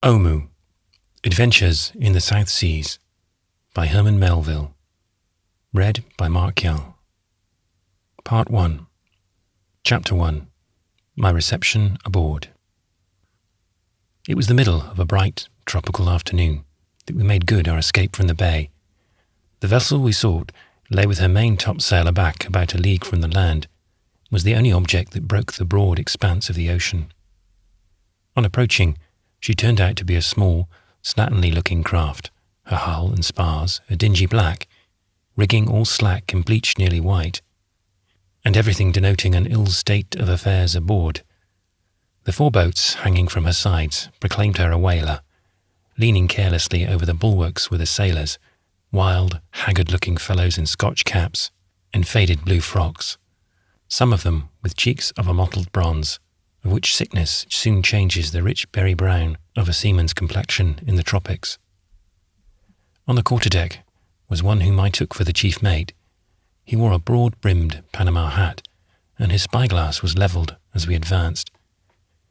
Omoo, Adventures in the South Seas by Herman Melville. Read by Mark Yall. Part 1. Chapter 1. My Reception Aboard. It was the middle of a bright, tropical afternoon that we made good our escape from the bay. The vessel we sought lay with her main topsail aback about a league from the land, was the only object that broke the broad expanse of the ocean. On approaching, she turned out to be a small, slatternly-looking craft, her hull and spars a dingy black, rigging all slack and bleached nearly white, and everything denoting an ill state of affairs aboard. The 4 boats hanging from her sides proclaimed her a whaler. Leaning carelessly over the bulwarks were the sailors, wild, haggard-looking fellows in Scotch caps and faded blue frocks, some of them with cheeks of a mottled bronze, of which sickness soon changes the rich berry brown of a seaman's complexion in the tropics. On the quarterdeck was one whom I took for the chief mate. He wore a broad-brimmed Panama hat, and his spyglass was levelled as we advanced.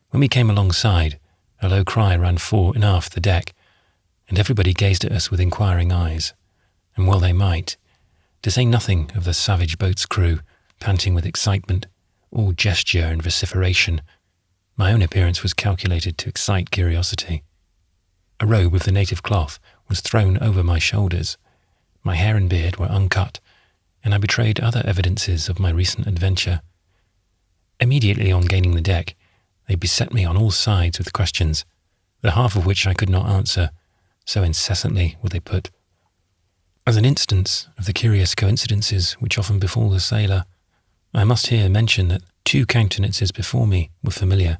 When we came alongside, a low cry ran fore and aft the deck, and everybody gazed at us with inquiring eyes, and well they might, to say nothing of the savage boat's crew, panting with excitement, all gesture and vociferation. My own appearance was calculated to excite curiosity. A robe of the native cloth was thrown over my shoulders. My hair and beard were uncut, and I betrayed other evidences of my recent adventure. Immediately on gaining the deck, they beset me on all sides with questions, the half of which I could not answer, so incessantly were they put. As an instance of the curious coincidences which often befall the sailor, I must here mention that 2 countenances before me were familiar.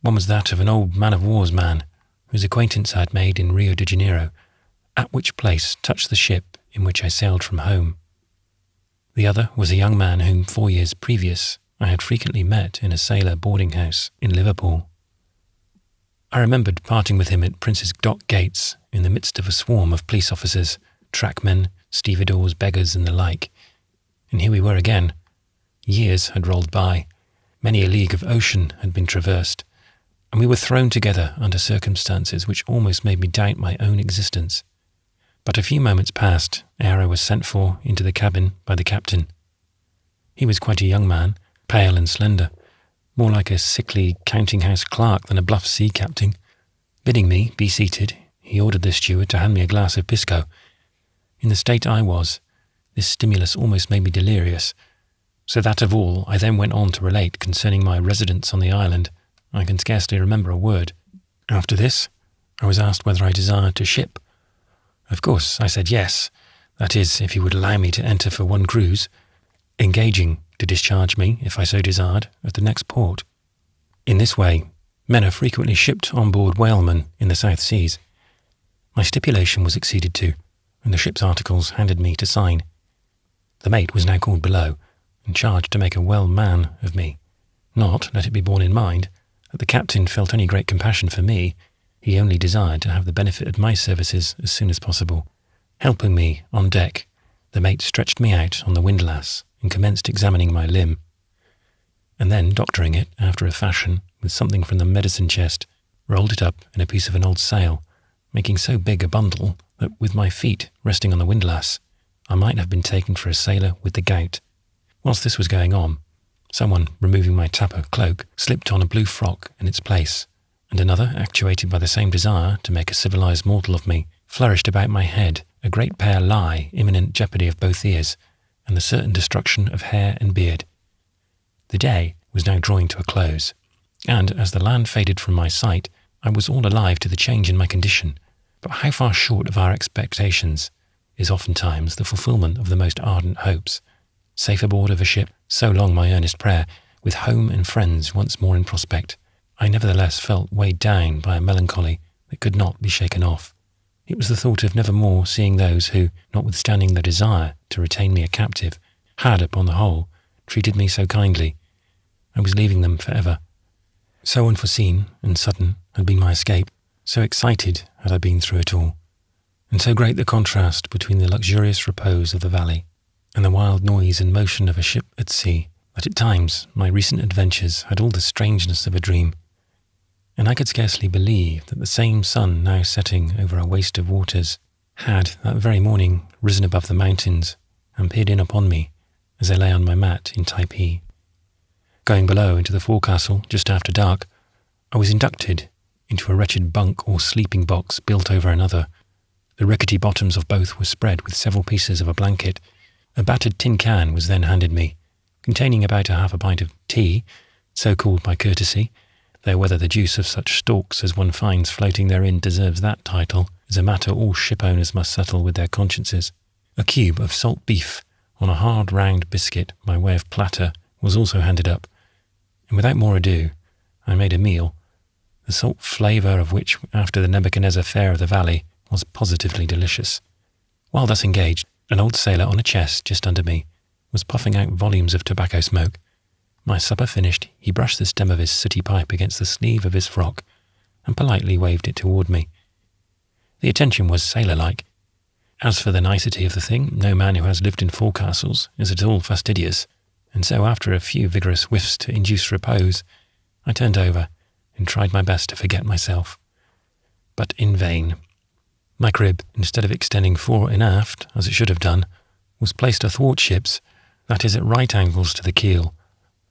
One was that of an old man-of-war's man, whose acquaintance I had made in Rio de Janeiro, at which place touched the ship in which I sailed from home. The other was a young man whom 4 years previous I had frequently met in a sailor boarding-house in Liverpool. I remembered parting with him at Prince's Dock gates in the midst of a swarm of police officers, trackmen, stevedores, beggars, and the like. And here we were again. Years had rolled by, many a league of ocean had been traversed, and we were thrown together under circumstances which almost made me doubt my own existence. But a few moments passed ere I was sent for into the cabin by the captain. He was quite a young man, pale and slender, more like a sickly counting-house clerk than a bluff sea captain. Bidding me be seated, he ordered the steward to hand me a glass of pisco. In the state I was, this stimulus almost made me delirious, so that of all I then went on to relate concerning my residence on the island, I can scarcely remember a word. After this, I was asked whether I desired to ship. Of course, I said yes, that is, if he would allow me to enter for one cruise, engaging to discharge me, if I so desired, at the next port. In this way, men are frequently shipped on board whalemen in the South Seas. My stipulation was acceded to, and the ship's articles handed me to sign. The mate was now called below, and charged to make a well man of me. Not, let it be borne in mind, that the captain felt any great compassion for me. He only desired to have the benefit of my services as soon as possible. Helping me on deck, the mate stretched me out on the windlass and commenced examining my limb, and then, doctoring it after a fashion with something from the medicine chest, rolled it up in a piece of an old sail, making so big a bundle that with my feet resting on the windlass, I might have been taken for a sailor with the gout. Whilst this was going on, someone, removing my tapper cloak, slipped on a blue frock in its place, and another, actuated by the same desire to make a civilized mortal of me, flourished about my head a great pear lie, imminent jeopardy of both ears, and the certain destruction of hair and beard. The day was now drawing to a close, and as the land faded from my sight, I was all alive to the change in my condition. But how far short of our expectations is oftentimes the fulfilment of the most ardent hopes. Safe aboard of a ship, so long my earnest prayer, with home and friends once more in prospect, I nevertheless felt weighed down by a melancholy that could not be shaken off. It was the thought of never more seeing those who, notwithstanding the desire to retain me a captive, had, upon the whole, treated me so kindly. I was leaving them for ever. So unforeseen and sudden had been my escape, so excited had I been through it all, and so great the contrast between the luxurious repose of the valley and the wild noise and motion of a ship at sea, that at times my recent adventures had all the strangeness of a dream. and I could scarcely believe that the same sun now setting over a waste of waters had that very morning risen above the mountains and peered in upon me as I lay on my mat in Taipei. Going below into the forecastle just after dark, I was inducted into a wretched bunk or sleeping box built over another. The rickety bottoms of both were spread with several pieces of a blanket. A battered tin can was then handed me, containing about half a pint of tea, so called by courtesy, though whether the juice of such stalks as one finds floating therein deserves that title is a matter all ship owners must settle with their consciences. A cube of salt beef on a hard round biscuit by way of platter was also handed up, and without more ado I made a meal, the salt flavour of which, after the Nebuchadnezzar fare of the valley, was positively delicious. While thus engaged, an old sailor on a chest just under me was puffing out volumes of tobacco smoke. My supper finished, he brushed the stem of his sooty pipe against the sleeve of his frock and politely waved it toward me. The attention was sailor-like. As for the nicety of the thing, no man who has lived in forecastles is at all fastidious, and so after a few vigorous whiffs to induce repose, I turned over and tried my best to forget myself. But in vain. My crib, instead of extending fore and aft, as it should have done, was placed athwartships, that is, at right angles to the keel,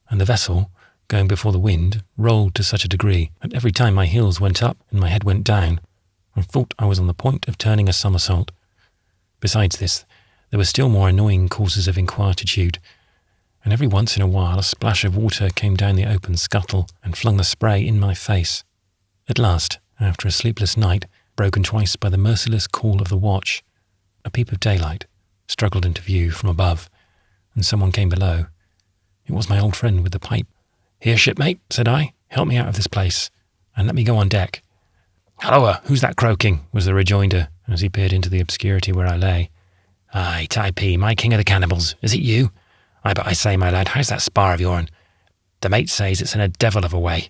and the vessel, going before the wind, rolled to such a degree that every time my heels went up and my head went down, I thought I was on the point of turning a somersault. Besides this, there were still more annoying causes of inquietude, and every once in a while a splash of water came down the open scuttle and flung the spray in my face. At last, after a sleepless night, broken twice by the merciless call of the watch, a peep of daylight struggled into view from above, and someone came below. It was my old friend with the pipe. "Here, shipmate," said I, "help me out of this place, and let me go on deck." "Halloa, who's that croaking?" was the rejoinder, as he peered into the obscurity where I lay. "Aye, Taipei, my king of the cannibals, is it you? But I say, my lad, how's that spar of yourn? The mate says it's in a devil of a way,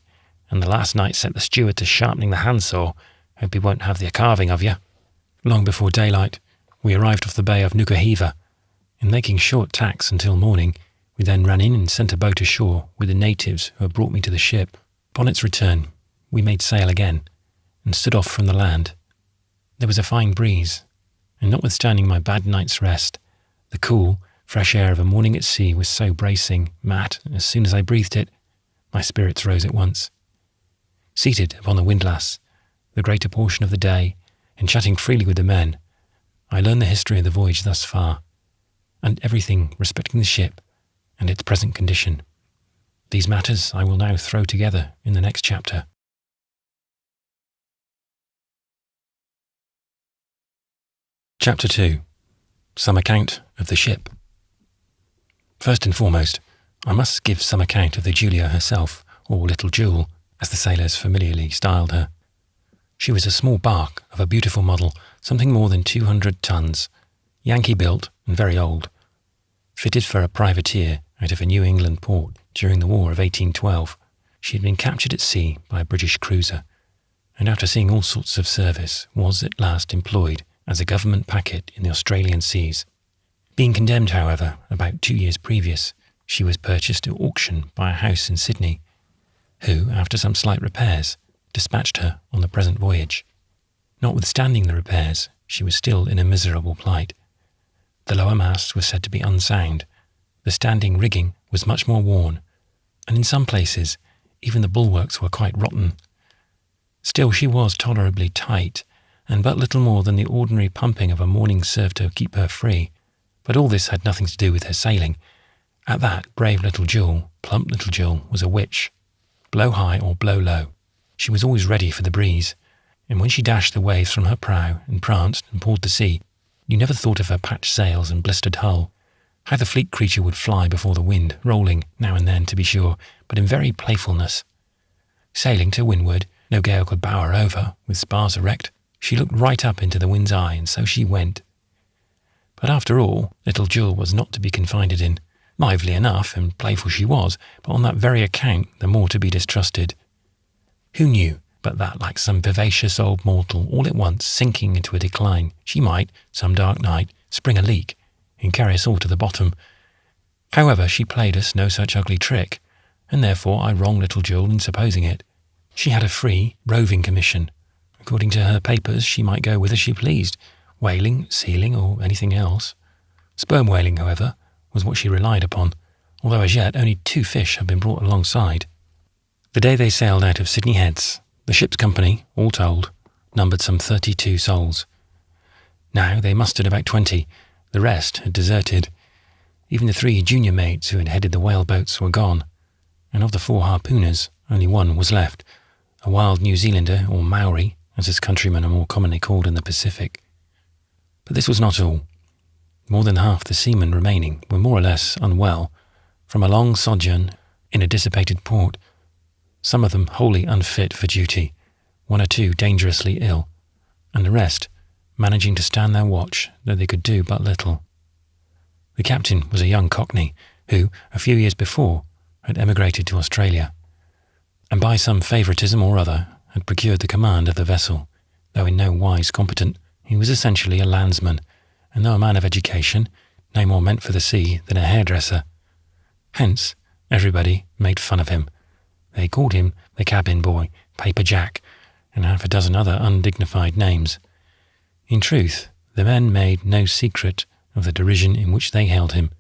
and the last night set the steward to sharpening the handsaw. Hope he won't have the carving of you." Long before daylight, we arrived off the bay of Nukuhiva. In making short tacks until morning, we then ran in and sent a boat ashore with the natives who had brought me to the ship. Upon its return, we made sail again, and stood off from the land. There was a fine breeze, and notwithstanding my bad night's rest, the cool, fresh air of a morning at sea was so bracing, that, as soon as I breathed it, my spirits rose at once. Seated upon the windlass, the greater portion of the day, and chatting freely with the men, I learned the history of the voyage thus far, and everything respecting the ship and its present condition. These matters I will now throw together in the next chapter. Chapter 2. Some account of the ship. First and foremost, I must give some account of the Julia herself, or Little Jewel, as the sailors familiarly styled her. She was a small bark of a beautiful model, something more than 200 tons, Yankee-built and very old, fitted for a privateer out of a New England port during the War of 1812. She had been captured at sea by a British cruiser, and after seeing all sorts of service, was at last employed as a government packet in the Australian seas. Being condemned, however, about 2 years previous, she was purchased at auction by a house in Sydney, who, after some slight repairs, dispatched her on the present voyage. Notwithstanding the repairs, she was still in a miserable plight. The lower masts were said to be unsound, the standing rigging was much more worn, and in some places even the bulwarks were quite rotten. Still she was tolerably tight, and but little more than the ordinary pumping of a morning served to keep her free. But all this had nothing to do with her sailing. At that, brave Little Jewel, plump Little Jewel, was a witch. Blow high or blow low, she was always ready for the breeze, and when she dashed the waves from her prow and pranced and pulled to sea, you never thought of her patched sails and blistered hull. How the fleet creature would fly before the wind, rolling, now and then to be sure, but in very playfulness. Sailing to windward, no gale could bow her over, with spars erect. She looked right up into the wind's eye, and so she went. But after all, Little Jewel was not to be confided in. Lively enough and playful she was, but on that very account the more to be distrusted. Who knew but that, like some vivacious old mortal, all at once sinking into a decline, she might, some dark night, spring a leak, and carry us all to the bottom. However, she played us no such ugly trick, and therefore I wronged Little Jewel in supposing it. She had a free, roving commission. According to her papers, she might go whither she pleased, whaling, sealing, or anything else. Sperm whaling, however, was what she relied upon, although as yet only 2 fish had been brought alongside. The day they sailed out of Sydney Heads, the ship's company, all told, numbered some 32 souls. Now they mustered about 20. The rest had deserted. Even the 3 junior mates who had headed the whale boats were gone, and of the 4 harpooners, only 1 was left, a wild New Zealander, or Maori, as his countrymen are more commonly called in the Pacific. But this was not all. More than half the seamen remaining were more or less unwell from a long sojourn in a dissipated port, some of them wholly unfit for duty, 1 or 2 dangerously ill, and the rest managing to stand their watch, though they could do but little. The captain was a young Cockney who, a few years before, had emigrated to Australia, and by some favouritism or other had procured the command of the vessel. Though in no wise competent, he was essentially a landsman, and though a man of education, no more meant for the sea than a hairdresser. Hence, everybody made fun of him. They called him the cabin boy, Paper Jack, and half a dozen other undignified names. In truth, the men made no secret of the derision in which they held him,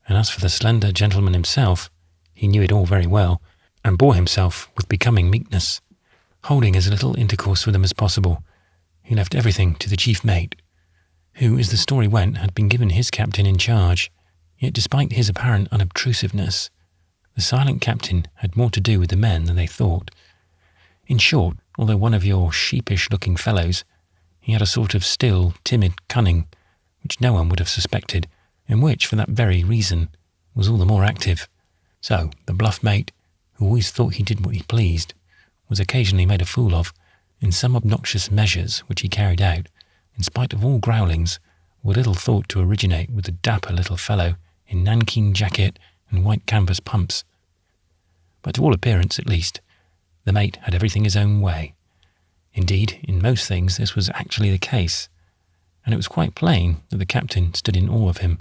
and as for the slender gentleman himself, he knew it all very well, and bore himself with becoming meekness. Holding as little intercourse with them as possible, he left everything to the chief mate, who, as the story went, had been given his captain in charge. Yet despite his apparent unobtrusiveness, the silent captain had more to do with the men than they thought. In short, although one of your sheepish-looking fellows, he had a sort of still, timid cunning, which no one would have suspected, and which, for that very reason, was all the more active. So the bluff mate, who always thought he did what he pleased, was occasionally made a fool of, in some obnoxious measures which he carried out, in spite of all growlings, were little thought to originate with the dapper little fellow in nankeen jacket and white canvas pumps. But to all appearance, at least, the mate had everything his own way. Indeed, in most things this was actually the case, and it was quite plain that the captain stood in awe of him.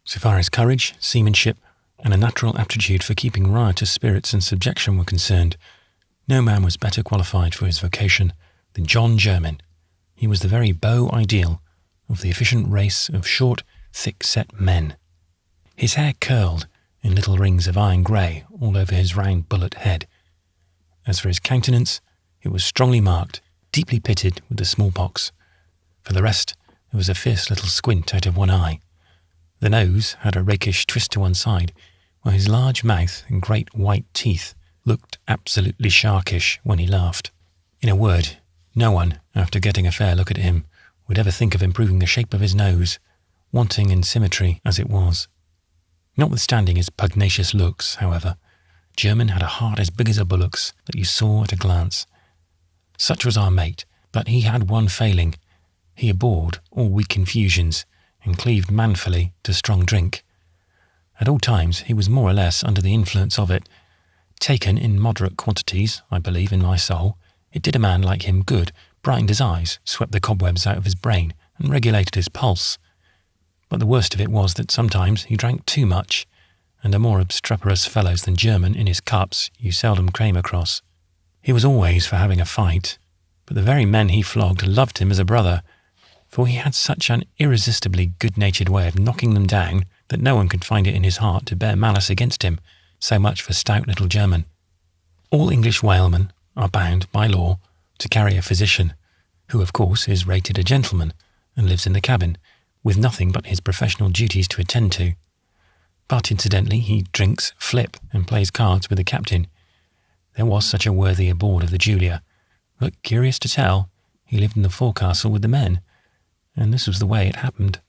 So far as courage, seamanship, and a natural aptitude for keeping riotous spirits in subjection were concerned, no man was better qualified for his vocation than John Jermyn. He was the very beau ideal of the efficient race of short, thick-set men. His hair curled in little rings of iron grey all over his round bullet head. As for his countenance, it was strongly marked, deeply pitted with the smallpox. For the rest, there was a fierce little squint out of one eye. The nose had a rakish twist to one side, while his large mouth and great white teeth looked absolutely sharkish when he laughed. In a word, no one, after getting a fair look at him, would ever think of improving the shape of his nose, wanting in symmetry as it was. Notwithstanding his pugnacious looks, however, Jermyn had a heart as big as a bullock's that you saw at a glance. Such was our mate, but he had one failing. He abhorred all weak infusions, and cleaved manfully to strong drink. At all times he was more or less under the influence of it. Taken in moderate quantities, I believe in my soul, it did a man like him good, brightened his eyes, swept the cobwebs out of his brain, and regulated his pulse. But the worst of it was that sometimes he drank too much, and a more obstreperous fellows than Jermyn in his cups you seldom came across. He was always for having a fight, but the very men he flogged loved him as a brother, for he had such an irresistibly good-natured way of knocking them down that no one could find it in his heart to bear malice against him. So much for stout little Jermyn. All English whalemen are bound, by law, to carry a physician, who, of course, is rated a gentleman and lives in the cabin, with nothing but his professional duties to attend to. But incidentally, he drinks, flip, and plays cards with the captain. There was such a worthy aboard of the Julia, but, curious to tell, he lived in the forecastle with the men, and this was the way it happened.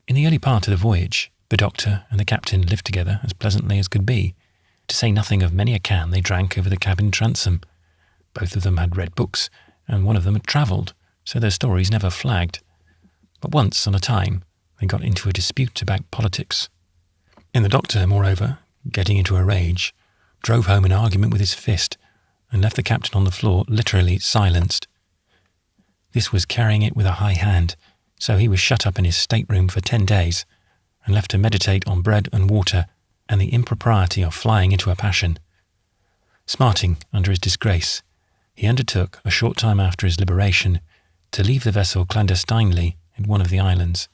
In the early part of the voyage, the doctor and the captain lived together as pleasantly as could be, to say nothing of many a can they drank over the cabin transom. Both of them had read books, and one of them had travelled, so their stories never flagged. But once on a time they got into a dispute about politics. And the doctor, moreover, getting into a rage, drove home an argument with his fist, and left the captain on the floor literally silenced. This was carrying it with a high hand, so he was shut up in his stateroom for 10 days, and left to meditate on bread and water, and the impropriety of flying into a passion. Smarting under his disgrace, he undertook, a short time after his liberation, to leave the vessel clandestinely in one of the islands,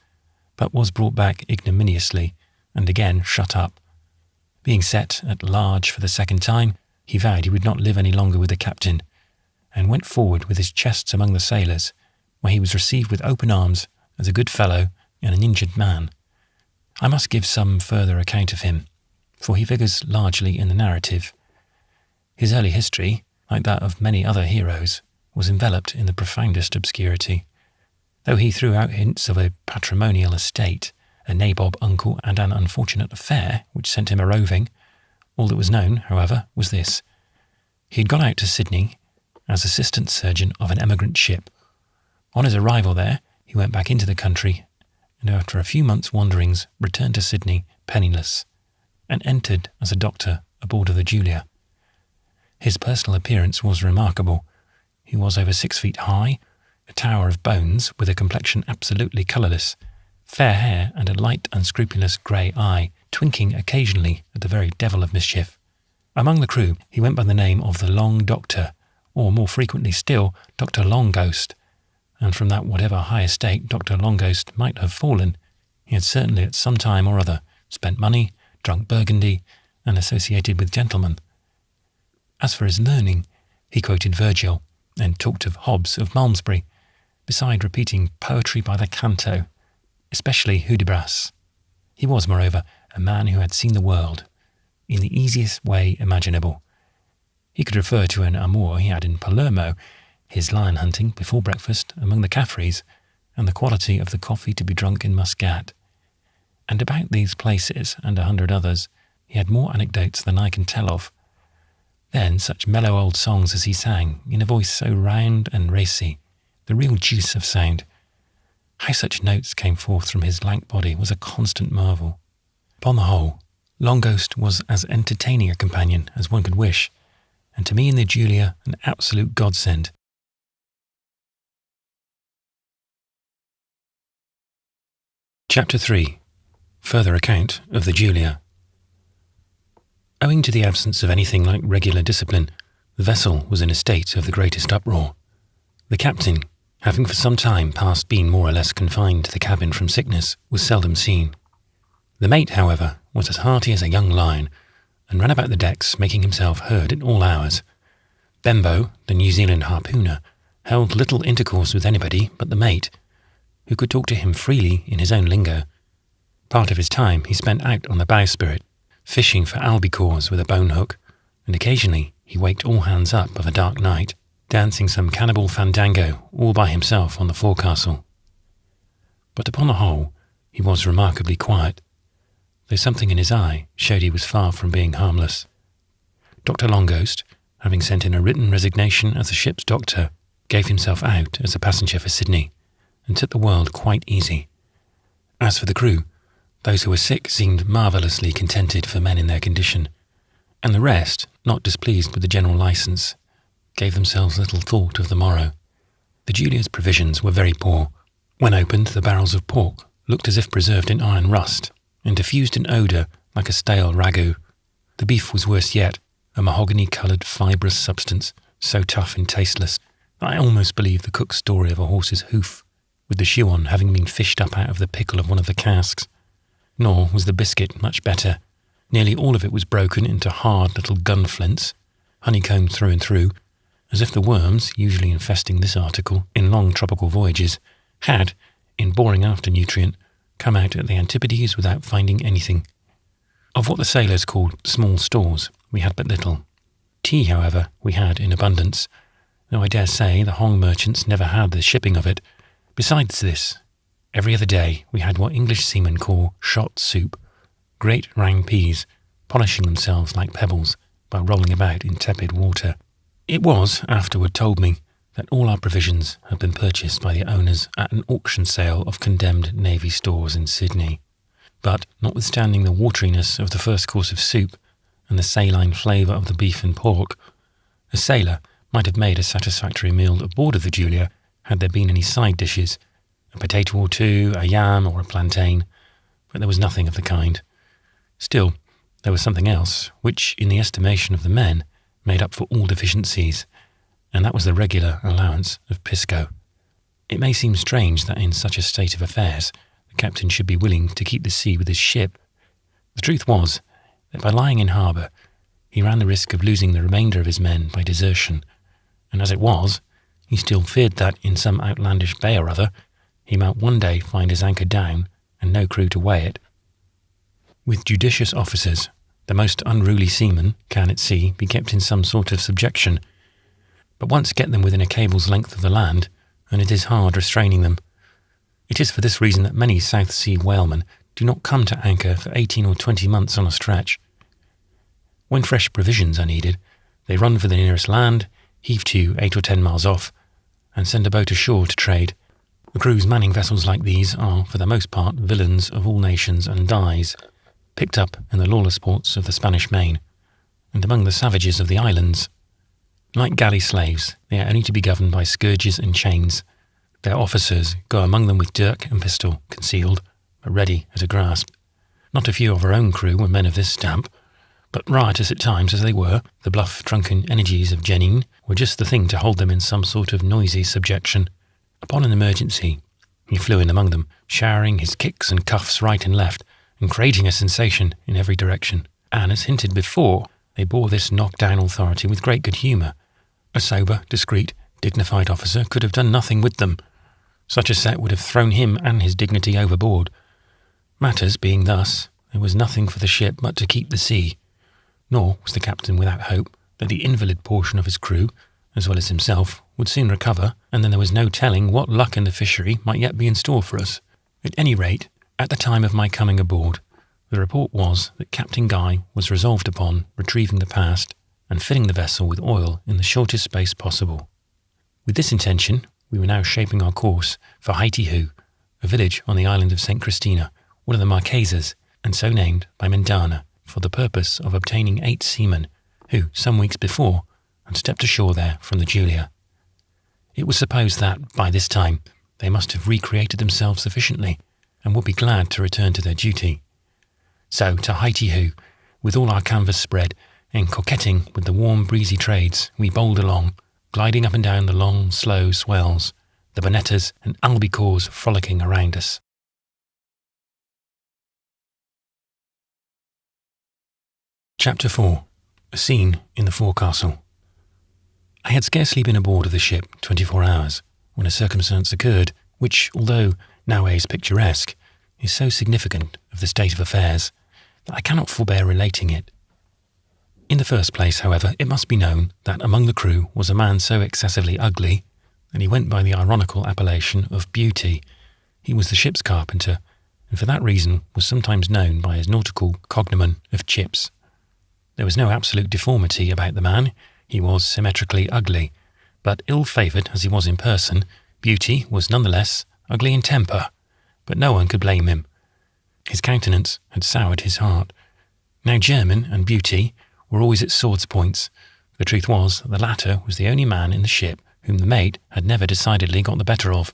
but was brought back ignominiously and again shut up. Being set at large for the second time, he vowed he would not live any longer with the captain, and went forward with his chests among the sailors, where he was received with open arms as a good fellow and an injured man. I must give some further account of him, for he figures largely in the narrative. His early history, like that of many other heroes, was enveloped in the profoundest obscurity. Though he threw out hints of a patrimonial estate, a nabob uncle, and an unfortunate affair which sent him a-roving, all that was known, however, was this. He had gone out to Sydney as assistant surgeon of an emigrant ship. On his arrival there, he went back into the country, and after a few months' wanderings returned to Sydney penniless, and entered as a doctor aboard of the Julia. His personal appearance was remarkable. He was over 6 feet high, a tower of bones with a complexion absolutely colourless, fair hair and a light, unscrupulous grey eye, twinking occasionally at the very devil of mischief. Among the crew, he went by the name of the Long Doctor, or more frequently still, Dr. Longghost, and from that whatever high estate Dr. Longghost might have fallen, he had certainly at some time or other spent money, drunk Burgundy, and associated with gentlemen. As for his learning, he quoted Virgil, and talked of Hobbes of Malmesbury, beside repeating poetry by the canto, especially Hudibras. He was, moreover, a man who had seen the world, in the easiest way imaginable. He could refer to an amour he had in Palermo, his lion-hunting before breakfast among the Caffres, and the quality of the coffee to be drunk in Muscat. And about these places, and 100 others, he had more anecdotes than I can tell of. Then such mellow old songs as he sang, in a voice so round and racy, the real juice of sound. How such notes came forth from his lank body was a constant marvel. Upon the whole, Longghost was as entertaining a companion as one could wish, and to me in the Julia an absolute godsend. Chapter 3. Further account of the Julia. Owing to the absence of anything like regular discipline, the vessel was in a state of the greatest uproar. The captain, having for some time past been more or less confined to the cabin from sickness, was seldom seen. The mate, however, was as hearty as a young lion, and ran about the decks making himself heard at all hours. Bembo, the New Zealand harpooner, held little intercourse with anybody but the mate, who could talk to him freely in his own lingo. Part of his time he spent out on the bowsprit, fishing for albicores with a bone hook, and occasionally he waked all hands up of a dark night, dancing some cannibal fandango all by himself on the forecastle. But upon the whole, he was remarkably quiet, though something in his eye showed he was far from being harmless. Dr. Longghost, having sent in a written resignation as the ship's doctor, gave himself out as a passenger for Sydney, and took the world quite easy. As for the crew, those who were sick seemed marvellously contented for men in their condition, and the rest, not displeased with the general licence, gave themselves little thought of the morrow. The Julia's provisions were very poor. When opened, the barrels of pork looked as if preserved in iron rust, and diffused an odour like a stale ragout. The beef was worse yet, a mahogany-coloured fibrous substance, so tough and tasteless that I almost believe the cook's story of a horse's hoof, with the shoe on having been fished up out of the pickle of one of the casks. Nor was the biscuit much better. Nearly all of it was broken into hard little gun-flints, honeycombed through and through, as if the worms, usually infesting this article in long tropical voyages, had, in boring after nutrient, come out at the Antipodes without finding anything. Of what the sailors called small stores, we had but little. Tea, however, we had in abundance, though I dare say the Hong merchants never had the shipping of it. Besides this, every other day we had what English seamen call shot soup, great round peas, polishing themselves like pebbles by rolling about in tepid water. It was afterward told me that all our provisions had been purchased by the owners at an auction sale of condemned navy stores in Sydney. But, notwithstanding the wateriness of the first course of soup and the saline flavour of the beef and pork, a sailor might have made a satisfactory meal aboard of the Julia had there been any side dishes, a potato or two, a yam or a plantain, but there was nothing of the kind. Still, there was something else, which, in the estimation of the men, made up for all deficiencies, and that was the regular allowance of pisco. It may seem strange that in such a state of affairs the captain should be willing to keep the sea with his ship. The truth was that by lying in harbour he ran the risk of losing the remainder of his men by desertion, and as it was, he still feared that in some outlandish bay or other he might one day find his anchor down and no crew to weigh it. With judicious officers, the most unruly seamen can at sea be kept in some sort of subjection, but once get them within a cable's length of the land, and it is hard restraining them. It is for this reason that many South Sea whalemen do not come to anchor for 18 or 20 months on a stretch. When fresh provisions are needed, they run for the nearest land, heave to 8 or 10 miles off, and send a boat ashore to trade. The crews manning vessels like these are, for the most part, villains of all nations and dyes, picked up in the lawless ports of the Spanish Main, and among the savages of the islands. Like galley slaves, they are only to be governed by scourges and chains. Their officers go among them with dirk and pistol concealed, but ready at a grasp. Not a few of our own crew were men of this stamp, but riotous at times as they were, the bluff, drunken energies of Jenin were just the thing to hold them in some sort of noisy subjection. Upon an emergency, he flew in among them, showering his kicks and cuffs right and left, and creating a sensation in every direction. And as hinted before, they bore this knock-down authority with great good humour. A sober, discreet, dignified officer could have done nothing with them. Such a set would have thrown him and his dignity overboard. Matters being thus, there was nothing for the ship but to keep the sea. Nor was the captain without hope that the invalid portion of his crew, as well as himself, would soon recover, and then there was no telling what luck in the fishery might yet be in store for us. At any rate, at the time of my coming aboard, the report was that Captain Guy was resolved upon retrieving the past and filling the vessel with oil in the shortest space possible. With this intention, we were now shaping our course for Haiti-Hoo, a village on the island of St. Christina, one of the Marquesas, and so named by Mendana, for the purpose of obtaining 8 seamen, who, some weeks before, had stepped ashore there from the Julia. It was supposed that, by this time, they must have recreated themselves sufficiently, and would be glad to return to their duty. So, to Haiti-Hoo, with all our canvas spread, and coquetting with the warm, breezy trades, we bowled along, gliding up and down the long, slow swells, the bonettas and albicores frolicking around us. Chapter 4. A Scene in the Forecastle. I had scarcely been aboard of the ship 24 hours when a circumstance occurred which, although nowadays picturesque, is so significant of the state of affairs that I cannot forbear relating it. In the first place, however, it must be known that among the crew was a man so excessively ugly that he went by the ironical appellation of Beauty. He was the ship's carpenter, and for that reason was sometimes known by his nautical cognomen of Chips. There was no absolute deformity about the man. He was symmetrically ugly, but ill-favoured as he was in person, Beauty was nonetheless ugly in temper, but no one could blame him. His countenance had soured his heart. Now German and Beauty were always at swords' points. The truth was that the latter was the only man in the ship whom the mate had never decidedly got the better of,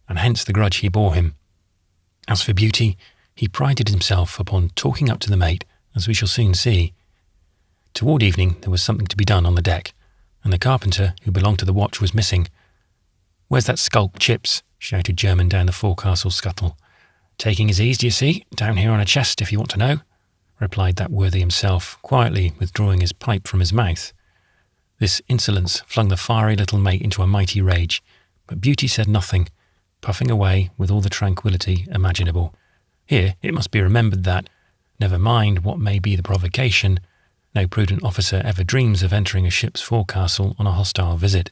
and hence the grudge he bore him. As for Beauty, he prided himself upon talking up to the mate, as we shall soon see. Toward evening there was something to be done on the deck, and the carpenter who belonged to the watch was missing. "Where's that skulk, Chips?" shouted German down the forecastle scuttle. "Taking his ease, d'ye see, down here on a chest, if you want to know," replied that worthy himself, quietly withdrawing his pipe from his mouth. This insolence flung the fiery little mate into a mighty rage, but Beauty said nothing, puffing away with all the tranquillity imaginable. Here it must be remembered that, never mind what may be the provocation, no prudent officer ever dreams of entering a ship's forecastle on a hostile visit.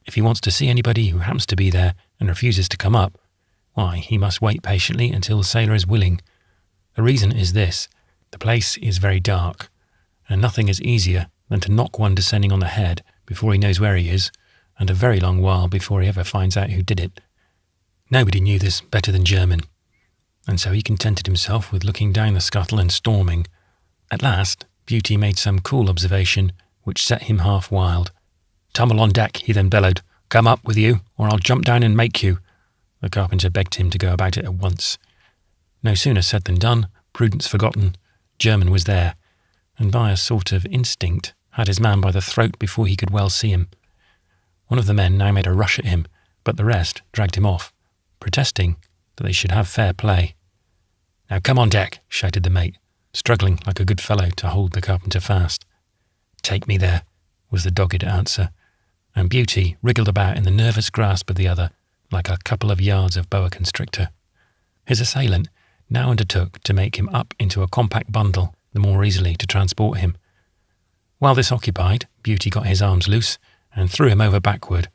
If he wants to see anybody who happens to be there and refuses to come up, why, he must wait patiently until the sailor is willing. The reason is this: the place is very dark, and nothing is easier than to knock one descending on the head before he knows where he is, and a very long while before he ever finds out who did it. Nobody knew this better than German, and so he contented himself with looking down the scuttle and storming. At last, Beauty made some cool observation which set him half wild. "Tumble on deck," he then bellowed. "Come up with you, or I'll jump down and make you." The carpenter begged him to go about it at once. No sooner said than done, prudence forgotten. German was there, and by a sort of instinct had his man by the throat before he could well see him. One of the men now made a rush at him, but the rest dragged him off, protesting that they should have fair play. "Now come on deck," shouted the mate, struggling like a good fellow to hold the carpenter fast. "Take me there," was the dogged answer, and Beauty wriggled about in the nervous grasp of the other like a couple of yards of boa constrictor. His assailant now undertook to make him up into a compact bundle the more easily to transport him. While this occupied, Beauty got his arms loose and threw him over backward,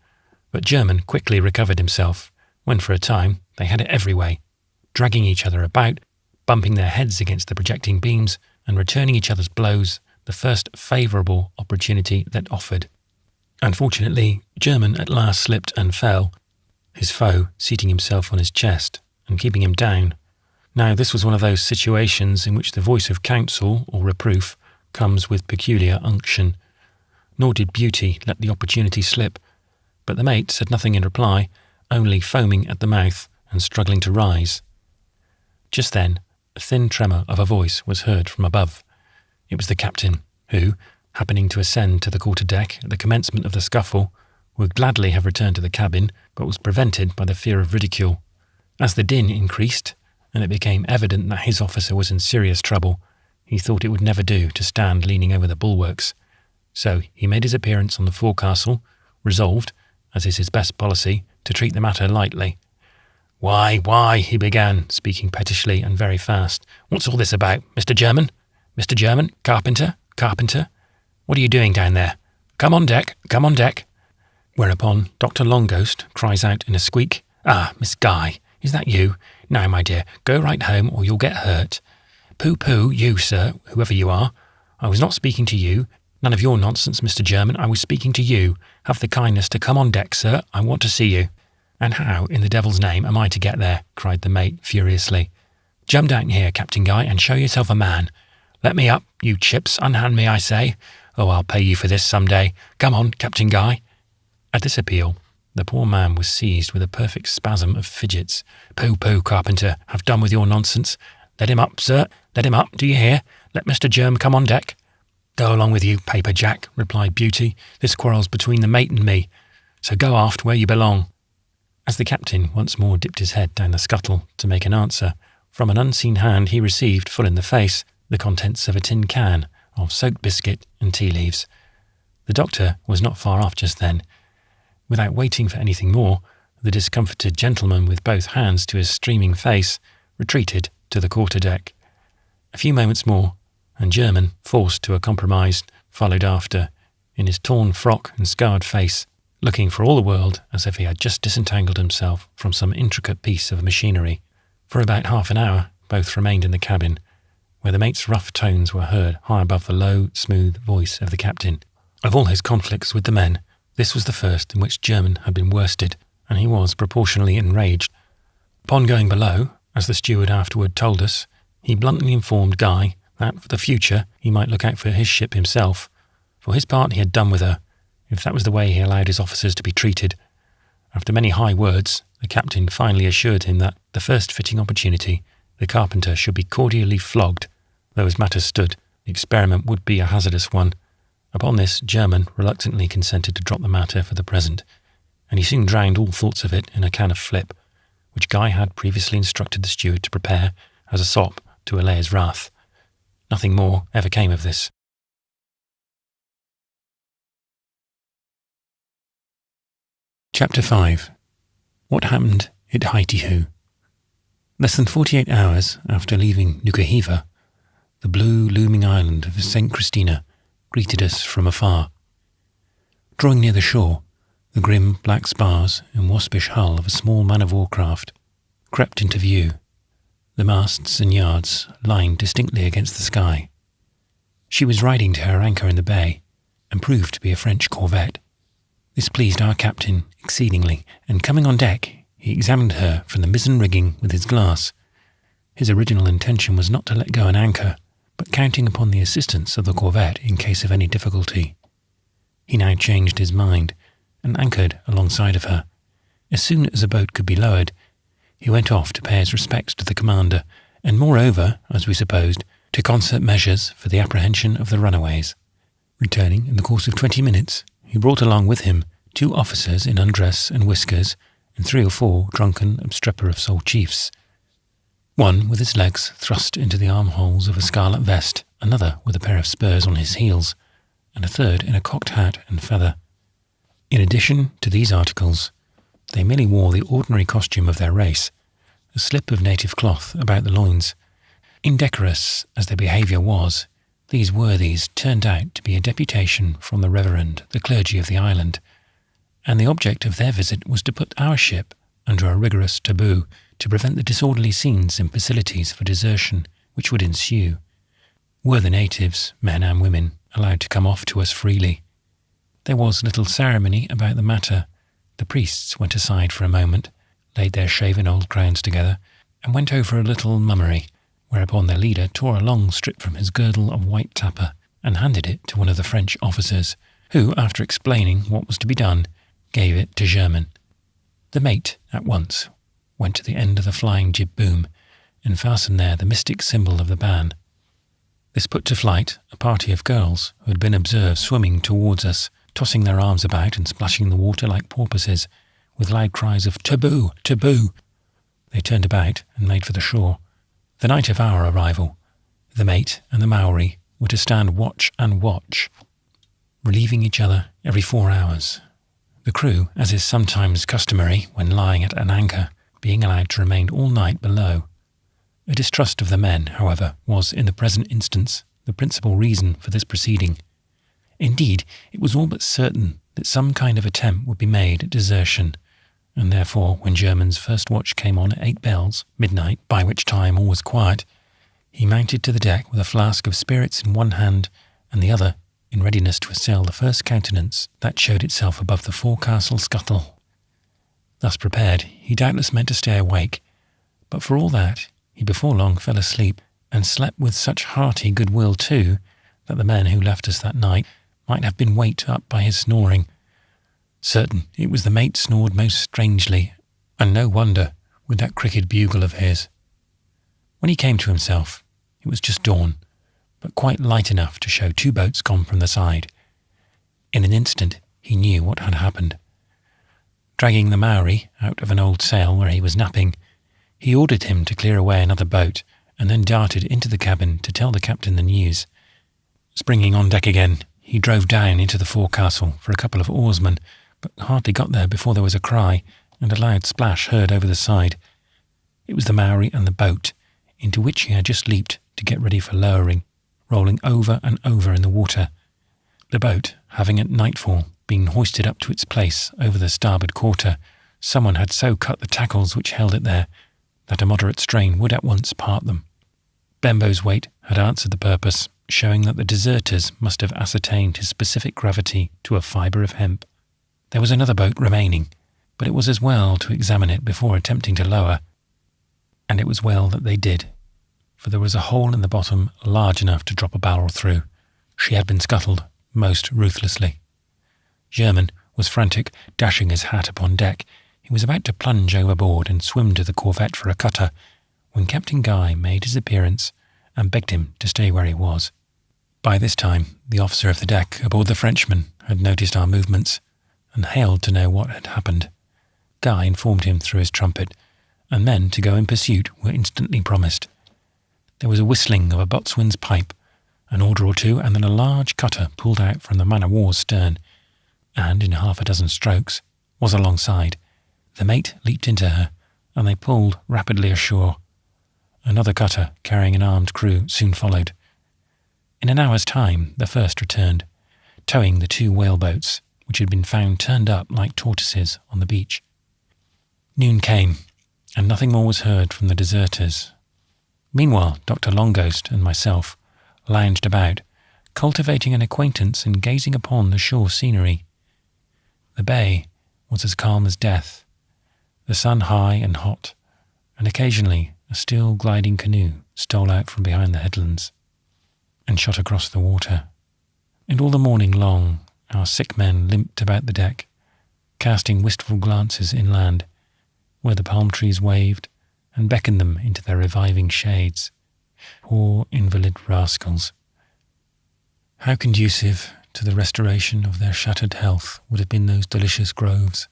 but German quickly recovered himself when for a time they had it every way, dragging each other about, bumping their heads against the projecting beams and returning each other's blows the first favourable opportunity that offered. Unfortunately, German at last slipped and fell, his foe seating himself on his chest and keeping him down. Now this was one of those situations in which the voice of counsel or reproof comes with peculiar unction. Nor did Beauty let the opportunity slip, but the mate said nothing in reply, only foaming at the mouth and struggling to rise. Just then, a thin tremor of a voice was heard from above. It was the captain, who, happening to ascend to the quarter-deck at the commencement of the scuffle, would gladly have returned to the cabin, but was prevented by the fear of ridicule. As the din increased, and it became evident that his officer was in serious trouble, he thought it would never do to stand leaning over the bulwarks. So he made his appearance on the forecastle, resolved, as is his best policy, to treat the matter lightly. Why, he began, speaking pettishly and very fast. "What's all this about, Mr. German? Mr. German? Carpenter? What are you doing down there? Come on deck. Whereupon Dr. Longghost cries out in a squeak, "Ah, Miss Guy, is that you? Now, my dear, go right home or you'll get hurt." "Pooh, you, sir, whoever you are. I was not speaking to you. None of your nonsense, Mr. German. I was speaking to you. Have the kindness to come on deck, sir. I want to see you." "And how, in the devil's name, am I to get there?" cried the mate furiously. "Jump down here, Captain Guy, and show yourself a man. Let me up, you chips. Unhand me, I say. Oh, I'll pay you for this some day. Come on, Captain Guy." At this appeal, the poor man was seized with a perfect spasm of fidgets. Pooh, Carpenter, have done with your nonsense. Let him up, sir. Let him up, do you hear? Let Mr. Germ come on deck." "Go along with you, Paper Jack," replied Beauty. "This quarrel's between the mate and me, so go aft where you belong." As the captain once more dipped his head down the scuttle to make an answer, from an unseen hand he received, full in the face, the contents of a tin can of soaked biscuit and tea leaves. The doctor was not far off just then. Without waiting for anything more, the discomfited gentleman, with both hands to his streaming face, retreated to the quarter-deck. A few moments more, and German, forced to a compromise, followed after, in his torn frock and scarred face, looking for all the world as if he had just disentangled himself from some intricate piece of machinery. For about half an hour, both remained in the cabin, where the mate's rough tones were heard high above the low, smooth voice of the captain. Of all his conflicts with the men, this was the first in which German had been worsted, and he was proportionally enraged. Upon going below, as the steward afterward told us, he bluntly informed Guy that for the future he might look out for his ship himself. For his part, he had done with her, if that was the way he allowed his officers to be treated. After many high words, the captain finally assured him that, the first fitting opportunity, the carpenter should be cordially flogged. Though as matters stood, the experiment would be a hazardous one. Upon this, German reluctantly consented to drop the matter for the present, and he soon drowned all thoughts of it in a can of flip, which Guy had previously instructed the steward to prepare as a sop to allay his wrath. Nothing more ever came of this. Chapter 5. What Happened at Haiti-Hoo. Less than 48 hours after leaving Nukuhiva, the blue looming island of St. Christina greeted us from afar. Drawing near the shore, the grim black spars and waspish hull of a small man-of-war craft crept into view, the masts and yards lying distinctly against the sky. She was riding to her anchor in the bay, and proved to be a French corvette. This pleased our captain exceedingly, and coming on deck, he examined her from the mizzen rigging with his glass. His original intention was not to let go an anchor, but counting upon the assistance of the corvette in case of any difficulty. He now changed his mind, and anchored alongside of her. As soon as a boat could be lowered, he went off to pay his respects to the commander, and moreover, as we supposed, to concert measures for the apprehension of the runaways. Returning in the course of 20 minutes, he brought along with him 2 officers in undress and whiskers, and 3 or 4 drunken, obstreperous old chiefs. One with his legs thrust into the armholes of a scarlet vest, another with a pair of spurs on his heels, and a third in a cocked hat and feather. In addition to these articles, they merely wore the ordinary costume of their race, a slip of native cloth about the loins. Indecorous as their behaviour was, these worthies turned out to be a deputation from the Reverend, the clergy of the island, and the object of their visit was to put our ship under a rigorous taboo to prevent the disorderly scenes and facilities for desertion which would ensue. Were the natives, men and women, allowed to come off to us freely? There was little ceremony about the matter. The priests went aside for a moment, laid their shaven old crowns together, and went over a little mummery, whereupon their leader tore a long strip from his girdle of white tappa and handed it to one of the French officers, who, after explaining what was to be done, gave it to Herman. The mate, at once, went to the end of the flying jib boom and fastened there the mystic symbol of the ban. This put to flight a party of girls who had been observed swimming towards us, tossing their arms about and splashing the water like porpoises, with loud cries of "Taboo! Taboo!" They turned about and made for the shore. The night of our arrival, the mate and the Maori were to stand watch and watch, relieving each other every 4 hours. The crew, as is sometimes customary when lying at an anchor, being allowed to remain all night below. A distrust of the men, however, was, in the present instance, the principal reason for this proceeding. Indeed, it was all but certain that some kind of attempt would be made at desertion, and therefore, when Herman's first watch came on at 8 bells, midnight, by which time all was quiet, he mounted to the deck with a flask of spirits in one hand and the other in readiness to assail the first countenance that showed itself above the forecastle scuttle. Thus prepared, he doubtless meant to stay awake, but for all that, he before long fell asleep, and slept with such hearty goodwill too, that the men who left us that night might have been waked up by his snoring. Certain it was the mate snored most strangely, and no wonder, with that cricket bugle of his. When he came to himself, it was just dawn, but quite light enough to show 2 boats gone from the side. In an instant he knew what had happened. Dragging the Maori out of an old sail where he was napping, he ordered him to clear away another boat, and then darted into the cabin to tell the captain the news. Springing on deck again, he drove down into the forecastle for a couple of oarsmen, but hardly got there before there was a cry and a loud splash heard over the side. It was the Maori and the boat, into which he had just leaped to get ready for lowering, rolling over and over in the water. The boat, having at nightfall been hoisted up to its place over the starboard quarter, someone had so cut the tackles which held it there that a moderate strain would at once part them. Bembo's weight had answered the purpose, showing that the deserters must have ascertained his specific gravity to a fibre of hemp. There was another boat remaining, but it was as well to examine it before attempting to lower, and it was well that they did, for there was a hole in the bottom large enough to drop a barrel through. She had been scuttled most ruthlessly. Herman was frantic, dashing his hat upon deck. He was about to plunge overboard and swim to the corvette for a cutter, when Captain Guy made his appearance and begged him to stay where he was. By this time, the officer of the deck aboard the Frenchman had noticed our movements and hailed to know what had happened. Guy informed him through his trumpet, and men to go in pursuit were instantly promised. There was a whistling of a boatswain's pipe, an order or two, and then a large cutter pulled out from the man-of-war's stern, and in 6 strokes was alongside. The mate leaped into her, and they pulled rapidly ashore. Another cutter, carrying an armed crew, soon followed. In an hour's time, the first returned, towing the 2 whaleboats, which had been found turned up like tortoises on the beach. Noon came, and nothing more was heard from the deserters. Meanwhile, Dr. Longghost and myself lounged about, cultivating an acquaintance and gazing upon the shore scenery. The bay was as calm as death, the sun high and hot, and occasionally a still gliding canoe stole out from behind the headlands and shot across the water. And all the morning long our sick men limped about the deck, casting wistful glances inland, where the palm trees waved and beckoned them into their reviving shades. Poor invalid rascals! How conducive to the restoration of their shattered health would have been those delicious groves.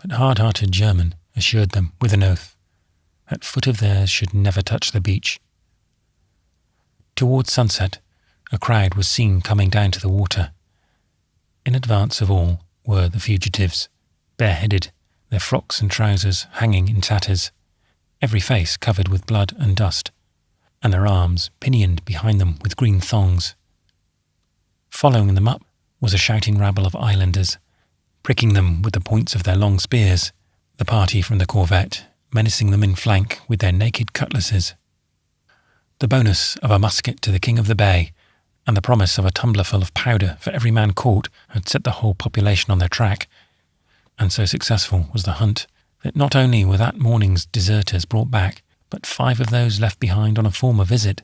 But hard-hearted Herman assured them, with an oath, that foot of theirs should never touch the beach. Towards sunset, a crowd was seen coming down to the water. In advance of all were the fugitives, bareheaded, their frocks and trousers hanging in tatters, every face covered with blood and dust, and their arms pinioned behind them with green thongs. Following them up was a shouting rabble of islanders, pricking them with the points of their long spears, the party from the corvette menacing them in flank with their naked cutlasses. The bonus of a musket to the king of the bay, and the promise of a tumblerful of powder for every man caught, had set the whole population on their track, and so successful was the hunt that not only were that morning's deserters brought back, but 5 of those left behind on a former visit.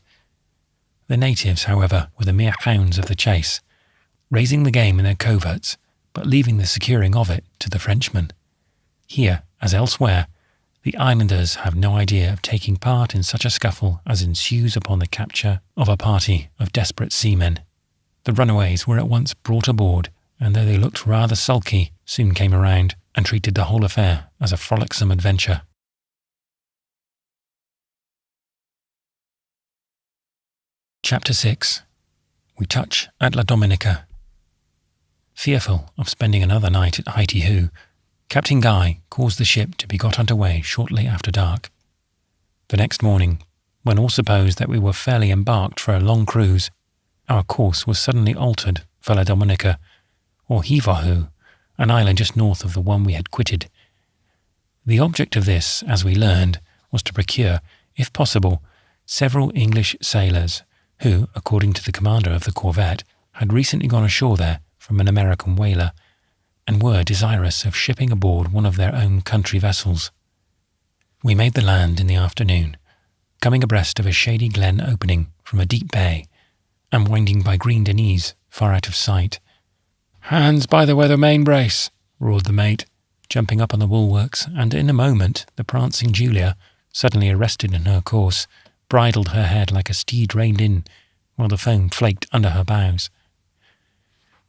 The natives, however, were the mere hounds of the chase, raising the game in their coverts, but leaving the securing of it to the Frenchmen. Here, as elsewhere, the islanders have no idea of taking part in such a scuffle as ensues upon the capture of a party of desperate seamen. The runaways were at once brought aboard, and though they looked rather sulky, soon came around and treated the whole affair as a frolicsome adventure. Chapter 6. We touch at La Dominica. Fearful of spending another night at Haiti-Hoo, Captain Guy caused the ship to be got under way shortly after dark. The next morning, when all supposed that we were fairly embarked for a long cruise, our course was suddenly altered for La Dominica, or Hiva-Hoo, an island just north of the one we had quitted. The object of this, as we learned, was to procure, if possible, several English sailors who, according to the commander of the corvette, had recently gone ashore there from an American whaler, and were desirous of shipping aboard one of their own country vessels. We made the land in the afternoon, coming abreast of a shady glen opening from a deep bay, and winding by green Denise far out of sight. "Hands by the weather main brace!" roared the mate, jumping up on the bulwarks, and in a moment the prancing Julia, suddenly arrested in her course, bridled her head like a steed reined in, while the foam flaked under her bows.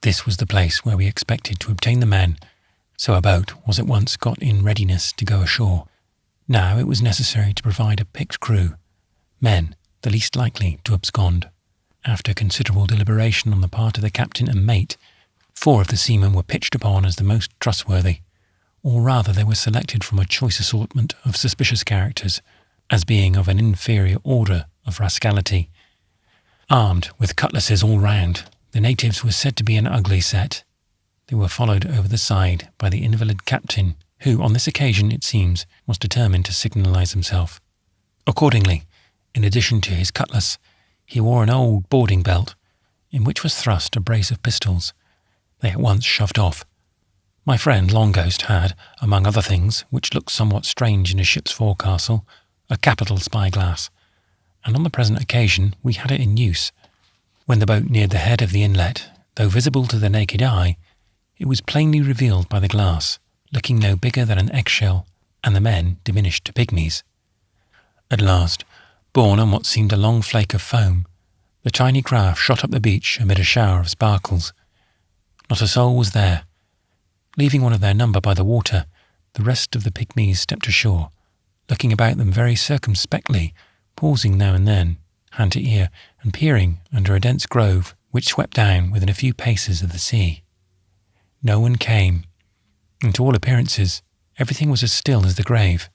This was the place where we expected to obtain the men, so a boat was at once got in readiness to go ashore. Now it was necessary to provide a picked crew, men the least likely to abscond. After considerable deliberation on the part of the captain and mate, 4 of the seamen were pitched upon as the most trustworthy, or rather they were selected from a choice assortment of suspicious characters, as being of an inferior order of rascality. Armed with cutlasses all round, the natives were said to be an ugly set. They were followed over the side by the invalid captain, who, on this occasion, it seems, was determined to signalise himself. Accordingly, in addition to his cutlass, he wore an old boarding belt, in which was thrust a brace of pistols. They at once shoved off. My friend Longghost had, among other things, which looked somewhat strange in a ship's forecastle, a capital spyglass, and on the present occasion we had it in use. When the boat neared the head of the inlet, though visible to the naked eye, it was plainly revealed by the glass, looking no bigger than an eggshell, and the men diminished to pygmies. At last, borne on what seemed a long flake of foam, the tiny craft shot up the beach amid a shower of sparkles. Not a soul was there. Leaving one of their number by the water, the rest of the pygmies stepped ashore, looking about them very circumspectly, pausing now and then, hand to ear, and peering under a dense grove which swept down within a few paces of the sea. No one came, and to all appearances everything was as still as the grave.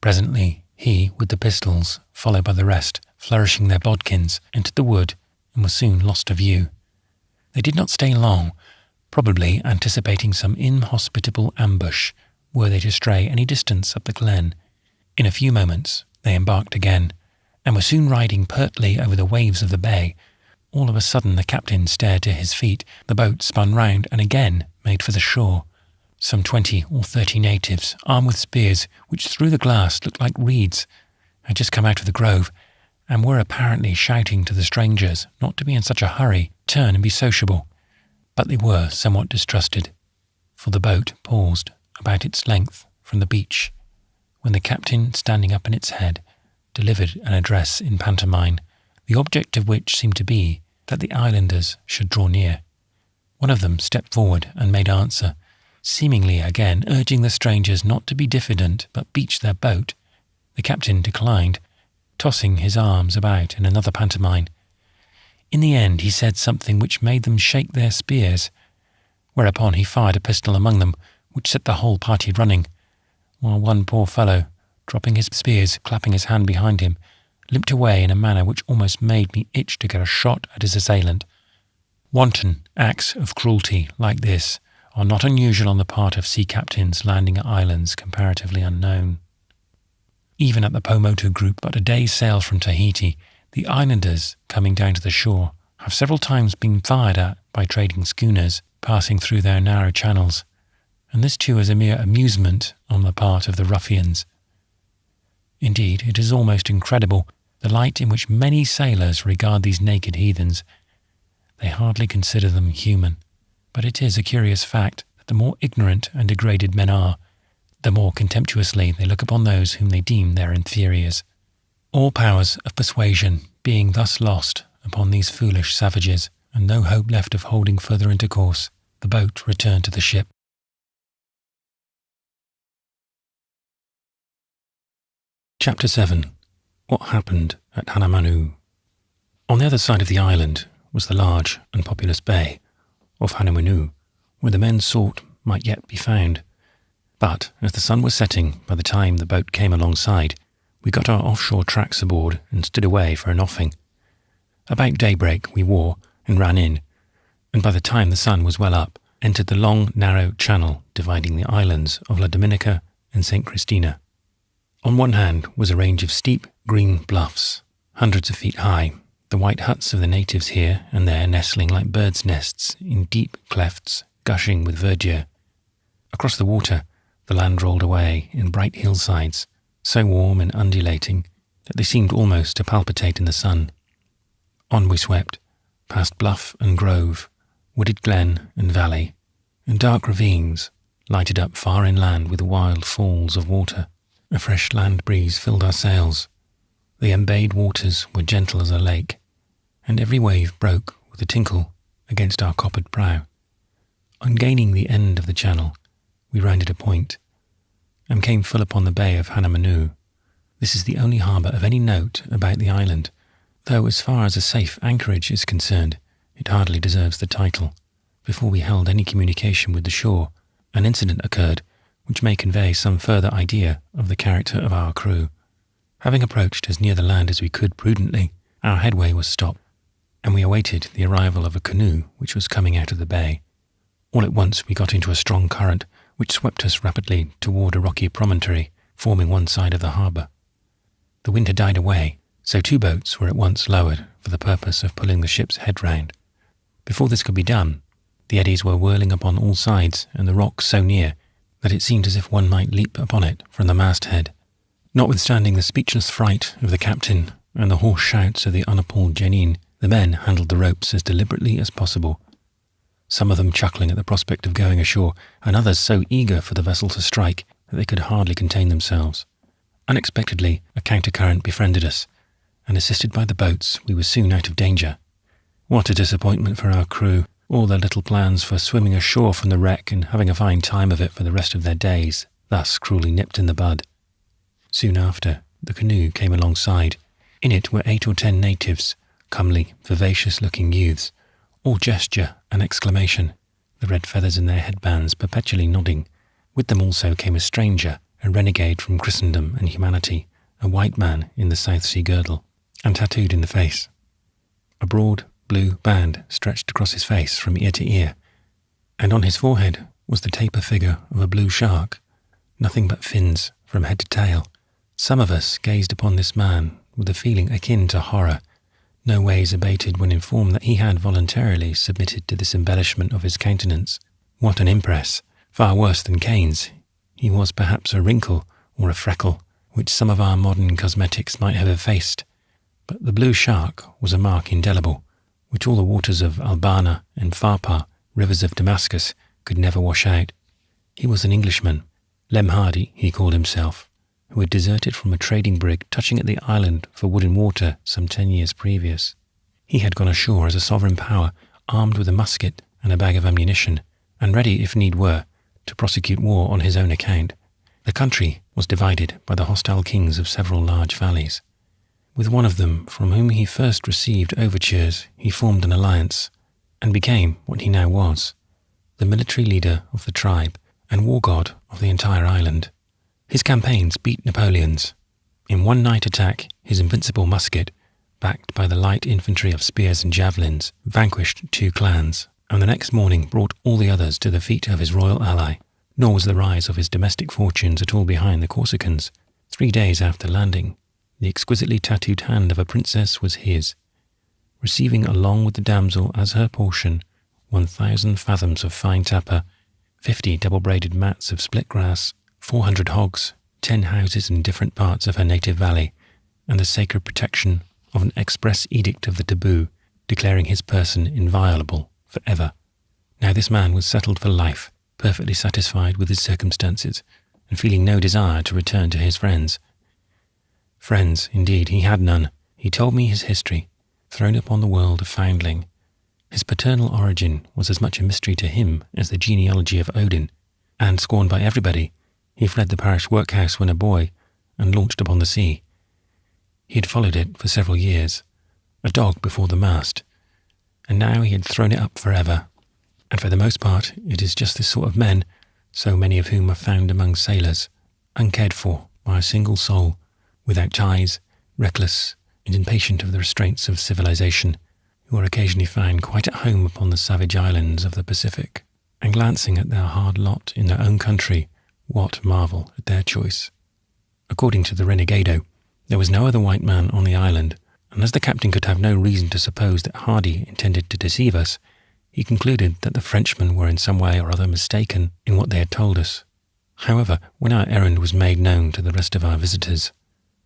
Presently he, with the pistols, followed by the rest, flourishing their bodkins, entered the wood and was soon lost to view. They did not stay long, probably anticipating some inhospitable ambush were they to stray any distance up the glen. In a few moments they embarked again, and were soon riding pertly over the waves of the bay. All of a sudden the captain stared to his feet, the boat spun round and again made for the shore. Some 20 or 30 natives, armed with spears, which through the glass looked like reeds, had just come out of the grove, and were apparently shouting to the strangers not to be in such a hurry, turn and be sociable. But they were somewhat distrusted, for the boat paused about its length from the beach, when the captain, standing up in its head, delivered an address in pantomime, the object of which seemed to be that the islanders should draw near. One of them stepped forward and made answer, seemingly again urging the strangers not to be diffident but beach their boat. The captain declined, tossing his arms about in another pantomime. In the end he said something which made them shake their spears, whereupon he fired a pistol among them, which set the whole party running, while one poor fellow, dropping his spears, clapping his hand behind him, limped away in a manner which almost made me itch to get a shot at his assailant. Wanton acts of cruelty like this are not unusual on the part of sea captains landing at islands comparatively unknown. Even at the Pomotu group, but a day's sail from Tahiti, the islanders coming down to the shore have several times been fired at by trading schooners passing through their narrow channels, and this too is a mere amusement on the part of the ruffians. Indeed, it is almost incredible the light in which many sailors regard these naked heathens. They hardly consider them human, but it is a curious fact that the more ignorant and degraded men are, the more contemptuously they look upon those whom they deem their inferiors. All powers of persuasion being thus lost upon these foolish savages, and no hope left of holding further intercourse, the boat returned to the ship. Chapter 7. What happened at Hanamanu. On the other side of the island was the large and populous bay of Hanamanu, where the men sought might yet be found. But as the sun was setting by the time the boat came alongside, we got our offshore tracks aboard and stood away for an offing. About daybreak we wore and ran in, and by the time the sun was well up, entered the long, narrow channel dividing the islands of La Dominica and St. Christina. On one hand was a range of steep, green bluffs, hundreds of feet high, the white huts of the natives here and there nestling like birds' nests in deep clefts gushing with verdure. Across the water, the land rolled away in bright hillsides, so warm and undulating that they seemed almost to palpitate in the sun. On we swept, past bluff and grove, wooded glen and valley, and dark ravines, lighted up far inland with wild falls of water. A fresh land breeze filled our sails. The embayed waters were gentle as a lake, and every wave broke with a tinkle against our coppered prow. On gaining the end of the channel, we rounded a point, and came full upon the bay of Hanamanu. This is the only harbour of any note about the island, though as far as a safe anchorage is concerned, it hardly deserves the title. Before we held any communication with the shore, an incident occurred which may convey some further idea of the character of our crew. Having approached as near the land as we could prudently, our headway was stopped, and we awaited the arrival of a canoe which was coming out of the bay. All at once we got into a strong current, which swept us rapidly toward a rocky promontory forming one side of the harbour. The wind had died away, so 2 boats were at once lowered for the purpose of pulling the ship's head round. Before this could be done, the eddies were whirling upon all sides, and the rock so near that it seemed as if one might leap upon it from the masthead. Notwithstanding the speechless fright of the captain and the hoarse shouts of the unappalled Janine, the men handled the ropes as deliberately as possible, some of them chuckling at the prospect of going ashore, and others so eager for the vessel to strike that they could hardly contain themselves. Unexpectedly, a countercurrent befriended us, and assisted by the boats, we were soon out of danger. What a disappointment for our crew! All their little plans for swimming ashore from the wreck and having a fine time of it for the rest of their days, thus cruelly nipped in the bud. Soon after, the canoe came alongside. In it were 8 or 10 natives, comely, vivacious-looking youths, all gesture and exclamation, the red feathers in their headbands perpetually nodding. With them also came a stranger, a renegade from Christendom and humanity, a white man in the South Sea girdle, and tattooed in the face. A broad blue band stretched across his face from ear to ear, and on his forehead was the taper figure of a blue shark, nothing but fins from head to tail. Some of us gazed upon this man with a feeling akin to horror, no ways abated when informed that he had voluntarily submitted to this embellishment of his countenance. What an impress! Far worse than Cain's. He was perhaps a wrinkle or a freckle, which some of our modern cosmetics might have effaced, but the blue shark was a mark indelible, which all the waters of Albana and Farpar, rivers of Damascus, could never wash out. He was an Englishman, Lem Hardy he called himself, who had deserted from a trading brig touching at the island for wood and water some 10 years previous. He had gone ashore as a sovereign power, armed with a musket and a bag of ammunition, and ready, if need were, to prosecute war on his own account. The country was divided by the hostile kings of several large valleys. With one of them, from whom he first received overtures, he formed an alliance, and became what he now was, the military leader of the tribe and war god of the entire island. His campaigns beat Napoleon's. In one night attack, his invincible musket, backed by the light infantry of spears and javelins, vanquished 2 clans, and the next morning brought all the others to the feet of his royal ally. Nor was the rise of his domestic fortunes at all behind the Corsicans. 3 days after landing, the exquisitely tattooed hand of a princess was his, receiving along with the damsel as her portion 1,000 fathoms of fine tappa, 50 double-braided mats of split grass, 400 hogs, 10 houses in different parts of her native valley, and the sacred protection of an express edict of the taboo declaring his person inviolable forever. Now this man was settled for life, perfectly satisfied with his circumstances, and feeling no desire to return to his friends. Friends, indeed, he had none. He told me his history, thrown upon the world a foundling. His paternal origin was as much a mystery to him as the genealogy of Odin, and, scorned by everybody, he fled the parish workhouse when a boy and launched upon the sea. He had followed it for several years, a dog before the mast, and now he had thrown it up forever. And for the most part, it is just this sort of men, so many of whom are found among sailors, uncared for by a single soul, without ties, reckless and impatient of the restraints of civilization, who are occasionally found quite at home upon the savage islands of the Pacific, and glancing at their hard lot in their own country, what marvel at their choice. According to the renegado, there was no other white man on the island, and as the captain could have no reason to suppose that Hardy intended to deceive us, he concluded that the Frenchmen were in some way or other mistaken in what they had told us. However, when our errand was made known to the rest of our visitors,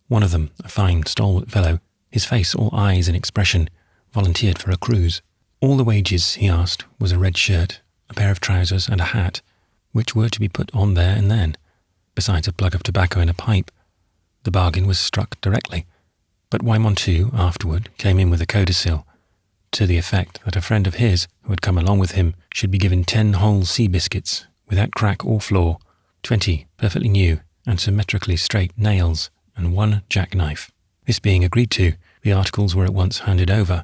one of them, a fine, stalwart fellow, his face all eyes and expression, volunteered for a cruise. All the wages, he asked, was a red shirt, a pair of trousers and a hat, which were to be put on there and then, besides a plug of tobacco and a pipe. The bargain was struck directly, but Wymontoo afterward came in with a codicil, to the effect that a friend of his, who had come along with him, should be given 10 whole sea biscuits, without crack or flaw, 20 perfectly new and symmetrically straight nails, and 1 jackknife. This being agreed to, the articles were at once handed over,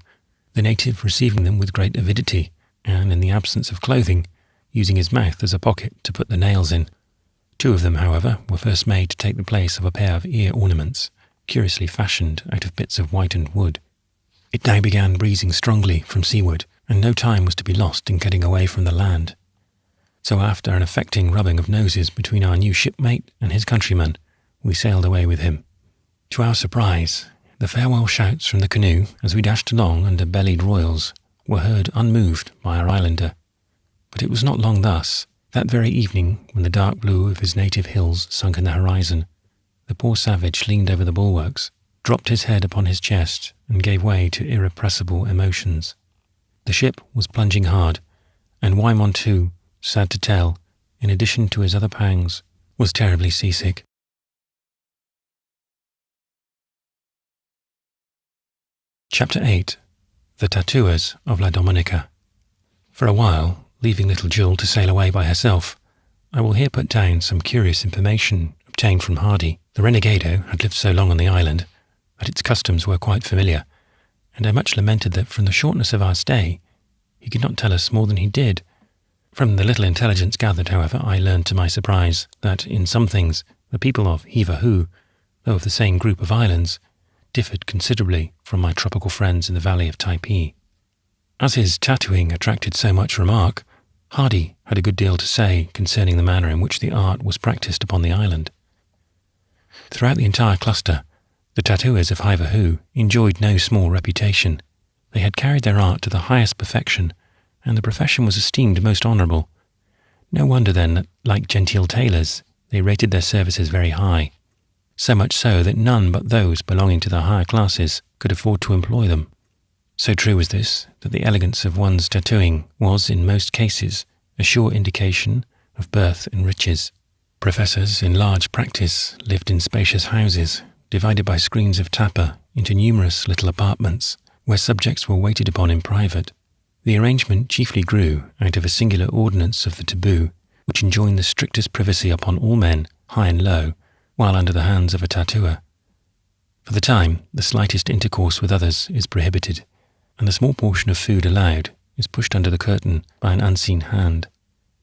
the native receiving them with great avidity, and, in the absence of clothing, using his mouth as a pocket to put the nails in. 2 of them, however, were first made to take the place of a pair of ear ornaments, curiously fashioned out of bits of whitened wood. It now began breezing strongly from seaward, and no time was to be lost in getting away from the land. So after an affecting rubbing of noses between our new shipmate and his countryman, we sailed away with him. To our surprise, the farewell shouts from the canoe as we dashed along under bellied royals were heard unmoved by our islander. But it was not long thus. That very evening, when the dark blue of his native hills sunk in the horizon, the poor savage leaned over the bulwarks, dropped his head upon his chest, and gave way to irrepressible emotions. The ship was plunging hard, and Wymontoo, sad to tell, in addition to his other pangs, was terribly seasick. Chapter 8. The Tattooers of La Dominica. For a while, leaving little Jill to sail away by herself, I will here put down some curious information obtained from Hardy. The renegado had lived so long on the island that its customs were quite familiar, and I much lamented that from the shortness of our stay, he could not tell us more than he did. From the little intelligence gathered, however, I learned to my surprise that, in some things, the people of Hiva-Hu, though of the same group of islands, differed considerably from my tropical friends in the valley of Taipei. As his tattooing attracted so much remark, Hardy had a good deal to say concerning the manner in which the art was practiced upon the island. Throughout the entire cluster, the tattooers of Hiva-Hu enjoyed no small reputation. They had carried their art to the highest perfection, and the profession was esteemed most honourable. No wonder then that, like genteel tailors, they rated their services very high, so much so that none but those belonging to the higher classes could afford to employ them. So true was this, that the elegance of one's tattooing was, in most cases, a sure indication of birth and riches. Professors in large practice lived in spacious houses, divided by screens of tappa into numerous little apartments, where subjects were waited upon in private. The arrangement chiefly grew out of a singular ordinance of the taboo, which enjoined the strictest privacy upon all men, high and low, while under the hands of a tattooer. For the time, the slightest intercourse with others is prohibited, and the small portion of food allowed is pushed under the curtain by an unseen hand.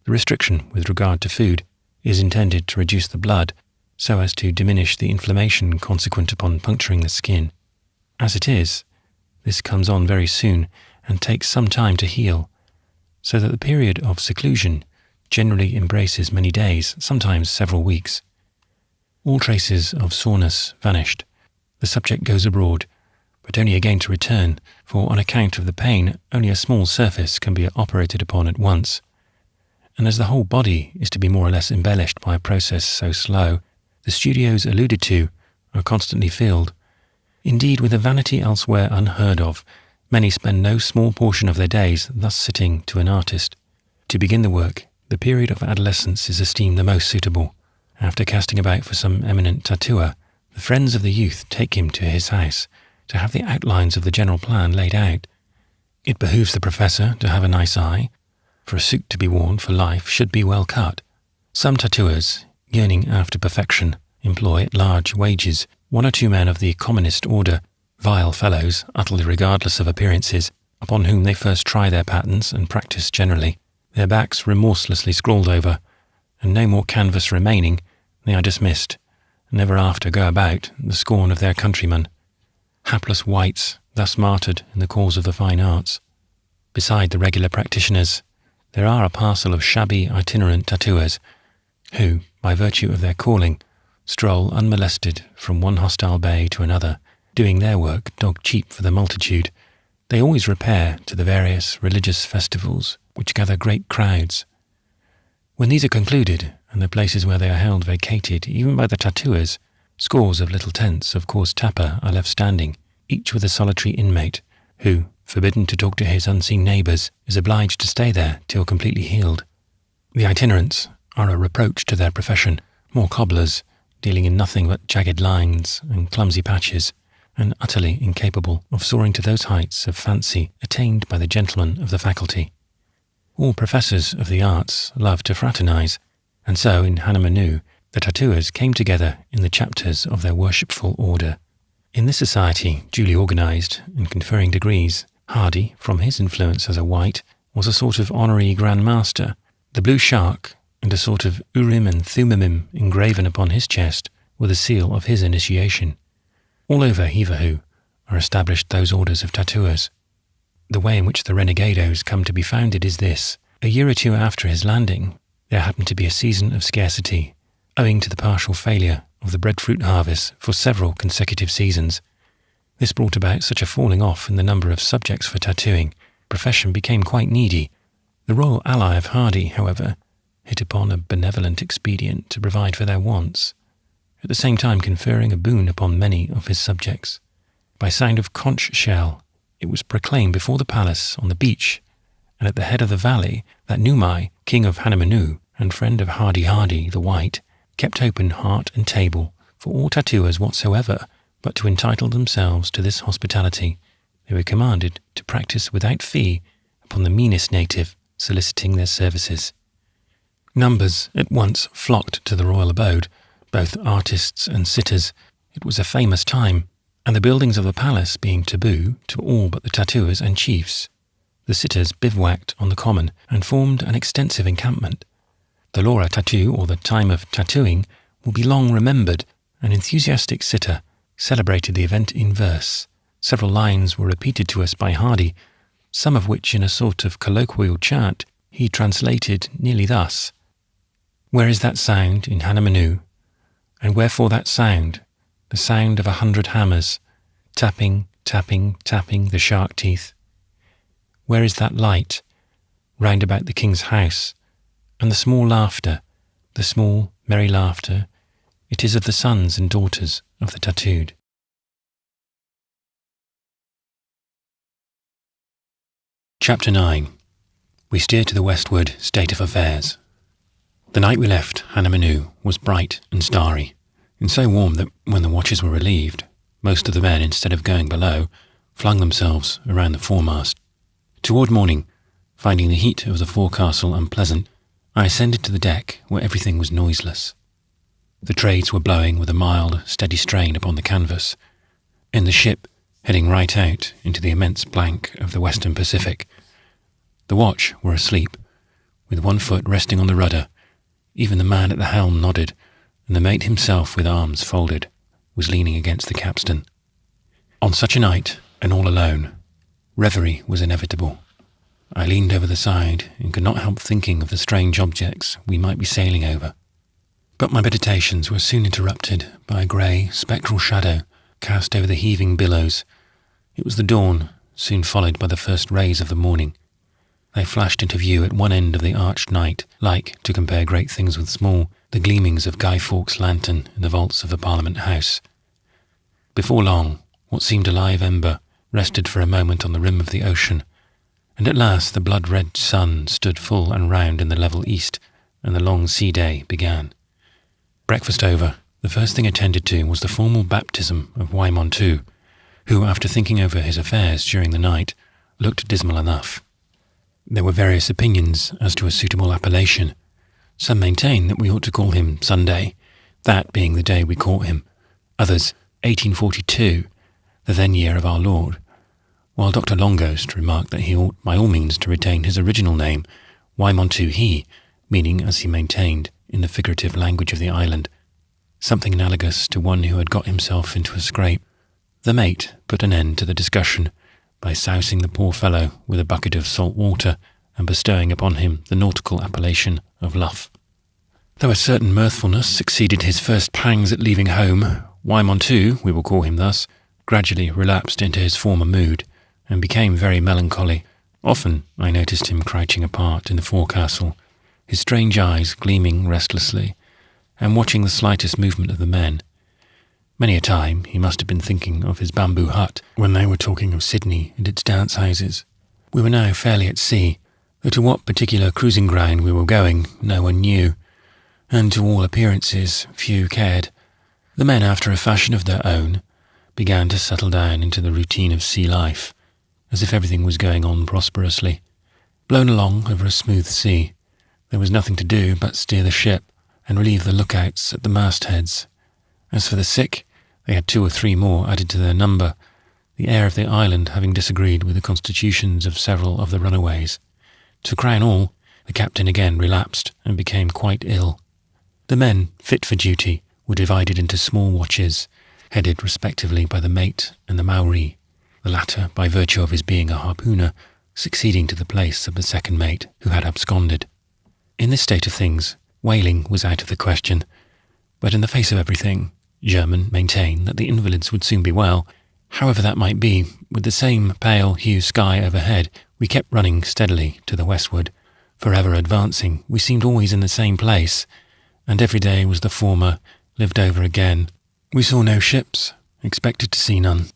The restriction with regard to food is intended to reduce the blood so as to diminish the inflammation consequent upon puncturing the skin. As it is, this comes on very soon and takes some time to heal, so that the period of seclusion generally embraces many days, sometimes several weeks. All traces of soreness vanished. The subject goes abroad, but only again to return, for on account of the pain only a small surface can be operated upon at once. And as the whole body is to be more or less embellished by a process so slow, the studios alluded to are constantly filled. Indeed, with a vanity elsewhere unheard of, many spend no small portion of their days thus sitting to an artist. To begin the work, the period of adolescence is esteemed the most suitable. After casting about for some eminent tattooer, the friends of the youth take him to his house to have the outlines of the general plan laid out. It behooves the professor to have a nice eye, for a suit to be worn for life should be well cut. Some tattooers, yearning after perfection, employ at large wages 1 or 2 men of the commonest order, vile fellows, utterly regardless of appearances, upon whom they first try their patterns and practice generally, their backs remorselessly scrawled over, and no more canvas remaining, they are dismissed, and never after go about the scorn of their countrymen. Hapless wights, thus martyred in the cause of the fine arts. Beside the regular practitioners, there are a parcel of shabby itinerant tattooers, who, by virtue of their calling, stroll unmolested from one hostile bay to another, doing their work dog-cheap for the multitude. They always repair to the various religious festivals, which gather great crowds. When these are concluded, and the places where they are held vacated, even by the tattooers, scores of little tents of coarse tappa are left standing, each with a solitary inmate, who, forbidden to talk to his unseen neighbours, is obliged to stay there till completely healed. The itinerants are a reproach to their profession, more cobblers, dealing in nothing but jagged lines and clumsy patches, and utterly incapable of soaring to those heights of fancy attained by the gentlemen of the faculty. All professors of the arts love to fraternize, and so in Hanamanu the tattooers came together in the chapters of their worshipful order. In this society, duly organized and conferring degrees, Hardy, from his influence as a white, was a sort of honorary Grand Master. The blue shark and a sort of Urim and Thummim engraven upon his chest were the seal of his initiation. All over Hivahu are established those orders of tattooers. The way in which the renegados come to be founded is this. A year or 2 after his landing, there happened to be a season of scarcity, owing to the partial failure of the breadfruit harvest for several consecutive seasons. This brought about such a falling off in the number of subjects for tattooing, profession became quite needy. The royal ally of Hardy, however, hit upon a benevolent expedient to provide for their wants, at the same time conferring a boon upon many of his subjects. By sound of conch shell, it was proclaimed before the palace on the beach, and at the head of the valley, that Numai, king of Hanamanu, and friend of Hardy the White, kept open heart and table for all tattooers whatsoever, but to entitle themselves to this hospitality, they were commanded to practice without fee upon the meanest native soliciting their services. Numbers at once flocked to the royal abode, both artists and sitters. It was a famous time, and the buildings of the palace being taboo to all but the tattooers and chiefs, the sitters bivouacked on the common and formed an extensive encampment. The Laura tattoo, or the time of tattooing, will be long remembered. An enthusiastic sitter celebrated the event in verse. Several lines were repeated to us by Hardy, some of which in a sort of colloquial chant he translated nearly thus: "Where is that sound in Hanamanu? And wherefore that sound? The sound of 100 hammers, tapping, tapping, tapping the shark teeth. Where is that light? Round about the king's house. And the small laughter, the small, merry laughter, it is of the sons and daughters of the tattooed." Chapter 9. We steer to the westward state of affairs. The night we left Hanamanu was bright and starry, and so warm that when the watches were relieved, most of the men, instead of going below, flung themselves around the foremast. Toward morning, finding the heat of the forecastle unpleasant, I ascended to the deck where everything was noiseless. The trades were blowing with a mild, steady strain upon the canvas, and the ship heading right out into the immense blank of the western Pacific. The watch were asleep, with one foot resting on the rudder. Even the man at the helm nodded, and the mate himself, with arms folded, was leaning against the capstan. On such a night, and all alone, reverie was inevitable. I leaned over the side and could not help thinking of the strange objects we might be sailing over. But my meditations were soon interrupted by a grey, spectral shadow cast over the heaving billows. It was the dawn, soon followed by the first rays of the morning. They flashed into view at one end of the arched night, like, to compare great things with small, the gleamings of Guy Fawkes' lantern in the vaults of the Parliament House. Before long, what seemed a live ember rested for a moment on the rim of the ocean, and at last the blood-red sun stood full and round in the level east, and the long sea day began. Breakfast over, the first thing attended to was the formal baptism of Wymon, who, after thinking over his affairs during the night, looked dismal enough. There were various opinions as to a suitable appellation. Some maintained that we ought to call him Sunday, that being the day we caught him. Others, 1842, the then year of our Lord, while Dr. Longghost remarked that he ought by all means to retain his original name, Wymon he, meaning, as he maintained, in the figurative language of the island, something analogous to one who had got himself into a scrape. The mate put an end to the discussion by sousing the poor fellow with a bucket of salt water and bestowing upon him the nautical appellation of Luff. Though a certain mirthfulness succeeded his first pangs at leaving home, Wymon, we will call him thus, gradually relapsed into his former mood and became very melancholy. Often I noticed him crouching apart in the forecastle, his strange eyes gleaming restlessly, and watching the slightest movement of the men. Many a time he must have been thinking of his bamboo hut when they were talking of Sydney and its dance-houses. We were now fairly at sea, though to what particular cruising ground we were going no one knew, and to all appearances few cared. The men, after a fashion of their own, began to settle down into the routine of sea life, as if everything was going on prosperously. Blown along over a smooth sea, there was nothing to do but steer the ship and relieve the lookouts at the mastheads. As for the sick, they had 2 or 3 more added to their number, the air of the island having disagreed with the constitutions of several of the runaways. To crown all, the captain again relapsed and became quite ill. The men, fit for duty, were divided into small watches, headed respectively by the mate and the Maori, the latter, by virtue of his being a harpooner, succeeding to the place of the second mate, who had absconded. In this state of things, whaling was out of the question, but in the face of everything, Herman maintained that the invalids would soon be well. However that might be, with the same pale hue sky overhead, we kept running steadily to the westward. Forever advancing, we seemed always in the same place, and every day was the former, lived over again. We saw no ships, expected to see none.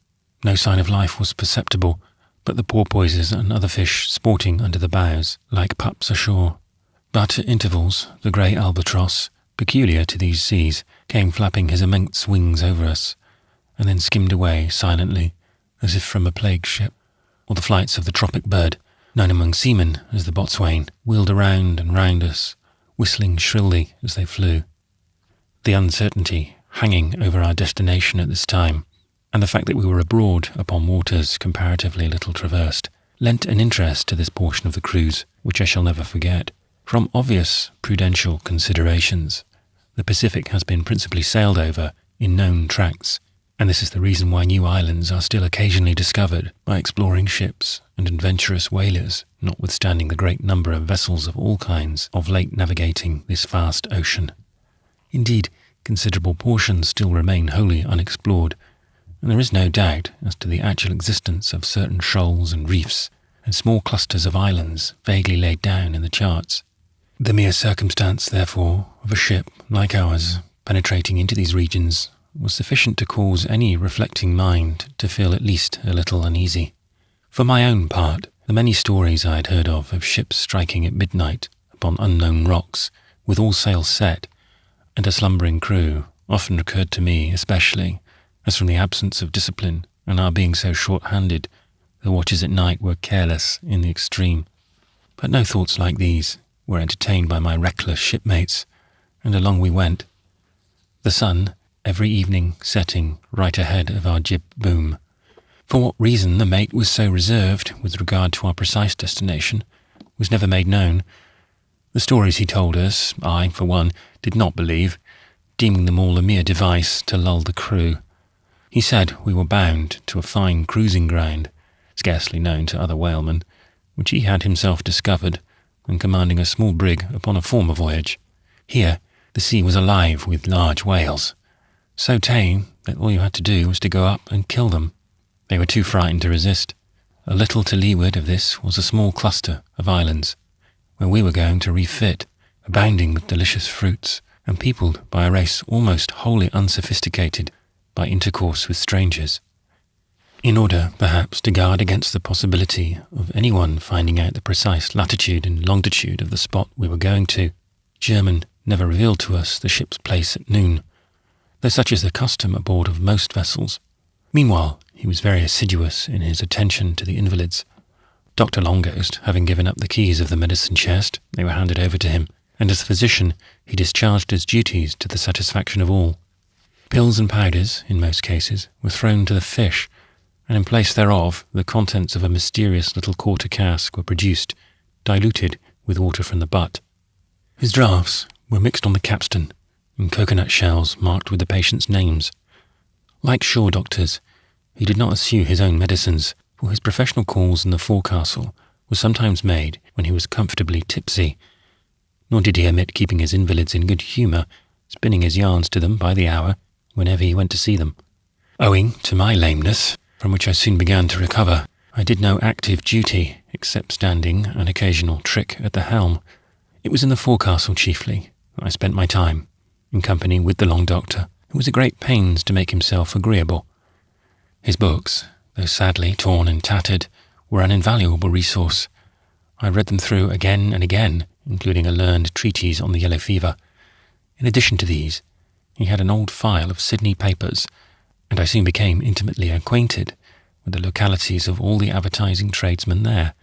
No sign of life was perceptible, but the porpoises and other fish sporting under the bows, like pups ashore. But at intervals, the grey albatross, peculiar to these seas, came flapping his immense wings over us, and then skimmed away silently, as if from a plague ship, or the flights of the tropic bird, known among seamen as the boatswain, wheeled around and round us, whistling shrilly as they flew. The uncertainty hanging over our destination at this time, and the fact that we were abroad upon waters comparatively little traversed, lent an interest to this portion of the cruise which I shall never forget. From obvious prudential considerations, the Pacific has been principally sailed over in known tracts, and this is the reason why new islands are still occasionally discovered by exploring ships and adventurous whalers, notwithstanding the great number of vessels of all kinds of late navigating this vast ocean. Indeed, considerable portions still remain wholly unexplored, and there is no doubt as to the actual existence of certain shoals and reefs and small clusters of islands vaguely laid down in the charts. The mere circumstance, therefore, of a ship like ours penetrating into these regions was sufficient to cause any reflecting mind to feel at least a little uneasy. For my own part, the many stories I had heard of ships striking at midnight upon unknown rocks, with all sails set, and a slumbering crew, often recurred to me especially, as from the absence of discipline and our being so short-handed, the watches at night were careless in the extreme. But no thoughts like these were entertained by my reckless shipmates, and along we went. The sun, every evening, setting right ahead of our jib boom. For what reason the mate was so reserved with regard to our precise destination was never made known. The stories he told us, I, for one, did not believe, deeming them all a mere device to lull the crew. He said we were bound to a fine cruising ground, scarcely known to other whalemen, which he had himself discovered when commanding a small brig upon a former voyage. Here the sea was alive with large whales, so tame that all you had to do was to go up and kill them. They were too frightened to resist. A little to leeward of this was a small cluster of islands, where we were going to refit, abounding with delicious fruits, and peopled by a race almost wholly unsophisticated by intercourse with strangers. In order, perhaps, to guard against the possibility of anyone finding out the precise latitude and longitude of the spot we were going to, Herman never revealed to us the ship's place at noon, though such is the custom aboard of most vessels. Meanwhile, he was very assiduous in his attention to the invalids. Dr. Longghost having given up the keys of the medicine chest, they were handed over to him, and as physician he discharged his duties to the satisfaction of all. Pills and powders, in most cases, were thrown to the fish, and in place thereof the contents of a mysterious little quarter cask were produced, diluted with water from the butt. His draughts were mixed on the capstan, in coconut shells marked with the patients' names. Like shore doctors, he did not eschew his own medicines, for his professional calls in the forecastle were sometimes made when he was comfortably tipsy, nor did he omit keeping his invalids in good humour, spinning his yarns to them by the hour whenever he went to see them. Owing to my lameness, from which I soon began to recover, I did no active duty except standing an occasional trick at the helm. It was in the forecastle chiefly that I spent my time, in company with the long doctor, who was at great pains to make himself agreeable. His books, though sadly torn and tattered, were an invaluable resource. I read them through again and again, including a learned treatise on the yellow fever. In addition to these, he had an old file of Sydney papers, and I soon became intimately acquainted with the localities of all the advertising tradesmen there.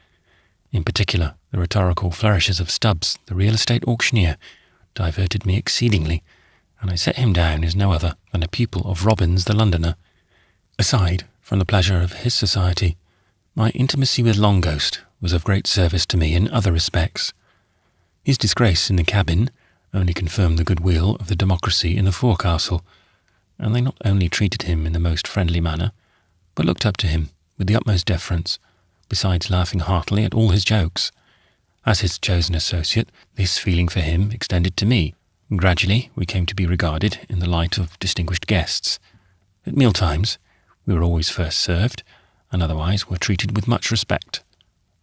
In particular, the rhetorical flourishes of Stubbs, the real estate auctioneer, diverted me exceedingly, and I set him down as no other than a pupil of Robbins the Londoner. Aside from the pleasure of his society, my intimacy with Longghost was of great service to me in other respects. His disgrace in the cabin only confirmed the goodwill of the democracy in the forecastle, and they not only treated him in the most friendly manner, but looked up to him with the utmost deference, besides laughing heartily at all his jokes. As his chosen associate, this feeling for him extended to me. Gradually we came to be regarded in the light of distinguished guests. At mealtimes we were always first served, and otherwise were treated with much respect.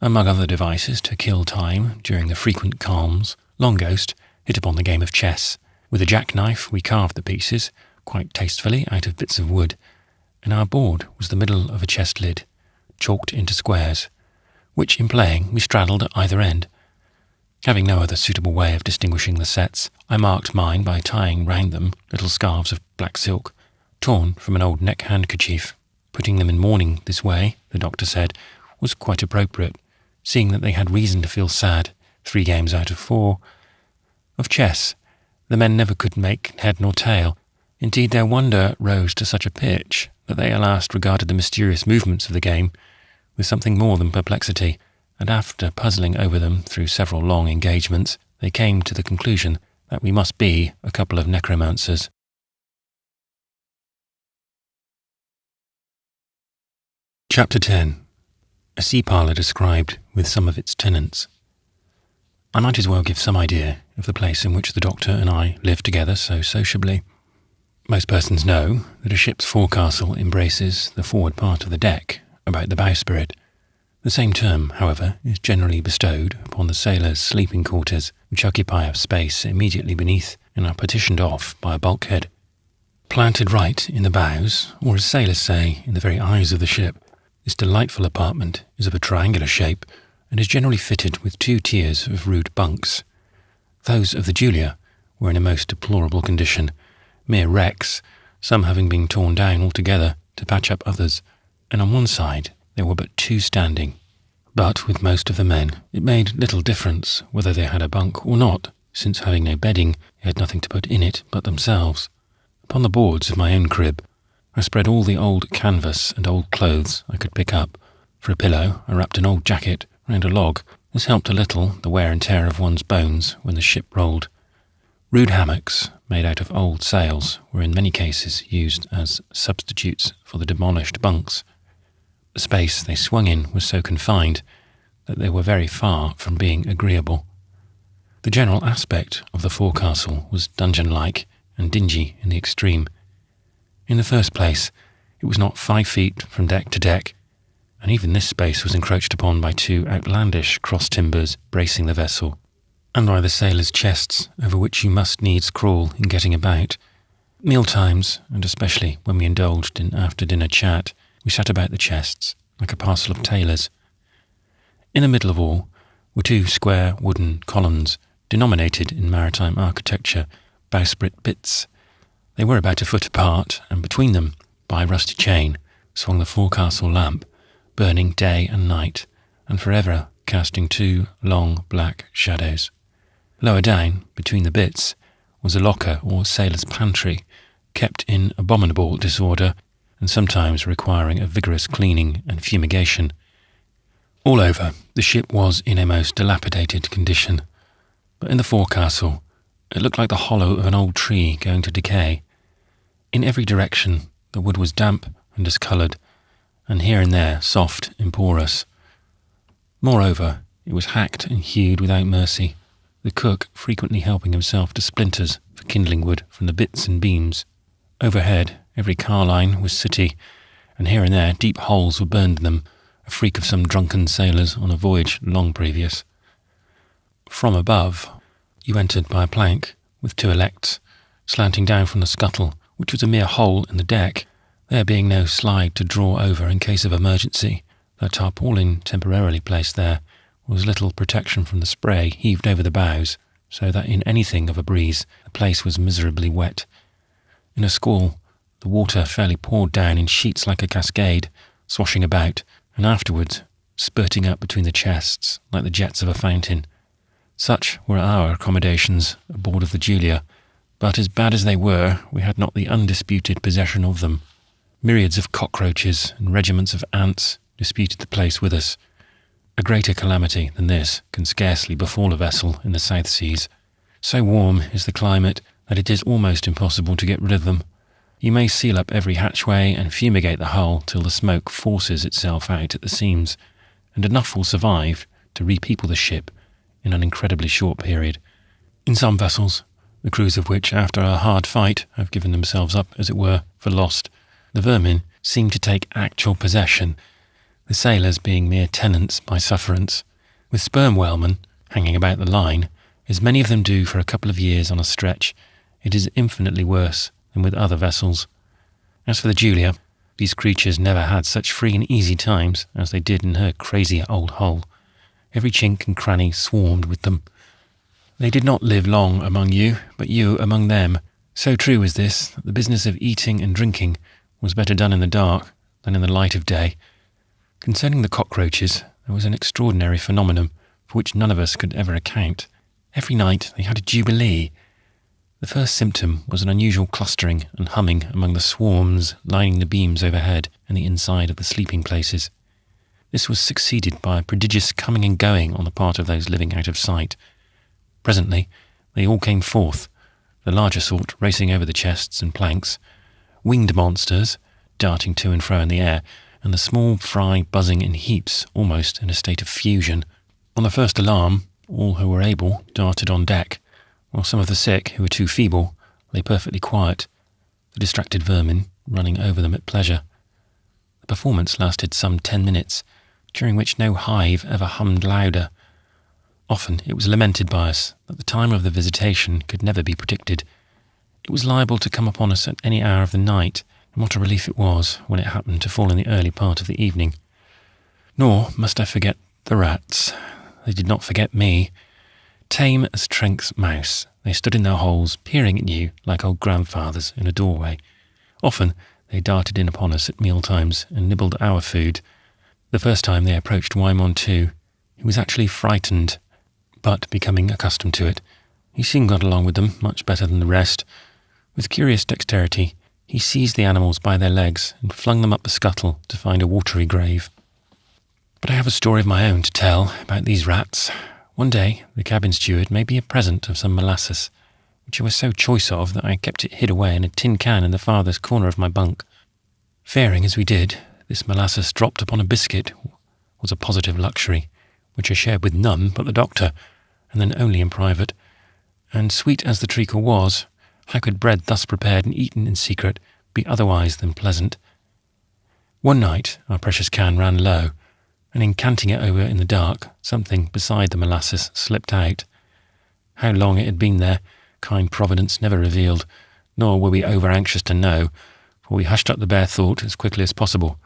Among other devices to kill time during the frequent calms, Longghost hit upon the game of chess. With a jackknife we carved the pieces, quite tastefully, out of bits of wood, and our board was the middle of a chest lid, chalked into squares, which in playing we straddled at either end. Having no other suitable way of distinguishing the sets, I marked mine by tying round them little scarves of black silk, torn from an old neck handkerchief. Putting them in mourning this way, the doctor said, was quite appropriate, seeing that they had reason to feel sad, 3 games out of 4. Of chess, the men never could make head nor tail. Indeed, their wonder rose to such a pitch that they at last regarded the mysterious movements of the game with something more than perplexity, and after puzzling over them through several long engagements, they came to the conclusion that we must be a couple of necromancers. Chapter 10. A sea parlour described with some of its tenants. I might as well give some idea of the place in which the doctor and I lived together so sociably. Most persons know that a ship's forecastle embraces the forward part of the deck, about the bowsprit. The same term, however, is generally bestowed upon the sailors' sleeping quarters, which occupy a space immediately beneath and are partitioned off by a bulkhead. Planted right in the bows, or as sailors say, in the very eyes of the ship, this delightful apartment is of a triangular shape and is generally fitted with 2 tiers of rude bunks. Those of the Julia were in a most deplorable condition, mere wrecks, some having been torn down altogether to patch up others, and on one side there were but 2 standing. But with most of the men it made little difference whether they had a bunk or not, since having no bedding, they had nothing to put in it but themselves. Upon the boards of my own crib I spread all the old canvas and old clothes I could pick up. For a pillow I wrapped an old jacket round a log. This helped a little the wear and tear of one's bones when the ship rolled. Rude hammocks, made out of old sails, were in many cases used as substitutes for the demolished bunks. The space they swung in was so confined that they were very far from being agreeable. The general aspect of the forecastle was dungeon-like and dingy in the extreme. In the first place, it was not 5 feet from deck to deck, and even this space was encroached upon by 2 outlandish cross-timbers bracing the vessel, and by the sailors' chests over which you must needs crawl in getting about. Mealtimes, and especially when we indulged in after-dinner chat, we sat about the chests like a parcel of tailors. In the middle of all were 2 square wooden columns, denominated in maritime architecture bowsprit bitts. They were about a foot apart, and between them, by a rusty chain, swung the forecastle lamp, burning day and night, and forever casting 2 long black shadows. Lower down, between the bitts, was a locker or sailor's pantry, kept in abominable disorder, and sometimes requiring a vigorous cleaning and fumigation. All over, the ship was in a most dilapidated condition, but in the forecastle it looked like the hollow of an old tree going to decay. In every direction the wood was damp and discoloured, and here and there soft and porous. Moreover, it was hacked and hewed without mercy, the cook frequently helping himself to splinters for kindling wood from the bits and beams. Overhead, every carline was sooty, and here and there deep holes were burned in them, a freak of some drunken sailors on a voyage long previous. From above, you entered by a plank, with 2 elects, slanting down from the scuttle, which was a mere hole in the deck, there being no slide to draw over in case of emergency. The tarpaulin temporarily placed there was little protection from the spray heaved over the bows, so that in anything of a breeze the place was miserably wet. In a squall, the water fairly poured down in sheets like a cascade, swashing about, and afterwards spurting up between the chests like the jets of a fountain. Such were our accommodations aboard of the Julia, but as bad as they were, we had not the undisputed possession of them. Myriads of cockroaches and regiments of ants disputed the place with us. A greater calamity than this can scarcely befall a vessel in the South Seas. So warm is the climate that it is almost impossible to get rid of them. You may seal up every hatchway and fumigate the hull till the smoke forces itself out at the seams, and enough will survive to repeople the ship in an incredibly short period. In some vessels, the crews of which, after a hard fight, have given themselves up, as it were, for lost, the vermin seem to take actual possession, the sailors being mere tenants by sufferance, with sperm whalemen hanging about the line, as many of them do for a couple of years on a stretch. It is infinitely worse than with other vessels. As for the Julia, these creatures never had such free and easy times as they did in her crazy old hull. Every chink and cranny swarmed with them. They did not live long among you, but you among them. So true is this, that the business of eating and drinking was better done in the dark than in the light of day. Concerning the cockroaches, there was an extraordinary phenomenon for which none of us could ever account. Every night they had a jubilee. The first symptom was an unusual clustering and humming among the swarms lining the beams overhead and the inside of the sleeping places. This was succeeded by a prodigious coming and going on the part of those living out of sight. Presently they all came forth, the larger sort racing over the chests and planks, winged monsters darting to and fro in the air, and the small fry buzzing in heaps, almost in a state of fusion. On the first alarm, all who were able darted on deck, while some of the sick, who were too feeble, lay perfectly quiet, the distracted vermin running over them at pleasure. The performance lasted some 10 minutes, during which no hive ever hummed louder. Often it was lamented by us that the time of the visitation could never be predicted. It was liable to come upon us at any hour of the night, and what a relief it was when it happened to fall in the early part of the evening. Nor must I forget the rats. They did not forget me. Tame as Trenck's mouse, they stood in their holes, peering at you like old grandfathers in a doorway. Often they darted in upon us at mealtimes and nibbled our food. The first time they approached Wymon too, he was actually frightened, but becoming accustomed to it, he soon got along with them much better than the rest. With curious dexterity, he seized the animals by their legs and flung them up the scuttle to find a watery grave. But I have a story of my own to tell about these rats. One day, the cabin steward made me a present of some molasses, which I was so choice of that I kept it hid away in a tin can in the farthest corner of my bunk. Faring as we did, this molasses dropped upon a biscuit was a positive luxury, which I shared with none but the doctor, and then only in private. And sweet as the treacle was, how could bread thus prepared and eaten in secret be otherwise than pleasant? One night our precious can ran low, and in canting it over in the dark, something beside the molasses slipped out. How long it had been there, kind Providence never revealed, nor were we over-anxious to know, for we hushed up the bare thought as quickly as possible.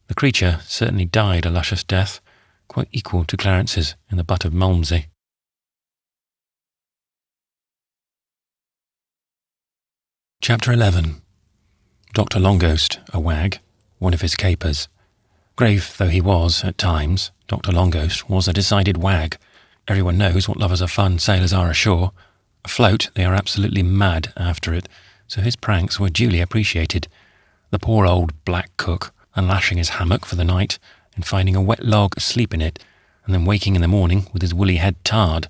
The creature certainly died a luscious death, quite equal to Clarence's in the butt of Malmsey. Chapter 11. Dr. Longhost, a wag, one of his capers. Grave though he was at times, Dr. Longhost was a decided wag. Everyone knows what lovers of fun sailors are ashore. Afloat, they are absolutely mad after it, so his pranks were duly appreciated. The poor old black cook, unlashing his hammock for the night and finding a wet log asleep in it, and then waking in the morning with his woolly head tarred,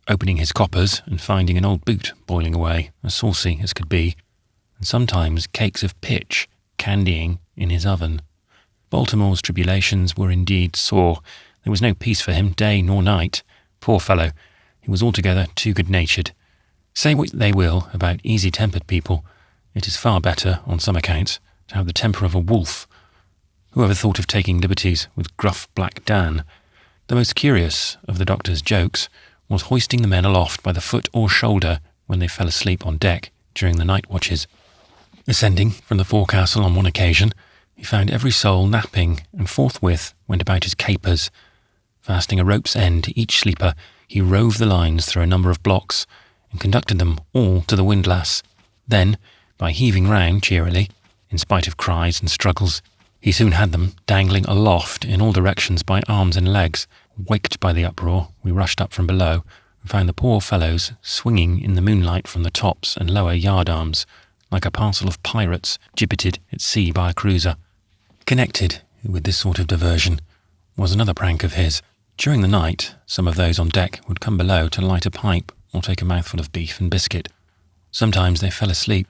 opening his coppers and finding an old boot boiling away, as saucy as could be, and sometimes cakes of pitch candying in his oven. Baltimore's tribulations were indeed sore. There was no peace for him day nor night. Poor fellow, he was altogether too good-natured. Say what they will about easy-tempered people, it is far better, on some accounts, to have the temper of a wolf. Whoever thought of taking liberties with gruff Black Dan? The most curious of the doctor's jokes was hoisting the men aloft by the foot or shoulder when they fell asleep on deck during the night watches. Ascending from the forecastle on one occasion, he found every soul napping, and forthwith went about his capers. Fastening a rope's end to each sleeper, he rove the lines through a number of blocks, and conducted them all to the windlass. Then, by heaving round cheerily, in spite of cries and struggles, he soon had them dangling aloft in all directions by arms and legs. Waked by the uproar, we rushed up from below, and found the poor fellows swinging in the moonlight from the tops and lower yardarms, like a parcel of pirates gibbeted at sea by a cruiser. Connected with this sort of diversion was another prank of his. During the night, some of those on deck would come below to light a pipe or take a mouthful of beef and biscuit. Sometimes they fell asleep.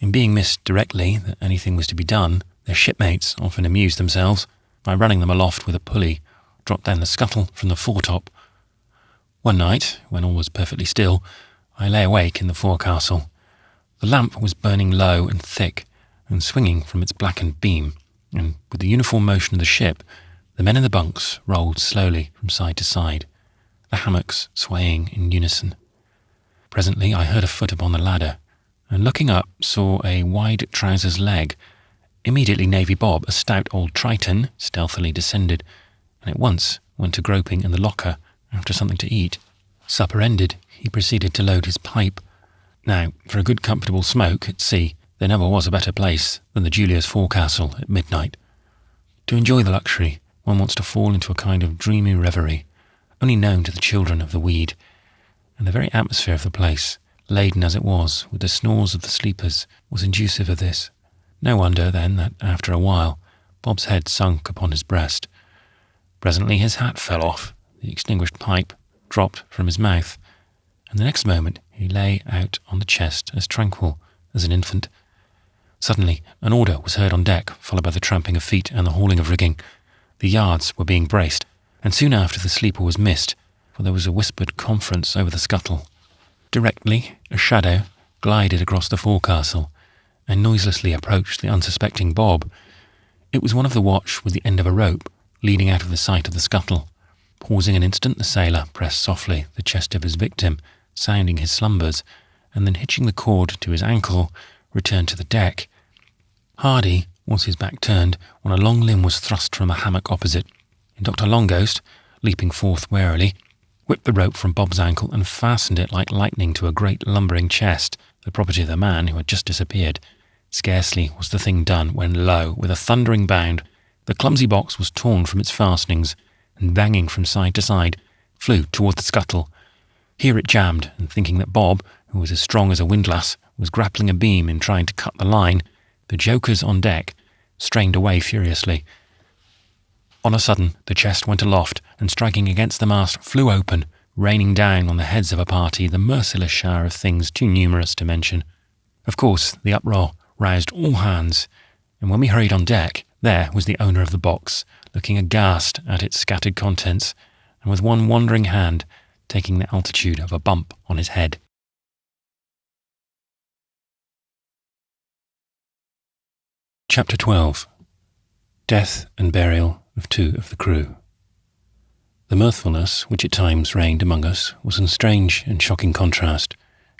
In being missed directly that anything was to be done, their shipmates often amused themselves by running them aloft with a pulley, dropped down the scuttle from the foretop. One night, when all was perfectly still, I lay awake in the forecastle. The lamp was burning low and thick, and swinging from its blackened beam, and with the uniform motion of the ship, the men in the bunks rolled slowly from side to side, the hammocks swaying in unison. Presently I heard a foot upon the ladder, and looking up saw a wide trouser's leg. Immediately Navy Bob, a stout old Triton, stealthily descended, and at once went to groping in the locker after something to eat. Supper ended, he proceeded to load his pipe. Now, for a good comfortable smoke at sea, there never was a better place than the Julia's forecastle at midnight. To enjoy the luxury, one wants to fall into a kind of dreamy reverie, only known to the children of the weed, and the very atmosphere of the place, laden as it was with the snores of the sleepers, was inducive of this. No wonder, then, that after a while, Bob's head sunk upon his breast. Presently his hat fell off, the extinguished pipe dropped from his mouth, and the next moment he lay out on the chest as tranquil as an infant. Suddenly an order was heard on deck, followed by the tramping of feet and the hauling of rigging. The yards were being braced, and soon after the sleeper was missed, for there was a whispered conference over the scuttle. Directly a shadow glided across the forecastle, and noiselessly approached the unsuspecting Bob. It was one of the watch with the end of a rope, leading out of the sight of the scuttle. Pausing an instant, the sailor pressed softly the chest of his victim, sounding his slumbers, and then hitching the cord to his ankle, returned to the deck. Hardy was his back turned when a long limb was thrust from a hammock opposite, and Dr. Longhost, leaping forth warily, whipped the rope from Bob's ankle and fastened it like lightning to a great lumbering chest, the property of the man who had just disappeared. Scarcely was the thing done when, lo, with a thundering bound, the clumsy box was torn from its fastenings and, banging from side to side, flew toward the scuttle. Here it jammed, and thinking that Bob, who was as strong as a windlass, was grappling a beam in trying to cut the line, the jokers on deck strained away furiously. On a sudden, the chest went aloft, and striking against the mast, flew open, raining down on the heads of a party the merciless shower of things too numerous to mention. Of course, the uproar roused all hands, and when we hurried on deck, there was the owner of the box, looking aghast at its scattered contents, and with one wandering hand taking the altitude of a bump on his head. Chapter 12. Death and Burial of Two of the Crew. The mirthfulness which at times reigned among us was in strange and shocking contrast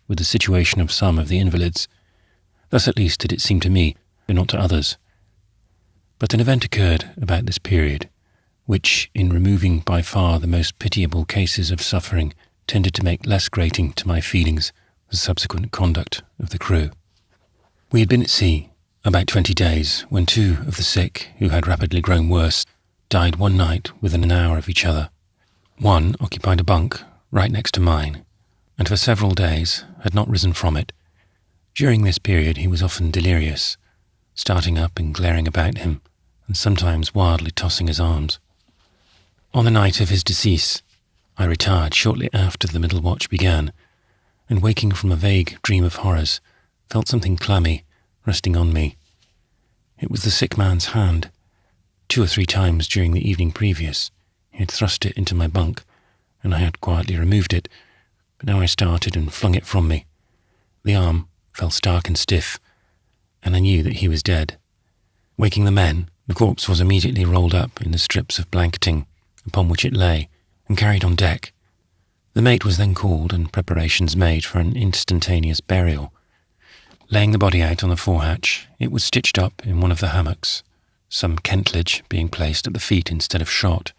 with the situation of some of the invalids. Thus at least did it seem to me, though not to others. But an event occurred about this period, which, in removing by far the most pitiable cases of suffering, tended to make less grating to my feelings the subsequent conduct of the crew. We had been at sea about 20 days, when two of the sick, who had rapidly grown worse, died one night within an hour of each other. One occupied a bunk right next to mine, and for several days had not risen from it. During this period he was often delirious, starting up and glaring about him, and sometimes wildly tossing his arms. On the night of his decease, I retired shortly after the middle watch began, and waking from a vague dream of horrors, felt something clammy resting on me. It was the sick man's hand. 2 or 3 times during the evening previous, he had thrust it into my bunk, and I had quietly removed it, but now I started and flung it from me. The arm fell stark and stiff, and I knew that he was dead. Waking the men, the corpse was immediately rolled up in the strips of blanketing upon which it lay, and carried on deck. The mate was then called, and preparations made for an instantaneous burial. Laying the body out on the forehatch, it was stitched up in one of the hammocks, some kentlage being placed at the feet instead of shot.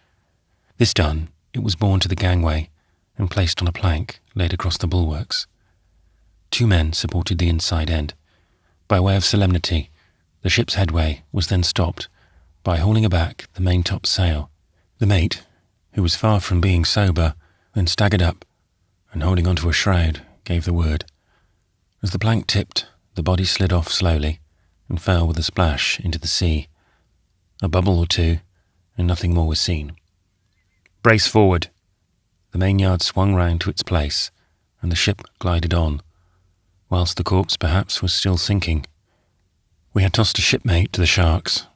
This done, it was borne to the gangway and placed on a plank laid across the bulwarks. 2 men supported the inside end. By way of solemnity, the ship's headway was then stopped by hauling aback the maintop sail. The mate, who was far from being sober, then staggered up and, holding onto a shroud, gave the word. As the plank tipped, the body slid off slowly and fell with a splash into the sea. A bubble or two, and nothing more was seen. Brace forward! The mainyard swung round to its place, and the ship glided on, whilst the corpse perhaps was still sinking. We had tossed a shipmate to the sharks,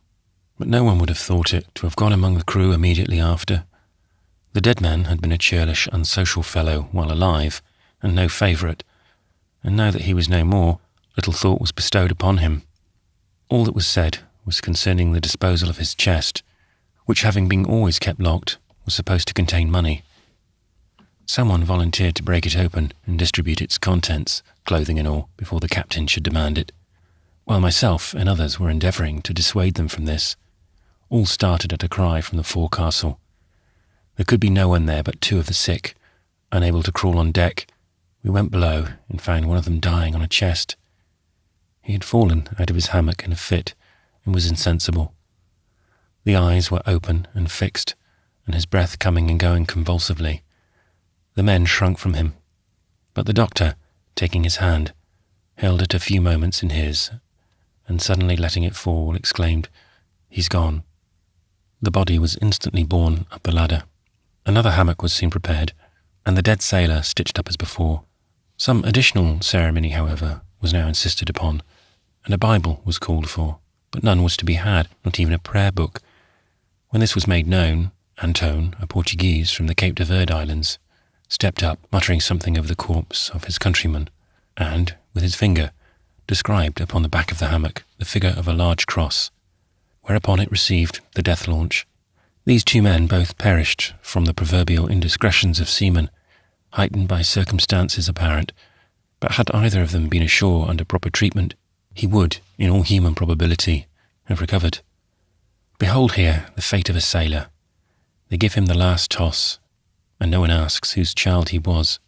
but no one would have thought it to have gone among the crew immediately after. The dead man had been a churlish, unsocial fellow while alive, and no favourite, and now that he was no more, little thought was bestowed upon him. All that was said was concerning the disposal of his chest, which, having been always kept locked, was supposed to contain money. Someone volunteered to break it open and distribute its contents, clothing and all, before the captain should demand it. While myself and others were endeavouring to dissuade them from this, all started at a cry from the forecastle. There could be no one there but 2 of the sick. Unable to crawl on deck, we went below and found one of them dying on a chest. He had fallen out of his hammock in a fit and was insensible. The eyes were open and fixed, and his breath coming and going convulsively. The men shrunk from him, but the doctor, taking his hand, held it a few moments in his, and suddenly letting it fall, exclaimed, "He's gone." The body was instantly borne up the ladder. Another hammock was soon prepared, and the dead sailor stitched up as before. Some additional ceremony, however, was now insisted upon, and a Bible was called for, but none was to be had, not even a prayer book. When this was made known, Antone, a Portuguese from the Cape de Verde Islands, stepped up, muttering something of the corpse of his countryman, and, with his finger, described upon the back of the hammock the figure of a large cross, whereupon it received the death launch. These 2 men both perished from the proverbial indiscretions of seamen, heightened by circumstances apparent, but had either of them been ashore under proper treatment, he would, in all human probability, have recovered. Behold here the fate of a sailor. They give him the last toss, and no one asks whose child he was.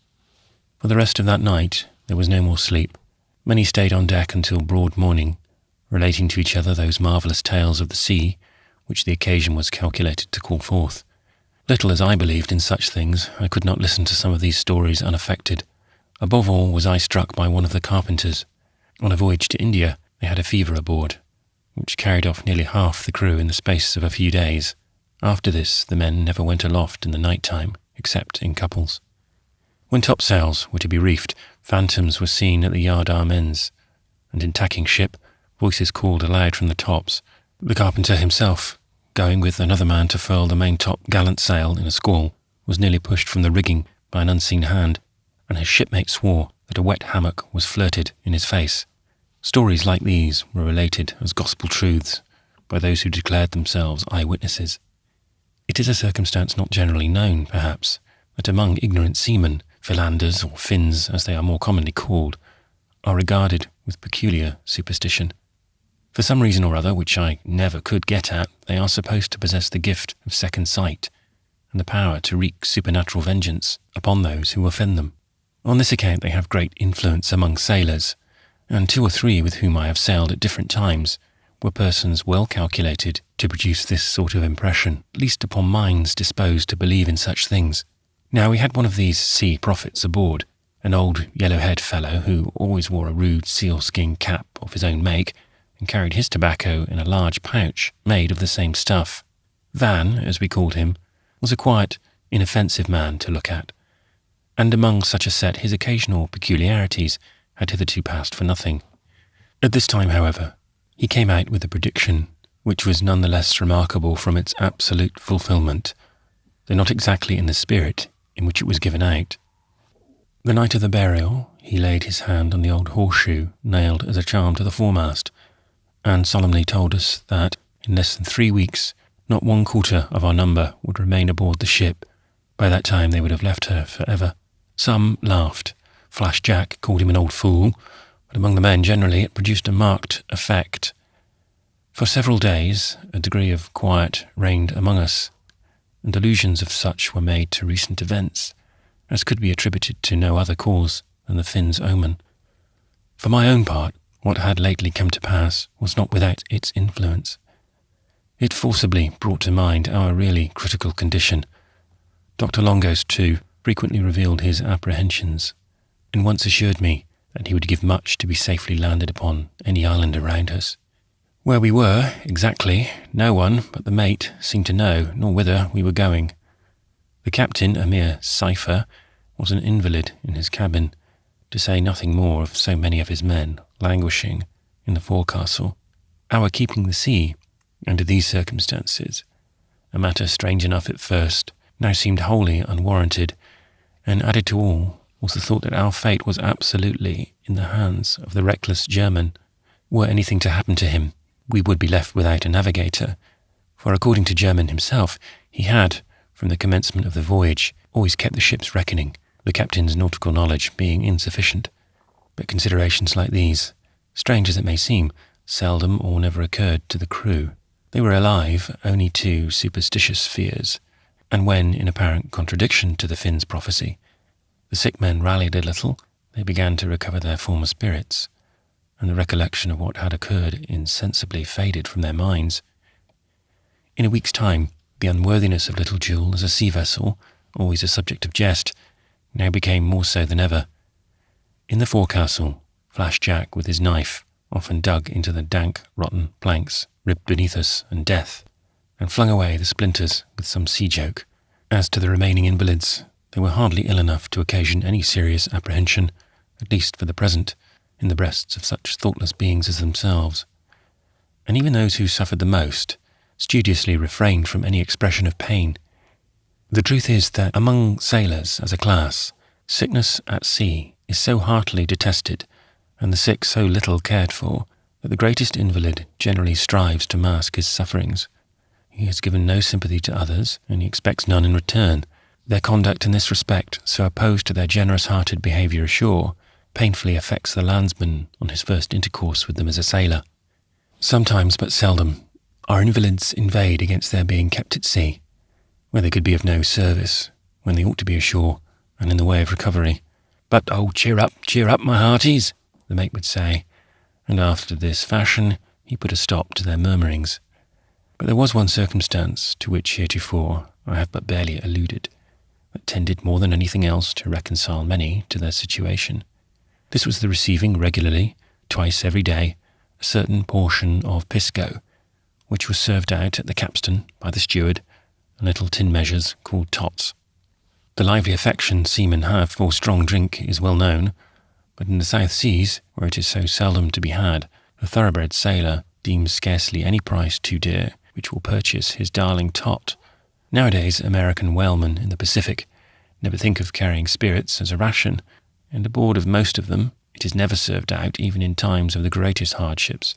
For the rest of that night there was no more sleep. Many stayed on deck until broad morning, relating to each other those marvellous tales of the sea, which the occasion was calculated to call forth. Little as I believed in such things, I could not listen to some of these stories unaffected. Above all was I struck by one of the carpenters. On a voyage to India, they had a fever aboard, which carried off nearly half the crew in the space of a few days. After this, the men never went aloft in the night time, except in couples. When topsails were to be reefed, phantoms were seen at the yard arm ends, and in tacking ship, voices called aloud from the tops. The carpenter himself, going with another man to furl the main-top gallant sail in a squall, was nearly pushed from the rigging by an unseen hand, and his shipmate swore that a wet hammock was flirted in his face. Stories like these were related as gospel truths by those who declared themselves eyewitnesses. It is a circumstance not generally known, perhaps, that among ignorant seamen, philanders, or Finns as they are more commonly called, are regarded with peculiar superstition. For some reason or other, which I never could get at, they are supposed to possess the gift of second sight and the power to wreak supernatural vengeance upon those who offend them. On this account they have great influence among sailors, and 2 or 3 with whom I have sailed at different times were persons well calculated to produce this sort of impression, at least upon minds disposed to believe in such things. Now we had one of these sea prophets aboard, an old yellow-haired fellow who always wore a rude sealskin cap of his own make, and carried his tobacco in a large pouch made of the same stuff. Van, as we called him, was a quiet, inoffensive man to look at, and among such a set his occasional peculiarities had hitherto passed for nothing. At this time, however, he came out with a prediction which was none the less remarkable from its absolute fulfilment, though not exactly in the spirit in which it was given out. The night of the burial, he laid his hand on the old horseshoe nailed as a charm to the foremast, and solemnly told us that, in less than 3 weeks, not 1/4 of our number would remain aboard the ship. By that time they would have left her for ever. Some laughed. Flash Jack called him an old fool, but among the men generally it produced a marked effect. For several days a degree of quiet reigned among us, and allusions of such were made to recent events as could be attributed to no other cause than the Finn's omen. For my own part, what had lately come to pass was not without its influence. It forcibly brought to mind our really critical condition. Dr. Longos, too, frequently revealed his apprehensions, and once assured me that he would give much to be safely landed upon any island around us. Where we were, exactly, no one but the mate seemed to know, nor whither we were going. The captain, a mere cipher, was an invalid in his cabin, to say nothing more of so many of his men languishing in the forecastle. Our keeping the sea, under these circumstances, a matter strange enough at first, now seemed wholly unwarranted, and added to all was the thought that our fate was absolutely in the hands of the reckless German. Were anything to happen to him, we would be left without a navigator, for according to German himself, he had, from the commencement of the voyage, always kept the ship's reckoning, the captain's nautical knowledge being insufficient. But considerations like these, strange as it may seem, seldom or never occurred to the crew. They were alive only to superstitious fears, and when, in apparent contradiction to the Finn's prophecy, the sick men rallied a little, they began to recover their former spirits, and the recollection of what had occurred insensibly faded from their minds. In a week's time, the unworthiness of Little Jewel as a sea vessel, always a subject of jest, now became more so than ever. In the forecastle, Flash Jack, with his knife, often dug into the dank, rotten planks ribbed beneath us and death, and flung away the splinters with some sea joke. As to the remaining invalids, they were hardly ill enough to occasion any serious apprehension, at least for the present, in the breasts of such thoughtless beings as themselves. And even those who suffered the most studiously refrained from any expression of pain. The truth is that among sailors as a class, sickness at sea is so heartily detested, and the sick so little cared for, that the greatest invalid generally strives to mask his sufferings. He has given no sympathy to others, and he expects none in return. Their conduct in this respect, so opposed to their generous-hearted behaviour ashore, painfully affects the landsman on his first intercourse with them as a sailor. Sometimes, but seldom, our invalids invade against their being kept at sea, where they could be of no service, when they ought to be ashore, and in the way of recovery. "But, oh, cheer up, my hearties," the mate would say, and after this fashion he put a stop to their murmurings. But there was one circumstance to which heretofore I have but barely alluded, that tended more than anything else to reconcile many to their situation. This was the receiving regularly, twice every day, a certain portion of pisco, which was served out at the capstan by the steward, in little tin measures called tots. The lively affection seamen have for strong drink is well known, but in the South Seas, where it is so seldom to be had, the thoroughbred sailor deems scarcely any price too dear which will purchase his darling tot. Nowadays, American whalemen in the Pacific never think of carrying spirits as a ration, and aboard of most of them it is never served out even in times of the greatest hardships.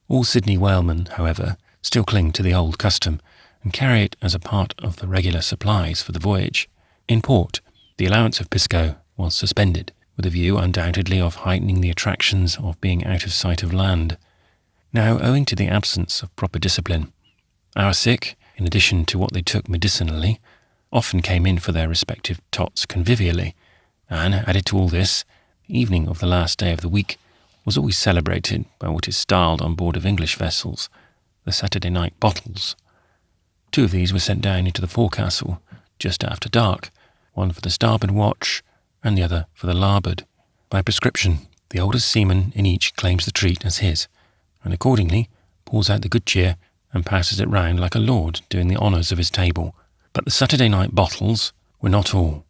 All Sydney whalemen, however, still cling to the old custom, and carry it as a part of the regular supplies for the voyage. In port, the allowance of pisco was suspended, with a view undoubtedly of heightening the attractions of being out of sight of land. Now, owing to the absence of proper discipline, our sick, in addition to what they took medicinally, often came in for their respective tots convivially, and, added to all this, the evening of the last day of the week was always celebrated by what is styled on board of English vessels the Saturday night bottles. 2 of these were sent down into the forecastle just after dark, one for the starboard watch and the other for the larboard. By prescription, the oldest seaman in each claims the treat as his, and accordingly pours out the good cheer and passes it round like a lord doing the honours of his table. But the Saturday night bottles were not all.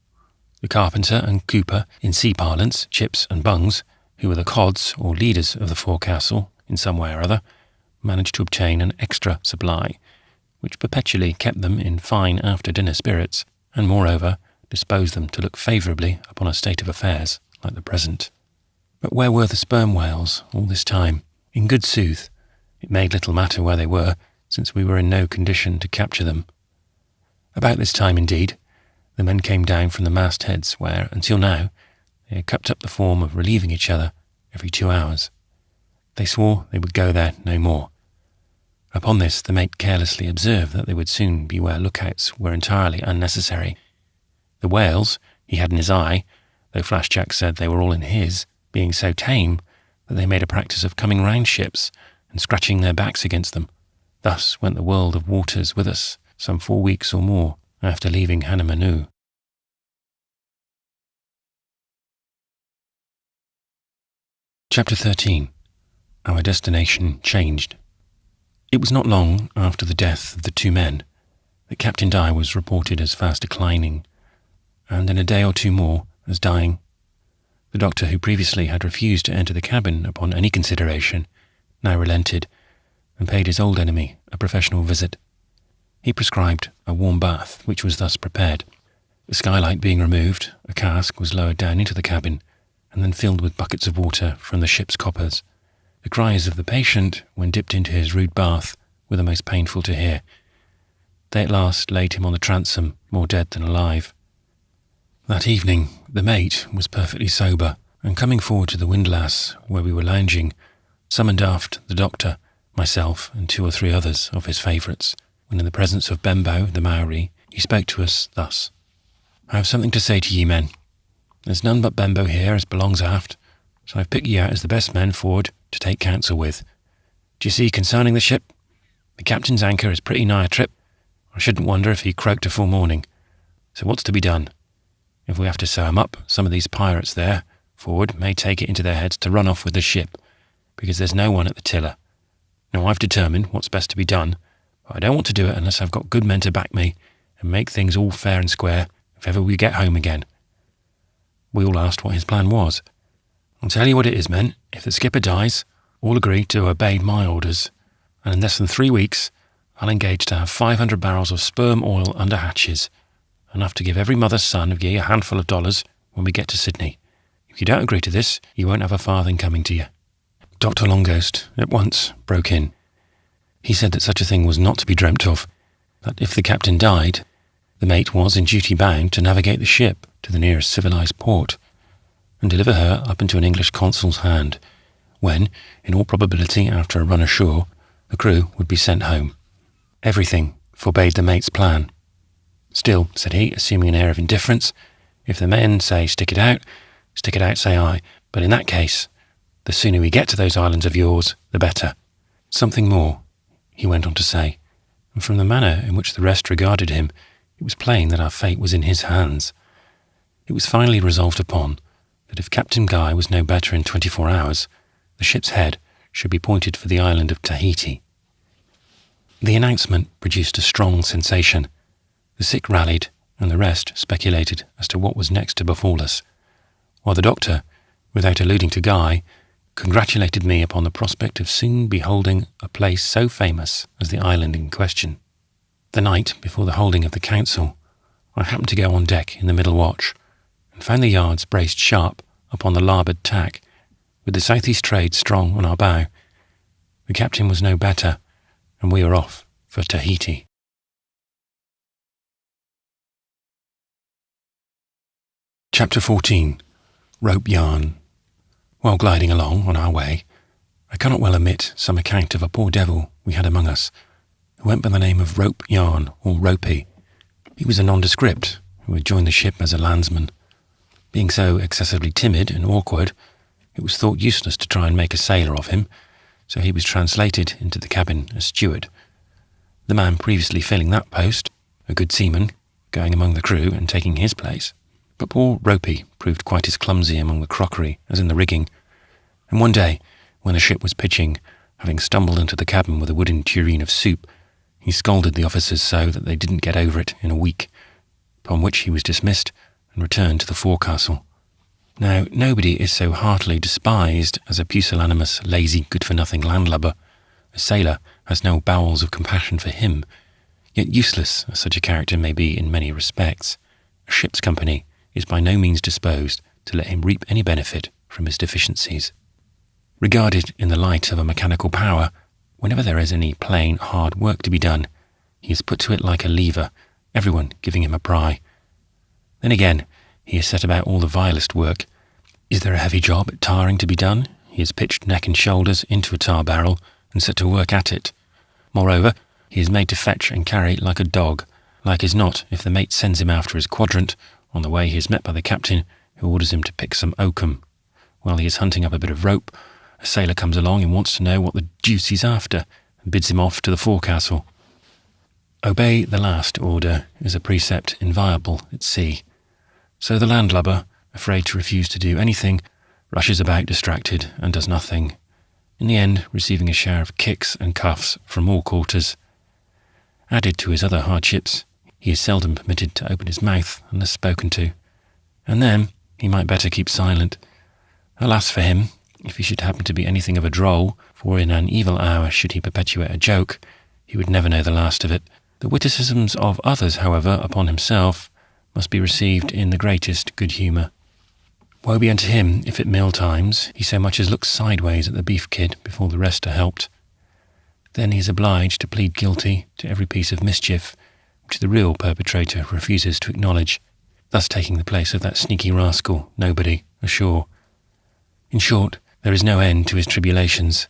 The carpenter and cooper, in sea parlance, chips and bungs, who were the cods or leaders of the forecastle in some way or other, managed to obtain an extra supply, which perpetually kept them in fine after-dinner spirits, and moreover disposed them to look favourably upon a state of affairs like the present. But where were the sperm whales all this time? In good sooth, it made little matter where they were, since we were in no condition to capture them. About this time, indeed, the men came down from the mastheads where, until now, they had kept up the form of relieving each other every 2 hours. They swore they would go there no more. Upon this, the mate carelessly observed that they would soon be where lookouts were entirely unnecessary. The whales he had in his eye, though Flashjack said they were all in his, being so tame that they made a practice of coming round ships and scratching their backs against them. Thus went the world of waters with us some 4 weeks or more after leaving Hanamanu. Chapter 13. Our destination changed. It was not long after the death of the 2 men that Captain Dye was reported as fast declining, and in a day or 2 more as dying. The doctor, who previously had refused to enter the cabin upon any consideration, now relented, and paid his old enemy a professional visit. He prescribed a warm bath, which was thus prepared. The skylight being removed, a cask was lowered down into the cabin, and then filled with buckets of water from the ship's coppers. The cries of the patient, when dipped into his rude bath, were the most painful to hear. They at last laid him on the transom, more dead than alive. That evening, the mate was perfectly sober, and coming forward to the windlass, where we were lounging, summoned aft the doctor, myself, and 2 or 3 others of his favourites, when in the presence of Bembo, the Maori, he spoke to us thus. "I have something to say to ye men. There's none but Bembo here as belongs aft, so I've picked ye out as the best men forward to take counsel with. D'ye see, concerning the ship, the captain's anchor is pretty nigh a trip. I shouldn't wonder if he croaked a full morning. So what's to be done? If we have to sew 'em up, some of these pirates there, forward, may take it into their heads to run off with the ship, because there's no one at the tiller. Now I've determined what's best to be done, but I don't want to do it unless I've got good men to back me and make things all fair and square if ever we get home again." We all asked what his plan was. "I'll tell you what it is, men. If the skipper dies, all agree to obey my orders, and in less than 3 weeks, I'll engage to have 500 barrels of sperm oil under hatches, enough to give every mother's son of ye a handful of dollars when we get to Sydney. If you don't agree to this, you won't have a farthing coming to you." Dr. Longghost at once broke in. He said that such a thing was not to be dreamt of, that if the captain died, the mate was in duty bound to navigate the ship to the nearest civilized port, and deliver her up into an English consul's hand, when, in all probability after a run ashore, the crew would be sent home. Everything forbade the mate's plan. "Still," said he, assuming an air of indifference, "if the men say stick it out, say I. But in that case, the sooner we get to those islands of yours, the better. Something more, he went on to say, and from the manner in which the rest regarded him, it was plain that our fate was in his hands. It was finally resolved upon that if Captain Guy was no better in 24 hours, the ship's head should be pointed for the island of Tahiti. The announcement produced a strong sensation. The sick rallied, and the rest speculated as to what was next to befall us, while the doctor, without alluding to Guy, congratulated me upon the prospect of soon beholding a place so famous as the island in question. The night before the holding of the council, I happened to go on deck in the middle watch, and found the yards braced sharp upon the larboard tack, with the southeast trade strong on our bow. The captain was no better, and we were off for Tahiti. Chapter 14. Rope Yarn. While gliding along on our way, I cannot well omit some account of a poor devil we had among us, who went by the name of Rope Yarn, or Ropey. He was a nondescript, who had joined the ship as a landsman. Being so excessively timid and awkward, it was thought useless to try and make a sailor of him, so he was translated into the cabin as steward. The man previously filling that post, a good seaman, going among the crew and taking his place. But poor Ropey proved quite as clumsy among the crockery as in the rigging, and one day, when the ship was pitching, having stumbled into the cabin with a wooden tureen of soup, he scolded the officers so that they didn't get over it in a week, upon which he was dismissed and returned to the forecastle. Now, nobody is so heartily despised as a pusillanimous, lazy, good-for-nothing landlubber. A sailor has no bowels of compassion for him, yet useless as such a character may be in many respects, a ship's company is by no means disposed to let him reap any benefit from his deficiencies. Regarded in the light of a mechanical power, whenever there is any plain, hard work to be done, he is put to it like a lever, everyone giving him a pry. Then again, he is set about all the vilest work. Is there a heavy job at tarring to be done? He is pitched neck and shoulders into a tar barrel and set to work at it. Moreover, he is made to fetch and carry like a dog. Like as not, if the mate sends him after his quadrant, on the way he is met by the captain, who orders him to pick some oakum. While he is hunting up a bit of rope, a sailor comes along and wants to know what the deuce he's after, and bids him off to the forecastle. Obey the last order is a precept inviolable at sea. So the landlubber, afraid to refuse to do anything, rushes about distracted and does nothing, in the end receiving a share of kicks and cuffs from all quarters. Added to his other hardships, he is seldom permitted to open his mouth unless spoken to, and then he might better keep silent. Alas for him, if he should happen to be anything of a droll, for in an evil hour should he perpetuate a joke, he would never know the last of it. The witticisms of others, however, upon himself, must be received in the greatest good humour. Woe be unto him if at meal times he so much as looks sideways at the beef kid before the rest are helped. Then he is obliged to plead guilty to every piece of mischief which the real perpetrator refuses to acknowledge, thus taking the place of that sneaky rascal, nobody, ashore. In short, there is no end to his tribulations.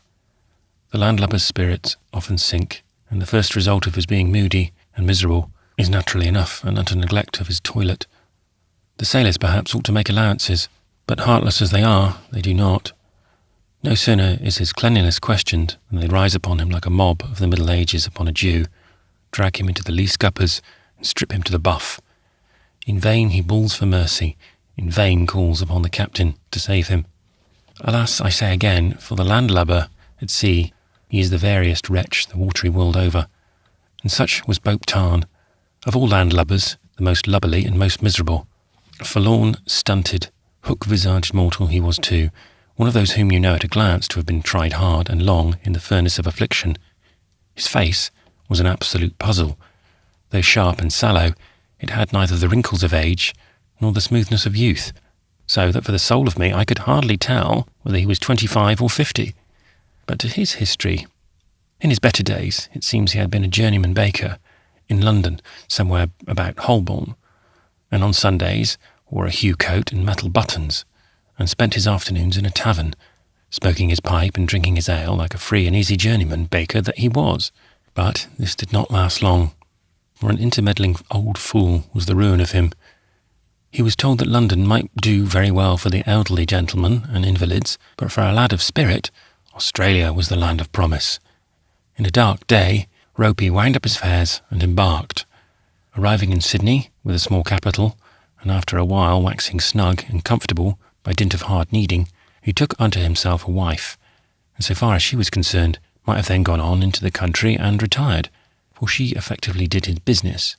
The landlubber's spirits often sink, and the first result of his being moody and miserable is naturally enough an utter neglect of his toilet. The sailors perhaps ought to make allowances, but heartless as they are, they do not. No sooner is his cleanliness questioned than they rise upon him like a mob of the Middle Ages upon a Jew, drag him into the lee scuppers, and strip him to the buff. In vain he bawls for mercy, in vain calls upon the captain to save him. Alas, I say again, for the landlubber at sea, he is the veriest wretch the watery world over, and such was Bope Tarn, of all landlubbers, the most lubberly and most miserable. A forlorn, stunted, hook-visaged mortal he was too, one of those whom you know at a glance to have been tried hard and long in the furnace of affliction. His face was an absolute puzzle. Though sharp and sallow, it had neither the wrinkles of age nor the smoothness of youth, so that for the soul of me I could hardly tell whether he was 25 or 50. But to his history, in his better days, it seems he had been a journeyman baker in London, somewhere about Holborn, and on Sundays wore a hue coat and metal buttons, and spent his afternoons in a tavern, smoking his pipe and drinking his ale like a free and easy journeyman baker that he was. But this did not last long, for an intermeddling old fool was the ruin of him. He was told that London might do very well for the elderly gentlemen and invalids, but for a lad of spirit, Australia was the land of promise. In a dark day, Ropey wound up his fares and embarked. Arriving in Sydney with a small capital, and after a while waxing snug and comfortable by dint of hard kneading, he took unto himself a wife, and so far as she was concerned, might have then gone on into the country and retired, for she effectively did his business.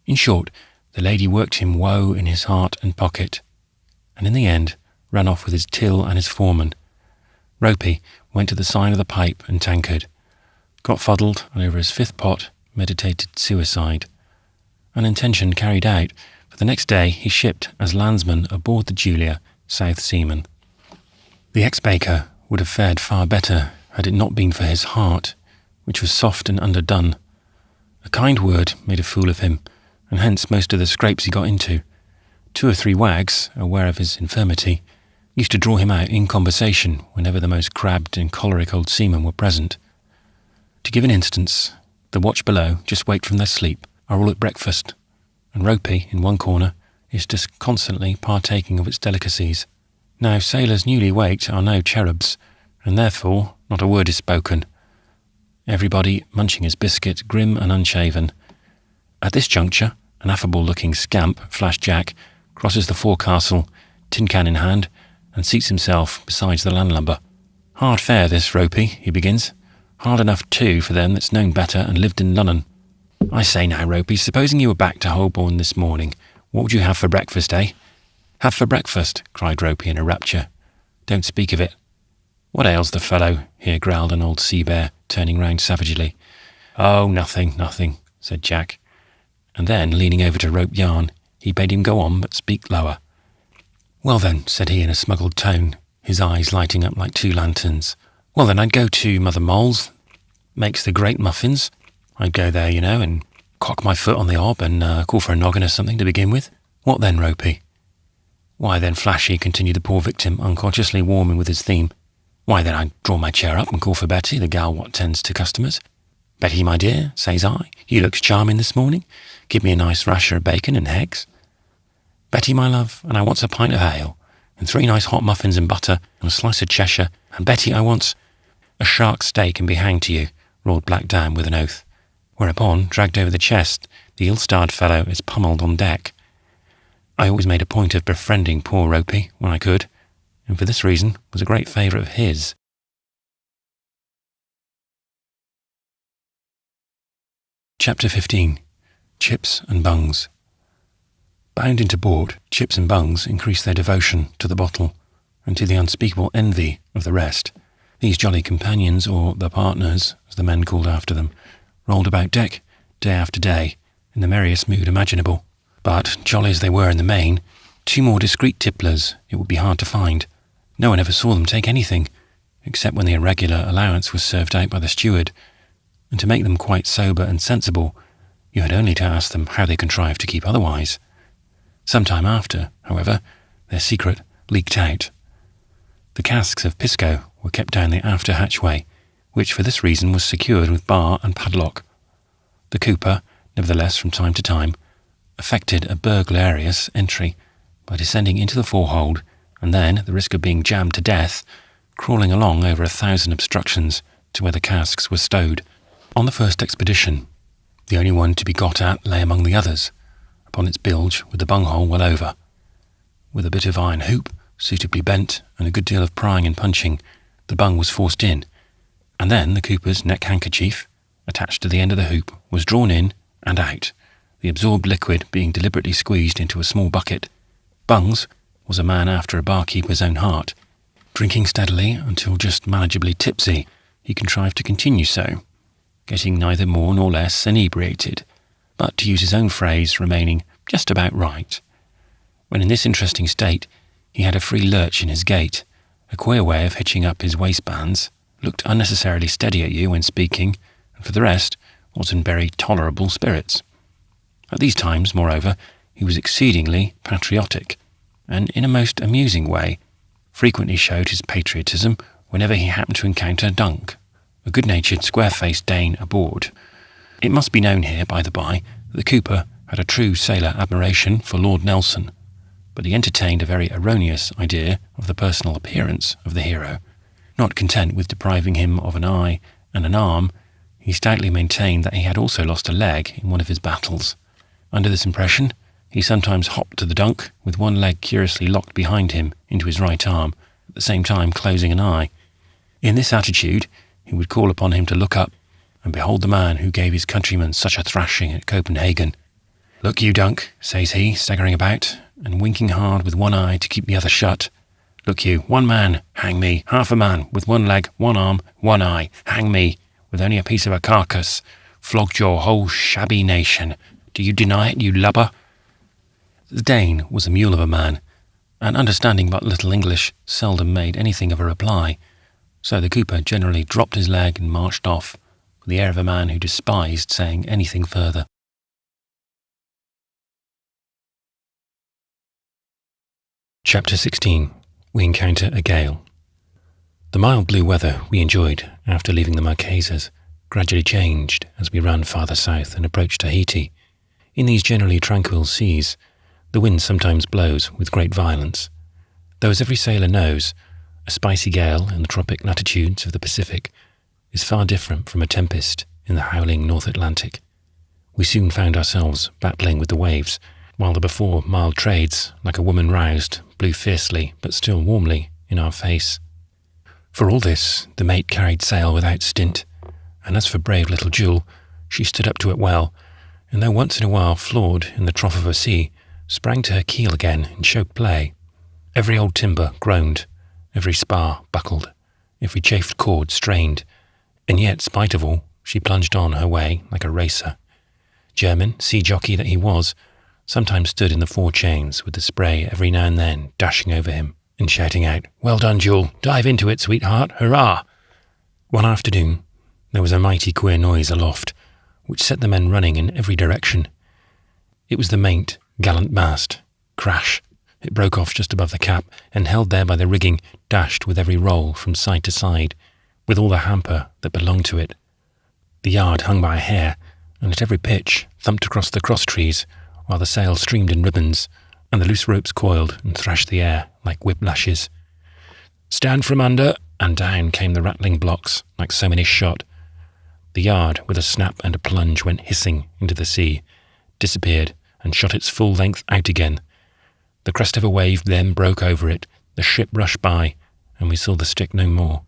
In short, the lady worked him woe in his heart and pocket, and in the end ran off with his till and his foreman. Ropey went to the sign of the pipe and tankard, got fuddled, and over his 5th pot meditated suicide. An intention carried out, for the next day he shipped as landsman aboard the Julia, South Seaman. The ex-baker would have fared far better had it not been for his heart, which was soft and underdone. A kind word made a fool of him, and hence most of the scrapes he got into. 2 or 3 wags, aware of his infirmity, used to draw him out in conversation whenever the most crabbed and choleric old seamen were present. To give an instance, the watch below just waked from their sleep, are all at breakfast, and Ropey, in one corner, is disconsolately partaking of its delicacies. Now, sailors newly waked are no cherubs, and therefore not a word is spoken, everybody munching his biscuit, grim and unshaven. At this juncture, an affable-looking scamp, Flash Jack, crosses the forecastle, tin can in hand, and seats himself besides the landlubber. "Hard fare this, Ropey," he begins. "Hard enough, too, for them that's known better and lived in Lunnon. I say now, Ropey, supposing you were back to Holborn this morning, what would you have for breakfast, eh?" "Have for breakfast?" cried Ropey in a rapture. "Don't speak of it." "What ails the fellow?" here growled an old sea-bear, turning round savagely. "Oh, nothing, nothing," said Jack. And then, leaning over to rope yarn, he bade him go on, but speak lower. "Well then," said he in a smuggled tone, his eyes lighting up like 2 lanterns. "Well then, I'd go to Mother Moll's, makes the great muffins. I'd go there, you know, and cock my foot on the hob and call for a noggin or something to begin with." "What then, Ropey?" "Why then, Flashy," continued the poor victim, unconsciously warming with his theme, "why then I'd draw my chair up and call for Betty, the gal what tends to customers. 'Betty, my dear,' says I, 'you looks charming this morning. Give me a nice rasher of bacon and eggs.' 'Betty, my love, and I wants a pint of ale, and 3 nice hot muffins and butter, and a slice of Cheshire, and Betty, I wants—' 'A shark steak and be hanged to you,' roared Black Dan with an oath. Whereupon, dragged over the chest, the ill-starred fellow is pummelled on deck. I always made a point of befriending poor Ropey when I could, and for this reason was a great favourite of his. Chapter 15. Chips and Bungs. Bound into port, Chips and Bungs increased their devotion to the bottle, and to the unspeakable envy of the rest. These jolly companions, or the partners, as the men called after them, rolled about deck, day after day, in the merriest mood imaginable. But, jolly as they were in the main, 2 more discreet tipplers it would be hard to find. No one ever saw them take anything, except when the irregular allowance was served out by the steward, and to make them quite sober and sensible, you had only to ask them how they contrived to keep otherwise. Some time after, however, their secret leaked out. The casks of pisco were kept down the after hatchway, which for this reason was secured with bar and padlock. The cooper, nevertheless, from time to time, effected a burglarious entry by descending into the forehold, and then, at the risk of being jammed to death, crawling along over 1,000 obstructions to where the casks were stowed. On the first expedition, the only one to be got at lay among the others, upon its bilge with the bunghole well over. With a bit of iron hoop, suitably bent, and a good deal of prying and punching, the bung was forced in, and then the cooper's neck handkerchief, attached to the end of the hoop, was drawn in and out, the absorbed liquid being deliberately squeezed into a small bucket. Bungs was a man after a barkeeper's own heart. Drinking steadily until just manageably tipsy, he contrived to continue so, getting neither more nor less inebriated, but, to use his own phrase, remaining just about right. When in this interesting state, he had a free lurch in his gait, a queer way of hitching up his waistbands, looked unnecessarily steady at you when speaking, and for the rest was in very tolerable spirits. At these times, moreover, he was exceedingly patriotic, and in a most amusing way, frequently showed his patriotism whenever he happened to encounter Dunk, a good-natured, square-faced Dane aboard. It must be known here, by the by, that the cooper had a true sailor admiration for Lord Nelson, but he entertained a very erroneous idea of the personal appearance of the hero. Not content with depriving him of an eye and an arm, he stoutly maintained that he had also lost a leg in one of his battles. Under this impression, he sometimes hopped to the dunk, with one leg curiously locked behind him into his right arm, at the same time closing an eye. In this attitude, he would call upon him to look up, and behold the man who gave his countrymen such a thrashing at Copenhagen. "Look you, Dunk," says he, staggering about, and winking hard with one eye to keep the other shut. "Look you, one man, hang me, half a man, with one leg, one arm, one eye, hang me, with only a piece of a carcass, flogged your whole shabby nation. Do you deny it, you lubber?" The Dane was a mule of a man, and understanding but little English, seldom made anything of a reply, so the cooper generally dropped his leg and marched off, with the air of a man who despised saying anything further. Chapter 16. We encounter a gale. The mild blue weather we enjoyed after leaving the Marquesas gradually changed as we ran farther south and approached Tahiti. In these generally tranquil seas, the wind sometimes blows with great violence, though, as every sailor knows, a spicy gale in the tropic latitudes of the Pacific is far different from a tempest in the howling North Atlantic. We soon found ourselves battling with the waves, while the before mild trades, like a woman roused, blew fiercely but still warmly in our face. For all this, the mate carried sail without stint, and as for brave little Jewel, she stood up to it well, and though once in a while floored in the trough of a sea, sprang to her keel again and showed play. Every old timber groaned, every spar buckled, every chafed cord strained, and yet, spite of all, she plunged on her way like a racer. German, sea jockey that he was, sometimes stood in the fore chains with the spray every now and then dashing over him and shouting out, "Well done, Jewel! Dive into it, sweetheart! Hurrah!" One afternoon, there was a mighty queer noise aloft, which set the men running in every direction. It was the main gallant mast. Crash! It broke off just above the cap, and held there by the rigging, dashed with every roll from side to side, with all the hamper that belonged to it. The yard hung by a hair, and at every pitch thumped across the cross-trees, while the sail streamed in ribbons, and the loose ropes coiled and thrashed the air like whip-lashes. "Stand from under!" and down came the rattling blocks like so many shot. The yard, with a snap and a plunge, went hissing into the sea, disappeared, and shot its full length out again. The crest of a wave then broke over it, the ship rushed by, and we saw the stick no more.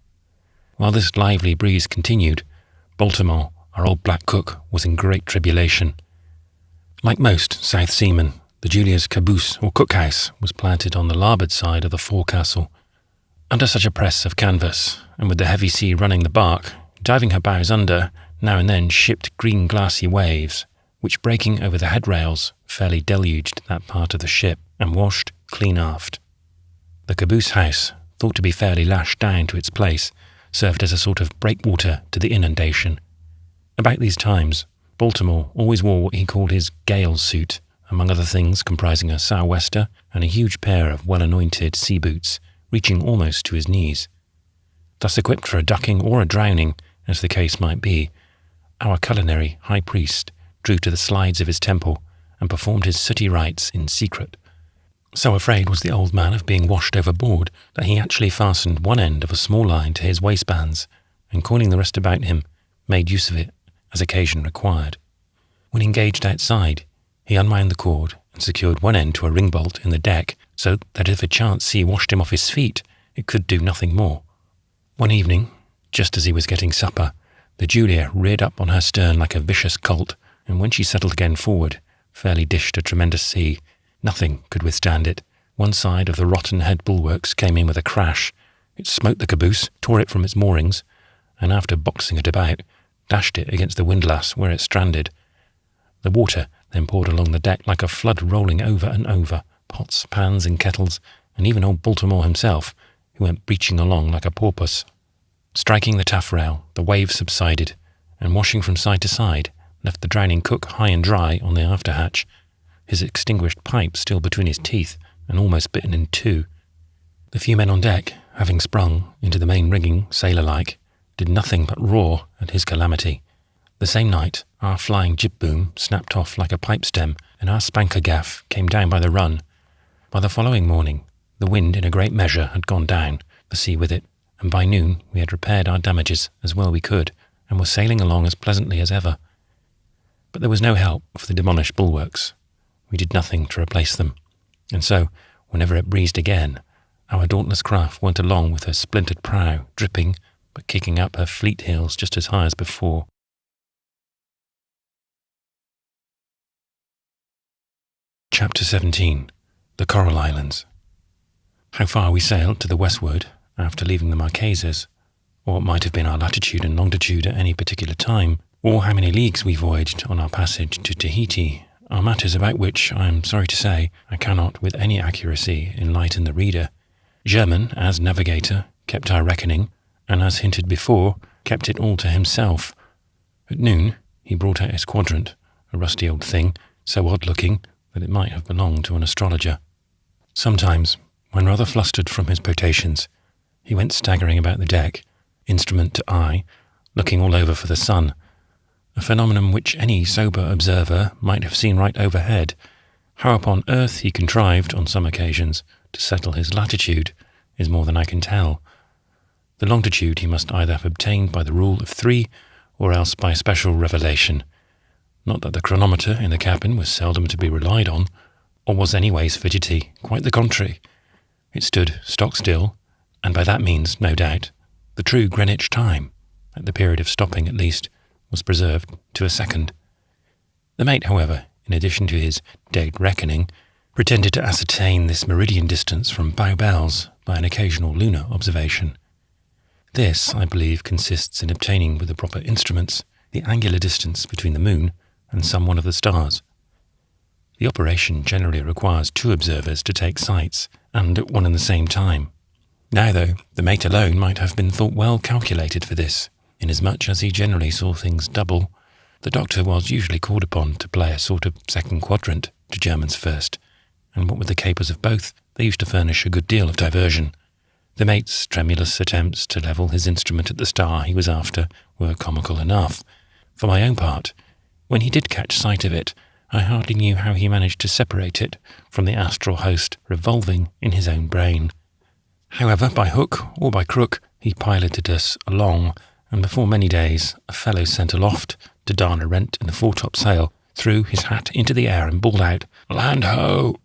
While this lively breeze continued, Baltimore, our old black cook, was in great tribulation. Like most South Seamen, the Julia's caboose or cookhouse was planted on the larboard side of the forecastle. Under such a press of canvas, and with the heavy sea running the bark, diving her bows under, now and then shipped green glassy waves, which, breaking over the headrails, fairly deluged that part of the ship and washed clean aft. The caboose house, thought to be fairly lashed down to its place, served as a sort of breakwater to the inundation. About these times, Baltimore always wore what he called his gale suit, among other things comprising a sou'wester and a huge pair of well-anointed sea boots, reaching almost to his knees. Thus equipped for a ducking or a drowning, as the case might be, our culinary high priest drew to the slides of his temple and performed his sooty rites in secret. So afraid was the old man of being washed overboard that he actually fastened one end of a small line to his waistbands, and coiling the rest about him, made use of it as occasion required. When engaged outside, he unwound the cord and secured one end to a ring bolt in the deck, so that if a chance sea washed him off his feet, it could do nothing more. One evening, just as he was getting supper, the Julia reared up on her stern like a vicious colt, and when she settled again forward, fairly dished a tremendous sea. Nothing could withstand it. One side of the rotten head bulwarks came in with a crash. It smote the caboose, tore it from its moorings, and after boxing it about, dashed it against the windlass where it stranded. The water then poured along the deck like a flood, rolling over and over, pots, pans and kettles, and even old Baltimore himself, who went breaching along like a porpoise. Striking the taffrail, the waves subsided, and washing from side to side, left the drowning cook high and dry on the after-hatch, his extinguished pipe still between his teeth and almost bitten in two. The few men on deck, having sprung into the main rigging, sailor-like, did nothing but roar at his calamity. The same night, our flying jib-boom snapped off like a pipe-stem, and our spanker-gaff came down by the run. By the following morning, the wind in a great measure had gone down, the sea with it, and by noon we had repaired our damages as well we could, and were sailing along as pleasantly as ever. But there was no help for the demolished bulwarks. We did nothing to replace them, and so, whenever it breezed again, our dauntless craft went along with her splintered prow, dripping, but kicking up her fleet heels just as high as before. Chapter 17. The Coral Islands. How far we sailed to the westward after leaving the Marquesas, or what might have been our latitude and longitude at any particular time, or how many leagues we voyaged on our passage to Tahiti, are matters about which, I am sorry to say, I cannot with any accuracy enlighten the reader. Herman, as navigator, kept our reckoning, and as hinted before, kept it all to himself. At noon he brought out his quadrant, a rusty old thing, so odd-looking that it might have belonged to an astrologer. Sometimes, when rather flustered from his potations, he went staggering about the deck, instrument to eye, looking all over for the sun, a phenomenon which any sober observer might have seen right overhead. How upon earth he contrived, on some occasions, to settle his latitude is more than I can tell. The longitude he must either have obtained by the rule of 3, or else by special revelation. Not that the chronometer in the cabin was seldom to be relied on, or was anyways fidgety, quite the contrary. It stood stock still, and by that means, no doubt, the true Greenwich time, at the period of stopping at least, was preserved to a second. The mate, however, in addition to his date reckoning, pretended to ascertain this meridian distance from Bow Bells by an occasional lunar observation. This, I believe, consists in obtaining with the proper instruments the angular distance between the moon and some one of the stars. The operation generally requires 2 observers to take sights, and at one and the same time. Now, though, the mate alone might have been thought well calculated for this, inasmuch as he generally saw things double, the doctor was usually called upon to play a sort of second quadrant to German's first, and what with the capers of both, they used to furnish a good deal of diversion. The mate's tremulous attempts to level his instrument at the star he was after were comical enough. For my own part, when he did catch sight of it, I hardly knew how he managed to separate it from the astral host revolving in his own brain. However, by hook or by crook, he piloted us along, and before many days a fellow sent aloft to darn a rent in the foretopsail threw his hat into the air and bawled out, "Land ho!"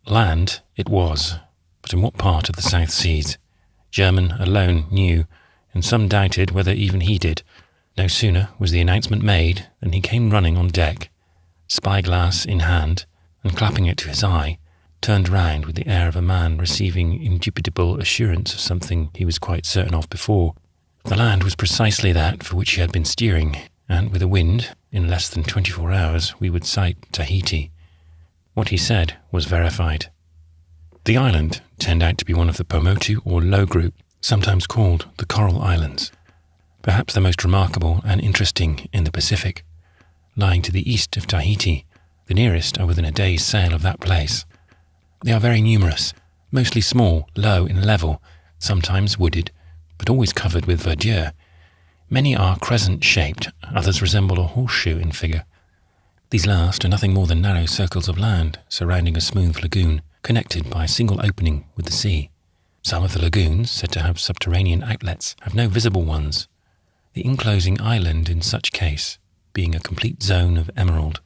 Land it was, but in what part of the South Seas? German alone knew, and some doubted whether even he did. No sooner was the announcement made than he came running on deck, spyglass in hand, and clapping it to his eye, turned round with the air of a man receiving indubitable assurance of something he was quite certain of before. The land was precisely that for which he had been steering, and with a wind, in less than 24 hours we would sight Tahiti. What he said was verified. The island turned out to be one of the Pomotu or Low group, sometimes called the Coral Islands, perhaps the most remarkable and interesting in the Pacific. Lying to the east of Tahiti, the nearest are within a day's sail of that place. They are very numerous, mostly small, low in level, sometimes wooded, but always covered with verdure. Many are crescent-shaped, others resemble a horseshoe in figure. These last are nothing more than narrow circles of land surrounding a smooth lagoon, connected by a single opening with the sea. Some of the lagoons, said to have subterranean outlets, have no visible ones, the enclosing island in such case being a complete zone of emerald.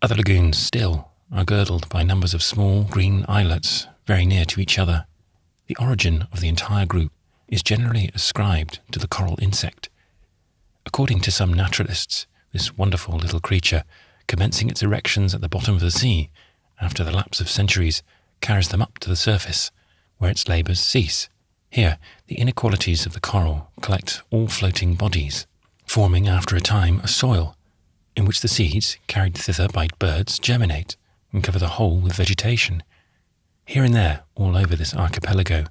Other lagoons still are girdled by numbers of small green islets very near to each other. The origin of the entire group is generally ascribed to the coral insect. According to some naturalists, this wonderful little creature, commencing its erections at the bottom of the sea, after the lapse of centuries, carries them up to the surface, where its labours cease. Here, the inequalities of the coral collect all floating bodies, forming after a time a soil, in which the seeds, carried thither by birds, germinate, and cover the whole with vegetation. Here and there, all over this archipelago,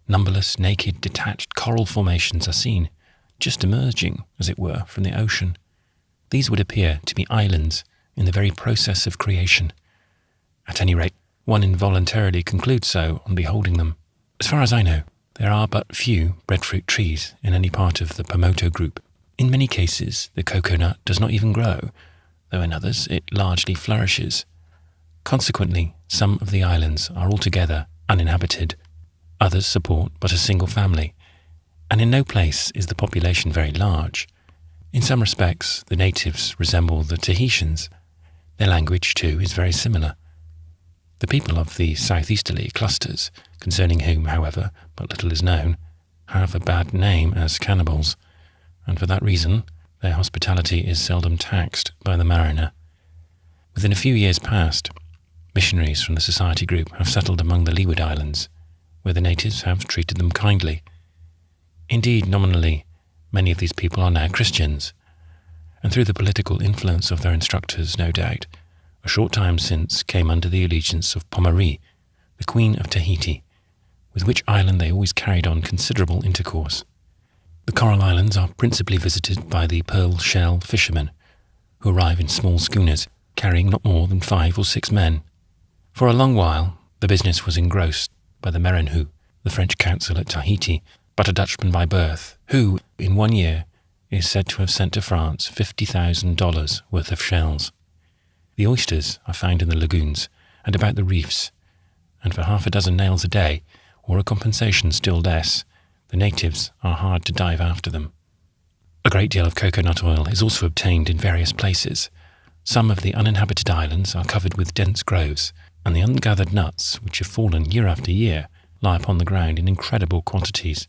numberless, naked, detached coral formations are seen, just emerging, as it were, from the ocean. These would appear to be islands in the very process of creation. At any rate, one involuntarily concludes so on beholding them. As far as I know, there are but few breadfruit trees in any part of the Pomoto group. In many cases, the coconut does not even grow, though in others it largely flourishes. Consequently, some of the islands are altogether uninhabited. Others support but a single family, and in no place is the population very large. In some respects, the natives resemble the Tahitians. Their language, too, is very similar. The people of the southeasterly clusters, concerning whom, however, but little is known, have a bad name as cannibals, and for that reason their hospitality is seldom taxed by the mariner. Within a few years past, missionaries from the Society Group have settled among the Leeward Islands, where the natives have treated them kindly. Indeed, nominally, many of these people are now Christians, and through the political influence of their instructors, no doubt, a short time since came under the allegiance of Pomare, the Queen of Tahiti, with which island they always carried on considerable intercourse. The Coral Islands are principally visited by the pearl shell fishermen, who arrive in small schooners, carrying not more than 5 or 6 men. For a long while, the business was engrossed by the Merenhu, the French consul at Tahiti, but a Dutchman by birth, who, in 1 year, is said to have sent to France $50,000 worth of shells. The oysters are found in the lagoons and about the reefs, and for half a dozen nails a day, or a compensation still less, the natives are hard to dive after them. A great deal of coconut oil is also obtained in various places. Some of the uninhabited islands are covered with dense groves, and the ungathered nuts, which have fallen year after year, lie upon the ground in incredible quantities.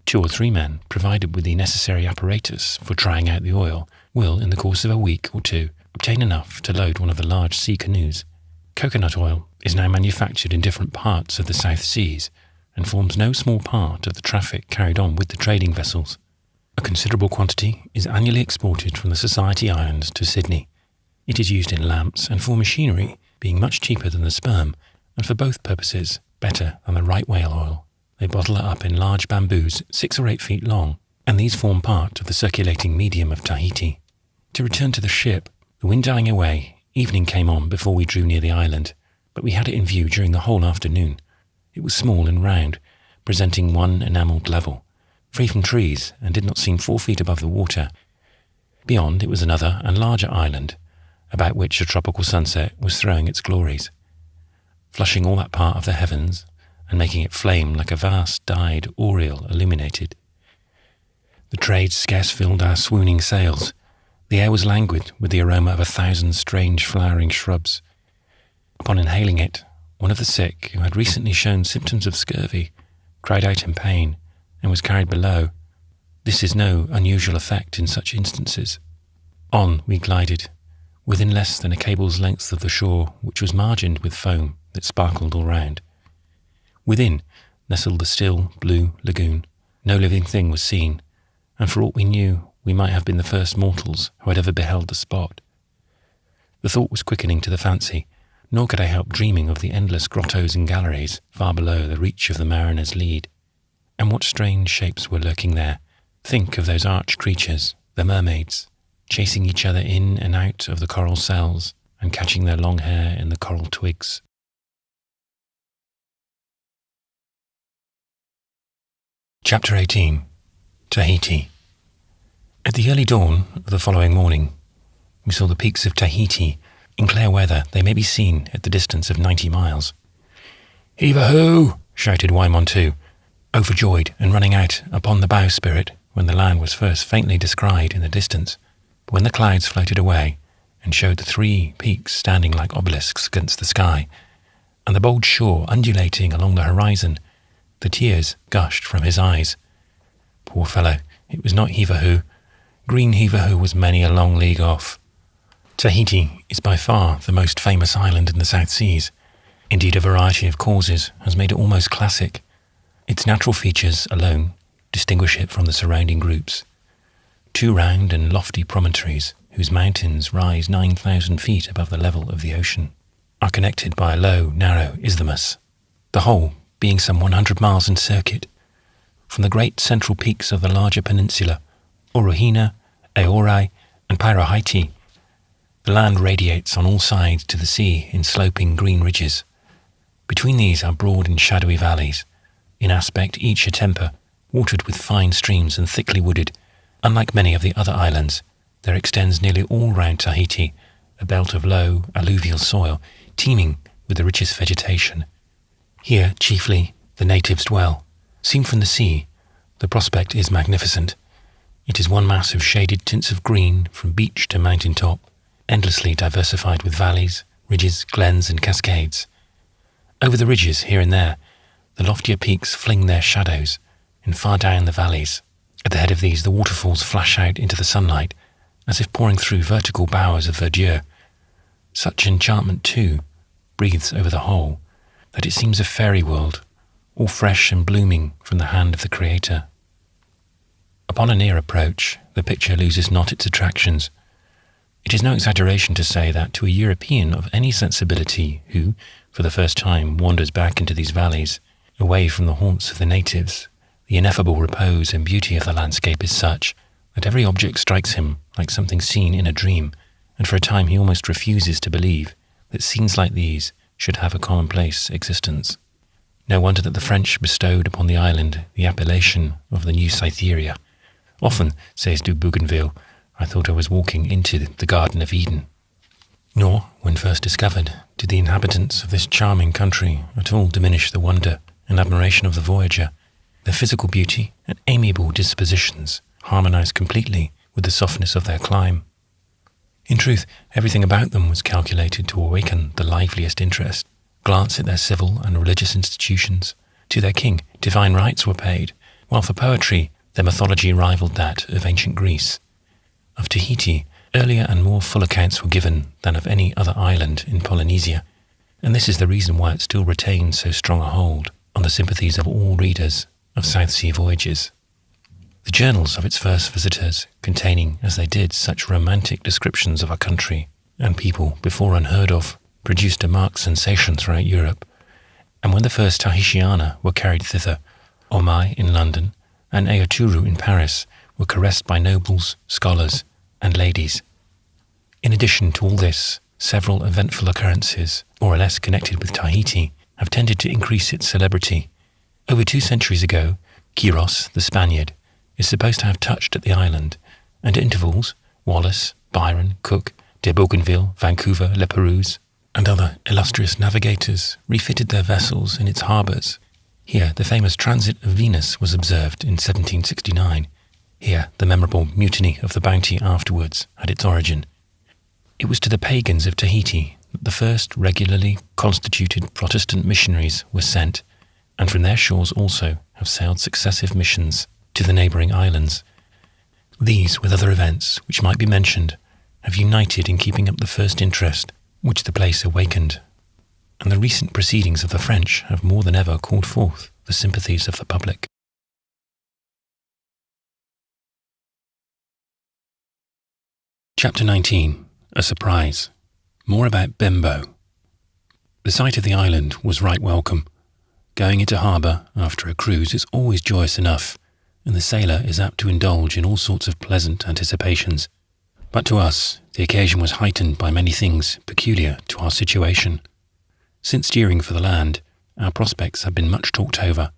2 or 3 men, provided with the necessary apparatus for trying out the oil, will, in the course of a week or 2, obtain enough to load one of the large sea canoes. Coconut oil is now manufactured in different parts of the South Seas, and forms no small part of the traffic carried on with the trading vessels. A considerable quantity is annually exported from the Society Islands to Sydney. It is used in lamps and for machinery, being much cheaper than the sperm, and for both purposes better than the right whale oil. They bottle it up in large bamboos 6 or 8 feet long, and these form part of the circulating medium of Tahiti. To return to the ship, the wind dying away, evening came on before we drew near the island, but we had it in view during the whole afternoon. It was small and round, presenting one enamelled level, free from trees, and did not seem 4 feet above the water. Beyond it was another and larger island, about which a tropical sunset was throwing its glories, flushing all that part of the heavens, and making it flame like a vast dyed aureole illuminated. The trades scarce filled our swooning sails. The air was languid with the aroma of 1,000 strange flowering shrubs. Upon inhaling it, one of the sick, who had recently shown symptoms of scurvy, cried out in pain, and was carried below. This is no unusual effect in such instances. On we glided, within less than a cable's length of the shore, which was margined with foam that sparkled all round. Within nestled the still, blue lagoon. No living thing was seen, and for aught we knew, we might have been the first mortals who had ever beheld the spot. The thought was quickening to the fancy, nor could I help dreaming of the endless grottos and galleries far below the reach of the mariner's lead. And what strange shapes were lurking there. Think of those arch creatures, the mermaids, chasing each other in and out of the coral cells and catching their long hair in the coral twigs. Chapter 18. Tahiti. At the early dawn of the following morning, we saw the peaks of Tahiti. In clear weather, they may be seen at the distance of 90 miles. "Heave-a-hoo!" shouted Waimontu, overjoyed and running out upon the bowsprit when the land was first faintly descried in the distance. But when the clouds floated away and showed the 3 peaks standing like obelisks against the sky, and the bold shore undulating along the horizon, the tears gushed from his eyes. Poor fellow, it was not Heave-a-hoo. Green Heave-a-hoo was many a long league off. Tahiti is by far the most famous island in the South Seas. Indeed, a variety of causes has made it almost classic. Its natural features alone distinguish it from the surrounding groups. 2 round and lofty promontories, whose mountains rise 9,000 feet above the level of the ocean, are connected by a low, narrow isthmus, the whole being some 100 miles in circuit. From the great central peaks of the larger peninsula, Orohina, Aorai, and Pyrohaiti, the land radiates on all sides to the sea in sloping green ridges. Between these are broad and shadowy valleys, in aspect each a temper, watered with fine streams and thickly wooded. Unlike many of the other islands, there extends nearly all round Tahiti a belt of low, alluvial soil, teeming with the richest vegetation. Here, chiefly, the natives dwell. Seen from the sea, the prospect is magnificent. It is one mass of shaded tints of green from beach to mountain top, endlessly diversified with valleys, ridges, glens and cascades. Over the ridges, here and there, the loftier peaks fling their shadows, and far down the valleys, at the head of these the waterfalls flash out into the sunlight, as if pouring through vertical bowers of verdure. Such enchantment, too, breathes over the whole, that it seems a fairy world, all fresh and blooming from the hand of the Creator. Upon a near approach, the picture loses not its attractions. It is no exaggeration to say that to a European of any sensibility who, for the first time, wanders back into these valleys, away from the haunts of the natives, the ineffable repose and beauty of the landscape is such that every object strikes him like something seen in a dream, and for a time he almost refuses to believe that scenes like these should have a commonplace existence. No wonder that the French bestowed upon the island the appellation of the New Cytherea. Often, says de Bougainville, I thought I was walking into the Garden of Eden. Nor, when first discovered, did the inhabitants of this charming country at all diminish the wonder and admiration of the voyager. Their physical beauty and amiable dispositions harmonized completely with the softness of their clime. In truth, everything about them was calculated to awaken the liveliest interest. Glance at their civil and religious institutions. To their king, divine rites were paid, while for poetry, their mythology rivaled that of ancient Greece. Of Tahiti, earlier and more full accounts were given than of any other island in Polynesia, and this is the reason why it still retains so strong a hold on the sympathies of all readers of South Sea voyages. The journals of its first visitors, containing, as they did, such romantic descriptions of a country and people before unheard of, produced a marked sensation throughout Europe, and when the first Tahitiana were carried thither, Omai in London and Aoturu in Paris were caressed by nobles, scholars, and ladies. In addition to all this, several eventful occurrences, more or less connected with Tahiti, have tended to increase its celebrity. Over 2 centuries ago, Quiros, the Spaniard, is supposed to have touched at the island, and at intervals, Wallace, Byron, Cook, de Bougainville, Vancouver, Le Perouse, and other illustrious navigators refitted their vessels in its harbours. Here, the famous transit of Venus was observed in 1769. Here, the memorable mutiny of the Bounty afterwards had its origin. It was to the pagans of Tahiti that the first regularly constituted Protestant missionaries were sent, and from their shores also have sailed successive missions to the neighbouring islands. These, with other events which might be mentioned, have united in keeping up the first interest which the place awakened, and the recent proceedings of the French have more than ever called forth the sympathies of the public. Chapter 19. A Surprise. More about Bembo. The sight of the island was right welcome. Going into harbour after a cruise is always joyous enough, and the sailor is apt to indulge in all sorts of pleasant anticipations. But to us, the occasion was heightened by many things peculiar to our situation. Since steering for the land, our prospects had been much talked over.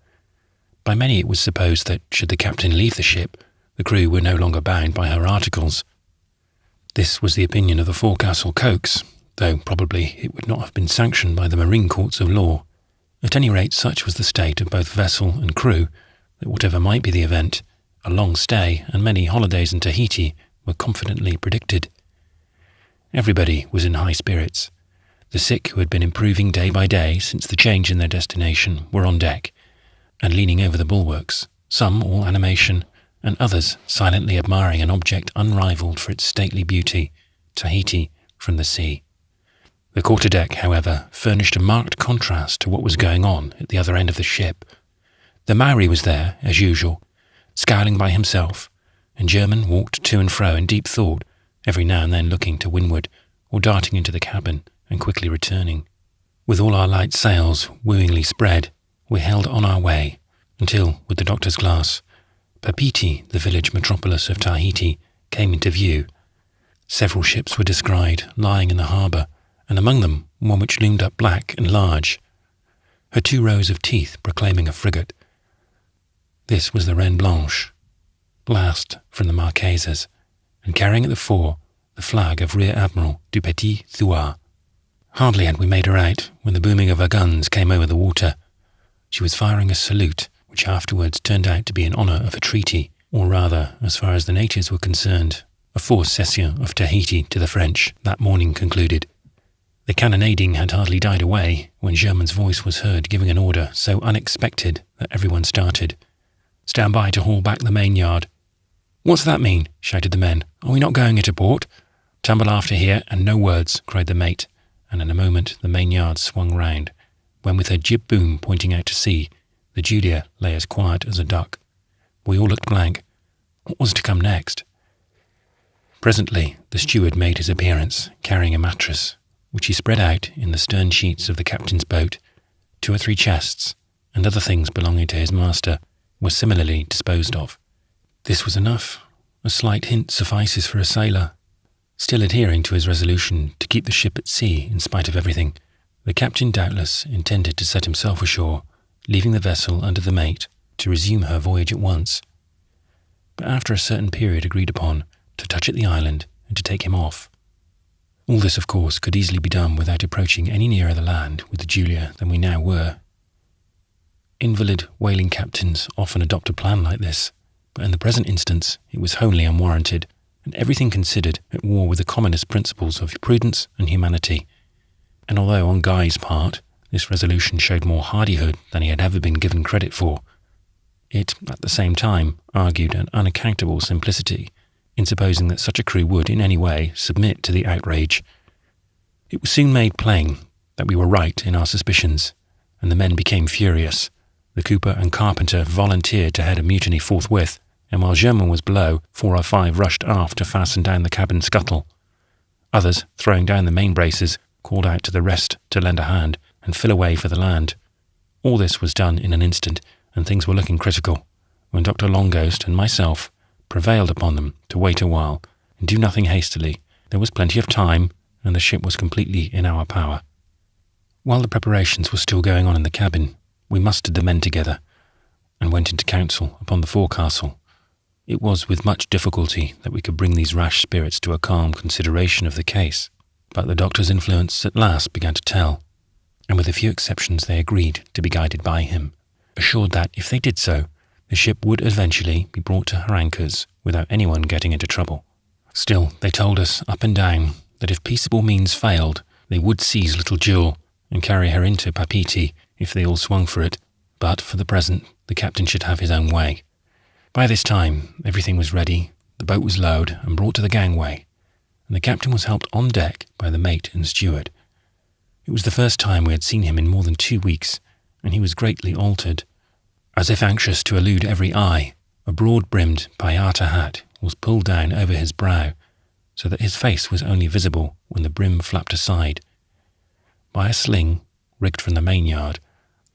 By many it was supposed that, should the captain leave the ship, the crew were no longer bound by her articles. This was the opinion of the forecastle cokes, though probably it would not have been sanctioned by the marine courts of law. At any rate, such was the state of both vessel and crew, that whatever might be the event, a long stay and many holidays in Tahiti were confidently predicted. Everybody was in high spirits. The sick, who had been improving day by day since the change in their destination, were on deck, and leaning over the bulwarks, some all animation, and others silently admiring an object unrivalled for its stately beauty, Tahiti from the sea. The quarter-deck, however, furnished a marked contrast to what was going on at the other end of the ship. The Maori was there, as usual, scowling by himself, and Herman walked to and fro in deep thought, every now and then looking to windward, or darting into the cabin and quickly returning. With all our light sails wooingly spread, we held on our way, until, with the doctor's glass, Papeete, the village metropolis of Tahiti, came into view. Several ships were descried, lying in the harbour, and among them one which loomed up black and large, her 2 rows of teeth proclaiming a frigate. This was the Reine Blanche, last from the Marquesas, and carrying at the fore the flag of Rear Admiral du Petit Thouars. Hardly had we made her out when the booming of her guns came over the water. She was firing a salute, which afterwards turned out to be in honour of a treaty or rather, as far as the natives were concerned, a forced cession of Tahiti to the French that morning concluded. The cannonading had hardly died away when Herman's voice was heard giving an order so unexpected that everyone started. "Stand by to haul back the main yard." "What's that mean?" shouted the men. "Are we not going into port?" "Tumble after here, and no words," cried the mate, and in a moment the main yard swung round, when with her jib boom pointing out to sea, the Julia lay as quiet as a duck. We all looked blank. What was to come next? Presently the steward made his appearance, carrying a mattress, which he spread out in the stern sheets of the captain's boat. 2 or 3 chests, and other things belonging to his master, were similarly disposed of. This was enough. A slight hint suffices for a sailor. Still adhering to his resolution to keep the ship at sea in spite of everything, the captain doubtless intended to set himself ashore, leaving the vessel under the mate to resume her voyage at once, but after a certain period agreed upon, to touch at the island and to take him off. All this, of course, could easily be done without approaching any nearer the land with the Julia than we now were. Invalid whaling captains often adopt a plan like this, but in the present instance it was wholly unwarranted, and everything considered at war with the commonest principles of prudence and humanity. And although on Guy's part this resolution showed more hardihood than he had ever been given credit for, it, at the same time, argued an unaccountable simplicity in supposing that such a crew would, in any way, submit to the outrage. It was soon made plain that we were right in our suspicions, and the men became furious. The cooper and carpenter volunteered to head a mutiny forthwith, and while Herman was below, 4 or 5 rushed aft to fasten down the cabin scuttle. Others, throwing down the main braces, called out to the rest to lend a hand and fill away for the land. All this was done in an instant, and things were looking critical, when Dr. Longghost and myself prevailed upon them to wait a while and do nothing hastily. There was plenty of time, and the ship was completely in our power. While the preparations were still going on in the cabin, we mustered the men together and went into council upon the forecastle. It was with much difficulty that we could bring these rash spirits to a calm consideration of the case, but the doctor's influence at last began to tell, and with a few exceptions they agreed to be guided by him, assured that, if they did so, the ship would eventually be brought to her anchors without anyone getting into trouble. Still, they told us up and down that if peaceable means failed, they would seize little Jewel and carry her into Papeete if they all swung for it, but for the present the captain should have his own way. By this time everything was ready, the boat was lowered and brought to the gangway, and the captain was helped on deck by the mate and steward. It was the first time we had seen him in more than 2 weeks, and he was greatly altered. As if anxious to elude every eye, a broad-brimmed payata hat was pulled down over his brow, so that his face was only visible when the brim flapped aside. By a sling, rigged from the mainyard,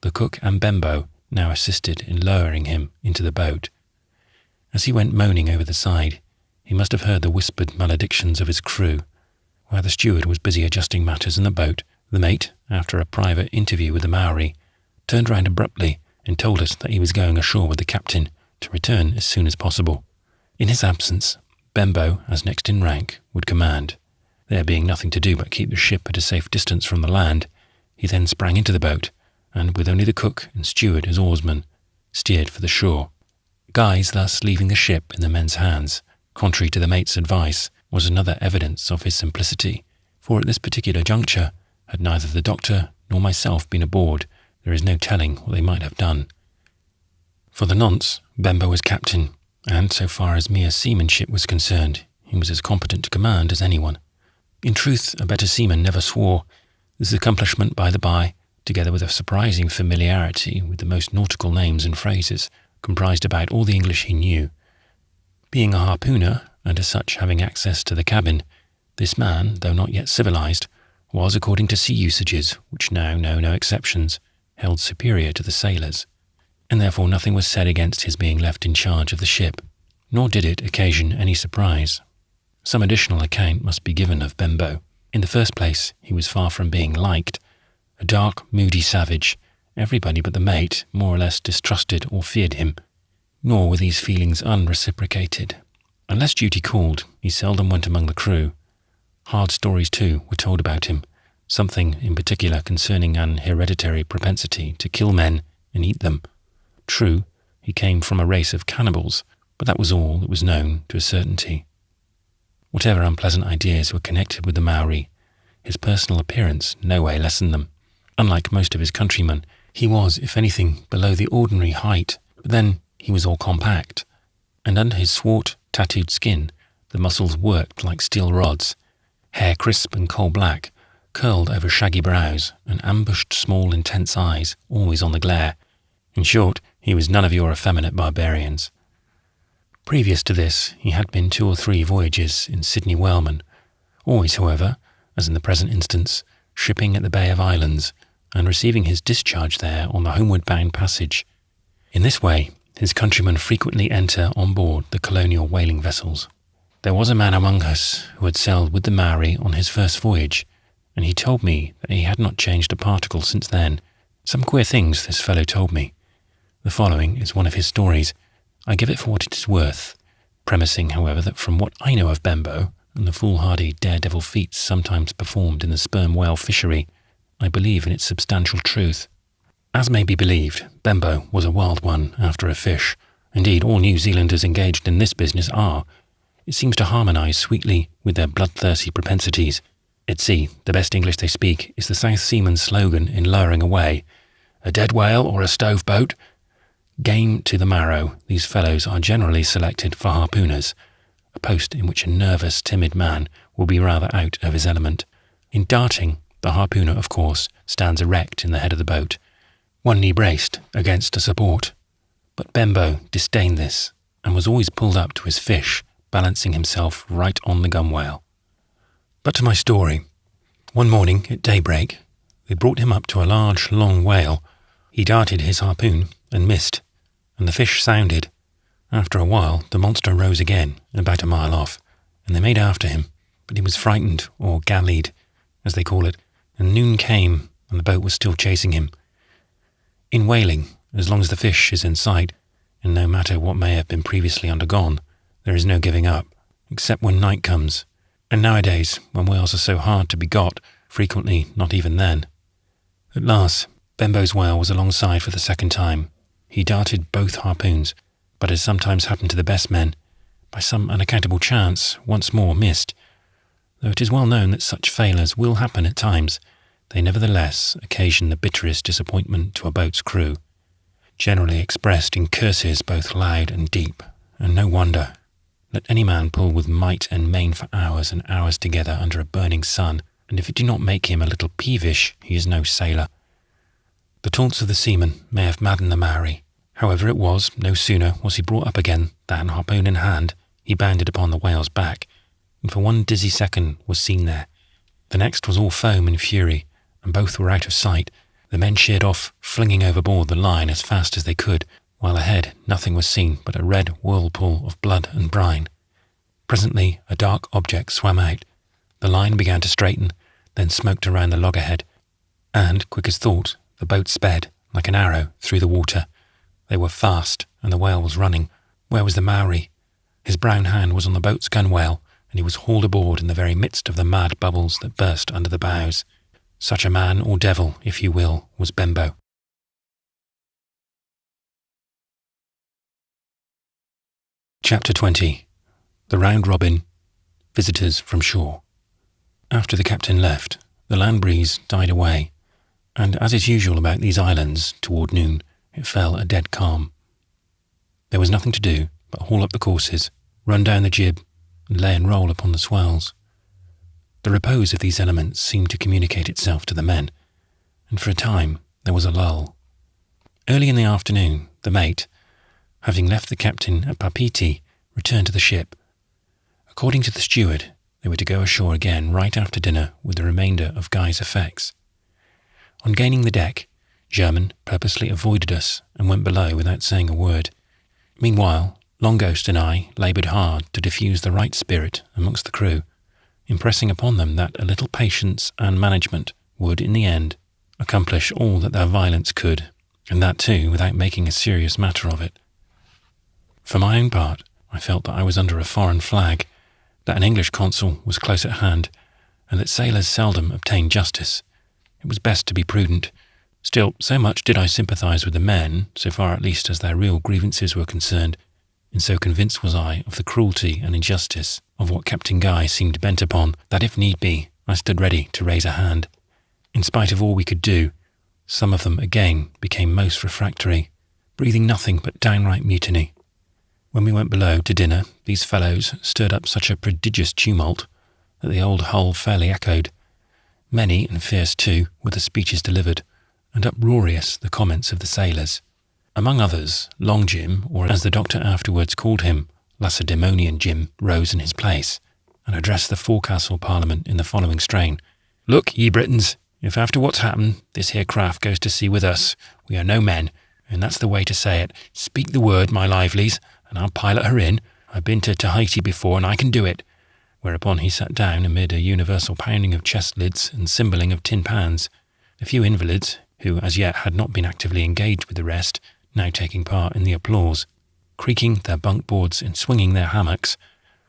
the cook and Bembo now assisted in lowering him into the boat. As he went moaning over the side, he must have heard the whispered maledictions of his crew. While the steward was busy adjusting matters in the boat, the mate, after a private interview with the Maori, turned round abruptly and told us that he was going ashore with the captain to return as soon as possible. In his absence, Bembo, as next in rank, would command. There being nothing to do but keep the ship at a safe distance from the land, he then sprang into the boat, and with only the cook and steward as oarsmen, steered for the shore. Guy's thus leaving the ship in the men's hands, contrary to the mate's advice, was another evidence of his simplicity, for at this particular juncture, had neither the doctor nor myself been aboard, there is no telling what they might have done. For the nonce, Bembo was captain, and so far as mere seamanship was concerned, he was as competent to command as anyone. In truth, a better seaman never swore. This accomplishment, by the by, together with a surprising familiarity with the most nautical names and phrases, comprised about all the English he knew. Being a harpooner, and as such having access to the cabin, this man, though not yet civilized, was, according to sea usages, which now know no exceptions, held superior to the sailors, and therefore nothing was said against his being left in charge of the ship, nor did it occasion any surprise. Some additional account must be given of Bembo. In the first place, he was far from being liked. A dark, moody savage, everybody but the mate more or less distrusted or feared him, nor were these feelings unreciprocated. Unless duty called, he seldom went among the crew. Hard stories, too, were told about him, something in particular concerning an hereditary propensity to kill men and eat them. True, he came from a race of cannibals, but that was all that was known to a certainty. Whatever unpleasant ideas were connected with the Maori, his personal appearance no way lessened them. Unlike most of his countrymen, he was, if anything, below the ordinary height, but then he was all compact, and under his swart, tattooed skin, the muscles worked like steel rods, hair crisp and coal-black, curled over shaggy brows, and ambushed small, intense eyes, always on the glare. In short, he was none of your effeminate barbarians. Previous to this, he had been 2 or 3 voyages in Sydney Whaleman, always, however, as in the present instance, shipping at the Bay of Islands, and receiving his discharge there on the homeward-bound passage. In this way, his countrymen frequently enter on board the colonial whaling vessels. There was a man among us who had sailed with the Maori on his first voyage, and he told me that he had not changed a particle since then. Some queer things this fellow told me. The following is one of his stories. I give it for what it is worth, premising, however, that from what I know of Bembo, and the foolhardy daredevil feats sometimes performed in the sperm whale fishery, I believe in its substantial truth. As may be believed, Bembo was a wild one after a fish. Indeed, all New Zealanders engaged in this business are. It seems to harmonise sweetly with their bloodthirsty propensities. At sea, the best English they speak is the South Seaman's slogan in lowering away, "A dead whale or a stove boat." Game to the marrow, these fellows are generally selected for harpooners, a post in which a nervous, timid man will be rather out of his element. In darting, the harpooner, of course, stands erect in the head of the boat, one knee braced against a support. But Bembo disdained this, and was always pulled up to his fish, balancing himself right on the gunwale. But to my story. One morning at daybreak, they brought him up to a large, long whale. He darted his harpoon and missed, and the fish sounded. After a while, the monster rose again, about a mile off, and they made after him, but he was frightened, or gallied, as they call it, and noon came, and the boat was still chasing him. In whaling, as long as the fish is in sight, and no matter what may have been previously undergone, there is no giving up, except when night comes, and nowadays, when whales are so hard to be got, frequently not even then. At last, Bembo's whale was alongside for the second time. He darted both harpoons, but as sometimes happened to the best men, by some unaccountable chance, once more missed. Though it is well known that such failures will happen at times, they nevertheless occasion the bitterest disappointment to a boat's crew, generally expressed in curses both loud and deep, and no wonder. Let any man pull with might and main for hours and hours together under a burning sun, and if it do not make him a little peevish, he is no sailor. The taunts of the seaman may have maddened the Maori. However it was, no sooner was he brought up again than, harpoon in hand, he bounded upon the whale's back, and for one dizzy second was seen there. The next was all foam and fury, and both were out of sight. The men sheered off, flinging overboard the line as fast as they could, while ahead nothing was seen but a red whirlpool of blood and brine. Presently a dark object swam out. The line began to straighten, then smoked around the loggerhead, and, quick as thought, the boat sped, like an arrow, through the water. They were fast, and the whale was running. Where was the Maori? His brown hand was on the boat's gunwale, and he was hauled aboard in the very midst of the mad bubbles that burst under the bows. Such a man, or devil, if you will, was Bembo. Chapter 20. The Round Robin. Visitors from Shore. After the captain left, the land breeze died away, and as is usual about these islands, toward noon, it fell a dead calm. There was nothing to do but haul up the courses, run down the jib, and lay and roll upon the swells. The repose of these elements seemed to communicate itself to the men, and for a time there was a lull. Early in the afternoon, the mate, having left the captain at Papiti, returned to the ship. According to the steward, they were to go ashore again right after dinner with the remainder of Guy's effects. On gaining the deck, Herman purposely avoided us and went below without saying a word. Meanwhile, Longghost and I laboured hard to diffuse the right spirit amongst the crew, impressing upon them that a little patience and management would, in the end, accomplish all that their violence could, and that too without making a serious matter of it. For my own part, I felt that I was under a foreign flag, that an English consul was close at hand, and that sailors seldom obtained justice. It was best to be prudent. Still, so much did I sympathise with the men, so far at least as their real grievances were concerned, and so convinced was I of the cruelty and injustice of what Captain Guy seemed bent upon, that if need be, I stood ready to raise a hand. In spite of all we could do, some of them again became most refractory, breathing nothing but downright mutiny. When we went below to dinner, these fellows stirred up such a prodigious tumult that the old hull fairly echoed. Many and fierce, too, were the speeches delivered, and uproarious the comments of the sailors. Among others, Long Jim, or as the doctor afterwards called him, Lacedaemonian Jim, rose in his place, and addressed the forecastle parliament in the following strain. "Look, ye Britons, if after what's happened, this here craft goes to sea with us, we are no men, and that's the way to say it. Speak the word, my livelies, and I'll pilot her in. I've been to Tahiti before, and I can do it." Whereupon he sat down amid a universal pounding of chest lids and cymbling of tin pans. A few invalids, who as yet had not been actively engaged with the rest, now taking part in the applause, creaking their bunk boards and swinging their hammocks.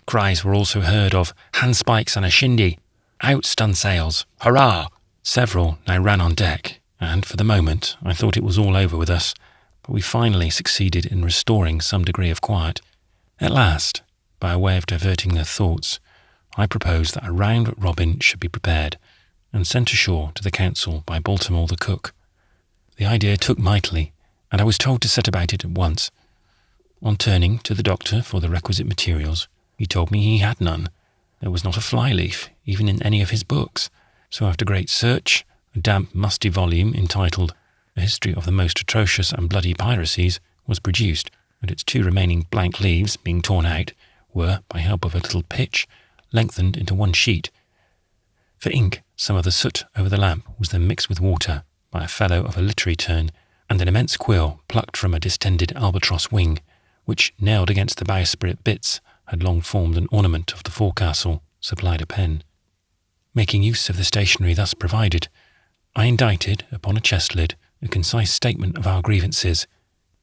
Cries were also heard of "handspikes and a shindy," "out stun sails," "hurrah!" Several now ran on deck, and for the moment I thought it was all over with us, but we finally succeeded in restoring some degree of quiet. At last, by a way of diverting their thoughts, I proposed that a round robin should be prepared and sent ashore to the council by Baltimore the cook. The idea took mightily, and I was told to set about it at once. On turning to the doctor for the requisite materials, he told me he had none. There was not a fly-leaf, even in any of his books. So after great search, a damp, musty volume entitled A History of the Most Atrocious and Bloody Piracies was produced, and its 2 remaining blank leaves, being torn out, were, by help of a little pitch, lengthened into 1 sheet. For ink, some of the soot over the lamp was then mixed with water by a fellow of a literary turn, and an immense quill plucked from a distended albatross wing, which, nailed against the bowsprit bitts, had long formed an ornament of the forecastle, supplied a pen. Making use of the stationery thus provided, I indited upon a chest lid a concise statement of our grievances,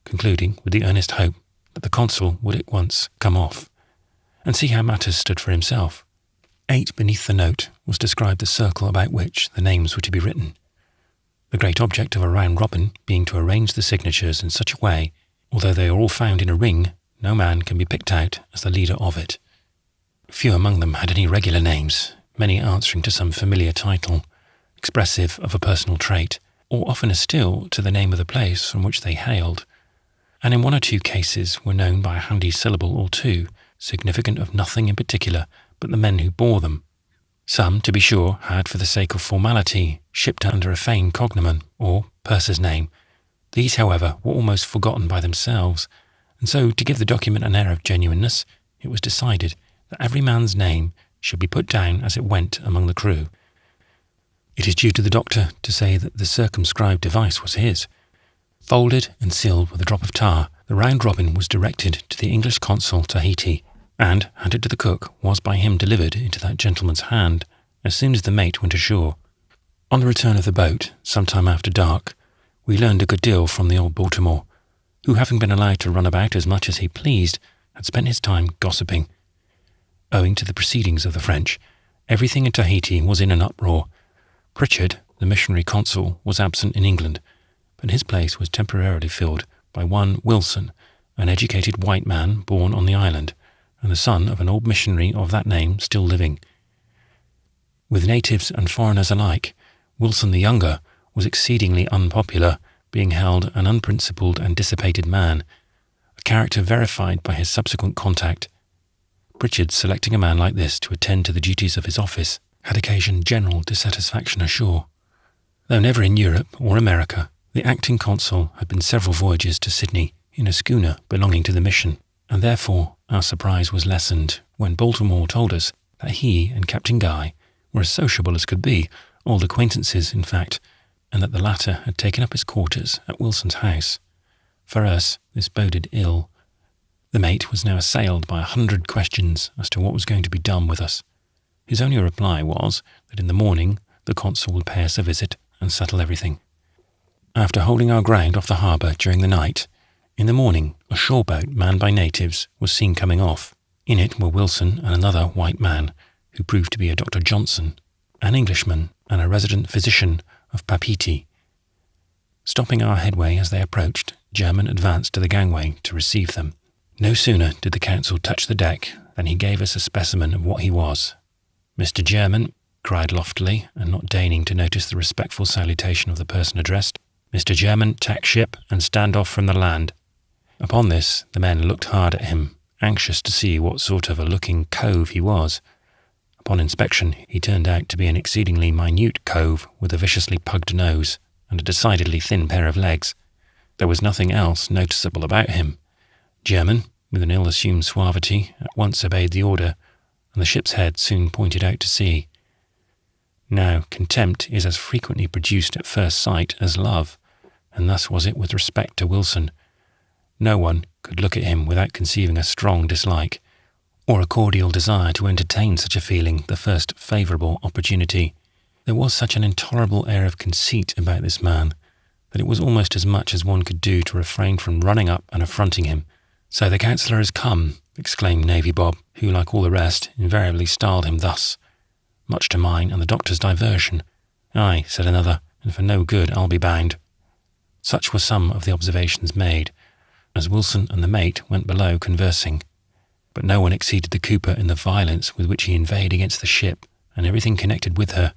concluding with the earnest hope that the consul would at once come off, and see how matters stood for himself. 8 beneath the note was described the circle about which the names were to be written, the great object of a round robin being to arrange the signatures in such a way, although they are all found in a ring, no man can be picked out as the leader of it. Few among them had any regular names, many answering to some familiar title, expressive of a personal trait, or oftener still to the name of the place from which they hailed, and in 1 or 2 cases were known by a handy syllable or 2, significant of nothing in particular but the men who bore them. Some, to be sure, had, for the sake of formality, shipped under a feigned cognomen, or purser's name. These, however, were almost forgotten by themselves, and so, to give the document an air of genuineness, it was decided that every man's name should be put down as it went among the crew. It is due to the doctor to say that the circumscribed device was his. Folded and sealed with a drop of tar, the round robin was directed to the English consul Tahiti, and, handed to the cook, was by him delivered into that gentleman's hand as soon as the mate went ashore. On the return of the boat, some time after dark, we learned a good deal from the old Baltimore, who, having been allowed to run about as much as he pleased, had spent his time gossiping. Owing to the proceedings of the French, everything in Tahiti was in an uproar. Pritchard, the missionary consul, was absent in England, but his place was temporarily filled by one Wilson, an educated white man born on the island, and the son of an old missionary of that name still living. With natives and foreigners alike, Wilson the younger was exceedingly unpopular, being held an unprincipled and dissipated man, a character verified by his subsequent contact. Pritchard selecting a man like this to attend to the duties of his office had occasioned general dissatisfaction ashore. Though never in Europe or America, the acting consul had been several voyages to Sydney in a schooner belonging to the mission, and therefore our surprise was lessened when Baltimore told us that he and Captain Guy were as sociable as could be, old acquaintances in fact, and that the latter had taken up his quarters at Wilson's house. For us, this boded ill. The mate was now assailed by 100 questions as to what was going to be done with us. His only reply was that in the morning the consul would pay us a visit and settle everything. After holding our ground off the harbour during the night, in the morning a shore boat manned by natives was seen coming off. In it were Wilson and another white man, who proved to be a Dr. Johnson, an Englishman and a resident physician of Papeete. Stopping our headway as they approached, German advanced to the gangway to receive them. No sooner did the counsel touch the deck than he gave us a specimen of what he was. "Mr. German," cried loftily, and not deigning to notice the respectful salutation of the person addressed, "Mr. German, tack ship and stand off from the land." Upon this, the men looked hard at him, anxious to see what sort of a looking cove he was. Upon inspection, he turned out to be an exceedingly minute cove with a viciously pugged nose and a decidedly thin pair of legs. There was nothing else noticeable about him. German, with an ill-assumed suavity, at once obeyed the order, and the ship's head soon pointed out to sea. Now, contempt is as frequently produced at first sight as love, and thus was it with respect to Wilson. No one could look at him without conceiving a strong dislike, or a cordial desire to entertain such a feeling the first favourable opportunity. There was such an intolerable air of conceit about this man, that it was almost as much as one could do to refrain from running up and affronting him. "So the counsellor has come," exclaimed Navy Bob, who, like all the rest, invariably styled him thus, much to mine and the doctor's diversion. "Aye," said another, "and for no good, I'll be bound." Such were some of the observations made, as Wilson and the mate went below conversing. But no one exceeded the cooper in the violence with which he inveighed against the ship and everything connected with her.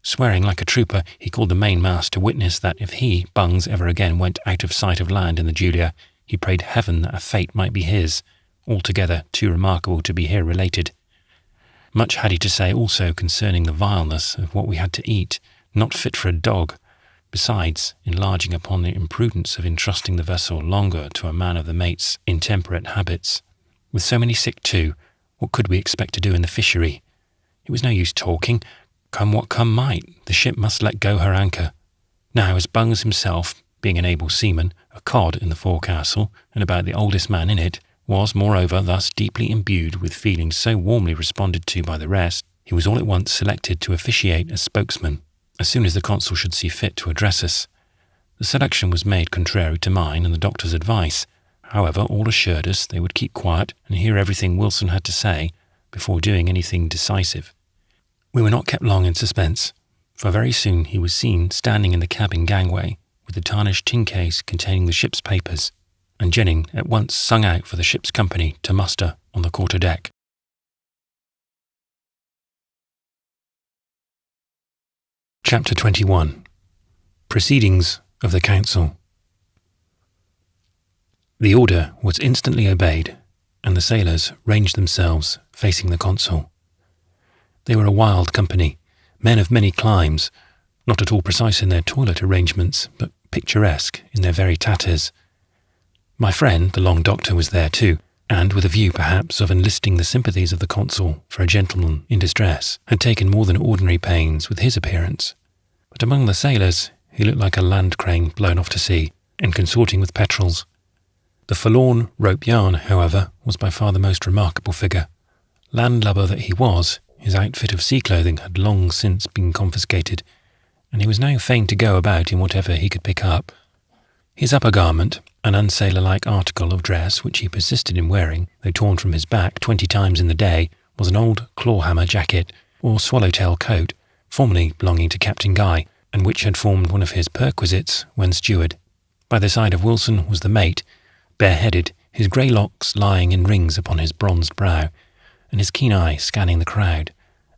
Swearing like a trooper, he called the mainmast to witness that if he, Bungs, ever again went out of sight of land in the Julia, he prayed heaven that a fate might be his, altogether too remarkable to be here related. Much had he to say also concerning the vileness of what we had to eat, not fit for a dog, besides enlarging upon the imprudence of entrusting the vessel longer to a man of the mate's intemperate habits. With so many sick too, what could we expect to do in the fishery? It was no use talking. Come what come might, the ship must let go her anchor. Now, as Bungs himself, being an able seaman, a cod in the forecastle, and about the oldest man in it, was, moreover, thus deeply imbued with feelings so warmly responded to by the rest, he was all at once selected to officiate as spokesman, as soon as the consul should see fit to address us. The selection was made contrary to mine and the doctor's advice. However, all assured us they would keep quiet and hear everything Wilson had to say before doing anything decisive. We were not kept long in suspense, for very soon he was seen standing in the cabin gangway with the tarnished tin case containing the ship's papers, and Jennings at once sung out for the ship's company to muster on the quarter-deck. Chapter 21. Proceedings of the Council. The order was instantly obeyed, and the sailors ranged themselves facing the consul. They were a wild company, men of many climes, not at all precise in their toilet arrangements, but picturesque in their very tatters. My friend, the long doctor, was there too, and with a view, perhaps, of enlisting the sympathies of the consul for a gentleman in distress, had taken more than ordinary pains with his appearance. But among the sailors, he looked like a land crane blown off to sea, and consorting with petrels. The forlorn rope yarn, however, was by far the most remarkable figure. Landlubber that he was, his outfit of sea clothing had long since been confiscated, and he was now fain to go about in whatever he could pick up. His upper garment, an unsailor-like article of dress which he persisted in wearing, though torn from his back 20 times in the day, was an old claw-hammer jacket, or swallowtail coat, formerly belonging to Captain Guy, and which had formed one of his perquisites when steward. By the side of Wilson was the mate, bareheaded, his grey locks lying in rings upon his bronzed brow, and his keen eye scanning the crowd,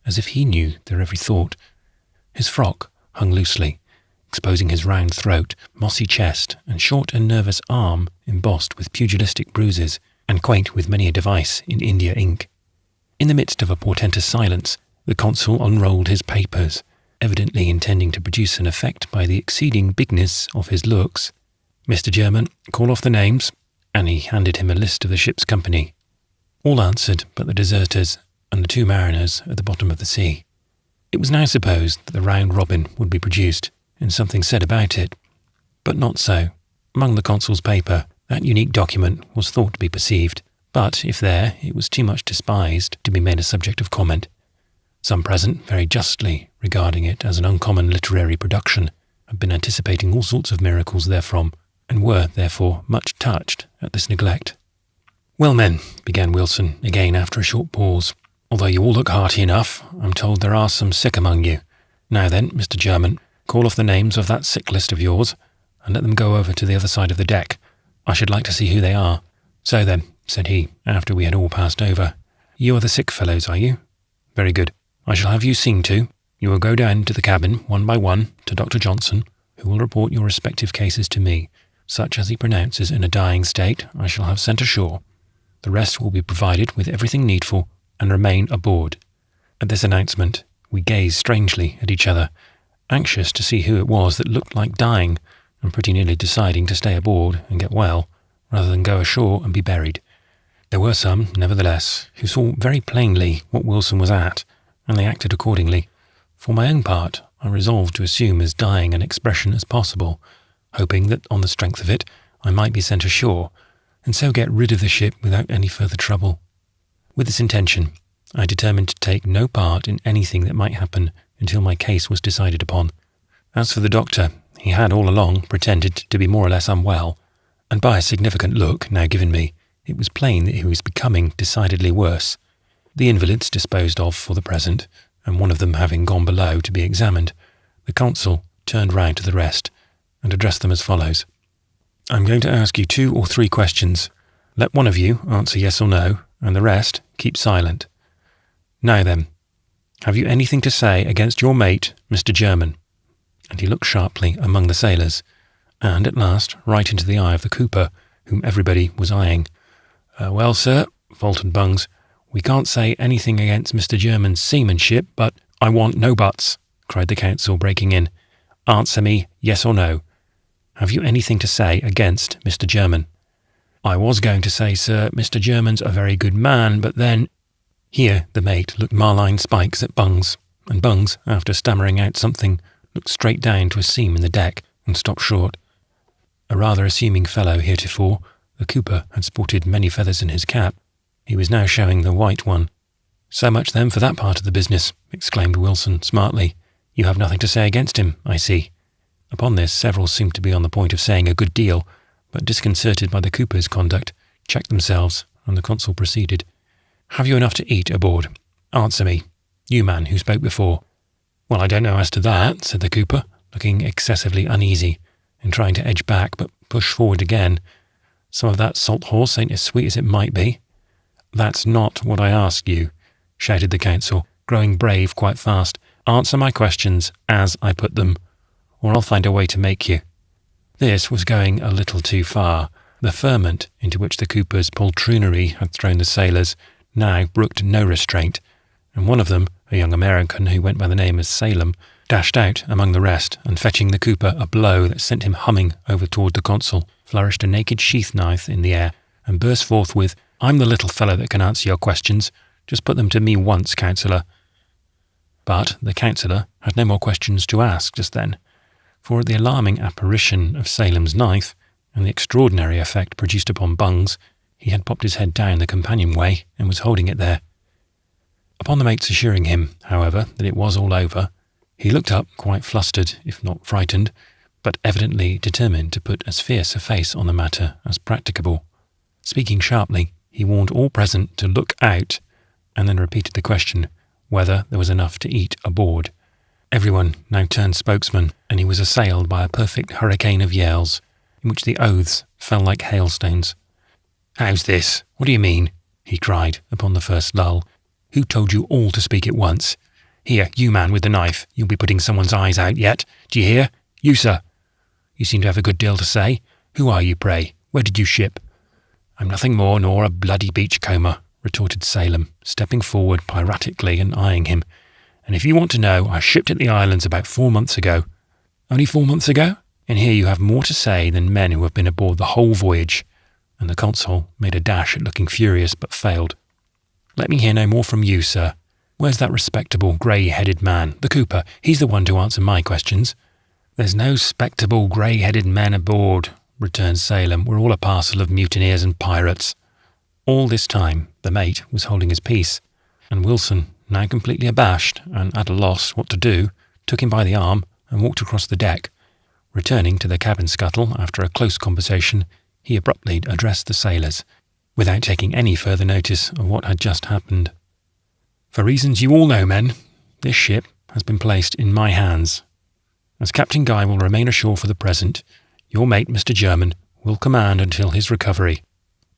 as if he knew their every thought. His frock hung loosely, exposing his round throat, mossy chest, and short and nervous arm embossed with pugilistic bruises, and quaint with many a device in India ink. In the midst of a portentous silence, the consul unrolled his papers, evidently intending to produce an effect by the exceeding bigness of his looks. "Mr. German, call off the names," and he handed him a list of the ship's company. All answered but the deserters and the 2 mariners at the bottom of the sea. It was now supposed that the round robin would be produced, and something said about it. But not so. Among the consul's paper, that unique document was thought to be perceived, but, if there, it was too much despised to be made a subject of comment. Some present, very justly, regarding it as an uncommon literary production, had been anticipating all sorts of miracles therefrom, and were, therefore, much touched at this neglect. "Well, men," began Wilson, again after a short pause, "although you all look hearty enough, I'm told there are some sick among you. Now then, Mr. German, call off the names of that sick list of yours, and let them go over to the other side of the deck. I should like to see who they are. So then, said he, after we had all passed over. "You are the sick fellows, are you? Very good. I shall have you seen to. You will go down to the cabin, one by one, to Dr. Johnson, who will report your respective cases to me. Such as he pronounces in a dying state, I shall have sent ashore. The rest will be provided with everything needful, and remain aboard." At this announcement, we gazed strangely at each other, anxious to see who it was that looked like dying, and pretty nearly deciding to stay aboard and get well, rather than go ashore and be buried. There were some, nevertheless, who saw very plainly what Wilson was at, and they acted accordingly. For my own part, I resolved to assume as dying an expression as possible, hoping that on the strength of it I might be sent ashore, and so get rid of the ship without any further trouble. With this intention, I determined to take no part in anything that might happen until my case was decided upon. As for the doctor, he had all along pretended to be more or less unwell, and by a significant look now given me, it was plain that he was becoming decidedly worse. The invalids disposed of for the present, and one of them having gone below to be examined, the consul turned round to the rest and addressed them as follows. "I'm going to ask you 2 or 3 questions. Let one of you answer yes or no, and the rest keep silent. Now then, have you anything to say against your mate, Mr. German?" And he looked sharply among the sailors, and at last right into the eye of the cooper, whom everybody was eyeing. "Well, sir," faltered Bungs, "we can't say anything against Mr. German's seamanship, but—" "I want no buts," cried the counsel, breaking in. "Answer me, yes or no. Have you anything to say against Mr. German?" "I was going to say, sir, Mr. German's a very good man, but then—" Here the mate looked marline spikes at Bungs, and Bungs, after stammering out something, looked straight down to a seam in the deck and stopped short. A rather assuming fellow heretofore, the cooper had sported many feathers in his cap. He was now showing the white one. "So much then for that part of the business," exclaimed Wilson smartly. "You have nothing to say against him, I see." Upon this, several seemed to be on the point of saying a good deal, but disconcerted by the cooper's conduct, checked themselves, and the consul proceeded. "Have you enough to eat aboard? Answer me, you man who spoke before." "Well, I don't know as to that," said the cooper, looking excessively uneasy, and trying to edge back, but push forward again. "Some of that salt horse ain't as sweet as it might be." "That's not what I ask you," shouted the counsel, growing brave quite fast. "Answer my questions as I put them, or I'll find a way to make you." This was going a little too far. The ferment into which the cooper's poltroonery had thrown the sailors now brooked no restraint, and one of them, a young American who went by the name of Salem, dashed out among the rest, and fetching the cooper a blow that sent him humming over toward the consul, flourished a naked sheath knife in the air, and burst forth with, "I'm the little fellow that can answer your questions. Just put them to me once, counsellor." But the counsellor had no more questions to ask just then, for at the alarming apparition of Salem's knife, and the extraordinary effect produced upon Bungs, he had popped his head down the companionway and was holding it there. Upon the mate's assuring him, however, that it was all over, he looked up, quite flustered, if not frightened, but evidently determined to put as fierce a face on the matter as practicable. Speaking sharply, he warned all present to look out, and then repeated the question whether there was enough to eat aboard. Everyone now turned spokesman, and he was assailed by a perfect hurricane of yells, in which the oaths fell like hailstones. "How's this? What do you mean?" he cried upon the first lull. "Who told you all to speak at once? Here, you man with the knife, you'll be putting someone's eyes out yet. Do you hear? You, sir. You seem to have a good deal to say. Who are you, pray? Where did you ship?" "I'm nothing more nor a bloody beachcomber," retorted Salem, stepping forward piratically and eyeing him. "And if you want to know, I shipped at the islands about 4 months ago." "Only 4 months ago? And here you have more to say than men who have been aboard the whole voyage." And the consul made a dash at looking furious, but failed. "Let me hear no more from you, sir. Where's that respectable, grey-headed man, the cooper? He's the one to answer my questions." "There's no spectable, grey-headed men aboard," returned Salem. "We're all a parcel of mutineers and pirates." All this time the mate was holding his peace, and Wilson, now completely abashed and at a loss what to do, took him by the arm and walked across the deck. Returning to the cabin scuttle after a close conversation, he abruptly addressed the sailors, without taking any further notice of what had just happened. "For reasons you all know, men, this ship has been placed in my hands. As Captain Guy will remain ashore for the present, your mate, Mr. German, will command until his recovery.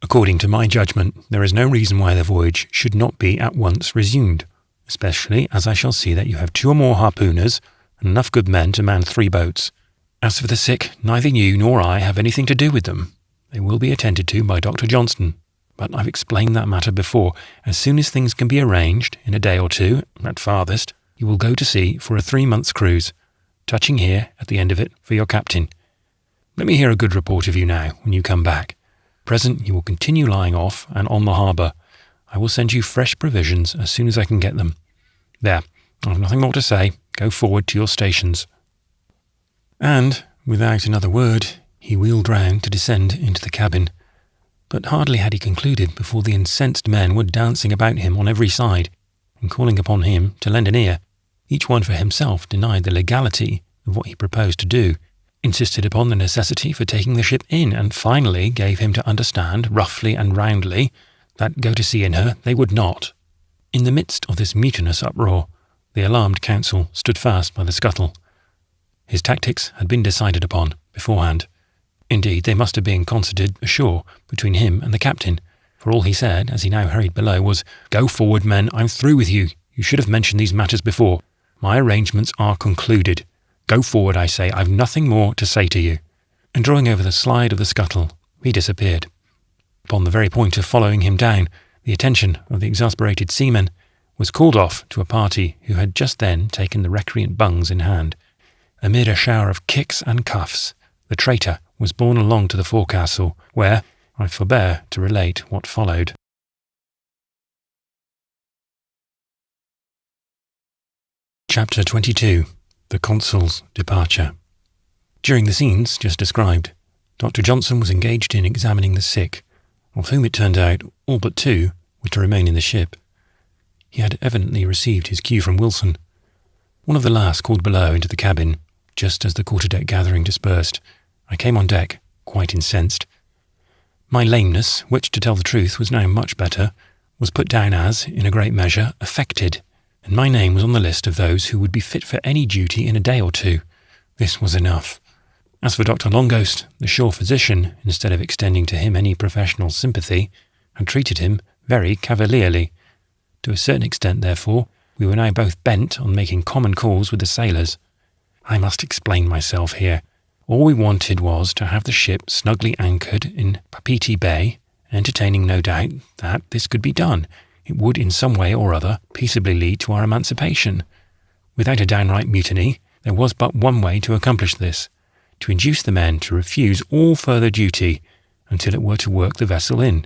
According to my judgment, there is no reason why the voyage should not be at once resumed, especially as I shall see that you have 2 or more harpooners and enough good men to man 3 boats. As for the sick, neither you nor I have anything to do with them. They will be attended to by Dr. Johnston. But I've explained that matter before. As soon as things can be arranged, in a day or 2, at farthest, you will go to sea for a 3 months' cruise, touching here, at the end of it, for your captain. Let me hear a good report of you now, when you come back. Present, you will continue lying off and on the harbour. I will send you fresh provisions as soon as I can get them. There, I have nothing more to say. Go forward to your stations. And, without another word, he wheeled round to descend into the cabin. But hardly had he concluded before the incensed men were dancing about him on every side, and calling upon him to lend an ear. Each one for himself denied the legality of what he proposed to do, insisted upon the necessity for taking the ship in, and finally gave him to understand, roughly and roundly, that go to sea in her they would not. In the midst of this mutinous uproar, the alarmed counsel stood fast by the scuttle. His tactics had been decided upon beforehand. Indeed, they must have been concerted ashore between him and the captain, for all he said, as he now hurried below, was, "Go forward, men, I'm through with you. You should have mentioned these matters before. My arrangements are concluded. Go forward, I say, I've nothing more to say to you." And drawing over the slide of the scuttle, he disappeared. Upon the very point of following him down, the attention of the exasperated seamen was called off to a party who had just then taken the recreant bungs in hand. Amid a shower of kicks and cuffs, the traitor was borne along to the forecastle, where I forbear to relate what followed. Chapter 22. The Consul's Departure. During the scenes just described, Dr. Johnson was engaged in examining the sick, of whom it turned out all but 2 were to remain in the ship. He had evidently received his cue from Wilson. One of the last called below into the cabin, just as the quarter-deck gathering dispersed. I came on deck, quite incensed. My lameness, which, to tell the truth, was now much better, was put down as, in a great measure, affected, and my name was on the list of those who would be fit for any duty in a day or 2. This was enough. As for Dr. Longhost, the shore physician, instead of extending to him any professional sympathy, had treated him very cavalierly. To a certain extent, therefore, we were now both bent on making common cause with the sailors. I must explain myself here. All we wanted was to have the ship snugly anchored in Papeete Bay, entertaining no doubt that this could be done. It would in some way or other peaceably lead to our emancipation. Without a downright mutiny, there was but one way to accomplish this, to induce the men to refuse all further duty until it were to work the vessel in.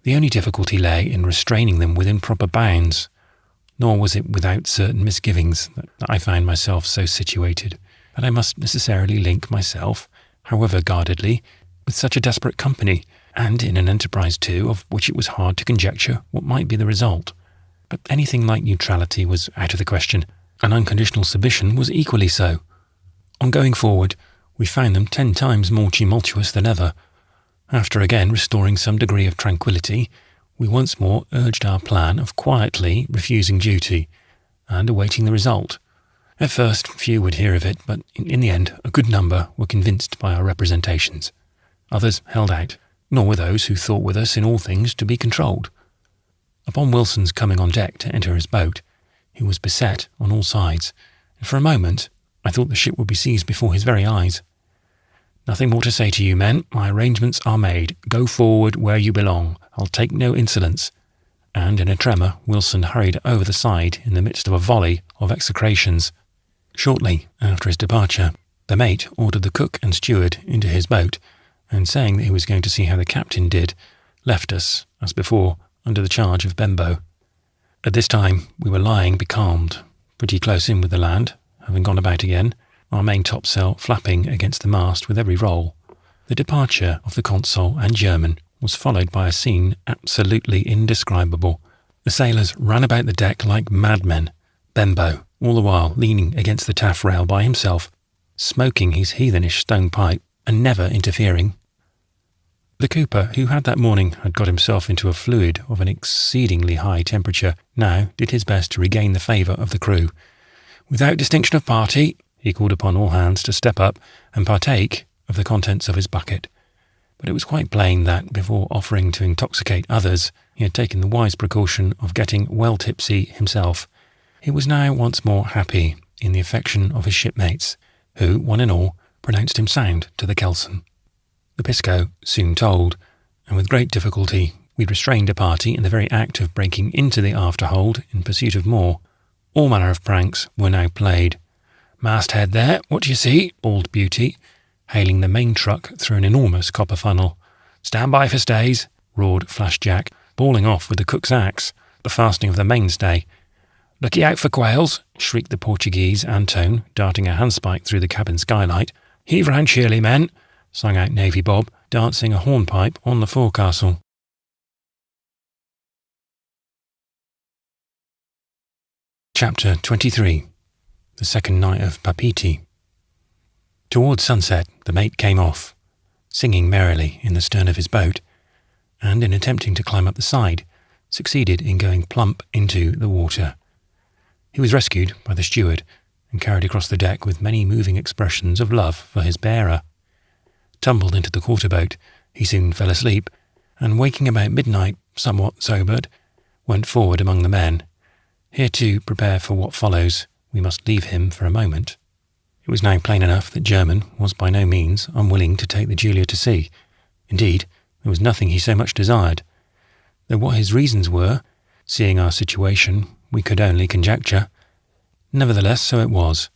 The only difficulty lay in restraining them within proper bounds, nor was it without certain misgivings that I found myself so situated that I must necessarily link myself, however guardedly, with such a desperate company, and in an enterprise too, of which it was hard to conjecture what might be the result. But anything like neutrality was out of the question, and unconditional submission was equally so. On going forward, we found them 10 times more tumultuous than ever. After again restoring some degree of tranquillity, we once more urged our plan of quietly refusing duty, and awaiting the result. At first, few would hear of it, but in the end, a good number were convinced by our representations. Others held out, nor were those who thought with us in all things to be controlled. Upon Wilson's coming on deck to enter his boat, he was beset on all sides, and for a moment I thought the ship would be seized before his very eyes. "Nothing more to say to you, men. My arrangements are made. Go forward where you belong. I'll take no insolence." And in a tremor, Wilson hurried over the side in the midst of a volley of execrations. Shortly after his departure, the mate ordered the cook and steward into his boat, and saying that he was going to see how the captain did, left us, as before, under the charge of Benbow. At this time we were lying becalmed, pretty close in with the land, having gone about again, our main topsail flapping against the mast with every roll. The departure of the consul and German was followed by a scene absolutely indescribable. The sailors ran about the deck like madmen, Benbow all the while leaning against the taffrail by himself, smoking his heathenish stone pipe, and never interfering. The cooper, who that morning had got himself into a fluid of an exceedingly high temperature, now did his best to regain the favour of the crew. Without distinction of party, he called upon all hands to step up and partake of the contents of his bucket. but it was quite plain that, before offering to intoxicate others, he had taken the wise precaution of getting well tipsy himself. He was now once more happy in the affection of his shipmates, who, one and all, pronounced him sound to the kelson. The Pisco soon told, and with great difficulty we restrained a party in the very act of breaking into the afterhold in pursuit of more. All manner of pranks were now played. "Masthead there, what do you see?" bawled Beauty, hailing the main truck through an enormous copper funnel. "Stand by for stays," roared Flash Jack, bawling off with the cook's axe, the fastening of the mainstay. "Looky out for quails," shrieked the Portuguese Antone, darting a handspike through the cabin skylight. "Heave round cheerily, men," sang out Navy Bob, dancing a hornpipe on the forecastle. Chapter 23. The second night of Papiti. Towards sunset the mate came off, singing merrily in the stern of his boat, and in attempting to climb up the side, succeeded in going plump into the water. He was rescued by the steward and carried across the deck with many moving expressions of love for his bearer. Tumbled into the quarter-boat, he soon fell asleep, and waking about midnight, somewhat sobered, went forward among the men. Here to prepare for what follows, we must leave him for a moment. It was now plain enough that Herman was by no means unwilling to take the Julia to sea. Indeed, there was nothing he so much desired. Though what his reasons were, seeing our situation, we could only conjecture. Nevertheless, so it was,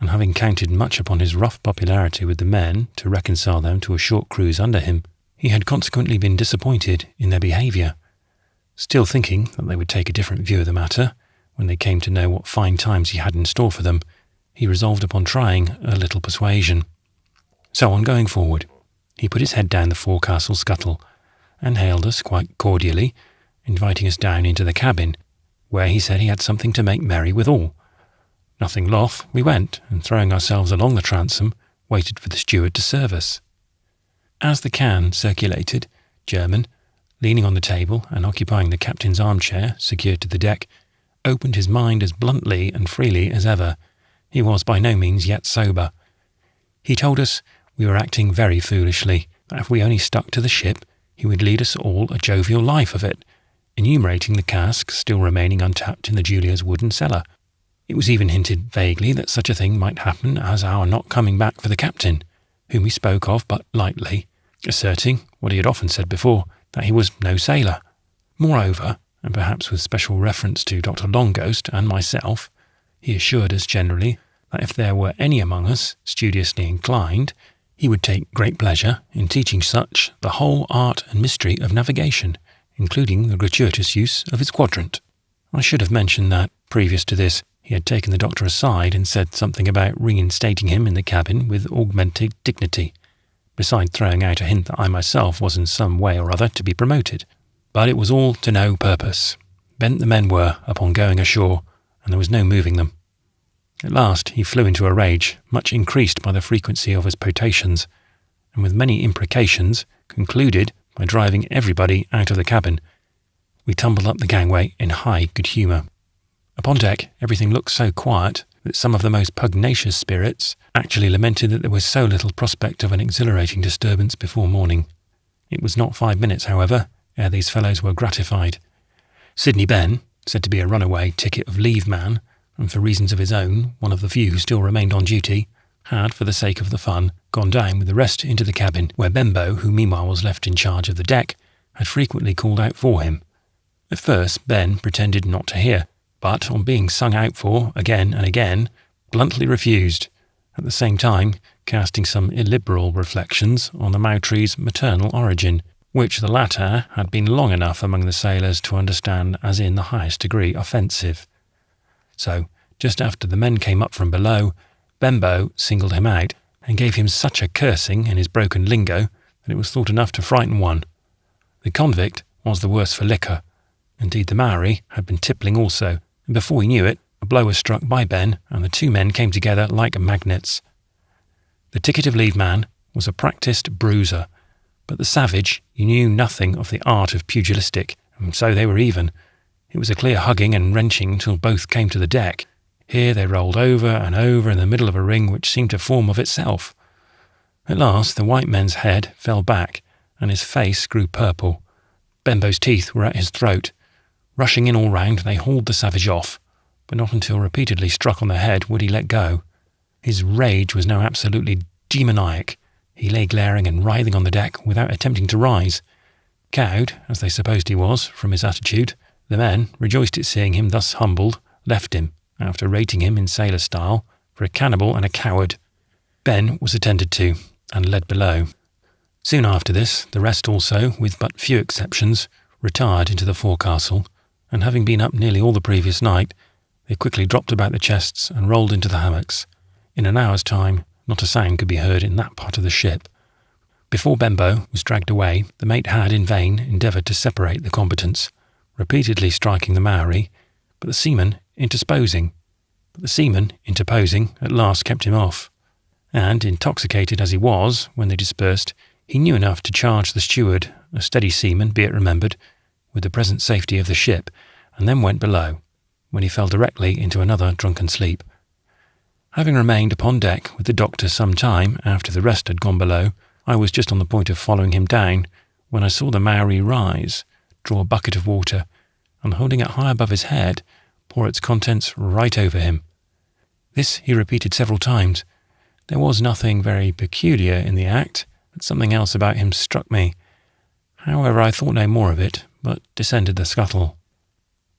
and having counted much upon his rough popularity with the men to reconcile them to a short cruise under him, he had consequently been disappointed in their behaviour. Still thinking that they would take a different view of the matter, when they came to know what fine times he had in store for them, he resolved upon trying a little persuasion. So on going forward, he put his head down the forecastle scuttle, and hailed us quite cordially, inviting us down into the cabin, where he said he had something to make merry withal. Nothing loth, we went, and throwing ourselves along the transom, waited for the steward to serve us. As the can circulated, Herman, leaning on the table and occupying the captain's armchair secured to the deck, opened his mind as bluntly and freely as ever. He was by no means yet sober. He told us we were acting very foolishly, that if we only stuck to the ship, he would lead us all a jovial life of it, enumerating the casks still remaining untapped in the Julia's wooden cellar. It was even hinted vaguely that such a thing might happen as our not coming back for the captain, whom he spoke of but lightly, asserting, what he had often said before, that he was no sailor. Moreover, and perhaps with special reference to Dr. Longghost and myself, he assured us generally that if there were any among us studiously inclined, he would take great pleasure in teaching such the whole art and mystery of navigation, including the gratuitous use of his quadrant. I should have mentioned that, previous to this, he had taken the doctor aside and said something about reinstating him in the cabin with augmented dignity, beside throwing out a hint that I myself was in some way or other to be promoted. But it was all to no purpose. Bent the men were upon going ashore, and there was no moving them. At last he flew into a rage, much increased by the frequency of his potations, and with many imprecations concluded by driving everybody out of the cabin. We tumbled up the gangway in high good humour. Upon deck everything looked so quiet that some of the most pugnacious spirits actually lamented that there was so little prospect of an exhilarating disturbance before morning. It was not 5 minutes, however, ere these fellows were gratified. Sidney Ben, said to be a runaway ticket of leave man, and for reasons of his own, one of the few who still remained on duty, had, for the sake of the fun, gone down with the rest into the cabin, where Bembo, who meanwhile was left in charge of the deck, had frequently called out for him. At first Ben pretended not to hear, but on being sung out for again and again, bluntly refused, at the same time casting some illiberal reflections on the Mowtree's maternal origin, which the latter had been long enough among the sailors to understand as in the highest degree offensive. So, just after the men came up from below, Bembo singled him out and gave him such a cursing in his broken lingo that it was thought enough to frighten one. The convict was the worse for liquor. Indeed, the Maori had been tippling also, and before he knew it, a blow was struck by Ben, and the two men came together like magnets. The ticket of leave man was a practised bruiser, but the savage knew nothing of the art of pugilistic, and so they were even. It was a clear hugging and wrenching till both came to the deck. Here they rolled over and over in the middle of a ring which seemed to form of itself. At last the white man's head fell back, and his face grew purple. Benbow's teeth were at his throat. Rushing in all round, they hauled the savage off, but not until repeatedly struck on the head would he let go. His rage was now absolutely demoniac. He lay glaring and writhing on the deck without attempting to rise. Cowed, as they supposed he was, from his attitude, the men, rejoiced at seeing him thus humbled, left him, after rating him in sailor style, for a cannibal and a coward. Ben was attended to, and led below. Soon after this, the rest also, with but few exceptions, retired into the forecastle, and having been up nearly all the previous night, they quickly dropped about the chests and rolled into the hammocks. In an hour's time, not a sound could be heard in that part of the ship. Before Benbow was dragged away, the mate had in vain endeavoured to separate the combatants, repeatedly striking the Maori, but the seaman interposing, at last kept him off. And, intoxicated as he was when they dispersed, he knew enough to charge the steward, a steady seaman, be it remembered, with the present safety of the ship, and then went below, when he fell directly into another drunken sleep. Having remained upon deck with the doctor some time after the rest had gone below, I was just on the point of following him down, when I saw the Maori rise, draw a bucket of water, and holding it high above his head, pour its contents right over him. This he repeated several times. There was nothing very peculiar in the act, but something else about him struck me. However, I thought no more of it, but descended the scuttle.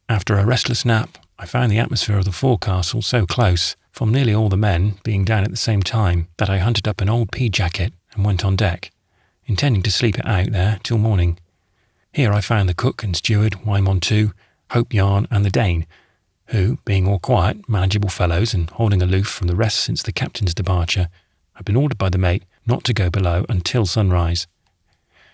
After a restless nap, I found the atmosphere of the forecastle so close, from nearly all the men being down at the same time, that I hunted up an old pea jacket and went on deck, intending to sleep it out there till morning. Here I found the cook and steward, Wymon Hope Yarn, and the Dane, who, being all quiet, manageable fellows and holding aloof from the rest since the captain's departure, had been ordered by the mate not to go below until sunrise.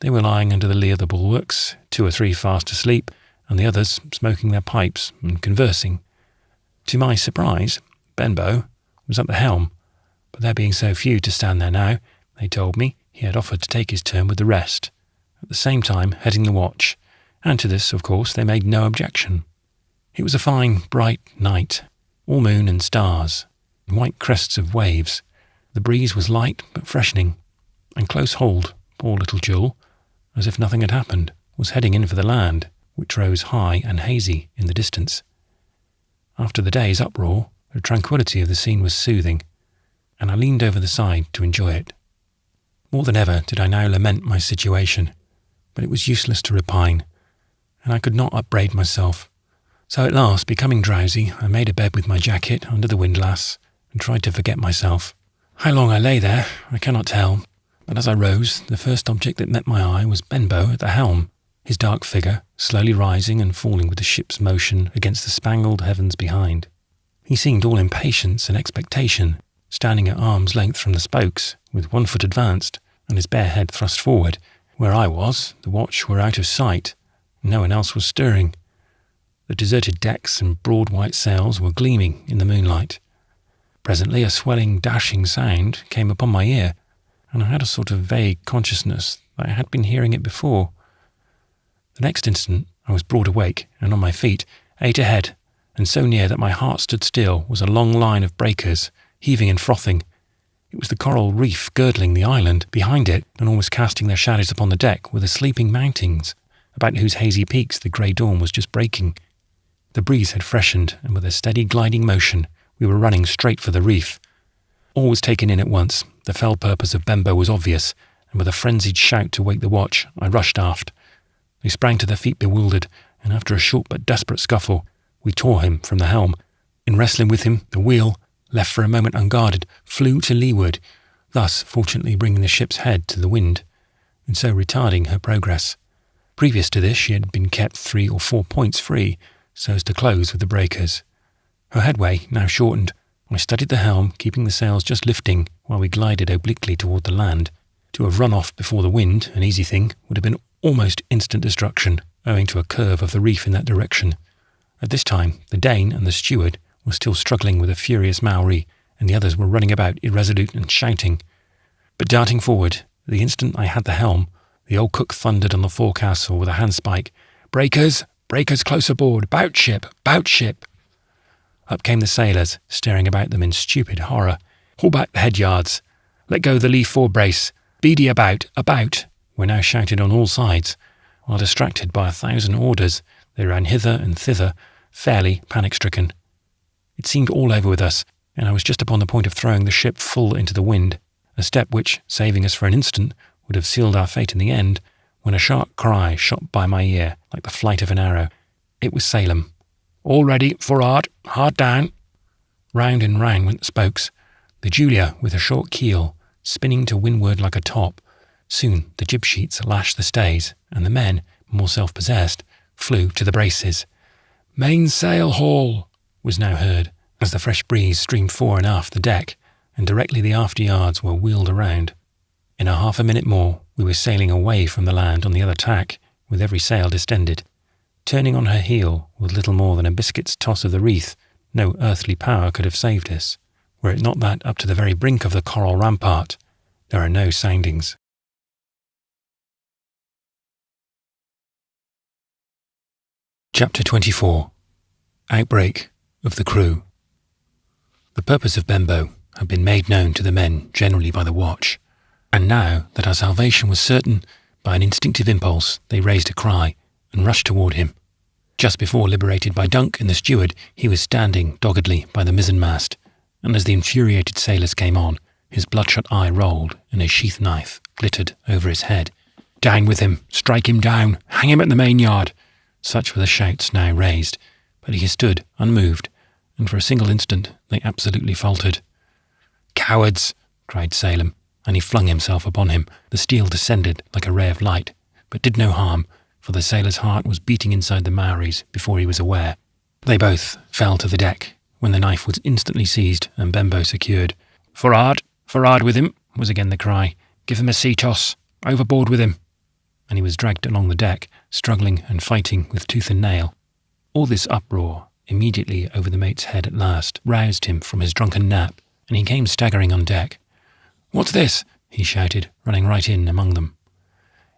They were lying under the lee of the bulwarks, 2 or 3 fast asleep, and the others smoking their pipes and conversing. To my surprise, Benbow was at the helm, but there being so few to stand there now, they told me he had offered to take his turn with the rest, at the same time heading the watch, and to this, of course, they made no objection. It was a fine, bright night, all moon and stars, and white crests of waves. The breeze was light but freshening, and close-hauled, poor little Jewel, as if nothing had happened, was heading in for the land, which rose high and hazy in the distance. After the day's uproar, the tranquillity of the scene was soothing, and I leaned over the side to enjoy it. More than ever did I now lament my situation, but it was useless to repine, and I could not upbraid myself. So at last, becoming drowsy, I made a bed with my jacket under the windlass and tried to forget myself. How long I lay there, I cannot tell, but as I rose, the first object that met my eye was Benbow at the helm, his dark figure slowly rising and falling with the ship's motion against the spangled heavens behind. He seemed all impatience and expectation, standing at arm's length from the spokes, with one foot advanced, and his bare head thrust forward. Where I was, the watch were out of sight, and no one else was stirring. The deserted decks and broad white sails were gleaming in the moonlight. Presently a swelling, dashing sound came upon my ear, and I had a sort of vague consciousness that I had been hearing it before. The next instant I was broad awake and on my feet, 8 ahead, and so near that my heart stood still was a long line of breakers, heaving and frothing. It was the coral reef girdling the island. Behind it, and almost casting their shadows upon the deck, were the sleeping mountains, about whose hazy peaks the grey dawn was just breaking. The breeze had freshened, and with a steady gliding motion, we were running straight for the reef. All was taken in at once. The fell purpose of Benbow was obvious, and with a frenzied shout to wake the watch, I rushed aft. They sprang to their feet bewildered, and after a short but desperate scuffle, we tore him from the helm. In wrestling with him, the wheel, left for a moment unguarded, flew to leeward, thus fortunately bringing the ship's head to the wind, and so retarding her progress. Previous to this, she had been kept 3 or 4 points free, so as to close with the breakers. Her headway now shortened. I studied the helm, keeping the sails just lifting while we glided obliquely toward the land. To have run off before the wind, an easy thing, would have been almost instant destruction, owing to a curve of the reef in that direction. At this time, the Dane and the steward were still struggling with a furious Maori, and the others were running about irresolute and shouting. But darting forward, the instant I had the helm, the old cook thundered on the forecastle with a handspike. "Breakers! Breakers close aboard! Bout ship! Bout ship!" Up came the sailors, staring about them in stupid horror. "Haul back the head yards! Let go the lee fore brace! Beady about! About!" were now shouted on all sides, while distracted by 1,000 orders, they ran hither and thither, fairly panic-stricken. It seemed all over with us, and I was just upon the point of throwing the ship full into the wind, a step which, saving us for an instant, would have sealed our fate in the end, when a sharp cry shot by my ear like the flight of an arrow. It was Salem. "All ready, for'ard, hard down." Round and round went the spokes, the Julia with a short keel, spinning to windward like a top. Soon the jib sheets lashed the stays, and the men, more self-possessed, flew to the braces. "Mainsail haul!" was now heard, as the fresh breeze streamed fore and aft the deck, and directly the after yards were wheeled around. In a half a minute more, we were sailing away from the land on the other tack, with every sail distended. Turning on her heel, with little more than a biscuit's toss of the wreath, no earthly power could have saved us, were it not that up to the very brink of the coral rampart, there are no soundings. Chapter 24. Outbreak of the Crew. The purpose of Benbow had been made known to the men generally by the watch, and now that our salvation was certain, by an instinctive impulse they raised a cry and rushed toward him. Just before liberated by Dunk and the steward, he was standing doggedly by the mizzenmast, and as the infuriated sailors came on, his bloodshot eye rolled and his sheath knife glittered over his head. "Down with him! Strike him down! Hang him at the main-yard!" Such were the shouts now raised, but he stood unmoved, and for a single instant they absolutely faltered. "Cowards!" cried Salem, and he flung himself upon him. The steel descended like a ray of light, but did no harm, for the sailor's heart was beating inside the Maoris before he was aware. They both fell to the deck, when the knife was instantly seized and Benbow secured. "For'ard! For'ard with him!" was again the cry. "Give him a sea toss! Overboard with him!" And he was dragged along the deck, struggling and fighting with tooth and nail. All this uproar, immediately over the mate's head at last, roused him from his drunken nap, and he came staggering on deck. "What's this?" he shouted, running right in among them.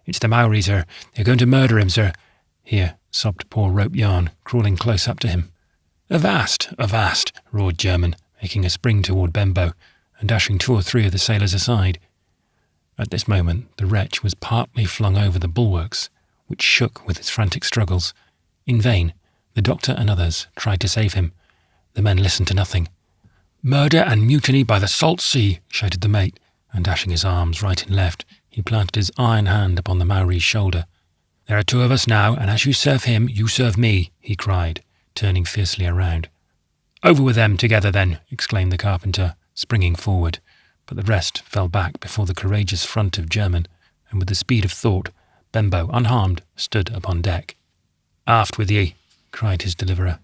"It's the Maoris, sir. They're going to murder him, sir." Here sobbed poor Rope Yarn, crawling close up to him. "Avast! Avast!" roared German, making a spring toward Benbow, and dashing 2 or 3 of the sailors aside. At this moment the wretch was partly flung over the bulwarks, which shook with its frantic struggles. In vain, the doctor and others tried to save him. The men listened to nothing. "Murder and mutiny by the salt sea!" shouted the mate, and dashing his arms right and left, he planted his iron hand upon the Maori's shoulder. "There are 2 of us now, and as you serve him, you serve me," he cried, turning fiercely around. "Over with them together, then!" exclaimed the carpenter, springing forward, but the rest fell back before the courageous front of German, and with the speed of thought, Benbow, unharmed, stood upon deck. "Aft with ye!" cried his deliverer,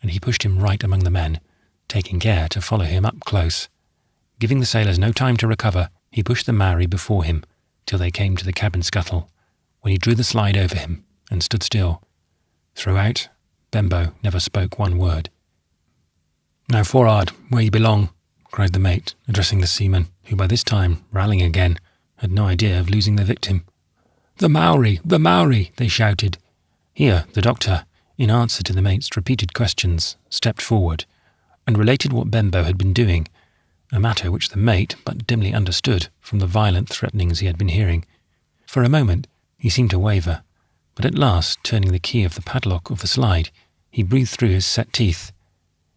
and he pushed him right among the men, taking care to follow him up close. Giving the sailors no time to recover, he pushed the Maori before him till they came to the cabin scuttle, when he drew the slide over him and stood still. Throughout, Benbow never spoke one word. "Now for'ard, where you belong," cried the mate, addressing the seamen, who by this time, rallying again, had no idea of losing their victim. "The Maori! The Maori!" they shouted. Here the doctor, in answer to the mate's repeated questions, stepped forward, and related what Benbow had been doing, a matter which the mate but dimly understood from the violent threatenings he had been hearing. For a moment he seemed to waver, but at last, turning the key of the padlock of the slide, he breathed through his set teeth.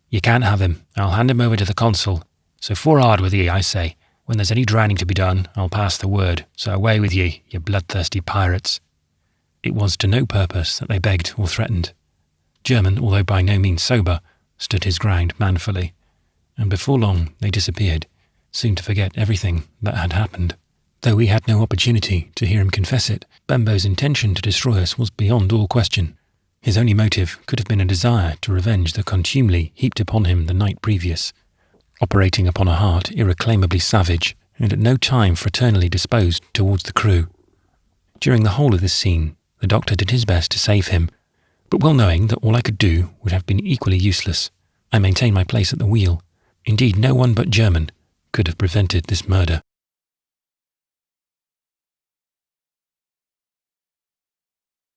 "You can't have him. I'll hand him over to the consul. So for'ard with ye, I say. When there's any drowning to be done, I'll pass the word. So away with ye, you bloodthirsty pirates." It was to no purpose that they begged or threatened. German, although by no means sober, stood his ground manfully, and before long they disappeared, soon to forget everything that had happened. Though we had no opportunity to hear him confess it, Benbow's intention to destroy us was beyond all question. His only motive could have been a desire to revenge the contumely heaped upon him the night previous, operating upon a heart irreclaimably savage and at no time fraternally disposed towards the crew. During the whole of this scene, the doctor did his best to save him, but well knowing that all I could do would have been equally useless, I maintained my place at the wheel. Indeed, no one but German could have prevented this murder.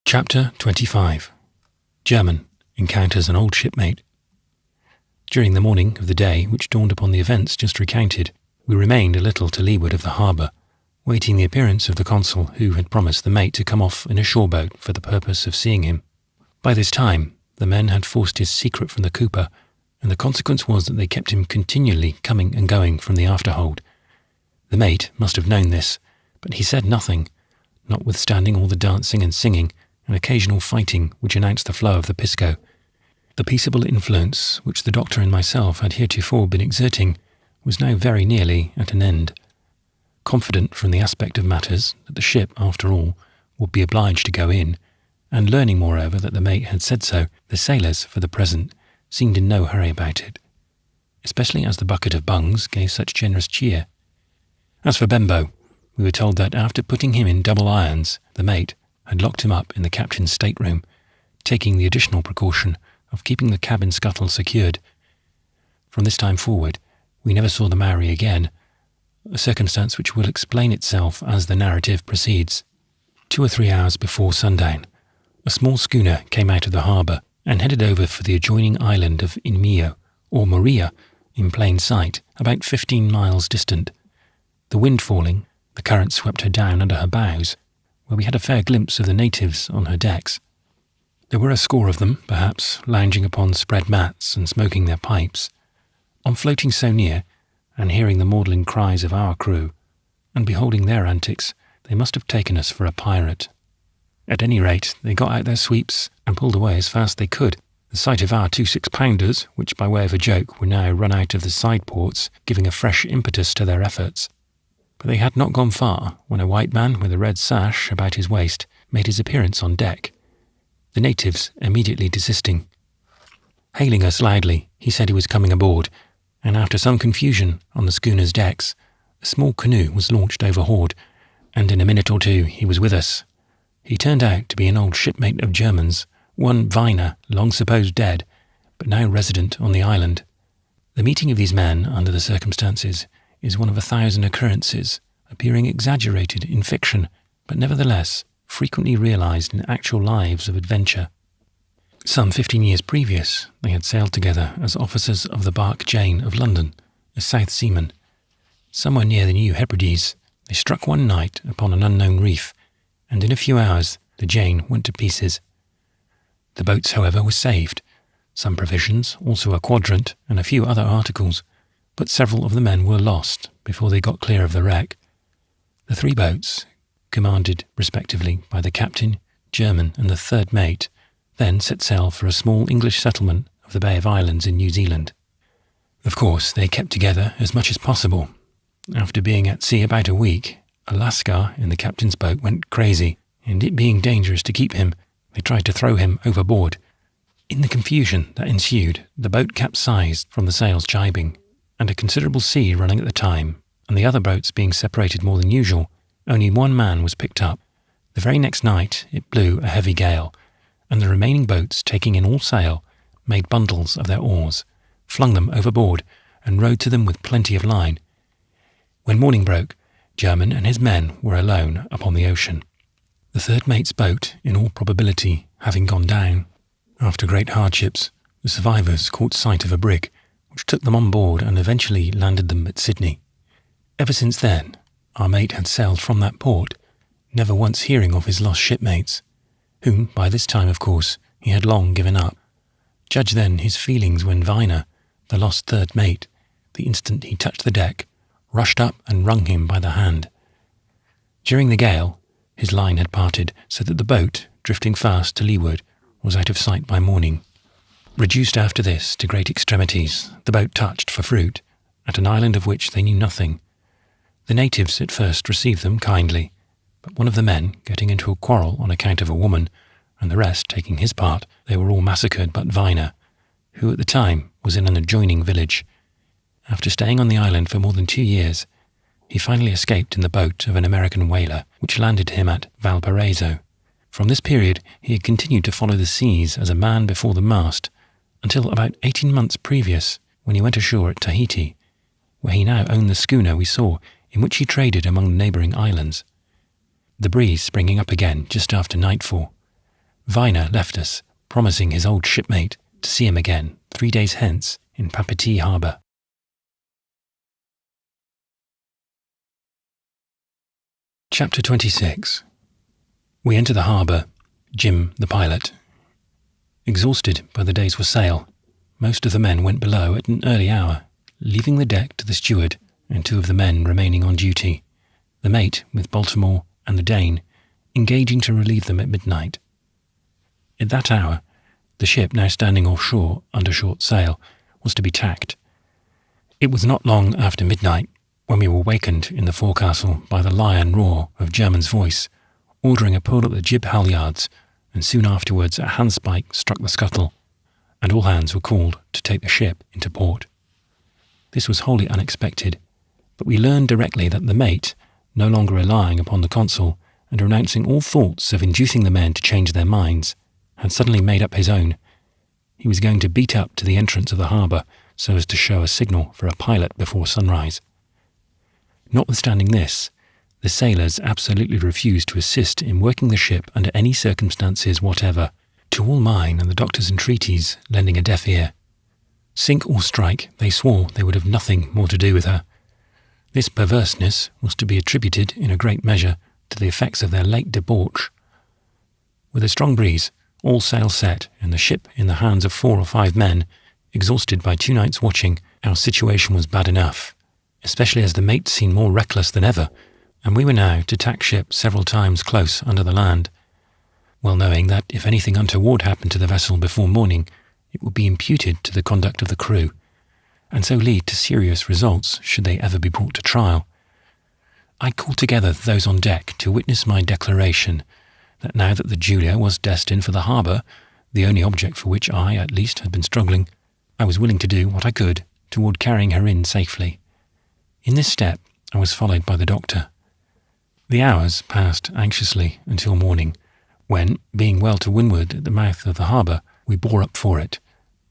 Chapter 25. German encounters an old shipmate. During the morning of the day which dawned upon the events just recounted, we remained a little to leeward of the harbour, waiting the appearance of the consul who had promised the mate to come off in a shore boat for the purpose of seeing him. By this time, the men had forced his secret from the cooper, and the consequence was that they kept him continually coming and going from the afterhold. The mate must have known this, but he said nothing, notwithstanding all the dancing and singing and occasional fighting which announced the flow of the pisco. The peaceable influence which the doctor and myself had heretofore been exerting was now very nearly at an end. Confident from the aspect of matters that the ship, after all, would be obliged to go in, and learning moreover that the mate had said so, the sailors, for the present, seemed in no hurry about it, especially as the bucket of bungs gave such generous cheer. As for Bembo, we were told that after putting him in double irons, the mate had locked him up in the captain's stateroom, taking the additional precaution of keeping the cabin scuttle secured. From this time forward, we never saw the Maori again, a circumstance which will explain itself as the narrative proceeds. 2 or 3 hours before sundown, a small schooner came out of the harbour and headed over for the adjoining island of Inmio, or Moria, in plain sight, about 15 miles distant. The wind falling, the current swept her down under her bows, where we had a fair glimpse of the natives on her decks. There were a score of them, perhaps, lounging upon spread mats and smoking their pipes. On floating so near, and hearing the maudlin cries of our crew, and beholding their antics, they must have taken us for a pirate. At any rate, they got out their sweeps and pulled away as fast as they could, the sight of our 2 6-pounders, which by way of a joke were now run out of the side ports, giving a fresh impetus to their efforts. But they had not gone far when a white man with a red sash about his waist made his appearance on deck, the natives immediately desisting. Hailing us loudly, he said he was coming aboard, and after some confusion on the schooner's decks, a small canoe was launched overboard, and in a minute or 2 he was with us. He turned out to be an old shipmate of Germans, one Viner, long supposed dead, but now resident on the island. The meeting of these men, under the circumstances, is one of 1,000 occurrences, appearing exaggerated in fiction, but nevertheless frequently realised in actual lives of adventure. Some 15 years previous, they had sailed together as officers of the barque Jane of London, as South Seamen. Somewhere near the New Hebrides, they struck one night upon an unknown reef, and in a few hours the Jane went to pieces. The boats, however, were saved, some provisions, also a quadrant, and a few other articles, but several of the men were lost before they got clear of the wreck. The 3 boats, commanded respectively by the captain, German, and the 3rd mate, then set sail for a small English settlement of the Bay of Islands in New Zealand. Of course, they kept together as much as possible. After being at sea about a week, a lascar in the captain's boat went crazy, and it being dangerous to keep him, they tried to throw him overboard. In the confusion that ensued, the boat capsized from the sails jibing, and a considerable sea running at the time, and the other boats being separated more than usual, only one man was picked up. The very next night it blew a heavy gale, and the remaining boats, taking in all sail, made bundles of their oars, flung them overboard, and rowed to them with plenty of line. When morning broke, German and his men were alone upon the ocean, the 3rd mate's boat, in all probability, having gone down. After great hardships, the survivors caught sight of a brig, which took them on board and eventually landed them at Sydney. Ever since then, our mate had sailed from that port, never once hearing of his lost shipmates, whom, by this time, of course, he had long given up. Judge then his feelings when Viner, the lost 3rd mate, the instant he touched the deck, rushed up and wrung him by the hand. During the gale, his line had parted so that the boat, drifting fast to leeward, was out of sight by morning. Reduced after this to great extremities, the boat touched for fruit, at an island of which they knew nothing. The natives at first received them kindly, but one of the men, getting into a quarrel on account of a woman, and the rest taking his part, they were all massacred but Viner, who at the time was in an adjoining village. After staying on the island for more than 2 years, he finally escaped in the boat of an American whaler, which landed him at Valparaiso. From this period he had continued to follow the seas as a man before the mast, until about 18 months previous, when he went ashore at Tahiti, where he now owned the schooner we saw, in which he traded among the neighbouring islands. The breeze springing up again just after nightfall, Viner left us, promising his old shipmate to see him again 3 days hence in Papetee Harbour. Chapter 26. We enter the harbour, Jim the pilot. Exhausted by the day's wassail, most of the men went below at an early hour, leaving the deck to the steward and 2 of the men remaining on duty, the mate with Baltimore and the Dane engaging to relieve them at midnight. At that hour, the ship, now standing offshore under short sail, was to be tacked. It was not long after midnight when we were wakened in the forecastle by the lion roar of German's voice, ordering a pull at the jib halyards, and soon afterwards a handspike struck the scuttle, and all hands were called to take the ship into port. This was wholly unexpected, but we learned directly that the mate, no longer relying upon the consul and renouncing all thoughts of inducing the men to change their minds, had suddenly made up his own. He was going to beat up to the entrance of the harbour so as to show a signal for a pilot before sunrise. Notwithstanding this, the sailors absolutely refused to assist in working the ship under any circumstances whatever, to all mine and the doctor's entreaties lending a deaf ear. Sink or strike, they swore they would have nothing more to do with her. This perverseness was to be attributed in a great measure to the effects of their late debauch. With a strong breeze, all sail set, and the ship in the hands of 4 or 5 men, exhausted by 2 nights' watching, our situation was bad enough, especially as the mate seemed more reckless than ever, and we were now to tack ship several times close under the land, well knowing that if anything untoward happened to the vessel before morning, it would be imputed to the conduct of the crew, and so lead to serious results should they ever be brought to trial. I called together those on deck to witness my declaration that now that the Julia was destined for the harbour, the only object for which I, at least, had been struggling, I was willing to do what I could toward carrying her in safely. In this step, I was followed by the doctor. The hours passed anxiously until morning, when, being well to windward at the mouth of the harbour, we bore up for it,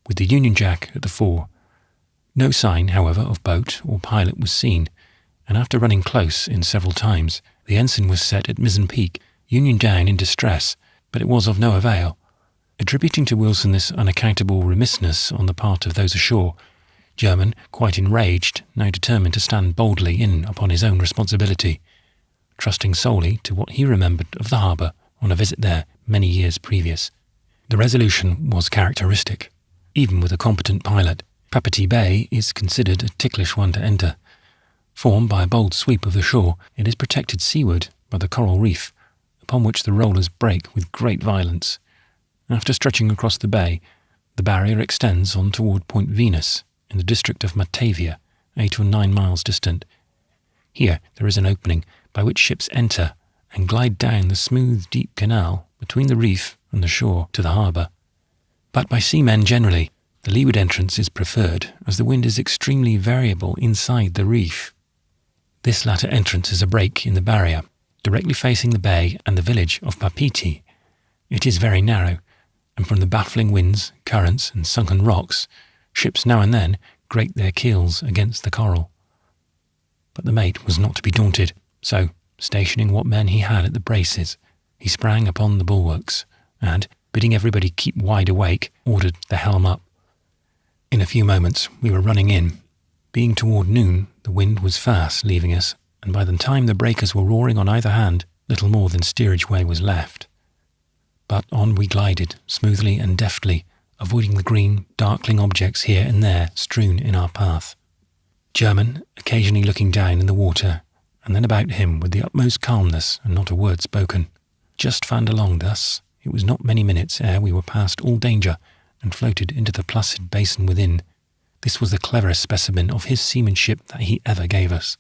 with the Union Jack at the fore. No sign, however, of boat or pilot was seen, and after running close in several times, the ensign was set at mizzen peak, Union down in distress, but it was of no avail. Attributing to Wilson this unaccountable remissness on the part of those ashore, German, quite enraged, now determined to stand boldly in upon his own responsibility, trusting solely to what he remembered of the harbour on a visit there many years previous. The resolution was characteristic. Even with a competent pilot, Papeete Bay is considered a ticklish one to enter. Formed by a bold sweep of the shore, it is protected seaward by the coral reef, upon which the rollers break with great violence. After stretching across the bay, the barrier extends on toward Point Venus, in the district of Matavia, 8 or 9 miles distant. Here there is an opening by which ships enter and glide down the smooth, deep canal between the reef and the shore to the harbour. But by seamen generally, the leeward entrance is preferred, as the wind is extremely variable inside the reef. This latter entrance is a break in the barrier, directly facing the bay and the village of Papeete. It is very narrow, and from the baffling winds, currents, and sunken rocks, ships now and then grate their keels against the coral. But the mate was not to be daunted, so, stationing what men he had at the braces, he sprang upon the bulwarks, and, bidding everybody keep wide awake, ordered the helm up. In a few moments we were running in. Being toward noon, the wind was fast leaving us, and by the time the breakers were roaring on either hand, little more than steerage way was left. But on we glided, smoothly and deftly, avoiding the green, darkling objects here and there strewn in our path. German, occasionally looking down in the water, and then about him with the utmost calmness and not a word spoken. Just fanned along thus, it was not many minutes ere we were past all danger and floated into the placid basin within. This was the cleverest specimen of his seamanship that he ever gave us.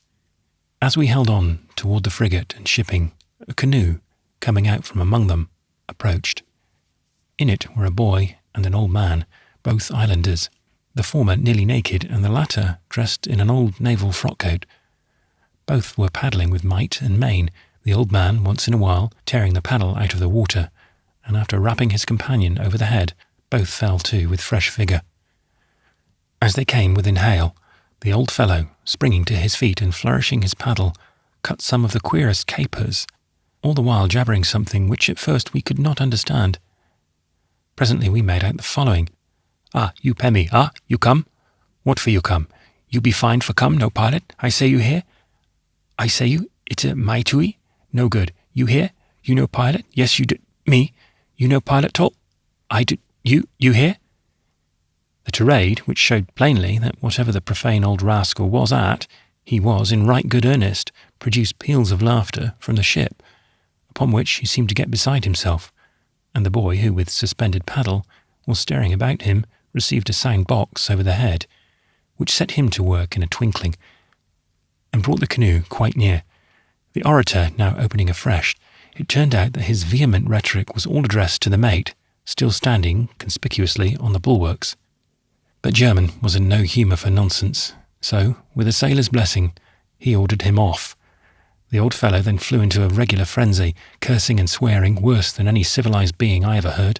As we held on toward the frigate and shipping, a canoe, coming out from among them, approached. In it were a boy and an old man, both islanders, the former nearly naked and the latter dressed in an old naval frock-coat. Both were paddling with might and main, the old man once in a while tearing the paddle out of the water, and after rapping his companion over the head, both fell to with fresh vigour. As they came within hail, the old fellow, springing to his feet and flourishing his paddle, cut some of the queerest capers, all the while jabbering something which at first we could not understand. Presently we made out the following. "Ah, you Pemmy, ah, you come? What for you come? You be fined for come, no pilot? I say you here? I say you, it's a Maitui? No good. You hear? You know pilot? Yes, you do. Me? You know pilot talk? I do. You hear? The tirade, which showed plainly that whatever the profane old rascal was at, he was in right good earnest, produced peals of laughter from the ship, upon which he seemed to get beside himself, and the boy, who with suspended paddle was staring about him, received a sound box over the head, which set him to work in a twinkling, and brought the canoe quite near. The orator now opening afresh, it turned out that his vehement rhetoric was all addressed to the mate, still standing conspicuously on the bulwarks. But Herman was in no humour for nonsense, so, with a sailor's blessing, he ordered him off. The old fellow then flew into a regular frenzy, cursing and swearing worse than any civilised being I ever heard.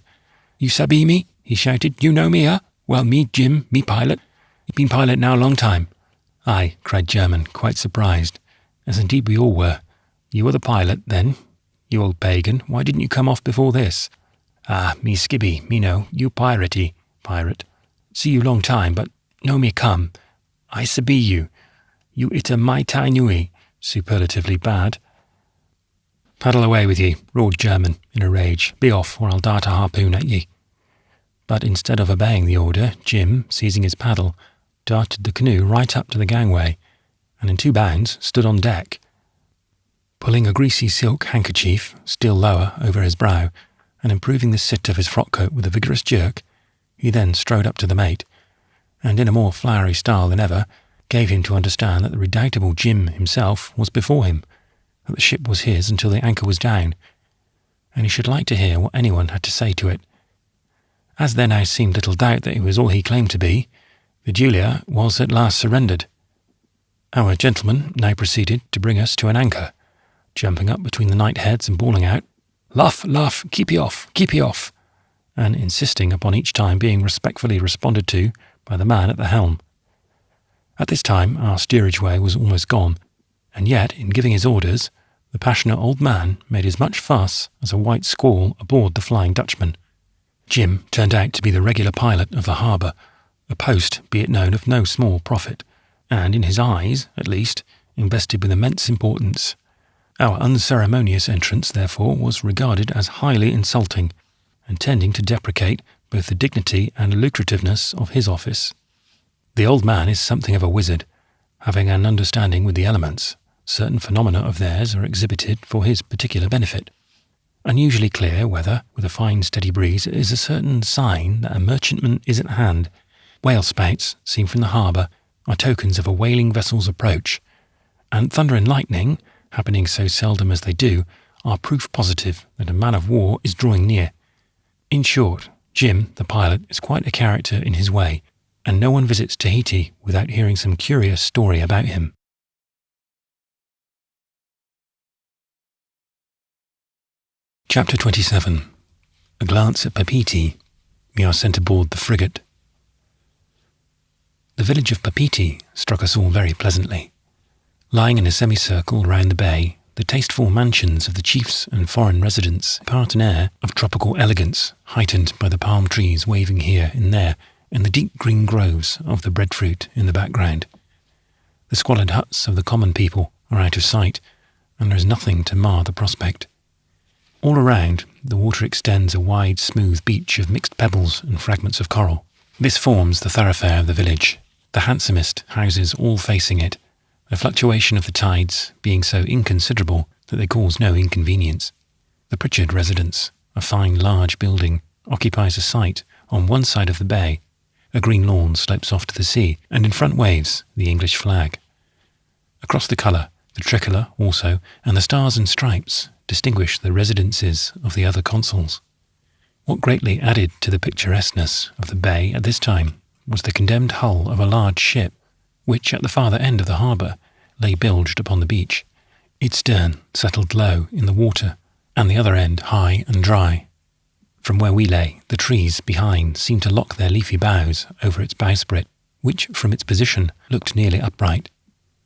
"You sabi me?" he shouted. "You know me, huh? Well, me Jim, me pilot. Been pilot now long time." "Aye," cried Herman, quite surprised, as indeed we all were. "You are the pilot, then? You old pagan, why didn't you come off before this?" "Ah, me skibby, me know, you piratey, pirate. See you long time, but no me come. I sabi you. You ita mai tai nui, superlatively bad." "Paddle away with ye," roared Herman in a rage. "Be off, or I'll dart a harpoon at ye." But instead of obeying the order, Jim, seizing his paddle, darted the canoe right up to the gangway, and in 2 bounds stood on deck. Pulling a greasy silk handkerchief still lower over his brow, and improving the sit of his frock-coat with a vigorous jerk, he then strode up to the mate, and in a more flowery style than ever, gave him to understand that the redoubtable Jim himself was before him, that the ship was his until the anchor was down, and he should like to hear what anyone had to say to it. As there now seemed little doubt that he was all he claimed to be, the Julia was at last surrendered. Our gentleman now proceeded to bring us to an anchor, jumping up between the knight-heads and bawling out, "Luff, luff, keep ye off," and insisting upon each time being respectfully responded to by the man at the helm. At this time our steerage way was almost gone, and yet, in giving his orders, the passionate old man made as much fuss as a white squall aboard the Flying Dutchman. Jim turned out to be the regular pilot of the harbour, a post, be it known, of no small profit, and in his eyes, at least, invested with immense importance. Our unceremonious entrance, therefore, was regarded as highly insulting, and tending to deprecate both the dignity and lucrativeness of his office. The old man is something of a wizard, having an understanding with the elements. Certain phenomena of theirs are exhibited for his particular benefit. Unusually clear weather, with a fine steady breeze, is a certain sign that a merchantman is at hand. Whale spouts, seen from the harbour, are tokens of a whaling vessel's approach, and thunder and lightning, happening so seldom as they do, are proof positive that a man of war is drawing near. In short, Jim, the pilot, is quite a character in his way, and no one visits Tahiti without hearing some curious story about him. Chapter 27. A glance at Papeete. We are sent aboard the frigate. The village of Papeete struck us all very pleasantly. Lying in a semicircle round the bay, the tasteful mansions of the chiefs and foreign residents impart an air of tropical elegance, heightened by the palm trees waving here and there, and the deep green groves of the breadfruit in the background. The squalid huts of the common people are out of sight, and there is nothing to mar the prospect. All around, the water extends a wide, smooth beach of mixed pebbles and fragments of coral. This forms the thoroughfare of the village, the handsomest houses all facing it, the fluctuation of the tides being so inconsiderable that they cause no inconvenience. The Pritchard residence, a fine large building, occupies a site on one side of the bay. A green lawn slopes off to the sea, and in front waves the English flag. Across the colour, the tricolour also, and the stars and stripes distinguish the residences of the other consuls. What greatly added to the picturesqueness of the bay at this time was the condemned hull of a large ship, which at the farther end of the harbour lay bilged upon the beach, its stern settled low in the water, and the other end high and dry. From where we lay, the trees behind seemed to lock their leafy boughs over its bowsprit, which, from its position, looked nearly upright.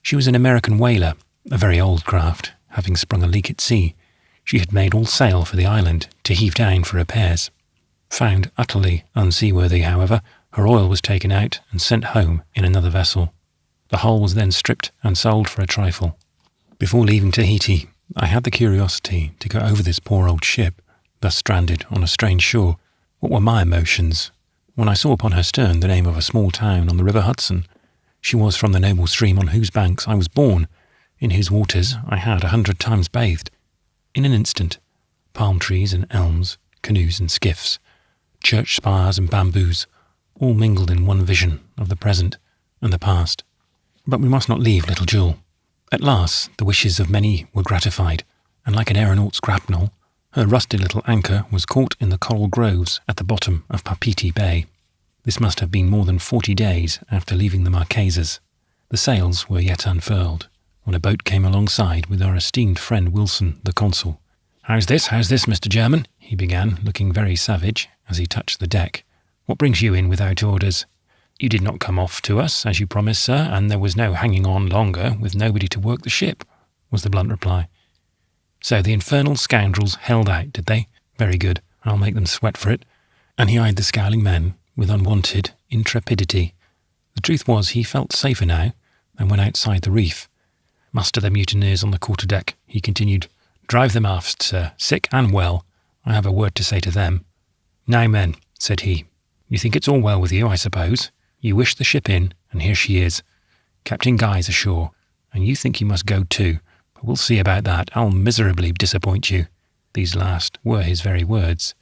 She was an American whaler, a very old craft, having sprung a leak at sea. She had made all sail for the island to heave down for repairs. Found utterly unseaworthy, however, her oil was taken out and sent home in another vessel. The hull was then stripped and sold for a trifle. Before leaving Tahiti, I had the curiosity to go over this poor old ship, thus stranded on a strange shore. What were my emotions when I saw upon her stern the name of a small town on the River Hudson? She was from the noble stream on whose banks I was born, in whose waters I had 100 times bathed. In an instant, palm trees and elms, canoes and skiffs, church spires and bamboos, all mingled in one vision of the present and the past. But we must not leave little Jewel. At last the wishes of many were gratified, and like an aeronaut's grapnel, her rusty little anchor was caught in the coral groves at the bottom of Papeete Bay. This must have been more than 40 days after leaving the Marquesas. The sails were yet unfurled, when a boat came alongside with our esteemed friend Wilson, the consul. How's this, Mr. German?" he began, looking very savage as he touched the deck. "What brings you in without orders? You did not come off to us, as you promised, sir, and there was no hanging on longer with nobody to work the ship," was the blunt reply. "So the infernal scoundrels held out, did they? Very good. I'll make them sweat for it." And he eyed the scowling men with unwonted intrepidity. The truth was he felt safer now than when outside the reef. "Muster the mutineers on the quarter-deck," he continued. "Drive them aft, sir, sick and well. I have a word to say to them." "Now, men," said he, "you think it's all well with you, I suppose. You wish the ship in, and here she is. Captain Guy's ashore, and you think you must go too. But we'll see about that. I'll miserably disappoint you." These last were his very words.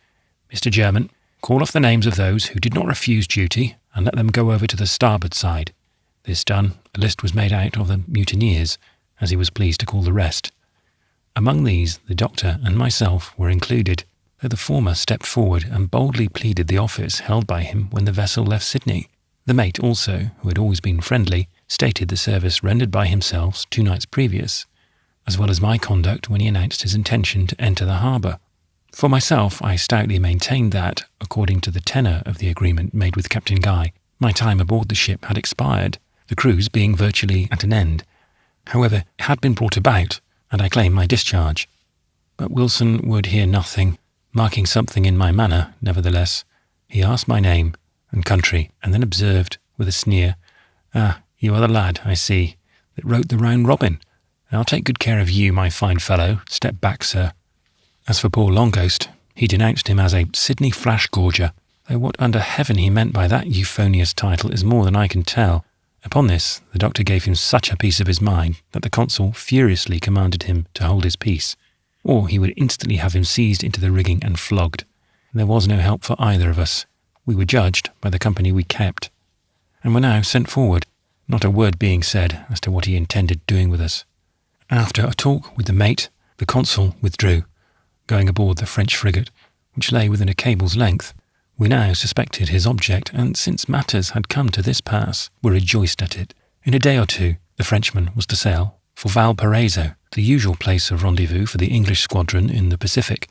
"Mr. German, call off the names of those who did not refuse duty, and let them go over to the starboard side." This done, a list was made out of the mutineers, as he was pleased to call the rest. Among these, the doctor and myself were included, though the former stepped forward and boldly pleaded the office held by him when the vessel left Sydney. The mate also, who had always been friendly, stated the service rendered by himself 2 nights previous, as well as my conduct when he announced his intention to enter the harbour. For myself, I stoutly maintained that, according to the tenor of the agreement made with Captain Guy, my time aboard the ship had expired, the cruise being virtually at an end. However, it had been brought about, and I claimed my discharge. But Wilson would hear nothing, marking something in my manner, nevertheless. He asked my name and country, and then observed, with a sneer, "Ah, you are the lad, I see, that wrote the Round Robin. I'll take good care of you, my fine fellow. Step back, sir." As for poor Longghost, he denounced him as a Sydney flash-gorger, though what under heaven he meant by that euphonious title is more than I can tell. Upon this, the doctor gave him such a piece of his mind that the consul furiously commanded him to hold his peace, or he would instantly have him seized into the rigging and flogged. There was no help for either of us. We were judged by the company we kept, and were now sent forward, not a word being said as to what he intended doing with us. After a talk with the mate, the consul withdrew, going aboard the French frigate, which lay within a cable's length. We now suspected his object, and since matters had come to this pass, were rejoiced at it. In a day or two, the Frenchman was to sail for Valparaiso, the usual place of rendezvous for the English squadron in the Pacific,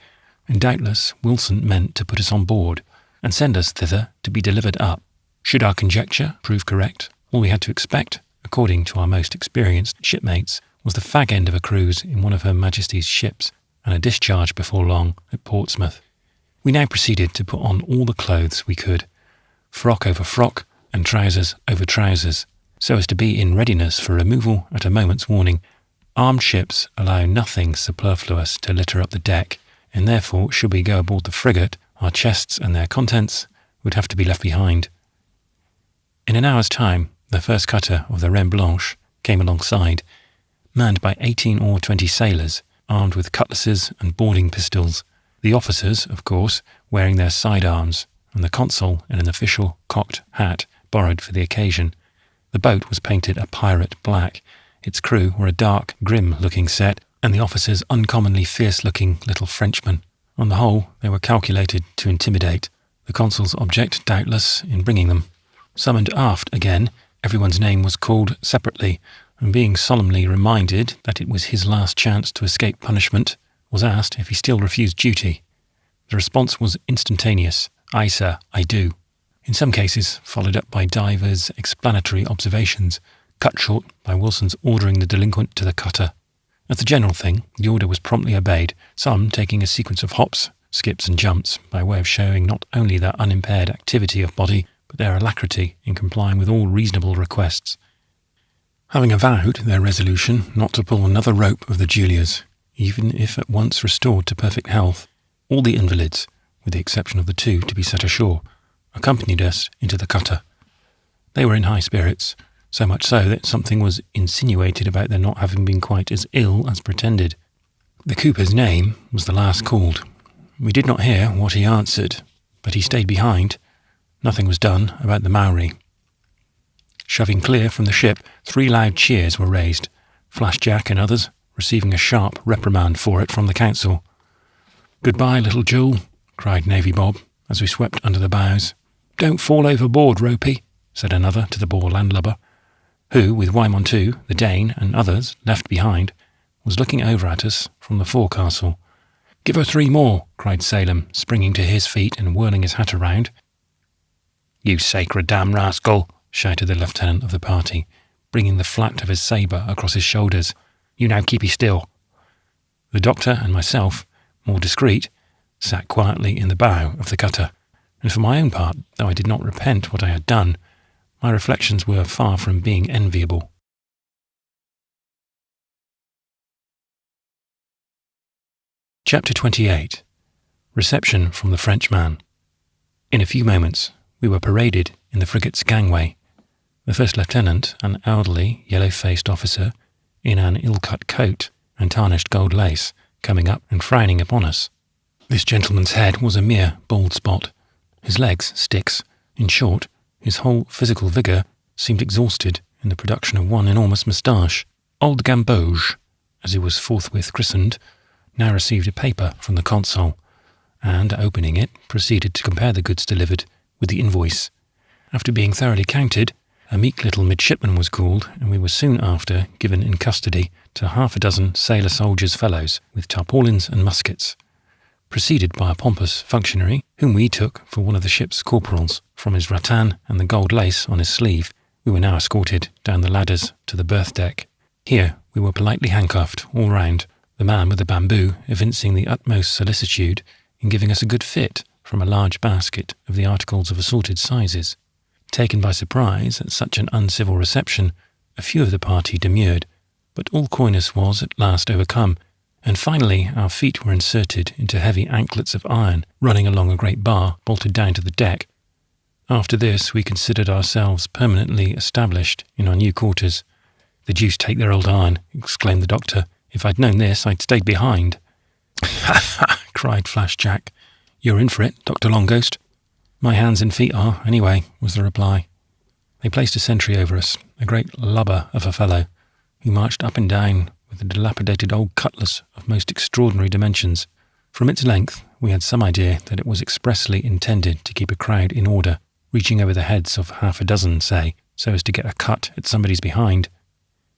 and doubtless Wilson meant to put us on board, and send us thither to be delivered up. Should our conjecture prove correct, all we had to expect, according to our most experienced shipmates, was the fag end of a cruise in one of Her Majesty's ships, and a discharge before long at Portsmouth. We now proceeded to put on all the clothes we could, frock over frock and trousers over trousers, so as to be in readiness for removal at a moment's warning. Armed ships allow nothing superfluous to litter up the deck, and therefore, should we go aboard the frigate, our chests and their contents would have to be left behind. In an hour's time, the first cutter of the Reine Blanche came alongside, manned by 18 or 20 sailors, armed with cutlasses and boarding pistols. The officers, of course, wearing their sidearms, and the consul in an official cocked hat borrowed for the occasion. The boat was painted a pirate black. Its crew were a dark, grim-looking set, and the officers uncommonly fierce-looking little Frenchmen. On the whole, they were calculated to intimidate, the consul's object, doubtless, in bringing them. Summoned aft again, everyone's name was called separately, and being solemnly reminded that it was his last chance to escape punishment, was asked if he still refused duty. The response was instantaneous, "Aye, sir, I do," in some cases followed up by divers explanatory observations, cut short by Wilson's ordering the delinquent to the cutter. As a general thing, the order was promptly obeyed, some taking a sequence of hops, skips and jumps by way of showing not only their unimpaired activity of body, but their alacrity in complying with all reasonable requests. Having avowed their resolution not to pull another rope of the Julia's, even if at once restored to perfect health. All the invalids, with the exception of the 2 to be set ashore, accompanied us into the cutter. They were in high spirits, so much so that something was insinuated about their not having been quite as ill as pretended. The cooper's name was the last called. We did not hear what he answered, but he stayed behind. Nothing was done about the Maori. Shoving clear from the ship, 3 loud cheers were raised, Flash Jack and others receiving a sharp reprimand for it from the council. "Goodbye, little Jewel," cried Navy Bob, as we swept under the bows. "Don't fall overboard, Ropey," said another to the Boer landlubber, who, with Wymon the Dane, and others left behind, was looking over at us from the forecastle. "Give her 3 more," cried Salem, springing to his feet and whirling his hat around. "You sacred damn rascal," shouted the lieutenant of the party, bringing the flat of his sabre across his shoulders. "You now keep still." The doctor and myself, more discreet, sat quietly in the bow of the cutter, and for my own part, though I did not repent what I had done, my reflections were far from being enviable. Chapter 28. Reception from the Frenchman. In a few moments, we were paraded in the frigate's gangway. The first lieutenant, an elderly, yellow-faced officer, in an ill-cut coat and tarnished gold lace, coming up and frowning upon us. This gentleman's head was a mere bald spot, his legs sticks. In short, his whole physical vigour seemed exhausted in the production of one enormous moustache. Old Gamboge, as he was forthwith christened, now received a paper from the consul, and, opening it, proceeded to compare the goods delivered with the invoice. After being thoroughly counted, a meek little midshipman was called, and we were soon after given in custody to 6 sailor soldiers' fellows with tarpaulins and muskets. Preceded by a pompous functionary, whom we took for one of the ship's corporals, from his rattan and the gold lace on his sleeve, we were now escorted down the ladders to the berth deck. Here we were politely handcuffed all round, the man with the bamboo evincing the utmost solicitude in giving us a good fit from a large basket of the articles of assorted sizes. Taken by surprise at such an uncivil reception, a few of the party demurred, but all coyness was at last overcome, and finally our feet were inserted into heavy anklets of iron running along a great bar bolted down to the deck. After this we considered ourselves permanently established in our new quarters. "The deuce take their old iron," exclaimed the doctor. "If I'd known this, I'd stayed behind." "Ha ha!" cried Flash Jack. "You're in for it, Dr. Longghost." "My hands and feet are, anyway," was the reply. They placed a sentry over us, a great lubber of a fellow, who marched up and down with a dilapidated old cutlass of most extraordinary dimensions. From its length, we had some idea that it was expressly intended to keep a crowd in order, reaching over the heads of 6, say, so as to get a cut at somebody's behind.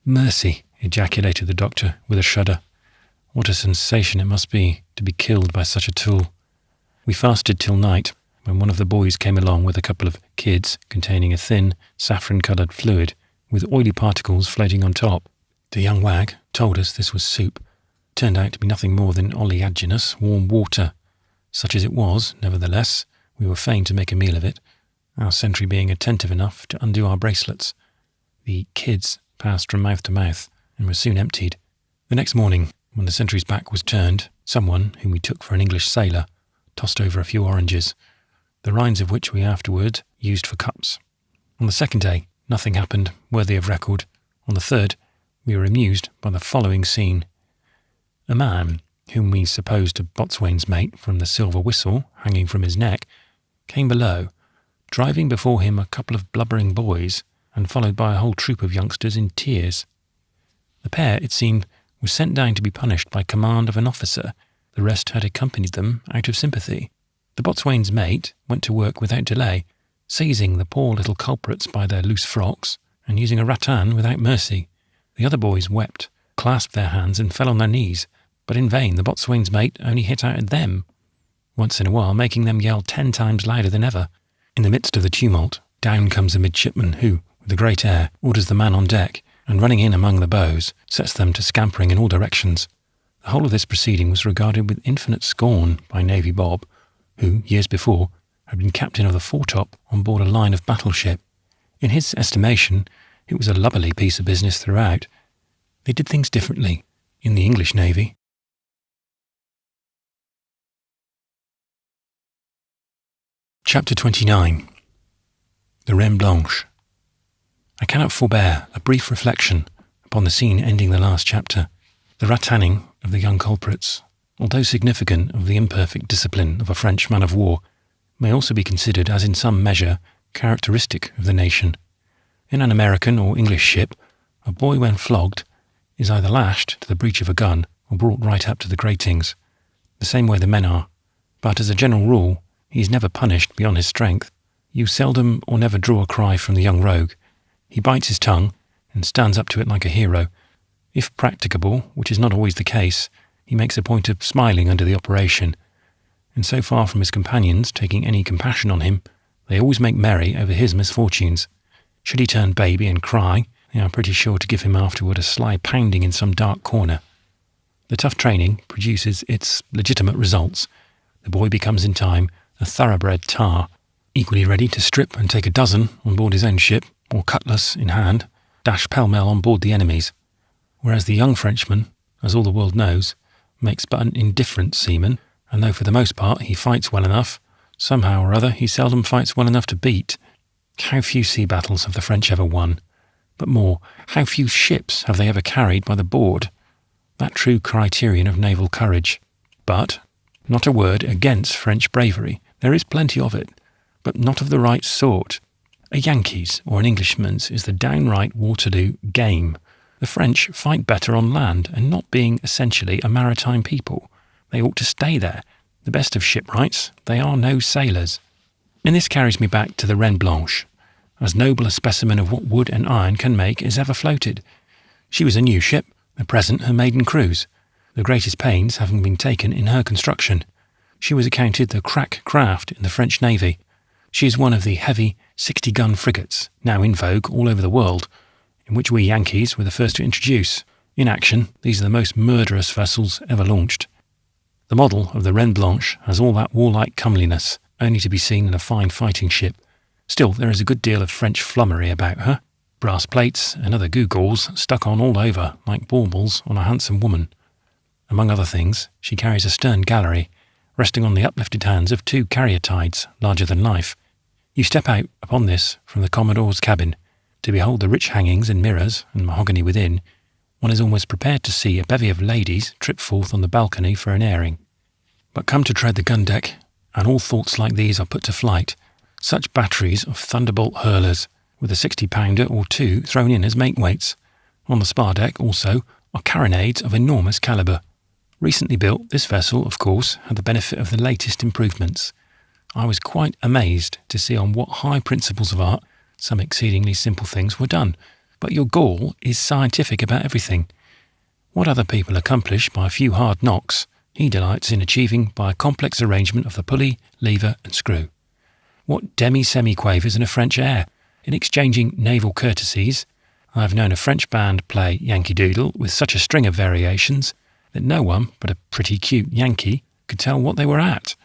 "Mercy!" ejaculated the doctor with a shudder. "What a sensation it must be to be killed by such a tool." We fasted till night, when one of the boys came along with a couple of kids containing a thin, saffron-coloured fluid with oily particles floating on top. The young wag told us this was soup. It turned out to be nothing more than oleaginous warm water. Such as it was, nevertheless, we were fain to make a meal of it, our sentry being attentive enough to undo our bracelets. The kids passed from mouth to mouth and were soon emptied. The next morning, when the sentry's back was turned, someone, whom we took for an English sailor, tossed over a few oranges, the rinds of which we afterward used for cups. On the second day, nothing happened worthy of record. On the third, we were amused by the following scene. A man, whom we supposed a boatswain's mate from the silver whistle hanging from his neck, came below, driving before him a couple of blubbering boys, and followed by a whole troop of youngsters in tears. The pair, it seemed, was sent down to be punished by command of an officer. The rest had accompanied them out of sympathy. The boatswain's mate went to work without delay, seizing the poor little culprits by their loose frocks, and using a rattan without mercy. The other boys wept, clasped their hands, and fell on their knees, but in vain. The boatswain's mate only hit out at them, once in a while making them yell 10 times louder than ever. In the midst of the tumult, down comes a midshipman who, with a great air, orders the man on deck, and running in among the bows, sets them to scampering in all directions. The whole of this proceeding was regarded with infinite scorn by Navy Bob, who, years before, had been captain of the foretop on board a line of battleship. In his estimation, it was a lubberly piece of business throughout. They did things differently in the English Navy. Chapter 29. The Reine Blanche. I cannot forbear a brief reflection upon the scene ending the last chapter. The ratanning of the young culprits, although significant of the imperfect discipline of a French man of war, may also be considered as in some measure characteristic of the nation. In an American or English ship, a boy when flogged is either lashed to the breech of a gun or brought right up to the gratings, the same way the men are. But as a general rule, he is never punished beyond his strength. You seldom or never draw a cry from the young rogue. He bites his tongue and stands up to it like a hero. If practicable, which is not always the case, he makes a point of smiling under the operation, and so far from his companions taking any compassion on him, they always make merry over his misfortunes. Should he turn baby and cry, they are pretty sure to give him afterward a sly pounding in some dark corner. The tough training produces its legitimate results. The boy becomes in time a thoroughbred tar, equally ready to strip and take a dozen on board his own ship, or cutlass in hand, dash pell-mell on board the enemy's, whereas the young Frenchman, as all the world knows, makes but an indifferent seaman, and though for the most part he fights well enough, somehow or other he seldom fights well enough to beat. How few sea battles have the French ever won? But more, how few ships have they ever carried by the board? That true criterion of naval courage. But not a word against French bravery. There is plenty of it, but not of the right sort. A Yankee's or an Englishman's is the downright Waterloo game. The French fight better on land, and not being essentially a maritime people, they ought to stay there. The best of shipwrights, they are no sailors. And this carries me back to the Reine Blanche. As noble a specimen of what wood and iron can make as ever floated. She was a new ship, at present her maiden cruise, the greatest pains having been taken in her construction. She was accounted the crack craft in the French Navy. She is one of the heavy 60-gun frigates, now in vogue all over the world, in which we Yankees were the first to introduce. In action, these are the most murderous vessels ever launched. The model of the Reine Blanche has all that warlike comeliness, only to be seen in a fine fighting ship. Still, there is a good deal of French flummery about her. Brass plates and other gewgaws stuck on all over, like baubles on a handsome woman. Among other things, she carries a stern gallery, resting on the uplifted hands of two carrier-tides, larger than life. You step out upon this from the Commodore's cabin. To behold the rich hangings and mirrors and mahogany within, one is almost prepared to see a bevy of ladies trip forth on the balcony for an airing. But come to tread the gun-deck, and all thoughts like these are put to flight. Such batteries of thunderbolt hurlers, with a 60-pounder or two thrown in as make-weights. On the spar-deck, also, are carronades of enormous calibre. Recently built, this vessel, of course, had the benefit of the latest improvements. I was quite amazed to see on what high principles of art some exceedingly simple things were done. But your Gaul is scientific about everything. What other people accomplish by a few hard knocks, he delights in achieving by a complex arrangement of the pulley, lever and screw. What demi-semi-quavers in a French air! In exchanging naval courtesies, I have known a French band play Yankee Doodle with such a string of variations that no one but a pretty cute Yankee could tell what they were at.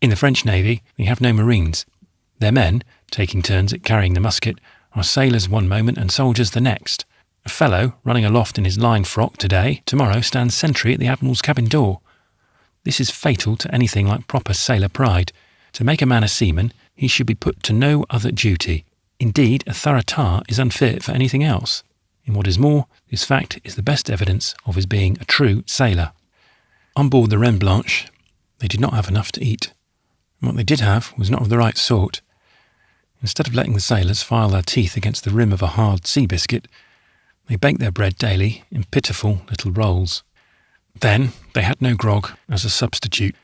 In the French Navy, they have no marines. Their men, taking turns at carrying the musket, are sailors one moment and soldiers the next. A fellow running aloft in his line frock today, tomorrow stands sentry at the Admiral's cabin door. This is fatal to anything like proper sailor pride. To make a man a seaman, he should be put to no other duty. Indeed, a thorough tar is unfit for anything else. And what is more, this fact is the best evidence of his being a true sailor. On board the Reine Blanche, they did not have enough to eat. And what they did have was not of the right sort. Instead of letting the sailors file their teeth against the rim of a hard sea biscuit, they baked their bread daily in pitiful little rolls. Then they had no grog as a substitute.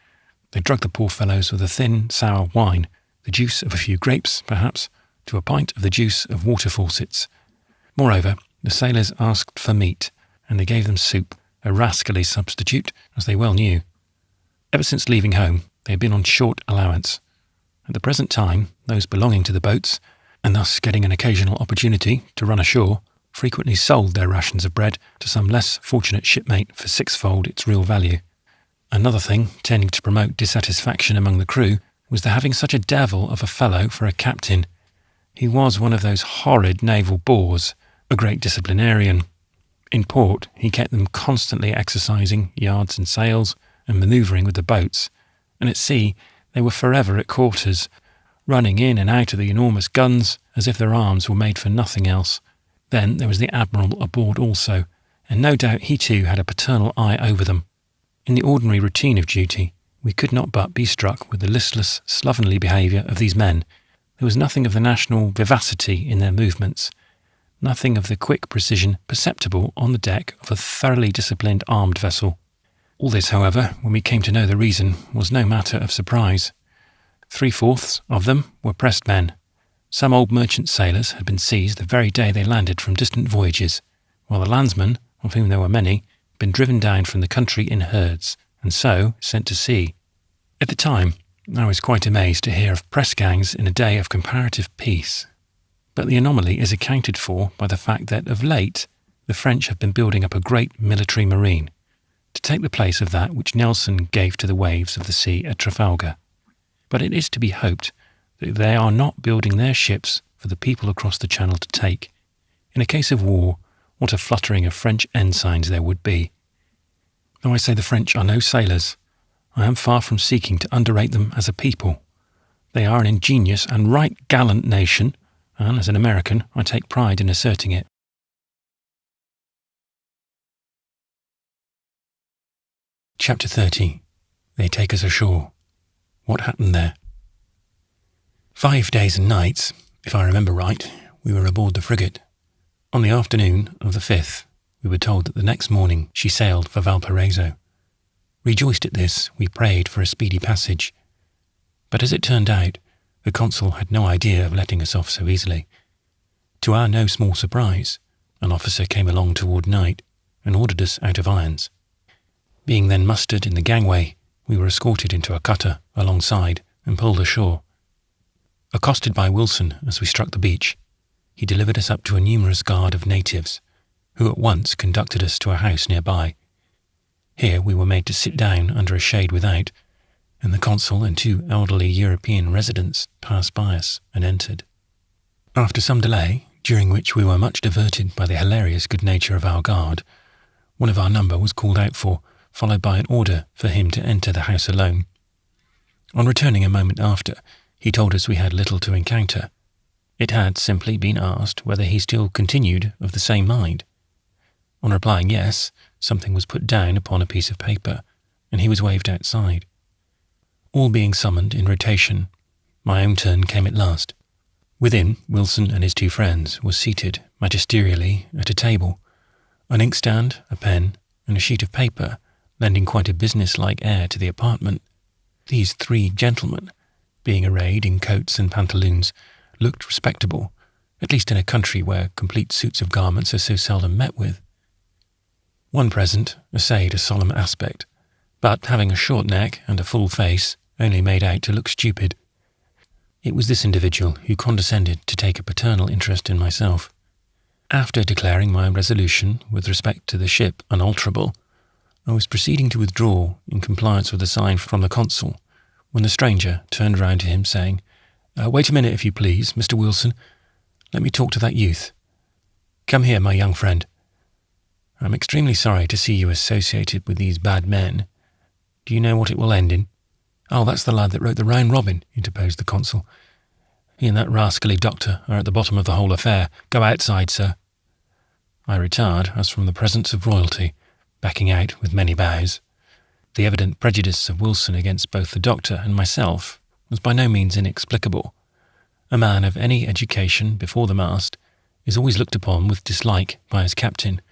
They drugged the poor fellows with a thin, sour wine, the juice of a few grapes, perhaps, to a pint of the juice of water faucets. Moreover, the sailors asked for meat, and they gave them soup, a rascally substitute, as they well knew. Ever since leaving home, they had been on short allowance. At the present time, those belonging to the boats, and thus getting an occasional opportunity to run ashore, frequently sold their rations of bread to some less fortunate shipmate for sixfold its real value. Another thing tending to promote dissatisfaction among the crew was the having such a devil of a fellow for a captain. He was one of those horrid naval bores, a great disciplinarian. In port, he kept them constantly exercising yards and sails and manoeuvring with the boats, and at sea they were forever at quarters, running in and out of the enormous guns as if their arms were made for nothing else. Then there was the Admiral aboard also, and no doubt he too had a paternal eye over them. In the ordinary routine of duty, we could not but be struck with the listless, slovenly behaviour of these men. There was nothing of the national vivacity in their movements, nothing of the quick precision perceptible on the deck of a thoroughly disciplined armed vessel. All this, however, when we came to know the reason, was no matter of surprise. 3/4 of them were pressed men. Some old merchant sailors had been seized the very day they landed from distant voyages, while the landsmen, of whom there were many, had been driven down from the country in herds, and so sent to sea. At the time, I was quite amazed to hear of press gangs in a day of comparative peace. But the anomaly is accounted for by the fact that, of late, the French have been building up a great military marine, to take the place of that which Nelson gave to the waves of the sea at Trafalgar. But it is to be hoped that they are not building their ships for the people across the Channel to take. In a case of war, what a fluttering of French ensigns there would be. Though I say the French are no sailors, I am far from seeking to underrate them as a people. They are an ingenious and right gallant nation, and as an American, I take pride in asserting it. Chapter 30. They Take Us Ashore. What happened there? 5 days and nights, if I remember right, we were aboard the frigate. On the afternoon of the 5th, we were told that the next morning she sailed for Valparaiso. Rejoiced at this, we prayed for a speedy passage. But as it turned out, the consul had no idea of letting us off so easily. To our no small surprise, an officer came along toward night and ordered us out of irons. Being then mustered in the gangway, we were escorted into a cutter alongside and pulled ashore. Accosted by Wilson as we struck the beach, he delivered us up to a numerous guard of natives, who at once conducted us to a house nearby. Here we were made to sit down under a shade without, and the consul and 2 elderly European residents passed by us and entered. After some delay, during which we were much diverted by the hilarious good nature of our guard, one of our number was called out for, followed by an order for him to enter the house alone. On returning a moment after, he told us we had little to encounter. It had simply been asked whether he still continued of the same mind. On replying yes, something was put down upon a piece of paper, and he was waved outside. All being summoned in rotation, my own turn came at last. Within, Wilson and his 2 friends were seated magisterially at a table, an inkstand, a pen, and a sheet of paper, lending quite a business-like air to the apartment. These 3 gentlemen, being arrayed in coats and pantaloons, looked respectable, at least in a country where complete suits of garments are so seldom met with. One present essayed a solemn aspect, but having a short neck and a full face, only made out to look stupid. It was this individual who condescended to take a paternal interest in myself. After declaring my resolution with respect to the ship unalterable, I was proceeding to withdraw in compliance with a sign from the consul, when the stranger turned round to him, saying, "Wait a minute, if you please, Mr. Wilson. Let me talk to that youth. Come here, my young friend. I'm extremely sorry to see you associated with these bad men. Do you know what it will end in?" "Oh, that's the lad that wrote the Round Robin," interposed the consul. "He and that rascally doctor are at the bottom of the whole affair. Go outside, sir." I retired as from the presence of royalty, backing out with many bows. The evident prejudice of Wilson against both the doctor and myself was by no means inexplicable. A man of any education before the mast is always looked upon with dislike by his captain,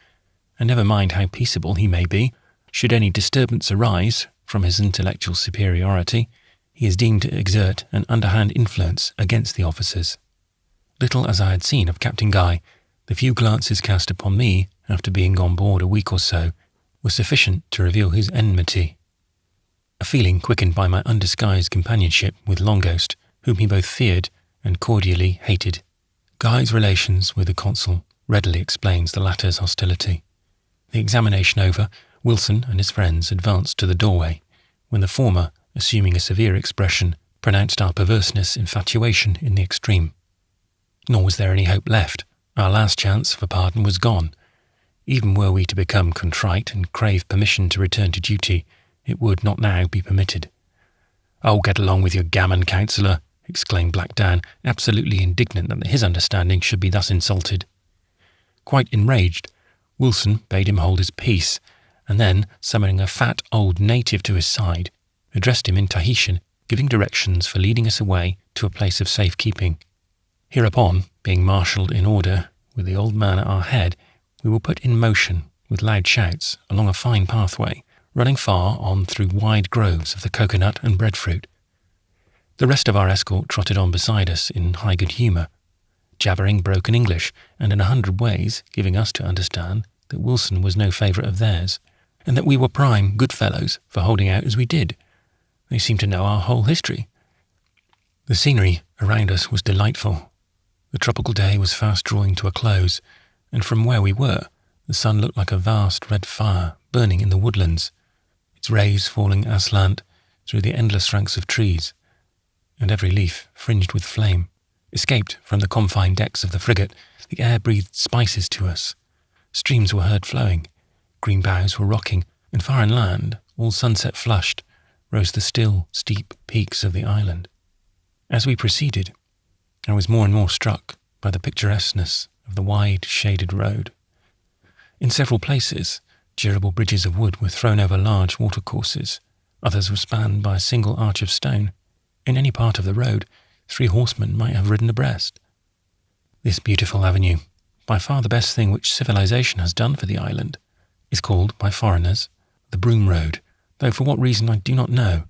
and never mind how peaceable he may be, should any disturbance arise from his intellectual superiority, he is deemed to exert an underhand influence against the officers. Little as I had seen of Captain Guy, the few glances cast upon me after being on board a week or so were sufficient to reveal his enmity. A feeling quickened by my undisguised companionship with Longghost, whom he both feared and cordially hated. Guy's relations with the consul readily explains the latter's hostility. The examination over, Wilson and his friends advanced to the doorway, when the former, assuming a severe expression, pronounced our perverseness infatuation in the extreme. Nor was there any hope left. Our last chance for pardon was gone. Even were we to become contrite and crave permission to return to duty, it would not now be permitted. "Oh, get along with your gammon, counsellor," exclaimed Black Dan, absolutely indignant that his understanding should be thus insulted. Quite enraged, Wilson bade him hold his peace, and then, summoning a fat old native to his side, addressed him in Tahitian, giving directions for leading us away to a place of safe keeping. Hereupon, being marshalled in order, with the old man at our head, we were put in motion, with loud shouts, along a fine pathway, running far on through wide groves of the coconut and breadfruit. The rest of our escort trotted on beside us in high good humour, jabbering broken English, and in 100 ways giving us to understand that Wilson was no favourite of theirs, and that we were prime good fellows for holding out as we did. They seemed to know our whole history. The scenery around us was delightful. The tropical day was fast drawing to a close, and from where we were, the sun looked like a vast red fire burning in the woodlands, its rays falling aslant through the endless ranks of trees, and every leaf fringed with flame. Escaped from the confined decks of the frigate, the air breathed spices to us. Streams were heard flowing, green boughs were rocking, and far inland, all sunset flushed, rose the still, steep peaks of the island. As we proceeded, I was more and more struck by the picturesqueness of the wide, shaded road. In several places, durable bridges of wood were thrown over large watercourses. Others were spanned by a single arch of stone. In any part of the road, 3 horsemen might have ridden abreast. This beautiful avenue, by far the best thing which civilization has done for the island, is called by foreigners the Broom Road, though for what reason I do not know.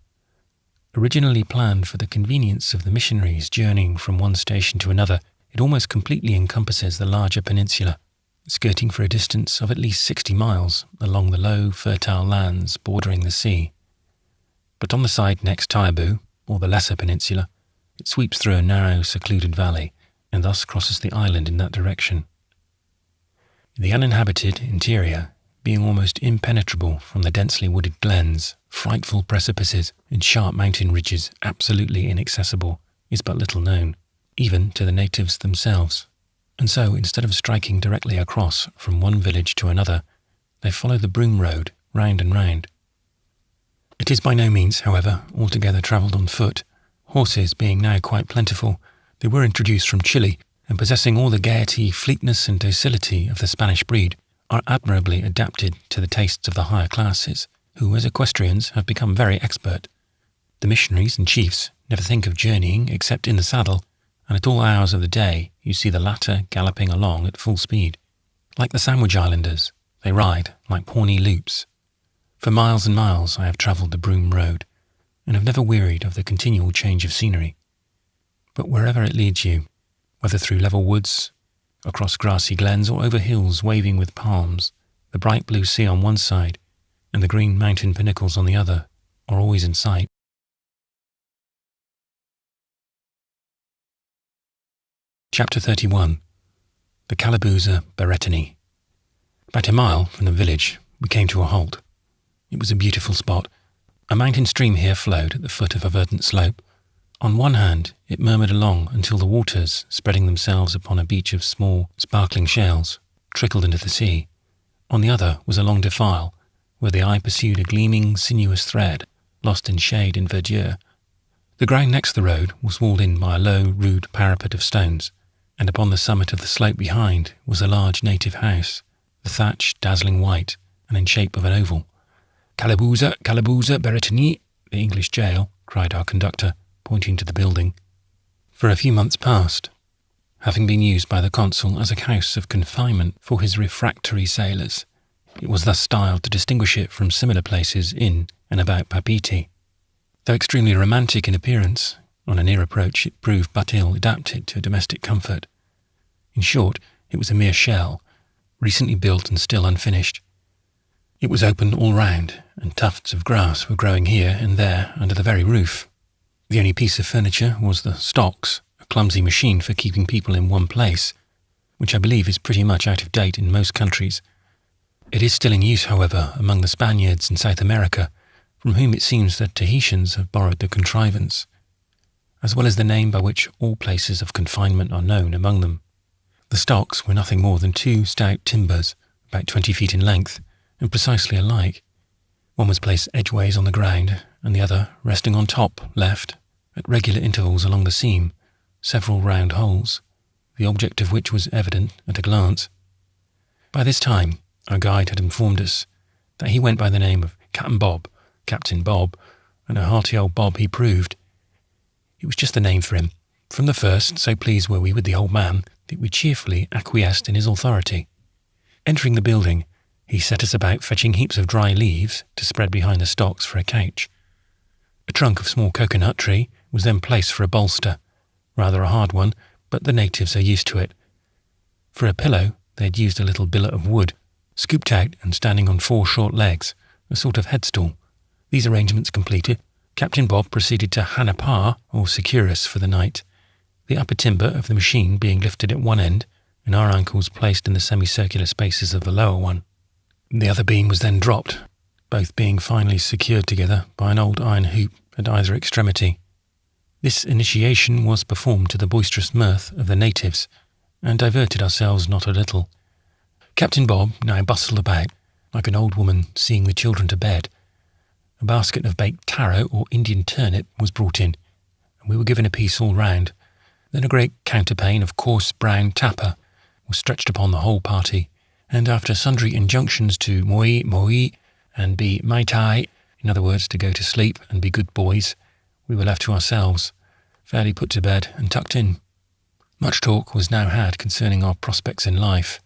Originally planned for the convenience of the missionaries journeying from one station to another, it almost completely encompasses the larger peninsula, skirting for a distance of at least 60 miles along the low, fertile lands bordering the sea. But on the side next Taibu, or the lesser peninsula, it sweeps through a narrow, secluded valley, and thus crosses the island in that direction. The uninhabited interior, being almost impenetrable from the densely wooded glens, frightful precipices, and sharp mountain ridges absolutely inaccessible, is but little known, even to the natives themselves. And so, instead of striking directly across from one village to another, they follow the Broom Road round and round. It is by no means, however, altogether travelled on foot. Horses being now quite plentiful, they were introduced from Chile, and possessing all the gaiety, fleetness, and docility of the Spanish breed, are admirably adapted to the tastes of the higher classes, who, as equestrians, have become very expert. The missionaries and chiefs never think of journeying except in the saddle, and at all hours of the day you see the latter galloping along at full speed. Like the Sandwich Islanders, they ride like Pawnee loops. For miles and miles I have travelled the Broom Road, and have never wearied of the continual change of scenery. But wherever it leads you, whether through level woods, across grassy glens, or over hills waving with palms, the bright blue sea on one side and the green mountain pinnacles on the other are always in sight. Chapter 31. The Calabooza Berettini. About a mile from the village, we came to a halt. It was a beautiful spot. A mountain stream here flowed at the foot of a verdant slope. On one hand, it murmured along until the waters, spreading themselves upon a beach of small, sparkling shells, trickled into the sea. On the other was a long defile, where the eye pursued a gleaming, sinuous thread, lost in shade and verdure. The ground next the road was walled in by a low, rude parapet of stones, and upon the summit of the slope behind was a large native house, the thatch dazzling white and in shape of an oval. "Calabooza, Calabooza Berettini," the English jail, cried our conductor, pointing to the building. For a few months past, having been used by the consul as a house of confinement for his refractory sailors, it was thus styled to distinguish it from similar places in and about Papeete. Though extremely romantic in appearance, on a near approach it proved but ill adapted to domestic comfort. In short, it was a mere shell, recently built and still unfinished. It was open all round, and tufts of grass were growing here and there under the very roof. The only piece of furniture was the stocks, a clumsy machine for keeping people in one place, which I believe is pretty much out of date in most countries. It is still in use, however, among the Spaniards in South America, from whom it seems that Tahitians have borrowed the contrivance, as well as the name by which all places of confinement are known among them. The stocks were nothing more than 2 stout timbers, about 20 feet in length, and precisely alike. One was placed edgeways on the ground, and the other resting on top, left, at regular intervals along the seam, several round holes, the object of which was evident at a glance. By this time, our guide had informed us that he went by the name of Captain Bob, and a hearty old Bob he proved. It was just the name for him. From the first, so pleased were we with the old man that we cheerfully acquiesced in his authority. Entering the building, he set us about fetching heaps of dry leaves to spread behind the stocks for a couch. A trunk of small coconut tree was then placed for a bolster, rather a hard one, but the natives are used to it. For a pillow, they had used a little billet of wood, scooped out and standing on 4 short legs, a sort of headstool. These arrangements completed, Captain Bob proceeded to hanapar, or secure us for the night, the upper timber of the machine being lifted at one end, and our ankles placed in the semicircular spaces of the lower one. The other beam was then dropped, both being finally secured together by an old iron hoop at either extremity. This initiation was performed to the boisterous mirth of the natives, and diverted ourselves not a little. Captain Bob now bustled about, like an old woman seeing the children to bed. A basket of baked taro or Indian turnip was brought in, and we were given a piece all round. Then a great counterpane of coarse brown tappa was stretched upon the whole party, and after sundry injunctions to moi and be maitai, in other words, to go to sleep and be good boys, we were left to ourselves, fairly put to bed and tucked in. Much talk was now had concerning our prospects in life,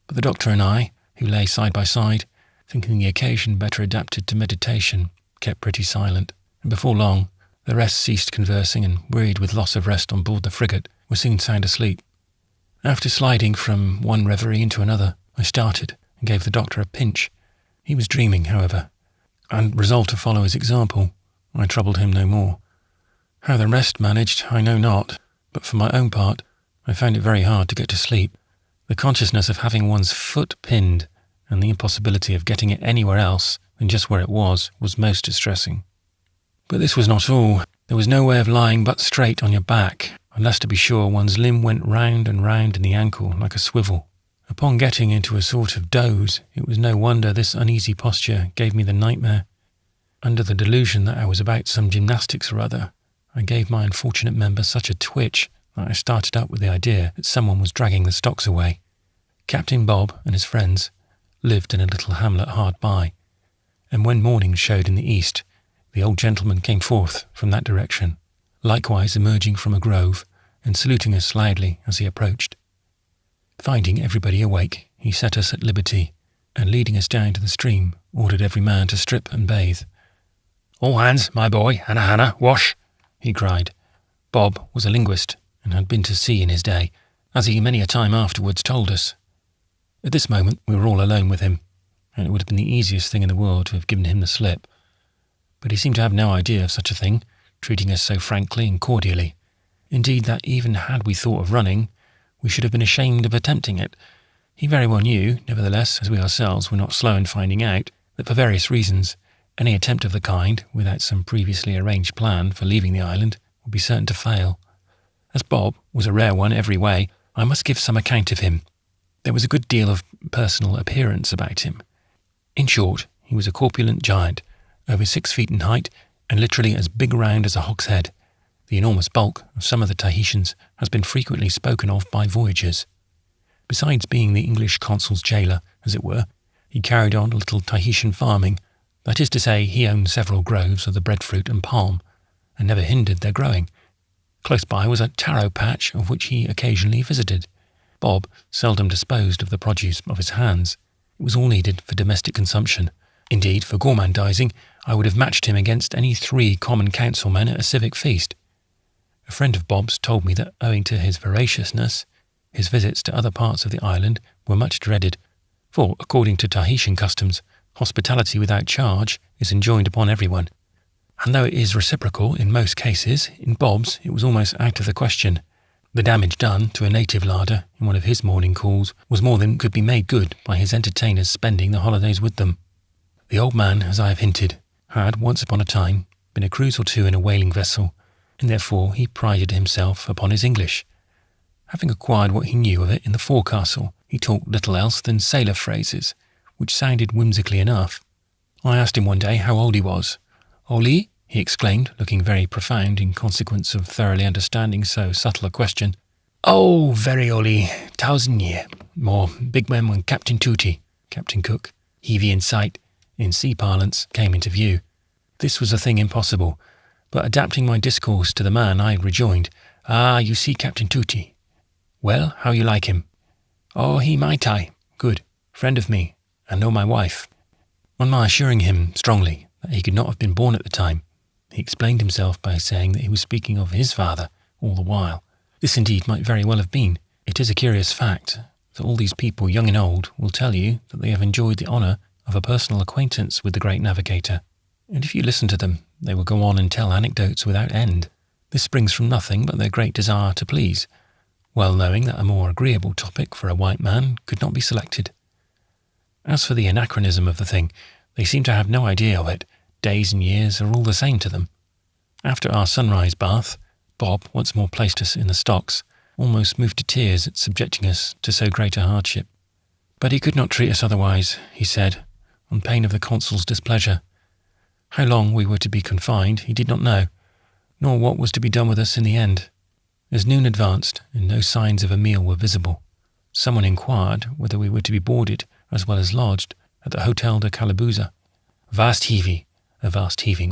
but the doctor and I, who lay side by side, thinking the occasion better adapted to meditation, kept pretty silent, and before long the rest ceased conversing and, wearied with loss of rest on board the frigate, were soon sound asleep. After sliding from one reverie into another, I started and gave the doctor a pinch. He was dreaming, however, and resolved to follow his example. I troubled him no more. How the rest managed, I know not, but for my own part, I found it very hard to get to sleep. The consciousness of having one's foot pinned and the impossibility of getting it anywhere else than just where it was most distressing. But this was not all. There was no way of lying but straight on your back, unless, to be sure, one's limb went round and round in the ankle like a swivel. Upon getting into a sort of doze, it was no wonder this uneasy posture gave me the nightmare. Under the delusion that I was about some gymnastics or other, I gave my unfortunate member such a twitch that I started up with the idea that someone was dragging the stocks away. Captain Bob and his friends lived in a little hamlet hard by, and when morning showed in the east, the old gentleman came forth from that direction, likewise emerging from a grove and saluting us loudly as he approached. Finding everybody awake, he set us at liberty, and leading us down to the stream, ordered every man to strip and bathe. "All hands, my boy, Hannah, wash!" he cried. Bob was a linguist, and had been to sea in his day, as he many a time afterwards told us. At this moment we were all alone with him, and it would have been the easiest thing in the world to have given him the slip. But he seemed to have no idea of such a thing, treating us so frankly and cordially. Indeed, that even had we thought of running, we should have been ashamed of attempting it. He very well knew, nevertheless, as we ourselves were not slow in finding out, that for various reasons, any attempt of the kind, without some previously arranged plan for leaving the island, would be certain to fail. As Bob was a rare one every way, I must give some account of him. There was a good deal of personal appearance about him. In short, he was a corpulent giant, over 6 feet in height, and literally as big round as a hogshead. The enormous bulk of some of the Tahitians has been frequently spoken of by voyagers. Besides being the English consul's jailer, as it were, he carried on a little Tahitian farming. That is to say, he owned several groves of the breadfruit and palm, and never hindered their growing. Close by was a taro patch, of which he occasionally visited. Bob seldom disposed of the produce of his hands. It was all needed for domestic consumption. Indeed, for gormandizing, I would have matched him against any 3 common councilmen at a civic feast. A friend of Bob's told me that, owing to his voraciousness, his visits to other parts of the island were much dreaded, for, according to Tahitian customs, hospitality without charge is enjoined upon everyone, and though it is reciprocal in most cases, in Bob's it was almost out of the question. The damage done to a native larder in one of his morning calls was more than could be made good by his entertainers spending the holidays with them. The old man, as I have hinted, had once upon a time been a cruise or 2 in a whaling vessel, and therefore he prided himself upon his English. Having acquired what he knew of it in the forecastle, he talked little else than sailor phrases, which sounded whimsically enough. I asked him one day how old he was. "Oli?" he exclaimed, looking very profound in consequence of thoroughly understanding so subtle a question. "Oh, very only 1,000 year. More big men when Captain Tooty, Captain Cook, heavy in sight, in sea parlance, came into view. This was a thing impossible, but adapting my discourse to the man, I rejoined, 'Ah, you see Captain Tooty. Well, how you like him?' 'Oh, he my tie. Good. Friend of me, and know my wife.' On my assuring him strongly that he could not have been born at the time, he explained himself by saying that he was speaking of his father all the while. This indeed might very well have been. It is a curious fact that all these people, young and old, will tell you that they have enjoyed the honour of a personal acquaintance with the great navigator. And if you listen to them, they will go on and tell anecdotes without end. This springs from nothing but their great desire to please, well knowing that a more agreeable topic for a white man could not be selected. As for the anachronism of the thing, they seem to have no idea of it. Days and years are all the same to them. After our sunrise bath, Bob once more placed us in the stocks, almost moved to tears at subjecting us to so great a hardship. But he could not treat us otherwise, he said, on pain of the consul's displeasure. How long we were to be confined he did not know, nor what was to be done with us in the end. As noon advanced, and no signs of a meal were visible, someone inquired whether we were to be boarded as well as lodged at the Hotel de Calabuza. "Vast heaving,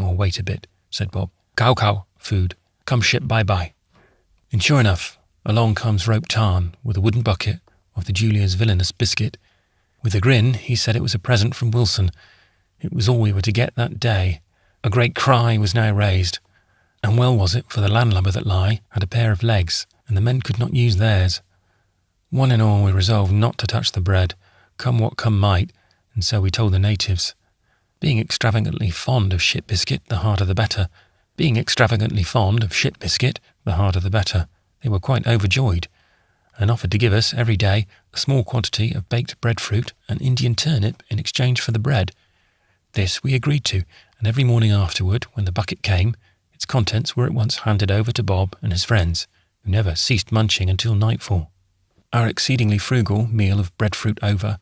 or wait a bit," said Bob. "Cow, food. Come ship bye-bye." And sure enough, along comes Rope Tarn with a wooden bucket of the Julia's villainous biscuit. With a grin, he said it was a present from Wilson. It was all we were to get that day. A great cry was now raised, and well was it, for the landlubber that lay had a pair of legs, and the men could not use theirs. One and all we resolved not to touch the bread, come what come might, and so we told the natives. Being extravagantly fond of ship biscuit, the harder the better. They were quite overjoyed, and offered to give us, every day, a small quantity of baked breadfruit and Indian turnip in exchange for the bread. This we agreed to, and every morning afterward, when the bucket came, its contents were at once handed over to Bob and his friends, who never ceased munching until nightfall. Our exceedingly frugal meal of breadfruit over,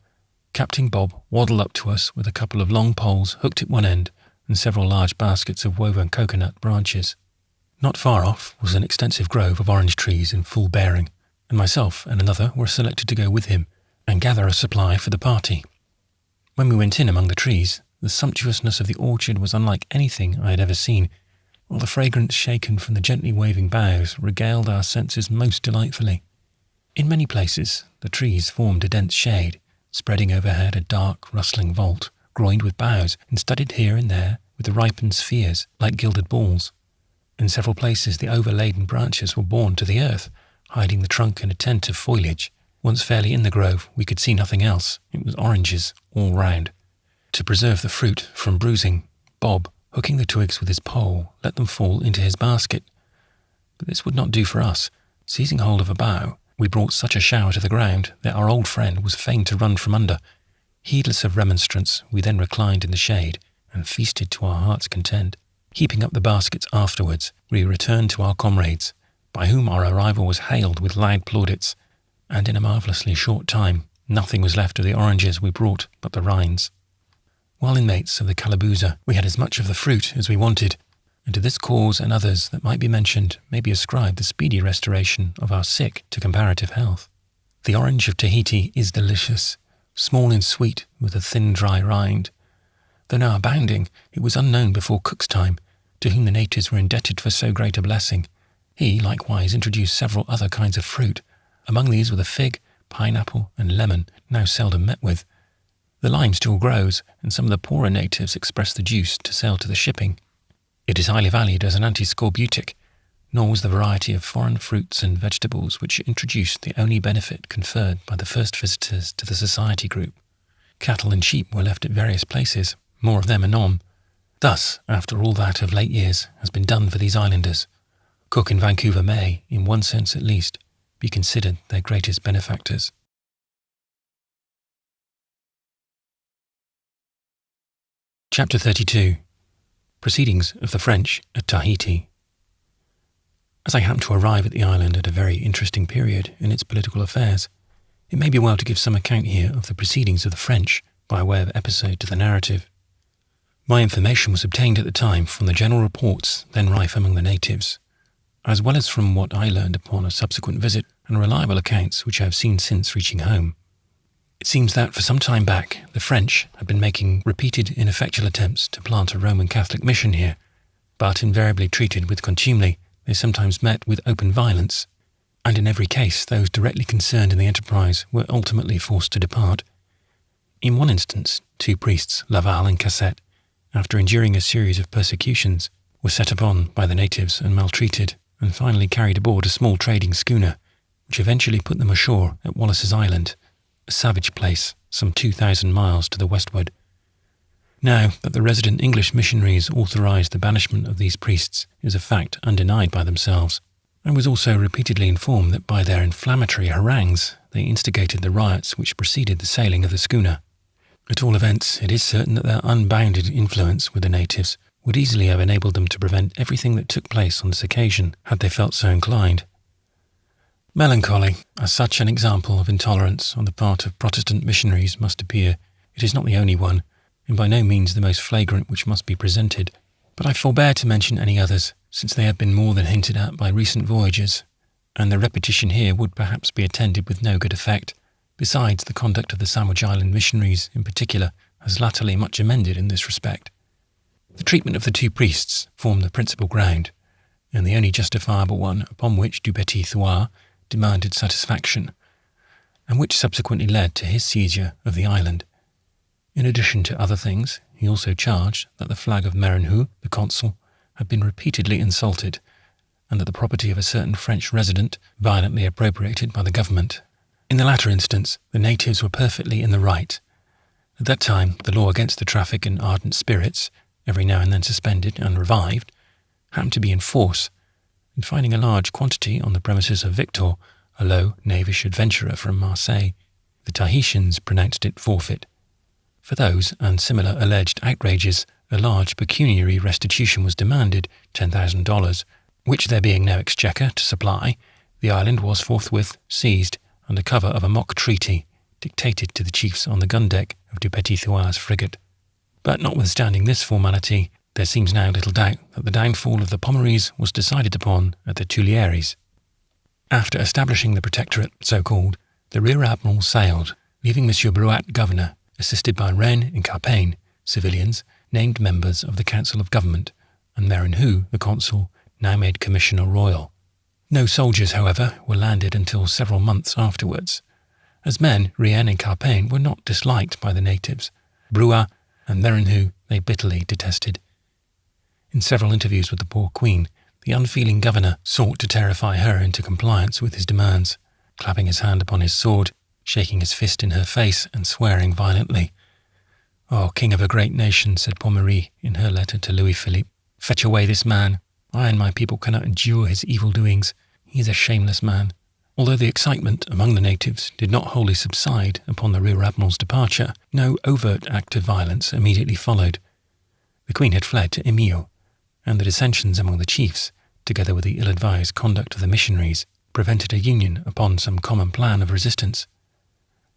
Captain Bob waddled up to us with a couple of long poles hooked at one end and several large baskets of woven coconut branches. Not far off was an extensive grove of orange trees in full bearing, and myself and another were selected to go with him and gather a supply for the party. When we went in among the trees, the sumptuousness of the orchard was unlike anything I had ever seen, while the fragrance shaken from the gently waving boughs regaled our senses most delightfully. In many places the trees formed a dense shade, spreading overhead a dark, rustling vault, groined with boughs and studded here and there with the ripened spheres like gilded balls. In several places the overladen branches were borne to the earth, hiding the trunk in a tent of foliage. Once fairly in the grove, we could see nothing else. It was oranges all round. To preserve the fruit from bruising, Bob, hooking the twigs with his pole, let them fall into his basket. But this would not do for us. Seizing hold of a bough, we brought such a shower to the ground that our old friend was fain to run from under. Heedless of remonstrance, we then reclined in the shade and feasted to our heart's content. Heaping up the baskets afterwards, we returned to our comrades, by whom our arrival was hailed with loud plaudits, and in a marvellously short time nothing was left of the oranges we brought but the rinds. While inmates of the Calabuza, we had as much of the fruit as we wanted, and to this cause and others that might be mentioned may be ascribed the speedy restoration of our sick to comparative health. The orange of Tahiti is delicious, small and sweet, with a thin dry rind. Though now abounding, it was unknown before Cook's time, to whom the natives were indebted for so great a blessing. He likewise introduced several other kinds of fruit. Among these were the fig, pineapple, and lemon, now seldom met with. The lime still grows, and some of the poorer natives express the juice to sell to the shipping. It is highly valued as an antiscorbutic, nor was the variety of foreign fruits and vegetables which introduced the only benefit conferred by the first visitors to the society group. Cattle and sheep were left at various places, more of them anon. Thus, after all that of late years has been done for these islanders, Cook and Vancouver may, in one sense at least, be considered their greatest benefactors. Chapter 32. Proceedings of the French at Tahiti. As I happen to arrive at the island at a very interesting period in its political affairs, it may be well to give some account here of the proceedings of the French by way of episode to the narrative. My information was obtained at the time from the general reports then rife among the natives, as well as from what I learned upon a subsequent visit and reliable accounts which I have seen since reaching home. It seems that for some time back the French had been making repeated ineffectual attempts to plant a Roman Catholic mission here, but invariably treated with contumely, they sometimes met with open violence, and in every case those directly concerned in the enterprise were ultimately forced to depart. In one instance, 2 priests, Laval and Cassette, after enduring a series of persecutions, were set upon by the natives and maltreated, and finally carried aboard a small trading schooner, which eventually put them ashore at Wallace's Island, a savage place some 2,000 miles to the westward. Now that the resident English missionaries authorized the banishment of these priests is a fact undenied by themselves. I was also repeatedly informed that by their inflammatory harangues they instigated the riots which preceded the sailing of the schooner. At all events, it is certain that their unbounded influence with the natives would easily have enabled them to prevent everything that took place on this occasion, had they felt so inclined. Melancholy, as such an example of intolerance on the part of Protestant missionaries must appear, it is not the only one, and by no means the most flagrant which must be presented, but I forbear to mention any others, since they have been more than hinted at by recent voyagers, and their repetition here would perhaps be attended with no good effect. Besides, the conduct of the Sandwich Island missionaries in particular has latterly much amended in this respect. The treatment of the 2 priests formed the principal ground, and the only justifiable one upon which Du Petit-Thouars demanded satisfaction, and which subsequently led to his seizure of the island. In addition to other things, he also charged that the flag of Merenhoux, the consul, had been repeatedly insulted, and that the property of a certain French resident violently appropriated by the government. In the latter instance, the natives were perfectly in the right. At that time, the law against the traffic in ardent spirits, every now and then suspended and revived, happened to be in force, and finding a large quantity on the premises of Victor, a low, knavish adventurer from Marseille, the Tahitians pronounced it forfeit. For those and similar alleged outrages, a large pecuniary restitution was demanded, $10,000, which there being no exchequer to supply, the island was forthwith seized under cover of a mock treaty dictated to the chiefs on the gun deck of Du Petit-Thouars' frigate. But notwithstanding this formality, there seems now little doubt that the downfall of the Pommeries was decided upon at the Tuileries. After establishing the protectorate, so-called, the Rear Admiral sailed, leaving M. Brouat governor, assisted by Rennes and Carpagne, civilians, named members of the Council of Government, and Merenhoux, the consul, now made Commissioner Royal. No soldiers, however, were landed until several months afterwards. As men, Rennes and Carpagne were not disliked by the natives. Brouat and Merenhoux they bitterly detested. In several interviews with the poor queen, the unfeeling governor sought to terrify her into compliance with his demands, clapping his hand upon his sword, shaking his fist in her face, and swearing violently. "Oh, king of a great nation," said Pommery in her letter to Louis-Philippe, "fetch away this man. I and my people cannot endure his evil doings. He is a shameless man." Although the excitement among the natives did not wholly subside upon the Rear Admiral's departure, no overt act of violence immediately followed. The Queen had fled to Emile, and the dissensions among the chiefs, together with the ill-advised conduct of the missionaries, prevented a union upon some common plan of resistance.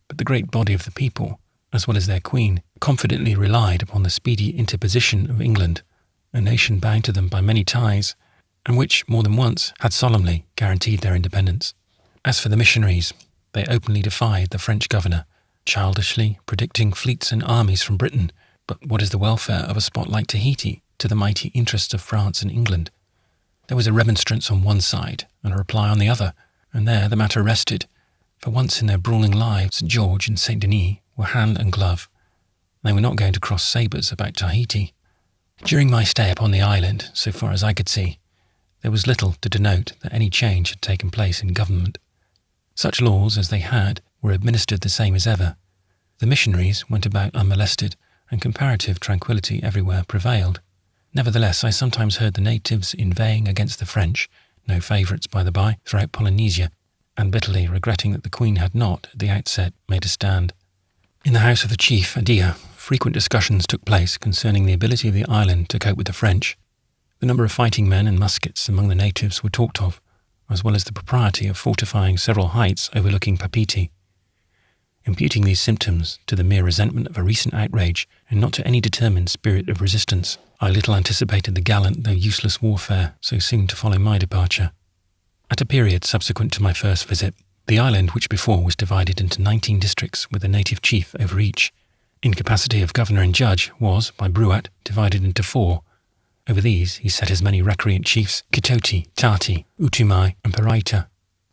But the great body of the people, as well as their Queen, confidently relied upon the speedy interposition of England, a nation bound to them by many ties, and which, more than once, had solemnly guaranteed their independence. As for the missionaries, they openly defied the French governor, childishly predicting fleets and armies from Britain. But what is the welfare of a spot like Tahiti to the mighty interests of France and England? There was a remonstrance on one side and a reply on the other, and there the matter rested. For once in their brawling lives, St. George and St. Denis were hand and glove. They were not going to cross sabres about Tahiti. During my stay upon the island, so far as I could see, there was little to denote that any change had taken place in government. Such laws as they had were administered the same as ever. The missionaries went about unmolested, and comparative tranquillity everywhere prevailed. Nevertheless, I sometimes heard the natives inveighing against the French, no favourites by the by, throughout Polynesia, and bitterly regretting that the Queen had not, at the outset, made a stand. In the house of the chief, Adia, frequent discussions took place concerning the ability of the island to cope with the French. The number of fighting men and muskets among the natives were talked of, as well as the propriety of fortifying several heights overlooking Papeete. imputing these symptoms to the mere resentment of a recent outrage and not to any determined spirit of resistance. I little anticipated the gallant though useless warfare so soon to follow my departure. At a period subsequent to my first visit, the island, which before was divided into 19 districts with a native chief over each, in capacity of governor and judge, was, by Bruat, divided into 4. Over these he set his many recreant chiefs, Kitoti, Tati, Utumai, and Paraita,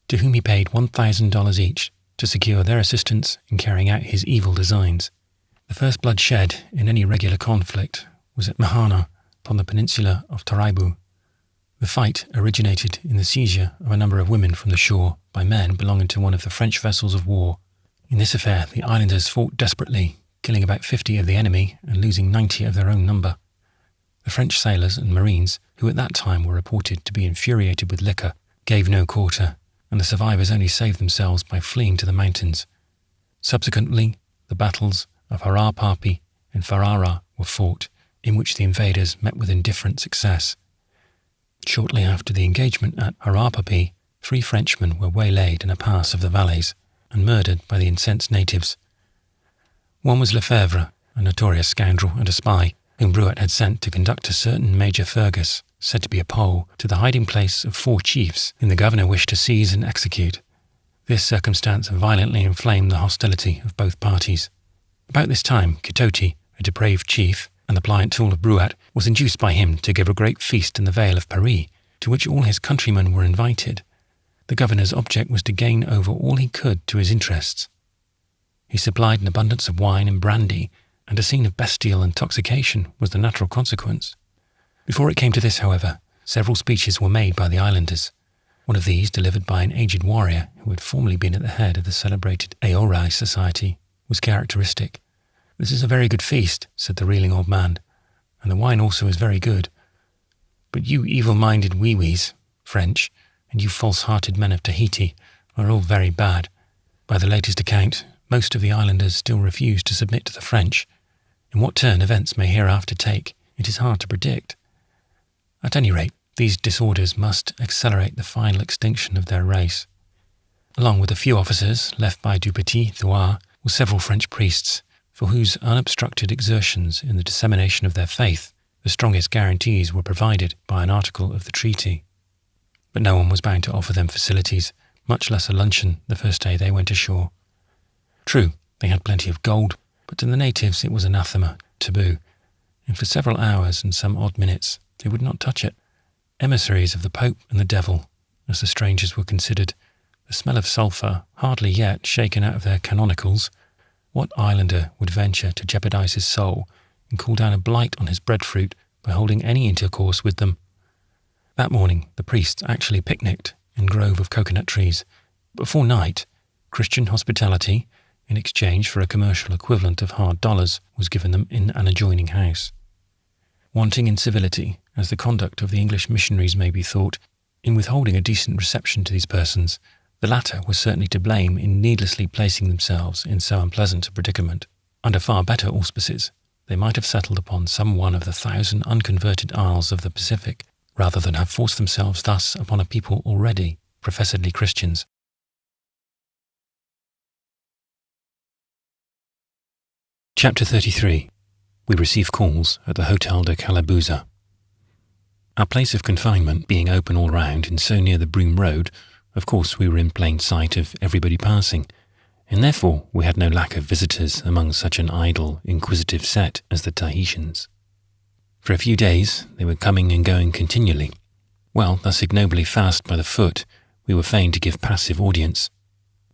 to whom he paid $1,000 each to secure their assistance in carrying out his evil designs. The first blood shed in any regular conflict was at Mahana, upon the peninsula of Taraibu. The fight originated in the seizure of a number of women from the shore by men belonging to one of the French vessels of war. In this affair, the islanders fought desperately, killing about 50 of the enemy and losing 90 of their own number. The French sailors and marines, who at that time were reported to be infuriated with liquor, gave no quarter, and the survivors only saved themselves by fleeing to the mountains. Subsequently, the battles of Harapapi and Farara were fought, in which the invaders met with indifferent success. Shortly after the engagement at Harapapi, 3 Frenchmen were waylaid in a pass of the valleys and murdered by the incensed natives. One was Lefebvre, a notorious scoundrel and a spy, whom Bruat had sent to conduct a certain Major Fergus, said to be a Pole, to the hiding place of 4 chiefs whom the governor wished to seize and execute. This circumstance violently inflamed the hostility of both parties. About this time, Kitoti, a depraved chief, and the pliant tool of Bruat, was induced by him to give a great feast in the Vale of Paris, to which all his countrymen were invited. The governor's object was to gain over all he could to his interests. He supplied an abundance of wine and brandy, and a scene of bestial intoxication was the natural consequence. Before it came to this, however, several speeches were made by the islanders. One of these, delivered by an aged warrior who had formerly been at the head of the celebrated Aorai Society, was characteristic. "This is a very good feast," said the reeling old man, "and the wine also is very good. But you evil-minded wee-wees, French, and you false-hearted men of Tahiti, are all very bad. By the latest account, most of the islanders still refuse to submit to the French. In what turn events may hereafter take, it is hard to predict. At any rate, these disorders must accelerate the final extinction of their race." Along with a few officers left by Dupetit Thouars were several French priests, for whose unobstructed exertions in the dissemination of their faith the strongest guarantees were provided by an article of the treaty. But no one was bound to offer them facilities, much less a luncheon, the first day they went ashore. True, they had plenty of gold, but to the natives it was anathema, taboo, and for several hours and some odd minutes they would not touch it. Emissaries of the Pope and the Devil, as the strangers were considered, the smell of sulphur hardly yet shaken out of their canonicals, what islander would venture to jeopardize his soul and call down a blight on his breadfruit by holding any intercourse with them? That morning the priests actually picnicked in a grove of coconut trees. Before night, Christian hospitality, in exchange for a commercial equivalent of hard dollars, was given them in an adjoining house. Wanting in civility, as the conduct of the English missionaries may be thought, in withholding a decent reception to these persons, the latter were certainly to blame in needlessly placing themselves in so unpleasant a predicament. Under far better auspices, they might have settled upon some one of the 1,000 unconverted isles of the Pacific, rather than have forced themselves thus upon a people already professedly Christians. Chapter 33. We receive calls at the Hotel de Calabuza. Our place of confinement being open all round and so near the Broome Road, of course we were in plain sight of everybody passing, and therefore we had no lack of visitors among such an idle, inquisitive set as the Tahitians. For a few days they were coming and going continually. While thus ignobly fast by the foot, we were fain to give passive audience.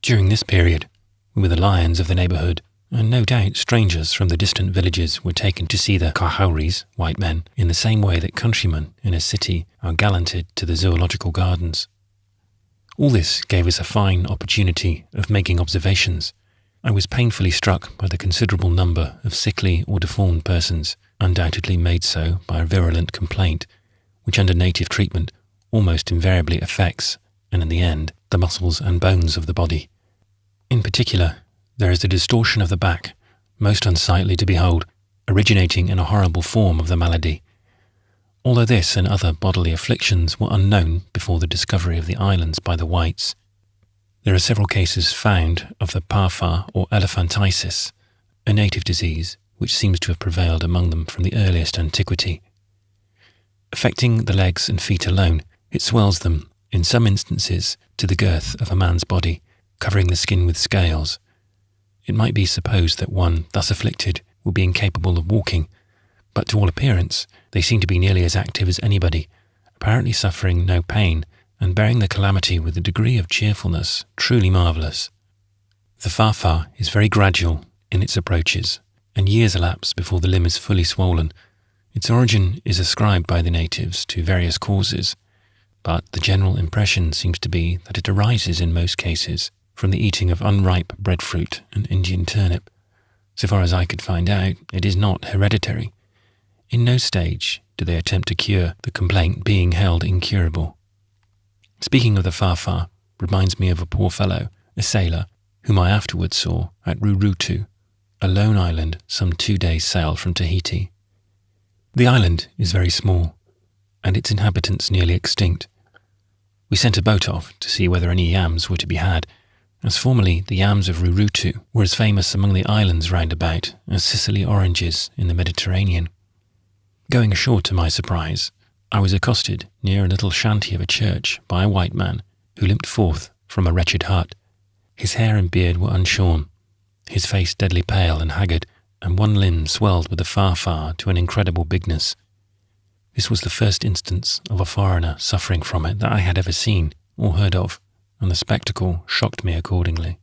During this period, we were the lions of the neighbourhood, and no doubt strangers from the distant villages were taken to see the Kahauris, white men, in the same way that countrymen in a city are gallanted to the zoological gardens. All this gave us a fine opportunity of making observations. I was painfully struck by the considerable number of sickly or deformed persons, undoubtedly made so by a virulent complaint, which under native treatment almost invariably affects, and in the end, the muscles and bones of the body. In particular, there is a distortion of the back, most unsightly to behold, originating in a horrible form of the malady. Although this and other bodily afflictions were unknown before the discovery of the islands by the whites, There are several cases found of the parfa or elephantiasis, a native disease which seems to have prevailed among them from the earliest antiquity. Affecting the legs and feet alone, it swells them, in some instances, to the girth of a man's body, covering the skin with scales. It might be supposed that one thus afflicted will be incapable of walking, but to all appearance they seem to be nearly as active as anybody, apparently suffering no pain, and bearing the calamity with a degree of cheerfulness truly marvellous. The farfa is very gradual in its approaches, and years elapse before the limb is fully swollen. Its origin is ascribed by the natives to various causes, but the general impression seems to be that it arises in most cases from the eating of unripe breadfruit and Indian turnip. So far as I could find out, it is not hereditary. In no stage do they attempt to cure the complaint, being held incurable. Speaking of the farfa reminds me of a poor fellow, a sailor, whom I afterwards saw at Rurutu, a lone island some 2 days' sail from Tahiti. The island is very small, and its inhabitants nearly extinct. We sent a boat off to see whether any yams were to be had, as formerly the yams of Rurutu were as famous among the islands round about as Sicily oranges in the Mediterranean. Going ashore to my surprise, I was accosted near a little shanty of a church by a white man who limped forth from a wretched hut. His hair and beard were unshorn, his face deadly pale and haggard, and one limb swelled with the farfa to an incredible bigness. This was the first instance of a foreigner suffering from it that I had ever seen or heard of, and the spectacle shocked me accordingly.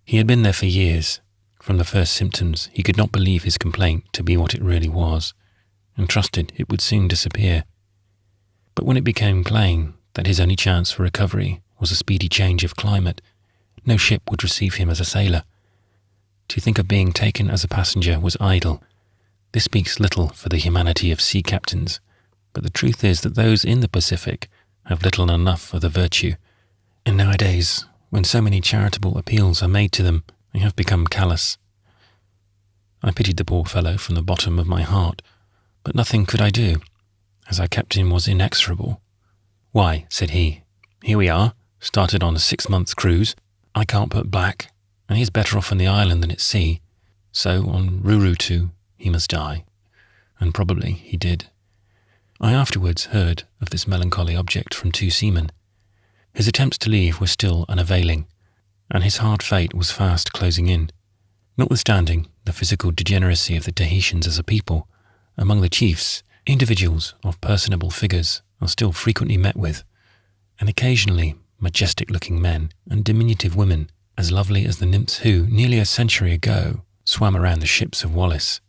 He had been there for years. From the first symptoms, he could not believe his complaint to be what it really was, and trusted it would soon disappear. But when it became plain that his only chance for recovery was a speedy change of climate, no ship would receive him as a sailor. To think of being taken as a passenger was idle. This speaks little for the humanity of sea captains, but the truth is that those in the Pacific have little enough of the virtue, and nowadays, when so many charitable appeals are made to them, they have become callous. I pitied the poor fellow from the bottom of my heart, but nothing could I do, as our captain was inexorable. "Why," said he, "here we are, started on a 6 months' cruise. I can't put back, and he's better off on the island than at sea, so on Rurutu he must die." And probably he did. I afterwards heard of this melancholy object from 2 seamen. His attempts to leave were still unavailing, and his hard fate was fast closing in. Notwithstanding the physical degeneracy of the Tahitians as a people, among the chiefs, individuals of personable figures are still frequently met with, and occasionally majestic-looking men and diminutive women as lovely as the nymphs who, nearly a century ago, swam around the ships of Wallace.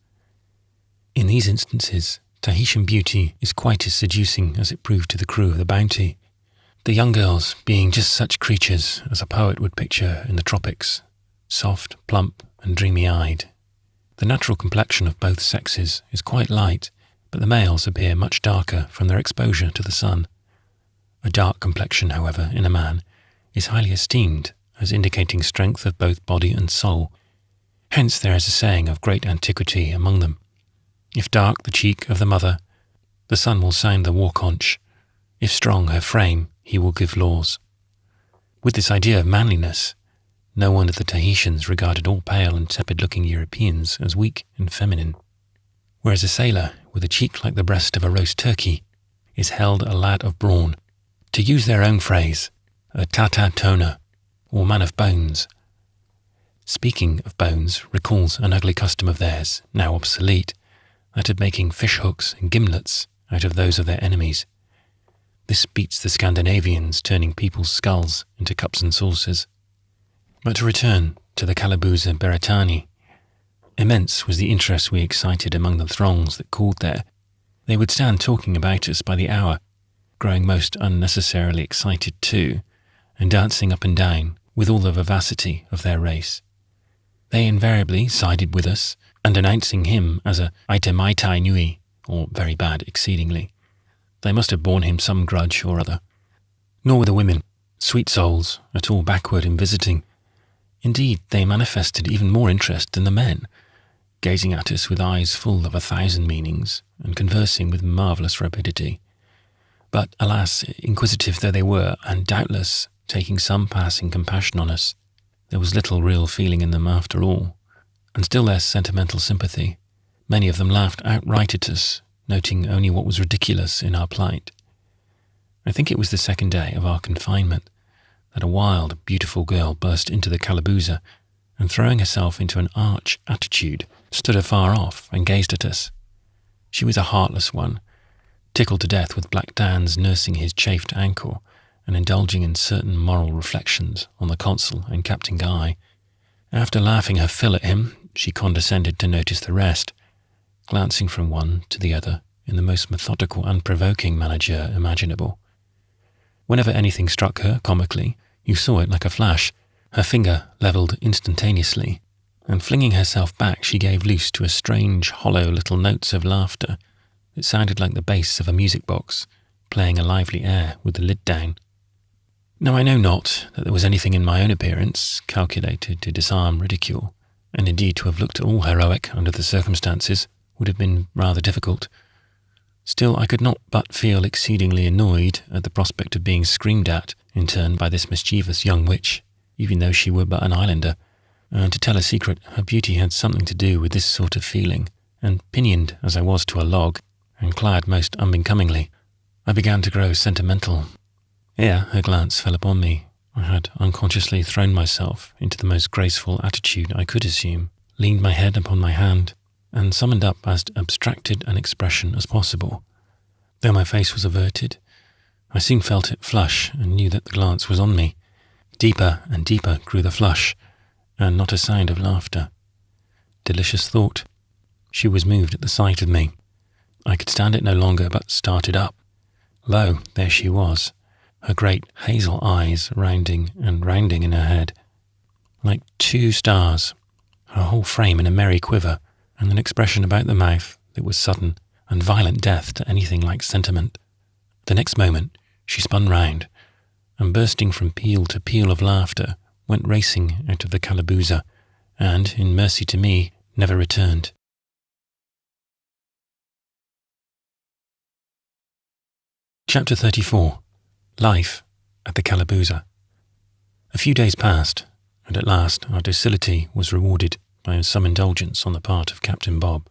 In these instances, Tahitian beauty is quite as seducing as it proved to the crew of the Bounty, the young girls being just such creatures as a poet would picture in the tropics, soft, plump, and dreamy-eyed. The natural complexion of both sexes is quite light, but the males appear much darker from their exposure to the sun. A dark complexion, however, in a man, is highly esteemed as indicating strength of both body and soul. Hence there is a saying of great antiquity among them: if dark the cheek of the mother, the son will sound the war-conch; if strong her frame, he will give laws. With this idea of manliness, no wonder the Tahitians regarded all pale and tepid-looking Europeans as weak and feminine, whereas a sailor with a cheek like the breast of a roast turkey is held a lad of brawn, to use their own phrase, a tata tona, or man of bones. Speaking of bones recalls an ugly custom of theirs, now obsolete, that of making fish-hooks and gimlets out of those of their enemies. This beats the Scandinavians turning people's skulls into cups and saucers. But to return to the Calabuza Beretani, immense was the interest we excited among the throngs that called there. They would stand talking about us by the hour, growing most unnecessarily excited too, and dancing up and down with all the vivacity of their race. They invariably sided with us, and announcing him as a Aitemaitai Nui, or very bad exceedingly. They must have borne him some grudge or other. Nor were the women, sweet souls, at all backward in visiting. Indeed, they manifested even more interest than the men, gazing at us with eyes full of 1,000 meanings, and conversing with marvellous rapidity. But, alas, inquisitive though they were, and doubtless taking some passing compassion on us. There was little real feeling in them after all, and still less sentimental sympathy. Many of them laughed outright at us, noting only what was ridiculous in our plight. I think it was the second day of our confinement that a wild, beautiful girl burst into the calaboose and, throwing herself into an arch attitude, stood afar off and gazed at us. She was a heartless one, tickled to death with Black Dan's nursing his chafed ankle and indulging in certain moral reflections on the consul and Captain Guy. After laughing her fill at him, she condescended to notice the rest, glancing from one to the other in the most methodical and provoking manner imaginable. Whenever anything struck her comically, you saw it like a flash. Her finger levelled instantaneously, and flinging herself back, she gave loose to a strange, hollow little notes of laughter that sounded like the bass of a music box, playing a lively air with the lid down. Now I know not that there was anything in my own appearance calculated to disarm ridicule, and indeed to have looked at all heroic under the circumstances would have been rather difficult. Still, I could not but feel exceedingly annoyed at the prospect of being screamed at in turn by this mischievous young witch, even though she were but an islander, and to tell a secret, her beauty had something to do with this sort of feeling, and pinioned as I was to a log, and clad most unbecomingly, I began to grow sentimental. Ere her glance fell upon me, I had unconsciously thrown myself into the most graceful attitude I could assume, leaned my head upon my hand, and summoned up as abstracted an expression as possible. Though my face was averted, I soon felt it flush and knew that the glance was on me. Deeper and deeper grew the flush, and not a sound of laughter. Delicious thought. She was moved at the sight of me. I could stand it no longer, but started up. Lo, there she was, her great hazel eyes rounding and rounding in her head, like two stars, her whole frame in a merry quiver, and an expression about the mouth that was sudden and violent death to anything like sentiment. The next moment she spun round, and bursting from peal to peal of laughter, went racing out of the calaboose, and, in mercy to me, never returned. Chapter 34. Life at the calaboose. A few days passed, and at last our docility was rewarded by some indulgence on the part of Captain Bob.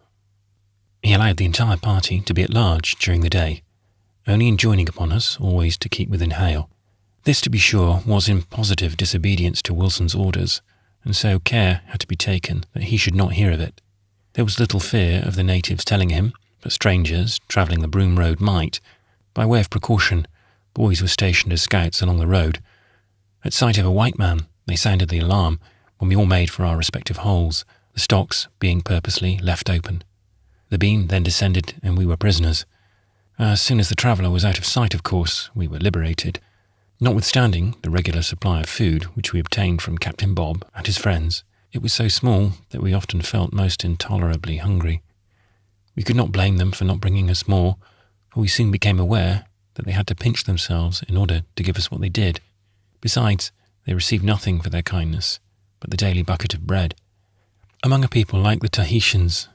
He allowed the entire party to be at large during the day, only enjoining upon us always to keep within hail. This, to be sure, was in positive disobedience to Wilson's orders, and so care had to be taken that he should not hear of it. There was little fear of the natives telling him, but strangers travelling the Broom Road might. By way of precaution, boys were stationed as scouts along the road. At sight of a white man, they sounded the alarm, when we all made for our respective holes, the stocks being purposely left open. The beam then descended, and we were prisoners. As soon as the traveller was out of sight, of course, we were liberated. Notwithstanding the regular supply of food which we obtained from Captain Bob and his friends, it was so small that we often felt most intolerably hungry. We could not blame them for not bringing us more, for we soon became aware that they had to pinch themselves in order to give us what they did. Besides, they received nothing for their kindness but the daily bucket of bread. Among a people like the Tahitians,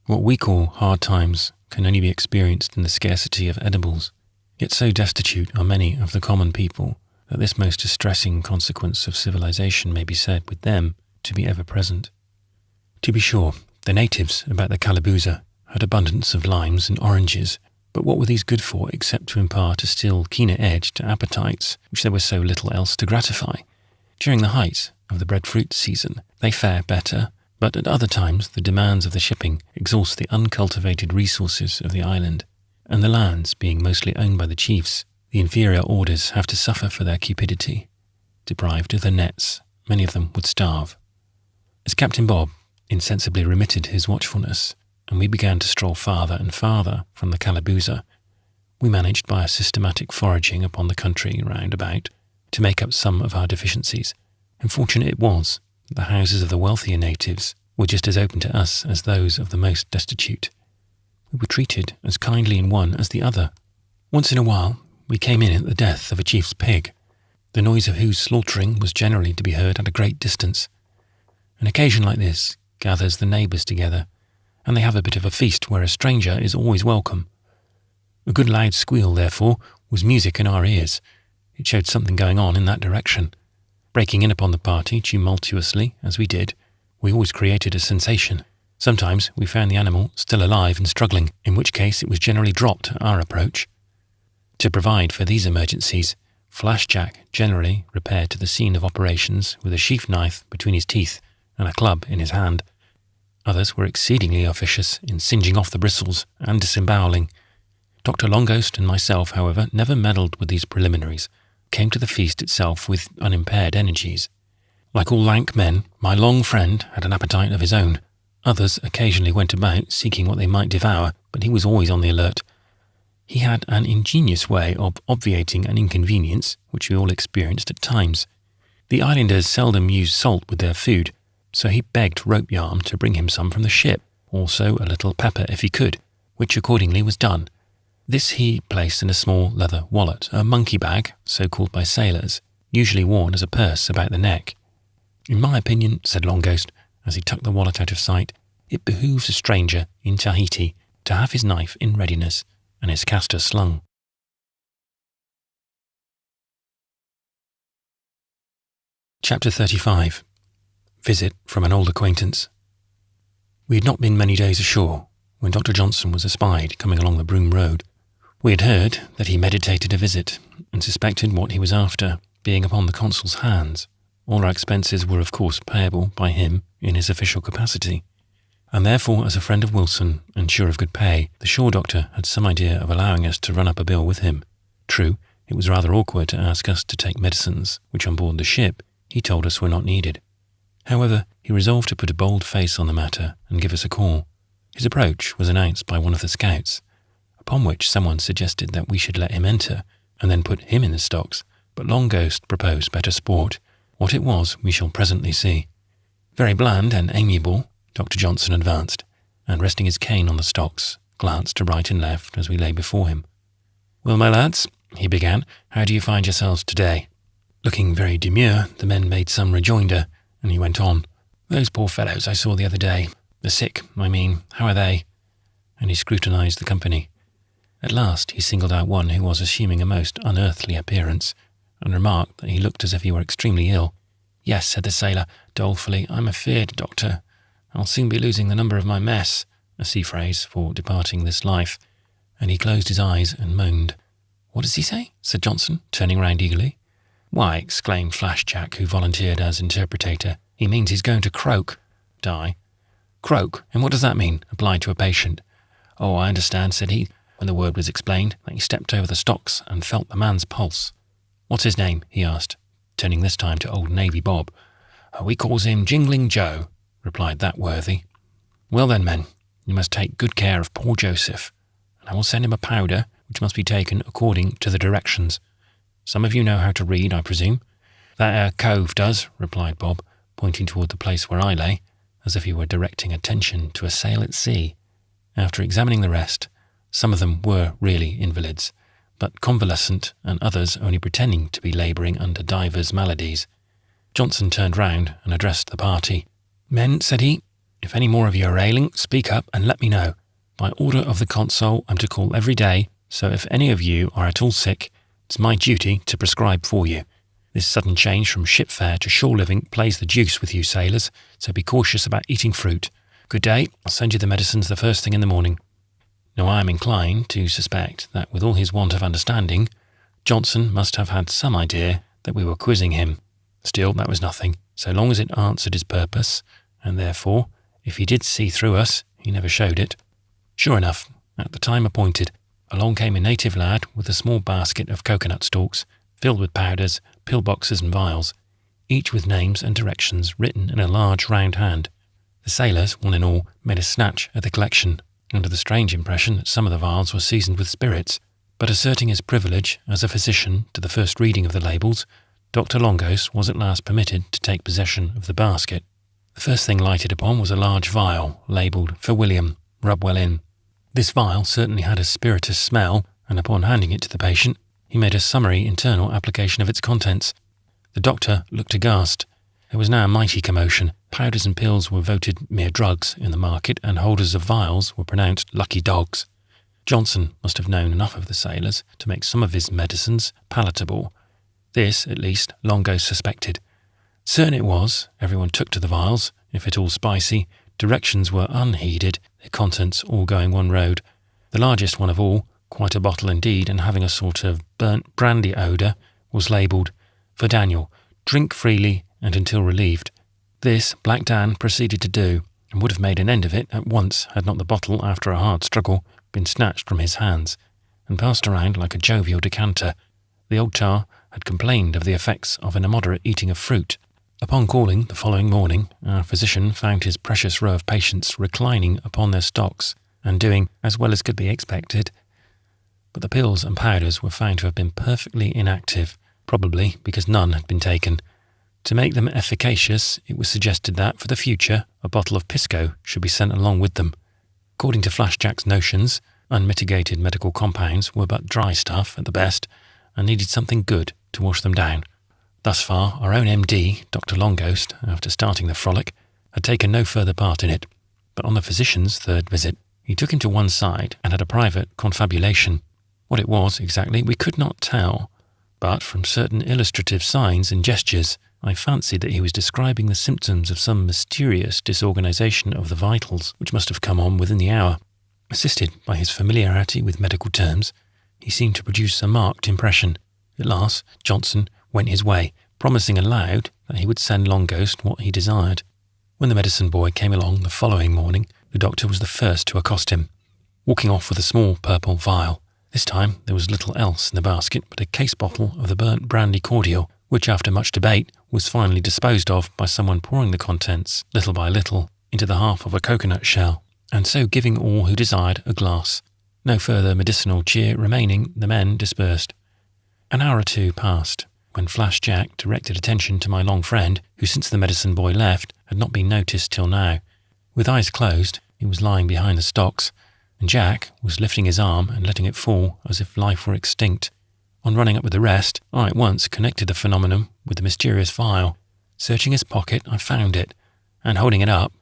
what we call hard times can only be experienced in the scarcity of edibles. Yet so destitute are many of the common people that this most distressing consequence of civilization may be said with them to be ever present. To be sure, the natives about the calaboose had abundance of limes and oranges, but what were these good for except to impart a still keener edge to appetites which there was so little else to gratify? During the height of the breadfruit season, they fare better, but at other times the demands of the shipping exhaust the uncultivated resources of the island, and the lands being mostly owned by the chiefs, the inferior orders have to suffer for their cupidity. Deprived of their nets, many of them would starve. As Captain Bob insensibly remitted his watchfulness, and we began to stroll farther and farther from the calaboose, we managed by a systematic foraging upon the country round about to make up some of our deficiencies, and fortunate it was that the houses of the wealthier natives were just as open to us as those of the most destitute. We were treated as kindly in one as the other. Once in a while we came in at the death of a chief's pig, the noise of whose slaughtering was generally to be heard at a great distance. An occasion like this gathers the neighbours together, and they have a bit of a feast where a stranger is always welcome. A good loud squeal, therefore, was music in our ears. It showed something going on in that direction. Breaking in upon the party tumultuously, as we did, we always created a sensation. Sometimes we found the animal still alive and struggling, in which case it was generally dropped at our approach. To provide for these emergencies, Flash Jack generally repaired to the scene of operations with a sheath knife between his teeth and a club in his hand. Others were exceedingly officious in singeing off the bristles and disemboweling. Dr. Longhost and myself, however, never meddled with these preliminaries, came to the feast itself with unimpaired energies. Like all lank men, my long friend had an appetite of his own. Others occasionally went about seeking what they might devour, but he was always on the alert. He had an ingenious way of obviating an inconvenience which we all experienced at times. The islanders seldom used salt with their food, so he begged Rope Yarn to bring him some from the ship, also a little pepper if he could, which accordingly was done. This he placed in a small leather wallet, a monkey bag, so called by sailors, usually worn as a purse about the neck. In my opinion, said Longhost, as he tucked the wallet out of sight, it behooves a stranger in Tahiti to have his knife in readiness and his castor slung. Chapter 35. Visit from an old acquaintance. We had not been many days ashore when Dr. Johnson was espied coming along the Broom Road. We had heard that he meditated a visit, and suspected what he was after, being upon the consul's hands. All our expenses were of course payable by him in his official capacity, and therefore as a friend of Wilson, and sure of good pay, the shore doctor had some idea of allowing us to run up a bill with him. True, it was rather awkward to ask us to take medicines, which on board the ship he told us were not needed. However, he resolved to put a bold face on the matter and give us a call. His approach was announced by one of the scouts, upon which someone suggested that we should let him enter, and then put him in the stocks, but Longhost proposed better sport. What it was we shall presently see. Very bland and amiable, Dr. Johnson advanced, and resting his cane on the stocks, glanced to right and left as we lay before him. "Well, my lads," he began, "how do you find yourselves today?" Looking very demure, the men made some rejoinder, and he went on. "Those poor fellows I saw the other day, the sick, I mean, how are they?" And he scrutinised the company. At last he singled out one who was assuming a most unearthly appearance, and remarked that he looked as if he were extremely ill. "Yes," said the sailor, dolefully, "I'm afeard, doctor. I'll soon be losing the number of my mess," a sea phrase for departing this life, and he closed his eyes and moaned. "What does he say?" said Johnson, turning round eagerly. "Why," exclaimed Flash Jack, who volunteered as interpretator, "he means he's going to croak." Die. "Croak? And what does that mean, applied to a patient?" "Oh, I understand," said he, when the word was explained, that he stepped over the stocks and felt the man's pulse. "What's his name?" he asked, turning this time to old Navy Bob. "We calls him Jingling Joe," replied that worthy. "Well then, men, you must take good care of poor Joseph, and I will send him a powder which must be taken according to the directions. Some of you know how to read, I presume?" "That cove does," replied Bob, pointing toward the place where I lay, as if he were directing attention to a sail at sea. After examining the rest, some of them were really invalids, but convalescent, and others only pretending to be labouring under divers maladies. Johnson turned round and addressed the party. "Men," said he, "if any more of you are ailing, speak up and let me know. By order of the consul, I'm to call every day, so if any of you are at all sick, it's my duty to prescribe for you. This sudden change from ship fare to shore living plays the deuce with you sailors, so be cautious about eating fruit. Good day, I'll send you the medicines the first thing in the morning." Now I am inclined to suspect that with all his want of understanding, Johnson must have had some idea that we were quizzing him. Still, that was nothing, so long as it answered his purpose, and therefore, if he did see through us, he never showed it. Sure enough, at the time appointed, along came a native lad with a small basket of coconut stalks, filled with powders, pill-boxes and vials, each with names and directions written in a large round hand. The sailors, one and all, made a snatch at the collection, under the strange impression that some of the vials were seasoned with spirits, but asserting his privilege as a physician to the first reading of the labels, Dr. Longhost was at last permitted to take possession of the basket. The first thing lighted upon was a large vial, labelled "For William, rub well in." This vial certainly had a spirituous smell, and upon handing it to the patient, he made a summary internal application of its contents. The doctor looked aghast. There was now a mighty commotion. Powders and pills were voted mere drugs in the market, and holders of vials were pronounced lucky dogs. Johnson must have known enough of the sailors to make some of his medicines palatable. This, at least, Longo suspected. Certain it was, everyone took to the vials, if at all spicy. Directions were unheeded, their contents all going one road. The largest one of all, quite a bottle indeed, and having a sort of burnt brandy odour, was labelled, "For Daniel, drink freely and until relieved." This Black Dan proceeded to do, and would have made an end of it at once had not the bottle, after a hard struggle, been snatched from his hands, and passed around like a jovial decanter. The old tar had complained of the effects of an immoderate eating of fruit. Upon calling the following morning, our physician found his precious row of patients reclining upon their stocks, and doing as well as could be expected. But the pills and powders were found to have been perfectly inactive, probably because none had been taken. To make them efficacious, it was suggested that, for the future, a bottle of Pisco should be sent along with them. According to Flash Jack's notions, unmitigated medical compounds were but dry stuff at the best, and needed something good to wash them down. Thus far, our own MD, Dr. Longoast, after starting the frolic, had taken no further part in it, but on the physician's third visit, he took him to one side and had a private confabulation. What it was, exactly, we could not tell, but from certain illustrative signs and gestures, I fancied that he was describing the symptoms of some mysterious disorganization of the vitals, which must have come on within the hour. Assisted by his familiarity with medical terms, he seemed to produce a marked impression. At last, Johnson went his way, promising aloud that he would send Longoast what he desired. When the medicine boy came along the following morning, the doctor was the first to accost him, walking off with a small purple vial. This time there was little else in the basket but a case bottle of the burnt brandy cordial, which after much debate was finally disposed of by someone pouring the contents, little by little, into the half of a coconut shell, and so giving all who desired a glass. No further medicinal cheer remaining, the men dispersed. An hour or two passed, when Flash Jack directed attention to my long friend, who since the medicine boy left had not been noticed till now. With eyes closed, he was lying behind the stocks, and Jack was lifting his arm and letting it fall as if life were extinct. On running up with the rest, I at once connected the phenomenon with the mysterious vial. Searching his pocket, I found it, and holding it up,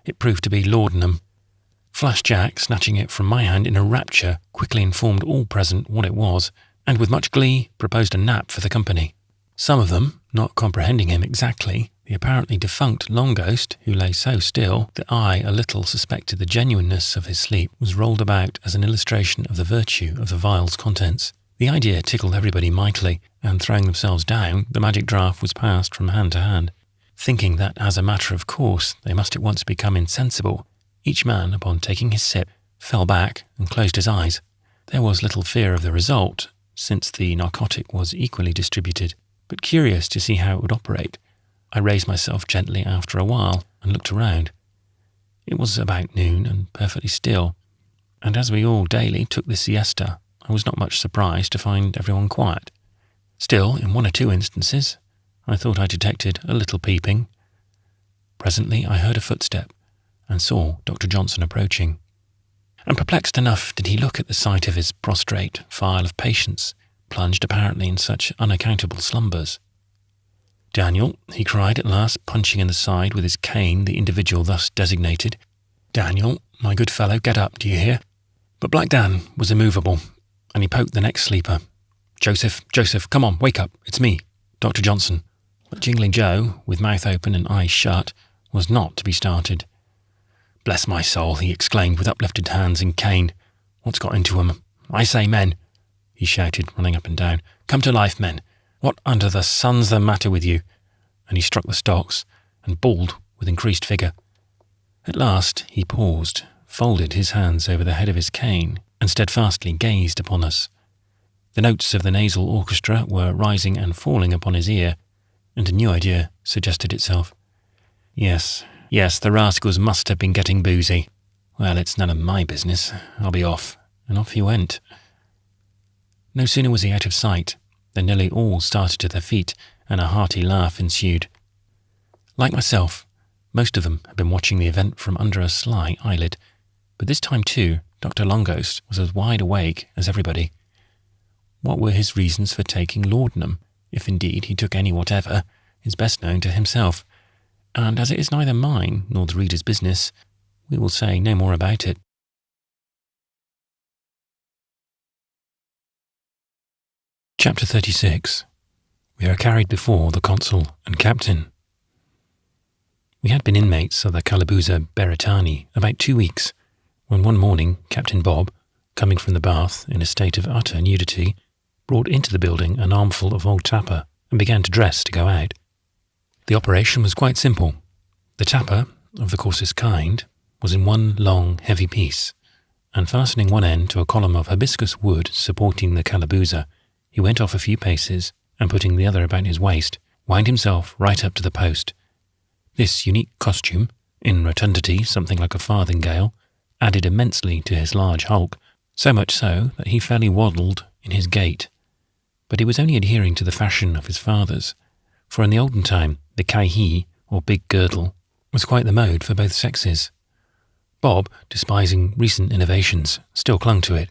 it proved to be laudanum. Flash Jack, snatching it from my hand in a rapture, quickly informed all present what it was, and with much glee proposed a nap for the company. Some of them, not comprehending him exactly, the apparently defunct Longoast, who lay so still that I a little suspected the genuineness of his sleep, was rolled about as an illustration of the virtue of the vial's contents. The idea tickled everybody mightily, and throwing themselves down, the magic draught was passed from hand to hand. Thinking that as a matter of course they must at once become insensible, each man, upon taking his sip, fell back and closed his eyes. There was little fear of the result, since the narcotic was equally distributed, but curious to see how it would operate, I raised myself gently after a while and looked around. It was about noon and perfectly still, and as we all daily took the siesta, I was not much surprised to find everyone quiet. Still, in one or two instances, I thought I detected a little peeping. Presently I heard a footstep, and saw Dr. Johnson approaching. And perplexed enough did he look at the sight of his prostrate file of patients, plunged apparently in such unaccountable slumbers. "Daniel," he cried at last, punching in the side with his cane the individual thus designated. "Daniel, my good fellow, get up, do you hear?" But Black Dan was immovable, and he poked the next sleeper. Joseph, come on, wake up, it's me, Dr. Johnson." But Jingling Joe, with mouth open and eyes shut, was not to be started. "Bless my soul," he exclaimed with uplifted hands and cane. "What's got into 'em? I say, men," he shouted, running up and down. "Come to life, men. What under the sun's the matter with you?" And he struck the stocks, and bawled with increased vigour. At last he paused, folded his hands over the head of his cane, and steadfastly gazed upon us. The notes of the nasal orchestra were rising and falling upon his ear, and a new idea suggested itself. Yes, the rascals must have been getting boozy. Well, it's none of my business. I'll be off. And off he went. No sooner was he out of sight than nearly all started to their feet, and a hearty laugh ensued. Like myself, most of them had been watching the event from under a sly eyelid, but this time too Dr. Longoast was as wide awake as everybody. What were his reasons for taking laudanum, if indeed he took any whatever, is best known to himself, and as it is neither mine nor the reader's business, we will say no more about it. Chapter 36. we are carried before the consul and captain. We had been inmates of the Calabuza Beretani about 2 weeks, when one morning Captain Bob, coming from the bath in a state of utter nudity, brought into the building an armful of old tappa and began to dress to go out. The operation was quite simple. The tappa, of the coarsest kind, was in one long, heavy piece, and fastening one end to a column of hibiscus wood supporting the Calabuza, he went off a few paces, and putting the other about his waist, wound himself right up to the post. This unique costume, in rotundity something like a farthingale, added immensely to his large hulk, so much so that he fairly waddled in his gait. But he was only adhering to the fashion of his fathers, for in the olden time the kaihi, or big girdle, was quite the mode for both sexes. Bob, despising recent innovations, still clung to it.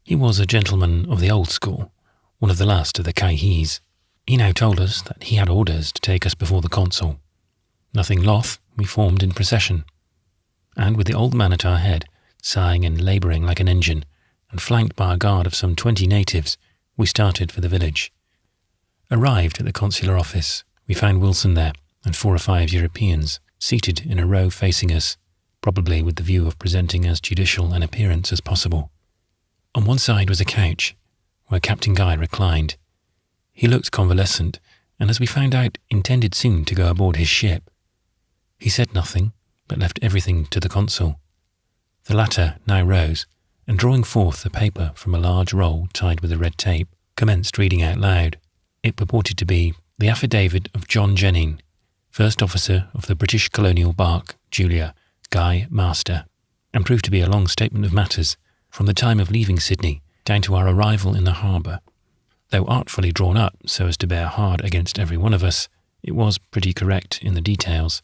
He was a gentleman of the old school, one of the last of the kaihis. He now told us that he had orders to take us before the consul. Nothing loth, we formed in procession, and with the old man at our head, sighing and labouring like an engine, and flanked by a guard of some 20 natives, we started for the village. Arrived at the consular office, we found Wilson there, and 4 or 5 Europeans, seated in a row facing us, probably with the view of presenting as judicial an appearance as possible. On one side was a couch, where Captain Guy reclined. He looked convalescent, and as we found out, intended soon to go aboard his ship. He said nothing, but left everything to the consul. The latter now rose, and drawing forth a paper from a large roll tied with a red tape, commenced reading out loud. It purported to be the affidavit of John Jennings, first officer of the British colonial bark Julia, Guy, Master, and proved to be a long statement of matters, from the time of leaving Sydney down to our arrival in the harbour. Though artfully drawn up so as to bear hard against every one of us, it was pretty correct in the details,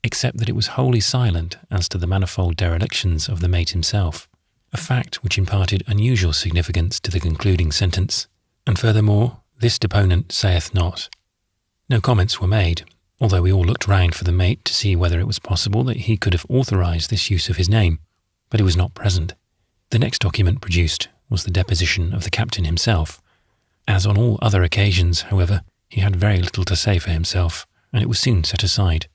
except that it was wholly silent as to the manifold derelictions of the mate himself, a fact which imparted unusual significance to the concluding sentence. And furthermore, this deponent saith not. No comments were made, although we all looked round for the mate to see whether it was possible that he could have authorised this use of his name, but he was not present. The next document produced was the deposition of the captain himself. As on all other occasions, however, he had very little to say for himself, and it was soon set aside.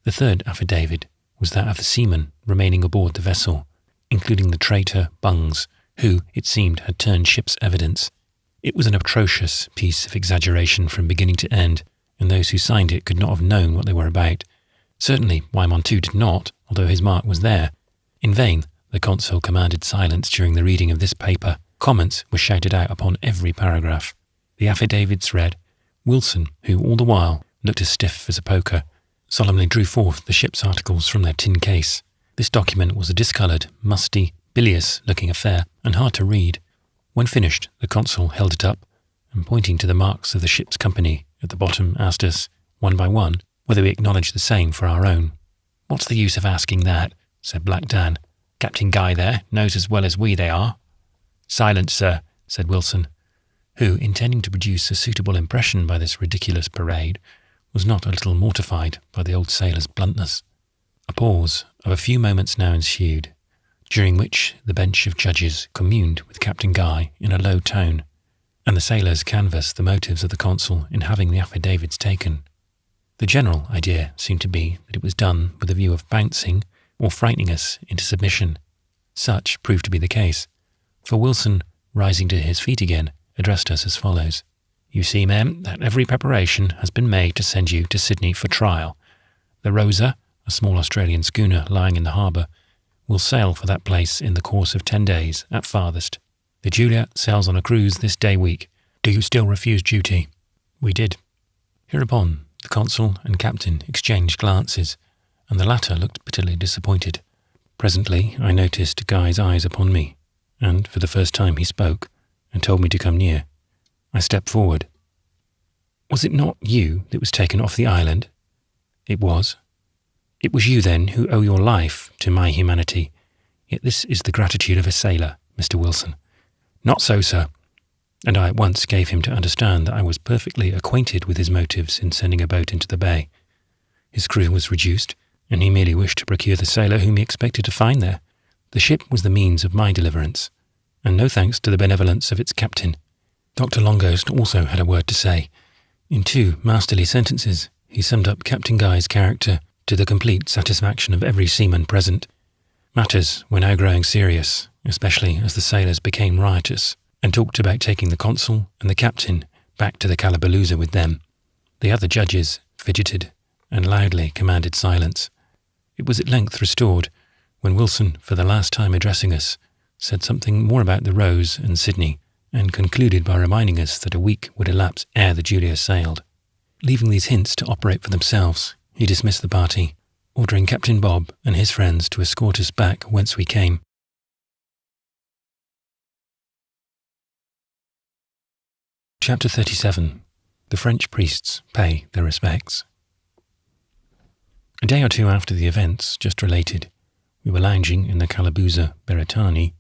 The third affidavit was that of the seaman remaining aboard the vessel, including the traitor Bungs, who, it seemed, had turned ship's evidence. It was an atrocious piece of exaggeration from beginning to end, and those who signed it could not have known what they were about. Certainly Wymontu did not, although his mark was there. In vain the consul commanded silence during the reading of this paper. Comments were shouted out upon every paragraph. The affidavits read. Wilson, who all the while looked as stiff as a poker, solemnly drew forth the ship's articles from their tin case. This document was a discoloured, musty, bilious-looking affair, and hard to read. When finished, the consul held it up, and pointing to the marks of the ship's company at the bottom, asked us, one by one, whether we acknowledged the same for our own. "What's the use of asking that?" said Black Dan. "Captain Guy there knows as well as we they are." "Silence, sir," said Wilson, who, intending to produce a suitable impression by this ridiculous parade, was not a little mortified by the old sailor's bluntness. A pause of a few moments now ensued, during which the bench of judges communed with Captain Guy in a low tone, and the sailors canvassed the motives of the consul in having the affidavits taken. The general idea seemed to be that it was done with a view of bouncing or frightening us into submission. Such proved to be the case, for Wilson, rising to his feet again, addressed us as follows. "You see, ma'am, that every preparation has been made to send you to Sydney for trial. The Rosa, a small Australian schooner lying in the harbour, will sail for that place in the course of 10 days at farthest. The Julia sails on a cruise this day week. Do you still refuse duty?" We did. Hereupon the consul and captain exchanged glances, and the latter looked bitterly disappointed. Presently I noticed Guy's eyes upon me, and for the first time he spoke, and told me to come near. I stepped forward. "Was it not you that was taken off the island?" "It was." "It was you, then, who owe your life to my humanity. Yet this is the gratitude of a sailor, Mr. Wilson." "Not so, sir." And I at once gave him to understand that I was perfectly acquainted with his motives in sending a boat into the bay. His crew was reduced, and he merely wished to procure the sailor whom he expected to find there. The ship was the means of my deliverance, and no thanks to the benevolence of its captain. Dr. Longost also had a word to say. In 2 masterly sentences, he summed up Captain Guy's character to the complete satisfaction of every seaman present. Matters were now growing serious, especially as the sailors became riotous, and talked about taking the consul and the captain back to the Calabooza with them. The other judges fidgeted and loudly commanded silence. It was at length restored when Wilson, for the last time addressing us, said something more about the Rose and Sydney, and concluded by reminding us that a week would elapse ere the Julia sailed. Leaving these hints to operate for themselves, he dismissed the party, ordering Captain Bob and his friends to escort us back whence we came. Chapter 37. The French Priests Pay Their Respects. A day or 2 after the events just related, we were lounging in the Calabooza Beretani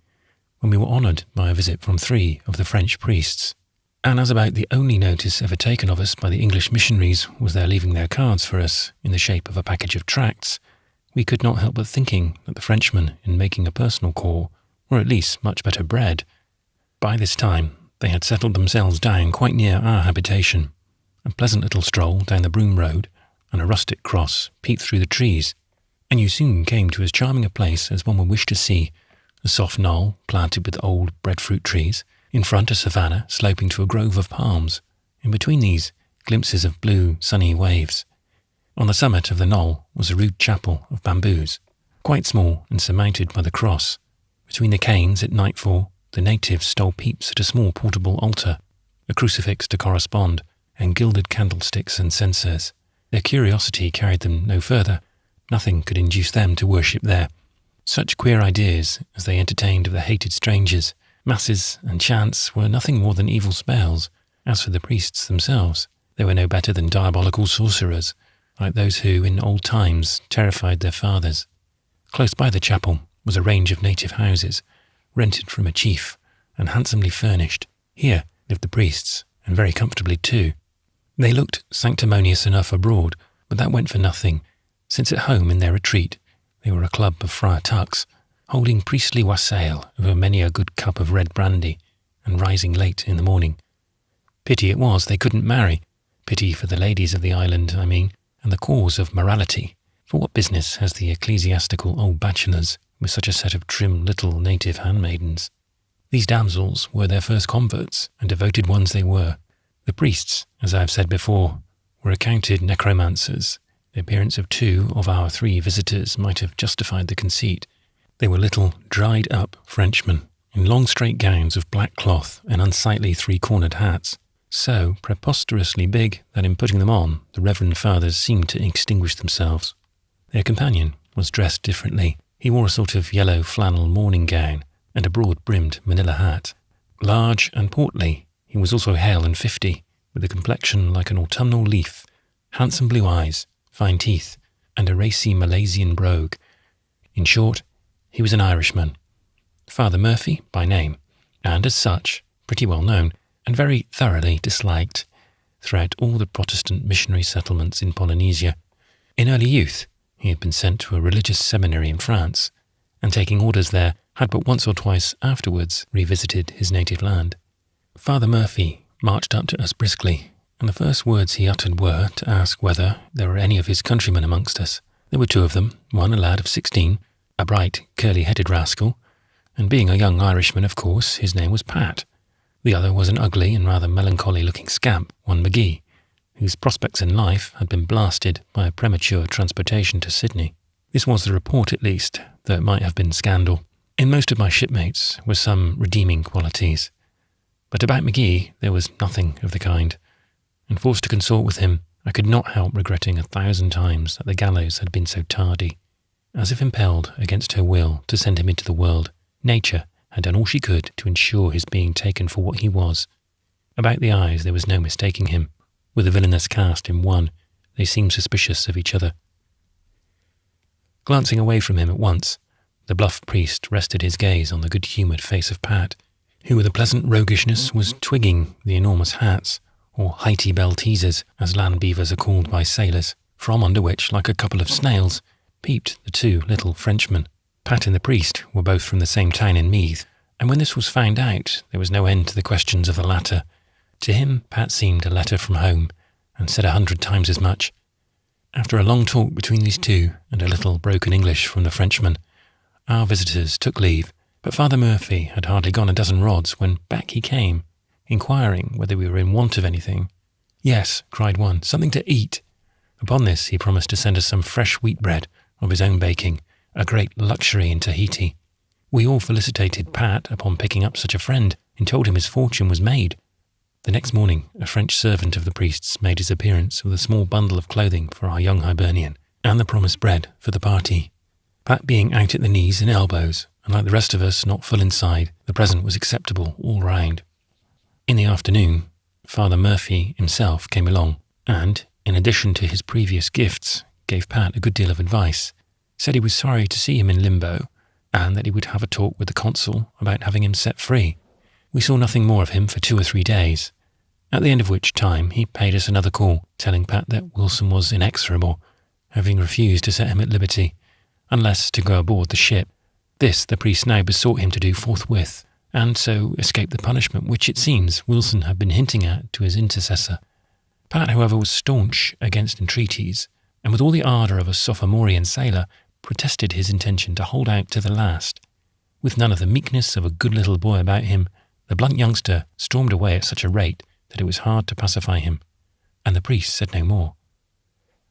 when we were honoured by a visit from 3 of the French priests, and as about the only notice ever taken of us by the English missionaries was their leaving their cards for us in the shape of a package of tracts, we could not help but thinking that the Frenchmen, in making a personal call, were at least much better bred. By this time, they had settled themselves down quite near our habitation. A pleasant little stroll down the Broom Road and a rustic cross peeped through the trees, and you soon came to as charming a place as one would wish to see: a soft knoll planted with old breadfruit trees, in front a savannah sloping to a grove of palms, in between these glimpses of blue, sunny waves. On the summit of the knoll was a rude chapel of bamboos, quite small and surmounted by the cross. Between the canes at nightfall, the natives stole peeps at a small portable altar, a crucifix to correspond, and gilded candlesticks and censers. Their curiosity carried them no further. Nothing could induce them to worship there. Such queer ideas as they entertained of the hated strangers, masses and chants were nothing more than evil spells. As for the priests themselves, they were no better than diabolical sorcerers, like those who, in old times, terrified their fathers. Close by the chapel was a range of native houses, rented from a chief, and handsomely furnished. Here lived the priests, and very comfortably too. They looked sanctimonious enough abroad, but that went for nothing, since at home in their retreat they were a club of Friar Tucks, holding priestly wassail over many a good cup of red brandy, and rising late in the morning. Pity it was they couldn't marry. Pity for the ladies of the island, I mean, and the cause of morality. For what business has the ecclesiastical old bachelors with such a set of trim little native handmaidens? These damsels were their first converts, and devoted ones they were. The priests, as I have said before, were accounted necromancers. The appearance of 2 of our 3 visitors might have justified the conceit. They were little, dried-up Frenchmen, in long straight gowns of black cloth and unsightly 3-cornered hats, so preposterously big that in putting them on, the reverend fathers seemed to extinguish themselves. Their companion was dressed differently. He wore a sort of yellow flannel morning gown and a broad-brimmed manila hat. Large and portly, he was also hale and 50, with a complexion like an autumnal leaf, handsome blue eyes, fine teeth, and a racy Malaysian brogue. In short, he was an Irishman, Father Murphy by name, and as such, pretty well known, and very thoroughly disliked throughout all the Protestant missionary settlements in Polynesia. In early youth, he had been sent to a religious seminary in France, and taking orders there, had but once or twice afterwards revisited his native land. Father Murphy marched up to us briskly, and the first words he uttered were to ask whether there were any of his countrymen amongst us. There were 2 of them, one a lad of 16, a bright, curly-headed rascal, and being a young Irishman, of course, his name was Pat. The other was an ugly and rather melancholy-looking scamp, one McGee, whose prospects in life had been blasted by a premature transportation to Sydney. This was the report, at least, though it might have been scandal. In most of my shipmates were some redeeming qualities, but about McGee there was nothing of the kind, and forced to consort with him, I could not help regretting 1,000 times that the gallows had been so tardy. As if impelled against her will to send him into the world, nature had done all she could to ensure his being taken for what he was. About the eyes there was no mistaking him. With a villainous cast in one, they seemed suspicious of each other. Glancing away from him at once, the bluff priest rested his gaze on the good-humoured face of Pat, who with a pleasant roguishness was twigging the enormous hats, or Haiti bell teasers, as land beavers are called by sailors, from under which, like a couple of snails, peeped the 2 little Frenchmen. Pat and the priest were both from the same town in Meath, and when this was found out, there was no end to the questions of the latter. To him, Pat seemed a letter from home, and said 100 times as much. After a long talk between these two and a little broken English from the Frenchman, our visitors took leave, but Father Murphy had hardly gone a dozen rods when back he came, inquiring whether we were in want of anything. "Yes," cried one, "something to eat." Upon this he promised to send us some fresh wheat bread of his own baking, a great luxury in Tahiti. We all felicitated Pat upon picking up such a friend, and told him his fortune was made. The next morning a French servant of the priest's made his appearance with a small bundle of clothing for our young Hibernian, and the promised bread for the party. Pat being out at the knees and elbows, and like the rest of us not full inside, the present was acceptable all round. In the afternoon, Father Murphy himself came along, and, in addition to his previous gifts, gave Pat a good deal of advice, said he was sorry to see him in limbo, and that he would have a talk with the consul about having him set free. We saw nothing more of him for 2 or 3 days, at the end of which time he paid us another call, telling Pat that Wilson was inexorable, having refused to set him at liberty, unless to go aboard the ship. This the priest now besought him to do forthwith, and so escape the punishment which it seems Wilson had been hinting at to his intercessor. Pat, however, was staunch against entreaties, and with all the ardour of a Sophomorean sailor, protested his intention to hold out to the last. With none of the meekness of a good little boy about him, the blunt youngster stormed away at such a rate that it was hard to pacify him, and the priest said no more.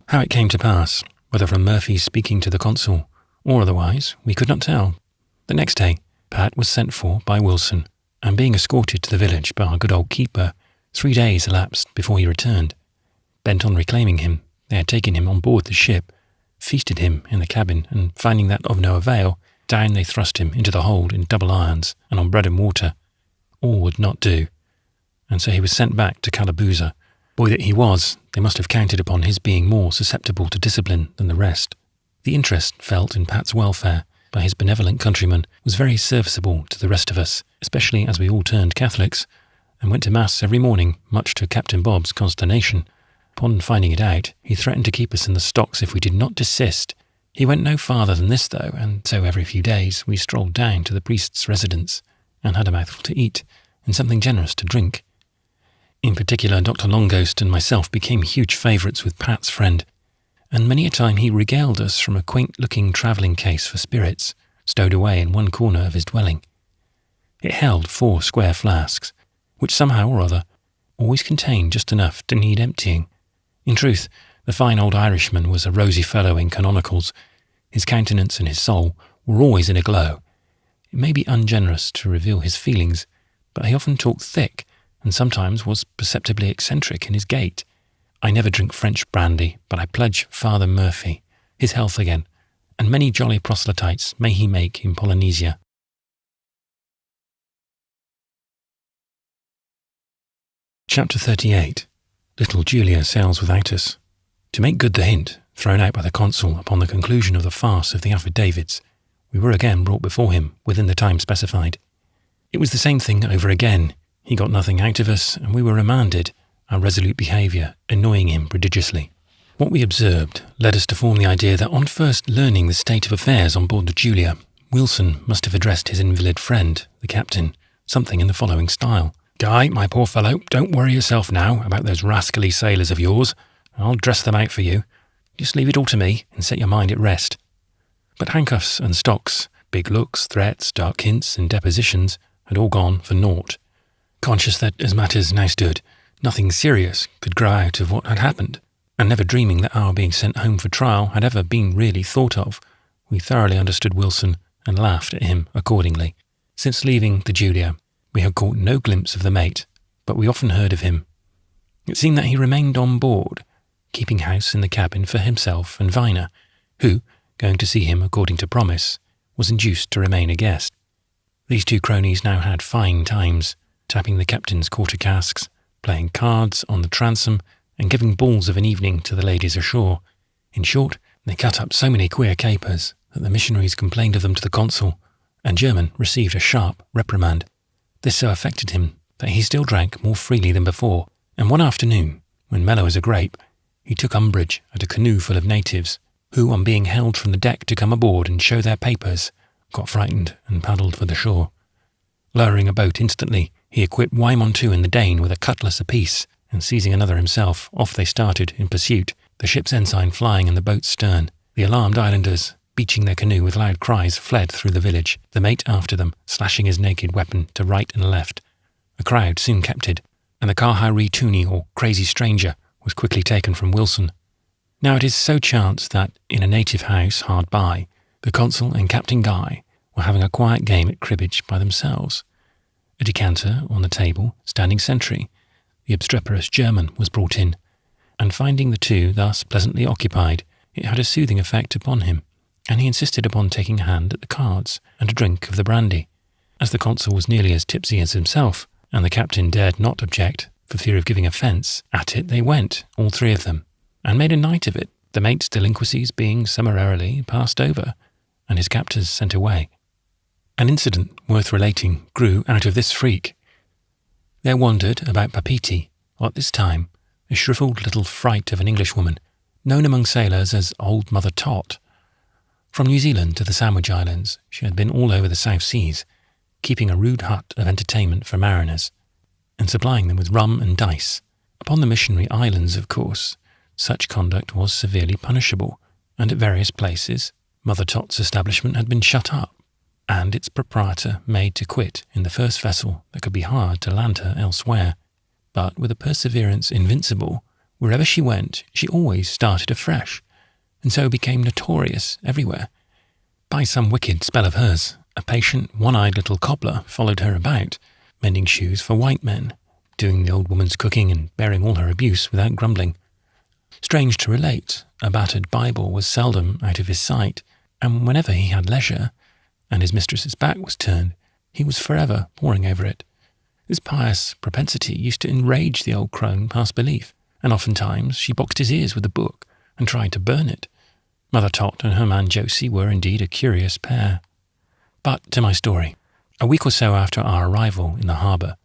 How it came to pass, whether from Murphy's speaking to the consul, or otherwise, we could not tell. The next day, Pat was sent for by Wilson, and being escorted to the village by our good old keeper, 3 days elapsed before he returned. Bent on reclaiming him, they had taken him on board the ship, feasted him in the cabin, and finding that of no avail, down they thrust him into the hold in double irons and on bread and water. All would not do, and so he was sent back to Calabooza. Boy that he was, they must have counted upon his being more susceptible to discipline than the rest. The interest felt in Pat's welfare by his benevolent countrymen was very serviceable to the rest of us, especially as we all turned Catholics, and went to Mass every morning, much to Captain Bob's consternation. Upon finding it out, he threatened to keep us in the stocks if we did not desist. He went no farther than this, though, and so every few days we strolled down to the priest's residence, and had a mouthful to eat, and something generous to drink. In particular, Dr. Longhost and myself became huge favourites with Pat's friend, and many a time he regaled us from a quaint-looking travelling case for spirits, stowed away in one corner of his dwelling. It held 4 square flasks, which somehow or other always contained just enough to need emptying. In truth, the fine old Irishman was a rosy fellow in canonicals. His countenance and his soul were always in a glow. It may be ungenerous to reveal his feelings, but he often talked thick, and sometimes was perceptibly eccentric in his gait. I never drink French brandy, but I pledge Father Murphy, his health again, and many jolly proselytes may he make in Polynesia. Chapter 38. Little Julia sails without us. To make good the hint thrown out by the consul upon the conclusion of the farce of the affidavits, we were again brought before him within the time specified. It was the same thing over again. He got nothing out of us, and we were remanded, our resolute behaviour annoying him prodigiously. What we observed led us to form the idea that on first learning the state of affairs on board the Julia, Wilson must have addressed his invalid friend, the captain, something in the following style. "Guy, my poor fellow, don't worry yourself now about those rascally sailors of yours. I'll dress them out for you. Just leave it all to me and set your mind at rest." But handcuffs and stocks, big looks, threats, dark hints, and depositions had all gone for naught. Conscious that, as matters now stood, nothing serious could grow out of what had happened, and never dreaming that our being sent home for trial had ever been really thought of, we thoroughly understood Wilson and laughed at him accordingly. Since leaving the Julia, we had caught no glimpse of the mate, but we often heard of him. It seemed that he remained on board, keeping house in the cabin for himself and Viner, who, going to see him according to promise, was induced to remain a guest. These 2 cronies now had fine times, tapping the captain's quarter casks, playing cards on the transom, and giving balls of an evening to the ladies ashore. In short, they cut up so many queer capers that the missionaries complained of them to the consul, and Herman received a sharp reprimand. This so affected him that he still drank more freely than before, and one afternoon, when mellow as a grape, he took umbrage at a canoe full of natives, who, on being held from the deck to come aboard and show their papers, got frightened and paddled for the shore. Lowering a boat instantly, he equipped Wymon and the Dane with a cutlass apiece, and seizing another himself, off they started in pursuit, the ship's ensign flying in the boat's stern. The alarmed islanders, beaching their canoe with loud cries, fled through the village, the mate after them, slashing his naked weapon to right and left. The crowd soon kept it, and the Kahari Tuni, or crazy stranger, was quickly taken from Wilson. Now it is so chanced that, in a native house hard by, the consul and Captain Guy were having a quiet game at cribbage by themselves. A decanter on the table, standing sentry, the obstreperous German was brought in, and finding the two thus pleasantly occupied, it had a soothing effect upon him, and he insisted upon taking a hand at the cards and a drink of the brandy. As the consul was nearly as tipsy as himself, and the captain dared not object for fear of giving offence, at it they went, all three of them, and made a night of it, the mate's delinquencies being summarily passed over, and his captors sent away. An incident worth relating grew out of this freak. There wandered about Papiti, at this time, a shrivelled little fright of an Englishwoman, known among sailors as Old Mother Tot. From New Zealand to the Sandwich Islands, she had been all over the South Seas, keeping a rude hut of entertainment for mariners, and supplying them with rum and dice. Upon the missionary islands, of course, such conduct was severely punishable, and at various places Mother Tot's establishment had been shut up, and its proprietor made to quit in the first vessel that could be hired to land her elsewhere. But with a perseverance invincible, wherever she went, she always started afresh, and so became notorious everywhere. By some wicked spell of hers, a patient, one-eyed little cobbler followed her about, mending shoes for white men, doing the old woman's cooking and bearing all her abuse without grumbling. Strange to relate, a battered Bible was seldom out of his sight, and whenever he had leisure, and his mistress's back was turned, he was forever poring over it. This pious propensity used to enrage the old crone past belief, and oftentimes she boxed his ears with a book and tried to burn it. Mother Tot and her man Josie were indeed a curious pair. But to my story. A week or so after our arrival in the harbour,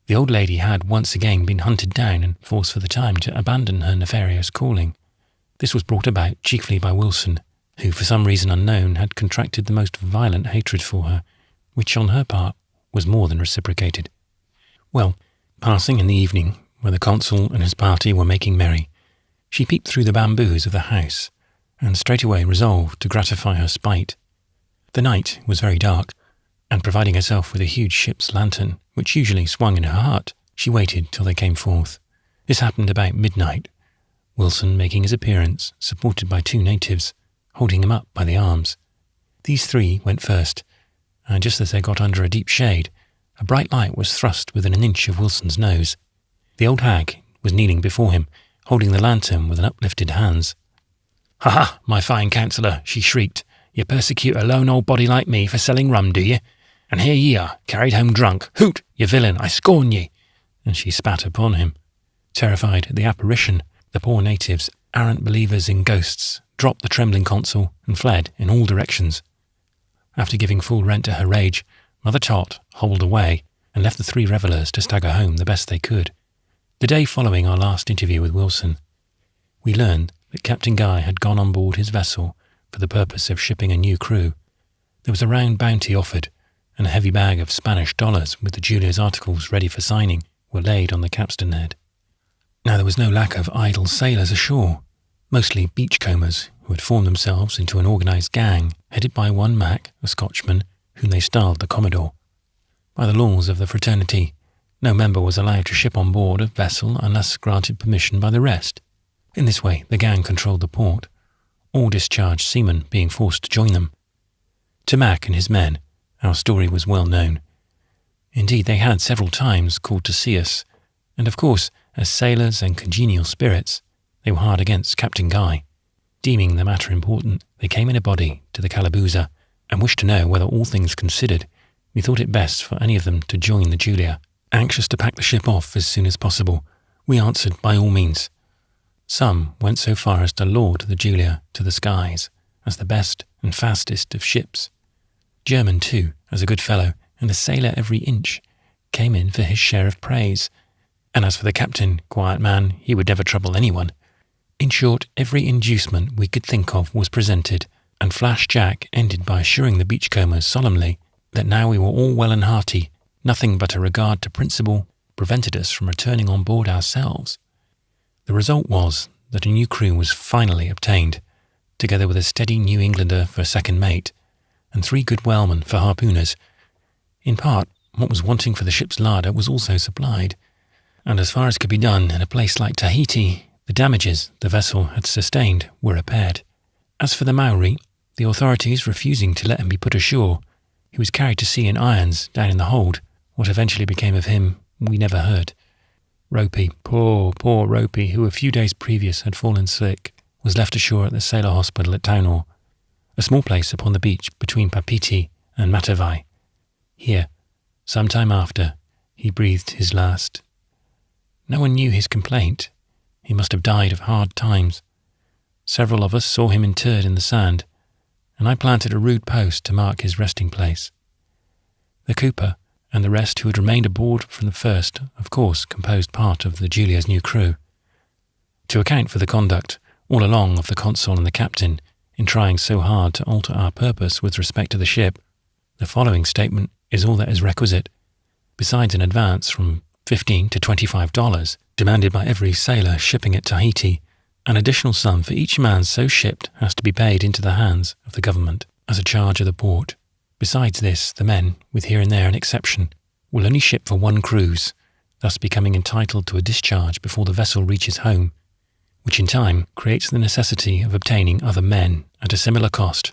the old lady had once again been hunted down and forced for the time to abandon her nefarious calling. This was brought about chiefly by Wilson, who for some reason unknown had contracted the most violent hatred for her, which on her part was more than reciprocated. Well, passing in the evening, where the consul and his party were making merry, she peeped through the bamboos of the house, and straightway resolved to gratify her spite. The night was very dark, and providing herself with a huge ship's lantern, which usually swung in her hut, she waited till they came forth. This happened about midnight, Wilson making his appearance, supported by two natives, holding him up by the arms. These three went first, and just as they got under a deep shade, a bright light was thrust within an inch of Wilson's nose. The old hag was kneeling before him, holding the lantern with an uplifted hands. "Ha ha, my fine counsellor," she shrieked. "You persecute a lone old body like me for selling rum, do ye? And here ye are, carried home drunk. Hoot, you villain, I scorn ye!" And she spat upon him. Terrified at the apparition, the poor natives, arrant believers in ghosts, dropped the trembling consul and fled in all directions. After giving full rent to her rage, Mother Tot holed away and left the three revellers to stagger home the best they could. The day following our last interview with Wilson, we learned that Captain Guy had gone on board his vessel for the purpose of shipping a new crew. There was a round bounty offered, and a heavy bag of Spanish dollars with the Julia's articles ready for signing were laid on the capstan head. Now there was no lack of idle sailors ashore, mostly beachcombers who had formed themselves into an organised gang headed by one Mac, a Scotchman, whom they styled the Commodore. By the laws of the fraternity, no member was allowed to ship on board a vessel unless granted permission by the rest. In this way the gang controlled the port, all discharged seamen being forced to join them. To Mac and his men, our story was well known. Indeed, they had several times called to see us, and of course, as sailors and congenial spirits, they were hard against Captain Guy. Deeming the matter important, they came in a body to the Calabooza, and wished to know whether, all things considered, we thought it best for any of them to join the Julia. Anxious to pack the ship off as soon as possible, we answered by all means. Some went so far as to laud the Julia to the skies as the best and fastest of ships. German, too, as a good fellow, and the sailor every inch, came in for his share of praise. And as for the captain, quiet man, he would never trouble anyone. In short, every inducement we could think of was presented, and Flash Jack ended by assuring the beachcombers solemnly that now we were all well and hearty, nothing but a regard to principle prevented us from returning on board ourselves. The result was that a new crew was finally obtained, together with a steady New Englander for second mate, and 3 good whalemen for harpooners. In part, what was wanting for the ship's larder was also supplied, and as far as could be done in a place like Tahiti, the damages the vessel had sustained were repaired. As for the Maori, the authorities refusing to let him be put ashore, he was carried to sea in irons down in the hold. What eventually became of him, we never heard. Ropey, poor Ropey, who a few days previous had fallen sick, was left ashore at the sailor hospital at Taunor, a small place upon the beach between Papeete and Matavai. Here, some time after, he breathed his last. No one knew his complaint. He must have died of hard times. Several of us saw him interred in the sand, and I planted a rude post to mark his resting place. The cooper and the rest who had remained aboard from the first, of course, composed part of the Julia's new crew. To account for the conduct, all along, of the consul and the captain in trying so hard to alter our purpose with respect to the ship, the following statement is all that is requisite, besides an advance from $15 to $25 demanded by every sailor shipping at Tahiti. An additional sum for each man so shipped has to be paid into the hands of the government as a charge of the port. Besides this, the men, with here and there an exception, will only ship for 1 cruise, thus becoming entitled to a discharge before the vessel reaches home, which in time creates the necessity of obtaining other men at a similar cost.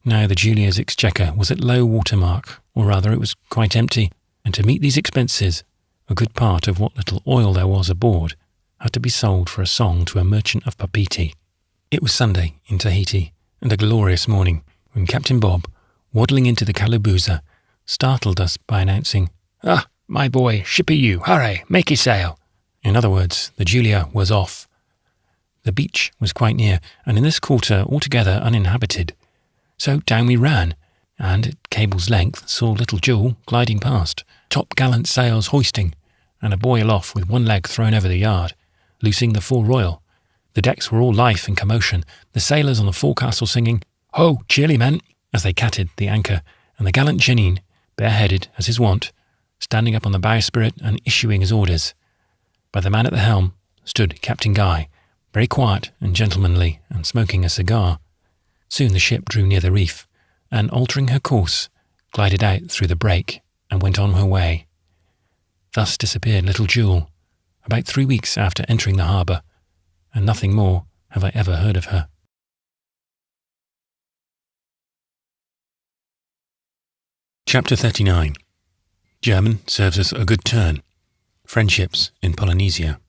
Now the Julia's exchequer was at low water mark, or rather it was quite empty, and to meet these expenses, a good part of what little oil there was aboard had to be sold for a song to a merchant of Papeete. It was Sunday in Tahiti, and a glorious morning, when Captain Bob, waddling into the Calabuza, startled us by announcing, "Ah, my boy, shippy you, hurry, make your sail." In other words, the Julia was off. The beach was quite near, and in this quarter altogether uninhabited. So down we ran, and at cable's length saw little Jewel gliding past, top-gallant sails hoisting, and a boy aloft with 1 leg thrown over the yard, loosing the fore royal. The decks were all life and commotion, the sailors on the forecastle singing, "Ho, cheerly men," as they catted the anchor, and the gallant Janine, bareheaded as his wont, standing up on the bowsprit and issuing his orders. By the man at the helm stood Captain Guy, very quiet and gentlemanly, and smoking a cigar. Soon the ship drew near the reef, and altering her course, glided out through the break and went on her way. Thus disappeared little Jewel, about 3 weeks after entering the harbour, and nothing more have I ever heard of her. Chapter 39. German serves us a good turn. Friendships in Polynesia.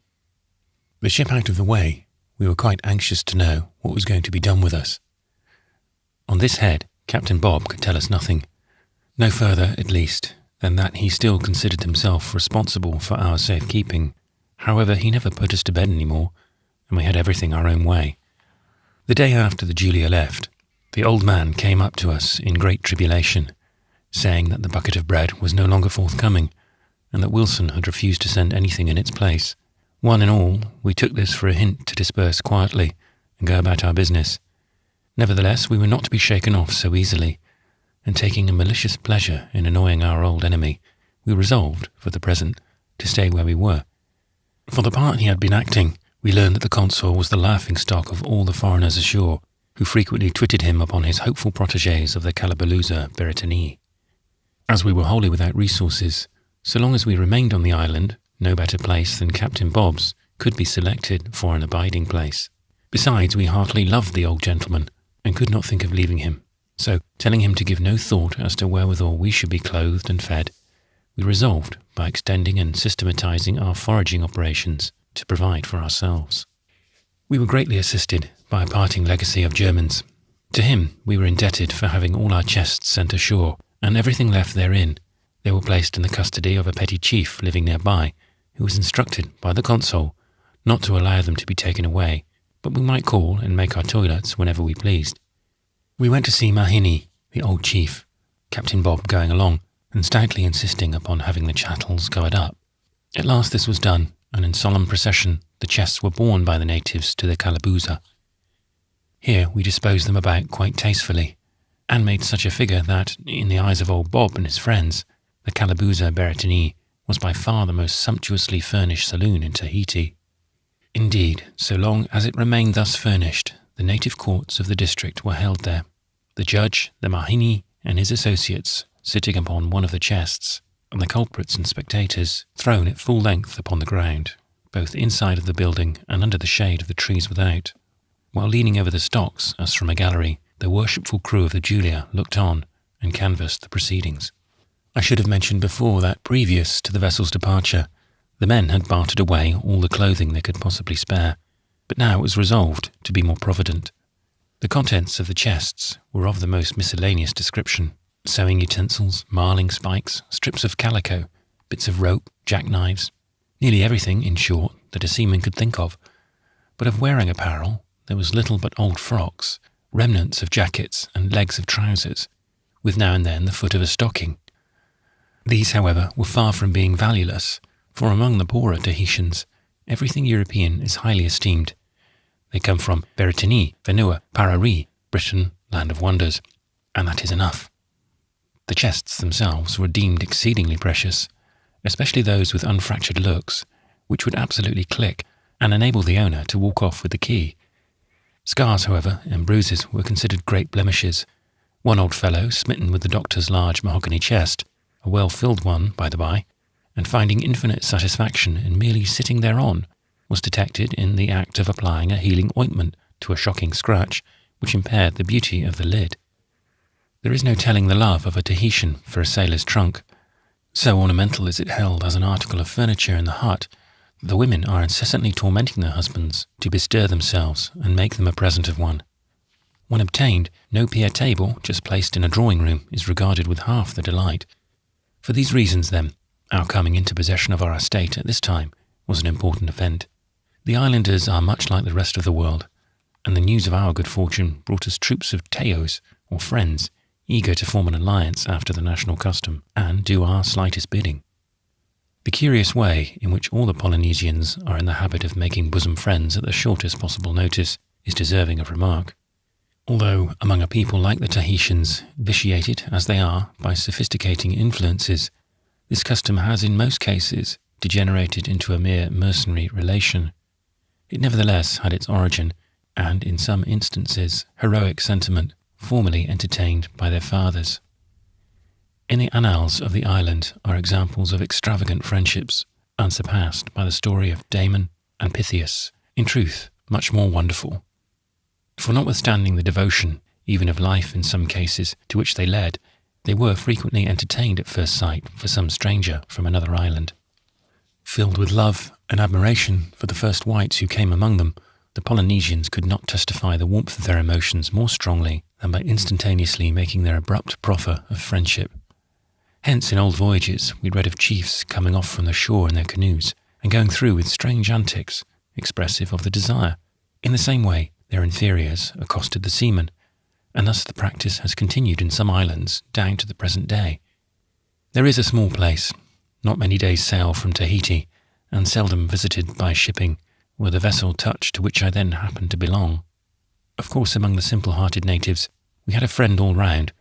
The ship out of the way, we were quite anxious to know what was going to be done with us. On this head, Captain Bob could tell us nothing, no further, at least, than that he still considered himself responsible for our safekeeping. However, he never put us to bed any more, and we had everything our own way. The day after the Julia left, the old man came up to us in great tribulation, saying that the bucket of bread was no longer forthcoming, and that Wilson had refused to send anything in its place. One and all, we took this for a hint to disperse quietly and go about our business. Nevertheless, we were not to be shaken off so easily, and taking a malicious pleasure in annoying our old enemy, we resolved, for the present, to stay where we were. For the part he had been acting, we learned that the consul was the laughing-stock of all the foreigners ashore, who frequently twitted him upon his hopeful protégés of the Calabaluza Beretanie. As we were wholly without resources, so long as we remained on the island, no better place than Captain Bob's could be selected for an abiding place. Besides, we heartily loved the old gentleman, and could not think of leaving him. So, telling him to give no thought as to wherewithal we should be clothed and fed, we resolved, by extending and systematizing our foraging operations, to provide for ourselves. We were greatly assisted by a parting legacy of Germans. To him we were indebted for having all our chests sent ashore, and everything left therein. They were placed in the custody of a petty chief living nearby, who was instructed by the consul not to allow them to be taken away, but we might call and make our toilets whenever we pleased. We went to see Mahini, the old chief, Captain Bob going along, and stoutly insisting upon having the chattels covered up. At last this was done, and in solemn procession the chests were borne by the natives to the Calabuza. Here we disposed them about quite tastefully, and made such a figure that, in the eyes of old Bob and his friends, the Calabuza Beretanie was by far the most sumptuously furnished saloon in Tahiti. Indeed, so long as it remained thus furnished, the native courts of the district were held there, the judge, the mahini, and his associates sitting upon one of the chests, and the culprits and spectators thrown at full length upon the ground, both inside of the building and under the shade of the trees without, while leaning over the stocks as from a gallery, the worshipful crew of the Julia looked on and canvassed the proceedings. I should have mentioned before that previous to the vessel's departure, the men had bartered away all the clothing they could possibly spare, but now it was resolved to be more provident. The contents of the chests were of the most miscellaneous description: sewing utensils, marling spikes, strips of calico, bits of rope, jackknives, nearly everything, in short, that a seaman could think of. But of wearing apparel, there was little but old frocks, remnants of jackets and legs of trousers, with now and then the foot of a stocking. These, however, were far from being valueless, for among the poorer Tahitians, everything European is highly esteemed. They come from Beretini, Vanua, Parari, Britain, land of wonders, and that is enough. The chests themselves were deemed exceedingly precious, especially those with unfractured looks, which would absolutely click and enable the owner to walk off with the key. Scars, however, and bruises were considered great blemishes. One old fellow, smitten with the doctor's large mahogany chest, a well-filled one, by the by, and finding infinite satisfaction in merely sitting thereon, was detected in the act of applying a healing ointment to a shocking scratch which impaired the beauty of the lid. There is no telling the love of a Tahitian for a sailor's trunk. So ornamental is it held as an article of furniture in the hut, that the women are incessantly tormenting their husbands to bestir themselves and make them a present of one. When obtained, no pier table, just placed in a drawing-room, is regarded with half the delight. For these reasons, then, our coming into possession of our estate at this time was an important event. The islanders are much like the rest of the world, and the news of our good fortune brought us troops of teos, or friends, eager to form an alliance after the national custom, and do our slightest bidding. The curious way in which all the Polynesians are in the habit of making bosom friends at the shortest possible notice is deserving of remark. Although, among a people like the Tahitians, vitiated, as they are, by sophisticating influences, this custom has in most cases degenerated into a mere mercenary relation. It nevertheless had its origin, and in some instances heroic sentiment, formerly entertained by their fathers. In the annals of the island are examples of extravagant friendships, unsurpassed by the story of Damon and Pythias, in truth much more wonderful. For notwithstanding the devotion, even of life in some cases, to which they led, they were frequently entertained at first sight for some stranger from another island. Filled with love and admiration for the first whites who came among them, the Polynesians could not testify the warmth of their emotions more strongly than by instantaneously making their abrupt proffer of friendship. Hence in old voyages we read of chiefs coming off from the shore in their canoes and going through with strange antics, expressive of the desire. In the same way, their inferiors accosted the seamen, and thus the practice has continued in some islands down to the present day. There is a small place, not many days' sail from Tahiti, and seldom visited by shipping, where the vessel touched to which I then happened to belong. Of course, among the simple-hearted natives, we had a friend all round.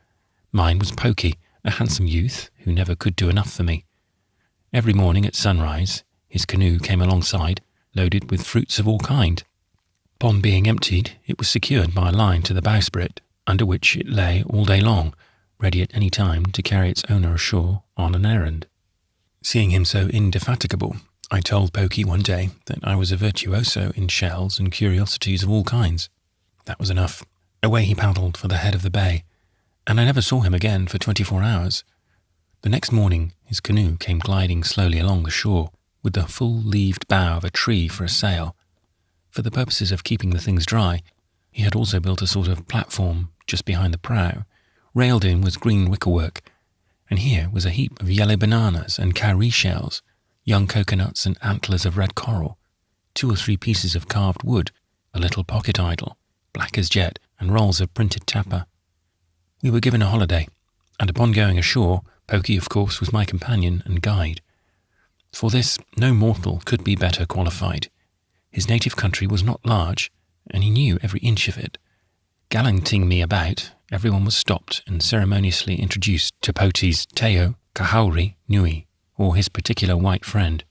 Mine was Pokey, a handsome youth who never could do enough for me. Every morning at sunrise, his canoe came alongside, loaded with fruits of all kind. Upon being emptied, it was secured by a line to the bowsprit, under which it lay all day long, ready at any time to carry its owner ashore on an errand. Seeing him so indefatigable, I told Pokey one day that I was a virtuoso in shells and curiosities of all kinds. That was enough. Away he paddled for the head of the bay, and I never saw him again for 24 hours. The next morning his canoe came gliding slowly along the shore, with the full-leaved bough of a tree for a sail. For the purposes of keeping the things dry, he had also built a sort of platform just behind the prow, railed in with green wickerwork, and here was a heap of yellow bananas and cowrie shells, young coconuts and antlers of red coral, 2 or 3 pieces of carved wood, a little pocket idol, black as jet, and rolls of printed tapa. We were given a holiday, and upon going ashore, Pokey, of course, was my companion and guide. For this, no mortal could be better qualified. His native country was not large, and he knew every inch of it. Gallanting me about, everyone was stopped and ceremoniously introduced to Pote's Teo Kahauri Nui, or his particular white friend.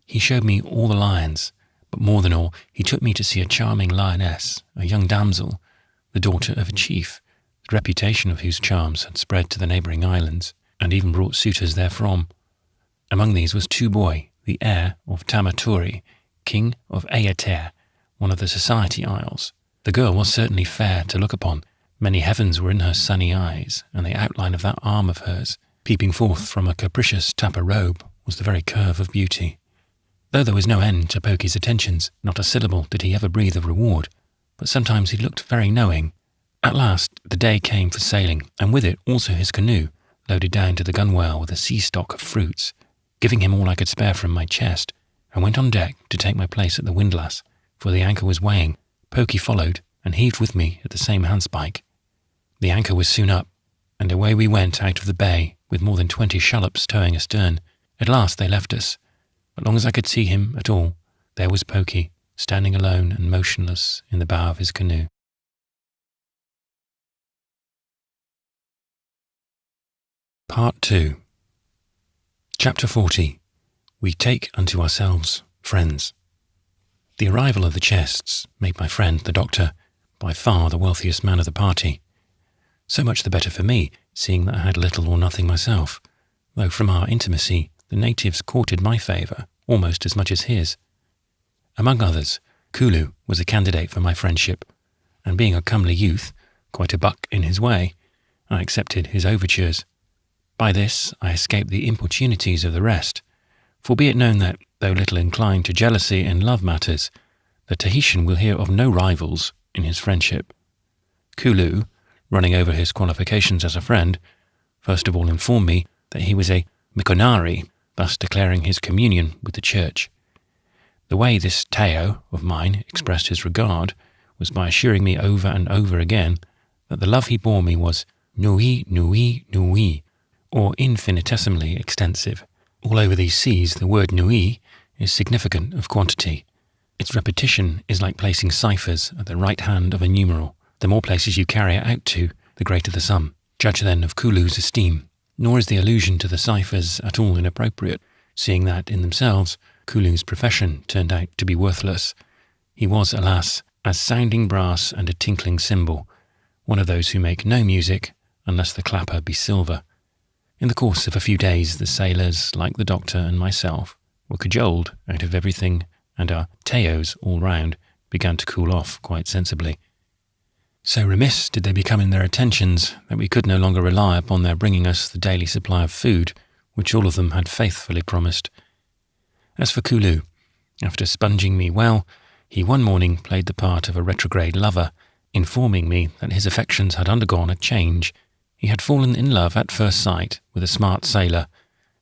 He showed me all the lions, but more than all, he took me to see a charming lioness, a young damsel, the daughter of a chief, the reputation of whose charms had spread to the neighbouring islands, and even brought suitors therefrom. Among these was Tuboy, the heir of Tamaturi, king of Ayater, one of the Society Isles. The girl was certainly fair to look upon. Many heavens were in her sunny eyes, and the outline of that arm of hers, peeping forth from a capricious tapa robe, was the very curve of beauty. Though there was no end to Pokey's attentions, not a syllable did he ever breathe of reward, but sometimes he looked very knowing. At last the day came for sailing, and with it also his canoe, loaded down to the gunwale with a sea stock of fruits. Giving him all I could spare from my chest, I went on deck to take my place at the windlass, for the anchor was weighing. Pokey followed, and heaved with me at the same handspike. The anchor was soon up, and away we went out of the bay, with more than 20 shallops towing astern. At last they left us. But long as I could see him at all, there was Pokey, standing alone and motionless in the bow of his canoe. Part 2. Chapter 40. We take unto ourselves friends. The arrival of the chests made my friend, the doctor, by far the wealthiest man of the party. So much the better for me, seeing that I had little or nothing myself, though from our intimacy the natives courted my favour almost as much as his. Among others, Kulu was a candidate for my friendship, and being a comely youth, quite a buck in his way, I accepted his overtures. By this I escaped the importunities of the rest, for be it known that, though little inclined to jealousy in love matters, the Tahitian will hear of no rivals in his friendship. Kulu, running over his qualifications as a friend, first of all informed me that he was a Mikonari, thus declaring his communion with the church. The way this Teo of mine expressed his regard was by assuring me over and over again that the love he bore me was nui, nui, nui, or infinitesimally extensive. All over these seas the word nui is significant of quantity. Its repetition is like placing ciphers at the right hand of a numeral. The more places you carry it out to, the greater the sum. Judge then of Kulu's esteem. Nor is the allusion to the ciphers at all inappropriate, seeing that, in themselves, Kulu's profession turned out to be worthless. He was, alas, as sounding brass and a tinkling cymbal, one of those who make no music unless the clapper be silver. In the course of a few days, the sailors, like the doctor and myself, were cajoled out of everything, and our Teos all round began to cool off quite sensibly. So remiss did they become in their attentions that we could no longer rely upon their bringing us the daily supply of food, which all of them had faithfully promised. As for Kulu, after sponging me well, he one morning played the part of a retrograde lover, informing me that his affections had undergone a change. He had fallen in love at first sight with a smart sailor,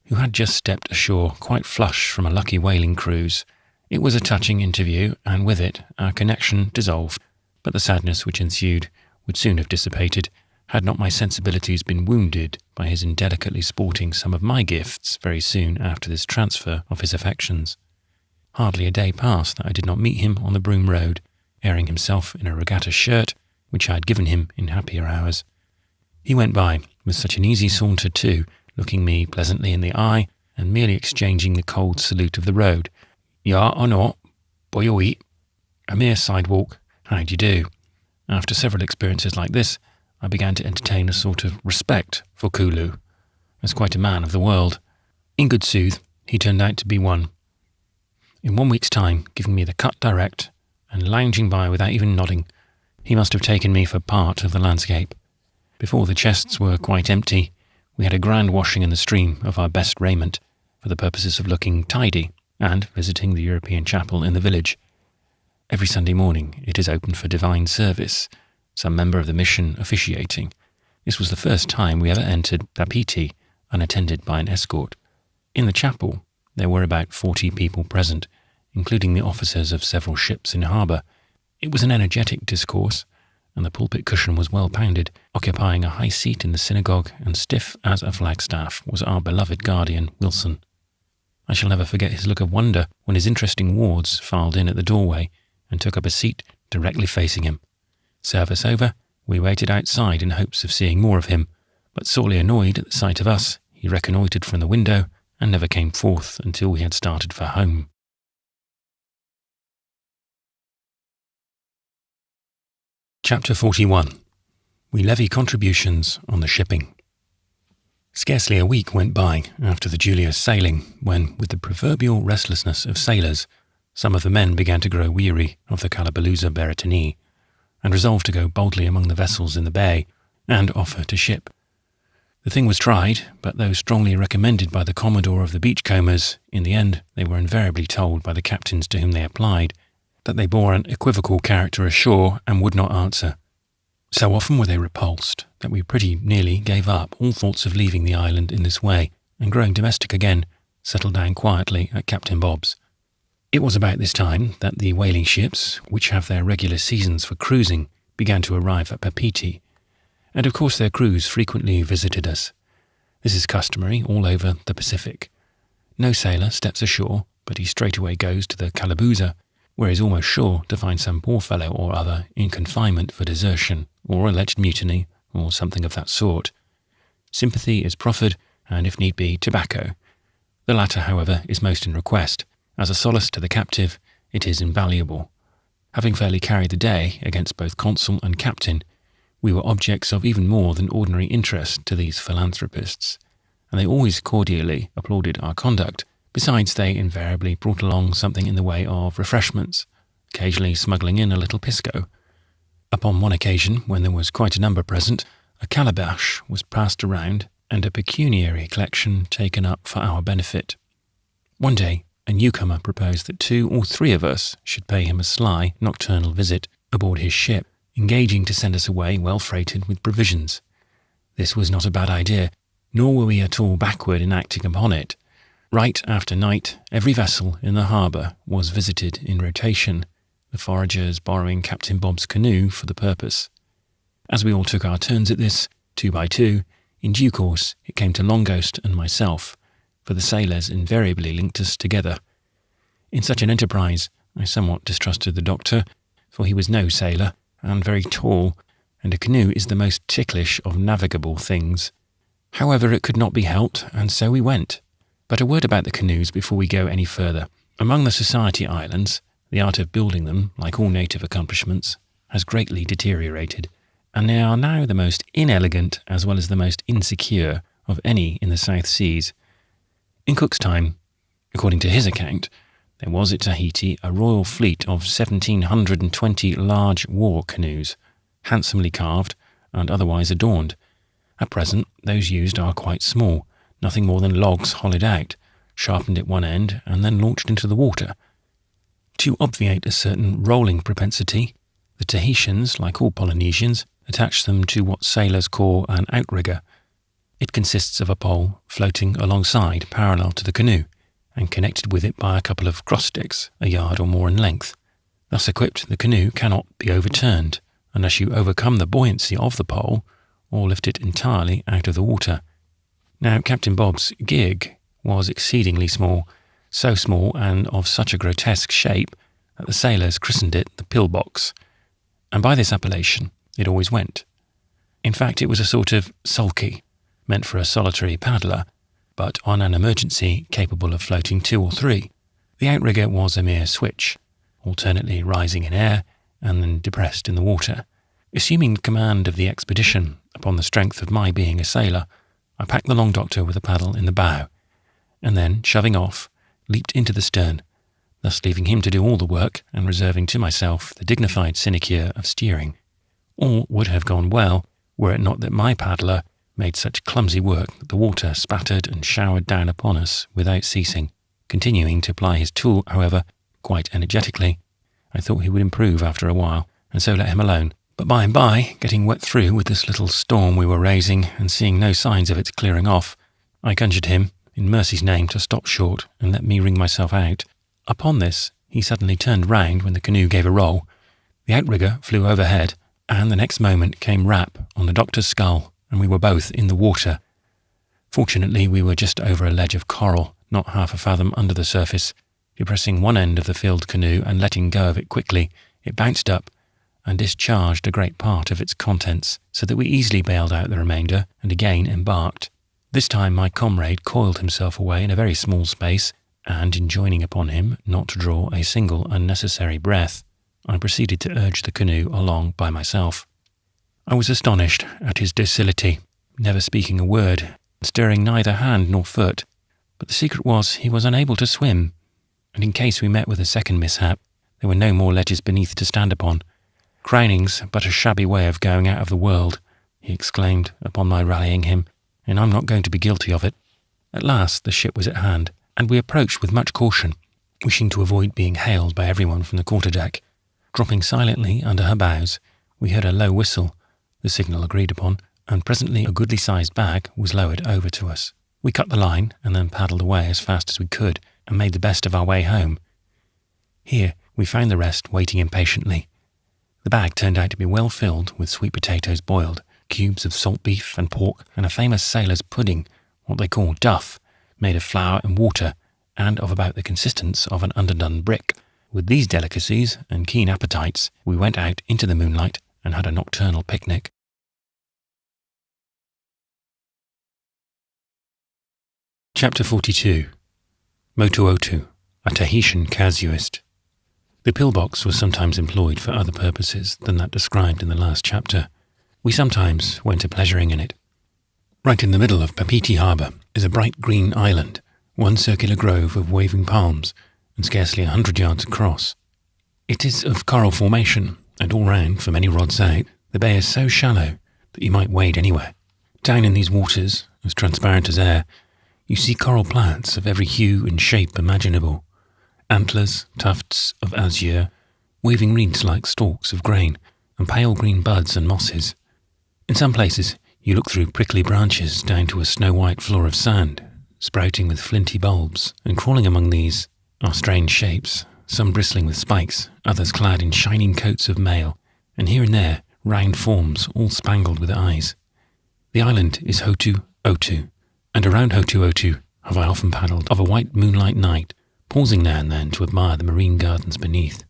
who had just stepped ashore quite flush from a lucky whaling cruise. It was a touching interview, and with it our connection dissolved, but the sadness which ensued would soon have dissipated, had not my sensibilities been wounded by his indelicately sporting some of my gifts very soon after this transfer of his affections. Hardly a day passed that I did not meet him on the Broom Road, airing himself in a regatta shirt, which I had given him in happier hours. He went by, with such an easy saunter too, looking me pleasantly in the eye, and merely exchanging the cold salute of the road. Ya or not, boy or eat. A mere sidewalk, how d'ye do? After several experiences like this, I began to entertain a sort of respect for Kulu, as quite a man of the world. In good sooth, he turned out to be one. In 1 week's time, giving me the cut direct, and lounging by without even nodding, he must have taken me for part of the landscape. Before the chests were quite empty, we had a grand washing in the stream of our best raiment, for the purposes of looking tidy, and visiting the European chapel in the village. Every Sunday morning it is open for divine service, some member of the mission officiating. This was the first time we ever entered Tapiti, unattended by an escort. In the chapel there were about 40 people present, including the officers of several ships in harbour. It was an energetic discourse, and the pulpit cushion was well pounded, occupying a high seat in the synagogue, and stiff as a flagstaff was our beloved guardian, Wilson. I shall never forget his look of wonder when his interesting wards filed in at the doorway and took up a seat directly facing him. Service over, we waited outside in hopes of seeing more of him, but sorely annoyed at the sight of us, he reconnoitred from the window and never came forth until we had started for home. Chapter 41. We levy contributions on the shipping. Scarcely a week went by after the Julia's sailing when, with the proverbial restlessness of sailors, some of the men began to grow weary of the Calabooza Beretanee, and resolved to go boldly among the vessels in the bay and offer to ship. The thing was tried, but though strongly recommended by the Commodore of the Beachcombers, in the end they were invariably told by the captains to whom they applied that they bore an equivocal character ashore and would not answer. So often were they repulsed that we pretty nearly gave up all thoughts of leaving the island in this way, and growing domestic again, settled down quietly at Captain Bob's. It was about this time that the whaling ships, which have their regular seasons for cruising, began to arrive at Papeete, and of course their crews frequently visited us. This is customary all over the Pacific. No sailor steps ashore, but he straightway goes to the Calabooza, where he is almost sure to find some poor fellow or other in confinement for desertion, or alleged mutiny, or something of that sort. Sympathy is proffered, and if need be, tobacco. The latter, however, is most in request. As a solace to the captive, it is invaluable. Having fairly carried the day against both consul and captain, we were objects of even more than ordinary interest to these philanthropists, and they always cordially applauded our conduct. Besides, they invariably brought along something in the way of refreshments, occasionally smuggling in a little pisco. Upon one occasion, when there was quite a number present, a calabash was passed around and a pecuniary collection taken up for our benefit. One day, a newcomer proposed that 2 or 3 of us should pay him a sly, nocturnal visit aboard his ship, engaging to send us away well freighted with provisions. This was not a bad idea, nor were we at all backward in acting upon it. Right after night, every vessel in the harbour was visited in rotation, the foragers borrowing Captain Bob's canoe for the purpose. As we all took our turns at this, 2 by 2, in due course it came to Longghost and myself, for the sailors invariably linked us together. In such an enterprise, I somewhat distrusted the doctor, for he was no sailor, and very tall, and a canoe is the most ticklish of navigable things. However, it could not be helped, and so we went. But a word about the canoes before we go any further. Among the Society Islands, the art of building them, like all native accomplishments, has greatly deteriorated, and they are now the most inelegant as well as the most insecure of any in the South Seas. In Cook's time, according to his account, there was at Tahiti a royal fleet of 1,720 large war canoes, handsomely carved and otherwise adorned. At present, those used are quite small, nothing more than logs hollowed out, sharpened at one end, and then launched into the water. To obviate a certain rolling propensity, the Tahitians, like all Polynesians, attach them to what sailors call an outrigger. It consists of a pole floating alongside parallel to the canoe, and connected with it by a couple of cross sticks, a yard or more in length. Thus equipped, the canoe cannot be overturned, unless you overcome the buoyancy of the pole, or lift it entirely out of the water. Now, Captain Bob's gig was exceedingly small, so small and of such a grotesque shape that the sailors christened it the pillbox, and by this appellation it always went. In fact, it was a sort of sulky, meant for a solitary paddler, but on an emergency capable of floating 2 or 3. The outrigger was a mere switch, alternately rising in air and then depressed in the water. Assuming command of the expedition upon the strength of my being a sailor, I packed the Long Doctor with a paddle in the bow, and then, shoving off, leaped into the stern, thus leaving him to do all the work and reserving to myself the dignified sinecure of steering. All would have gone well were it not that my paddler made such clumsy work that the water spattered and showered down upon us without ceasing. Continuing to ply his tool, however, quite energetically, I thought he would improve after a while, and so let him alone. But by and by, getting wet through with this little storm we were raising, and seeing no signs of its clearing off, I conjured him, in mercy's name, to stop short and let me wring myself out. Upon this, he suddenly turned round when the canoe gave a roll. The outrigger flew overhead, and the next moment came rap on the doctor's skull, and we were both in the water. Fortunately, we were just over a ledge of coral, not half a fathom under the surface. Depressing one end of the filled canoe and letting go of it quickly, it bounced up and discharged a great part of its contents, so that we easily bailed out the remainder and again embarked. This time my comrade coiled himself away in a very small space, and enjoining upon him not to draw a single unnecessary breath, I proceeded to urge the canoe along by myself. I was astonished at his docility, never speaking a word, stirring neither hand nor foot, but the secret was he was unable to swim, and in case we met with a second mishap, there were no more ledges beneath to stand upon. "Crowning's but a shabby way of going out of the world," he exclaimed upon my rallying him, "and I'm not going to be guilty of it." At last the ship was at hand, and we approached with much caution, wishing to avoid being hailed by everyone from the quarter-deck. Dropping silently under her bows, we heard a low whistle, the signal agreed upon, and presently a goodly-sized bag was lowered over to us. We cut the line, and then paddled away as fast as we could, and made the best of our way home. Here we found the rest waiting impatiently. The bag turned out to be well filled with sweet potatoes boiled, cubes of salt beef and pork, and a famous sailor's pudding, what they call duff, made of flour and water, and of about the consistence of an underdone brick. With these delicacies and keen appetites, we went out into the moonlight and had a nocturnal picnic. Chapter 42. Motuotu, a Tahitian casuist. The pillbox was sometimes employed for other purposes than that described in the last chapter. We sometimes went a pleasuring in it. Right in the middle of Papeete Harbour is a bright green island, one circular grove of waving palms, and scarcely 100 yards across. It is of coral formation, and all round, for many rods out, the bay is so shallow that you might wade anywhere. Down in these waters, as transparent as air, you see coral plants of every hue and shape imaginable. Antlers, tufts of azure, waving reeds like stalks of grain, and pale green buds and mosses. In some places you look through prickly branches down to a snow-white floor of sand, sprouting with flinty bulbs, and crawling among these are strange shapes, some bristling with spikes, others clad in shining coats of mail, and here and there round forms all spangled with eyes. The island is Hotu-Otu, and around Hotu-Otu have I often paddled of a white moonlight night, pausing now and then to admire the marine gardens beneath.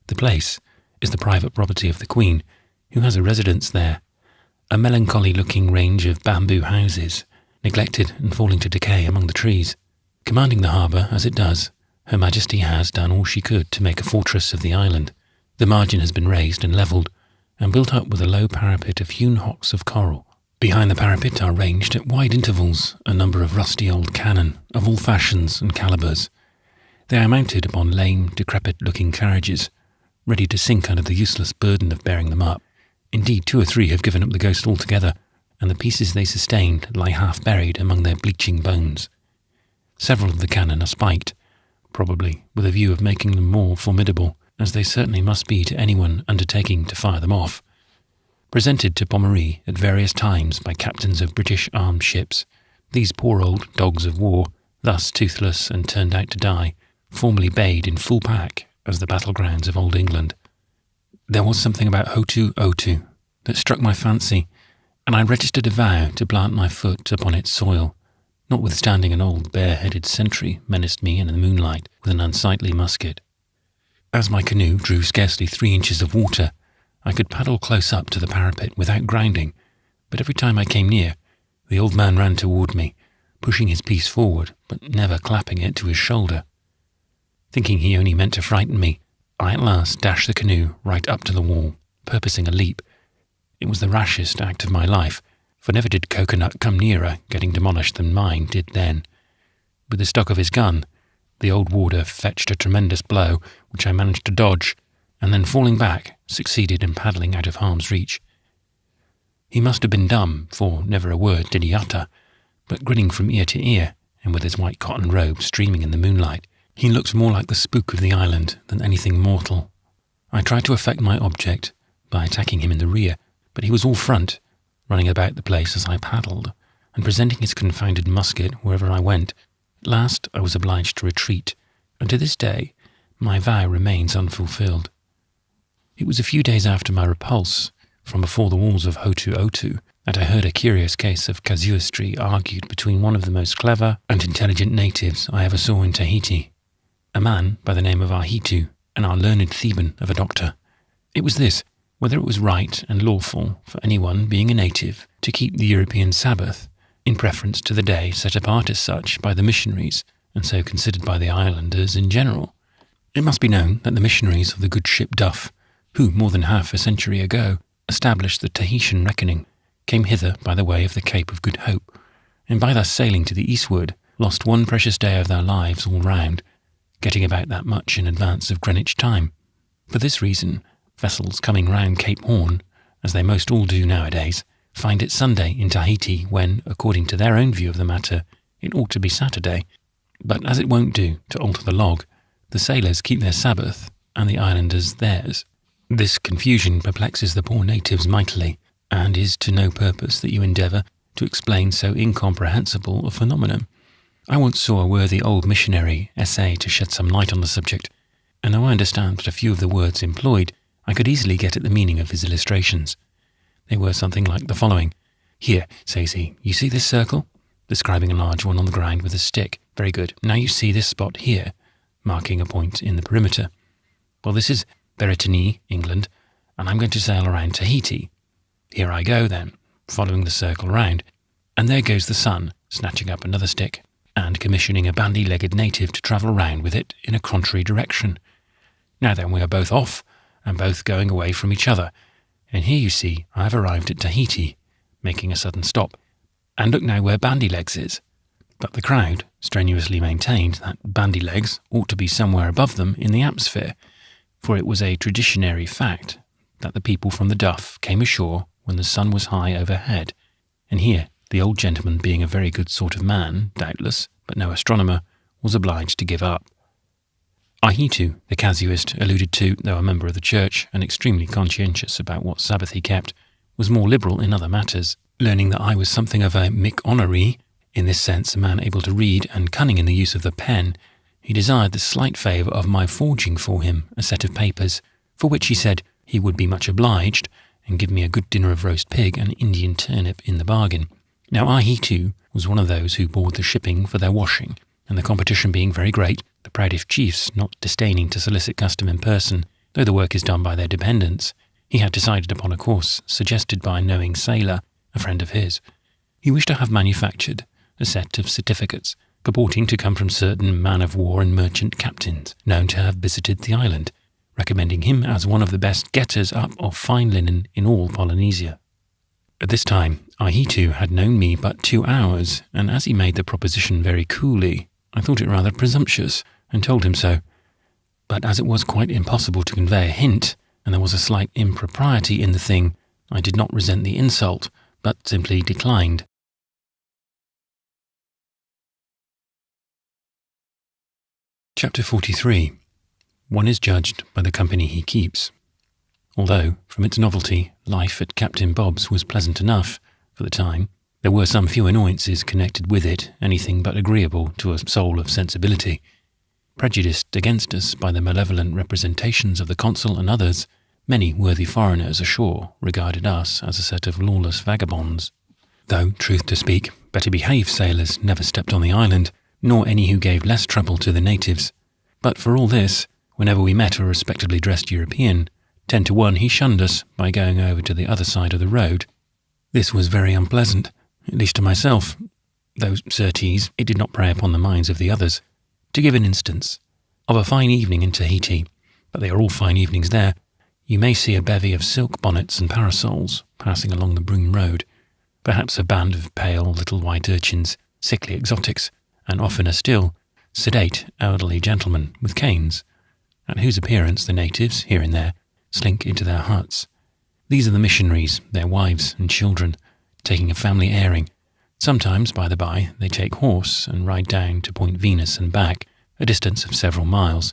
The place is the private property of the Queen, who has a residence there, a melancholy-looking range of bamboo houses, neglected and falling to decay among the trees. Commanding the harbour as it does, Her Majesty has done all she could to make a fortress of the island. The margin has been raised and levelled, and built up with a low parapet of hewn hocks of coral. Behind the parapet are ranged at wide intervals a number of rusty old cannon of all fashions and calibres. They are mounted upon lame, decrepit-looking carriages, ready to sink under the useless burden of bearing them up. Indeed, 2 or 3 have given up the ghost altogether, and the pieces they sustained lie half buried among their bleaching bones. Several of the cannon are spiked, probably with a view of making them more formidable, as they certainly must be to anyone undertaking to fire them off. Presented to Pommery at various times by captains of British armed ships, these poor old dogs of war, thus toothless and turned out to die, formerly bayed in full pack as the battlegrounds of Old England. There was something about Hotu-Otu that struck my fancy, and I registered a vow to plant my foot upon its soil, notwithstanding an old bare-headed sentry menaced me in the moonlight with an unsightly musket. As my canoe drew scarcely 3 inches of water, I could paddle close up to the parapet without grounding, but every time I came near, the old man ran toward me, pushing his piece forward, but never clapping it to his shoulder. Thinking he only meant to frighten me, I at last dashed the canoe right up to the wall, purposing a leap. It was the rashest act of my life, for never did coconut come nearer getting demolished than mine did then. With the stock of his gun, the old warder fetched a tremendous blow, which I managed to dodge, and then falling back, succeeded in paddling out of harm's reach. He must have been dumb, for never a word did he utter, but grinning from ear to ear, and with his white cotton robe streaming in the moonlight, he looked more like the spook of the island than anything mortal. I tried to effect my object by attacking him in the rear, but he was all front, running about the place as I paddled, and presenting his confounded musket wherever I went. At last I was obliged to retreat, and to this day my vow remains unfulfilled. It was a few days after my repulse from before the walls of Hotu-Otu that I heard a curious case of casuistry argued between one of the most clever and intelligent natives I ever saw in Tahiti, a man by the name of Ahitu, and our learned Theban of a doctor. It was this: whether it was right and lawful for anyone being a native to keep the European Sabbath, in preference to the day set apart as such by the missionaries, and so considered by the islanders in general. It must be known that the missionaries of the good ship Duff, who more than half a century ago established the Tahitian reckoning, came hither by the way of the Cape of Good Hope, and by thus sailing to the eastward, lost one precious day of their lives all round, getting about that much in advance of Greenwich time. For this reason, vessels coming round Cape Horn, as they most all do nowadays, find it Sunday in Tahiti when, according to their own view of the matter, it ought to be Saturday. But as it won't do to alter the log, the sailors keep their Sabbath, and the islanders theirs. This confusion perplexes the poor natives mightily, and is to no purpose that you endeavour to explain so incomprehensible a phenomenon. I once saw a worthy old missionary essay to shed some light on the subject, and though I understand but a few of the words employed, I could easily get at the meaning of his illustrations. They were something like the following. "Here," says he, "you see this circle?" describing a large one on the ground with a stick. "Very good. Now you see this spot here," marking a point in the perimeter. "Well, this is Beretanie, England, and I'm going to sail around Tahiti. Here I go, then, following the circle round, and there goes the sun, snatching up another stick, and commissioning a bandy-legged native to travel round with it in a contrary direction. Now then, we are both off, and both going away from each other, and here you see I have arrived at Tahiti," making a sudden stop, "and look now where Bandy-Legs is." But the crowd strenuously maintained that Bandy-Legs ought to be somewhere above them in the atmosphere, for it was a traditionary fact that the people from the Duff came ashore when the sun was high overhead, and here the old gentleman, being a very good sort of man, doubtless, but no astronomer, was obliged to give up. Ahitu, the casuist alluded to, though a member of the church and extremely conscientious about what Sabbath he kept, was more liberal in other matters. Learning that I was something of a mick-honoree, in this sense a man able to read and cunning in the use of the pen, he desired the slight favour of my forging for him a set of papers, for which he said he would be much obliged, and give me a good dinner of roast pig and Indian turnip in the bargain. Now Ahitu was one of those who board the shipping for their washing, and the competition being very great, the proudest chiefs not disdaining to solicit custom in person, though the work is done by their dependents, he had decided upon a course suggested by a knowing sailor, a friend of his. He wished to have manufactured a set of certificates purporting to come from certain man-of-war and merchant captains known to have visited the island, recommending him as one of the best getters up of fine linen in all Polynesia. At this time, Ahitu had known me but 2 hours, and as he made the proposition very coolly, I thought it rather presumptuous, and told him so. But as it was quite impossible to convey a hint, and there was a slight impropriety in the thing, I did not resent the insult, but simply declined. Chapter 43. One is judged by the company he keeps. Although, from its novelty, life at Captain Bob's was pleasant enough, for the time, there were some few annoyances connected with it, anything but agreeable to a soul of sensibility. Prejudiced against us by the malevolent representations of the consul and others, many worthy foreigners ashore regarded us as a set of lawless vagabonds. Though, truth to speak, better behaved sailors never stepped on the island, nor any who gave less trouble to the natives. But for all this, whenever we met a respectably dressed European, 10 to 1 he shunned us by going over to the other side of the road. This was very unpleasant, at least to myself, though, certes, it did not prey upon the minds of the others. To give an instance, of a fine evening in Tahiti, but they are all fine evenings there, you may see a bevy of silk bonnets and parasols passing along the Broom Road, perhaps a band of pale little white urchins, sickly exotics, and oftener still, sedate elderly gentlemen with canes, at whose appearance the natives, here and there, slink into their huts. These are the missionaries, their wives and children, taking a family airing. Sometimes, by the by, they take horse and ride down to Point Venus and back, a distance of several miles.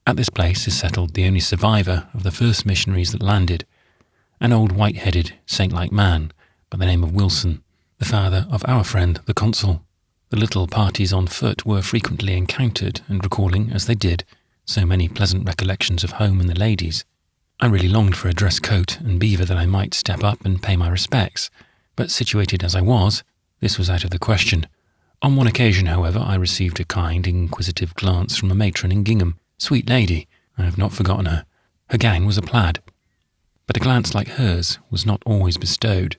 At this place is settled the only survivor of the first missionaries that landed, an old white-headed, saint-like man by the name of Wilson, the father of our friend the consul. The little parties on foot were frequently encountered, and recalling, as they did, so many pleasant recollections of home and the ladies, I really longed for a dress coat and beaver that I might step up and pay my respects, but situated as I was, this was out of the question. On one occasion, however, I received a kind, inquisitive glance from a matron in gingham. Sweet lady, I have not forgotten her. Her gown was a plaid, but a glance like hers was not always bestowed.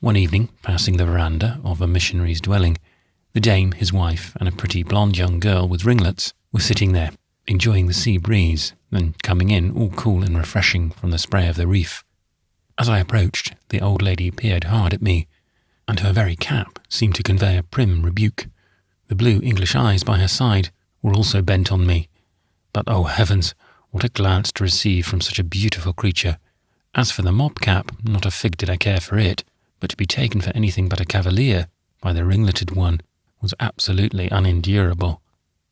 One evening, passing the veranda of a missionary's dwelling, the dame, his wife, and a pretty blonde young girl with ringlets were sitting there, enjoying the sea breeze, and coming in all cool and refreshing from the spray of the reef. As I approached, the old lady peered hard at me, and her very cap seemed to convey a prim rebuke. The blue English eyes by her side were also bent on me. But, oh heavens, what a glance to receive from such a beautiful creature! As for the mob cap, not a fig did I care for it, but to be taken for anything but a cavalier by the ringleted one was absolutely unendurable.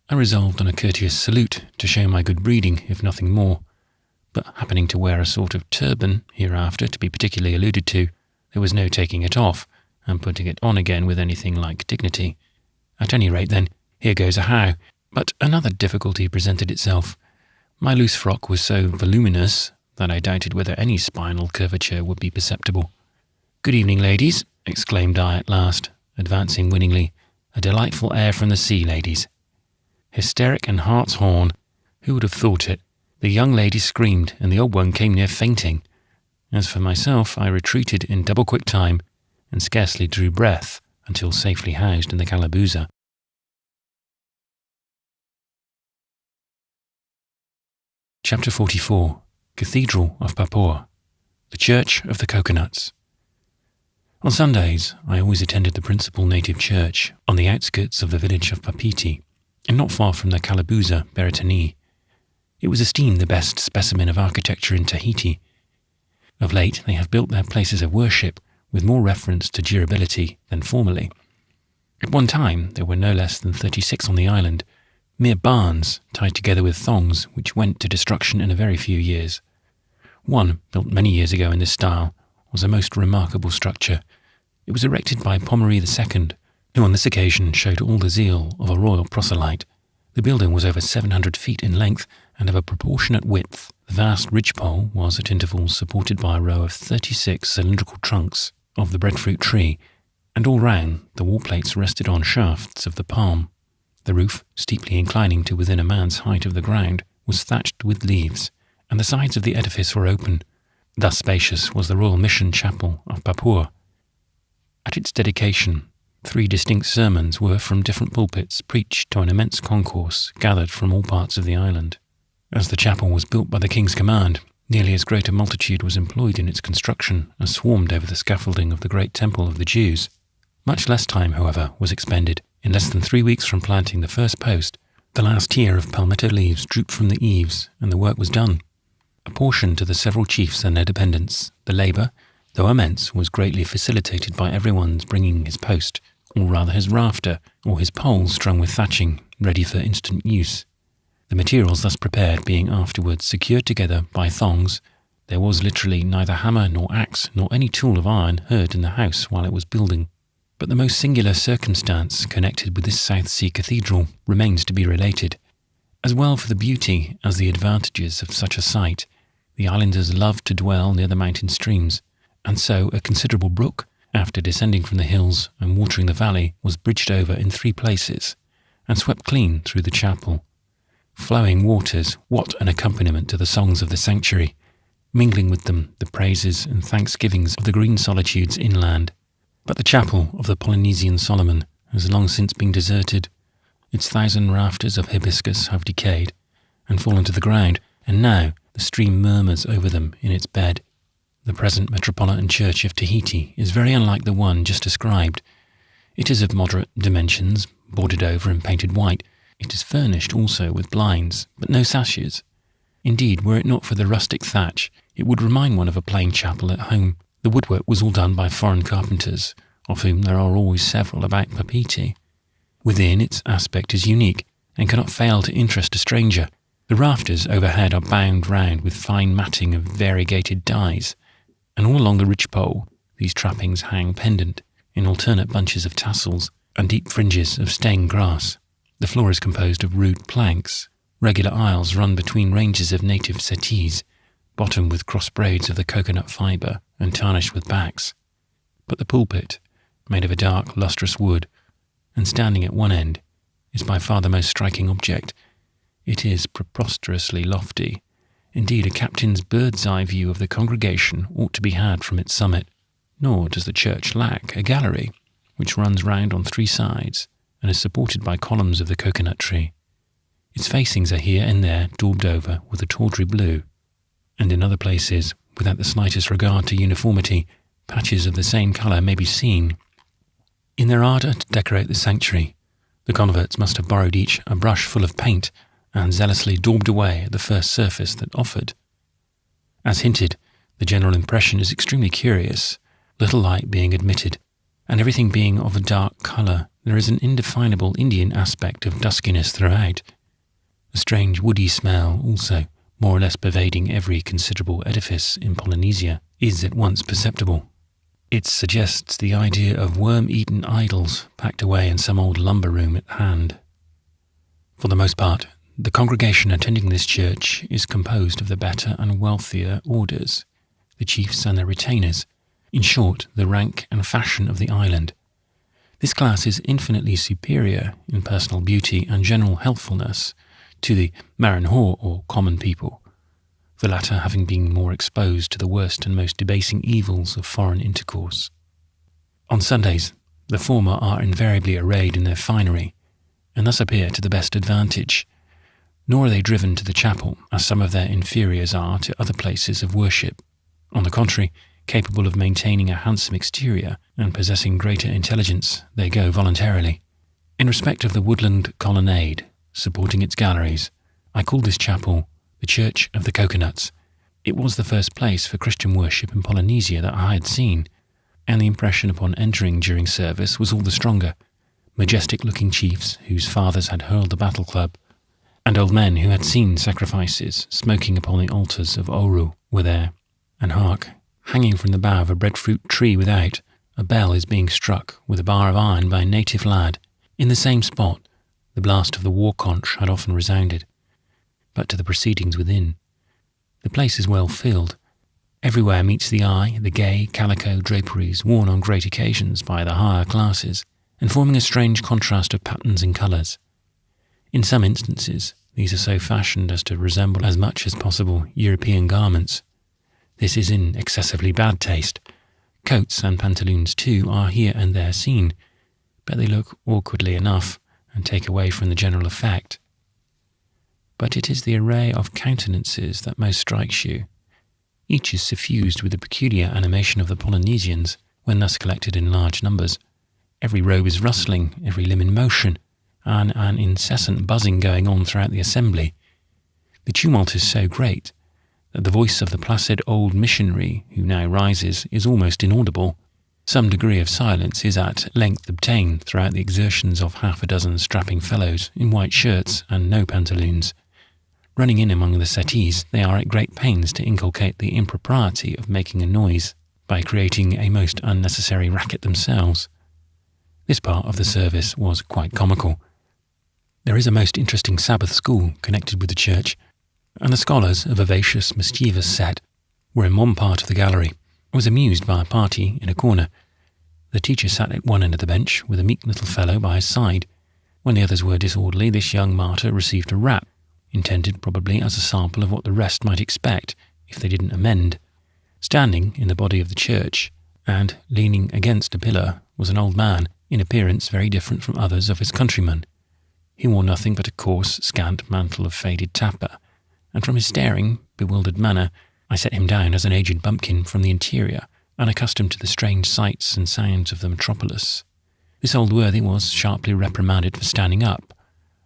I resolved on a courteous salute to show my good breeding, if nothing more, but happening to wear a sort of turban hereafter to be particularly alluded to, there was no taking it off and putting it on again with anything like dignity. At any rate, then, here goes a how. But another difficulty presented itself. My loose frock was so voluminous that I doubted whether any spinal curvature would be perceptible. "Good evening, ladies," exclaimed I at last, advancing winningly. "A delightful air from the sea, ladies." Hysteric and hartshorn, who would have thought it? The young lady screamed, and the old one came near fainting. As for myself, I retreated in double-quick time, and scarcely drew breath until safely housed in the calabuza. Chapter 44. Cathedral of Papua, the Church of the Coconuts. On Sundays, I always attended the principal native church on the outskirts of the village of Papiti, and not far from the calabuza Beretani. It was esteemed the best specimen of architecture in Tahiti. Of late, they have built their places of worship with more reference to durability than formerly. At one time, there were no less than 36 on the island, mere barns tied together with thongs which went to destruction in a very few years. One, built many years ago in this style, was a most remarkable structure. It was erected by Pommery II, who on this occasion showed all the zeal of a royal proselyte. The building was over 700 feet in length and of a proportionate width. The vast ridgepole was at intervals supported by a row of 36 cylindrical trunks of the breadfruit tree, and all round the wall plates rested on shafts of the palm. The roof, steeply inclining to within a man's height of the ground, was thatched with leaves, and the sides of the edifice were open. Thus spacious was the Royal Mission Chapel of Papua. At its dedication, 3 distinct sermons were from different pulpits preached to an immense concourse gathered from all parts of the island. As the chapel was built by the King's command, nearly as great a multitude was employed in its construction as swarmed over the scaffolding of the great temple of the Jews. Much less time, however, was expended. In less than 3 weeks from planting the first post, the last tier of palmetto leaves drooped from the eaves, and the work was done. Apportioned to the several chiefs and their dependents, the labour, though immense, was greatly facilitated by everyone's bringing his post, or rather his rafter, or his pole strung with thatching, ready for instant use. The materials thus prepared being afterwards secured together by thongs, there was literally neither hammer nor axe nor any tool of iron heard in the house while it was building. But the most singular circumstance connected with this South Sea cathedral remains to be related. As well for the beauty as the advantages of such a site, the islanders loved to dwell near the mountain streams, and so a considerable brook, after descending from the hills and watering the valley, was bridged over in 3 places, and swept clean through the chapel. Flowing waters, what an accompaniment to the songs of the sanctuary, mingling with them the praises and thanksgivings of the green solitudes inland. But the chapel of the Polynesian Solomon has long since been deserted. Its 1,000 rafters of hibiscus have decayed and fallen to the ground, and now the stream murmurs over them in its bed. The present metropolitan church of Tahiti is very unlike the one just described. It is of moderate dimensions, boarded over and painted white. It is furnished also with blinds, but no sashes. Indeed, were it not for the rustic thatch, it would remind one of a plain chapel at home. The woodwork was all done by foreign carpenters, of whom there are always several about Papiti. Within, its aspect is unique, and cannot fail to interest a stranger. The rafters overhead are bound round with fine matting of variegated dyes, and all along the ridgepole these trappings hang pendant in alternate bunches of tassels and deep fringes of stained grass. The floor is composed of rude planks. Regular aisles run between ranges of native settees, bottomed with cross braids of the coconut fibre and tarnished with backs. But the pulpit, made of a dark, lustrous wood, and standing at one end, is by far the most striking object. It is preposterously lofty. Indeed, a captain's bird's-eye view of the congregation ought to be had from its summit. nor does the church lack a gallery, which runs round on 3 sides and is supported by columns of the coconut tree. Its facings are here and there daubed over with a tawdry blue, and in other places, without the slightest regard to uniformity, patches of the same colour may be seen. In their ardour to decorate the sanctuary, the converts must have borrowed each a brush full of paint and zealously daubed away at the first surface that offered. As hinted, the general impression is extremely curious. Little light being admitted, and everything being of a dark colour, there is an indefinable Indian aspect of duskiness throughout. A strange woody smell also, more or less pervading every considerable edifice in Polynesia, is at once perceptible. It suggests the idea of worm-eaten idols packed away in some old lumber room at hand. For the most part, the congregation attending this church is composed of the better and wealthier orders, the chiefs and their retainers, in short, the rank and fashion of the island. This class is infinitely superior in personal beauty and general healthfulness to the Maranhor or common people, the latter having been more exposed to the worst and most debasing evils of foreign intercourse. On Sundays, the former are invariably arrayed in their finery, and thus appear to the best advantage, nor are they driven to the chapel, as some of their inferiors are to other places of worship. On the contrary, capable of maintaining a handsome exterior and possessing greater intelligence, they go voluntarily. In respect of the woodland colonnade, supporting its galleries, I call this chapel the Church of the Coconuts. It was the first place for Christian worship in Polynesia that I had seen, and the impression upon entering during service was all the stronger. Majestic-looking chiefs whose fathers had hurled the battle club, and old men who had seen sacrifices smoking upon the altars of Omoo were there. And hark, hanging from the bough of a breadfruit tree without, a bell is being struck with a bar of iron by a native lad. In the same spot, the blast of the war conch had often resounded. But to the proceedings within. The place is well filled. Everywhere meets the eye the gay calico draperies worn on great occasions by the higher classes, and forming a strange contrast of patterns and colours. In some instances, these are so fashioned as to resemble as much as possible European garments. This is in excessively bad taste. Coats and pantaloons, too, are here and there seen, but they look awkwardly enough and take away from the general effect. But it is the array of countenances that most strikes you. Each is suffused with the peculiar animation of the Polynesians when thus collected in large numbers. Every robe is rustling, every limb in motion, and an incessant buzzing going on throughout the assembly. The tumult is so great that the voice of the placid old missionary who now rises is almost inaudible. Some degree of silence is at length obtained throughout the exertions of half a dozen strapping fellows in white shirts and no pantaloons. Running in among the settees, they are at great pains to inculcate the impropriety of making a noise by creating a most unnecessary racket themselves. This part of the service was quite comical. There is a most interesting Sabbath school connected with the church, and the scholars, a vivacious, mischievous set, were in one part of the gallery. I was amused by a party in a corner. The teacher sat at one end of the bench with a meek little fellow by his side. When the others were disorderly, this young martyr received a rap, intended probably as a sample of what the rest might expect if they didn't amend. Standing in the body of the church, and leaning against a pillar, was an old man, in appearance very different from others of his countrymen. He wore nothing but a coarse, scant mantle of faded tappa, and from his staring, bewildered manner, I set him down as an aged bumpkin from the interior, unaccustomed to the strange sights and sounds of the metropolis. This old worthy was sharply reprimanded for standing up,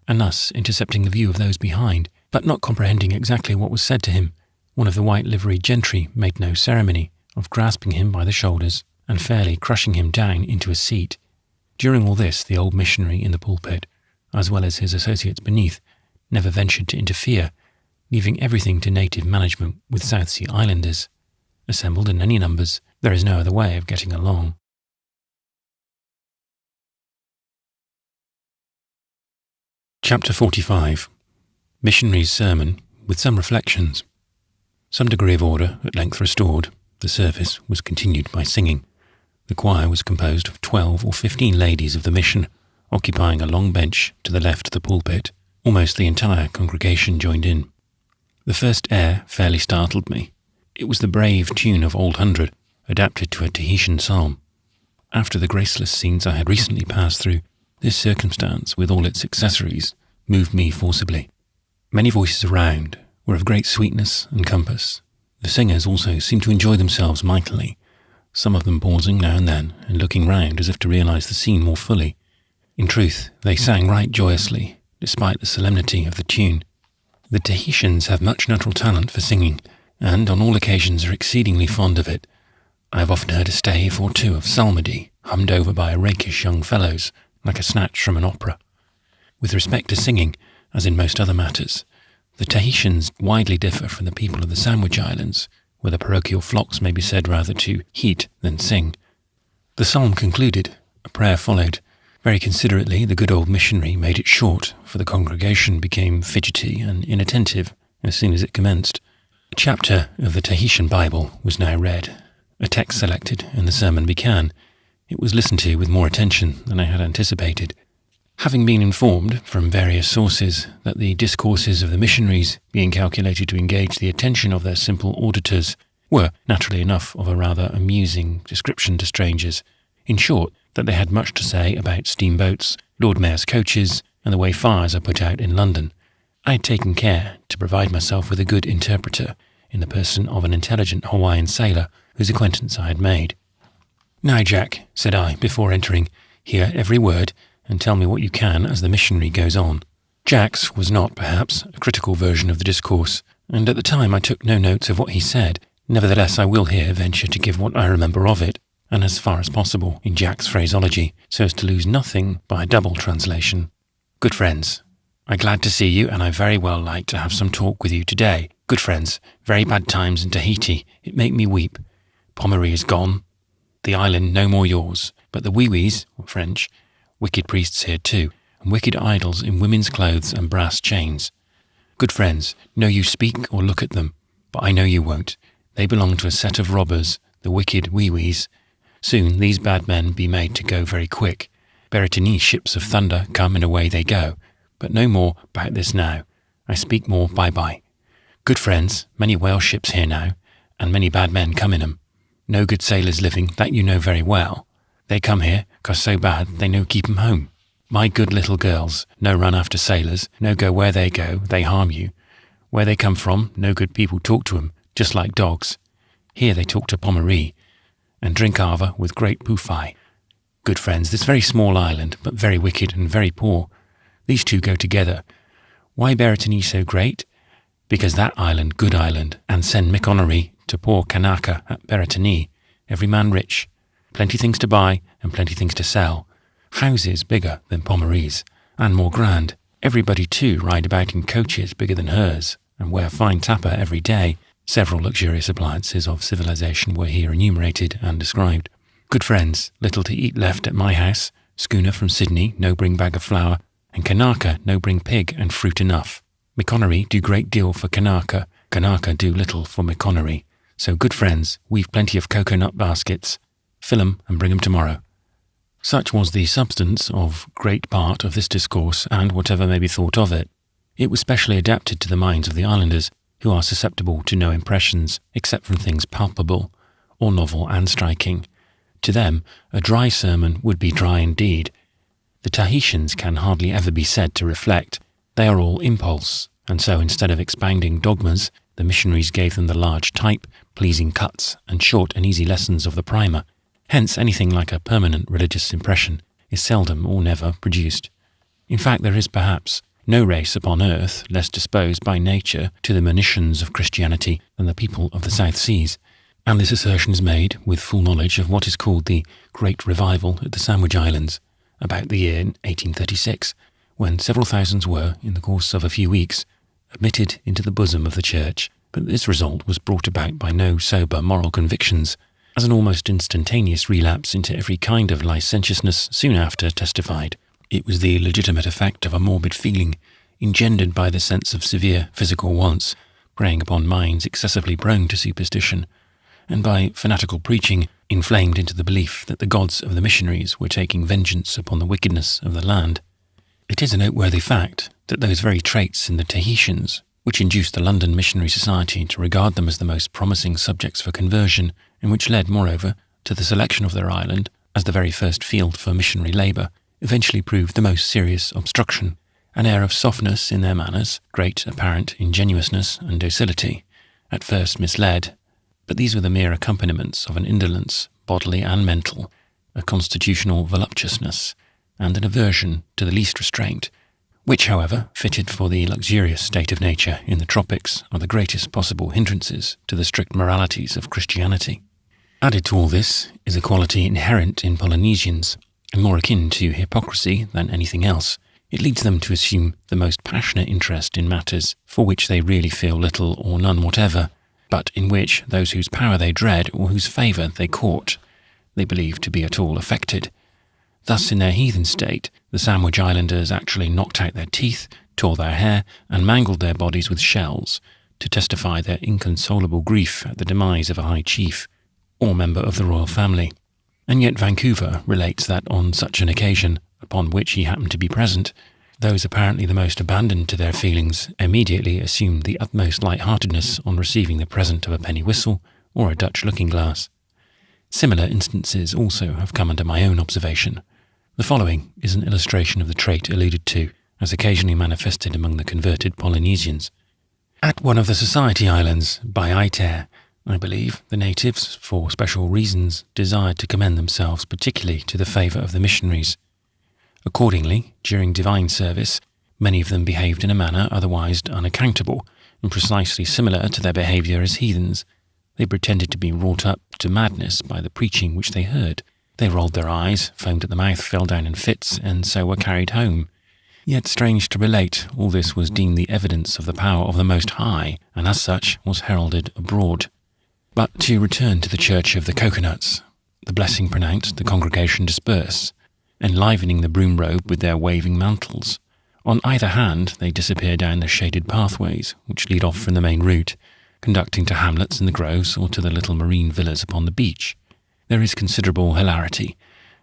and thus intercepting the view of those behind, but not comprehending exactly what was said to him. One of the white-liveried gentry made no ceremony of grasping him by the shoulders and fairly crushing him down into a seat. During all this, the old missionary in the pulpit, as well as his associates beneath, never ventured to interfere, leaving everything to native management with South Sea Islanders. Assembled in any numbers, there is no other way of getting along. Chapter 45. Missionary's Sermon, with some reflections. Some degree of order at length restored, the service was continued by singing. The choir was composed of 12 or 15 ladies of the mission, occupying a long bench to the left of the pulpit. Almost the entire congregation joined in. The first air fairly startled me. It was the brave tune of Old Hundred, adapted to a Tahitian psalm. After the graceless scenes I had recently passed through, this circumstance, with all its accessories, moved me forcibly. Many voices around were of great sweetness and compass. The singers also seemed to enjoy themselves mightily, some of them pausing now and then and looking round as if to realise the scene more fully. In truth, they sang right joyously, despite the solemnity of the tune. The Tahitians have much natural talent for singing, and on all occasions are exceedingly fond of it. I have often heard a stave or two of psalmody hummed over by rakish young fellows, like a snatch from an opera. With respect to singing, as in most other matters, the Tahitians widely differ from the people of the Sandwich Islands, where the parochial flocks may be said rather to heat than sing. The psalm concluded, a prayer followed. Very considerately, the good old missionary made it short, for the congregation became fidgety and inattentive as soon as it commenced. A chapter of the Tahitian Bible was now read, a text selected, and the sermon began. It was listened to with more attention than I had anticipated. Having been informed from various sources that the discourses of the missionaries, being calculated to engage the attention of their simple auditors, were, naturally enough, of a rather amusing description to strangers, in short, that they had much to say about steamboats, Lord Mayor's coaches, and the way fires are put out in London, I had taken care to provide myself with a good interpreter in the person of an intelligent Hawaiian sailor whose acquaintance I had made. "Now, Jack," said I, before entering, "hear every word, and tell me what you can as the missionary goes on." Jack's was not, perhaps, a critical version of the discourse, and at the time I took no notes of what he said. Nevertheless, I will here venture to give what I remember of it, and as far as possible in Jack's phraseology, so as to lose nothing by a double translation. "Good friends, I'm glad to see you, and I very well like to have some talk with you today. Good friends, very bad times in Tahiti, it make me weep. Pommery is gone, the island no more yours, but the wee-wees, French, wicked priests here too, and wicked idols in women's clothes and brass chains. Good friends, no you speak or look at them, but I know you won't. They belong to a set of robbers, the wicked wee-wees. Soon these bad men be made to go very quick. Beretini ships of thunder come and away they go, but no more about this now. I speak more bye-bye. Good friends, many whale ships here now, and many bad men come in 'em. No good sailors living, that you know very well. They come here, 'cause so bad they no keep 'em home. My good little girls, no run after sailors, no go where they go, they harm you. Where they come from, no good people talk to 'em, just like dogs. Here they talk to Pommery, and drink ava with great poofai. Good friends, this very small island, but very wicked and very poor. These two go together. Why Beretini so great? Because that island, good island, and send Mikonery to poor Kanaka at Beretini, every man rich. Plenty things to buy and plenty things to sell. Houses bigger than Pommery's, and more grand. Everybody, too, ride about in coaches bigger than hers, and wear fine tappa every day. Several luxurious appliances of civilization were here enumerated and described. Good friends, little to eat left at my house. Schooner from Sydney, no bring bag of flour, and Kanaka no bring pig and fruit enough. Mikonery do great deal for Kanaka. Kanaka do little for Mikonery. So, good friends, we've plenty of cocoa-nut baskets. Fill 'em and bring 'em tomorrow." Such was the substance of great part of this discourse, and whatever may be thought of it, it was specially adapted to the minds of the islanders, who are susceptible to no impressions except from things palpable, or novel and striking. To them, a dry sermon would be dry indeed. The Tahitians can hardly ever be said to reflect. They are all impulse, and so instead of expounding dogmas, the missionaries gave them the large type, pleasing cuts, and short and easy lessons of the primer. Hence anything like a permanent religious impression is seldom or never produced. In fact, there is perhaps no race upon earth less disposed by nature to the monitions of Christianity than the people of the South Seas, and this assertion is made with full knowledge of what is called the Great Revival at the Sandwich Islands, about the year 1836, when several thousands were, in the course of a few weeks, admitted into the bosom of the Church. But this result was brought about by no sober moral convictions, as an almost instantaneous relapse into every kind of licentiousness soon after testified. It was the legitimate effect of a morbid feeling, engendered by the sense of severe physical wants, preying upon minds excessively prone to superstition, and by fanatical preaching, inflamed into the belief that the gods of the missionaries were taking vengeance upon the wickedness of the land. It is a noteworthy fact that those very traits in the Tahitians which induced the London Missionary Society to regard them as the most promising subjects for conversion, and which led, moreover, to the selection of their island as the very first field for missionary labour, eventually proved the most serious obstruction. An air of softness in their manners, great apparent ingenuousness and docility, at first misled, but these were the mere accompaniments of an indolence, bodily and mental, a constitutional voluptuousness, and an aversion to the least restraint, which, however, fitted for the luxurious state of nature in the tropics, are the greatest possible hindrances to the strict moralities of Christianity. Added to all this is a quality inherent in Polynesians, and more akin to hypocrisy than anything else. It leads them to assume the most passionate interest in matters for which they really feel little or none whatever, but in which those whose power they dread or whose favour they court, they believe to be at all affected. Thus, in their heathen state, the Sandwich Islanders actually knocked out their teeth, tore their hair, and mangled their bodies with shells, to testify their inconsolable grief at the demise of a high chief, or member of the royal family. And yet Vancouver relates that on such an occasion, upon which he happened to be present, those apparently the most abandoned to their feelings immediately assumed the utmost light-heartedness on receiving the present of a penny whistle or a Dutch looking-glass. Similar instances also have come under my own observation. The following is an illustration of the trait alluded to, as occasionally manifested among the converted Polynesians. At one of the Society Islands, by Aitair, I believe, the natives, for special reasons, desired to commend themselves particularly to the favour of the missionaries. Accordingly, during divine service, many of them behaved in a manner otherwise unaccountable, and precisely similar to their behaviour as heathens. They pretended to be wrought up to madness by the preaching which they heard. They rolled their eyes, foamed at the mouth, fell down in fits, and so were carried home. Yet, strange to relate, all this was deemed the evidence of the power of the Most High, and as such was heralded abroad. But to return to the Church of the Coconuts. The blessing pronounced, the congregation disperse, enlivening the broom robe with their waving mantles. On either hand they disappear down the shaded pathways which lead off from the main route, conducting to hamlets in the groves or to the little marine villas upon the beach. There is considerable hilarity,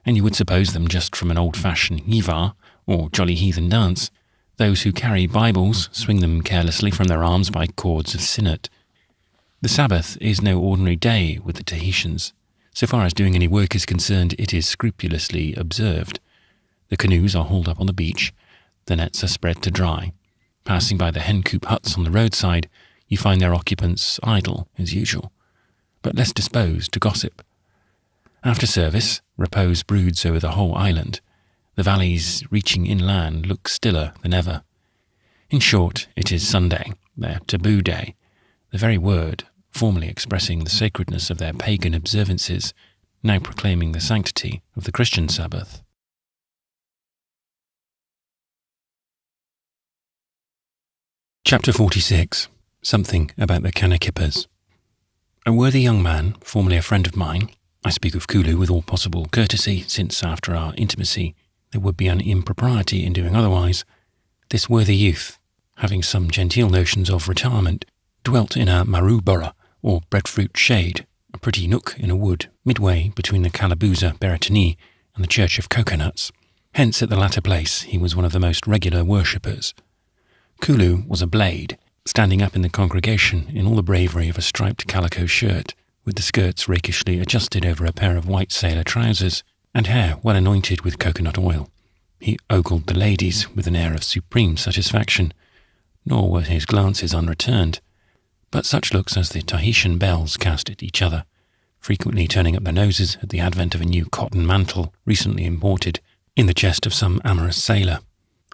and you would suppose them just from an old-fashioned yiva, or jolly heathen dance. Those who carry Bibles swing them carelessly from their arms by cords of sinnet. The Sabbath is no ordinary day with the Tahitians. So far as doing any work is concerned, it is scrupulously observed. The canoes are hauled up on the beach, the nets are spread to dry. Passing by the hen-coop huts on the roadside, you find their occupants idle, as usual, but less disposed to gossip. After service, repose broods over the whole island. The valleys reaching inland look stiller than ever. In short, it is Sunday, their taboo day, the very word formally expressing the sacredness of their pagan observances, now proclaiming the sanctity of the Christian Sabbath. Chapter 46. Something about the Kanakippas. A worthy young man, formerly a friend of mine, I speak of Kulu with all possible courtesy, since after our intimacy there would be an impropriety in doing otherwise. This worthy youth, having some genteel notions of retirement, dwelt in a marubara, or breadfruit shade, a pretty nook in a wood midway between the Calabuza Beretani and the Church of Coconuts. Hence at the latter place he was one of the most regular worshippers. Kulu was a blade, standing up in the congregation in all the bravery of a striped calico shirt, with the skirts rakishly adjusted over a pair of white sailor trousers, and hair well anointed with coconut oil. He ogled the ladies with an air of supreme satisfaction, nor were his glances unreturned, but such looks as the Tahitian belles cast at each other, frequently turning up their noses at the advent of a new cotton mantle recently imported in the chest of some amorous sailor.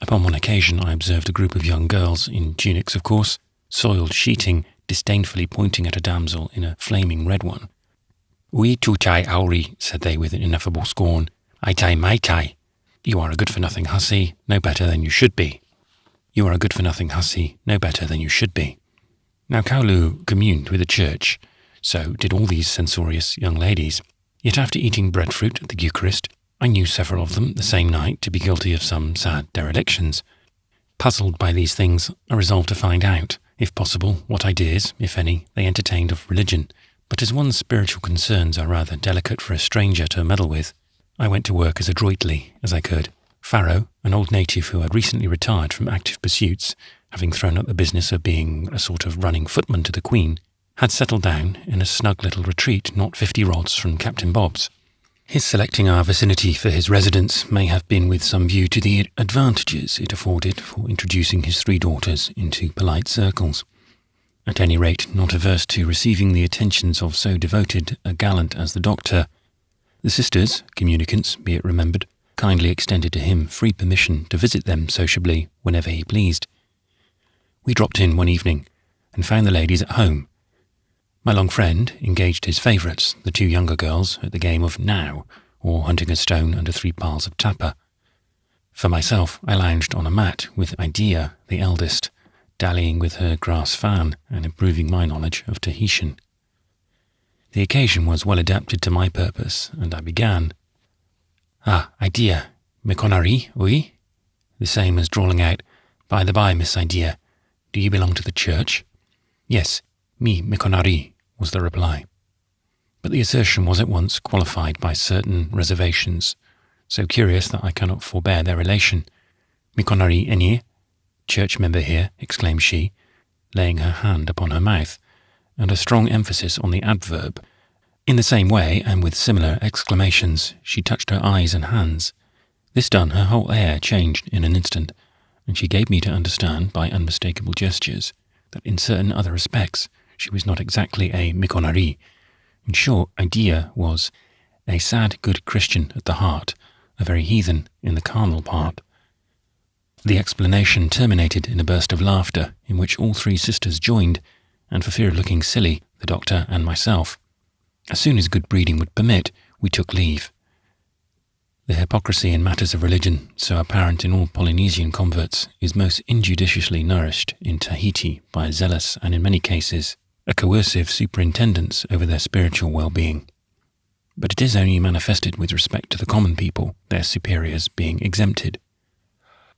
Upon one occasion I observed a group of young girls, in tunics of course, soiled sheeting, disdainfully pointing at a damsel in a flaming red one. "We tutai auri," said they with ineffable scorn. "Aitai maitai. You are a good-for-nothing hussy, no better than you should be. You are a good-for-nothing hussy, no better than you should be." Now Kaulu communed with the church, so did all these censorious young ladies. Yet after eating breadfruit at the Eucharist, I knew several of them the same night to be guilty of some sad derelictions. Puzzled by these things, I resolved to find out, if possible, what ideas, if any, they entertained of religion. But as one's spiritual concerns are rather delicate for a stranger to meddle with, I went to work as adroitly as I could. Farrow, an old native who had recently retired from active pursuits, having thrown up the business of being a sort of running footman to the Queen, had settled down in a snug little retreat not 50 rods from Captain Bob's. His selecting our vicinity for his residence may have been with some view to the advantages it afforded for introducing his 3 daughters into polite circles. At any rate, not averse to receiving the attentions of so devoted a gallant as the Doctor, the sisters, communicants, be it remembered, kindly extended to him free permission to visit them sociably whenever he pleased. We dropped in one evening and found the ladies at home. My long friend engaged his favourites, the 2 younger girls, at the game of Now, or hunting a stone under 3 piles of tapper. For myself, I lounged on a mat with Idea, the eldest, dallying with her grass fan and improving my knowledge of Tahitian. The occasion was well adapted to my purpose, and I began. "Ah, Idea, me konari, oui?" The same as drawling out, "By the by, Miss Idea, do you belong to the church?" "Yes, me konari," was the reply. But the assertion was at once qualified by certain reservations, so curious that I cannot forbear their relation. "Me konari enie?" "Church member here," exclaimed she, laying her hand upon her mouth, and a strong emphasis on the adverb. In the same way, and with similar exclamations, she touched her eyes and hands. This done, her whole air changed in an instant, and she gave me to understand by unmistakable gestures that in certain other respects she was not exactly a mikonari. In short, Idea was a sad good Christian at the heart, a very heathen in the carnal part. The explanation terminated in a burst of laughter, in which all 3 sisters joined, and for fear of looking silly, the Doctor and myself. As soon as good breeding would permit, we took leave. The hypocrisy in matters of religion, so apparent in all Polynesian converts, is most injudiciously nourished in Tahiti by a zealous and in many cases a coercive superintendence over their spiritual well-being. But it is only manifested with respect to the common people, their superiors being exempted.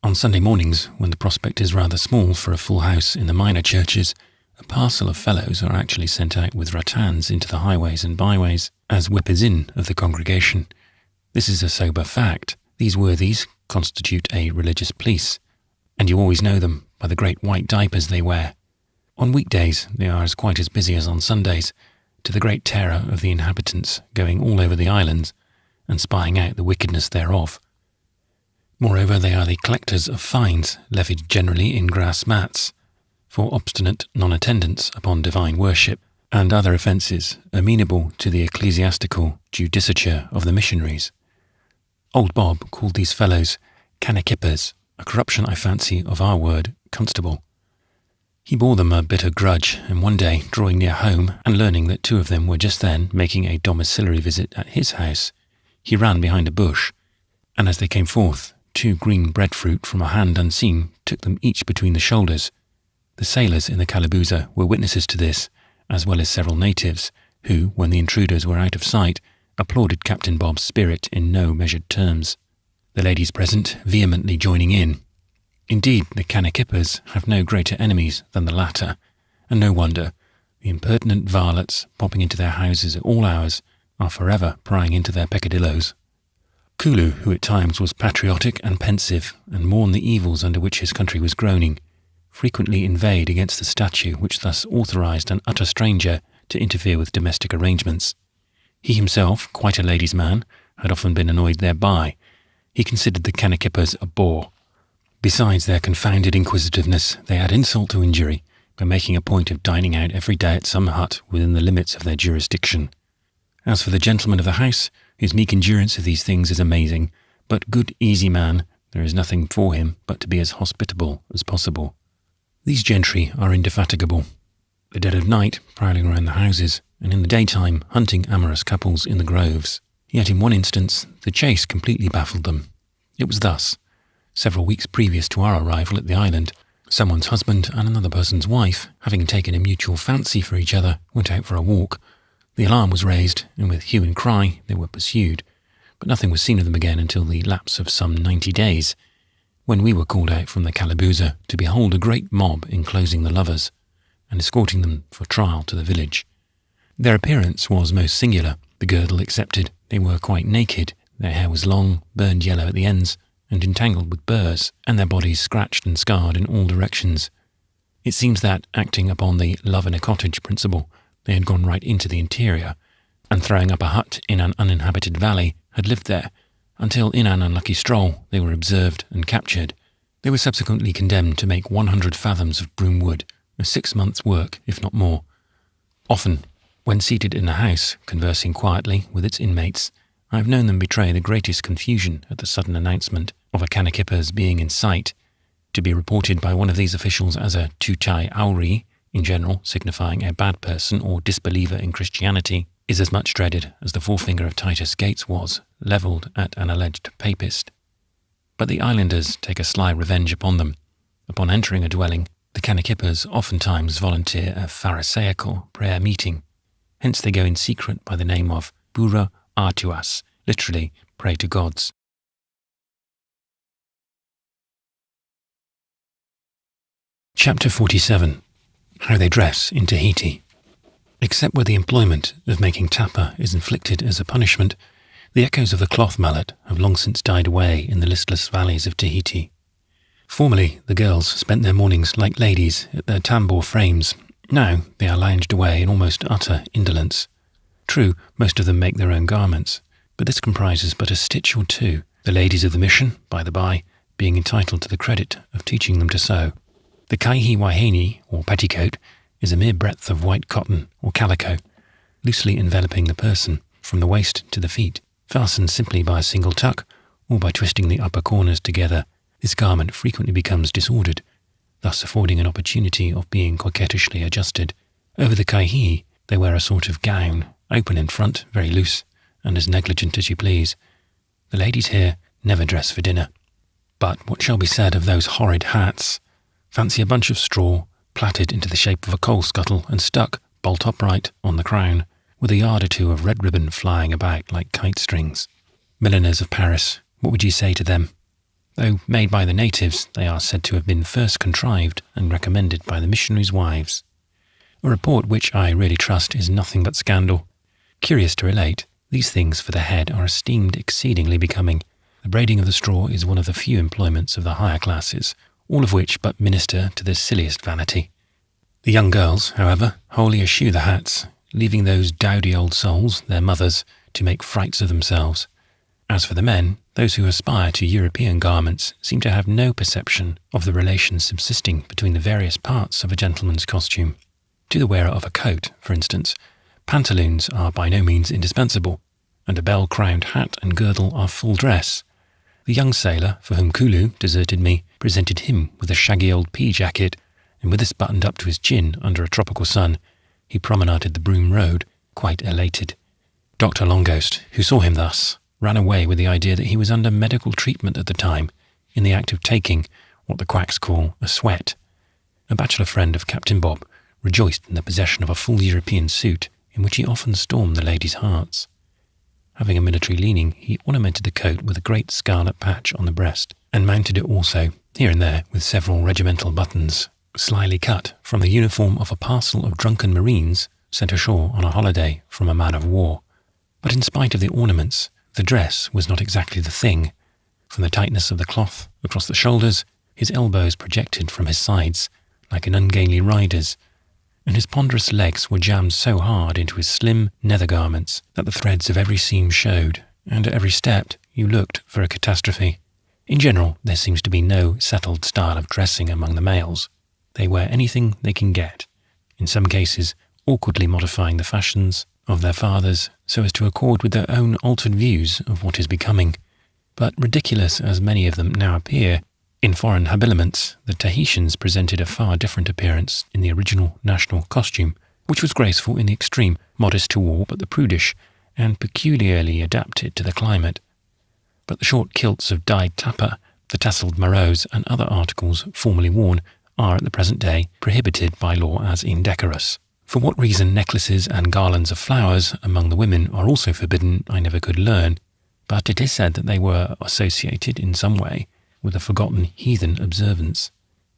On Sunday mornings, when the prospect is rather small for a full house in the minor churches, a parcel of fellows are actually sent out with rattans into the highways and byways as whippers-in of the congregation. This is a sober fact. These worthies constitute a religious police, and you always know them by the great white diapers they wear. On weekdays they are quite as busy as on Sundays, to the great terror of the inhabitants, going all over the islands and spying out the wickedness thereof. Moreover, they are the collectors of fines, levied generally in grass mats, for obstinate non-attendance upon divine worship, and other offences amenable to the ecclesiastical judicature of the missionaries. Old Bob called these fellows canekippers, a corruption, I fancy, of our word constable. He bore them a bitter grudge, and one day, drawing near home, and learning that 2 of them were just then making a domiciliary visit at his house, he ran behind a bush, and as they came forth, 2 green breadfruit from a hand unseen took them each between the shoulders. The sailors in the Calabuza were witnesses to this, as well as several natives, who, when the intruders were out of sight, applauded Captain Bob's spirit in no measured terms, the ladies present vehemently joining in. Indeed, the canekippers have no greater enemies than the latter, and no wonder. The impertinent varlets, popping into their houses at all hours, are forever prying into their peccadilloes. Kulu, who at times was patriotic and pensive, and mourned the evils under which his country was groaning, frequently inveighed against the statute which thus authorised an utter stranger to interfere with domestic arrangements. He himself, quite a ladies' man, had often been annoyed thereby. He considered the canekippers a bore. Besides their confounded inquisitiveness, they add insult to injury by making a point of dining out every day at some hut within the limits of their jurisdiction. As for the gentleman of the house, his meek endurance of these things is amazing, but good easy man, there is nothing for him but to be as hospitable as possible. These gentry are indefatigable. The dead of night, prowling around the houses, and in the daytime hunting amorous couples in the groves. Yet in one instance, the chase completely baffled them. It was thus. Several weeks previous to our arrival at the island, someone's husband and another person's wife, having taken a mutual fancy for each other, went out for a walk. The alarm was raised, and with hue and cry they were pursued, but nothing was seen of them again until the lapse of some 90 days, when we were called out from the Calabuza to behold a great mob enclosing the lovers, and escorting them for trial to the village. Their appearance was most singular, the girdle excepted. They were quite naked, their hair was long, burned yellow at the ends, and entangled with burrs, and their bodies scratched and scarred in all directions, It seems that, acting upon the love-in-a-cottage principle, they had gone right into the interior, and throwing up a hut in an uninhabited valley, had lived there, until in an unlucky stroll they were observed and captured. They were subsequently condemned to make 100 fathoms of broom wood, a 6 months' work, if not more. Often, when seated in a house, conversing quietly with its inmates, I have known them betray the greatest confusion at the sudden announcement of a Kanakippa's being in sight, to be reported by one of these officials as a Tuchai Auri, in general signifying a bad person or disbeliever in Christianity, is as much dreaded as the forefinger of Titus Gates was, levelled at an alleged papist. But the islanders take a sly revenge upon them. Upon entering a dwelling, the Kanakippas oftentimes volunteer a pharisaical prayer meeting. Hence they go in secret by the name of Bura Artuas, literally, pray to gods. Chapter 47. How they dress in Tahiti. Except where the employment of making tapa is inflicted as a punishment, the echoes of the cloth mallet have long since died away in the listless valleys of Tahiti. Formerly, the girls spent their mornings like ladies at their tambour frames. Now they are lounged away in almost utter indolence. True, most of them make their own garments, but this comprises but a stitch or two, the ladies of the mission, by the by, being entitled to the credit of teaching them to sew. The kaihi wahine, or petticoat, is a mere breadth of white cotton or calico, loosely enveloping the person from the waist to the feet, fastened simply by a single tuck or by twisting the upper corners together. This garment frequently becomes disordered, thus affording an opportunity of being coquettishly adjusted. Over the kaihi, they wear a sort of gown, open in front, very loose, and as negligent as you please. The ladies here never dress for dinner. But what shall be said of those horrid hats? Fancy a bunch of straw, plaited into the shape of a coal scuttle and stuck, bolt upright, on the crown, with a yard or two of red ribbon flying about like kite strings. Milliners of Paris, what would you say to them? Though made by the natives, they are said to have been first contrived and recommended by the missionaries' wives. A report which I really trust is nothing but scandal. Curious to relate, these things for the head are esteemed exceedingly becoming. The braiding of the straw is one of the few employments of the higher classes, all of which but minister to the silliest vanity. The young girls, however, wholly eschew the hats, leaving those dowdy old souls, their mothers, to make frights of themselves. As for the men, those who aspire to European garments seem to have no perception of the relations subsisting between the various parts of a gentleman's costume. To the wearer of a coat, for instance, pantaloons are by no means indispensable, and a bell-crowned hat and girdle are full dress. The young sailor, for whom Kulu deserted me, presented him with a shaggy old pea-jacket, and with this buttoned up to his chin under a tropical sun, he promenaded the Broom Road, quite elated. Dr. Longghost, who saw him thus, ran away with the idea that he was under medical treatment at the time, in the act of taking what the quacks call a sweat. A bachelor friend of Captain Bob rejoiced in the possession of a full European suit, in which he often stormed the ladies' hearts. Having a military leaning, he ornamented the coat with a great scarlet patch on the breast, and mounted it also, here and there, with several regimental buttons, slyly cut from the uniform of a parcel of drunken marines sent ashore on a holiday from a man of war. But in spite of the ornaments, the dress was not exactly the thing. From the tightness of the cloth across the shoulders, his elbows projected from his sides like an ungainly rider's, and his ponderous legs were jammed so hard into his slim nether garments that the threads of every seam showed, and at every step you looked for a catastrophe. In general, there seems to be no settled style of dressing among the males. They wear anything they can get, in some cases awkwardly modifying the fashions of their fathers so as to accord with their own altered views of what is becoming. But ridiculous as many of them now appear, in foreign habiliments, the Tahitians presented a far different appearance in the original national costume, which was graceful in the extreme, modest to all but the prudish, and peculiarly adapted to the climate. But the short kilts of dyed tapa, the tasselled maroes, and other articles formerly worn are at the present day prohibited by law as indecorous. For what reason necklaces and garlands of flowers among the women are also forbidden, I never could learn, but it is said that they were associated in some way with a forgotten heathen observance.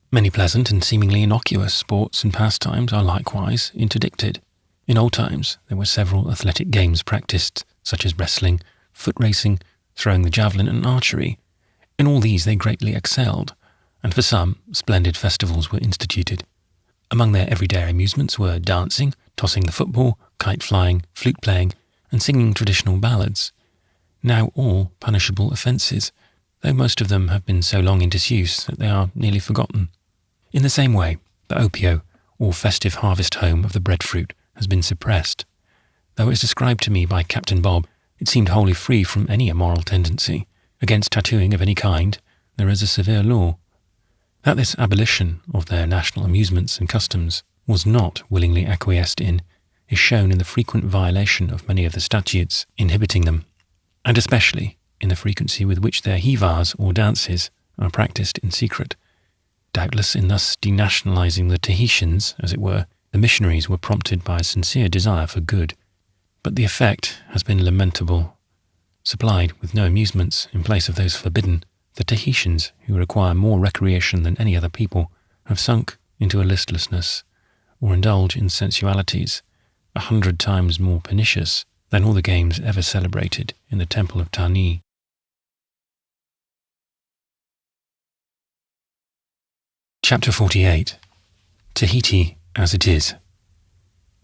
Many pleasant and seemingly innocuous sports and pastimes are likewise interdicted. In old times there were several athletic games practised, such as wrestling, foot racing, throwing the javelin and archery. In all these they greatly excelled, and for some splendid festivals were instituted. Among their everyday amusements were dancing, tossing the football, kite flying, flute playing, and singing traditional ballads, now all punishable offences, though most of them have been so long in disuse that they are nearly forgotten. In the same way, the opio, or festive harvest home of the breadfruit, has been suppressed. Though as described to me by Captain Bob, it seemed wholly free from any immoral tendency. Against tattooing of any kind, there is a severe law. That this abolition of their national amusements and customs was not willingly acquiesced in is shown in the frequent violation of many of the statutes inhibiting them, and especially in the frequency with which their hivas or dances are practised in secret. Doubtless in thus denationalizing the Tahitians, as it were, the missionaries were prompted by a sincere desire for good, but the effect has been lamentable. Supplied with no amusements in place of those forbidden, the Tahitians, who require more recreation than any other people, have sunk into a listlessness, or indulge in sensualities 100 times more pernicious than all the games ever celebrated in the temple of Tani. Chapter 48. Tahiti as it is.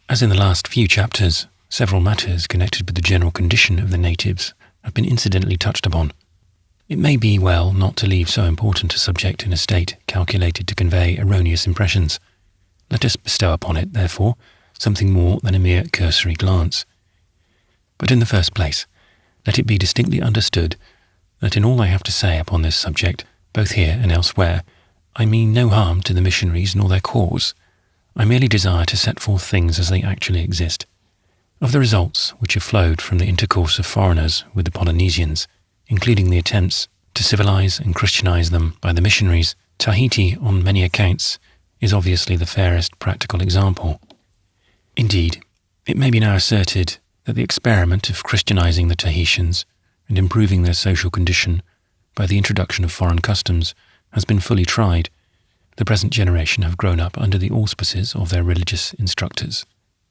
As in the last few chapters, several matters connected with the general condition of the natives have been incidentally touched upon. It may be well not to leave so important a subject in a state calculated to convey erroneous impressions. Let us bestow upon it, therefore, something more than a mere cursory glance. But in the first place, let it be distinctly understood that in all I have to say upon this subject, both here and elsewhere, I mean no harm to the missionaries nor their cause. I merely desire to set forth things as they actually exist. Of the results which have flowed from the intercourse of foreigners with the Polynesians, including the attempts to civilize and Christianize them by the missionaries, Tahiti, on many accounts, is obviously the fairest practical example. Indeed, it may be now asserted that the experiment of Christianizing the Tahitians and improving their social condition by the introduction of foreign customs has been fully tried. The present generation have grown up under the auspices of their religious instructors,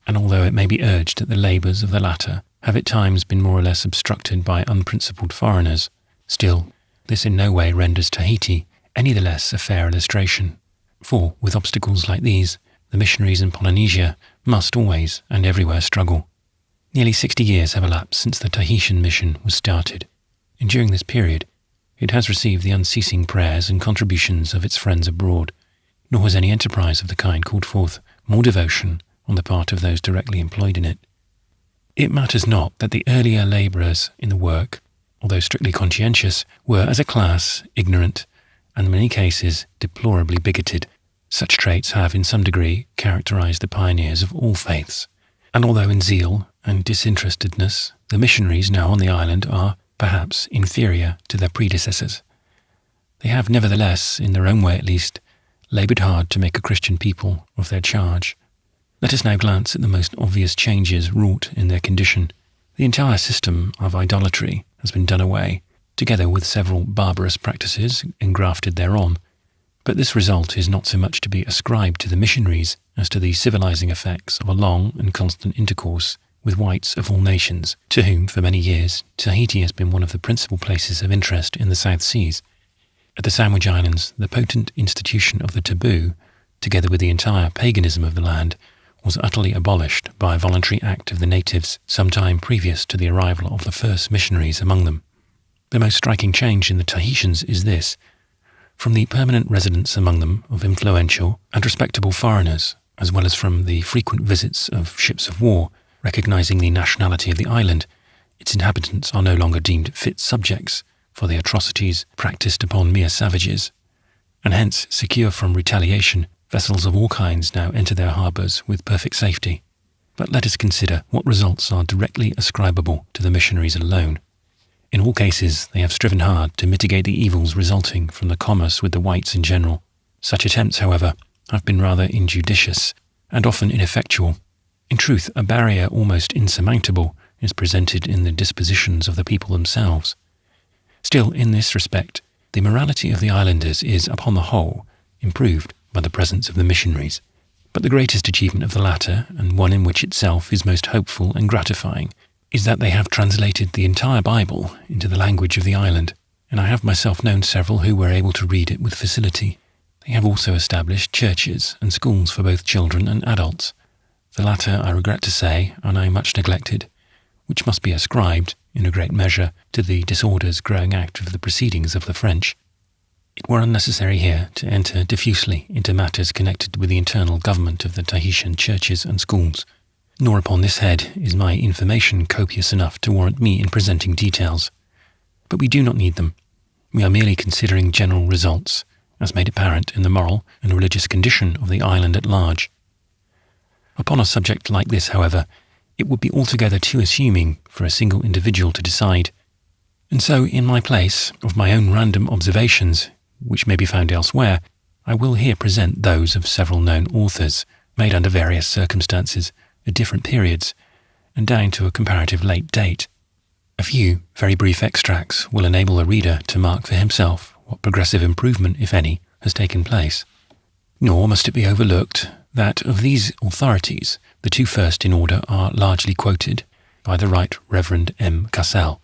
and although it may be urged that the labours of the latter have at times been more or less obstructed by unprincipled foreigners, still this in no way renders Tahiti any the less a fair illustration. For, with obstacles like these, the missionaries in Polynesia must always and everywhere struggle. Nearly 60 years have elapsed since the Tahitian mission was started, and during this period it has received the unceasing prayers and contributions of its friends abroad, nor has any enterprise of the kind called forth more devotion on the part of those directly employed in it. It matters not that the earlier labourers in the work, although strictly conscientious, were as a class ignorant and in many cases deplorably bigoted. Such traits have in some degree characterised the pioneers of all faiths, and although in zeal and disinterestedness the missionaries now on the island are, perhaps, inferior to their predecessors, they have nevertheless, in their own way at least, laboured hard to make a Christian people of their charge. Let us now glance at the most obvious changes wrought in their condition. The entire system of idolatry has been done away, together with several barbarous practices engrafted thereon, but this result is not so much to be ascribed to the missionaries as to the civilizing effects of a long and constant intercourse with whites of all nations, to whom, for many years, Tahiti has been one of the principal places of interest in the South Seas. At the Sandwich Islands, the potent institution of the taboo, together with the entire paganism of the land, was utterly abolished by a voluntary act of the natives some time previous to the arrival of the first missionaries among them. The most striking change in the Tahitians is this: from the permanent residence among them of influential and respectable foreigners, as well as from the frequent visits of ships of war, recognizing the nationality of the island, its inhabitants are no longer deemed fit subjects for the atrocities practised upon mere savages, and hence, secure from retaliation, vessels of all kinds now enter their harbours with perfect safety. But let us consider what results are directly ascribable to the missionaries alone. In all cases, they have striven hard to mitigate the evils resulting from the commerce with the whites in general. Such attempts, however, have been rather injudicious and often ineffectual. In truth, a barrier almost insurmountable is presented in the dispositions of the people themselves. Still, in this respect, the morality of the islanders is, upon the whole, improved by the presence of the missionaries. But the greatest achievement of the latter, and one in which itself is most hopeful and gratifying, is that they have translated the entire Bible into the language of the island, and I have myself known several who were able to read it with facility. They have also established churches and schools for both children and adults. The latter, I regret to say, are now much neglected, which must be ascribed, in a great measure, to the disorders growing out of the proceedings of the French. It were unnecessary here to enter diffusely into matters connected with the internal government of the Tahitian churches and schools, nor upon this head is my information copious enough to warrant me in presenting details. But we do not need them. We are merely considering general results, as made apparent in the moral and religious condition of the island at large. Upon a subject like this, however, it would be altogether too assuming for a single individual to decide, and so, in my place of my own random observations, which may be found elsewhere, I will here present those of several known authors, made under various circumstances, at different periods, and down to a comparative late date. A few very brief extracts will enable the reader to mark for himself what progressive improvement, if any, has taken place. Nor must it be overlooked that of these authorities, the two first in order are largely quoted by the Right Reverend M. Cassell,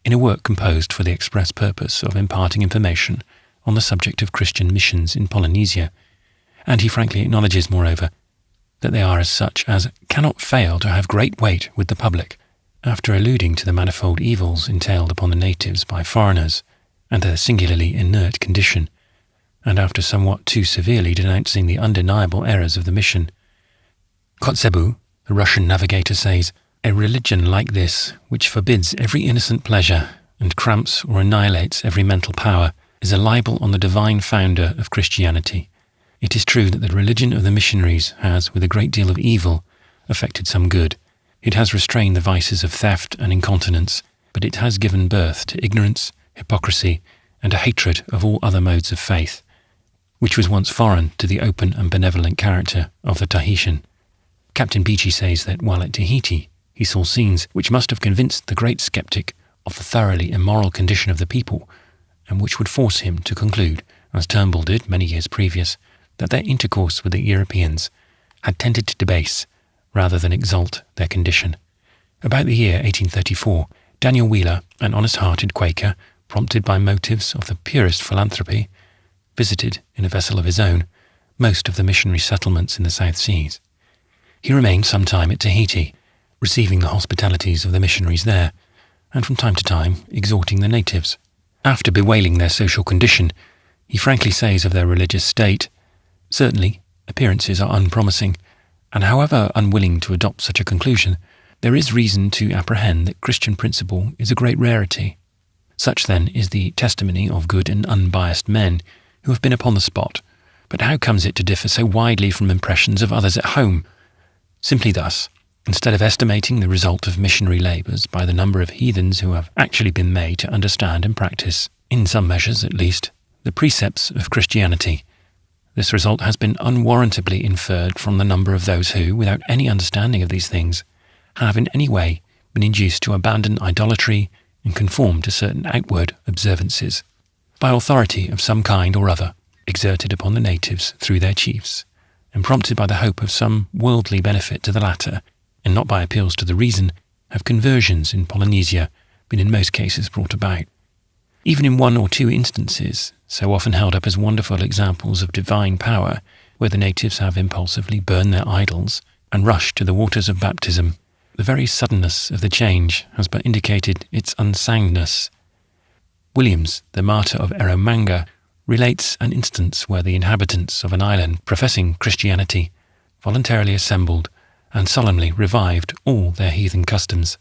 in a work composed for the express purpose of imparting information on the subject of Christian missions in Polynesia, and he frankly acknowledges, moreover, that they are as such as cannot fail to have great weight with the public, after alluding to the manifold evils entailed upon the natives by foreigners, and their singularly inert condition, and after somewhat too severely denouncing the undeniable errors of the mission. Kotzebue, the Russian navigator, says, "A religion like this, which forbids every innocent pleasure, and cramps or annihilates every mental power, is a libel on the divine founder of Christianity. It is true that the religion of the missionaries has, with a great deal of evil, effected some good. It has restrained the vices of theft and incontinence, but it has given birth to ignorance, hypocrisy, and a hatred of all other modes of faith, which was once foreign to the open and benevolent character of the Tahitian." Captain Beechey says that while at Tahiti he saw scenes which must have convinced the great sceptic of the thoroughly immoral condition of the people, and which would force him to conclude, as Turnbull did many years previous, that their intercourse with the Europeans had tended to debase rather than exalt their condition. About the year 1834, Daniel Wheeler, an honest-hearted Quaker, prompted by motives of the purest philanthropy, visited, in a vessel of his own, most of the missionary settlements in the South Seas. He remained some time at Tahiti, receiving the hospitalities of the missionaries there, and from time to time exhorting the natives. After bewailing their social condition, he frankly says of their religious state, "Certainly, appearances are unpromising, and however unwilling to adopt such a conclusion, there is reason to apprehend that Christian principle is a great rarity. Such, then, is the testimony of good and unbiased men who have been upon the spot. But how comes it to differ so widely from impressions of others at home? Simply thus, instead of estimating the result of missionary labours by the number of heathens who have actually been made to understand and practice, in some measures at least, the precepts of Christianity, this result has been unwarrantably inferred from the number of those who, without any understanding of these things, have in any way been induced to abandon idolatry and conform to certain outward observances, by authority of some kind or other, exerted upon the natives through their chiefs, and prompted by the hope of some worldly benefit to the latter, and not by appeals to the reason, have conversions in Polynesia been in most cases brought about. Even in one or two instances, so often held up as wonderful examples of divine power, where the natives have impulsively burned their idols and rushed to the waters of baptism, the very suddenness of the change has but indicated its unsoundness. Williams, the martyr of Eromanga, relates an instance where the inhabitants of an island professing Christianity voluntarily assembled and solemnly revived all their heathen customs.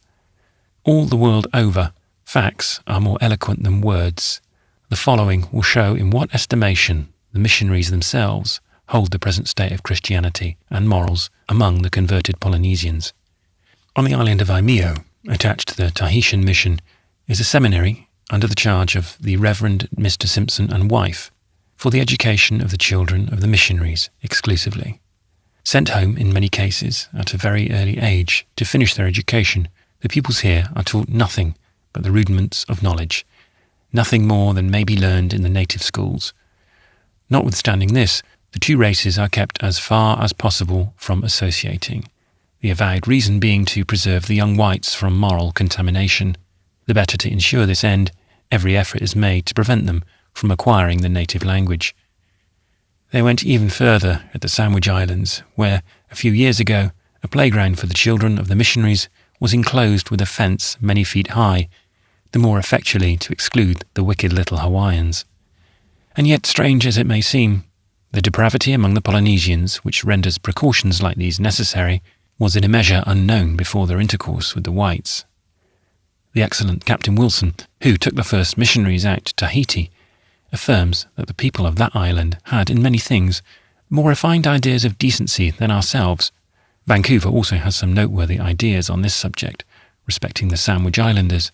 All the world over, facts are more eloquent than words. The following will show in what estimation the missionaries themselves hold the present state of Christianity and morals among the converted Polynesians. On the island of Eimeo, attached to the Tahitian mission, is a seminary under the charge of the Reverend Mr. Simpson and wife, for the education of the children of the missionaries exclusively. Sent home in many cases at a very early age to finish their education, the pupils here are taught nothing but the rudiments of knowledge, nothing more than may be learned in the native schools. Notwithstanding this, the two races are kept as far as possible from associating, the avowed reason being to preserve the young whites from moral contamination. The better to ensure this end, every effort is made to prevent them from acquiring the native language. They went even further at the Sandwich Islands, where, a few years ago, a playground for the children of the missionaries was enclosed with a fence many feet high, the more effectually to exclude the wicked little Hawaiians. And yet, strange as it may seem, the depravity among the Polynesians, which renders precautions like these necessary, was in a measure unknown before their intercourse with the whites. The excellent Captain Wilson, who took the first missionaries out to Tahiti, affirms that the people of that island had, in many things, more refined ideas of decency than ourselves. Vancouver also has some noteworthy ideas on this subject, respecting the Sandwich Islanders.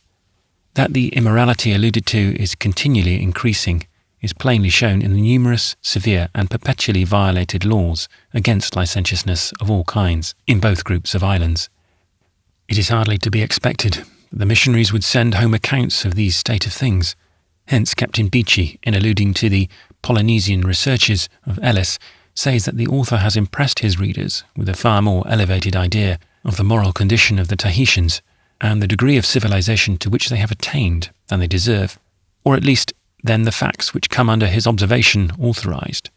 That the immorality alluded to is continually increasing is plainly shown in the numerous, severe, and perpetually violated laws against licentiousness of all kinds in both groups of islands. It is hardly to be expected that the missionaries would send home accounts of these state of things. Hence Captain Beechey, in alluding to the Polynesian researches of Ellis, says that the author has impressed his readers with a far more elevated idea of the moral condition of the Tahitians and the degree of civilization to which they have attained than they deserve, or at least than the facts which come under his observation authorized.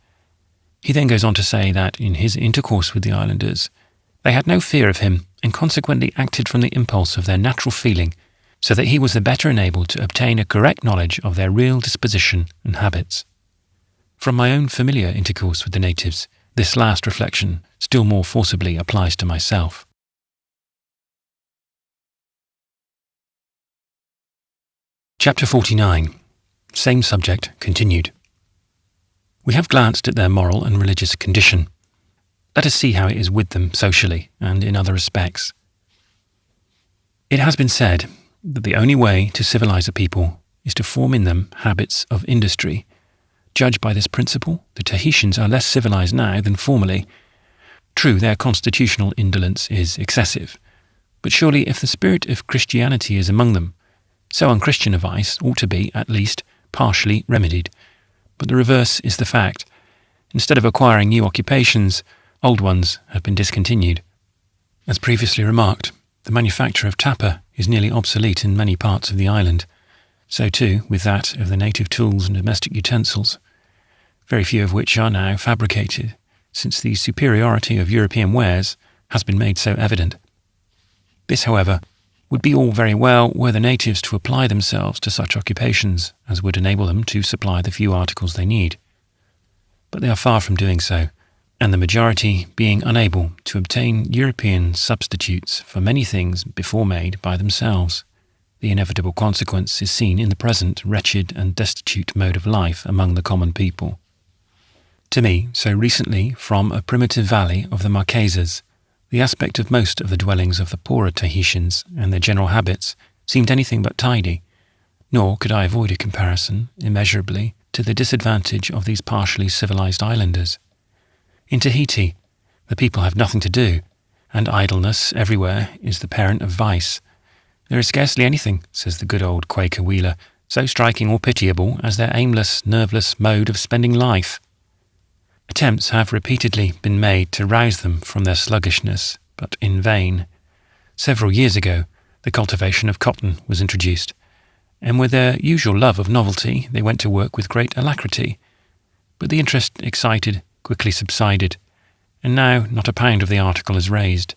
He then goes on to say that in his intercourse with the islanders, they had no fear of him and consequently acted from the impulse of their natural feeling, so that he was the better enabled to obtain a correct knowledge of their real disposition and habits. From my own familiar intercourse with the natives, this last reflection still more forcibly applies to myself. Chapter 49. Same subject continued. We have glanced at their moral and religious condition. Let us see how it is with them socially and in other respects. It has been said that the only way to civilize a people is to form in them habits of industry. Judged by this principle, the Tahitians are less civilized now than formerly. True, their constitutional indolence is excessive, but surely if the spirit of Christianity is among them, so unchristian a vice ought to be, at least, partially remedied. But the reverse is the fact. Instead of acquiring new occupations, old ones have been discontinued. As previously remarked, the manufacture of tappa is nearly obsolete in many parts of the island. So too with that of the native tools and domestic utensils, very few of which are now fabricated, since the superiority of European wares has been made so evident. This, however, would be all very well were the natives to apply themselves to such occupations as would enable them to supply the few articles they need. But they are far from doing so, and the majority being unable to obtain European substitutes for many things before made by themselves. The inevitable consequence is seen in the present wretched and destitute mode of life among the common people. To me, so recently from a primitive valley of the Marquesas, the aspect of most of the dwellings of the poorer Tahitians and their general habits seemed anything but tidy, nor could I avoid a comparison, immeasurably, to the disadvantage of these partially civilized islanders. In Tahiti, the people have nothing to do, and idleness everywhere is the parent of vice. There is scarcely anything, says the good old Quaker Wheeler, so striking or pitiable as their aimless, nerveless mode of spending life. Attempts have repeatedly been made to rouse them from their sluggishness, but in vain. Several years ago, the cultivation of cotton was introduced, and with their usual love of novelty, they went to work with great alacrity. But the interest excited quickly subsided, and now not a pound of the article is raised.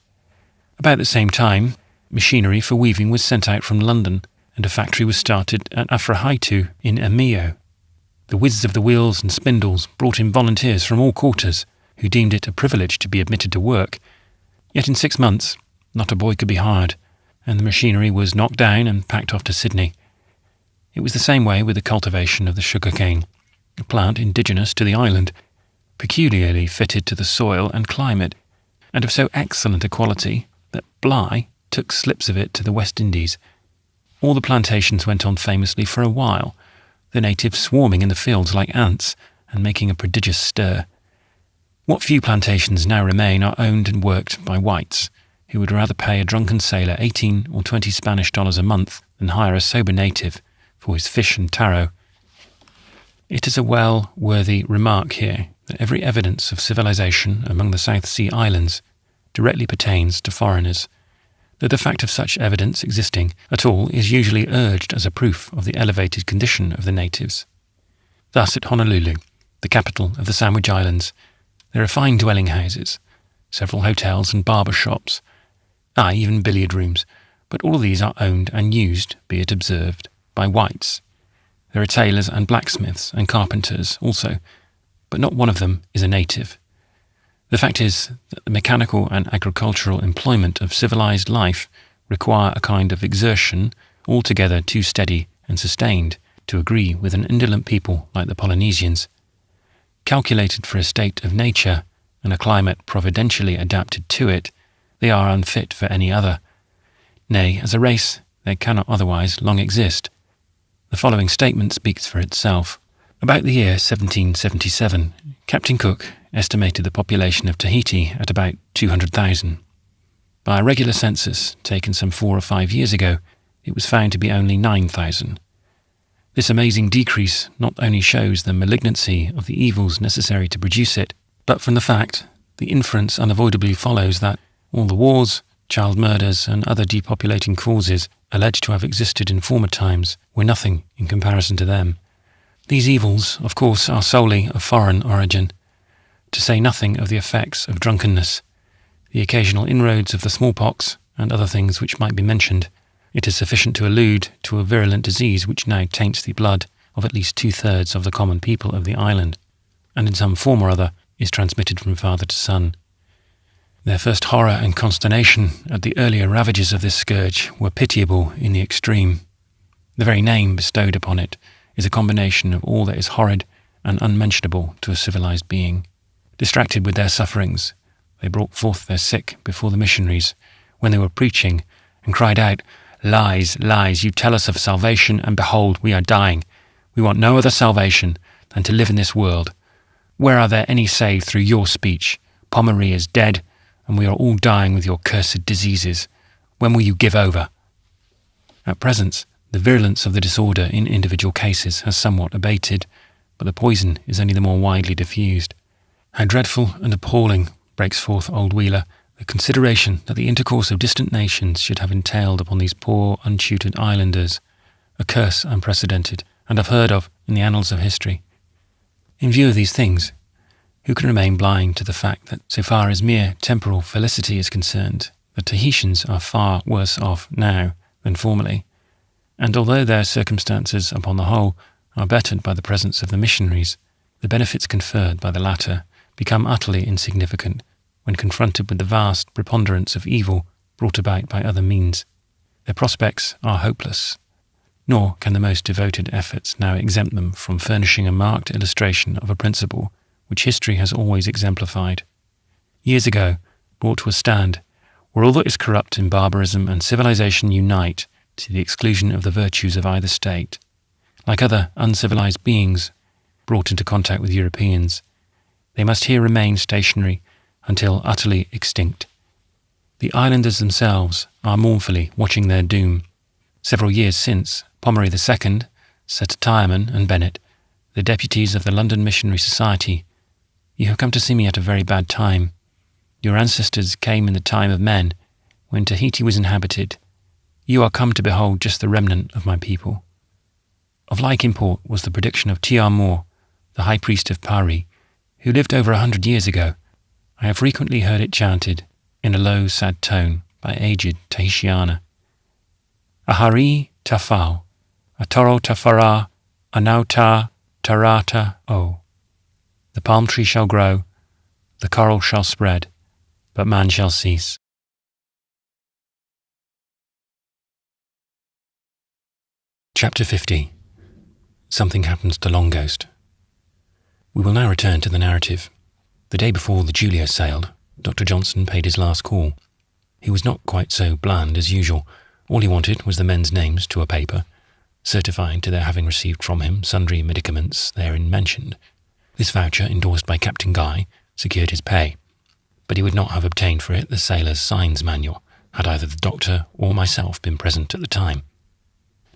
About the same time, machinery for weaving was sent out from London, and a factory was started at Afrahaitu in Omoo. The whiz of the wheels and spindles brought in volunteers from all quarters, who deemed it a privilege to be admitted to work. Yet in 6 months, not a boy could be hired, and the machinery was knocked down and packed off to Sydney. It was the same way with the cultivation of the sugar-cane, a plant indigenous to the island, peculiarly fitted to the soil and climate, and of so excellent a quality that Bligh took slips of it to the West Indies. All the plantations went on famously for a while, the natives swarming in the fields like ants and making a prodigious stir. What few plantations now remain are owned and worked by whites, who would rather pay a drunken sailor 18 or 20 Spanish dollars a month than hire a sober native for his fish and taro. It is a well-worthy remark here that every evidence of civilization among the South Sea Islands directly pertains to foreigners, though the fact of such evidence existing at all is usually urged as a proof of the elevated condition of the natives. Thus at Honolulu, the capital of the Sandwich Islands, there are fine dwelling houses, several hotels and barber shops, even billiard rooms, but all of these are owned and used, be it observed, by whites. There are tailors and blacksmiths and carpenters also, but not one of them is a native. The fact is that the mechanical and agricultural employment of civilized life require a kind of exertion altogether too steady and sustained to agree with an indolent people like the Polynesians. Calculated for a state of nature and a climate providentially adapted to it, they are unfit for any other. Nay, as a race, they cannot otherwise long exist. The following statement speaks for itself. About the year 1777, Captain Cook estimated the population of Tahiti at about 200,000. By a regular census taken some 4 or 5 years ago, it was found to be only 9,000. This amazing decrease not only shows the malignancy of the evils necessary to produce it, but from the fact, the inference unavoidably follows that all the wars, child murders, and other depopulating causes alleged to have existed in former times were nothing in comparison to them. These evils, of course, are solely of foreign origin, to say nothing of the effects of drunkenness, the occasional inroads of the smallpox, and other things which might be mentioned. It is sufficient to allude to a virulent disease which now taints the blood of at least 2/3 of the common people of the island, and in some form or other is transmitted from father to son. Their first horror and consternation at the earlier ravages of this scourge were pitiable in the extreme. The very name bestowed upon it is a combination of all that is horrid and unmentionable to a civilized being. Distracted with their sufferings, they brought forth their sick before the missionaries when they were preaching, and cried out, "Lies, lies, you tell us of salvation, and behold, we are dying. We want no other salvation than to live in this world. Where are there any saved through your speech? Pommery is dead, and we are all dying with your cursed diseases. When will you give over?" At present, the virulence of the disorder in individual cases has somewhat abated, but the poison is only the more widely diffused. How dreadful and appalling, breaks forth old Wheeler, the consideration that the intercourse of distant nations should have entailed upon these poor, untutored islanders, a curse unprecedented, and unheard of in the annals of history. In view of these things, who can remain blind to the fact that, so far as mere temporal felicity is concerned, the Tahitians are far worse off now than formerly, and although their circumstances, upon the whole, are bettered by the presence of the missionaries, the benefits conferred by the latter become utterly insignificant when confronted with the vast preponderance of evil brought about by other means. Their prospects are hopeless, nor can the most devoted efforts now exempt them from furnishing a marked illustration of a principle which history has always exemplified. Years ago, brought to a stand, where all that is corrupt in barbarism and civilization unite to the exclusion of the virtues of either state, like other uncivilized beings brought into contact with Europeans, they must here remain stationary until utterly extinct. The islanders themselves are mournfully watching their doom. Several years since, Pomeroy II, Sir Tyerman and Bennett, the deputies of the London Missionary Society, "You have come to see me at a very bad time. Your ancestors came in the time of men, when Tahiti was inhabited. You are come to behold just the remnant of my people." Of like import was the prediction of Tiar, the high priest of Pari, who lived over 100 years ago. I have frequently heard it chanted, in a low, sad tone, by aged Tahitiana. "Ahari tafau, atoro tafara, anauta tarata o. The palm tree shall grow, the coral shall spread, but man shall cease." Chapter 50. Something Happens to Long Ghost. We will now return to the narrative. The day before the Julia sailed, Dr. Johnson paid his last call. He was not quite so bland as usual. All he wanted was the men's names to a paper, certifying to their having received from him sundry medicaments therein mentioned. This voucher, endorsed by Captain Guy, secured his pay, but he would not have obtained for it the sailor's signs manual, had either the doctor or myself been present at the time.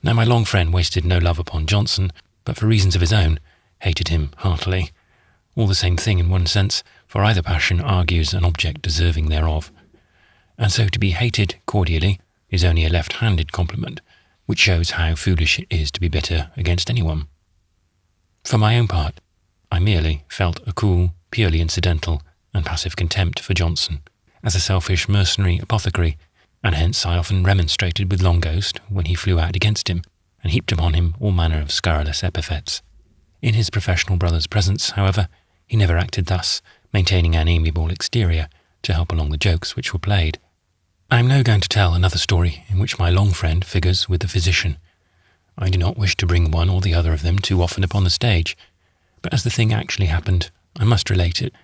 Now my long friend wasted no love upon Johnson, but for reasons of his own, hated him heartily. All the same thing in one sense, for either passion argues an object deserving thereof. And so to be hated cordially is only a left-handed compliment, which shows how foolish it is to be bitter against anyone. For my own part, I merely felt a cool, purely incidental and passive contempt for Johnson as a selfish mercenary apothecary, and hence I often remonstrated with Longghost when he flew out against him, and heaped upon him all manner of scurrilous epithets. In his professional brother's presence, however, he never acted thus, maintaining an amiable exterior to help along the jokes which were played. I am now going to tell another story in which my long friend figures with the physician. I do not wish to bring one or the other of them too often upon the stage, but as the thing actually happened, I must relate it.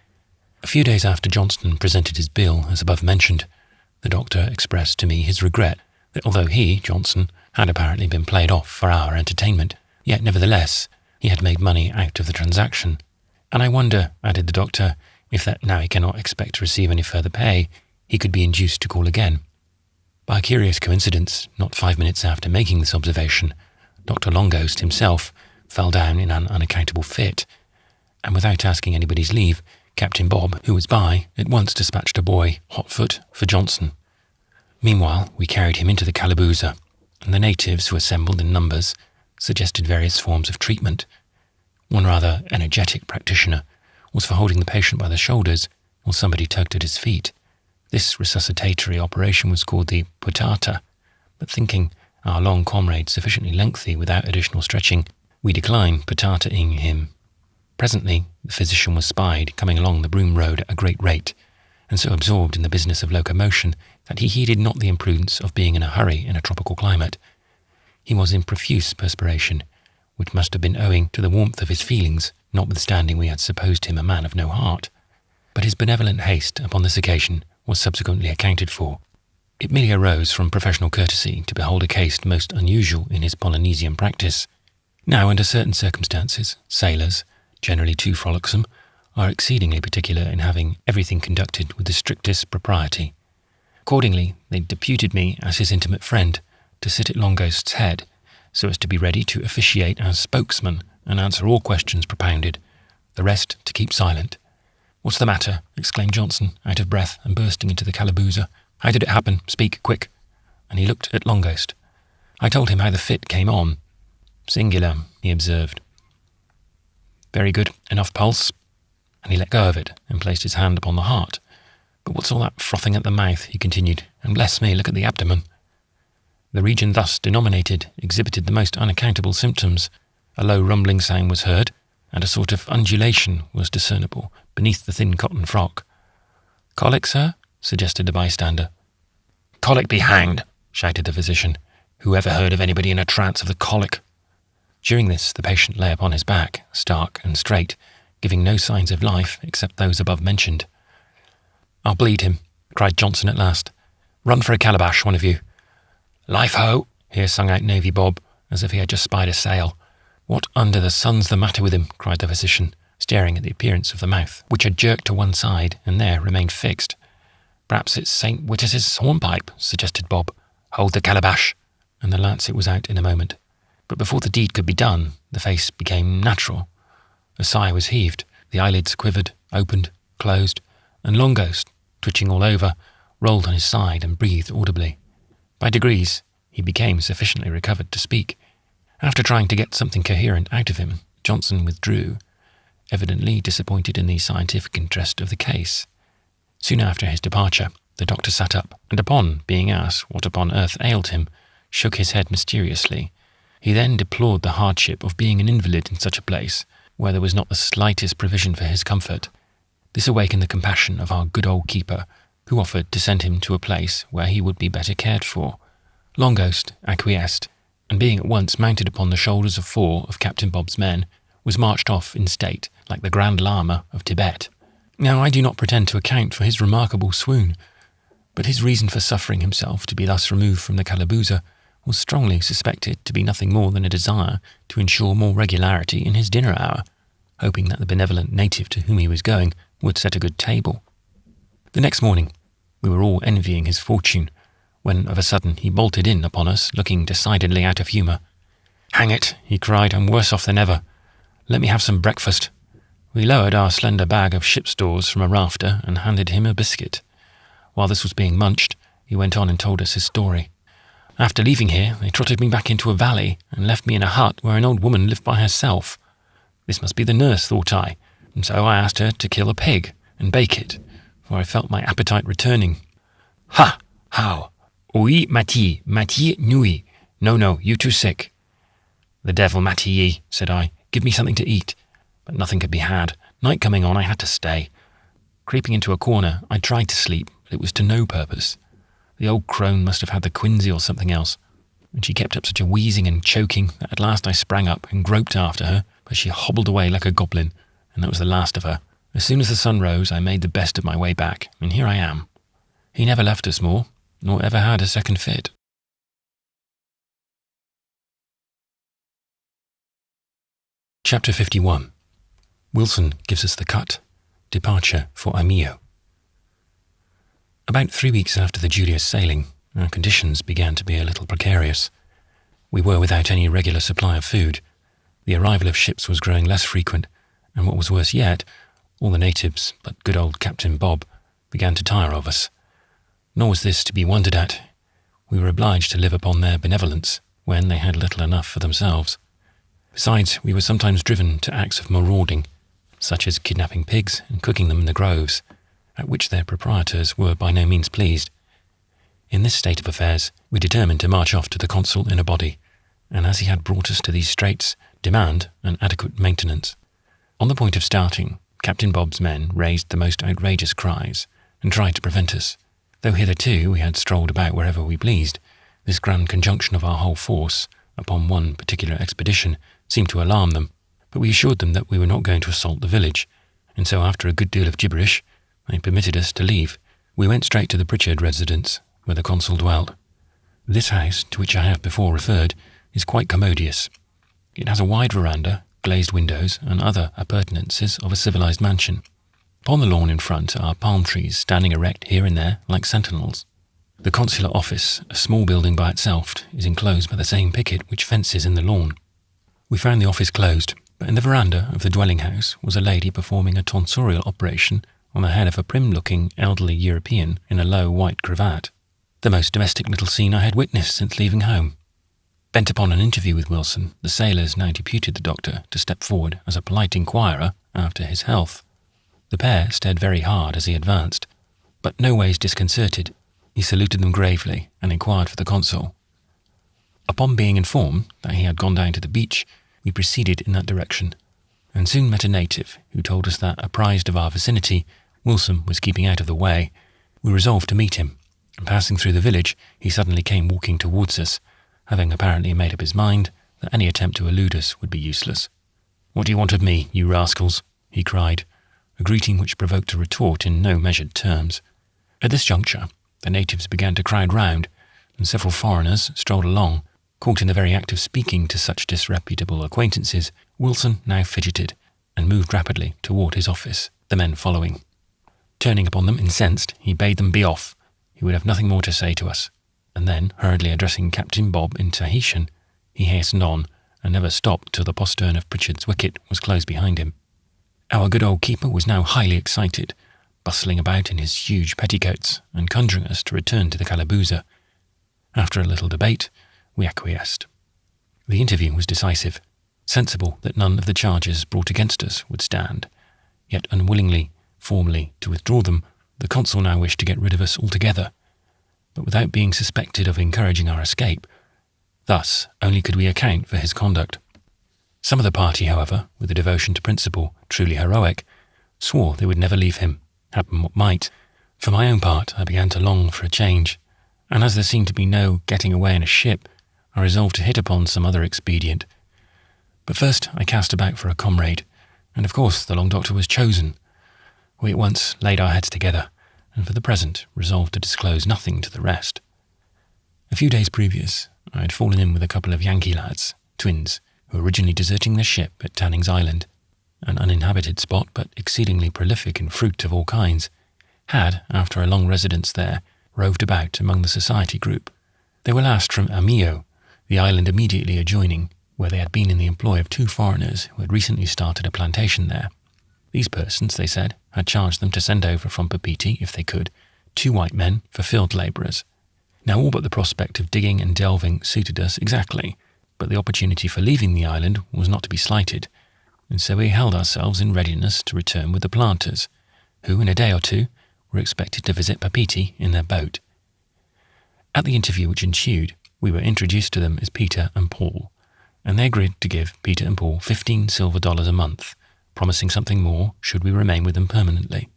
A few days after Johnson presented his bill, as above mentioned, the doctor expressed to me his regret that although he, Johnson, had apparently been played off for our entertainment, yet nevertheless he had made money out of the transaction. And I wonder, added the doctor, if that now he cannot expect to receive any further pay, he could be induced to call again. By a curious coincidence, not 5 minutes after making this observation, Dr. Longghost himself fell down in an unaccountable fit, and without asking anybody's leave, Captain Bob, who was by, at once dispatched a boy, hotfoot, for Johnson. Meanwhile, we carried him into the calaboose, and the natives, who assembled in numbers, suggested various forms of treatment. One rather energetic practitioner was for holding the patient by the shoulders while somebody tugged at his feet. This resuscitatory operation was called the putata, but thinking our long comrade sufficiently lengthy without additional stretching, we declined putata-ing him. Presently, the physician was spied coming along the Broom Road at a great rate, and so absorbed in the business of locomotion that he heeded not the imprudence of being in a hurry in a tropical climate. He was in profuse perspiration, which must have been owing to the warmth of his feelings, notwithstanding we had supposed him a man of no heart. But his benevolent haste upon this occasion was subsequently accounted for. It merely arose from professional courtesy to behold a case most unusual in his Polynesian practice. Now, under certain circumstances, sailors, generally too frolicsome, are exceedingly particular in having everything conducted with the strictest propriety. Accordingly, they deputed me as his intimate friend to sit at Longghost's head, so as to be ready to officiate as spokesman and answer all questions propounded, the rest to keep silent. "What's the matter?" exclaimed Johnson, out of breath and bursting into the calaboose. "How did it happen? Speak, quick." And he looked at Longghost. I told him how the fit came on. "Singular," he observed. "Very good, enough pulse." And he let go of it and placed his hand upon the heart. "But what's all that frothing at the mouth?" he continued. "And bless me, look at the abdomen." The region thus denominated exhibited the most unaccountable symptoms. A low rumbling sound was heard, and a sort of undulation was discernible beneath the thin cotton frock. "Colic, sir?" suggested a bystander. "Colic be hanged!" shouted the physician. "Who ever heard of anybody in a trance of the colic?" During this, the patient lay upon his back, stark and straight, giving no signs of life except those above mentioned. "I'll bleed him," cried Johnson at last. "Run for a calabash, one of you." "Life-ho!" here sung out Navy Bob, as if he had just spied a sail. "What under the sun's the matter with him?" cried the physician, staring at the appearance of the mouth, which had jerked to one side and there remained fixed. "Perhaps it's St. Witness's hornpipe," suggested Bob. "Hold the calabash," and the lancet was out in a moment. But before the deed could be done, the face became natural. A sigh was heaved, the eyelids quivered, opened, closed, and Longghost, twitching all over, rolled on his side and breathed audibly. By degrees, he became sufficiently recovered to speak. After trying to get something coherent out of him, Johnson withdrew, evidently disappointed in the scientific interest of the case. Soon after his departure, the doctor sat up, and upon being asked what upon earth ailed him, shook his head mysteriously. He then deplored the hardship of being an invalid in such a place, where there was not the slightest provision for his comfort. This awakened the compassion of our good old keeper, who offered to send him to a place where he would be better cared for. Longghost acquiesced, and being at once mounted upon the shoulders of 4 of Captain Bob's men, was marched off in state like the Grand Lama of Tibet. Now I do not pretend to account for his remarkable swoon, but his reason for suffering himself to be thus removed from the calaboose was strongly suspected to be nothing more than a desire to ensure more regularity in his dinner hour, hoping that the benevolent native to whom he was going would set a good table. The next morning, we were all envying his fortune, when of a sudden he bolted in upon us, looking decidedly out of humour. "Hang it," he cried, "I'm worse off than ever. Let me have some breakfast." We lowered our slender bag of ship stores from a rafter and handed him a biscuit. While this was being munched, he went on and told us his story. "After leaving here, they trotted me back into a valley and left me in a hut where an old woman lived by herself. This must be the nurse, thought I, and so I asked her to kill a pig and bake it, for I felt my appetite returning. Ha! How? Oui, Mattie, nui. No, you too sick. The devil, Mattie, said I. Give me something to eat. But nothing could be had. Night coming on, I had to stay. Creeping into a corner, I tried to sleep, but it was to no purpose. The old crone must have had the quinsy or something else, and she kept up such a wheezing and choking that at last I sprang up and groped after her, but she hobbled away like a goblin, and that was the last of her. As soon as the sun rose, I made the best of my way back, and here I am. He never left us more, nor ever had a second fit. Chapter 51. Wilson gives us the cut. Departure for Omoo. About 3 weeks after the Julia's sailing, our conditions began to be a little precarious. We were without any regular supply of food. The arrival of ships was growing less frequent, and what was worse yet, all the natives, but good old Captain Bob, began to tire of us. Nor was this to be wondered at. We were obliged to live upon their benevolence, when they had little enough for themselves. Besides, we were sometimes driven to acts of marauding, such as kidnapping pigs and cooking them in the groves, at which their proprietors were by no means pleased. In this state of affairs, we determined to march off to the consul in a body, and as he had brought us to these straits, demand an adequate maintenance. On the point of starting, Captain Bob's men raised the most outrageous cries, and tried to prevent us. Though hitherto we had strolled about wherever we pleased, this grand conjunction of our whole force, upon one particular expedition, seemed to alarm them. But we assured them that we were not going to assault the village, and so after a good deal of gibberish, they permitted us to leave. We went straight to the Pritchard residence, where the consul dwelt. This house, to which I have before referred, is quite commodious. It has a wide veranda, glazed windows, and other appurtenances of a civilized mansion. Upon the lawn in front are palm trees standing erect here and there like sentinels. The consular office, a small building by itself, is enclosed by the same picket which fences in the lawn. We found the office closed, but in the veranda of the dwelling-house was a lady performing a tonsorial operation on the head of a prim-looking elderly European in a low white cravat. The most domestic little scene I had witnessed since leaving home. Bent upon an interview with Wilson, the sailors now deputed the doctor to step forward as a polite inquirer after his health. The pair stared very hard as he advanced, but no ways disconcerted. He saluted them gravely and inquired for the consul. Upon being informed that he had gone down to the beach, we proceeded in that direction, and soon met a native who told us that, apprised of our vicinity, Wilson was keeping out of the way. We resolved to meet him, and passing through the village, he suddenly came walking towards us, having apparently made up his mind that any attempt to elude us would be useless. "What do you want of me, you rascals?" he cried, a greeting which provoked a retort in no measured terms. At this juncture, the natives began to crowd round, and several foreigners strolled along. Caught in the very act of speaking to such disreputable acquaintances, Wilson now fidgeted and moved rapidly toward his office, the men following. Turning upon them incensed, he bade them be off. He would have nothing more to say to us, and then, hurriedly addressing Captain Bob in Tahitian, he hastened on, and never stopped till the postern of Pritchard's wicket was closed behind him. Our good old keeper was now highly excited, bustling about in his huge petticoats, and conjuring us to return to the Calabooza. After a little debate, we acquiesced. The interview was decisive. Sensible that none of the charges brought against us would stand, yet unwillingly, formally, to withdraw them, the consul now wished to get rid of us altogether, but without being suspected of encouraging our escape. Thus only could we account for his conduct. Some of the party, however, with a devotion to principle truly heroic, swore they would never leave him, happen what might. For my own part, I began to long for a change, and as there seemed to be no getting away in a ship, I resolved to hit upon some other expedient. But first I cast about for a comrade, and of course the long doctor was chosen. We at once laid our heads together, and for the present resolved to disclose nothing to the rest. A few days previous, I had fallen in with a couple of Yankee lads, twins, who were originally deserting their ship at Tanning's Island, an uninhabited spot but exceedingly prolific in fruit of all kinds, had, after a long residence there, roved about among the society group. They were last from Omoo, the island immediately adjoining, where they had been in the employ of 2 foreigners who had recently started a plantation there. These persons, they said, had charged them to send over from Papeete, if they could, 2 white men for field labourers. Now all but the prospect of digging and delving suited us exactly, but the opportunity for leaving the island was not to be slighted. and so we held ourselves in readiness to return with the planters, who in a day or two were expected to visit Papeete in their boat. At the interview which ensued, we were introduced to them as Peter and Paul, and they agreed to give Peter and Paul $15 silver a month, promising something more should we remain with them permanently.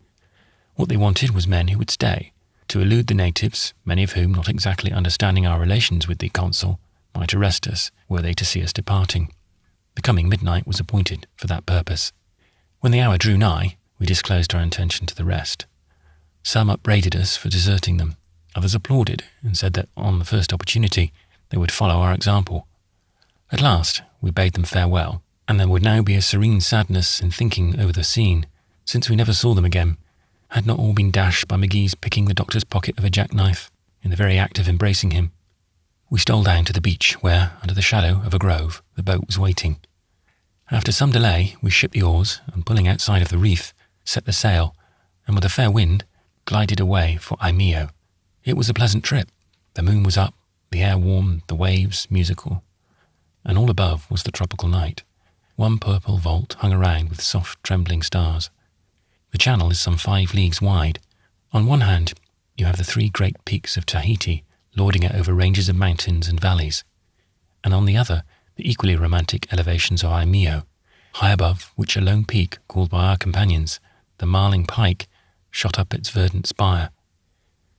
What they wanted was men who would stay, to elude the natives, many of whom, not exactly understanding our relations with the consul, might arrest us were they to see us departing. The coming midnight was appointed for that purpose. When the hour drew nigh, we disclosed our intention to the rest. Some upbraided us for deserting them, others applauded and said that on the first opportunity they would follow our example. At last we bade them farewell, and there would now be a serene sadness in thinking over the scene, since we never saw them again, had not all been dashed by McGee's picking the doctor's pocket of a jackknife in the very act of embracing him. We stole down to the beach where, under the shadow of a grove, the boat was waiting. After some delay, we shipped the oars and, pulling outside of the reef, set the sail, and with a fair wind, glided away for Aimeo. It was a pleasant trip. The moon was up, the air warm, the waves musical, and all above was the tropical night. One purple vault hung around with soft, trembling stars. The channel is some 5 leagues wide. On one hand, you have the 3 great peaks of Tahiti, lording it over ranges of mountains and valleys, and on the other, the equally romantic elevations of Aimeo, high above which a lone peak, called by our companions the Marling Pike, shot up its verdant spire.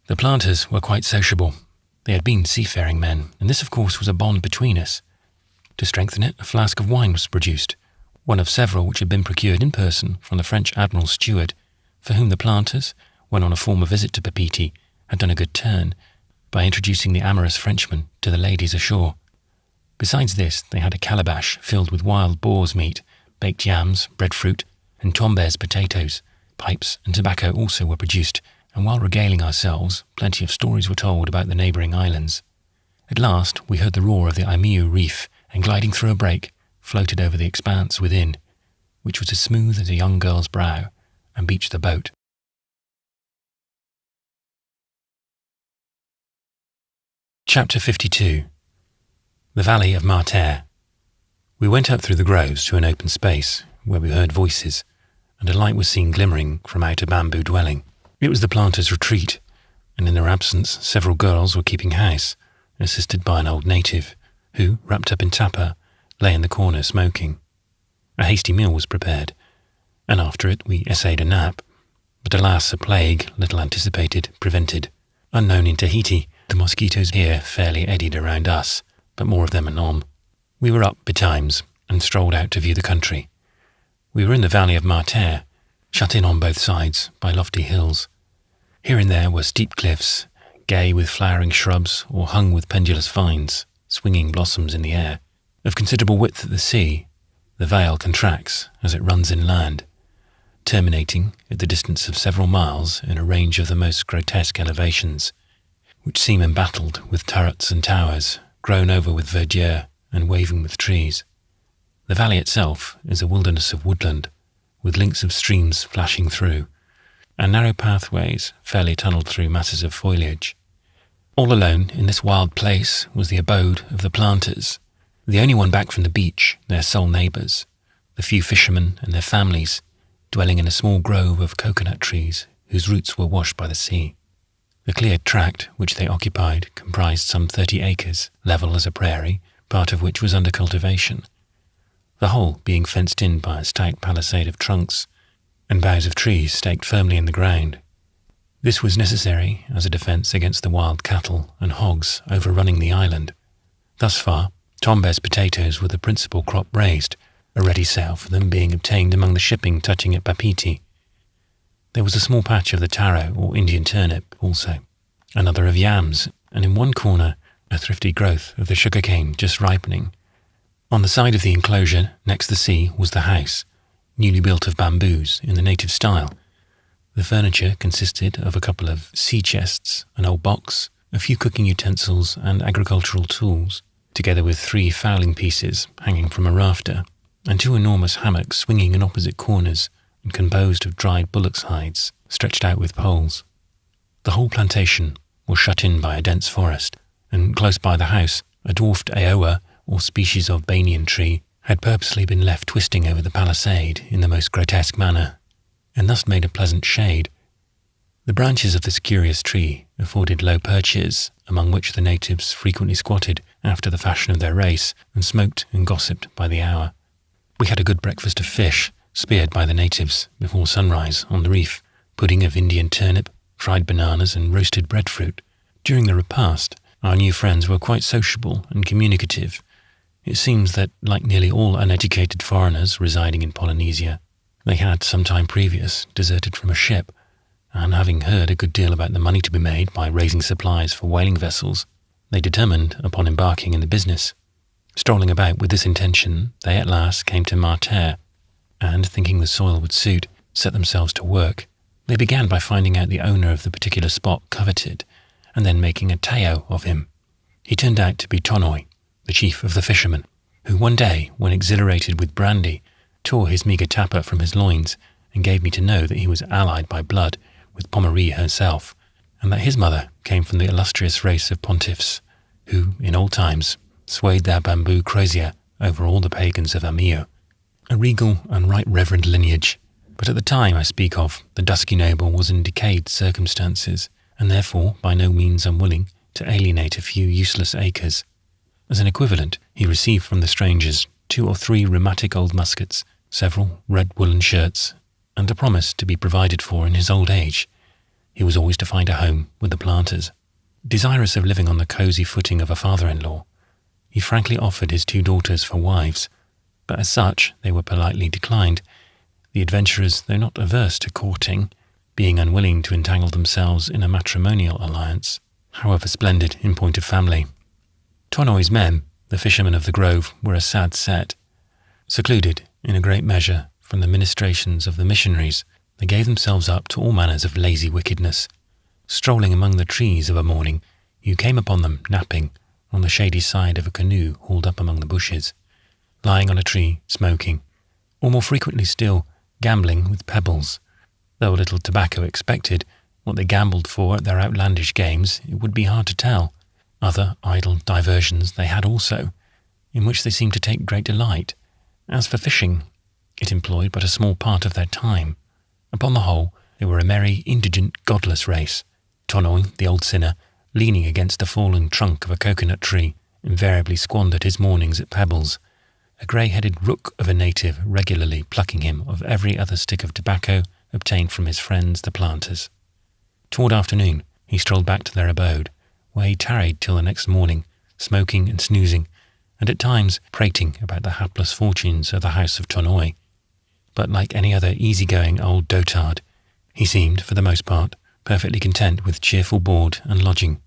The planters were quite sociable. They had been seafaring men, and this, of course, was a bond between us. To strengthen it, a flask of wine was produced, one of several which had been procured in person from the French admiral's steward, for whom the planters, when on a former visit to Papeete, had done a good turn by introducing the amorous Frenchman to the ladies ashore. Besides this, they had a calabash filled with wild boar's meat, baked yams, breadfruit, and tombez potatoes. Pipes and tobacco also were produced, and while regaling ourselves, plenty of stories were told about the neighbouring islands. At last we heard the roar of the Aimeo reef, and gliding through a break, floated over the expanse within, which was as smooth as a young girl's brow, and beached the boat. Chapter 52. The Valley of Martair. We went up through the groves to an open space, where we heard voices, and a light was seen glimmering from out a bamboo dwelling. It was the planters' retreat, and in their absence several girls were keeping house, assisted by an old native, who, wrapped up in tapa, lay in the corner smoking. A hasty meal was prepared, and after it we essayed a nap, but alas, a plague, little anticipated, prevented. Unknown in Tahiti, the mosquitoes here fairly eddied around us, but more of them anon. We were up betimes, and strolled out to view the country. We were in the valley of Martair, shut in on both sides by lofty hills. Here and there were steep cliffs, gay with flowering shrubs or hung with pendulous vines, swinging blossoms in the air. Of considerable width at the sea, the vale contracts as it runs inland, terminating at the distance of several miles in a range of the most grotesque elevations, which seem embattled with turrets and towers, grown over with verdure and waving with trees. The valley itself is a wilderness of woodland, with links of streams flashing through, and narrow pathways fairly tunnelled through masses of foliage. All alone in this wild place was the abode of the planters, the only one back from the beach, their sole neighbours, the few fishermen and their families, dwelling in a small grove of coconut trees whose roots were washed by the sea. The cleared tract which they occupied comprised some 30 acres, level as a prairie, part of which was under cultivation, the whole being fenced in by a stout palisade of trunks and boughs of trees staked firmly in the ground. This was necessary as a defence against the wild cattle and hogs overrunning the island. Thus far, tombez potatoes were the principal crop raised, a ready sale for them being obtained among the shipping touching at Papeete. There was a small patch of the taro or Indian turnip also, another of yams, and in one corner a thrifty growth of the sugar-cane just ripening. On the side of the enclosure, next the sea, was the house, newly built of bamboos in the native style. The furniture consisted of a couple of sea chests, an old box, a few cooking utensils and agricultural tools, together with 3 fowling pieces hanging from a rafter, and 2 enormous hammocks swinging in opposite corners and composed of dried bullocks' hides stretched out with poles. The whole plantation was shut in by a dense forest, and close by the house a dwarfed aoa, or species of banyan tree, had purposely been left twisting over the palisade in the most grotesque manner, and thus made a pleasant shade. The branches of this curious tree afforded low perches, among which the natives frequently squatted after the fashion of their race, and smoked and gossiped by the hour. We had a good breakfast of fish, speared by the natives before sunrise on the reef, pudding of Indian turnip, fried bananas, and roasted breadfruit. During the repast, our new friends were quite sociable and communicative. It seems that, like nearly all uneducated foreigners residing in Polynesia, they had, some time previous, deserted from a ship, and having heard a good deal about the money to be made by raising supplies for whaling vessels, they determined upon embarking in the business. Strolling about with this intention, they at last came to Marterre, and, thinking the soil would suit, set themselves to work. They began by finding out the owner of the particular spot coveted, and then making a teo of him. He turned out to be Tonoi, the chief of the fishermen, who one day, when exhilarated with brandy, tore his meagre tapper from his loins and gave me to know that he was allied by blood with Pomaree herself, and that his mother came from the illustrious race of pontiffs, who, in old times, swayed their bamboo crozier over all the pagans of Omoo, a regal and right reverend lineage. But at the time I speak of, the dusky noble was in decayed circumstances, and therefore by no means unwilling to alienate a few useless acres. As an equivalent, he received from the strangers 2 or 3 rheumatic old muskets, several red woolen shirts, and a promise to be provided for in his old age. He was always to find a home with the planters. Desirous of living on the cosy footing of a father-in-law, he frankly offered his 2 daughters for wives, but as such they were politely declined, the adventurers, though not averse to courting, being unwilling to entangle themselves in a matrimonial alliance, however splendid in point of family. Tonoi's men, the fishermen of the grove, were a sad set. Secluded, in a great measure, from the ministrations of the missionaries, they gave themselves up to all manners of lazy wickedness. Strolling among the trees of a morning, you came upon them napping on the shady side of a canoe hauled up among the bushes, lying on a tree, smoking, or more frequently still, gambling with pebbles. Though a little tobacco expected, what they gambled for at their outlandish games, it would be hard to tell. Other idle diversions they had also, in which they seemed to take great delight. As for fishing, it employed but a small part of their time. Upon the whole, they were a merry, indigent, godless race. Tonoi, the old sinner, leaning against the fallen trunk of a coconut tree, invariably squandered his mornings at pebbles, a grey-headed rook of a native regularly plucking him of every other stick of tobacco obtained from his friends the planters. Toward afternoon, he strolled back to their abode, where he tarried till the next morning, smoking and snoozing, and at times prating about the hapless fortunes of the house of Tonoi. But like any other easy-going old dotard, he seemed, for the most part, perfectly content with cheerful board and lodging.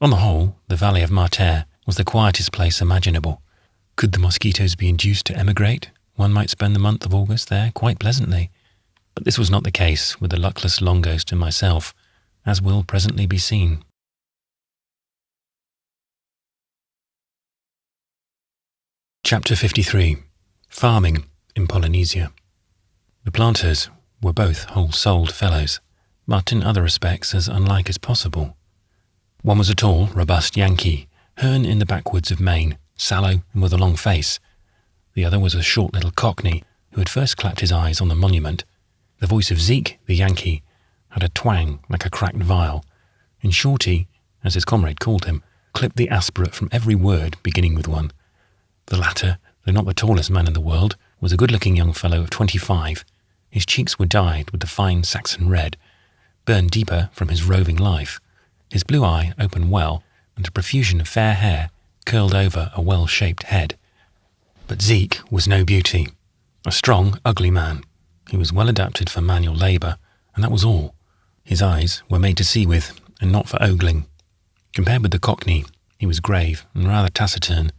On the whole, the valley of Marterre was the quietest place imaginable. Could the mosquitoes be induced to emigrate, one might spend the month of August there quite pleasantly. But this was not the case with the luckless Longost and myself, as will presently be seen. Chapter 53. Farming in Polynesia. The planters were both whole-souled fellows, but in other respects as unlike as possible. One was a tall, robust Yankee, Herman in the backwoods of Maine, sallow and with a long face. The other was a short little Cockney, who had first clapped his eyes on the monument. The voice of Zeke, the Yankee, had a twang like a cracked viol, and Shorty, as his comrade called him, clipped the aspirate from every word beginning with one. The latter, though not the tallest man in the world, was a good-looking young fellow of 25. His cheeks were dyed with the fine Saxon red, burned deeper from his roving life. His blue eye opened well, and a profusion of fair hair curled over a well-shaped head. But Zeke was no beauty. A strong, ugly man. He was well adapted for manual labour, and that was all. His eyes were made to see with, and not for ogling. Compared with the Cockney, he was grave and rather taciturn,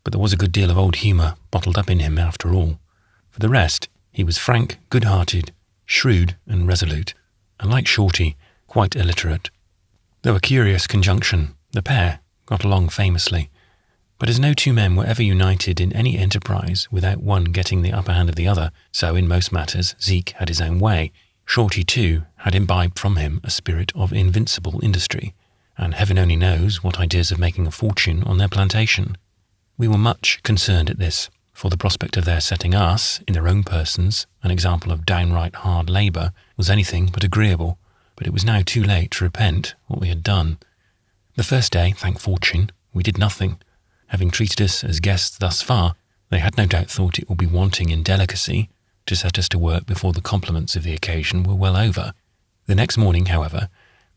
but there was a good deal of old humour bottled up in him after all. For the rest, he was frank, good-hearted, shrewd and resolute, and like Shorty, quite illiterate. Though a curious conjunction, the pair got along famously, but as no two men were ever united in any enterprise without one getting the upper hand of the other, so in most matters Zeke had his own way. Shorty, too, had imbibed from him a spirit of invincible industry, and heaven only knows what ideas of making a fortune on their plantation. We were much concerned at this, for the prospect of their setting us, in their own persons, an example of downright hard labour was anything but agreeable, but it was now too late to repent what we had done. The first day, thank fortune, we did nothing. Having treated us as guests thus far, they had no doubt thought it would be wanting in delicacy to set us to work before the compliments of the occasion were well over. The next morning, however,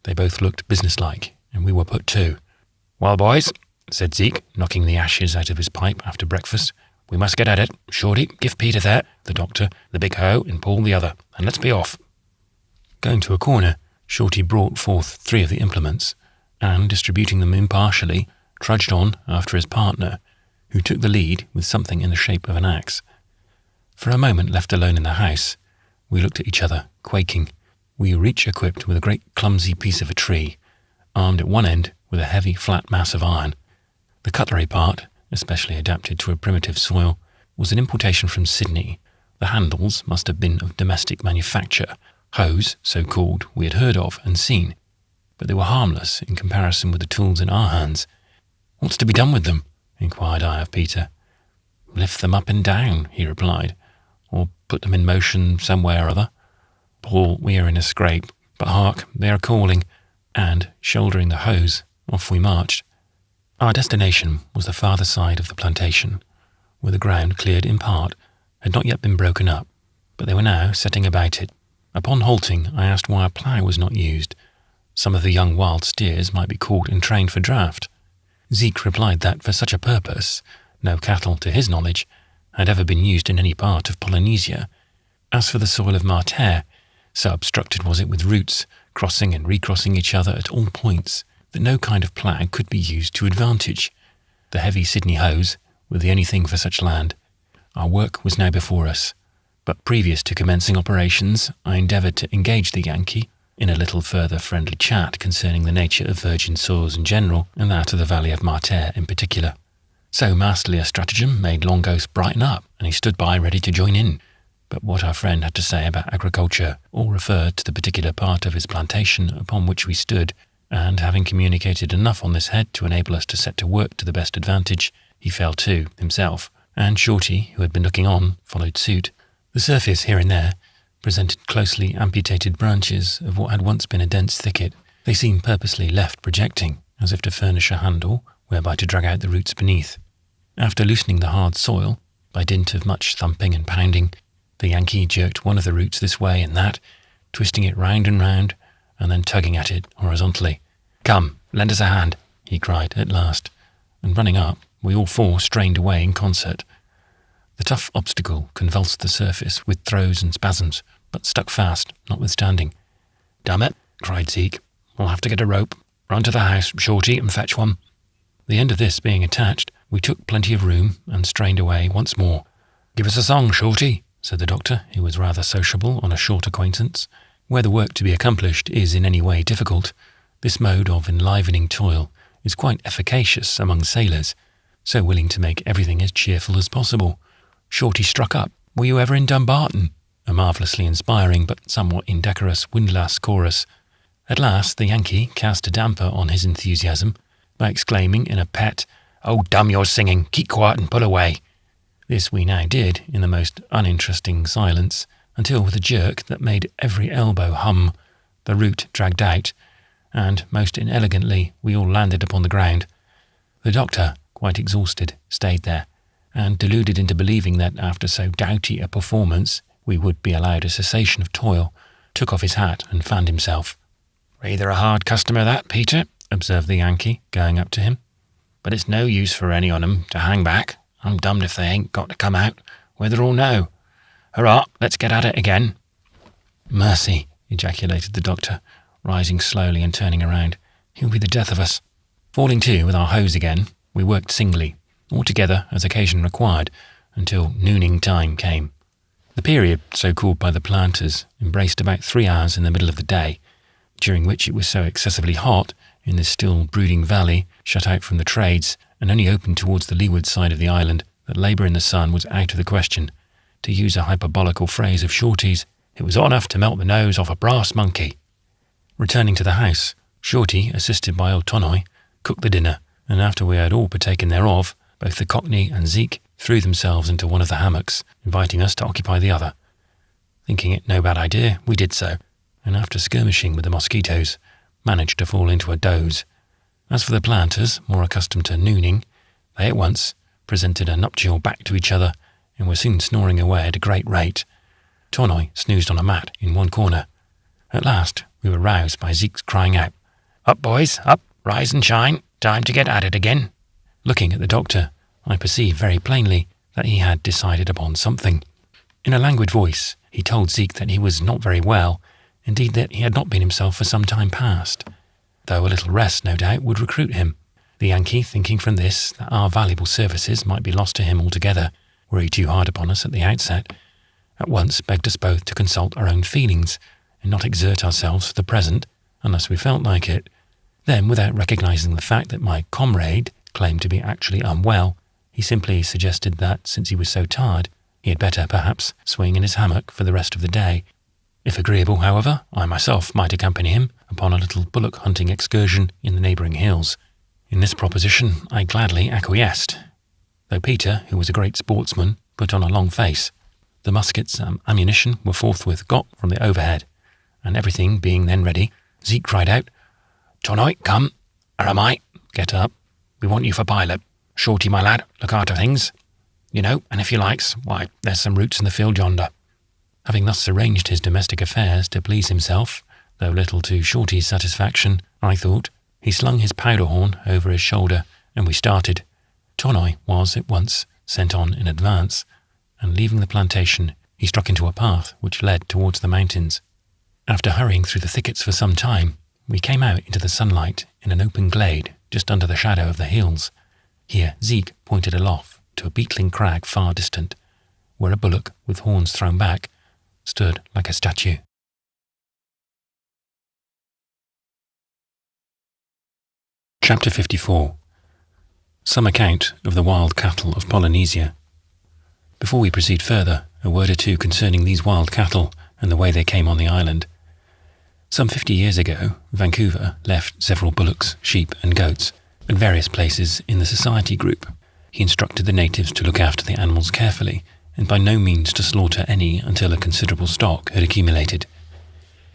they both looked businesslike, and we were put to. "Well, boys," said Zeke, knocking the ashes out of his pipe after breakfast, "we must get at it. Shorty, give Peter there, the doctor, the big hoe, and Paul the other, and let's be off." Going to a corner, Shorty brought forth 3 of the implements, and, distributing them impartially, trudged on after his partner, who took the lead with something in the shape of an axe. For a moment left alone in the house, we looked at each other, quaking. We were each equipped with a great clumsy piece of a tree, armed at one end with a heavy flat mass of iron. The cutlery part, especially adapted to a primitive soil, was an importation from Sydney. The handles must have been of domestic manufacture. Hoes, so called, we had heard of and seen, but they were harmless in comparison with the tools in our hands. "What's to be done with them?" inquired I of Peter. "Lift them up and down," he replied, "or put them in motion some way or other. Paul, we are in a scrape, but hark, they are calling," and, shouldering the hose, off we marched. Our destination was the farther side of the plantation, where the ground, cleared in part, had not yet been broken up, but they were now setting about it. Upon halting, I asked why a plough was not used. Some of the young wild steers might be caught and trained for draught. Zeke replied that, for such a purpose, no cattle, to his knowledge, had ever been used in any part of Polynesia. As for the soil of Martair, so obstructed was it with roots, crossing and recrossing each other at all points, that no kind of plough could be used to advantage. The heavy Sydney hoes were the only thing for such land. Our work was now before us, but previous to commencing operations, I endeavoured to engage the Yankee in a little further friendly chat concerning the nature of virgin soils in general, and that of the valley of Martair in particular. So masterly a stratagem made Long Ghost brighten up, and he stood by ready to join in. But what our friend had to say about agriculture all referred to the particular part of his plantation upon which we stood, and having communicated enough on this head to enable us to set to work to the best advantage, he fell to himself, and Shorty, who had been looking on, followed suit. The surface here and there presented closely amputated branches of what had once been a dense thicket. They seemed purposely left projecting, as if to furnish a handle whereby to drag out the roots beneath. After loosening the hard soil, by dint of much thumping and pounding, the Yankee jerked one of the roots this way and that, twisting it round and round, and then tugging at it horizontally. "Come, lend us a hand," he cried at last, and running up, we all 4 strained away in concert. The tough obstacle convulsed the surface with throes and spasms, but stuck fast, notwithstanding. "Damn it," cried Zeke, "we'll have to get a rope. Run to the house, Shorty, and fetch one." The end of this being attached, we took plenty of room and strained away once more. "Give us a song, Shorty," said the doctor, who was rather sociable on a short acquaintance. Where the work to be accomplished is in any way difficult, this mode of enlivening toil is quite efficacious among sailors, so willing to make everything as cheerful as possible. Shorty struck up, "Were you ever in Dumbarton?" a marvellously inspiring but somewhat indecorous windlass chorus. At last the Yankee cast a damper on his enthusiasm by exclaiming in a pet, "Oh, damn your singing, keep quiet and pull away." This we now did in the most uninteresting silence, until with a jerk that made every elbow hum, the root dragged out, and most inelegantly we all landed upon the ground. The doctor, quite exhausted, stayed there, and deluded into believing that after so doughty a performance we would be allowed a cessation of toil, took off his hat and fanned himself. "Rather a hard customer that, Peter," observed the Yankee, going up to him. "But it's no use for any on 'em to hang back. I'm dummed if they ain't got to come out, whether or no. Hurrah, let's get at it again." "Mercy," ejaculated the doctor, rising slowly and turning around. "He'll be the death of us." Falling to with our hose again, we worked singly, all together as occasion required, until nooning time came. The period, so called by the planters, embraced about 3 hours in the middle of the day, during which it was so excessively hot in this still brooding valley, shut out from the trades, and only open towards the leeward side of the island, that labour in the sun was out of the question. To use a hyperbolical phrase of Shorty's, it was hot enough to melt the nose off a brass monkey. Returning to the house, Shorty, assisted by old Tonoi, cooked the dinner, and after we had all partaken thereof, both the Cockney and Zeke threw themselves into one of the hammocks, inviting us to occupy the other. Thinking it no bad idea, we did so, and after skirmishing with the mosquitoes, managed to fall into a doze. As for the planters, more accustomed to nooning, they at once presented a nuptial back to each other and were soon snoring away at a great rate. Tonoi snoozed on a mat in one corner. At last, we were roused by Zeke's crying out, "Up, boys, up, rise and shine, time to get at it again." Looking at the doctor, I perceived very plainly that he had decided upon something. In a languid voice, he told Zeke that he was not very well, indeed that he had not been himself for some time past, though a little rest, no doubt, would recruit him. The Yankee, thinking from this that our valuable services might be lost to him altogether, were he too hard upon us at the outset, at once begged us both to consult our own feelings, and not exert ourselves for the present, unless we felt like it. Then, without recognising the fact that my comrade claimed to be actually unwell, he simply suggested that, since he was so tired, he had better, perhaps, swing in his hammock for the rest of the day. If agreeable, however, I myself might accompany him upon a little bullock hunting excursion in the neighbouring hills. In this proposition I gladly acquiesced, though Peter, who was a great sportsman, put on a long face. The muskets and ammunition were forthwith got from the overhead, and everything being then ready, Zeke cried out, "Tonoi, come, Herman, get up. We want you for pilot. Shorty, my lad, look after things. You know, and if you likes, why, there's some roots in the field yonder." Having thus arranged his domestic affairs to please himself, though little to Shorty's satisfaction, I thought, he slung his powder horn over his shoulder, and we started. Tonoi was at once sent on in advance, and leaving the plantation, he struck into a path which led towards the mountains. After hurrying through the thickets for some time, we came out into the sunlight in an open glade just under the shadow of the hills. Here Zeke pointed aloft to a beetling crag far distant, where a bullock with horns thrown back stood like a statue. Chapter 54. Some account of the wild cattle of Polynesia. Before we proceed further, a word or two concerning these wild cattle and the way they came on the island. Some 50 years ago, Vancouver left several bullocks, sheep and goats at various places in the society group. He instructed the natives to look after the animals carefully and by no means to slaughter any until a considerable stock had accumulated.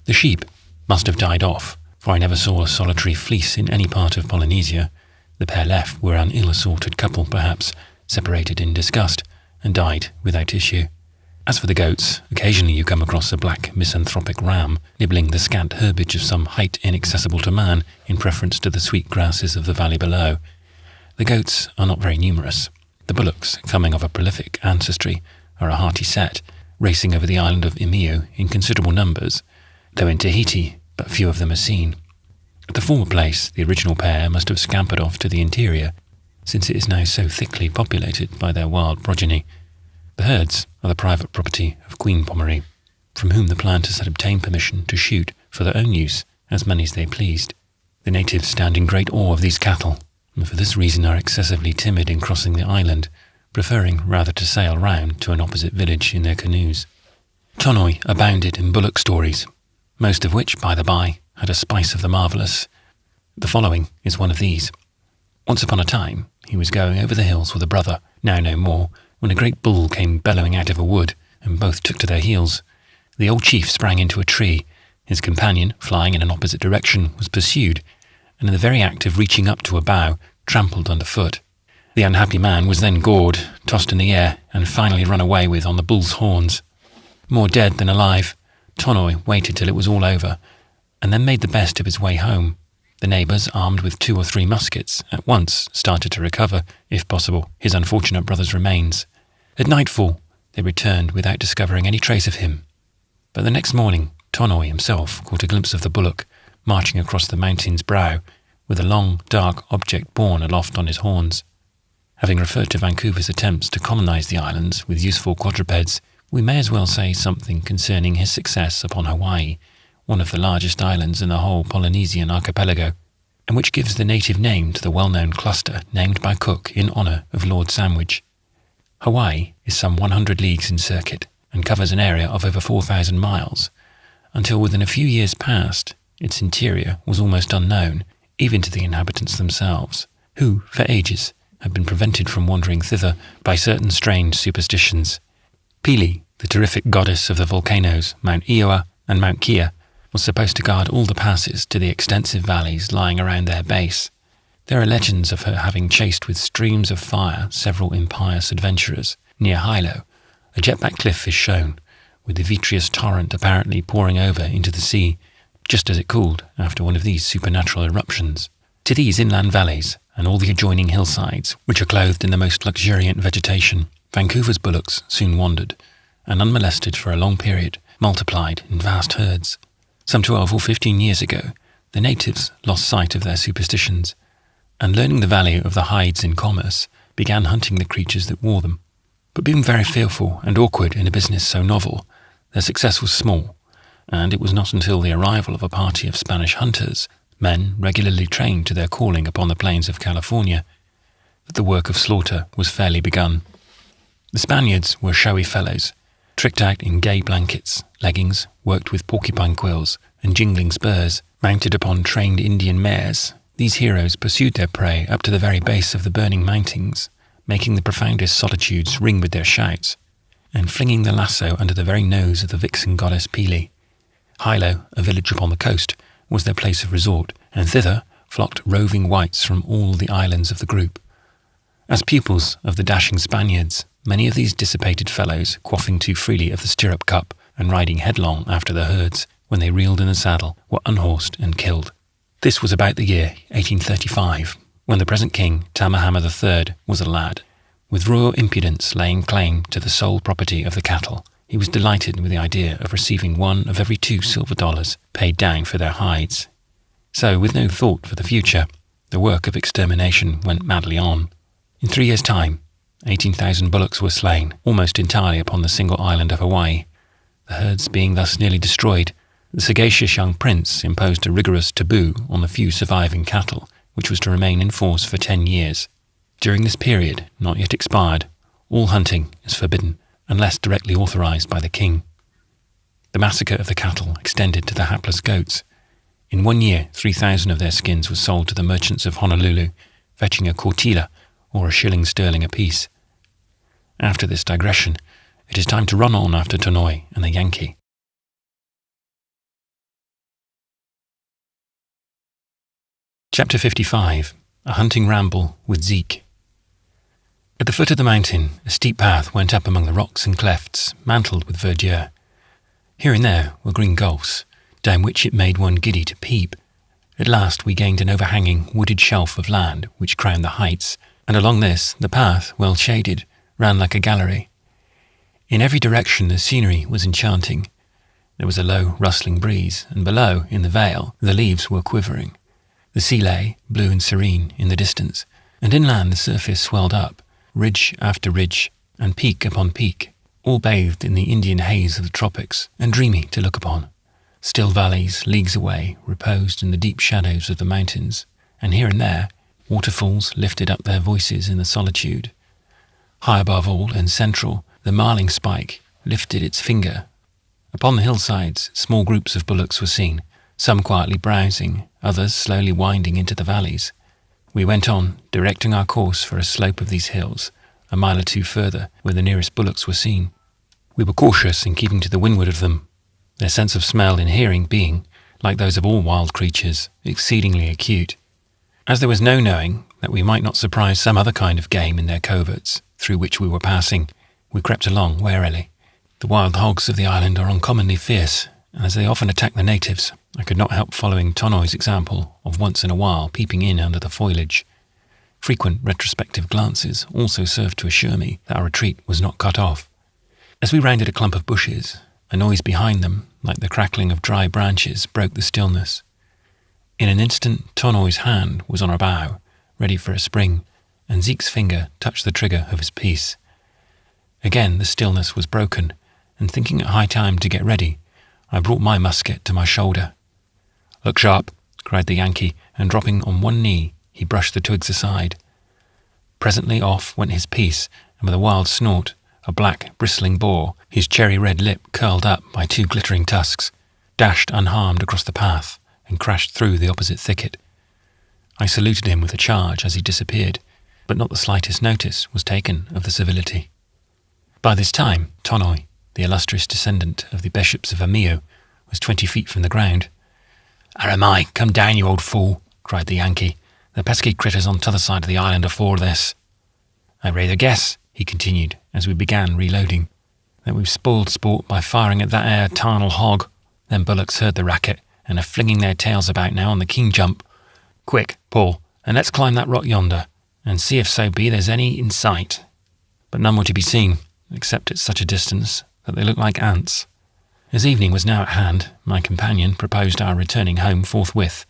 The sheep must have died off, for I never saw a solitary fleece in any part of Polynesia. The pair left were an ill-assorted couple, perhaps, separated in disgust, and died without issue. As for the goats, occasionally you come across a black misanthropic ram nibbling the scant herbage of some height inaccessible to man in preference to the sweet grasses of the valley below. The goats are not very numerous. The bullocks, coming of a prolific ancestry, are a hearty set, racing over the island of Omoo in considerable numbers, though in Tahiti but few of them are seen. At the former place, the original pair must have scampered off to the interior, since it is now so thickly populated by their wild progeny. The herds are the private property of Queen Pommery, from whom the planters had obtained permission to shoot for their own use as many as they pleased. The natives stand in great awe of these cattle, and for this reason are excessively timid in crossing the island, preferring rather to sail round to an opposite village in their canoes. Tonoi abounded in bullock stories, most of which, by the by, had a spice of the marvellous. The following is one of these. Once upon a time, he was going over the hills with a brother, now no more, when a great bull came bellowing out of a wood, and both took to their heels. The old chief sprang into a tree. His companion, flying in an opposite direction, was pursued, and in the very act of reaching up to a bough, trampled underfoot. The unhappy man was then gored, tossed in the air, and finally run away with on the bull's horns. More dead than alive, Tonoi waited till it was all over, and then made the best of his way home. The neighbours, armed with 2 or 3 muskets, at once started to recover, if possible, his unfortunate brother's remains. At nightfall, they returned without discovering any trace of him. But the next morning, Tonoi himself caught a glimpse of the bullock, marching across the mountain's brow, with a long, dark object borne aloft on his horns. Having referred to Vancouver's attempts to colonise the islands with useful quadrupeds, we may as well say something concerning his success upon Hawaii, one of the largest islands in the whole Polynesian archipelago, and which gives the native name to the well-known cluster named by Cook in honour of Lord Sandwich. Hawaii is some 100 leagues in circuit, and covers an area of over 4,000 miles, until within a few years past, its interior was almost unknown, even to the inhabitants themselves, who, for ages, had been prevented from wandering thither by certain strange superstitions. Pili, the terrific goddess of the volcanoes, Mount Eoa and Mount Kia, was supposed to guard all the passes to the extensive valleys lying around their base. There are legends of her having chased with streams of fire several impious adventurers. Near Hilo, a jetback cliff is shown, with the vitreous torrent apparently pouring over into the sea, just as it cooled after one of these supernatural eruptions. To these inland valleys, and all the adjoining hillsides, which are clothed in the most luxuriant vegetation, Vancouver's bullocks soon wandered, and unmolested for a long period, multiplied in vast herds. Some 12 or 15 years ago, the natives lost sight of their superstitions, and learning the value of the hides in commerce, began hunting the creatures that wore them. But being very fearful and awkward in a business so novel, their success was small, and it was not until the arrival of a party of Spanish hunters, men regularly trained to their calling upon the plains of California, that the work of slaughter was fairly begun. The Spaniards were showy fellows, tricked out in gay blankets, leggings worked with porcupine quills, and jingling spurs. Mounted upon trained Indian mares, these heroes pursued their prey up to the very base of the burning mountains, making the profoundest solitudes ring with their shouts, and flinging the lasso under the very nose of the vixen goddess Pili. Hilo, a village upon the coast, was their place of resort, and thither flocked roving whites from all the islands of the group. As pupils of the dashing Spaniards, many of these dissipated fellows, quaffing too freely of the stirrup cup and riding headlong after the herds, when they reeled in the saddle, were unhorsed and killed. This was about the year 1835, when the present king, Tamahama III, was a lad. With royal impudence laying claim to the sole property of the cattle, he was delighted with the idea of receiving one of every 2 silver dollars paid down for their hides. So, with no thought for the future, the work of extermination went madly on. In 3 years' time, 18,000 bullocks were slain, almost entirely upon the single island of Hawaii. The herds being thus nearly destroyed, the sagacious young prince imposed a rigorous taboo on the few surviving cattle, which was to remain in force for 10 years. During this period, not yet expired, all hunting is forbidden, unless directly authorized by the king. The massacre of the cattle extended to the hapless goats. In 1 year, 3,000 of their skins were sold to the merchants of Honolulu, fetching a quartila, or a shilling sterling apiece. After this digression, it is time to run on after Tonoi and the Yankee. Chapter 55. A Hunting Ramble with Zeke. At the foot of the mountain, a steep path went up among the rocks and clefts, mantled with verdure. Here and there were green gulfs, down which it made one giddy to peep. At last we gained an overhanging, wooded shelf of land which crowned the heights, and along this the path, well shaded, ran like a gallery. In every direction the scenery was enchanting. There was a low, rustling breeze, and below, in the vale, the leaves were quivering. The sea lay, blue and serene, in the distance, and inland the surface swelled up, ridge after ridge, and peak upon peak, all bathed in the Indian haze of the tropics, and dreamy to look upon. Still valleys, leagues away, reposed in the deep shadows of the mountains, and here and there, waterfalls lifted up their voices in the solitude. High above all, and central, the marling spike lifted its finger. Upon the hillsides, small groups of bullocks were seen, some quietly browsing, others slowly winding into the valleys. We went on, directing our course for a slope of these hills, a mile or 2 further, where the nearest bullocks were seen. We were cautious in keeping to the windward of them, their sense of smell and hearing being, like those of all wild creatures, exceedingly acute. As there was no knowing that we might not surprise some other kind of game in their coverts, through which we were passing, we crept along warily. The wild hogs of the island are uncommonly fierce, and as they often attack the natives, I could not help following Tonoi's example of once in a while peeping in under the foliage. Frequent retrospective glances also served to assure me that our retreat was not cut off. As we rounded a clump of bushes, a noise behind them, like the crackling of dry branches, broke the stillness. In an instant, Tonoi's hand was on our bow, ready for a spring, and Zeke's finger touched the trigger of his piece. Again the stillness was broken, and thinking it high time to get ready, I brought my musket to my shoulder. "Look sharp," cried the Yankee, and dropping on one knee, he brushed the twigs aside. Presently off went his piece, and with a wild snort, a black, bristling boar, his cherry-red lip curled up by 2 glittering tusks, dashed unharmed across the path and crashed through the opposite thicket. I saluted him with a charge as he disappeared, but not the slightest notice was taken of the civility. By this time, Tonoi, the illustrious descendant of the bishops of Omoo, was 20 feet from the ground. "Aramai, come down, you old fool," cried the Yankee. "The pesky critter's on t'other side of the island afore this." "I rather guess," he continued, as we began reloading, "that we've spoiled sport by firing at that 'ere tarnal hog. Them bullocks heard the racket, and are flinging their tails about now on the keen jump. Quick, Paul, and let's climb that rock yonder, and see if so be there's any in sight." But none were to be seen, except at such a distance that they looked like ants. As evening was now at hand, my companion proposed our returning home forthwith,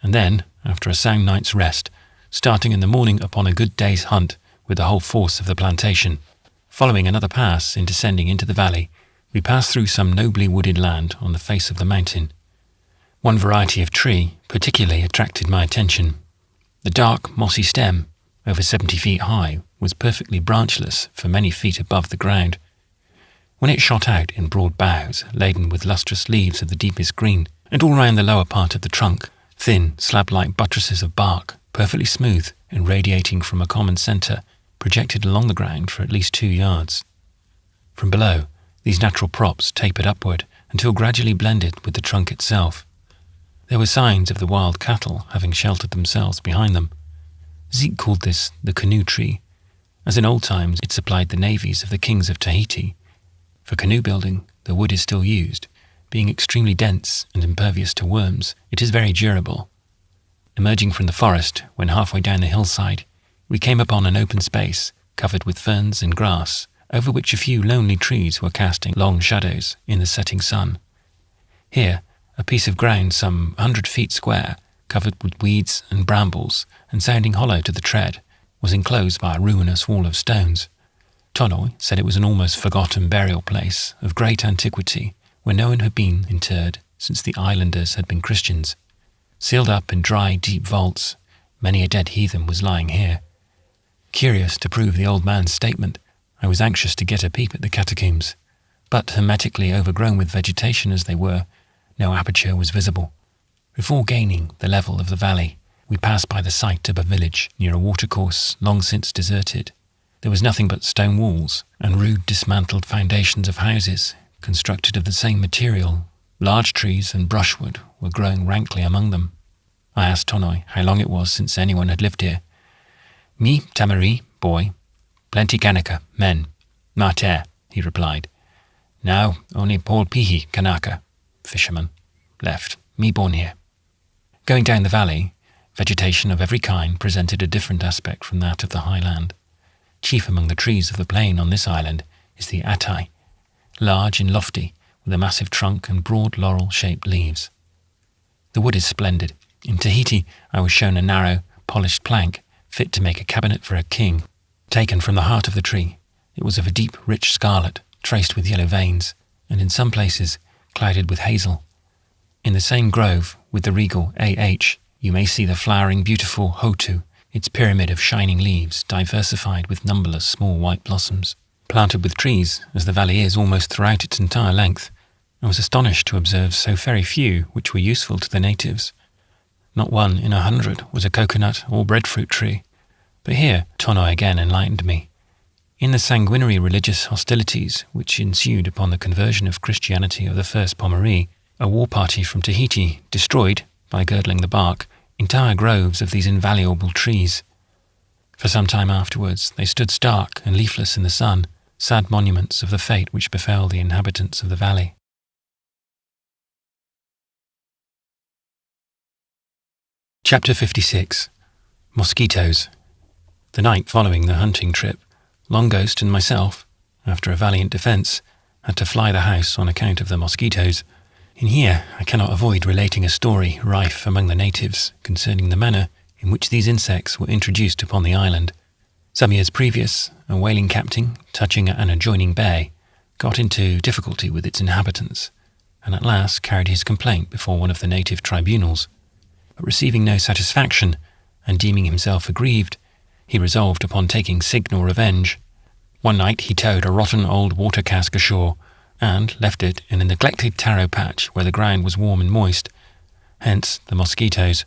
and then, after a sound night's rest, starting in the morning upon a good day's hunt with the whole force of the plantation. Following another pass in descending into the valley, we passed through some nobly wooded land on the face of the mountain. One variety of tree particularly attracted my attention. The dark, mossy stem, over 70 feet high, was perfectly branchless for many feet above the ground. When it shot out in broad boughs, laden with lustrous leaves of the deepest green, and all round the lower part of the trunk, thin, slab-like buttresses of bark, perfectly smooth and radiating from a common centre, projected along the ground for at least 2 yards. From below, these natural props tapered upward until gradually blended with the trunk itself. There were signs of the wild cattle having sheltered themselves behind them. Zeke called this the canoe tree, as in old times it supplied the navies of the kings of Tahiti. For canoe building, the wood is still used. Being extremely dense and impervious to worms, it is very durable. Emerging from the forest, when halfway down the hillside, we came upon an open space covered with ferns and grass, over which a few lonely trees were casting long shadows in the setting sun. Here, a piece of ground some 100 feet square, covered with weeds and brambles, and sounding hollow to the tread, was enclosed by a ruinous wall of stones. Tonoi said it was an almost forgotten burial place of great antiquity, where no one had been interred since the islanders had been Christians. Sealed up in dry, deep vaults, many a dead heathen was lying here. Curious to prove the old man's statement, I was anxious to get a peep at the catacombs, but hermetically overgrown with vegetation as they were, no aperture was visible. Before gaining the level of the valley, we passed by the site of a village near a watercourse long since deserted. There was nothing but stone walls and rude dismantled foundations of houses constructed of the same material. Large trees and brushwood were growing rankly among them. I asked Tonoi how long it was since anyone had lived here. "Me, Tamari, boy. Plenty Kanaka, men. Mater," he replied. "Now only Paul Pihi, Kanaka, fisherman, left. Me born here." Going down the valley, vegetation of every kind presented a different aspect from that of the high land. Chief among the trees of the plain on this island is the atai, large and lofty, with a massive trunk and broad laurel-shaped leaves. The wood is splendid. In Tahiti, I was shown a narrow, polished plank fit to make a cabinet for a king. Taken from the heart of the tree, it was of a deep, rich scarlet, traced with yellow veins, and in some places clouded with hazel. In the same grove with the regal A.H., you may see the flowering, beautiful hotu, its pyramid of shining leaves diversified with numberless small white blossoms. Planted with trees, as the valley is almost throughout its entire length, I was astonished to observe so very few which were useful to the natives. Not one in 100 was a coconut or breadfruit tree. But here Tonoi again enlightened me. In the sanguinary religious hostilities which ensued upon the conversion of Christianity of the first Pomoree, a war party from Tahiti destroyed, by girdling the bark, entire groves of these invaluable trees. For some time afterwards they stood stark and leafless in the sun, sad monuments of the fate which befell the inhabitants of the valley. Chapter 56. Mosquitoes. The night following the hunting trip, Long Ghost and myself, after a valiant defence, had to fly the house on account of the mosquitoes. In here I cannot avoid relating a story rife among the natives concerning the manner in which these insects were introduced upon the island. Some years previous, a whaling captain, touching at an adjoining bay, got into difficulty with its inhabitants, and at last carried his complaint before one of the native tribunals. But receiving no satisfaction, and deeming himself aggrieved, he resolved upon taking signal revenge. One night he towed a rotten old water cask ashore, and left it in a neglected taro patch where the ground was warm and moist, hence the mosquitoes.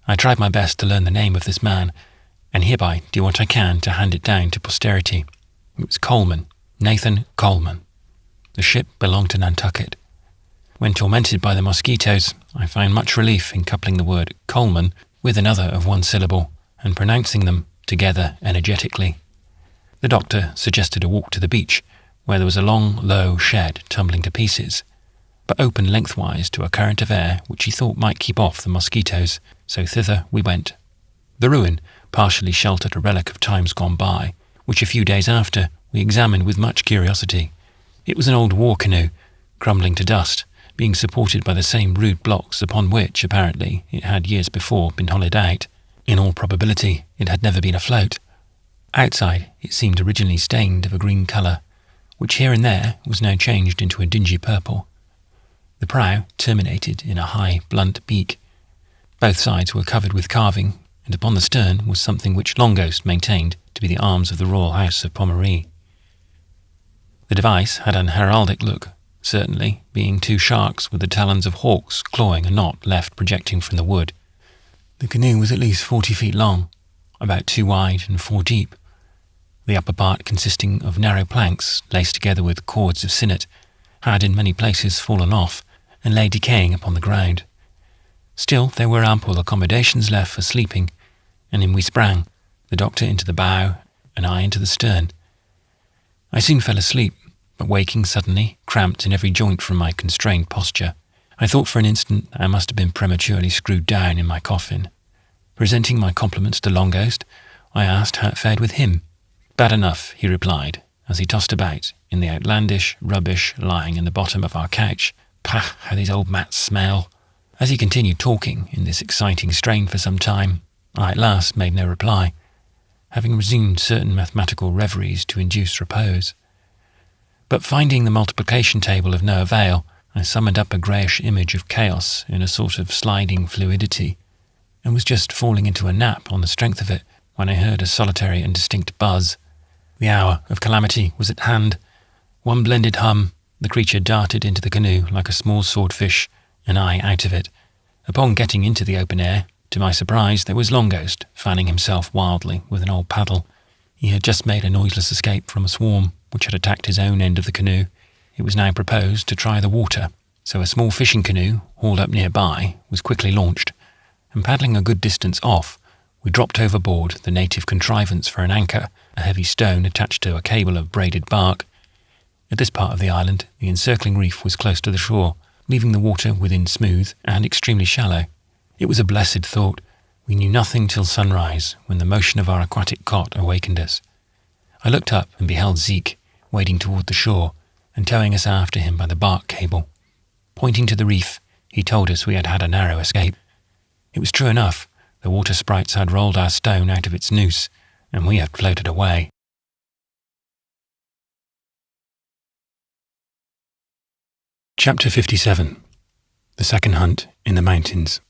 I tried my best to learn the name of this man, and hereby do what I can to hand it down to posterity. It was Coleman, Nathan Coleman. The ship belonged to Nantucket. When tormented by the mosquitoes, I found much relief in coupling the word Coleman with another of one syllable and pronouncing them together energetically. The doctor suggested a walk to the beach, where there was a long, low shed tumbling to pieces, but open lengthwise to a current of air which he thought might keep off the mosquitoes, so thither we went. The ruin partially sheltered a relic of times gone by, which a few days after we examined with much curiosity. It was an old war canoe, crumbling to dust, being supported by the same rude blocks upon which, apparently, it had years before been hollowed out. In all probability, it had never been afloat. Outside, it seemed originally stained of a green colour, which here and there was now changed into a dingy purple. The prow terminated in a high, blunt beak. Both sides were covered with carving, and upon the stern was something which Longhost maintained to be the arms of the royal house of Pommery. The device had an heraldic look, certainly, being two sharks with the talons of hawks clawing a knot left projecting from the wood. The canoe was at least 40 feet long, about 2 wide and 4 deep, the upper part consisting of narrow planks laced together with cords of sinnet, had in many places fallen off and lay decaying upon the ground. Still, there were ample accommodations left for sleeping, and in we sprang, the doctor into the bow and I into the stern. I soon fell asleep, but waking suddenly, cramped in every joint from my constrained posture, I thought for an instant I must have been prematurely screwed down in my coffin. Presenting my compliments to Longhost, I asked how it fared with him. Bad enough, he replied, as he tossed about in the outlandish rubbish lying in the bottom of our couch. Pah, how these old mats smell! As he continued talking in this exciting strain for some time, I at last made no reply, having resumed certain mathematical reveries to induce repose. But finding the multiplication table of no avail, I summoned up a greyish image of chaos in a sort of sliding fluidity, and was just falling into a nap on the strength of it when I heard a solitary and distinct buzz. The hour of calamity was at hand. One blended hum, the creature darted into the canoe like a small swordfish, and I out of it. Upon getting into the open air, to my surprise, there was Longhost, fanning himself wildly with an old paddle. He had just made a noiseless escape from a swarm which had attacked his own end of the canoe. It was now proposed to try the water, so a small fishing canoe, hauled up nearby, was quickly launched, and paddling a good distance off, we dropped overboard the native contrivance for an anchor, a heavy stone attached to a cable of braided bark. At this part of the island, the encircling reef was close to the shore, leaving the water within smooth and extremely shallow. It was a blessed thought. We knew nothing till sunrise, when the motion of our aquatic cot awakened us. I looked up and beheld Zeke, wading toward the shore, and towing us after him by the bark cable. Pointing to the reef, he told us we had had a narrow escape. It was true enough. The water sprites had rolled our stone out of its noose, and we had floated away. Chapter 57. The Second Hunt in the Mountains.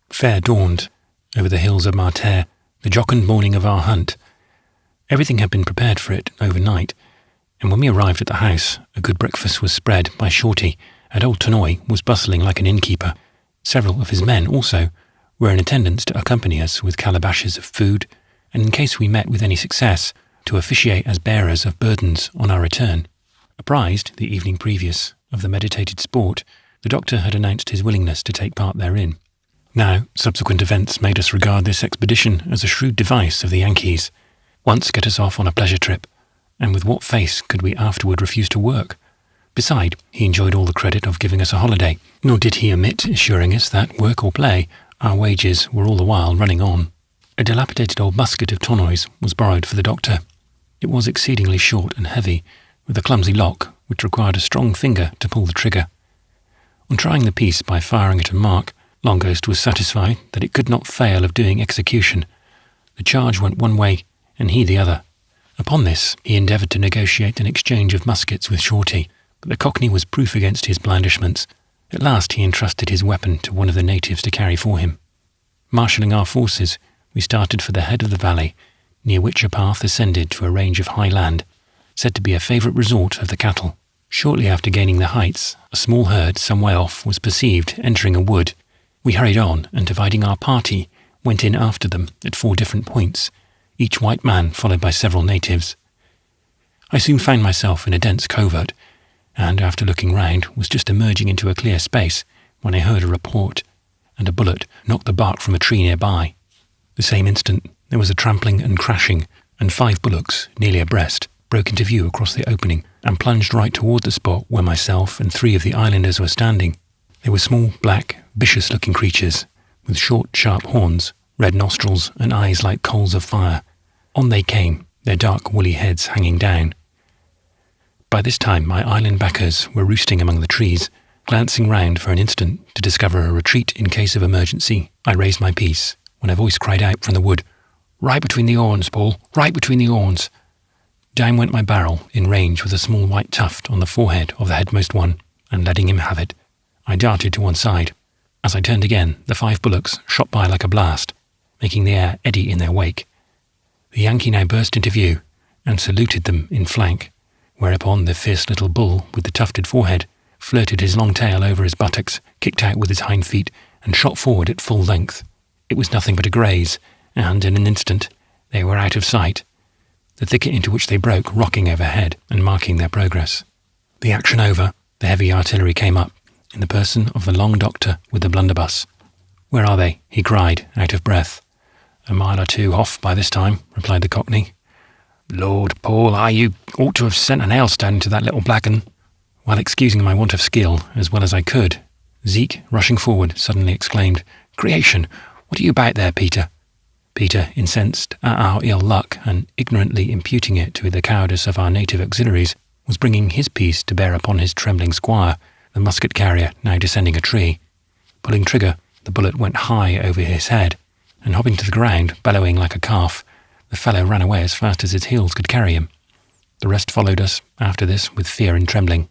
Fair dawned over the hills of Marterre, the jocund morning of our hunt. Everything had been prepared for it overnight, and when we arrived at the house, a good breakfast was spread by Shorty, and old Tonoy was bustling like an innkeeper. Several of his men, also, were in attendance to accompany us with calabashes of food, and in case we met with any success, to officiate as bearers of burdens on our return. Apprised, the evening previous, of the meditated sport, the doctor had announced his willingness to take part therein. Now, subsequent events made us regard this expedition as a shrewd device of the Yankees. Once get us off on a pleasure trip, and with what face could we afterward refuse to work? Beside, he enjoyed all the credit of giving us a holiday, nor did he omit assuring us that, work or play, our wages were all the while running on. A dilapidated old musket of Tonoy's was borrowed for the doctor. It was exceedingly short and heavy, with a clumsy lock which required a strong finger to pull the trigger. On trying the piece by firing at a mark, Longhost was satisfied that it could not fail of doing execution. The charge went one way, and he the other. Upon this, he endeavoured to negotiate an exchange of muskets with Shorty, but the Cockney was proof against his blandishments. At last he entrusted his weapon to one of the natives to carry for him. Marshalling our forces, we started for the head of the valley, near which a path ascended to a range of high land, said to be a favourite resort of the cattle. Shortly after gaining the heights, a small herd some way off was perceived entering a wood. We hurried on, and dividing our party, went in after them at 4 different points, each white man followed by several natives. I soon found myself in a dense covert, and after looking round was just emerging into a clear space when I heard a report, and a bullet knocked the bark from a tree nearby. The same instant there was a trampling and crashing, and 5 bullocks, nearly abreast, broke into view across the opening and plunged right toward the spot where myself and 3 of the islanders were standing. They were small, black, vicious-looking creatures, with short, sharp horns, red nostrils, and eyes like coals of fire. On they came, their dark, woolly heads hanging down. By this time my island backers were roosting among the trees. Glancing round for an instant to discover a retreat in case of emergency, I raised my piece, when a voice cried out from the wood, "Right between the horns, Paul, right between the horns." Down went my barrel, in range with a small white tuft on the forehead of the headmost one, and letting him have it, I darted to one side. As I turned again, the 5 bullocks shot by like a blast, making the air eddy in their wake. The Yankee now burst into view, and saluted them in flank, whereupon the fierce little bull with the tufted forehead flirted his long tail over his buttocks, kicked out with his hind feet, and shot forward at full length. It was nothing but a graze, and in an instant they were out of sight, the thicket into which they broke rocking overhead and marking their progress. The action over, the heavy artillery came up, in the person of the long doctor with the blunderbuss. "Where are they?" he cried, out of breath. "A mile or 2 off by this time," replied the Cockney. "Lord, Paul, you ought to have sent an hailstone into that little black un." While excusing my want of skill as well as I could, Zeke, rushing forward, suddenly exclaimed, "Creation! What are you about there, Peter?" Peter, incensed at our ill luck and ignorantly imputing it to the cowardice of our native auxiliaries, was bringing his piece to bear upon his trembling squire, the musket carrier now descending a tree. Pulling trigger, the bullet went high over his head, and hopping to the ground, bellowing like a calf, the fellow ran away as fast as his heels could carry him. The rest followed us, after this, with fear and trembling.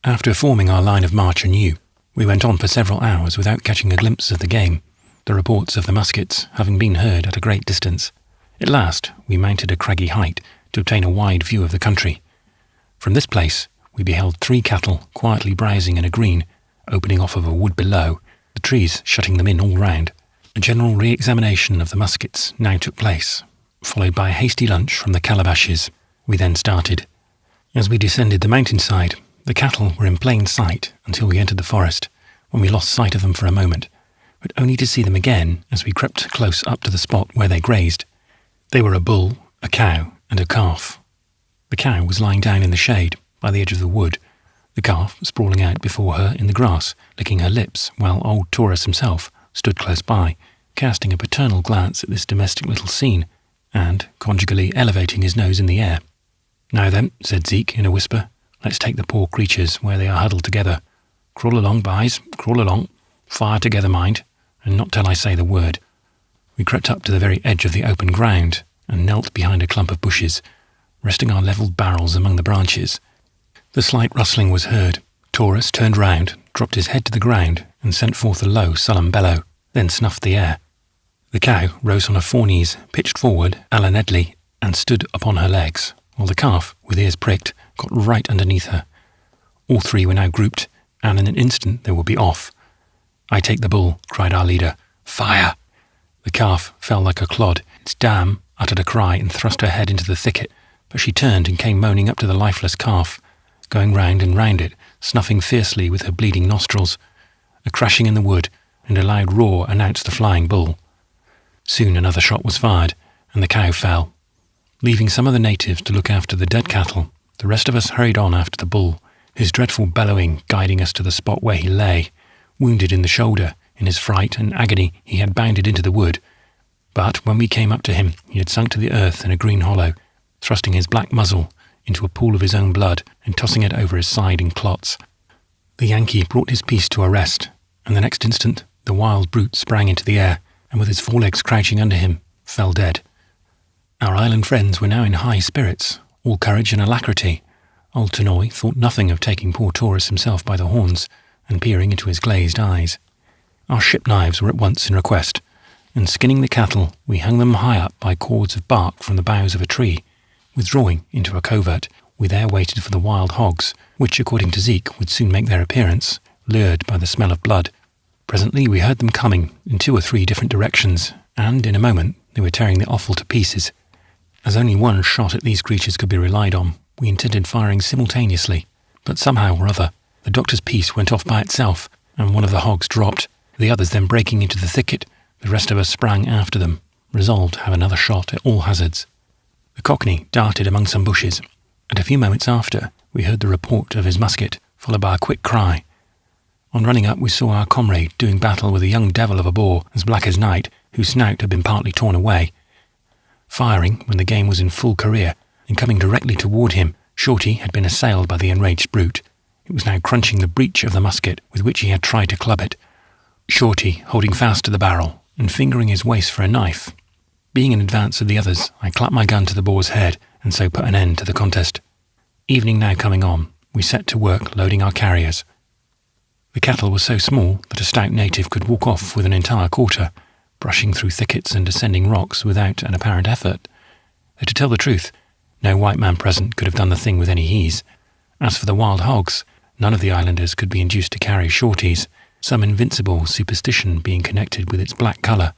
After forming our line of march anew, we went on for several hours without catching a glimpse of the game, the reports of the muskets having been heard at a great distance. At last we mounted a craggy height to obtain a wide view of the country. From this place we beheld 3 cattle quietly browsing in a green, opening off of a wood below, the trees shutting them in all round. A general re-examination of the muskets now took place, followed by a hasty lunch from the calabashes. We then started. As we descended the mountainside, the cattle were in plain sight until we entered the forest, when we lost sight of them for a moment, but only to see them again as we crept close up to the spot where they grazed. They were a bull, a cow, and a calf. The cow was lying down in the shade by the edge of the wood, the calf sprawling out before her in the grass, licking her lips, while old Taurus himself stood close by, casting a paternal glance at this domestic little scene, and conjugally elevating his nose in the air. "Now then," said Zeke in a whisper, "let's take the poor creatures where they are huddled together. Crawl along, boys, crawl along. Fire together, mind, and not till I say the word." We crept up to the very edge of the open ground, and knelt behind a clump of bushes, resting our levelled barrels among the branches. The slight rustling was heard. Taurus turned round, dropped his head to the ground, and sent forth a low, sullen bellow, then snuffed the air. The cow rose on her foreknees, pitched forward, a la Nedley, and stood upon her legs, while the calf, with ears pricked, got right underneath her. All 3 were now grouped, and in an instant they would be off. "I take the bull," cried our leader. "Fire!" The calf fell like a clod. Its dam uttered a cry and thrust her head into the thicket, but she turned and came moaning up to the lifeless calf, going round and round it, snuffing fiercely with her bleeding nostrils. A crashing in the wood and a loud roar announced the flying bull. Soon another shot was fired, and the cow fell. Leaving some of the natives to look after the dead cattle, the rest of us hurried on after the bull, his dreadful bellowing guiding us to the spot where he lay. Wounded in the shoulder, in his fright and agony he had bounded into the wood, but when we came up to him he had sunk to the earth in a green hollow, thrusting his black muzzle into a pool of his own blood and tossing it over his side in clots. The Yankee brought his piece to a rest, and the next instant the wild brute sprang into the air, and with his forelegs crouching under him, fell dead. Our island friends were now in high spirits, all courage and alacrity. Old Tanoy thought nothing of taking poor Taurus himself by the horns and peering into his glazed eyes. Our ship knives were at once in request, and skinning the cattle, we hung them high up by cords of bark from the boughs of a tree. Withdrawing into a covert, we there waited for the wild hogs, which, according to Zeke, would soon make their appearance, lured by the smell of blood. Presently we heard them coming in 2 or 3 different directions, and in a moment they were tearing the offal to pieces, As only one shot at these creatures could be relied on, we intended firing simultaneously, but somehow or other, the doctor's piece went off by itself, and one of the hogs dropped. The others then breaking into the thicket, the rest of us sprang after them, resolved to have another shot at all hazards. The Cockney darted among some bushes, and a few moments after, we heard the report of his musket, followed by a quick cry. On running up, we saw our comrade doing battle with a young devil of a boar, as black as night, whose snout had been partly torn away. Firing when the game was in full career, and coming directly toward him, Shorty had been assailed by the enraged brute. It was now crunching the breech of the musket with which he had tried to club it. Shorty holding fast to the barrel and fingering his waist for a knife. Being in advance of the others, I clapped my gun to the boar's head and so put an end to the contest. Evening now coming on, we set to work loading our carriers. The kettle was so small that a stout native could walk off with an entire quarter, brushing through thickets and descending rocks without an apparent effort. Though to tell the truth, no white man present could have done the thing with any ease. As for the wild hogs, none of the islanders could be induced to carry Shorties, some invincible superstition being connected with its black colour.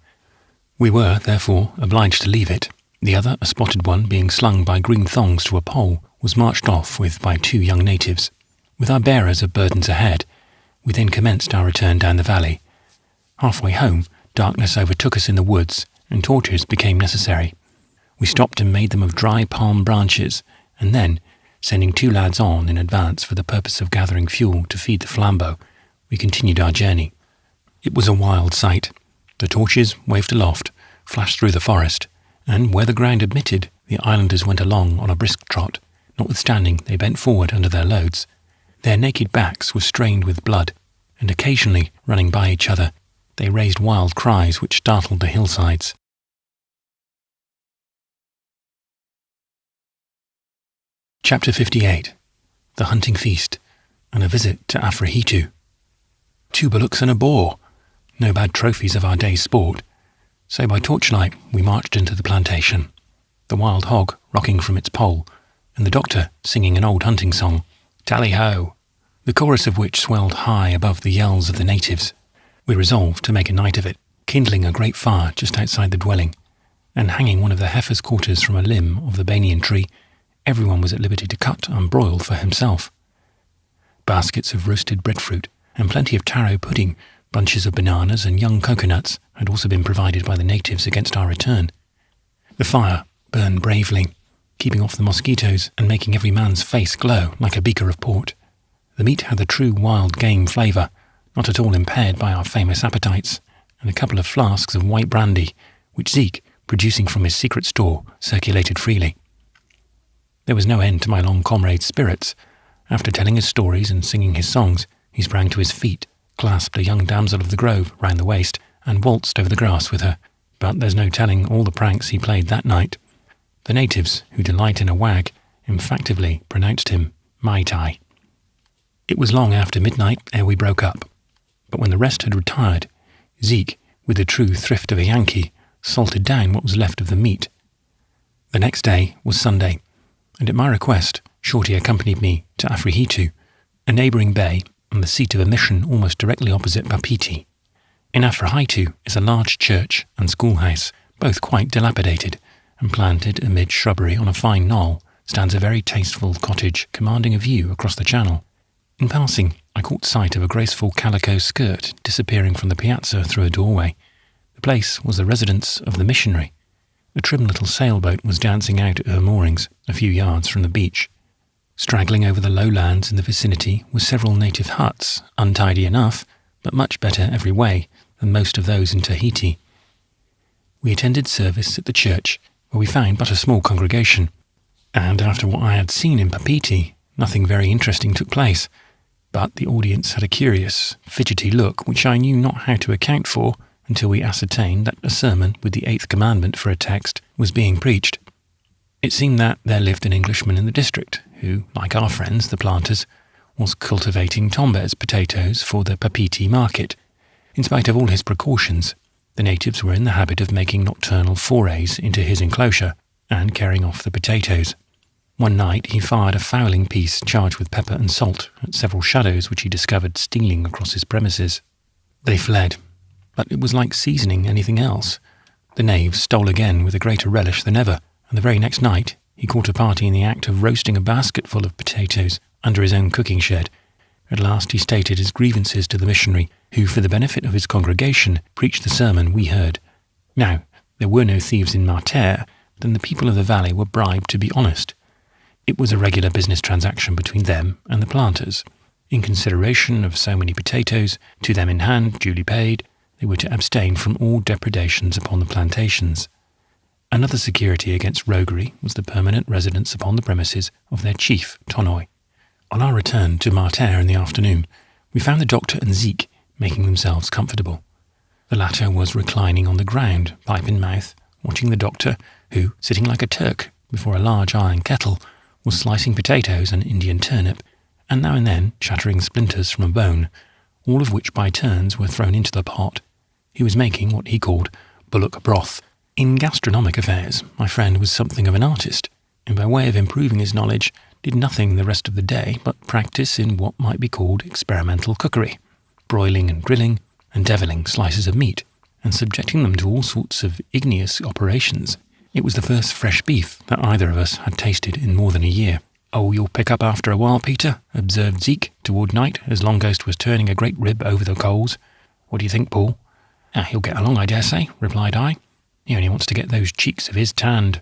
We were, therefore, obliged to leave it. The other, a spotted one, being slung by green thongs to a pole, was marched off with by 2 young natives. With our bearers of burdens ahead, we then commenced our return down the valley. Halfway home, darkness overtook us in the woods, and torches became necessary. We stopped and made them of dry palm branches, and then, sending 2 lads on in advance for the purpose of gathering fuel to feed the flambeau, we continued our journey. It was a wild sight. The torches, waved aloft, flashed through the forest, and where the ground admitted, the islanders went along on a brisk trot, notwithstanding they bent forward under their loads. Their naked backs were strained with blood, and occasionally, running by each other, they raised wild cries which startled the hillsides. Chapter 58. The Hunting Feast, and a Visit to Afrihitu. 2 bullocks and a boar. No bad trophies of our day's sport. So by torchlight we marched into the plantation, the wild hog rocking from its pole, and the doctor singing an old hunting song, Tally-ho, the chorus of which swelled high above the yells of the natives. We resolved to make a night of it, kindling a great fire just outside the dwelling, and hanging one of the heifer's quarters from a limb of the banyan tree, everyone was at liberty to cut and broil for himself. Baskets of roasted breadfruit and plenty of taro pudding, bunches of bananas and young coconuts had also been provided by the natives against our return. The fire burned bravely, keeping off the mosquitoes and making every man's face glow like a beaker of port. The meat had the true wild game flavour, not at all impaired by our famous appetites, and a couple of flasks of white brandy, which Zeke, producing from his secret store, circulated freely. There was no end to my long comrade's spirits. After telling his stories and singing his songs, he sprang to his feet, clasped a young damsel of the grove round the waist, and waltzed over the grass with her. But there's no telling all the pranks he played that night. The natives, who delight in a wag, emphatically pronounced him Mai Tai. It was long after midnight ere we broke up, but when the rest had retired, Zeke, with the true thrift of a Yankee, salted down what was left of the meat. The next day was Sunday, and at my request, Shorty accompanied me to Afrihitu, a neighbouring bay and the seat of a mission almost directly opposite Papiti. In Afrihitu is a large church and schoolhouse, both quite dilapidated, and planted amid shrubbery on a fine knoll stands a very tasteful cottage commanding a view across the channel. In passing, I caught sight of a graceful calico skirt disappearing from the piazza through a doorway. The place was the residence of the missionary. A trim little sailboat was dancing out at her moorings, a few yards from the beach. Straggling over the lowlands in the vicinity were several native huts, untidy enough, but much better every way than most of those in Tahiti. We attended service at the church, where we found but a small congregation, and after what I had seen in Papiti, nothing very interesting took place. But the audience had a curious, fidgety look which I knew not how to account for until we ascertained that a sermon with the 8th commandment for a text was being preached. It seemed that there lived an Englishman in the district who, like our friends, the planters, was cultivating Tombez potatoes for the Papiti market. In spite of all his precautions, the natives were in the habit of making nocturnal forays into his enclosure and carrying off the potatoes. One night he fired a fowling piece charged with pepper and salt at several shadows which he discovered stealing across his premises. They fled, but it was like seasoning anything else. The knaves stole again with a greater relish than ever, and the very next night he caught a party in the act of roasting a basketful of potatoes under his own cooking shed. At last he stated his grievances to the missionary, who, for the benefit of his congregation, preached the sermon we heard. Now, there were no thieves in Marterre, then the people of the valley were bribed to be honest. It was a regular business transaction between them and the planters. In consideration of so many potatoes, to them in hand, duly paid, they were to abstain from all depredations upon the plantations. Another security against roguery was the permanent residence upon the premises of their chief, Tonoi. On our return to Marterre in the afternoon, we found the doctor and Zeke making themselves comfortable. The latter was reclining on the ground, pipe in mouth, watching the doctor, who, sitting like a Turk before a large iron kettle, was slicing potatoes and Indian turnip, and now and then chattering splinters from a bone, all of which by turns were thrown into the pot. He was making what he called bullock broth. In gastronomic affairs, my friend was something of an artist, and by way of improving his knowledge, did nothing the rest of the day but practice in what might be called experimental cookery, broiling and grilling and deviling slices of meat, and subjecting them to all sorts of igneous operations. It was the first fresh beef that either of us had tasted in more than a year. "Oh, you'll pick up after a while, Peter," observed Zeke toward night, as Longghost was turning a great rib over the coals. "What do you think, Paul?" "He'll get along, I dare say," replied I. "He only wants to get those cheeks of his tanned."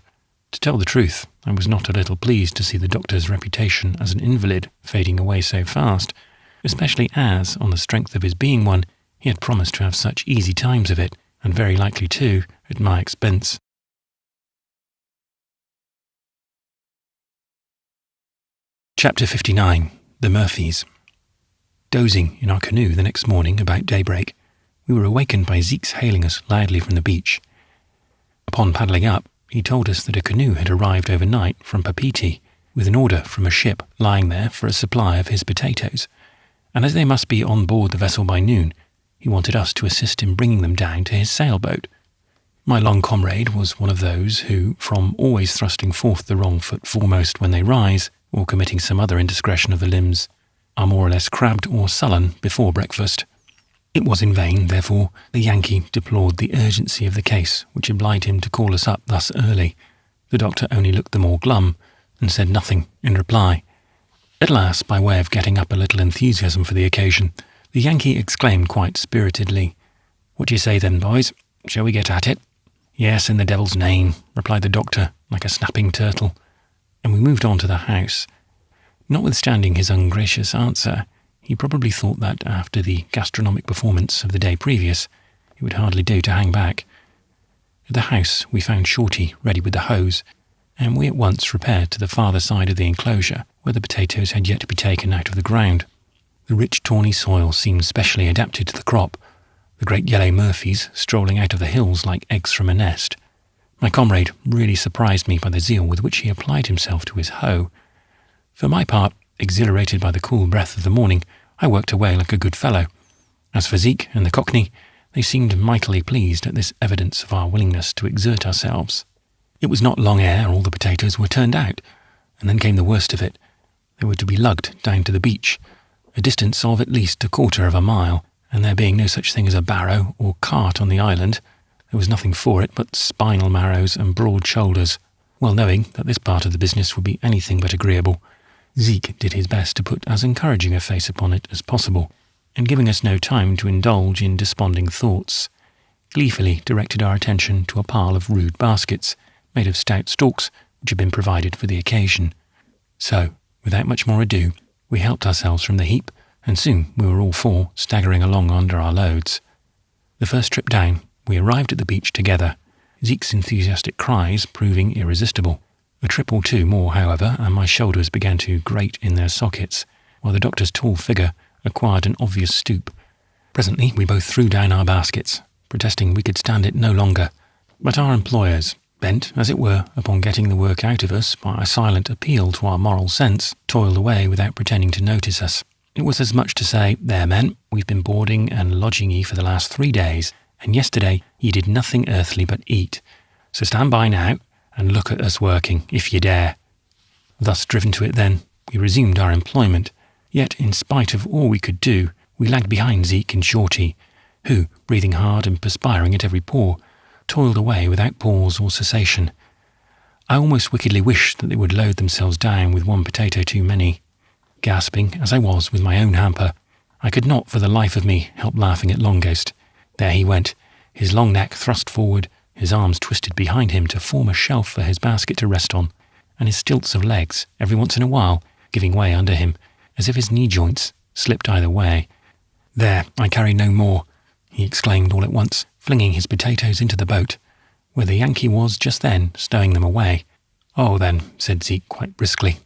To tell the truth, I was not a little pleased to see the doctor's reputation as an invalid fading away so fast, especially as, on the strength of his being one, he had promised to have such easy times of it, and very likely too, at my expense. Chapter 59. The Murphys. Dozing in our canoe the next morning about daybreak, we were awakened by Zeke's hailing us loudly from the beach. Upon paddling up, he told us that a canoe had arrived overnight from Papeete, with an order from a ship lying there for a supply of his potatoes, and as they must be on board the vessel by noon, he wanted us to assist in bringing them down to his sailboat. My long comrade was one of those who, from always thrusting forth the wrong foot foremost when they rise, or committing some other indiscretion of the limbs, are more or less crabbed or sullen before breakfast. It was in vain, therefore, the Yankee deplored the urgency of the case which obliged him to call us up thus early. The doctor only looked the more glum, and said nothing in reply. At last, by way of getting up a little enthusiasm for the occasion, the Yankee exclaimed quite spiritedly, "What do you say then, boys? Shall we get at it?" "Yes, in the devil's name," replied the doctor, like a snapping turtle, and we moved on to the house. Notwithstanding his ungracious answer, he probably thought that after the gastronomic performance of the day previous, it would hardly do to hang back. At the house we found Shorty ready with the hose, and we at once repaired to the farther side of the enclosure, where the potatoes had yet to be taken out of the ground. The rich tawny soil seemed specially adapted to the crop, the great yellow Murphys strolling out of the hills like eggs from a nest. My comrade really surprised me by the zeal with which he applied himself to his hoe. For my part, exhilarated by the cool breath of the morning, I worked away like a good fellow. As for Zeke and the Cockney, they seemed mightily pleased at this evidence of our willingness to exert ourselves. It was not long ere all the potatoes were turned out, and then came the worst of it. They were to be lugged down to the beach, a distance of at least a quarter of a mile, and there being no such thing as a barrow or cart on the island, there was nothing for it but spinal marrows and broad shoulders. Well knowing that this part of the business would be anything but agreeable, Zeke did his best to put as encouraging a face upon it as possible, and giving us no time to indulge in desponding thoughts, gleefully directed our attention to a pile of rude baskets, made of stout stalks, which had been provided for the occasion. So, without much more ado, we helped ourselves from the heap, and soon we were all four staggering along under our loads. The first trip down, we arrived at the beach together, Zeke's enthusiastic cries proving irresistible. A trip or two more, however, and my shoulders began to grate in their sockets, while the doctor's tall figure acquired an obvious stoop. Presently we both threw down our baskets, protesting we could stand it no longer, but our employers, bent, as it were, upon getting the work out of us by a silent appeal to our moral sense, toiled away without pretending to notice us. It was as much to say, "There, men, we've been boarding and lodging ye for the last 3 days, and yesterday ye did nothing earthly but eat. So stand by now, and look at us working, if ye dare." Thus driven to it then, we resumed our employment, yet in spite of all we could do, we lagged behind Zeke and Shorty, who, breathing hard and perspiring at every pore, toiled away without pause or cessation. I almost wickedly wished that they would load themselves down with one potato too many. Gasping, as I was with my own hamper, I could not for the life of me help laughing at Long Ghost. There he went, his long neck thrust forward, his arms twisted behind him to form a shelf for his basket to rest on, and his stilts of legs, every once in a while, giving way under him, as if his knee joints slipped either way. "There, I carry no more," he exclaimed all at once, flinging his potatoes into the boat, where the Yankee was just then stowing them away. "Oh, then," said Zeke quite briskly,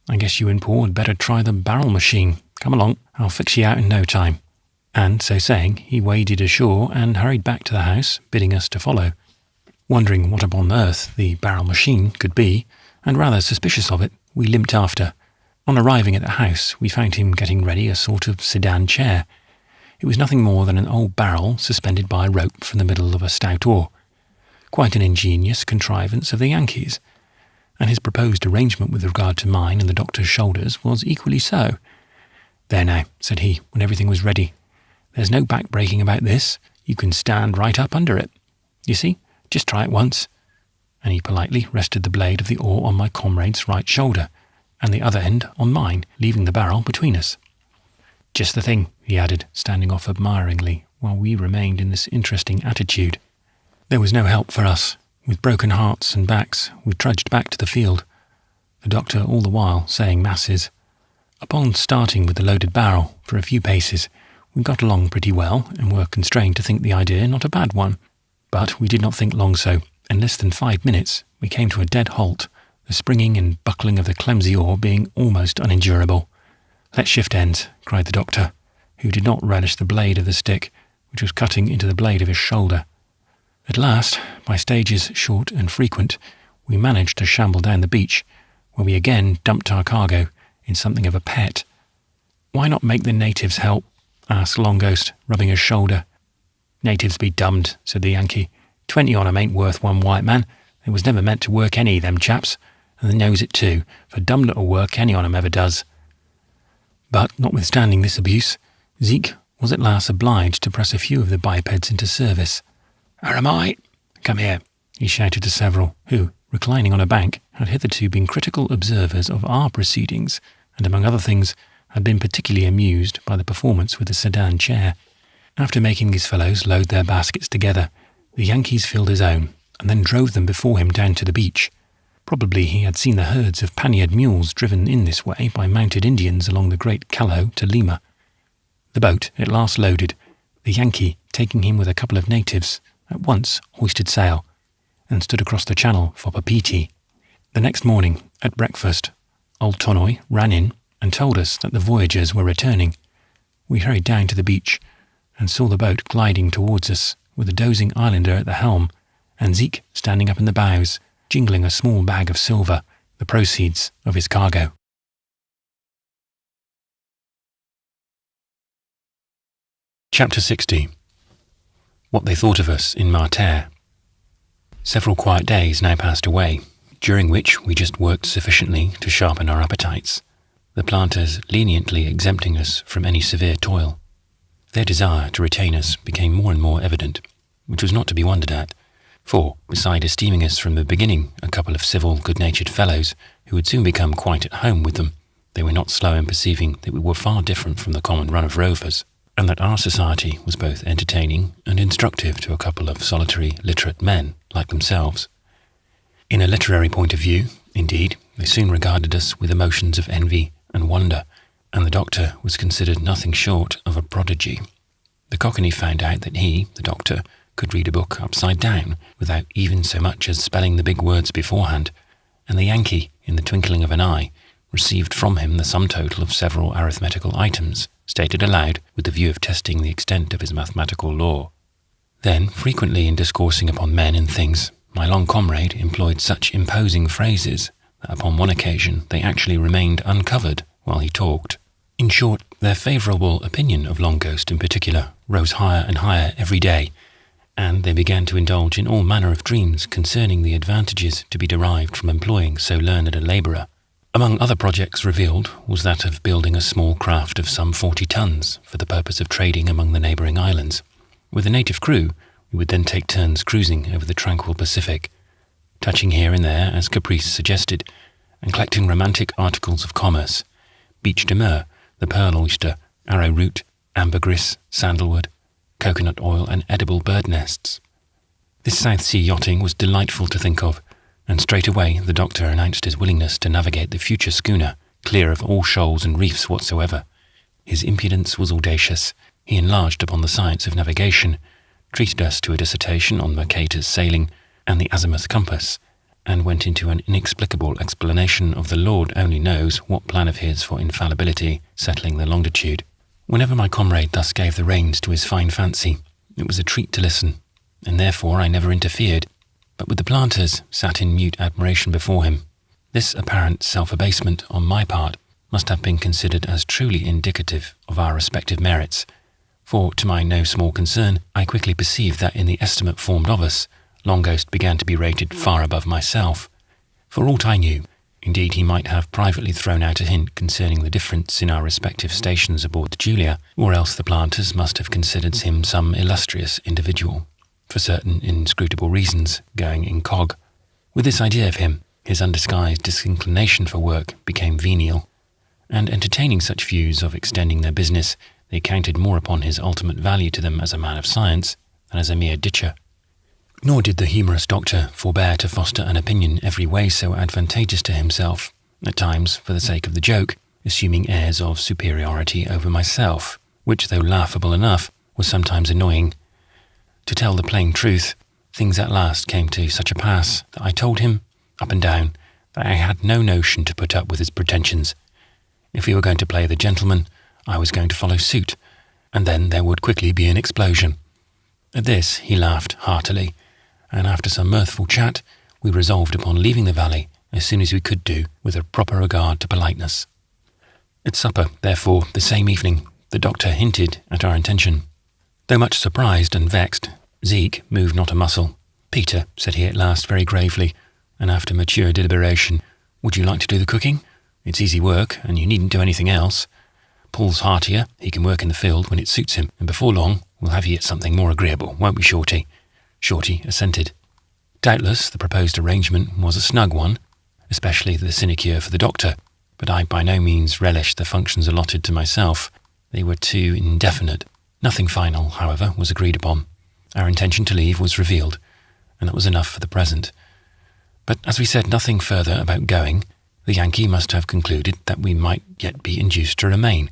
"I guess you and Paul had better try the barrel machine. Come along, I'll fix you out in no time." And so saying, he waded ashore and hurried back to the house, bidding us to follow. Wondering what upon earth the barrel machine could be, and rather suspicious of it, we limped after. On arriving at the house, we found him getting ready a sort of sedan chair. It was nothing more than an old barrel suspended by a rope from the middle of a stout oar. Quite an ingenious contrivance of the Yankees, and his proposed arrangement with regard to mine and the doctor's shoulders was equally so. "There now," said he, when everything was ready. "There's no back-breaking about this. You can stand right up under it. You see, just try it once." And he politely rested the blade of the oar on my comrade's right shoulder, and the other end on mine, leaving the barrel between us. "Just the thing," he added, standing off admiringly, while we remained in this interesting attitude. There was no help for us. With broken hearts and backs, we trudged back to the field, the doctor all the while saying masses. Upon starting with the loaded barrel, for a few paces, we got along pretty well, and were constrained to think the idea not a bad one. But we did not think long so. In less than 5 minutes, we came to a dead halt, the springing and buckling of the clumsy oar being almost unendurable. "Let's shift ends," cried the doctor, who did not relish the blade of the stick, which was cutting into the blade of his shoulder. At last, by stages short and frequent, we managed to shamble down the beach, where we again dumped our cargo in something of a pet. "Why not make the natives help?" asked Long Ghost, rubbing his shoulder. "Natives be dummed," said the Yankee. 20 on 'em ain't worth one white man. They was never meant to work any of them chaps, and they knows it too, for dumb little work any on 'em ever does." But, notwithstanding this abuse, Zeke was at last obliged to press a few of the bipeds into service. "Herman, come here," he shouted to several, who, reclining on a bank, had hitherto been critical observers of our proceedings, and among other things, had been particularly amused by the performance with the sedan chair. After making these fellows load their baskets together, the Yankees filled his own, and then drove them before him down to the beach. Probably he had seen the herds of panniard mules driven in this way by mounted Indians along the Great Callao to Lima. The boat, at last loaded, the Yankee, taking him with a couple of natives, at once hoisted sail, and stood across the channel for Papeete. The next morning, at breakfast, old Tonoi ran in and told us that the voyagers were returning. We hurried down to the beach, and saw the boat gliding towards us, with a dozing islander at the helm, and Zeke standing up in the bows, jingling a small bag of silver, the proceeds of his cargo. Chapter 60. What they thought of us in Martyr. Several quiet days now passed away, during which we just worked sufficiently to sharpen our appetites, the planters leniently exempting us from any severe toil. Their desire to retain us became more and more evident, which was not to be wondered at, for, beside esteeming us from the beginning a couple of civil, good-natured fellows who would soon become quite at home with them, they were not slow in perceiving that we were far different from the common run of rovers, and that our society was both entertaining and instructive to a couple of solitary, literate men like themselves. In a literary point of view, indeed, they soon regarded us with emotions of envy and wonder, and the doctor was considered nothing short of a prodigy. The Cockney found out that he, the doctor, could read a book upside down without even so much as spelling the big words beforehand, and the Yankee, in the twinkling of an eye, received from him the sum total of several arithmetical items, stated aloud with the view of testing the extent of his mathematical lore. Then, frequently in discoursing upon men and things, my long comrade employed such imposing phrases that upon one occasion they actually remained uncovered while he talked. In short, their favourable opinion of Long Ghost in particular rose higher and higher every day, and they began to indulge in all manner of dreams concerning the advantages to be derived from employing so learned a labourer. Among other projects revealed was that of building a small craft of some 40 tons for the purpose of trading among the neighbouring islands. With a native crew, we would then take turns cruising over the tranquil Pacific. touching here and there as caprice suggested, and collecting romantic articles of commerce: beach demur, the pearl oyster, arrowroot, ambergris, sandalwood, coconut oil, and edible bird nests. This South Sea yachting was delightful to think of, and straight away the doctor announced his willingness to navigate the future schooner, clear of all shoals and reefs whatsoever. His impudence was audacious. He enlarged upon the science of navigation, treated us to a dissertation on Mercator's sailing and the azimuth compass, and went into an inexplicable explanation of the Lord only knows what plan of his for infallibility settling the longitude. Whenever my comrade thus gave the reins to his fine fancy, it was a treat to listen, and therefore I never interfered, but with the planters sat in mute admiration before him. This apparent self-abasement on my part must have been considered as truly indicative of our respective merits, for, to my no small concern, I quickly perceived that in the estimate formed of us, Long Ghost began to be rated far above myself. For aught I knew, indeed he might have privately thrown out a hint concerning the difference in our respective stations aboard the Julia, or else the planters must have considered him some illustrious individual, for certain inscrutable reasons, going incog. With this idea of him, his undisguised disinclination for work became venial, and entertaining such views of extending their business, they counted more upon his ultimate value to them as a man of science than as a mere ditcher. Nor did the humorous doctor forbear to foster an opinion every way so advantageous to himself, at times, for the sake of the joke, assuming airs of superiority over myself, which, though laughable enough, was sometimes annoying. To tell the plain truth, things at last came to such a pass that I told him, up and down, that I had no notion to put up with his pretensions. If he were going to play the gentleman, I was going to follow suit, and then there would quickly be an explosion. At this he laughed heartily, and after some mirthful chat, we resolved upon leaving the valley as soon as we could do with a proper regard to politeness. At supper, therefore, the same evening, the doctor hinted at our intention. Though much surprised and vexed, Zeke moved not a muscle. "Peter," said he at last very gravely, and after mature deliberation, "would you like to do the cooking? It's easy work, and you needn't do anything else. Paul's heartier, he can work in the field when it suits him, and before long we'll have you at something more agreeable, won't we, Shorty?" Shorty assented. Doubtless the proposed arrangement was a snug one, especially the sinecure for the doctor, but I by no means relished the functions allotted to myself. They were too indefinite. Nothing final, however, was agreed upon. Our intention to leave was revealed, and that was enough for the present. But as we said nothing further about going, the Yankee must have concluded that we might yet be induced to remain.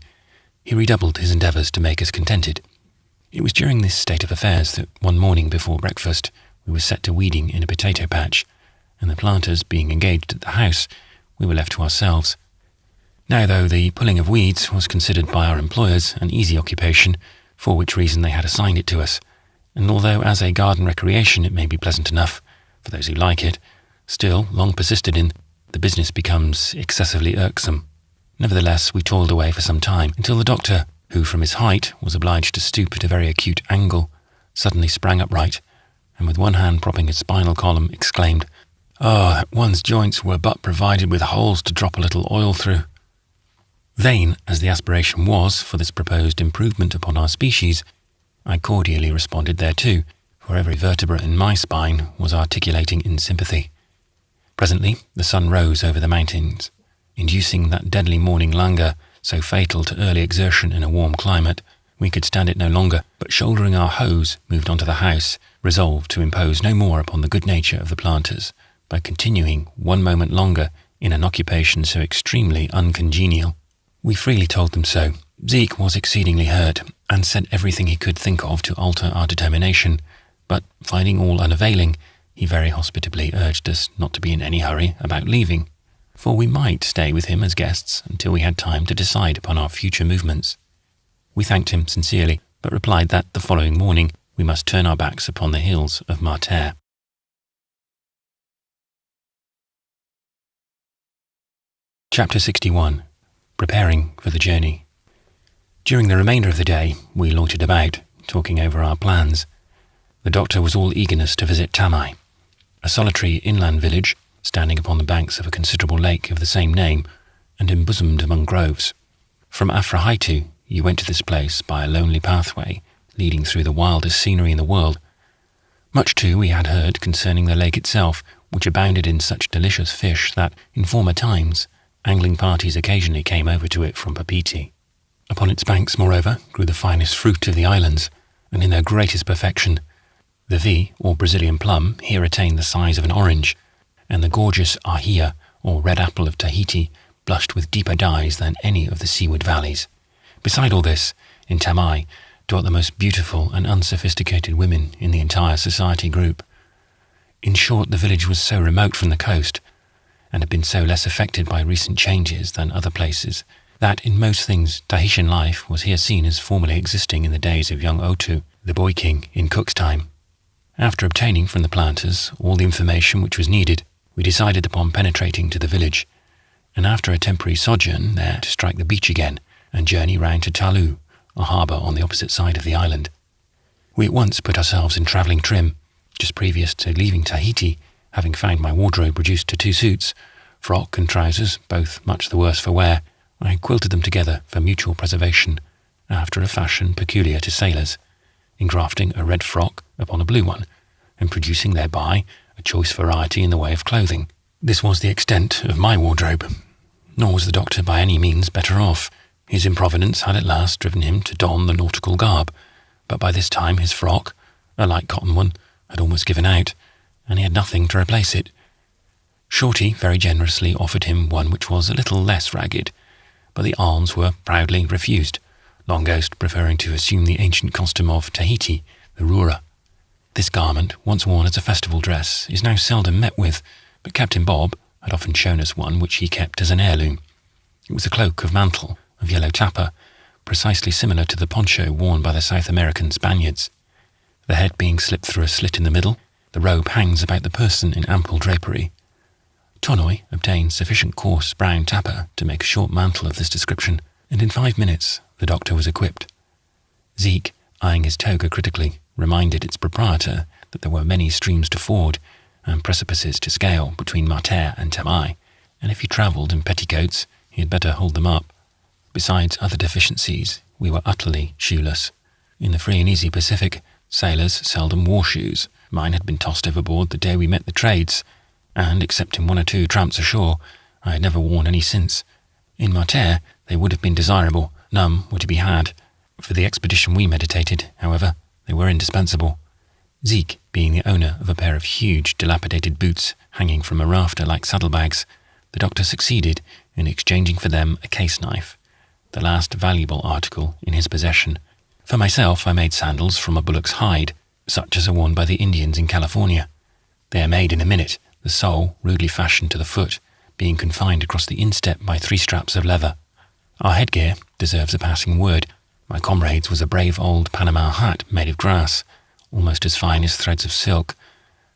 He redoubled his endeavours to make us contented. It was during this state of affairs that one morning before breakfast we were set to weeding in a potato patch, and the planters being engaged at the house, we were left to ourselves. Now, though the pulling of weeds was considered by our employers an easy occupation, for which reason they had assigned it to us, and although as a garden recreation it may be pleasant enough for those who like it, still, long persisted in, the business becomes excessively irksome. Nevertheless, we toiled away for some time, until the doctor, who from his height was obliged to stoop at a very acute angle, suddenly sprang upright, and with one hand propping his spinal column, exclaimed, "Oh, that one's joints were but provided with holes to drop a little oil through." Vain as the aspiration was for this proposed improvement upon our species, I cordially responded thereto, for every vertebra in my spine was articulating in sympathy. Presently the sun rose over the mountains, inducing that deadly morning languor so fatal to early exertion in a warm climate. We could stand it no longer, but shouldering our hoes, moved on to the house, resolved to impose no more upon the good nature of the planters, by continuing one moment longer in an occupation so extremely uncongenial. We freely told them so. Zeke was exceedingly hurt, and said everything he could think of to alter our determination, but, finding all unavailing, he very hospitably urged us not to be in any hurry about leaving, for we might stay with him as guests until we had time to decide upon our future movements. We thanked him sincerely, but replied that the following morning we must turn our backs upon the hills of Marterre. Chapter 61. Preparing for the journey. During the remainder of the day, we loitered about, talking over our plans. The doctor was all eagerness to visit Tamai, a solitary inland village standing upon the banks of a considerable lake of the same name and embosomed among groves. From Afrahaitu, you went to this place by a lonely pathway leading through the wildest scenery in the world. Much, too, we had heard concerning the lake itself, which abounded in such delicious fish that, in former times, angling parties occasionally came over to it from Papeete. Upon its banks, moreover, grew the finest fruit of the islands, and in their greatest perfection. The V, or Brazilian plum, here attained the size of an orange, and the gorgeous ahia, or red apple of Tahiti, blushed with deeper dyes than any of the seaward valleys. Beside all this, in Tamai, dwelt the most beautiful and unsophisticated women in the entire society group. In short, the village was so remote from the coast, and had been so less affected by recent changes than other places, that in most things Tahitian life was here seen as formerly existing in the days of young Otu, the boy king, in Cook's time. After obtaining from the planters all the information which was needed, we decided upon penetrating to the village, and after a temporary sojourn there to strike the beach again and journey round to Talu, a harbour on the opposite side of the island. We at once put ourselves in travelling trim. Just previous to leaving Tahiti, having found my wardrobe reduced to 2 suits, frock and trousers, both much the worse for wear, I quilted them together for mutual preservation, after a fashion peculiar to sailors, engrafting a red frock upon a blue one, and producing thereby a choice variety in the way of clothing. This was the extent of my wardrobe. Nor was the doctor by any means better off. His improvidence had at last driven him to don the nautical garb, but by this time his frock, a light cotton one, had almost given out, and he had nothing to replace it. Shorty very generously offered him one which was a little less ragged, but the alms were proudly refused, Long Ghost preferring to assume the ancient costume of Tahiti, the rura. This garment, once worn as a festival dress, is now seldom met with, but Captain Bob had often shown us one which he kept as an heirloom. It was a cloak of mantle, of yellow tapa, precisely similar to the poncho worn by the South American Spaniards. The head being slipped through a slit in the middle, the robe hangs about the person in ample drapery. Tonoi obtained sufficient coarse brown tapa to make a short mantle of this description, and in 5 minutes the doctor was equipped. Zeke, eyeing his toga critically, reminded its proprietor that there were many streams to ford and precipices to scale between Mater and Tamai, and if he travelled in petticoats he had better hold them up. Besides other deficiencies, we were utterly shoeless. In the free and easy Pacific, sailors seldom wore shoes. Mine had been tossed overboard the day we met the trades, and, except in 1 or 2 tramps ashore, I had never worn any since. In Mater they would have been desirable, none were to be had. For the expedition we meditated, however, they were indispensable. Zeke, being the owner of a pair of huge, dilapidated boots hanging from a rafter like saddlebags, the doctor succeeded in exchanging for them a case-knife, the last valuable article in his possession. For myself, I made sandals from a bullock's hide, such as are worn by the Indians in California. They are made in a minute, the sole, rudely fashioned to the foot, being confined across the instep by 3 straps of leather. Our headgear deserves a passing word. My comrade's was a brave old Panama hat made of grass, almost as fine as threads of silk,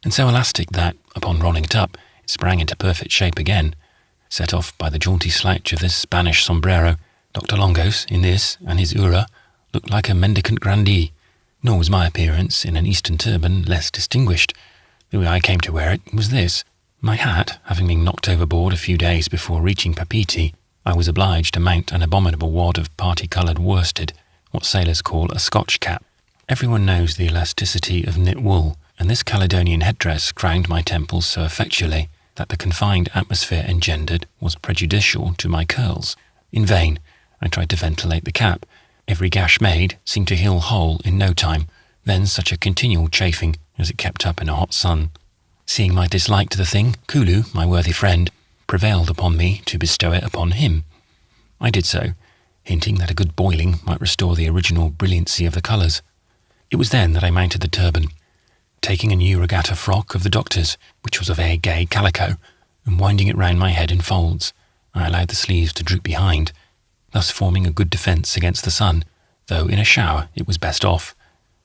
and so elastic that, upon rolling it up, it sprang into perfect shape again. Set off by the jaunty slouch of this Spanish sombrero, Dr. Longos, in this and his ura, looked like a mendicant grandee, nor was my appearance in an Eastern turban less distinguished. The way I came to wear it was this. My hat, having been knocked overboard a few days before reaching Papeete, I was obliged to mount an abominable wad of party-coloured worsted, what sailors call a Scotch cap. Everyone knows the elasticity of knit wool, and this Caledonian headdress crowned my temples so effectually that the confined atmosphere engendered was prejudicial to my curls. In vain I tried to ventilate the cap. Every gash made seemed to heal whole in no time, then such a continual chafing as it kept up in a hot sun. Seeing my dislike to the thing, Kulu, my worthy friend, prevailed upon me to bestow it upon him. I did so, hinting that a good boiling might restore the original brilliancy of the colours. It was then that I mounted the turban, taking a new regatta frock of the doctor's, which was of a gay calico, and winding it round my head in folds. I allowed the sleeves to droop behind, thus forming a good defence against the sun, though in a shower it was best off,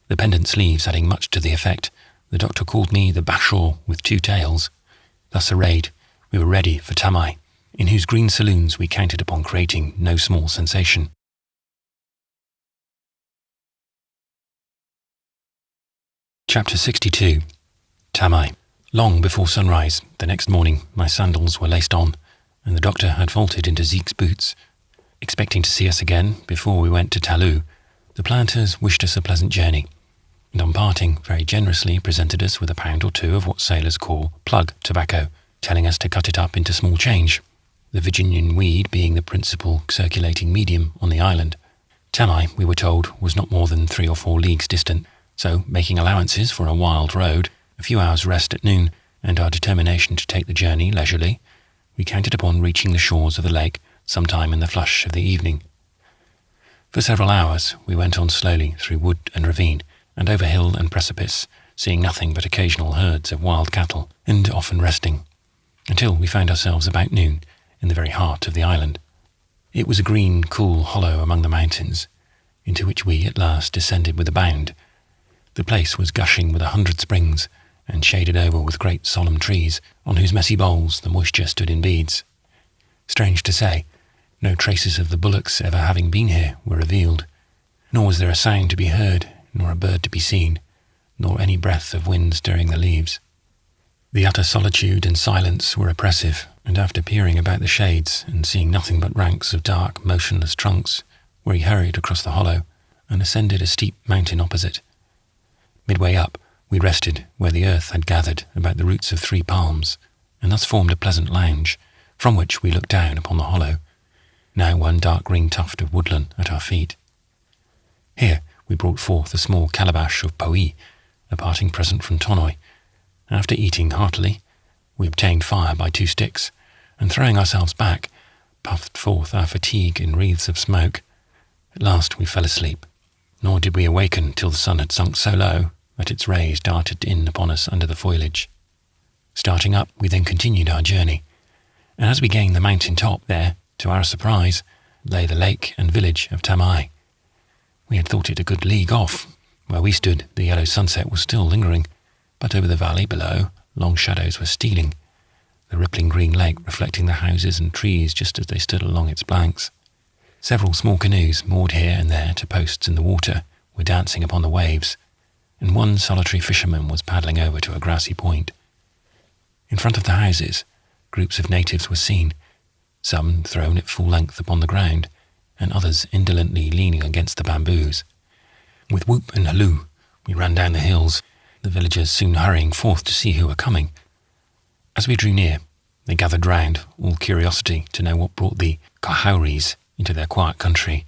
the pendant sleeves adding much to the effect. The doctor called me the Bashaw with 2 tails. Thus arrayed, we were ready for Tamai, in whose green saloons we counted upon creating no small sensation. Chapter 62. Tamai. Long before sunrise, the next morning, my sandals were laced on, and the doctor had vaulted into Zeke's boots. Expecting to see us again before we went to Talu, the planters wished us a pleasant journey. and on parting very generously presented us with a pound or two of what sailors call plug tobacco, telling us to cut it up into small change, the Virginian weed being the principal circulating medium on the island. Tamai, we were told, was not more than 3 or 4 leagues distant, so making allowances for a wild road, a few hours' rest at noon, and our determination to take the journey leisurely, we counted upon reaching the shores of the lake sometime in the flush of the evening. For several hours we went on slowly through wood and ravine, and over hill and precipice, seeing nothing but occasional herds of wild cattle, and often resting, until we found ourselves about noon in the very heart of the island. It was a green, cool hollow among the mountains, into which we at last descended with a bound. The place was gushing with 100 springs, and shaded over with great solemn trees, on whose messy boles the moisture stood in beads. Strange to say, no traces of the bullocks ever having been here were revealed, nor was there a sound to be heard, nor a bird to be seen, nor any breath of wind stirring the leaves. The utter solitude and silence were oppressive, and after peering about the shades and seeing nothing but ranks of dark, motionless trunks, we hurried across the hollow and ascended a steep mountain opposite. Midway up, we rested where the earth had gathered about the roots of 3 palms, and thus formed a pleasant lounge, from which we looked down upon the hollow, now one dark green tuft of woodland at our feet. Here we brought forth a small calabash of poee, a parting present from Tonoi. After eating heartily, we obtained fire by 2 sticks, and throwing ourselves back, puffed forth our fatigue in wreaths of smoke. At last we fell asleep, nor did we awaken till the sun had sunk so low that its rays darted in upon us under the foliage. Starting up, we then continued our journey, and as we gained the mountain top, there, to our surprise, lay the lake and village of Tamai. We had thought it a good league off. Where we stood, the yellow sunset was still lingering, but over the valley below, long shadows were stealing, the rippling green lake reflecting the houses and trees just as they stood along its banks. Several small canoes, moored here and there to posts in the water, were dancing upon the waves, and one solitary fisherman was paddling over to a grassy point. In front of the houses, groups of natives were seen, some thrown at full length upon the ground, and others indolently leaning against the bamboos. With whoop and halloo, we ran down the hills, the villagers soon hurrying forth to see who were coming. As we drew near, they gathered round, all curiosity to know what brought the Kahauris into their quiet country.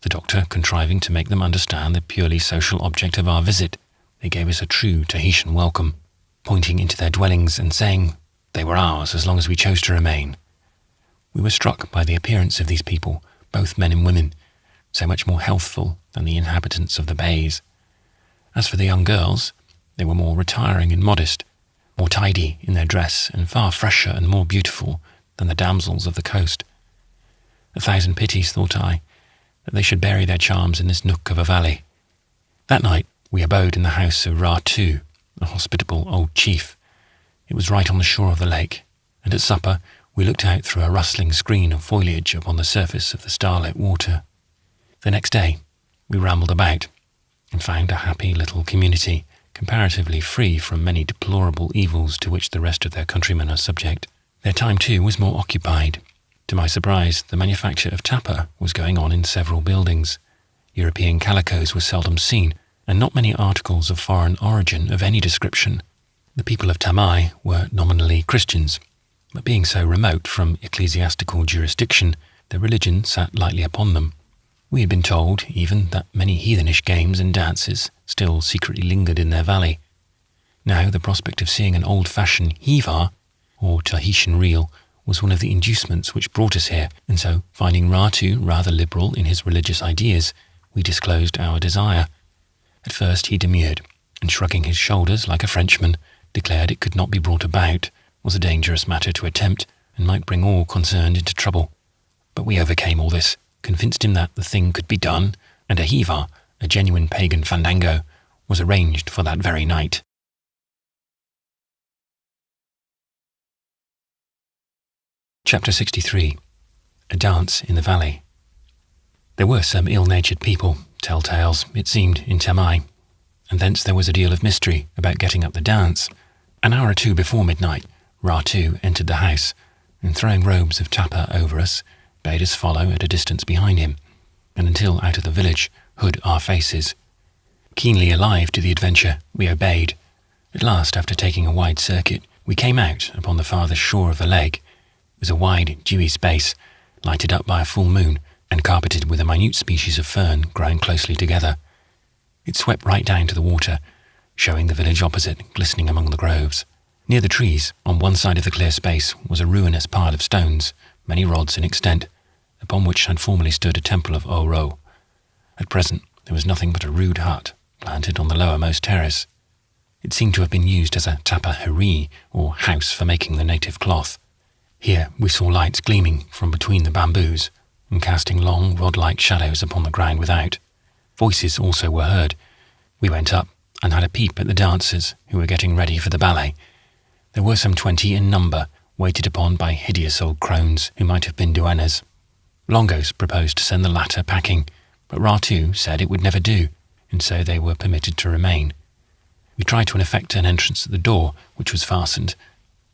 The doctor contriving to make them understand the purely social object of our visit, they gave us a true Tahitian welcome, pointing into their dwellings and saying they were ours as long as we chose to remain. We were struck by the appearance of these people, both men and women, so much more healthful than the inhabitants of the bays. As for the young girls, they were more retiring and modest, more tidy in their dress, and far fresher and more beautiful than the damsels of the coast. 1,000 pities, thought I, that they should bury their charms in this nook of a valley. That night we abode in the house of Ra-Tu, a hospitable old chief. It was right on the shore of the lake, and at supper we looked out through a rustling screen of foliage upon the surface of the starlit water. The next day we rambled about, and found a happy little community, comparatively free from many deplorable evils to which the rest of their countrymen are subject. Their time, too, was more occupied. To my surprise, the manufacture of tapa was going on in several buildings. European calicos were seldom seen, and not many articles of foreign origin of any description. The people of Tamai were nominally Christians, but being so remote from ecclesiastical jurisdiction, their religion sat lightly upon them. We had been told, even, that many heathenish games and dances still secretly lingered in their valley. Now the prospect of seeing an old-fashioned hiva, or Tahitian reel, was one of the inducements which brought us here, and so, finding Ra-Tu rather liberal in his religious ideas, we disclosed our desire. At first he demurred, and shrugging his shoulders like a Frenchman, declared it could not be brought about, was a dangerous matter to attempt, and might bring all concerned into trouble. But we overcame all this, convinced him that the thing could be done, and a hiva, a genuine pagan fandango, was arranged for that very night. Chapter 63. A Dance in the Valley. There were some ill-natured people, tell-tales, it seemed, in Tamai, and thence there was a deal of mystery about getting up the dance. An hour or two before midnight, Ra-Tu entered the house, and throwing robes of tapa over us, bade us follow at a distance behind him, and until out of the village, hood our faces. Keenly alive to the adventure, we obeyed. At last, after taking a wide circuit, we came out upon the farthest shore of the lake. It was a wide, dewy space, lighted up by a full moon, and carpeted with a minute species of fern growing closely together. It swept right down to the water, showing the village opposite glistening among the groves. Near the trees, on one side of the clear space, was a ruinous pile of stones, many rods in extent, upon which had formerly stood a temple of Omoo. At present there was nothing but a rude hut, planted on the lowermost terrace. It seemed to have been used as a tapahari, or house for making the native cloth. Here we saw lights gleaming from between the bamboos, and casting long, rod-like shadows upon the ground without. Voices also were heard. We went up, and had a peep at the dancers, who were getting ready for the ballet. There were some 20 in number, waited upon by hideous old crones who might have been duennas. Longos proposed to send the latter packing, but Ratu said it would never do, and so they were permitted to remain. We tried to effect an entrance at the door, which was fastened,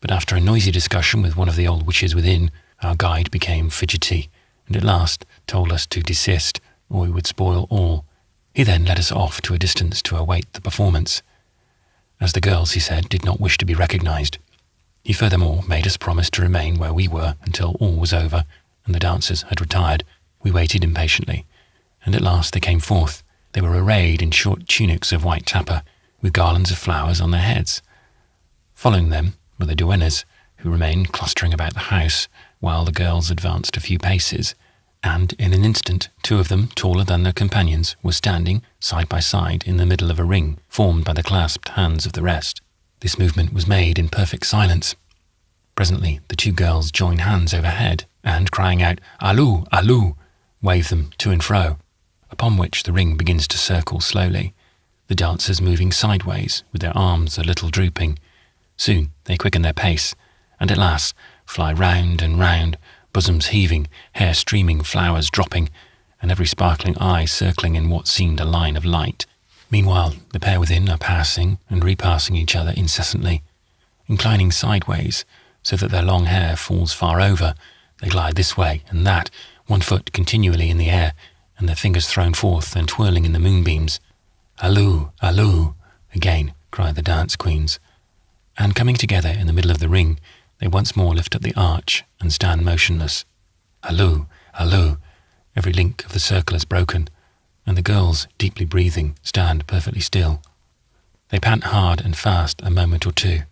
but after a noisy discussion with one of the old witches within, our guide became fidgety, and at last told us to desist, or we would spoil all. He then led us off to a distance to await the performance, as the girls, he said, did not wish to be recognized. He furthermore made us promise to remain where we were until all was over, and the dancers had retired. We waited impatiently, and at last they came forth. They were arrayed in short tunics of white tapa, with garlands of flowers on their heads. Following them were the duennas, who remained clustering about the house, while the girls advanced a few paces, and in an instant 2 of them, taller than their companions, were standing side by side in the middle of a ring formed by the clasped hands of the rest. This movement was made in perfect silence. Presently the 2 girls joined hands overhead, and crying out, "Aloo, aloo," wave them to and fro, upon which the ring begins to circle slowly, the dancers moving sideways, with their arms a little drooping. Soon they quicken their pace, and at last fly round and round, bosoms heaving, hair streaming, flowers dropping, and every sparkling eye circling in what seemed a line of light. Meanwhile the pair within are passing and repassing each other incessantly. Inclining sideways, so that their long hair falls far over, they glide this way and that, one foot continually in the air, and their fingers thrown forth and twirling in the moonbeams. "Aloo, aloo," again cried the dance queens, and coming together in the middle of the ring, they once more lift up the arch and stand motionless. "Aloo, aloo," every link of the circle is broken, and the girls, deeply breathing, stand perfectly still. They pant hard and fast a moment or two,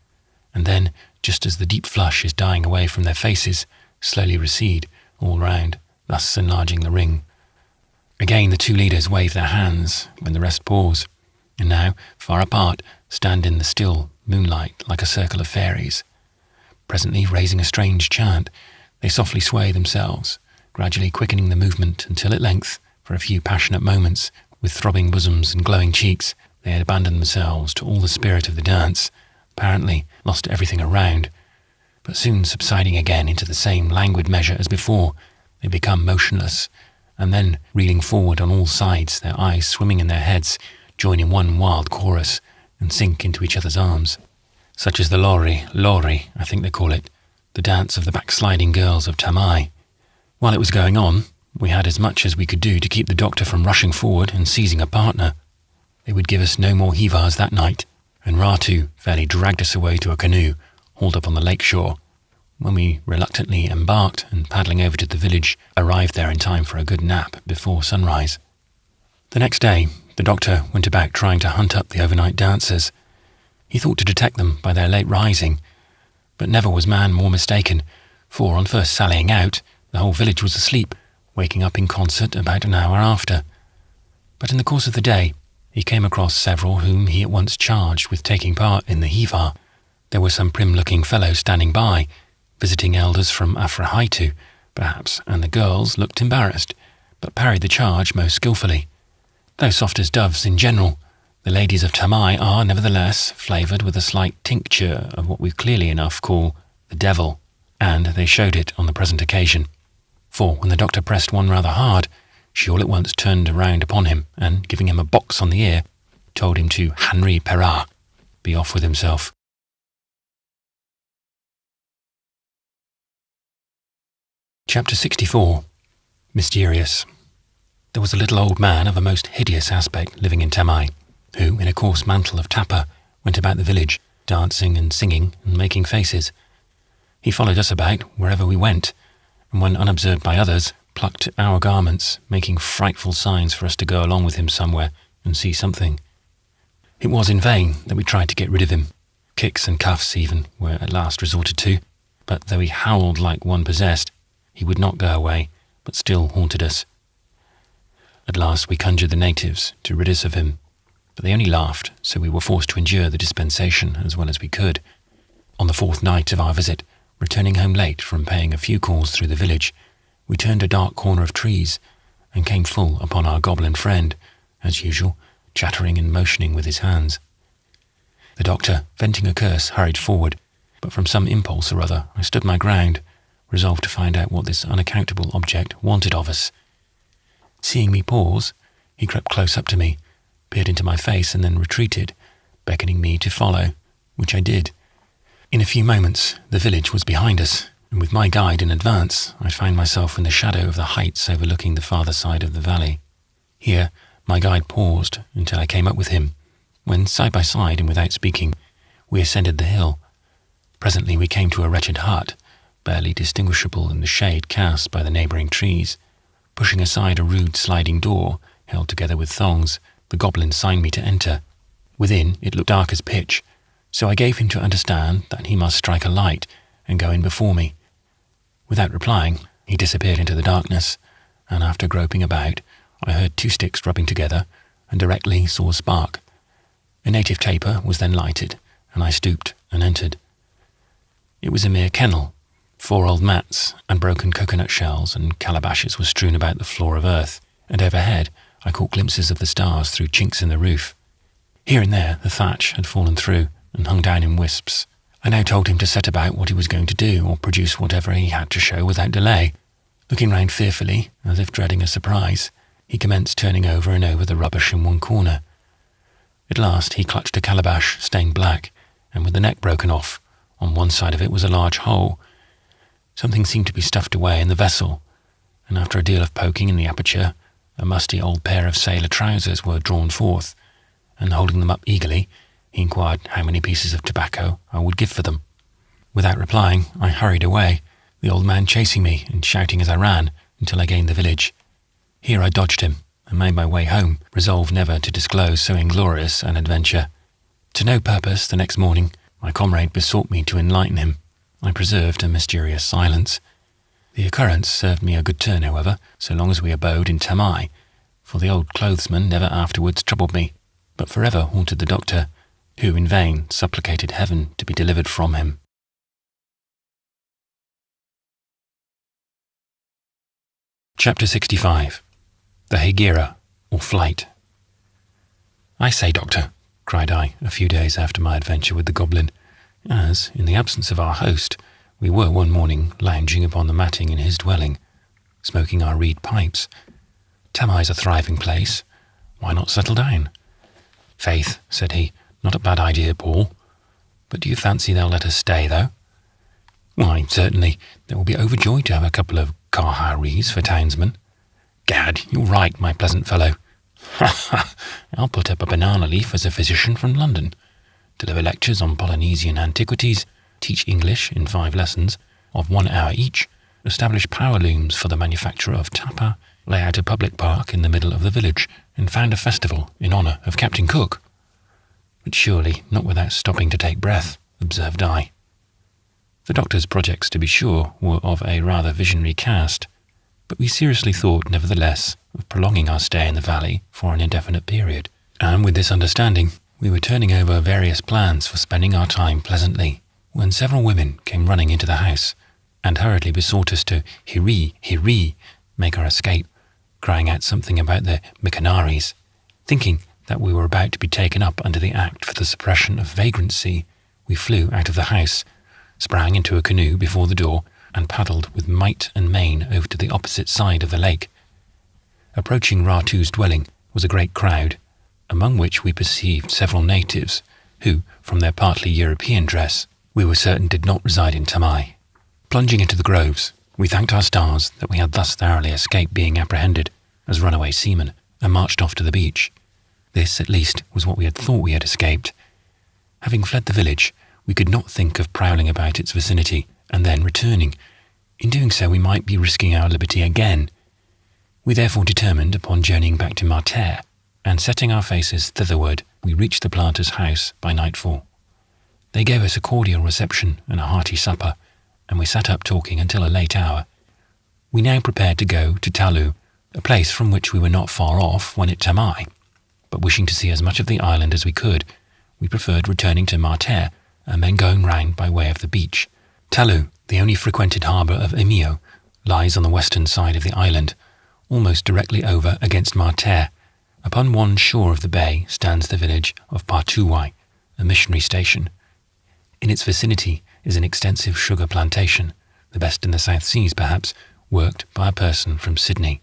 and then, just as the deep flush is dying away from their faces, slowly recede all round, thus enlarging the ring. Again the 2 leaders wave their hands, when the rest pause, and now, far apart, stand in the still moonlight like a circle of fairies. Presently, raising a strange chant, they softly sway themselves, gradually quickening the movement until at length, for a few passionate moments, with throbbing bosoms and glowing cheeks, they had abandoned themselves to all the spirit of the dance, apparently lost everything around, but soon subsiding again into the same languid measure as before, they become motionless, and then, reeling forward on all sides, their eyes swimming in their heads, join in one wild chorus, and sink into each other's arms. Such is the lori, I think they call it, the dance of the backsliding girls of Tamai. While it was going on, we had as much as we could do to keep the doctor from rushing forward and seizing a partner. They would give us no more hivas that night, and Ratu fairly dragged us away to a canoe, hauled up on the lake shore, when we reluctantly embarked and, paddling over to the village, arrived there in time for a good nap before sunrise. The next day, the doctor went about trying to hunt up the overnight dancers. He thought to detect them by their late rising, but never was man more mistaken, for on first sallying out, the whole village was asleep, waking up in concert about an hour after. But in the course of the day, he came across several whom he at once charged with taking part in the hiva. There were some prim-looking fellows standing by, visiting elders from Afrahaitu, perhaps, and the girls looked embarrassed, but parried the charge most skilfully. Though soft as doves in general, the ladies of Tamai are, nevertheless, flavoured with a slight tincture of what we clearly enough call the devil, and they showed it on the present occasion. For when the doctor pressed one rather hard, she all at once turned round upon him, and, giving him a box on the ear, told him to Hanri Pera, be off with himself. Chapter 64. Mysterious. There was a little old man of a most hideous aspect living in Tamai. who, in a coarse mantle of tapa, went about the village, dancing and singing and making faces. He followed us about wherever we went, and when unobserved by others, plucked our garments, making frightful signs for us to go along with him somewhere and see something. It was in vain that we tried to get rid of him. Kicks and cuffs even were at last resorted to, but though he howled like one possessed, he would not go away, but still haunted us. At last we conjured the natives to rid us of him, but they only laughed, so we were forced to endure the dispensation as well as we could. On the 4th night of our visit, returning home late from paying a few calls through the village, we turned a dark corner of trees and came full upon our goblin friend, as usual, chattering and motioning with his hands. The doctor, venting a curse, hurried forward, but from some impulse or other I stood my ground, resolved to find out what this unaccountable object wanted of us. Seeing me pause, he crept close up to me, peered into my face and then retreated, beckoning me to follow, which I did. In a few moments the village was behind us, and with my guide in advance I found myself in the shadow of the heights overlooking the farther side of the valley. Here my guide paused until I came up with him, when side by side and without speaking we ascended the hill. Presently we came to a wretched hut, barely distinguishable in the shade cast by the neighbouring trees. Pushing aside a rude sliding door, held together with thongs, the goblin signed me to enter. Within it looked dark as pitch, so I gave him to understand that he must strike a light and go in before me. Without replying, he disappeared into the darkness, and after groping about, I heard 2 sticks rubbing together, and directly saw a spark. A native taper was then lighted, and I stooped and entered. It was a mere kennel. 4 old mats and broken coconut shells and calabashes were strewn about the floor of earth, and overhead I caught glimpses of the stars through chinks in the roof. Here and there the thatch had fallen through and hung down in wisps. I now told him to set about what he was going to do, or produce whatever he had to show without delay. Looking round fearfully, as if dreading a surprise, he commenced turning over and over the rubbish in one corner. At last he clutched a calabash stained black, and with the neck broken off, on one side of it was a large hole. Something seemed to be stuffed away in the vessel, and after a deal of poking in the aperture, a musty old pair of sailor trousers were drawn forth, and holding them up eagerly, he inquired how many pieces of tobacco I would give for them. Without replying, I hurried away, the old man chasing me and shouting as I ran until I gained the village. Here I dodged him and made my way home, resolved never to disclose so inglorious an adventure. To no purpose the next morning, my comrade besought me to enlighten him. I preserved a mysterious silence. The occurrence served me a good turn, however, so long as we abode in Tamai, for the old clothesman never afterwards troubled me, but forever haunted the doctor, who in vain supplicated heaven to be delivered from him. Chapter 65. The Hegira, or Flight. "I say, Doctor," cried I, a few days after my adventure with the goblin, as, in the absence of our host, we were one morning lounging upon the matting in his dwelling, smoking our reed pipes. "Tamai's a thriving place. Why not settle down?" "Faith," said he, "not a bad idea, Paul. But do you fancy they'll let us stay, though?" "Why, certainly. They will be overjoyed to have a couple of Kaharis for townsmen." "Gad, you're right, my pleasant fellow. Ha ha! I'll put up a banana leaf as a physician from London, deliver lectures on Polynesian antiquities, teach English in 5 lessons of 1 hour each, establish power looms for the manufacture of tapa, lay out a public park in the middle of the village, and found a festival in honour of Captain Cook." "But surely not without stopping to take breath," observed I. The doctor's projects, to be sure, were of a rather visionary cast, but we seriously thought, nevertheless, of prolonging our stay in the valley for an indefinite period, and with this understanding, we were turning over various plans for spending our time pleasantly, when several women came running into the house, and hurriedly besought us to hiri, make our escape, crying out something about the missionaries. Thinking that we were about to be taken up under the Act for the Suppression of Vagrancy, we flew out of the house, sprang into a canoe before the door, and paddled with might and main over to the opposite side of the lake. Approaching Ratu's dwelling was a great crowd, among which we perceived several natives, who, from their partly European dress, we were certain did not reside in Tamai. Plunging into the groves, we thanked our stars that we had thus thoroughly escaped being apprehended as runaway seamen, and marched off to the beach. This, at least, was what we had thought we had escaped. Having fled the village, we could not think of prowling about its vicinity and then returning. In doing so, we might be risking our liberty again. We therefore determined upon journeying back to Marterre, and setting our faces thitherward, we reached the planter's house by nightfall. They gave us a cordial reception and a hearty supper, and we sat up talking until a late hour. We now prepared to go to Talou, a place from which we were not far off when at Tamai, but wishing to see as much of the island as we could, we preferred returning to Marterre and then going round by way of the beach. Talou, the only frequented harbour of Emio, lies on the western side of the island, almost directly over against Marterre. Upon one shore of the bay stands the village of Partouai, a missionary station. In its vicinity is an extensive sugar plantation, the best in the South Seas perhaps, worked by a person from Sydney.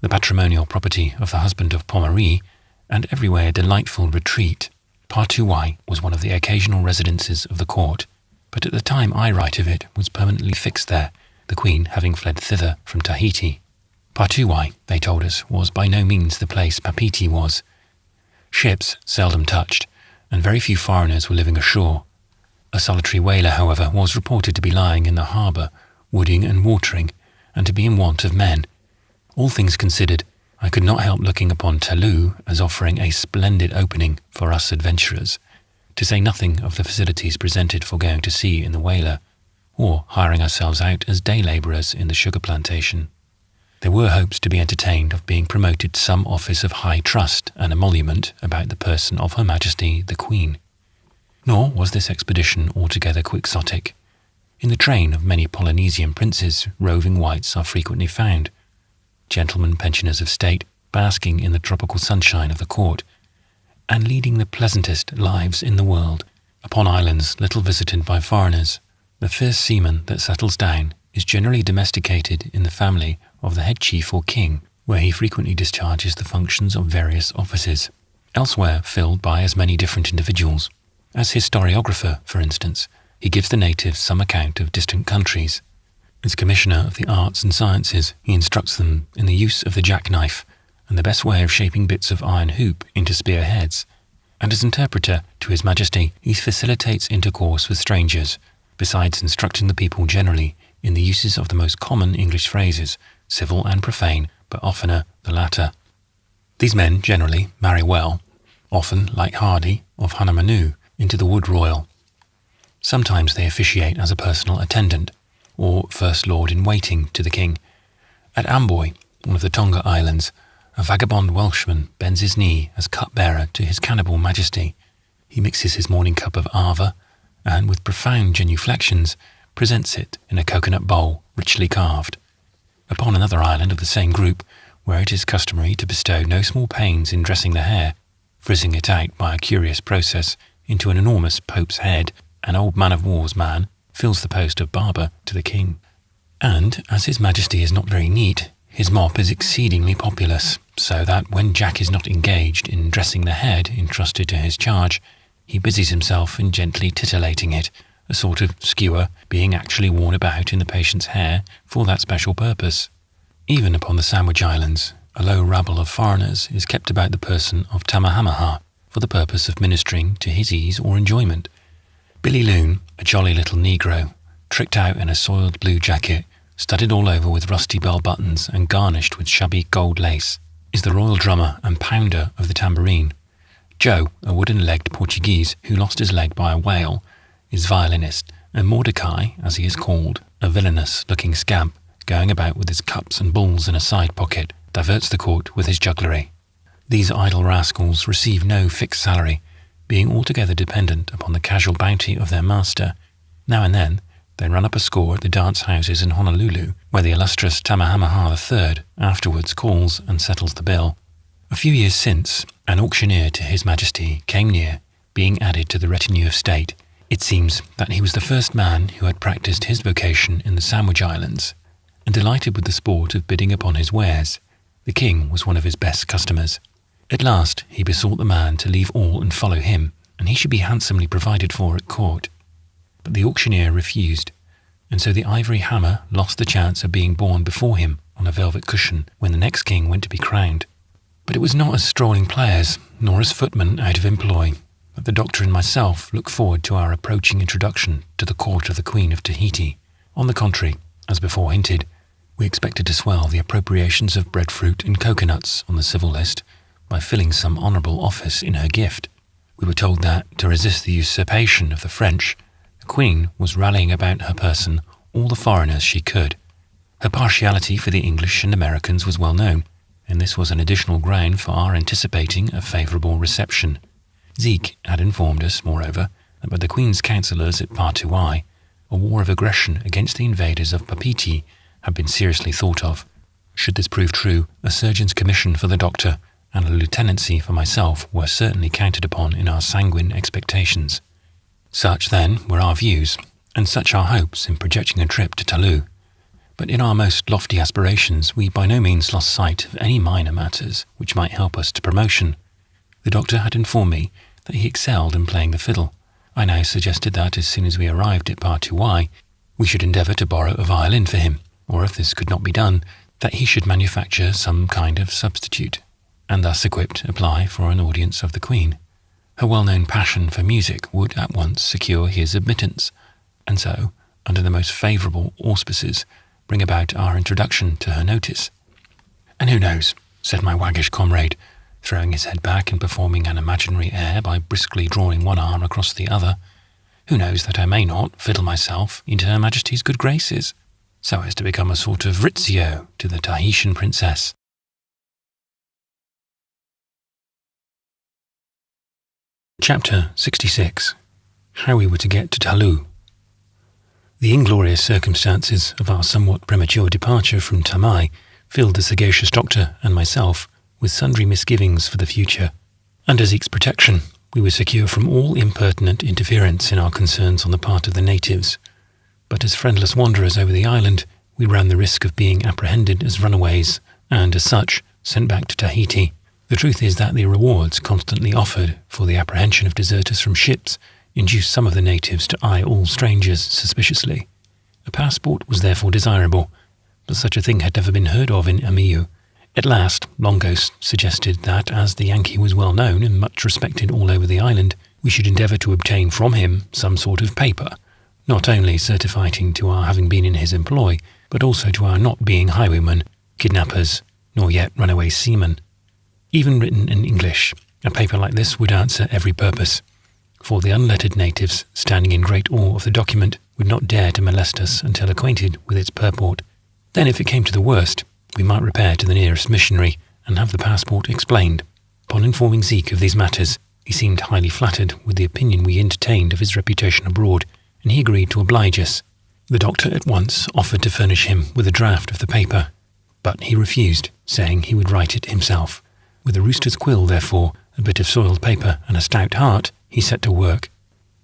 The patrimonial property of the husband of Pommery, and everywhere a delightful retreat, Partouai was one of the occasional residences of the court, but at the time I write of it was permanently fixed there, the Queen having fled thither from Tahiti. Partouai, they told us, was by no means the place Papeete was. Ships seldom touched, and very few foreigners were living ashore. A solitary whaler, however, was reported to be lying in the harbour, wooding and watering, and to be in want of men. All things considered, I could not help looking upon Talou as offering a splendid opening for us adventurers, to say nothing of the facilities presented for going to sea in the whaler, or hiring ourselves out as day labourers in the sugar plantation. There were hopes to be entertained of being promoted to some office of high trust and emolument about the person of Her Majesty the Queen. Nor was this expedition altogether quixotic. In the train of many Polynesian princes, roving whites are frequently found, gentlemen pensioners of state, basking in the tropical sunshine of the court, and leading the pleasantest lives in the world, upon islands little visited by foreigners. The first seaman that settles down is generally domesticated in the family of the head chief or king, where he frequently discharges the functions of various offices, elsewhere filled by as many different individuals. As historiographer, for instance, he gives the natives some account of distant countries. As commissioner of the arts and sciences, he instructs them in the use of the jackknife and the best way of shaping bits of iron hoop into spearheads. And as interpreter to His Majesty, he facilitates intercourse with strangers, besides instructing the people generally in the uses of the most common English phrases, civil and profane, but oftener the latter. These men generally marry well, often, like Hardy of Hanamanu, into the wood royal. Sometimes they officiate as a personal attendant, or first lord-in-waiting to the king. At Amboy, one of the Tonga Islands, a vagabond Welshman bends his knee as cupbearer to His Cannibal Majesty. He mixes his morning cup of ava, and with profound genuflections, presents it in a coconut bowl richly carved. Upon another island of the same group, where it is customary to bestow no small pains in dressing the hair, frizzing it out by a curious process into an enormous Pope's head, an old man-of-war's man fills the post of barber to the king. And, as His Majesty is not very neat, his mop is exceedingly populous, so that when Jack is not engaged in dressing the head entrusted to his charge, he busies himself in gently titillating it, a sort of skewer being actually worn about in the patient's hair for that special purpose. Even upon the Sandwich Islands, a low rabble of foreigners is kept about the person of Tamahamaha for the purpose of ministering to his ease or enjoyment. Billy Loon, a jolly little Negro, tricked out in a soiled blue jacket, studded all over with rusty bell buttons and garnished with shabby gold lace, is the royal drummer and pounder of the tambourine. Joe, a wooden-legged Portuguese who lost his leg by a whale, is violinist, and Mordecai, as he is called, a villainous-looking scamp, going about with his cups and balls in a side pocket, diverts the court with his jugglery. These idle rascals receive no fixed salary, being altogether dependent upon the casual bounty of their master. Now and then, they run up a score at the dance-houses in Honolulu, where the illustrious Tamahamaha III afterwards calls and settles the bill. A few years since, an auctioneer to His Majesty came near, being added to the retinue of state. It seems that he was the first man who had practised his vocation in the Sandwich Islands, and delighted with the sport of bidding upon his wares. The king was one of his best customers. At last he besought the man to leave all and follow him, and he should be handsomely provided for at court. But the auctioneer refused, and so the ivory hammer lost the chance of being borne before him on a velvet cushion when the next king went to be crowned. But it was not as strolling players, nor as footmen out of employ, that the Doctor and myself looked forward to our approaching introduction to the court of the Queen of Tahiti. On the contrary, as before hinted, we expected to swell the appropriations of breadfruit and coconuts on the civil list by filling some honourable office in her gift. We were told that, to resist the usurpation of the French, the Queen was rallying about her person all the foreigners she could. Her partiality for the English and Americans was well known, and this was an additional ground for our anticipating a favourable reception. Zeke had informed us, moreover, that by the Queen's counsellors at Partuai, a war of aggression against the invaders of Papeete had been seriously thought of. Should this prove true, a surgeon's commission for the Doctor and a lieutenancy for myself were certainly counted upon in our sanguine expectations. Such, then, were our views, and such our hopes in projecting a trip to Talou. But in our most lofty aspirations, we by no means lost sight of any minor matters which might help us to promotion. The Doctor had informed me that he excelled in playing the fiddle. I now suggested that, as soon as we arrived at Partuai, we should endeavour to borrow a violin for him, or if this could not be done, that he should manufacture some kind of substitute, and thus equipped apply for an audience of the Queen. Her well-known passion for music would at once secure his admittance, and so, under the most favourable auspices, bring about our introduction to her notice. And who knows, said my waggish comrade, throwing his head back and performing an imaginary air by briskly drawing one arm across the other, who knows that I may not fiddle myself into Her Majesty's good graces, so as to become a sort of Rizzio to the Tahitian princess. Chapter 66. How we were to get to Talou. The inglorious circumstances of our somewhat premature departure from Tamai filled the sagacious Doctor and myself with sundry misgivings for the future. Under Zeke's protection, we were secure from all impertinent interference in our concerns on the part of the natives, but as friendless wanderers over the island, we ran the risk of being apprehended as runaways, and, as such, sent back to Tahiti. The truth is that the rewards constantly offered for the apprehension of deserters from ships induced some of the natives to eye all strangers suspiciously. A passport was therefore desirable, but such a thing had never been heard of in Omoo. At last, Longos suggested that, as the Yankee was well known and much respected all over the island, we should endeavour to obtain from him some sort of paper, not only certifying to our having been in his employ, but also to our not being highwaymen, kidnappers, nor yet runaway seamen. Even written in English, a paper like this would answer every purpose, for the unlettered natives, standing in great awe of the document, would not dare to molest us until acquainted with its purport. Then, if it came to the worst, we might repair to the nearest missionary and have the passport explained. Upon informing Zeke of these matters, he seemed highly flattered with the opinion we entertained of his reputation abroad, and he agreed to oblige us. The Doctor at once offered to furnish him with a draft of the paper, but he refused, saying he would write it himself. With a rooster's quill, therefore, a bit of soiled paper and a stout heart, he set to work.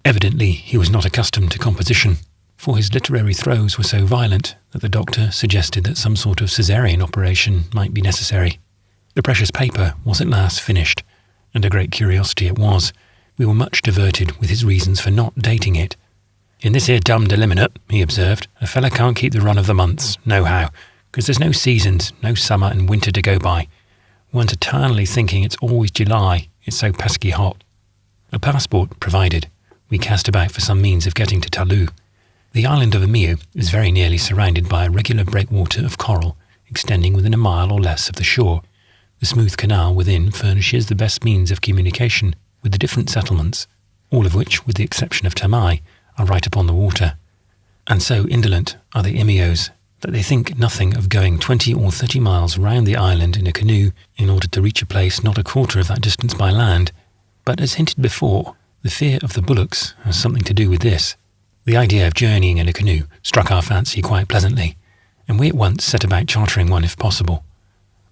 Evidently he was not accustomed to composition, for his literary throes were so violent that the Doctor suggested that some sort of caesarean operation might be necessary. The precious paper was at last finished, and a great curiosity it was. We were much diverted with his reasons for not dating it. "In this here dumb deliminate," he observed, "a feller can't keep the run of the months, nohow, 'cause there's no seasons, no summer and winter to go by. One's eternally thinking it's always July, it's so pesky hot." A passport provided, we cast about for some means of getting to Talou. The island of Omoo is very nearly surrounded by a regular breakwater of coral, extending within a mile or less of the shore. The smooth canal within furnishes the best means of communication with the different settlements, all of which, with the exception of Tamai, are right upon the water. And so indolent are the Emeos that they think nothing of going 20 or 30 miles round the island in a canoe in order to reach a place not a quarter of that distance by land. But as hinted before, the fear of the bullocks has something to do with this. The idea of journeying in a canoe struck our fancy quite pleasantly, and we at once set about chartering one if possible.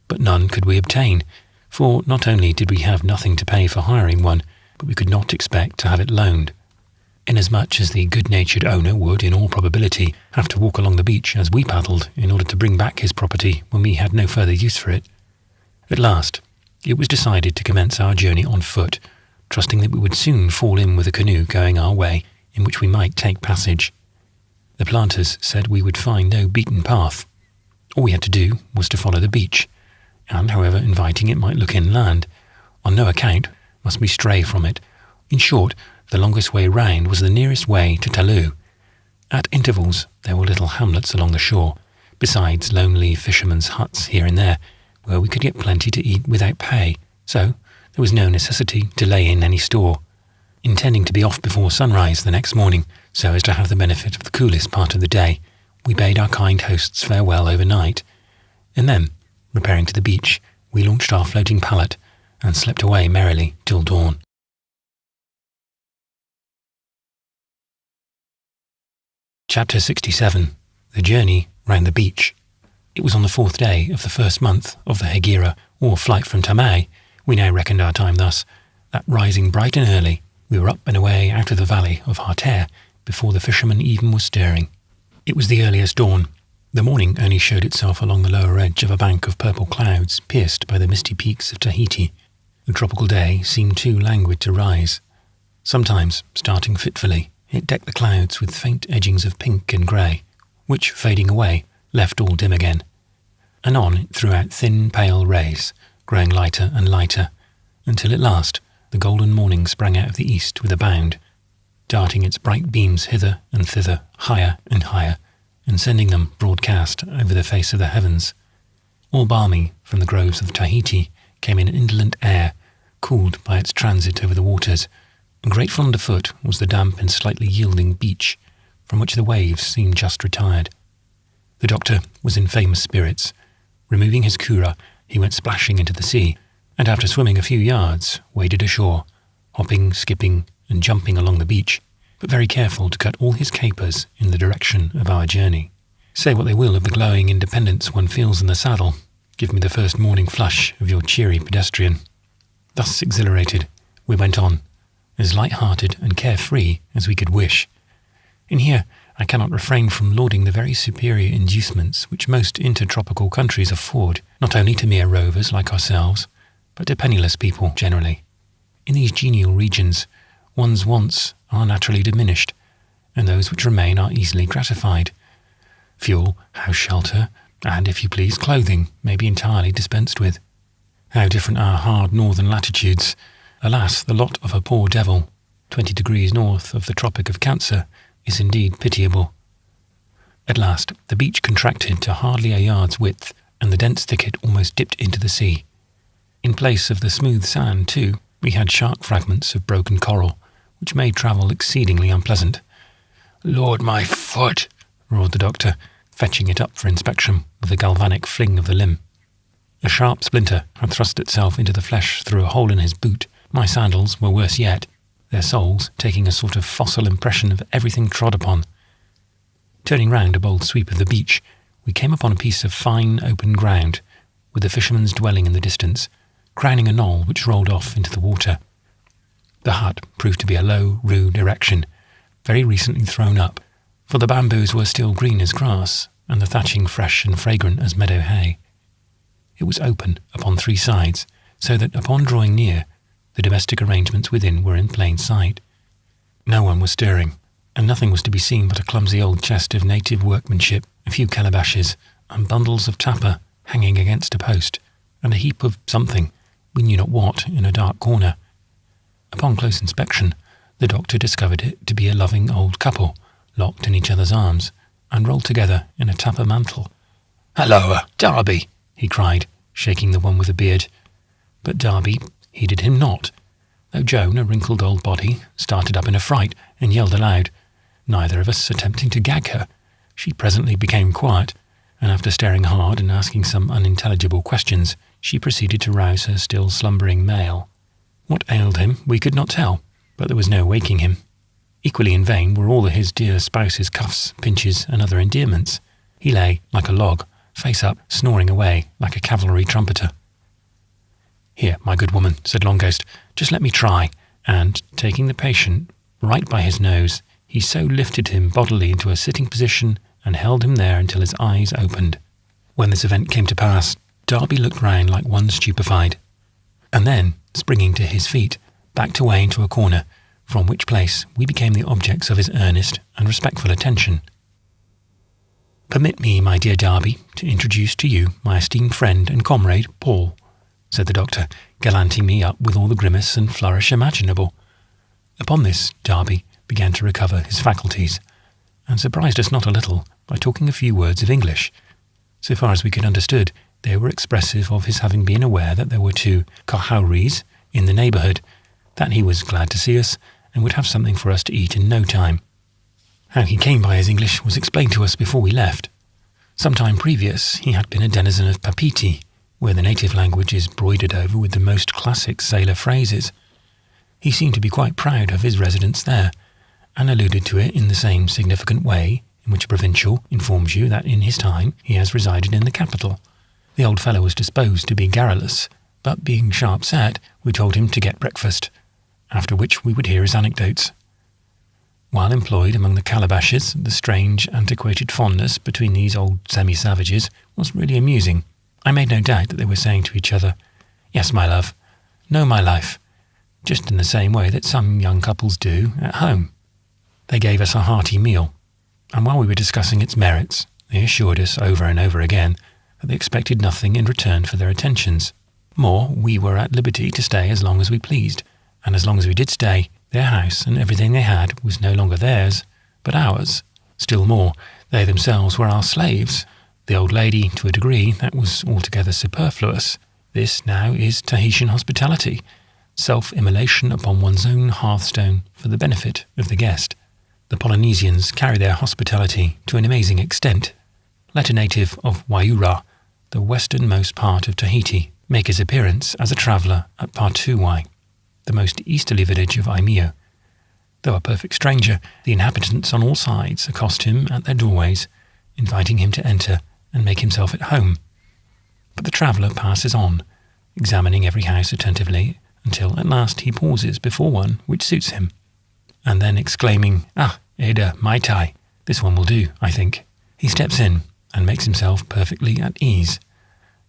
But none could we obtain, for not only did we have nothing to pay for hiring one, but we could not expect to have it loaned, inasmuch as the good-natured owner would, in all probability, have to walk along the beach as we paddled in order to bring back his property when we had no further use for it. At last, it was decided to commence our journey on foot, trusting that we would soon fall in with a canoe going our way, in which we might take passage. The planters said we would find no beaten path. All we had to do was to follow the beach, and however inviting it might look inland, on no account must we stray from it. In short, the longest way round was the nearest way to Taloo. At intervals there were little hamlets along the shore, besides lonely fishermen's huts here and there, where we could get plenty to eat without pay, so there was no necessity to lay in any store. Intending to be off before sunrise the next morning, so as to have the benefit of the coolest part of the day, we bade our kind hosts farewell overnight, and then, repairing to the beach, we launched our floating pallet and slept away merrily till dawn. Chapter 67. The Journey Round the Beach. It was on the 4th day of the first month of the Hegira, or flight from Tamai, we now reckoned our time thus, that rising bright and early, we were up and away out of the valley of Harter before the fisherman even was stirring. It was the earliest dawn. The morning only showed itself along the lower edge of a bank of purple clouds pierced by the misty peaks of Tahiti. The tropical day seemed too languid to rise. Sometimes, starting fitfully, it decked the clouds with faint edgings of pink and grey, which, fading away, left all dim again. Anon it threw out thin, pale rays, growing lighter and lighter, until at last the golden morning sprang out of the east with a bound, darting its bright beams hither and thither, higher and higher, and sending them broadcast over the face of the heavens. All balmy from the groves of Tahiti came an indolent air, cooled by its transit over the waters, and grateful underfoot was the damp and slightly yielding beach, from which the waves seemed just retired. The doctor was in famous spirits. Removing his kura, he went splashing into the sea, and after swimming a few yards, waded ashore, hopping, skipping, and jumping along the beach, but very careful to cut all his capers in the direction of our journey. Say what they will of the glowing independence one feels in the saddle, give me the first morning flush of your cheery pedestrian. Thus exhilarated, we went on, as light-hearted and carefree as we could wish. In here, I cannot refrain from lauding the very superior inducements which most intertropical countries afford, not only to mere rovers like ourselves, but to penniless people generally. In these genial regions, one's wants are naturally diminished, and those which remain are easily gratified. Fuel, house shelter, and, if you please, clothing may be entirely dispensed with. How different our hard northern latitudes! Alas, the lot of a poor devil, 20 degrees north of the Tropic of Cancer, is indeed pitiable. At last, the beach contracted to hardly a yard's width, and the dense thicket almost dipped into the sea. In place of the smooth sand, too, we had sharp fragments of broken coral, which made travel exceedingly unpleasant. "Lord, my foot!" roared the doctor, fetching it up for inspection with a galvanic fling of the limb. A sharp splinter had thrust itself into the flesh through a hole in his boot. My sandals were worse yet, their soles taking a sort of fossil impression of everything trod upon. Turning round a bold sweep of the beach, we came upon a piece of fine open ground, with the fisherman's dwelling in the distance, crowning a knoll which rolled off into the water. The hut proved to be a low, rude erection, very recently thrown up, for the bamboos were still green as grass, and the thatching fresh and fragrant as meadow hay. It was open upon 3 sides, so that upon drawing near, the domestic arrangements within were in plain sight. No one was stirring, and nothing was to be seen but a clumsy old chest of native workmanship, a few calabashes, and bundles of tappa hanging against a post, and a heap of something, we knew not what, in a dark corner. Upon close inspection, the doctor discovered it to be a loving old couple, locked in each other's arms, and rolled together in a tappa mantle. "Halloa, Darby!" he cried, shaking the one with the beard. But Darby heeded him not, though Joan, a wrinkled old body, started up in a fright and yelled aloud, neither of us attempting to gag her. She presently became quiet, and after staring hard and asking some unintelligible questions, she proceeded to rouse her still slumbering male. What ailed him we could not tell, but there was no waking him. Equally in vain were all his dear spouse's cuffs, pinches, and other endearments. He lay, like a log, face up, snoring away like a cavalry trumpeter. "Here, my good woman," said Longghost, "just let me try," and, taking the patient right by his nose, he so lifted him bodily into a sitting position and held him there until his eyes opened. When this event came to pass, Darby looked round like one stupefied, and then, springing to his feet, backed away into a corner, from which place we became the objects of his earnest and respectful attention. "Permit me, my dear Darby, to introduce to you my esteemed friend and comrade, Paul," said the doctor, gallanting me up with all the grimace and flourish imaginable. Upon this, Darby began to recover his faculties, and surprised us not a little by talking a few words of English. So far as we could understood, they were expressive of his having been aware that there were 2 kahauries in the neighbourhood, that he was glad to see us, and would have something for us to eat in no time. How he came by his English was explained to us before we left. Some time previous, he had been a denizen of Papeete, where the native language is broidered over with the most classic sailor phrases. He seemed to be quite proud of his residence there, and alluded to it in the same significant way in which a provincial informs you that in his time he has resided in the capital. The old fellow was disposed to be garrulous, but being sharp-set, we told him to get breakfast, after which we would hear his anecdotes. While employed among the calabashes, the strange, antiquated fondness between these old semi-savages was really amusing. I made no doubt that they were saying to each other, "Yes, my love, no, my life," just in the same way that some young couples do at home. They gave us a hearty meal, and while we were discussing its merits, they assured us over and over again that they expected nothing in return for their attentions. More, we were at liberty to stay as long as we pleased, and as long as we did stay, their house and everything they had was no longer theirs, but ours. Still more, they themselves were our slaves. The old lady, to a degree that was altogether superfluous. This now is Tahitian hospitality, self-immolation upon one's own hearthstone for the benefit of the guest. The Polynesians carry their hospitality to an amazing extent. Let a native of Waiura, the westernmost part of Tahiti, make his appearance as a traveller at Patuwai, the most easterly village of Aimeo. Though a perfect stranger, the inhabitants on all sides accost him at their doorways, inviting him to enter and make himself at home. But the traveller passes on, examining every house attentively, until at last he pauses before one which suits him, and then exclaiming, "Ah, Eda Maitai, this one will do, I think," he steps in and makes himself perfectly at ease,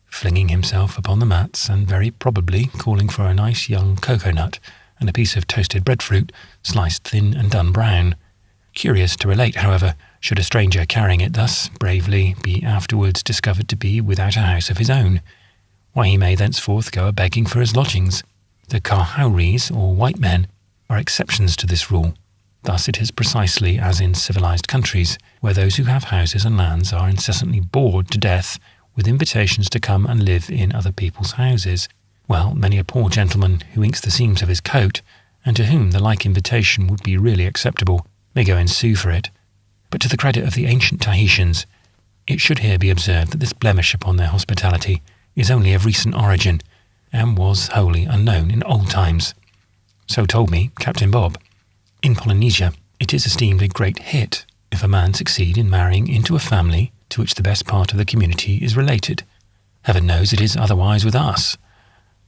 flinging himself upon the mats and very probably calling for a nice young cocoa-nut and a piece of toasted breadfruit sliced thin and done brown. Curious to relate, however, should a stranger carrying it thus bravely be afterwards discovered to be without a house of his own, why he may thenceforth go a-begging for his lodgings. The kahauries, or white men, are exceptions to this rule. Thus it is precisely as in civilized countries, where those who have houses and lands are incessantly bored to death with invitations to come and live in other people's houses, while many a poor gentleman who inks the seams of his coat, and to whom the like invitation would be really acceptable, may go and sue for it. But to the credit of the ancient Tahitians, it should here be observed that this blemish upon their hospitality is only of recent origin, and was wholly unknown in old times. So told me Captain Bob. In Polynesia, it is esteemed a great hit if a man succeed in marrying into a family to which the best part of the community is related. Heaven knows it is otherwise with us.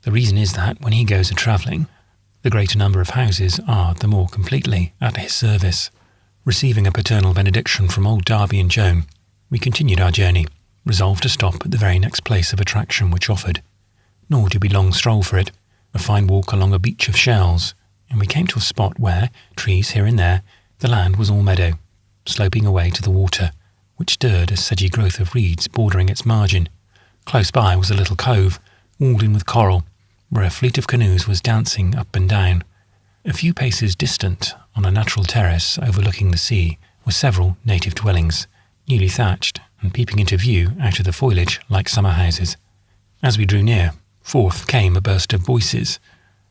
The reason is that when he goes a-travelling, the greater number of houses are the more completely at his service. Receiving a paternal benediction from old Darby and Joan, we continued our journey, resolved to stop at the very next place of attraction which offered. Nor did we long stroll for it, a fine walk along a beach of shells, and we came to a spot where, trees here and there, the land was all meadow, sloping away to the water, which stirred a sedgy growth of reeds bordering its margin. Close by was a little cove, walled in with coral, where a fleet of canoes was dancing up and down. A few paces distant, on a natural terrace overlooking the sea, were several native dwellings, newly thatched and peeping into view out of the foliage like summer houses. As we drew near, forth came a burst of voices,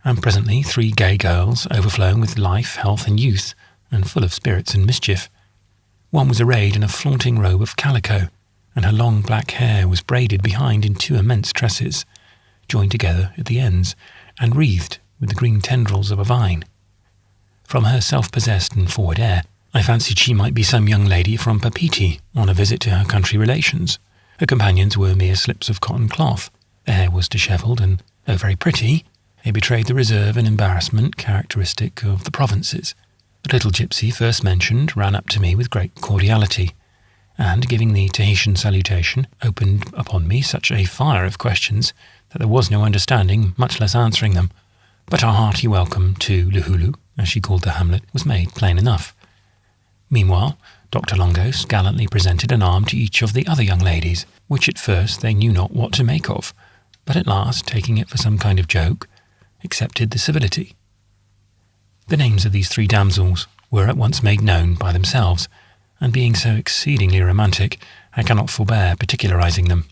and presently 3 gay girls, overflowing with life, health, and youth, and full of spirits and mischief. One was arrayed in a flaunting robe of calico, and her long black hair was braided behind in 2 immense tresses, joined together at the ends, and wreathed with the green tendrils of a vine. From her self-possessed and forward air, I fancied she might be some young lady from Papeete on a visit to her country relations. Her companions were mere slips of cotton cloth. Their hair was dishevelled, and, though very pretty, they betrayed the reserve and embarrassment characteristic of the provinces. The little gypsy first mentioned ran up to me with great cordiality, and, giving the Tahitian salutation, opened upon me such a fire of questions that there was no understanding, much less answering them. But our hearty welcome to Luhulu, as she called the hamlet, was made plain enough. Meanwhile, Dr. Longos gallantly presented an arm to each of the other young ladies, which at first they knew not what to make of, but at last, taking it for some kind of joke, accepted the civility. The names of these 3 damsels were at once made known by themselves, and being so exceedingly romantic, I cannot forbear particularizing them.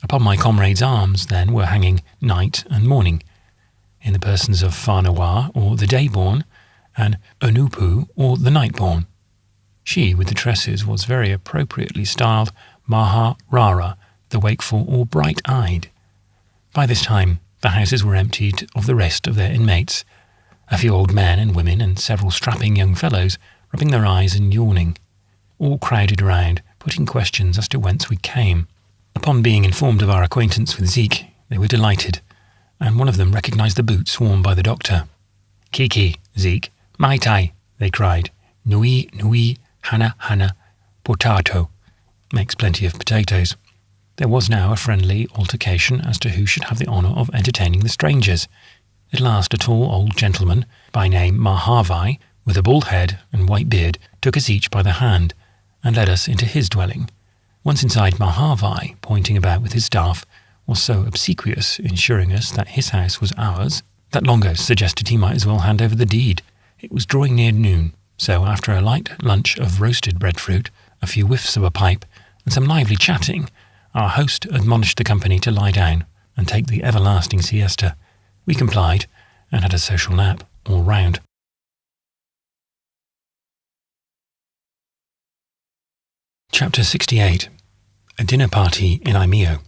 Upon my comrades' arms, then, were hanging Night and Morning, in the persons of Farnawa, or the Day-born, and Onupu, or the Night-born. She, with the tresses, was very appropriately styled Maha-Rara, the wakeful or bright-eyed. By this time, the houses were emptied of the rest of their inmates, a few old men and women and several strapping young fellows rubbing their eyes and yawning, all crowded around, putting questions as to whence we came. Upon being informed of our acquaintance with Zeke, they were delighted, and one of them recognized the boots worn by the doctor. "Kiki, Zeke, mai tai," they cried. "Nui, nui, hana, hana, potato," makes plenty of potatoes. There was now a friendly altercation as to who should have the honour of entertaining the strangers. At last a tall old gentleman, by name Mahavai, with a bald head and white beard, took us each by the hand, and led us into his dwelling. Once inside, Mahavai, pointing about with his staff, was so obsequious in assuring us that his house was ours, that Longos suggested he might as well hand over the deed. It was drawing near noon, so after a light lunch of roasted breadfruit, a few whiffs of a pipe, and some lively chatting, our host admonished the company to lie down and take the everlasting siesta. We complied, and had a social nap all round. Chapter 68. A Dinner Party in Imeo.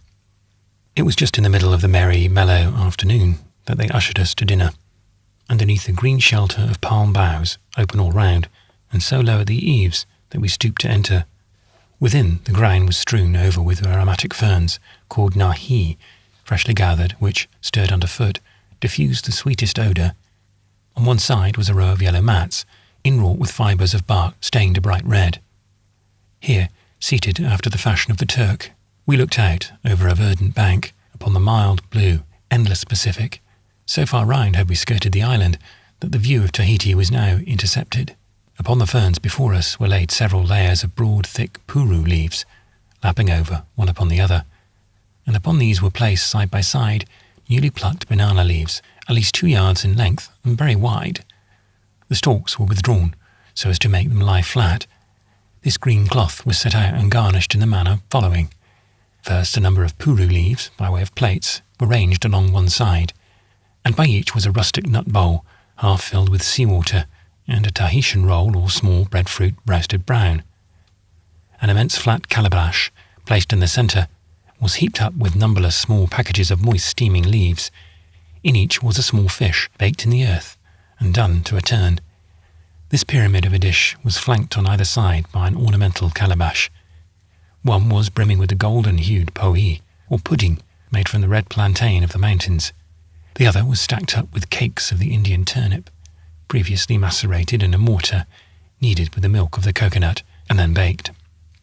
It was just in the middle of the merry, mellow afternoon that they ushered us to dinner, underneath a green shelter of palm boughs, open all round, and so low at the eaves that we stooped to enter. Within, the ground was strewn over with aromatic ferns, called nahi, freshly gathered, which, stirred underfoot, diffused the sweetest odour. On one side was a row of yellow mats, inwrought with fibres of bark stained a bright red. Here, seated after the fashion of the Turk, we looked out over a verdant bank upon the mild, blue, endless Pacific. So far round had we skirted the island that the view of Tahiti was now intercepted. Upon the ferns before us were laid several layers of broad, thick puru leaves, lapping over one upon the other, and upon these were placed side by side newly plucked banana leaves, at least 2 yards in length and very wide. The stalks were withdrawn so as to make them lie flat. This green cloth was set out and garnished in the manner following. First, a number of puru leaves, by way of plates, were ranged along one side, and by each was a rustic nut bowl, half filled with sea-water, and a Tahitian roll or small breadfruit roasted brown. An immense flat calabash, placed in the centre, was heaped up with numberless small packages of moist steaming leaves. In each was a small fish baked in the earth and done to a turn. This pyramid of a dish was flanked on either side by an ornamental calabash. One was brimming with the golden-hued poee, or pudding, made from the red plantain of the mountains. The other was stacked up with cakes of the Indian turnip, previously macerated in a mortar, kneaded with the milk of the coconut, and then baked.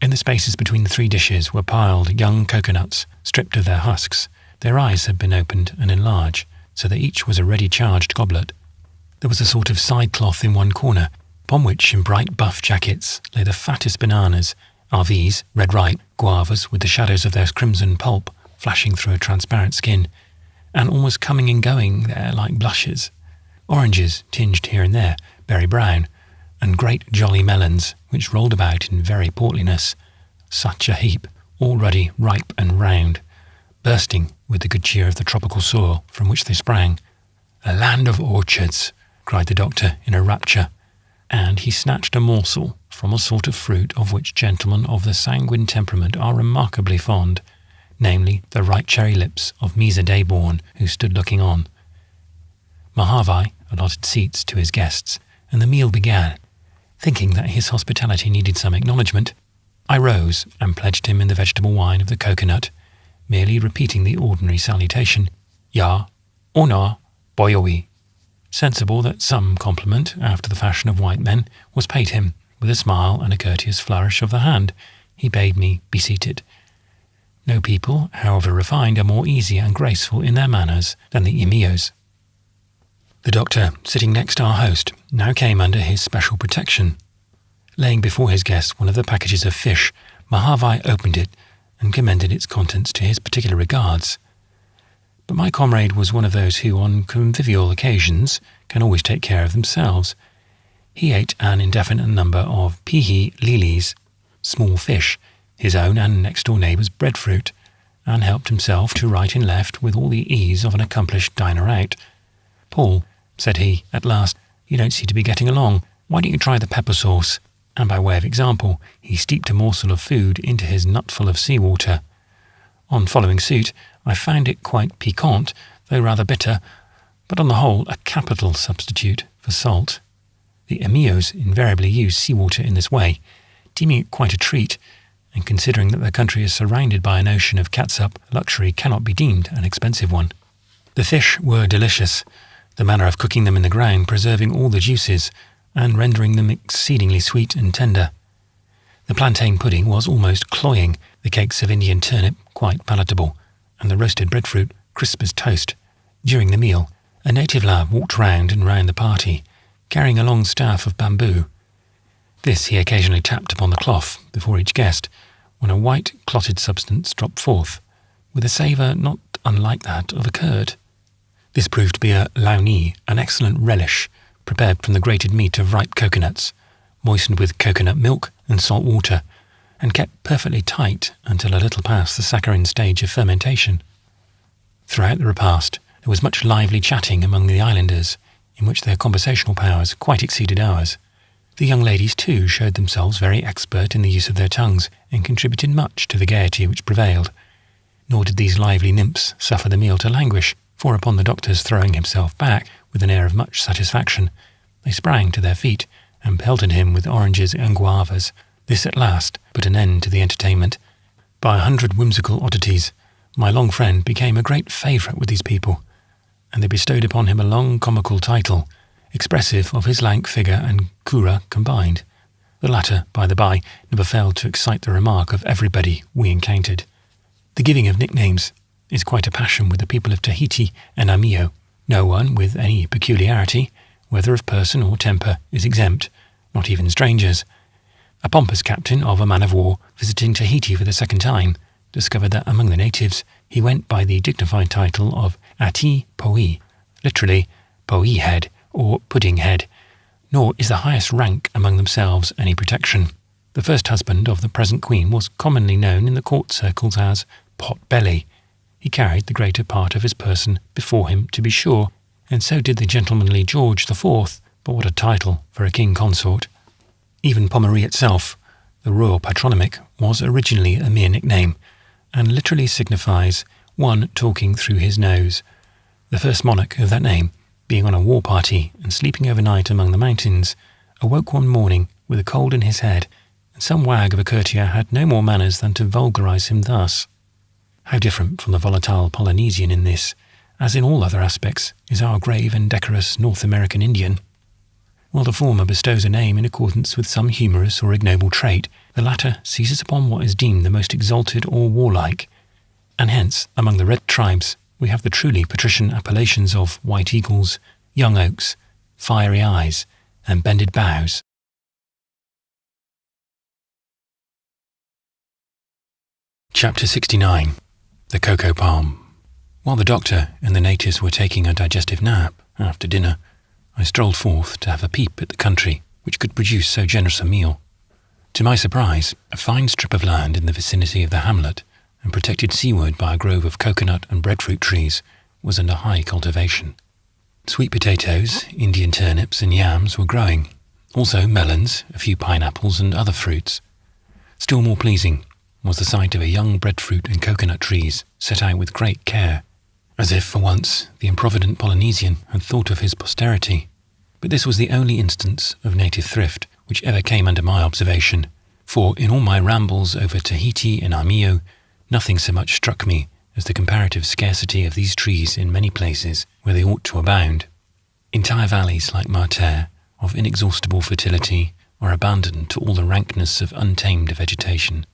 In the spaces between the 3 dishes were piled young coconuts, stripped of their husks. Their eyes had been opened and enlarged, so that each was a ready-charged goblet. There was a sort of side-cloth in one corner, upon which, in bright buff jackets, lay the fattest bananas, RVs, red ripe, guavas with the shadows of their crimson pulp flashing through a transparent skin, and almost coming and going there like blushes. Oranges, tinged here and there, berry brown, and great jolly melons, which rolled about in very portliness, such a heap, all ruddy, ripe and round, bursting with the good cheer of the tropical soil from which they sprang. "A land of orchards," cried the doctor in a rapture, and he snatched a morsel from a sort of fruit of which gentlemen of the sanguine temperament are remarkably fond, namely the ripe cherry lips of Misa Dayborn, who stood looking on. Mahavai allotted seats to his guests, and the meal began. Thinking that his hospitality needed some acknowledgment, I rose and pledged him in the vegetable wine of the coconut, merely repeating the ordinary salutation, "Ya, ona, boyowi," sensible that some compliment, after the fashion of white men, was paid him. With a smile and a courteous flourish of the hand, he bade me be seated. No people, however refined, are more easy and graceful in their manners than the Imeos. The doctor, sitting next our host, now came under his special protection. Laying before his guest one of the packages of fish, Mahavai opened it and commended its contents to his particular regards. But my comrade was one of those who, on convivial occasions, can always take care of themselves. He ate an indefinite number of pihi lilies, small fish, his own and next-door neighbour's breadfruit, and helped himself to right and left with all the ease of an accomplished diner-out. "Paul," said he, at last, "you don't seem to be getting along. Why don't you try the pepper sauce?" And by way of example, he steeped a morsel of food into his nutful of sea-water. On following suit, I found it quite piquant, though rather bitter, but on the whole a capital substitute for salt. The Emios invariably use sea-water in this way, deeming it quite a treat, and considering that the country is surrounded by an ocean of catsup, luxury cannot be deemed an expensive one. The fish were delicious, the manner of cooking them in the ground preserving all the juices, and rendering them exceedingly sweet and tender. The plantain pudding was almost cloying, the cakes of Indian turnip quite palatable, and the roasted breadfruit crisp as toast. During the meal, a native lad walked round and round the party, carrying a long staff of bamboo. This he occasionally tapped upon the cloth before each guest, when a white clotted substance dropped forth, with a savour not unlike that of a curd. This proved to be a launi, an excellent relish, prepared from the grated meat of ripe coconuts, moistened with coconut milk and salt water, and kept perfectly tight until a little past the saccharine stage of fermentation. Throughout the repast, there was much lively chatting among the islanders, in which their conversational powers quite exceeded ours. The young ladies, too, showed themselves very expert in the use of their tongues, and contributed much to the gaiety which prevailed. Nor did these lively nymphs suffer the meal to languish, for upon the doctor's throwing himself back with an air of much satisfaction, they sprang to their feet and pelted him with oranges and guavas. This at last put an end to the entertainment. By 100 whimsical oddities, my long friend became a great favourite with these people, and they bestowed upon him a long comical title, expressive of his lank figure and kura combined. The latter, by the by, never failed to excite the remark of everybody we encountered. The giving of nicknames is quite a passion with the people of Tahiti and Amio. No one with any peculiarity, whether of person or temper, is exempt, not even strangers. A pompous captain of a man-of-war, visiting Tahiti for the second time, discovered that among the natives he went by the dignified title of Ati Poi, literally Poi head or pudding head, nor is the highest rank among themselves any protection. The first husband of the present queen was commonly known in the court circles as Pot Belly. He carried the greater part of his person before him, to be sure, and so did the gentlemanly George IV, but what a title for a king consort. Even Pommery itself, the royal patronymic, was originally a mere nickname, and literally signifies one talking through his nose. The first monarch of that name, being on a war party and sleeping overnight among the mountains, awoke one morning with a cold in his head, and some wag of a courtier had no more manners than to vulgarise him thus. How different from the volatile Polynesian in this, as in all other aspects, is our grave and decorous North American Indian. While the former bestows a name in accordance with some humorous or ignoble trait, the latter seizes upon what is deemed the most exalted or warlike, and hence, among the red tribes, we have the truly patrician appellations of white eagles, young oaks, fiery eyes, and bended bows. Chapter 69. The Cocoa Palm. While the doctor and the natives were taking a digestive nap after dinner, I strolled forth to have a peep at the country which could produce so generous a meal. To my surprise, a fine strip of land in the vicinity of the hamlet, and protected seaward by a grove of coconut and breadfruit trees, was under high cultivation. Sweet potatoes, Indian turnips and yams were growing, also melons, a few pineapples and other fruits. Still more pleasing was the sight of a young breadfruit and coconut trees set out with great care, as if for once the improvident Polynesian had thought of his posterity. But this was the only instance of native thrift which ever came under my observation, for in all my rambles over Tahiti and Amio, nothing so much struck me as the comparative scarcity of these trees in many places where they ought to abound. Entire valleys like Marterre, of inexhaustible fertility, are abandoned to all the rankness of untamed vegetation.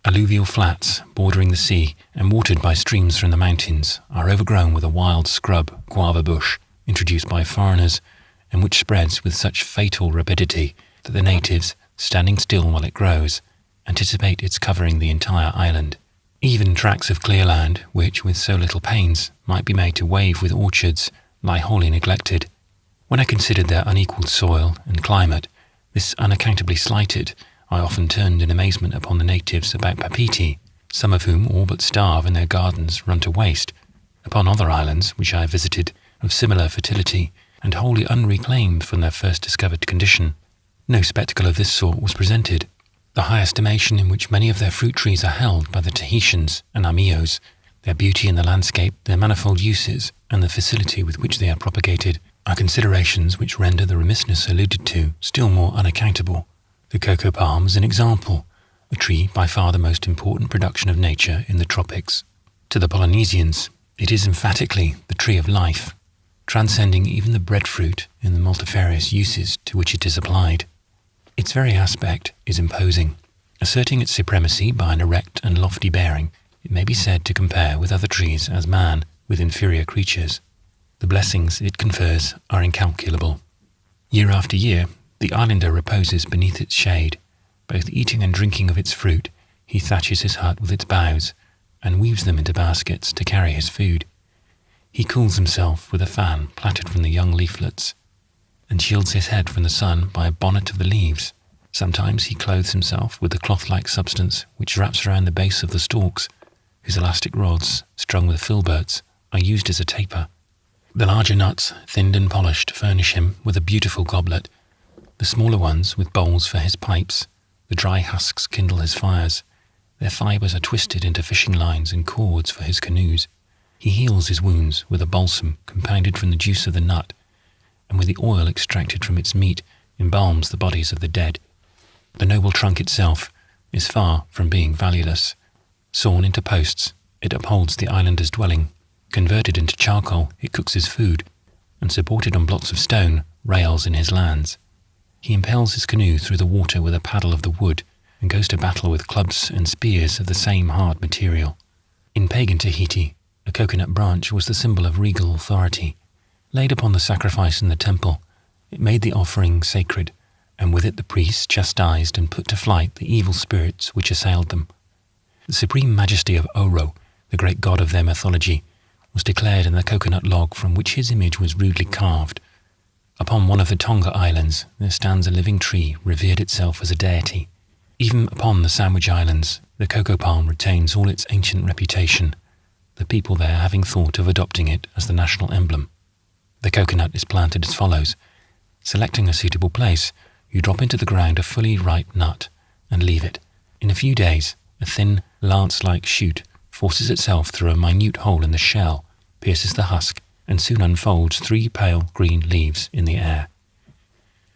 Alluvial flats bordering the sea and watered by streams from the mountains are overgrown with a wild scrub guava bush introduced by foreigners, and which spreads with such fatal rapidity that the natives, standing still while it grows, anticipate its covering the entire island. Even tracts of clear land, which, with so little pains, might be made to wave with orchards, lie wholly neglected. When I considered their unequalled soil and climate, this unaccountably slighted, I often turned in amazement upon the natives about Papeete, some of whom all but starve and their gardens run to waste. Upon other islands, which I have visited, of similar fertility, and wholly unreclaimed from their first discovered condition, no spectacle of this sort was presented. The high estimation in which many of their fruit trees are held by the Tahitians and Amios, their beauty in the landscape, their manifold uses, and the facility with which they are propagated, are considerations which render the remissness alluded to still more unaccountable. The cocoa palm is an example, a tree by far the most important production of nature in the tropics. To the Polynesians, it is emphatically the tree of life, transcending even the breadfruit in the multifarious uses to which it is applied. Its very aspect is imposing. Asserting its supremacy by an erect and lofty bearing, it may be said to compare with other trees as man with inferior creatures. The blessings it confers are incalculable. Year after year, the islander reposes beneath its shade. Both eating and drinking of its fruit, he thatches his hut with its boughs, and weaves them into baskets to carry his food. He cools himself with a fan plaited from the young leaflets, and shields his head from the sun by a bonnet of the leaves. Sometimes he clothes himself with the cloth-like substance which wraps around the base of the stalks, whose elastic rods, strung with filberts, are used as a taper. The larger nuts, thinned and polished, furnish him with a beautiful goblet, the smaller ones with bowls for his pipes. The dry husks kindle his fires. Their fibres are twisted into fishing lines and cords for his canoes. He heals his wounds with a balsam compounded from the juice of the nut, and with the oil extracted from its meat embalms the bodies of the dead. The noble trunk itself is far from being valueless. Sawn into posts, it upholds the islander's dwelling. Converted into charcoal, it cooks his food, and supported on blocks of stone, rails in his lands. He impels his canoe through the water with a paddle of the wood, and goes to battle with clubs and spears of the same hard material. In pagan Tahiti, a coconut branch was the symbol of regal authority. Laid upon the sacrifice in the temple, it made the offering sacred, and with it the priests chastised and put to flight the evil spirits which assailed them. The supreme majesty of Oro, the great god of their mythology, was declared in the coconut log from which his image was rudely carved. Upon one of the Tonga Islands there stands a living tree revered itself as a deity. Even upon the Sandwich Islands, the cocoa palm retains all its ancient reputation, the people there having thought of adopting it as the national emblem. The coconut is planted as follows. Selecting a suitable place, you drop into the ground a fully ripe nut and leave it. In a few days, a thin, lance-like shoot forces itself through a minute hole in the shell, pierces the husk, and soon unfolds 3 pale green leaves in the air.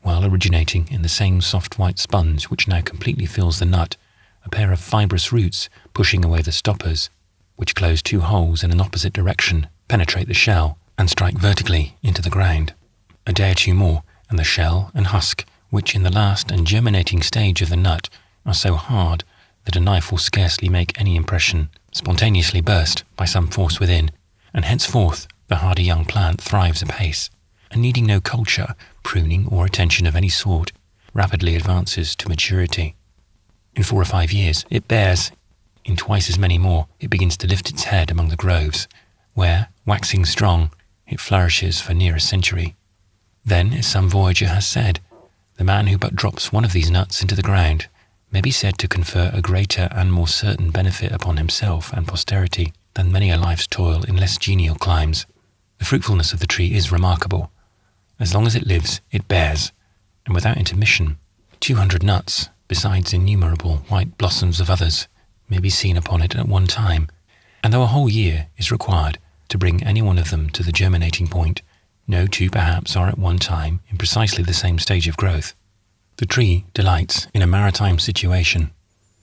While originating in the same soft white sponge which now completely fills the nut, a pair of fibrous roots, pushing away the stoppers, which close 2 holes in an opposite direction, penetrate the shell and strike vertically into the ground. A day or 2 more, and the shell and husk, which in the last and germinating stage of the nut are so hard that a knife will scarcely make any impression, spontaneously burst by some force within, and henceforth the hardy young plant thrives apace, and needing no culture, pruning, or attention of any sort, rapidly advances to maturity. In 4 or 5 years it bears. In twice as many more it begins to lift its head among the groves, where, waxing strong, it flourishes for near a century. Then, as some voyager has said, the man who but drops one of these nuts into the ground may be said to confer a greater and more certain benefit upon himself and posterity than many a life's toil in less genial climes. The fruitfulness of the tree is remarkable. As long as it lives, it bears, and without intermission, 200 nuts, besides innumerable white blossoms of others, may be seen upon it at one time, and though a whole year is required to bring any one of them to the germinating point, no 2 perhaps are at one time in precisely the same stage of growth. The tree delights in a maritime situation.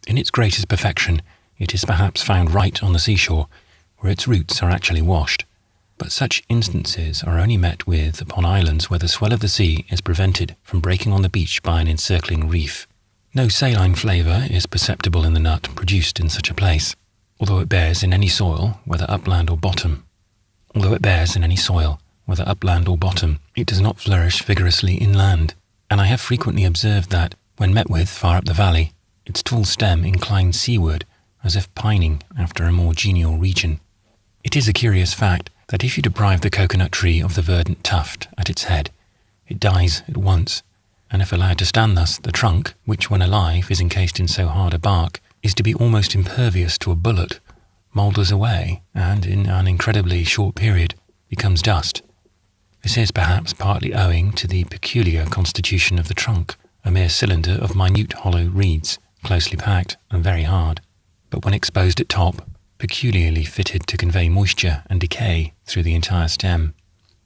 In its greatest perfection, it is perhaps found right on the seashore, where its roots are actually washed. But such instances are only met with upon islands where the swell of the sea is prevented from breaking on the beach by an encircling reef. No saline flavour is perceptible in the nut produced in such a place, although it bears in any soil, whether upland or bottom. It does not flourish vigorously inland, and I have frequently observed that, When met with far up the valley, its tall stem inclined seaward, as if pining after a more genial region. It is a curious fact that if you deprive the coconut tree of the verdant tuft at its head, it dies at once, and if allowed to stand thus, the trunk, which when alive is encased in so hard a bark, is to be almost impervious to a bullet, moulders away, and in an incredibly short period becomes dust. This is perhaps partly owing to the peculiar constitution of the trunk, a mere cylinder of minute hollow reeds, closely packed and very hard, but when exposed at top, peculiarly fitted to convey moisture and decay through the entire stem.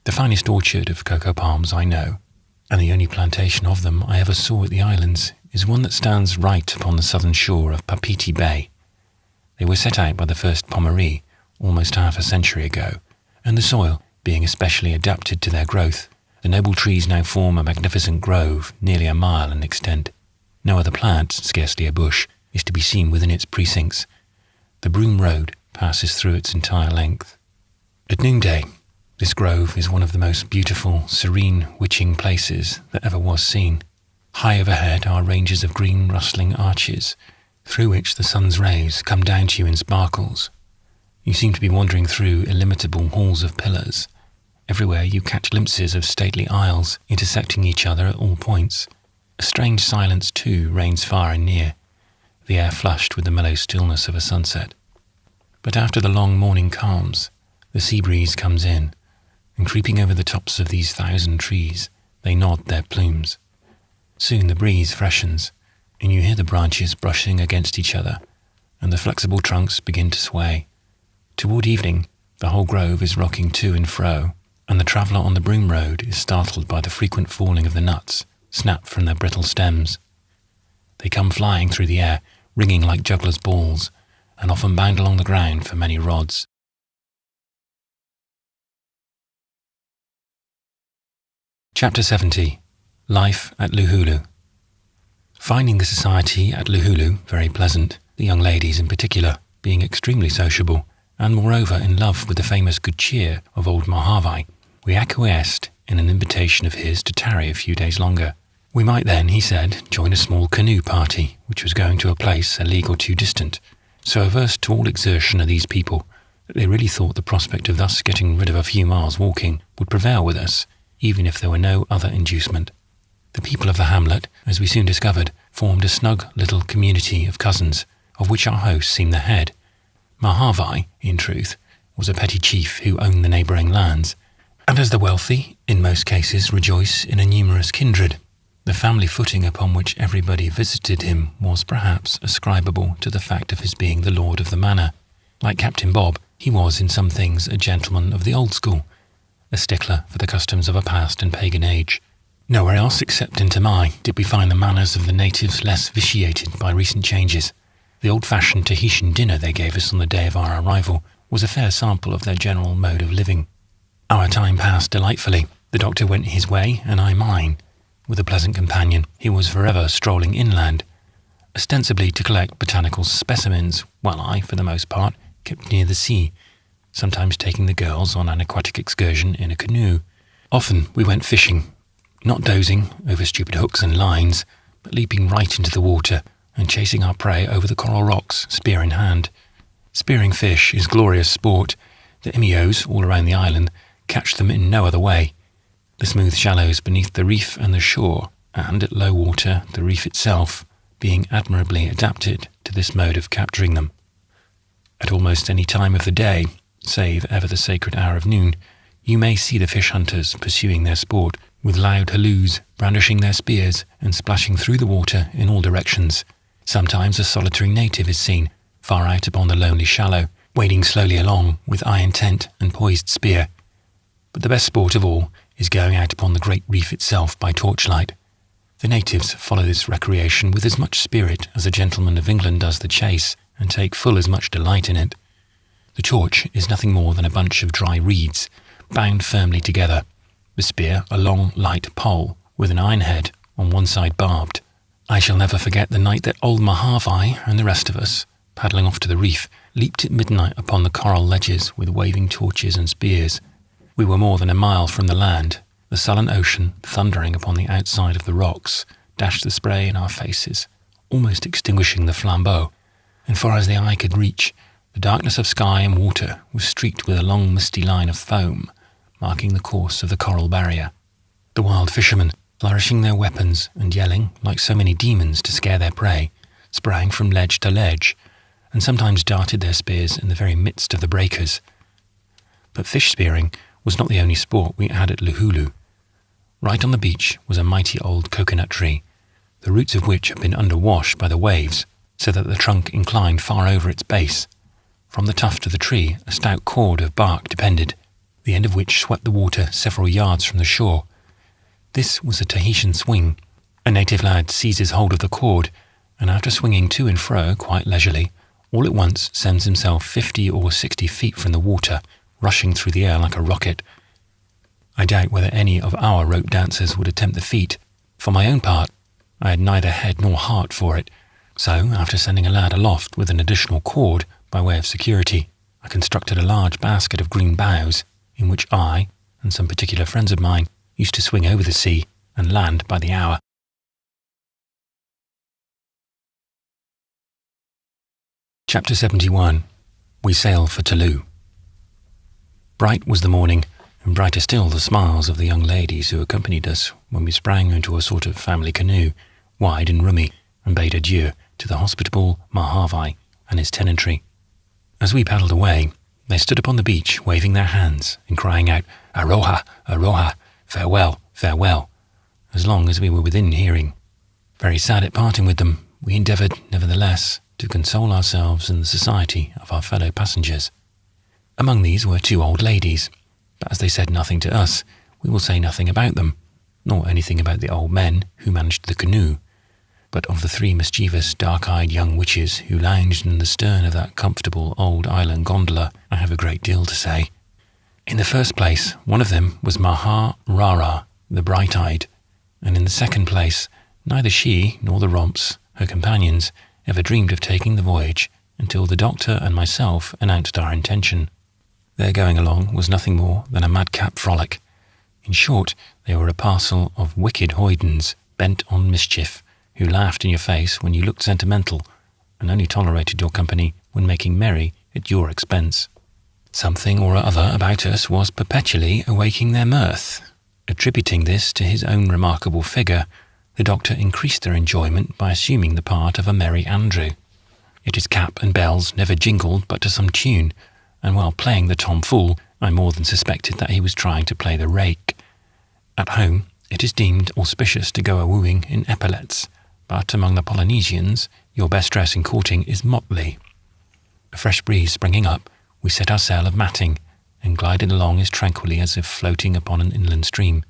The finest orchard of cocoa palms I know, and the only plantation of them I ever saw at the islands, is one that stands right upon the southern shore of Papeete Bay. They were set out by the first Pommery almost half a century ago, and the soil being especially adapted to their growth, the noble trees now form a magnificent grove nearly a mile in extent. No other plant, scarcely a bush, is to be seen within its precincts. The Broom Road passes through its entire length. At noonday, this grove is one of the most beautiful, serene, witching places that ever was seen. High overhead are ranges of green rustling arches, through which the sun's rays come down to you in sparkles. You seem to be wandering through illimitable halls of pillars. Everywhere you catch glimpses of stately aisles intersecting each other at all points. A strange silence, too, reigns far and near, the air flushed with the mellow stillness of a sunset. But after the long morning calms, the sea breeze comes in, and creeping over the tops of these 1,000 trees, they nod their plumes. Soon the breeze freshens, and you hear the branches brushing against each other, and the flexible trunks begin to sway. Toward evening, the whole grove is rocking to and fro, and the traveller on the Broom Road is startled by the frequent falling of the nuts, snapped from their brittle stems. They come flying through the air, ringing like jugglers' balls, and often bound along the ground for many rods. Chapter 70. Life at Luhulu. Finding the society at Luhulu very pleasant, the young ladies in particular being extremely sociable, and moreover in love with the famous good cheer of old Mahavai, we acquiesced in an invitation of his to tarry a few days longer. We might then, he said, join a small canoe party, which was going to a place a league or two distant. So averse to all exertion are these people, that they really thought the prospect of thus getting rid of a few miles walking would prevail with us, even if there were no other inducement. The people of the hamlet, as we soon discovered, formed a snug little community of cousins, of which our host seemed the head. Mahavai, in truth, was a petty chief who owned the neighbouring lands, and as the wealthy, in most cases, rejoice in a numerous kindred, the family footing upon which everybody visited him was perhaps ascribable to the fact of his being the lord of the manor. Like Captain Bob, he was in some things a gentleman of the old school, a stickler for the customs of a past and pagan age. Nowhere else except in Tamai did we find the manners of the natives less vitiated by recent changes. The old-fashioned Tahitian dinner they gave us on the day of our arrival was a fair sample of their general mode of living. Our time passed delightfully. The doctor went his way, and I mine. With a pleasant companion, he was forever strolling inland, ostensibly to collect botanical specimens, while I, for the most part, kept near the sea, sometimes taking the girls on an aquatic excursion in a canoe. Often we went fishing, not dozing over stupid hooks and lines, but leaping right into the water and chasing our prey over the coral rocks, spear in hand. Spearing fish is glorious sport. The imios all around the island catch them in no other way. The smooth shallows beneath the reef and the shore, and at low water the reef itself, being admirably adapted to this mode of capturing them. At almost any time of the day, save ever the sacred hour of noon, you may see the fish hunters pursuing their sport, with loud halloos, brandishing their spears and splashing through the water in all directions. Sometimes a solitary native is seen, far out upon the lonely shallow, wading slowly along with eye intent and poised spear. But the best sport of all is going out upon the great reef itself by torchlight. The natives follow this recreation with as much spirit as a gentleman of England does the chase, and take full as much delight in it. The torch is nothing more than a bunch of dry reeds, bound firmly together, the spear a long, light pole, with an iron head, on one side barbed. I shall never forget the night that old Mahavai and the rest of us, paddling off to the reef, leaped at midnight upon the coral ledges with waving torches and spears. We were more than a mile from the land, the sullen ocean thundering upon the outside of the rocks, dashed the spray in our faces, almost extinguishing the flambeau, and far as the eye could reach, the darkness of sky and water was streaked with a long misty line of foam, marking the course of the coral barrier. The wild fishermen, flourishing their weapons and yelling like so many demons to scare their prey, sprang from ledge to ledge, and sometimes darted their spears in the very midst of the breakers. But fish spearing was not the only sport we had at Luhulu. Right on the beach was a mighty old coconut tree, the roots of which had been underwashed by the waves, so that the trunk inclined far over its base. From the tuft of the tree a stout cord of bark depended, the end of which swept the water several yards from the shore. This was a Tahitian swing. A native lad seizes hold of the cord, and after swinging to and fro quite leisurely, all at once sends himself 50 or 60 feet from the water, rushing through the air like a rocket. I doubt whether any of our rope dancers would attempt the feat. For my own part, I had neither head nor heart for it, so after sending a lad aloft with an additional cord by way of security, I constructed a large basket of green boughs, in which I, and some particular friends of mine, used to swing over the sea and land by the hour. Chapter 71. We Sail for Toulouse. Bright was the morning, and brighter still the smiles of the young ladies who accompanied us when we sprang into a sort of family canoe, wide and roomy, and bade adieu to the hospitable Mahavai and his tenantry. As we paddled away, they stood upon the beach waving their hands and crying out, "Aroha, aroha, farewell, farewell," as long as we were within hearing. Very sad at parting with them, we endeavoured, nevertheless, to console ourselves in the society of our fellow passengers. Among these were 2 old ladies, but as they said nothing to us, we will say nothing about them, nor anything about the old men who managed the canoe. But of the 3 mischievous, dark-eyed young witches who lounged in the stern of that comfortable old island gondola, I have a great deal to say. In the first place, one of them was Maha-Rara, the bright-eyed, and in the second place, neither she nor the Romps, her companions, ever dreamed of taking the voyage until the doctor and myself announced our intention. Their going along was nothing more than a madcap frolic. In short, they were a parcel of wicked hoydens bent on mischief, who laughed in your face when you looked sentimental, and only tolerated your company when making merry at your expense. Something or other about us was perpetually awaking their mirth. Attributing this to his own remarkable figure, the doctor increased their enjoyment by assuming the part of a merry Andrew. Yet his cap and bells never jingled but to some tune, and while playing the tomfool, I more than suspected that he was trying to play the rake. At home, it is deemed auspicious to go a-wooing in epaulets, but among the Polynesians, your best dress in courting is motley. A fresh breeze springing up, we set our sail of matting, and glided along as tranquilly as if floating upon an inland stream,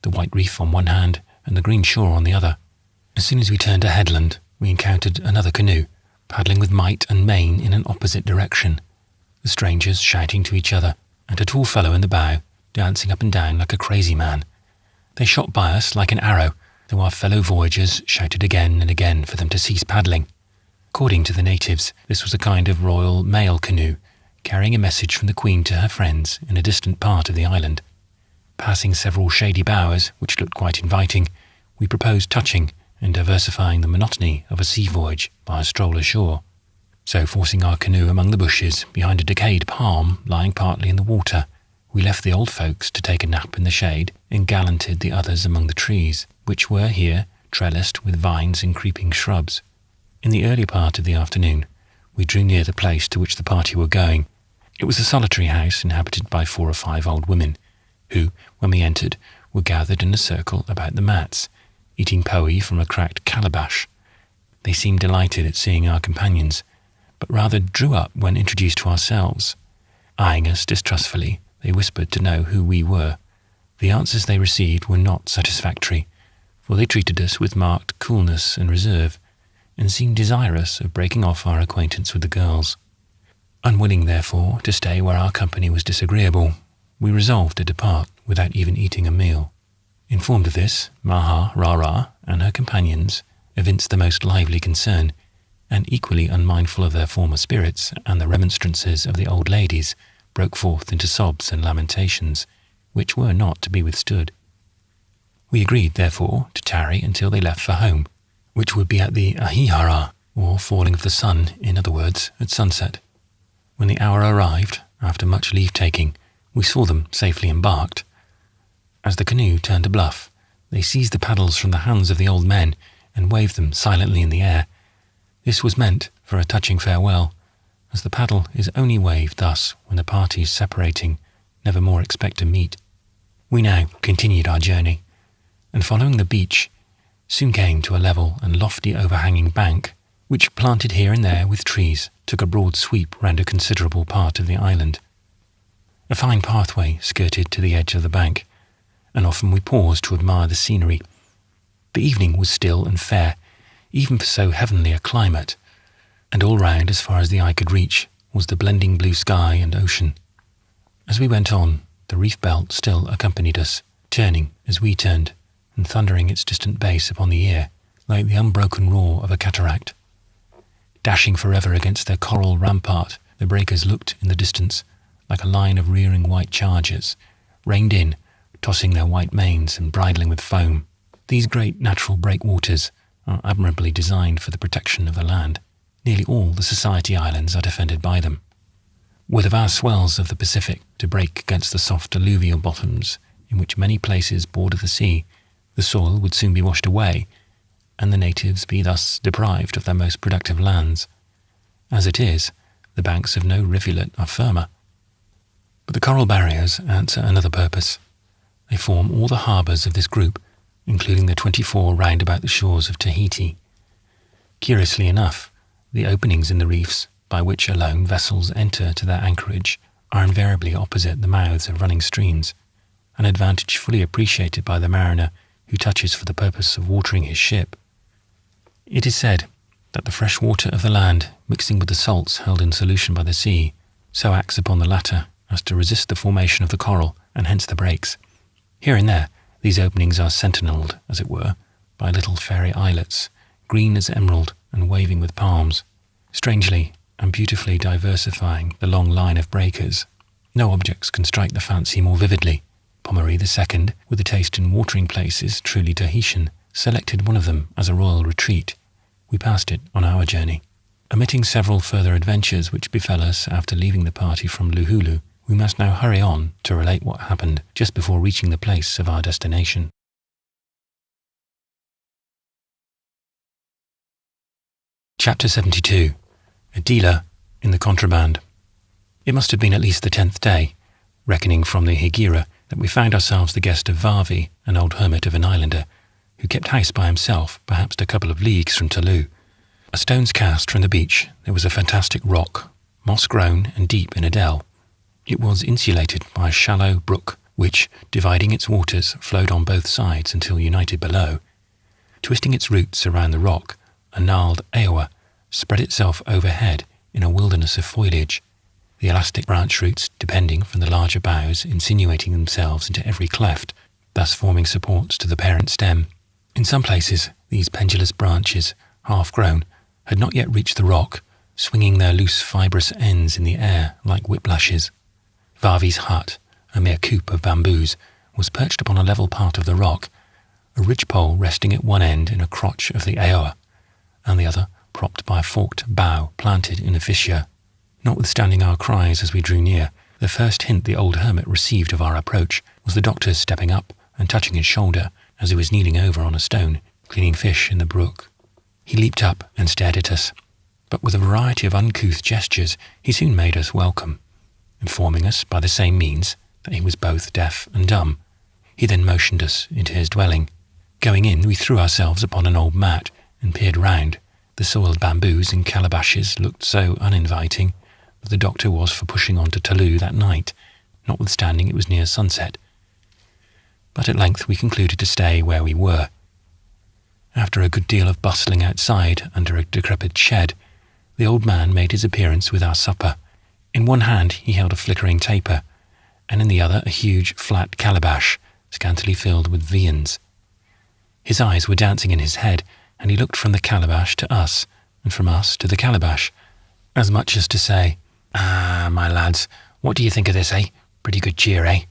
the white reef on one hand and the green shore on the other. As soon as we turned a headland, we encountered another canoe, paddling with might and main in an opposite direction, the strangers shouting to each other, and a tall fellow in the bow dancing up and down like a crazy man. They shot by us like an arrow, though our fellow voyagers shouted again and again for them to cease paddling. According to the natives, this was a kind of royal mail canoe, carrying a message from the Queen to her friends in a distant part of the island. Passing several shady bowers, which looked quite inviting, we proposed touching and diversifying the monotony of a sea voyage by a stroll ashore. So, forcing our canoe among the bushes behind a decayed palm lying partly in the water, we left the old folks to take a nap in the shade and gallanted the others among the trees, which were here trellised with vines and creeping shrubs. In the early part of the afternoon, we drew near the place to which the party were going. It was a solitary house inhabited by 4 or 5 old women, who, when we entered, were gathered in a circle about the mats, eating poee from a cracked calabash. They seemed delighted at seeing our companions, but rather drew up when introduced to ourselves. Eyeing us distrustfully, they whispered to know who we were. The answers they received were not satisfactory, for they treated us with marked coolness and reserve, and seemed desirous of breaking off our acquaintance with the girls. Unwilling, therefore, to stay where our company was disagreeable, we resolved to depart without even eating a meal. Informed of this, Maha-Rara and her companions evinced the most lively concern, and equally unmindful of their former spirits and the remonstrances of the old ladies, broke forth into sobs and lamentations, which were not to be withstood. We agreed, therefore, to tarry until they left for home, which would be at the ahihara, or falling of the sun, in other words, at sunset. When the hour arrived, after much leave-taking, we saw them safely embarked. As the canoe turned a bluff, they seized the paddles from the hands of the old men and waved them silently in the air. This was meant for a touching farewell, as the paddle is only waved thus when the parties separating never more expect to meet. We now continued our journey, and following the beach, soon came to a level and lofty overhanging bank, which, planted here and there with trees, took a broad sweep round a considerable part of the island. A fine pathway skirted to the edge of the bank, and often we paused to admire the scenery. The evening was still and fair, even for so heavenly a climate, and all round, as far as the eye could reach, was the blending blue sky and ocean. As we went on, the reef belt still accompanied us, turning as we turned, and thundering its distant bass upon the ear, like the unbroken roar of a cataract. Dashing forever against their coral rampart, the breakers looked in the distance like a line of rearing white chargers, reined in, tossing their white manes and bridling with foam. These great natural breakwaters are admirably designed for the protection of the land. Nearly all the Society Islands are defended by them. Were the vast swells of the Pacific to break against the soft alluvial bottoms, in which many places border the sea, the soil would soon be washed away, and the natives be thus deprived of their most productive lands. As it is, the banks of no rivulet are firmer. But the coral barriers answer another purpose. They form all the harbours of this group, including the 24 round about the shores of Tahiti. Curiously enough, the openings in the reefs, by which alone vessels enter to their anchorage, are invariably opposite the mouths of running streams, an advantage fully appreciated by the mariner who touches for the purpose of watering his ship. It is said that the fresh water of the land, mixing with the salts held in solution by the sea, so acts upon the latter as to resist the formation of the coral, and hence the breaks. Here and there, these openings are sentinelled, as it were, by little fairy islets, green as emerald and waving with palms, strangely and beautifully diversifying the long line of breakers. No objects can strike the fancy more vividly. Pommery II, with a taste in watering places truly Tahitian, selected one of them as a royal retreat. We passed it on our journey. Omitting several further adventures which befell us after leaving the party from Luhulu, we must now hurry on to relate what happened just before reaching the place of our destination. Chapter 72. A Dealer in the Contraband. It must have been at least the 10th day, reckoning from the Hegira, that we found ourselves the guest of Varvi, an old hermit of an islander, who kept house by himself, perhaps a couple of leagues from Talou. A stone's cast from the beach, there was a fantastic rock, moss-grown and deep in a dell. It was insulated by a shallow brook, which, dividing its waters, flowed on both sides until united below. Twisting its roots around the rock, a gnarled aoa spread itself overhead in a wilderness of foliage, the elastic branch roots depending from the larger boughs, insinuating themselves into every cleft, thus forming supports to the parent stem. In some places, these pendulous branches, half-grown, had not yet reached the rock, swinging their loose fibrous ends in the air like whiplashes. Varvi's hut, a mere coop of bamboos, was perched upon a level part of the rock, a ridgepole resting at one end in a crotch of the aoa, and the other propped by a forked bough planted in a fissure. Notwithstanding our cries as we drew near, the first hint the old hermit received of our approach was the doctor's stepping up and touching his shoulder as he was kneeling over on a stone, cleaning fish in the brook. He leaped up and stared at us, but with a variety of uncouth gestures he soon made us welcome, informing us by the same means that he was both deaf and dumb. He then motioned us into his dwelling. Going in, we threw ourselves upon an old mat and peered round. The soiled bamboos and calabashes looked so uninviting that the doctor was for pushing on to Talou that night, notwithstanding it was near sunset. But at length we concluded to stay where we were. After a good deal of bustling outside under a decrepit shed, the old man made his appearance with our supper. In one hand he held a flickering taper, and in the other a huge flat calabash, scantily filled with viands. His eyes were dancing in his head, and he looked from the calabash to us, and from us to the calabash, as much as to say, "Ah, my lads, what do you think of this, eh? Pretty good cheer, eh?"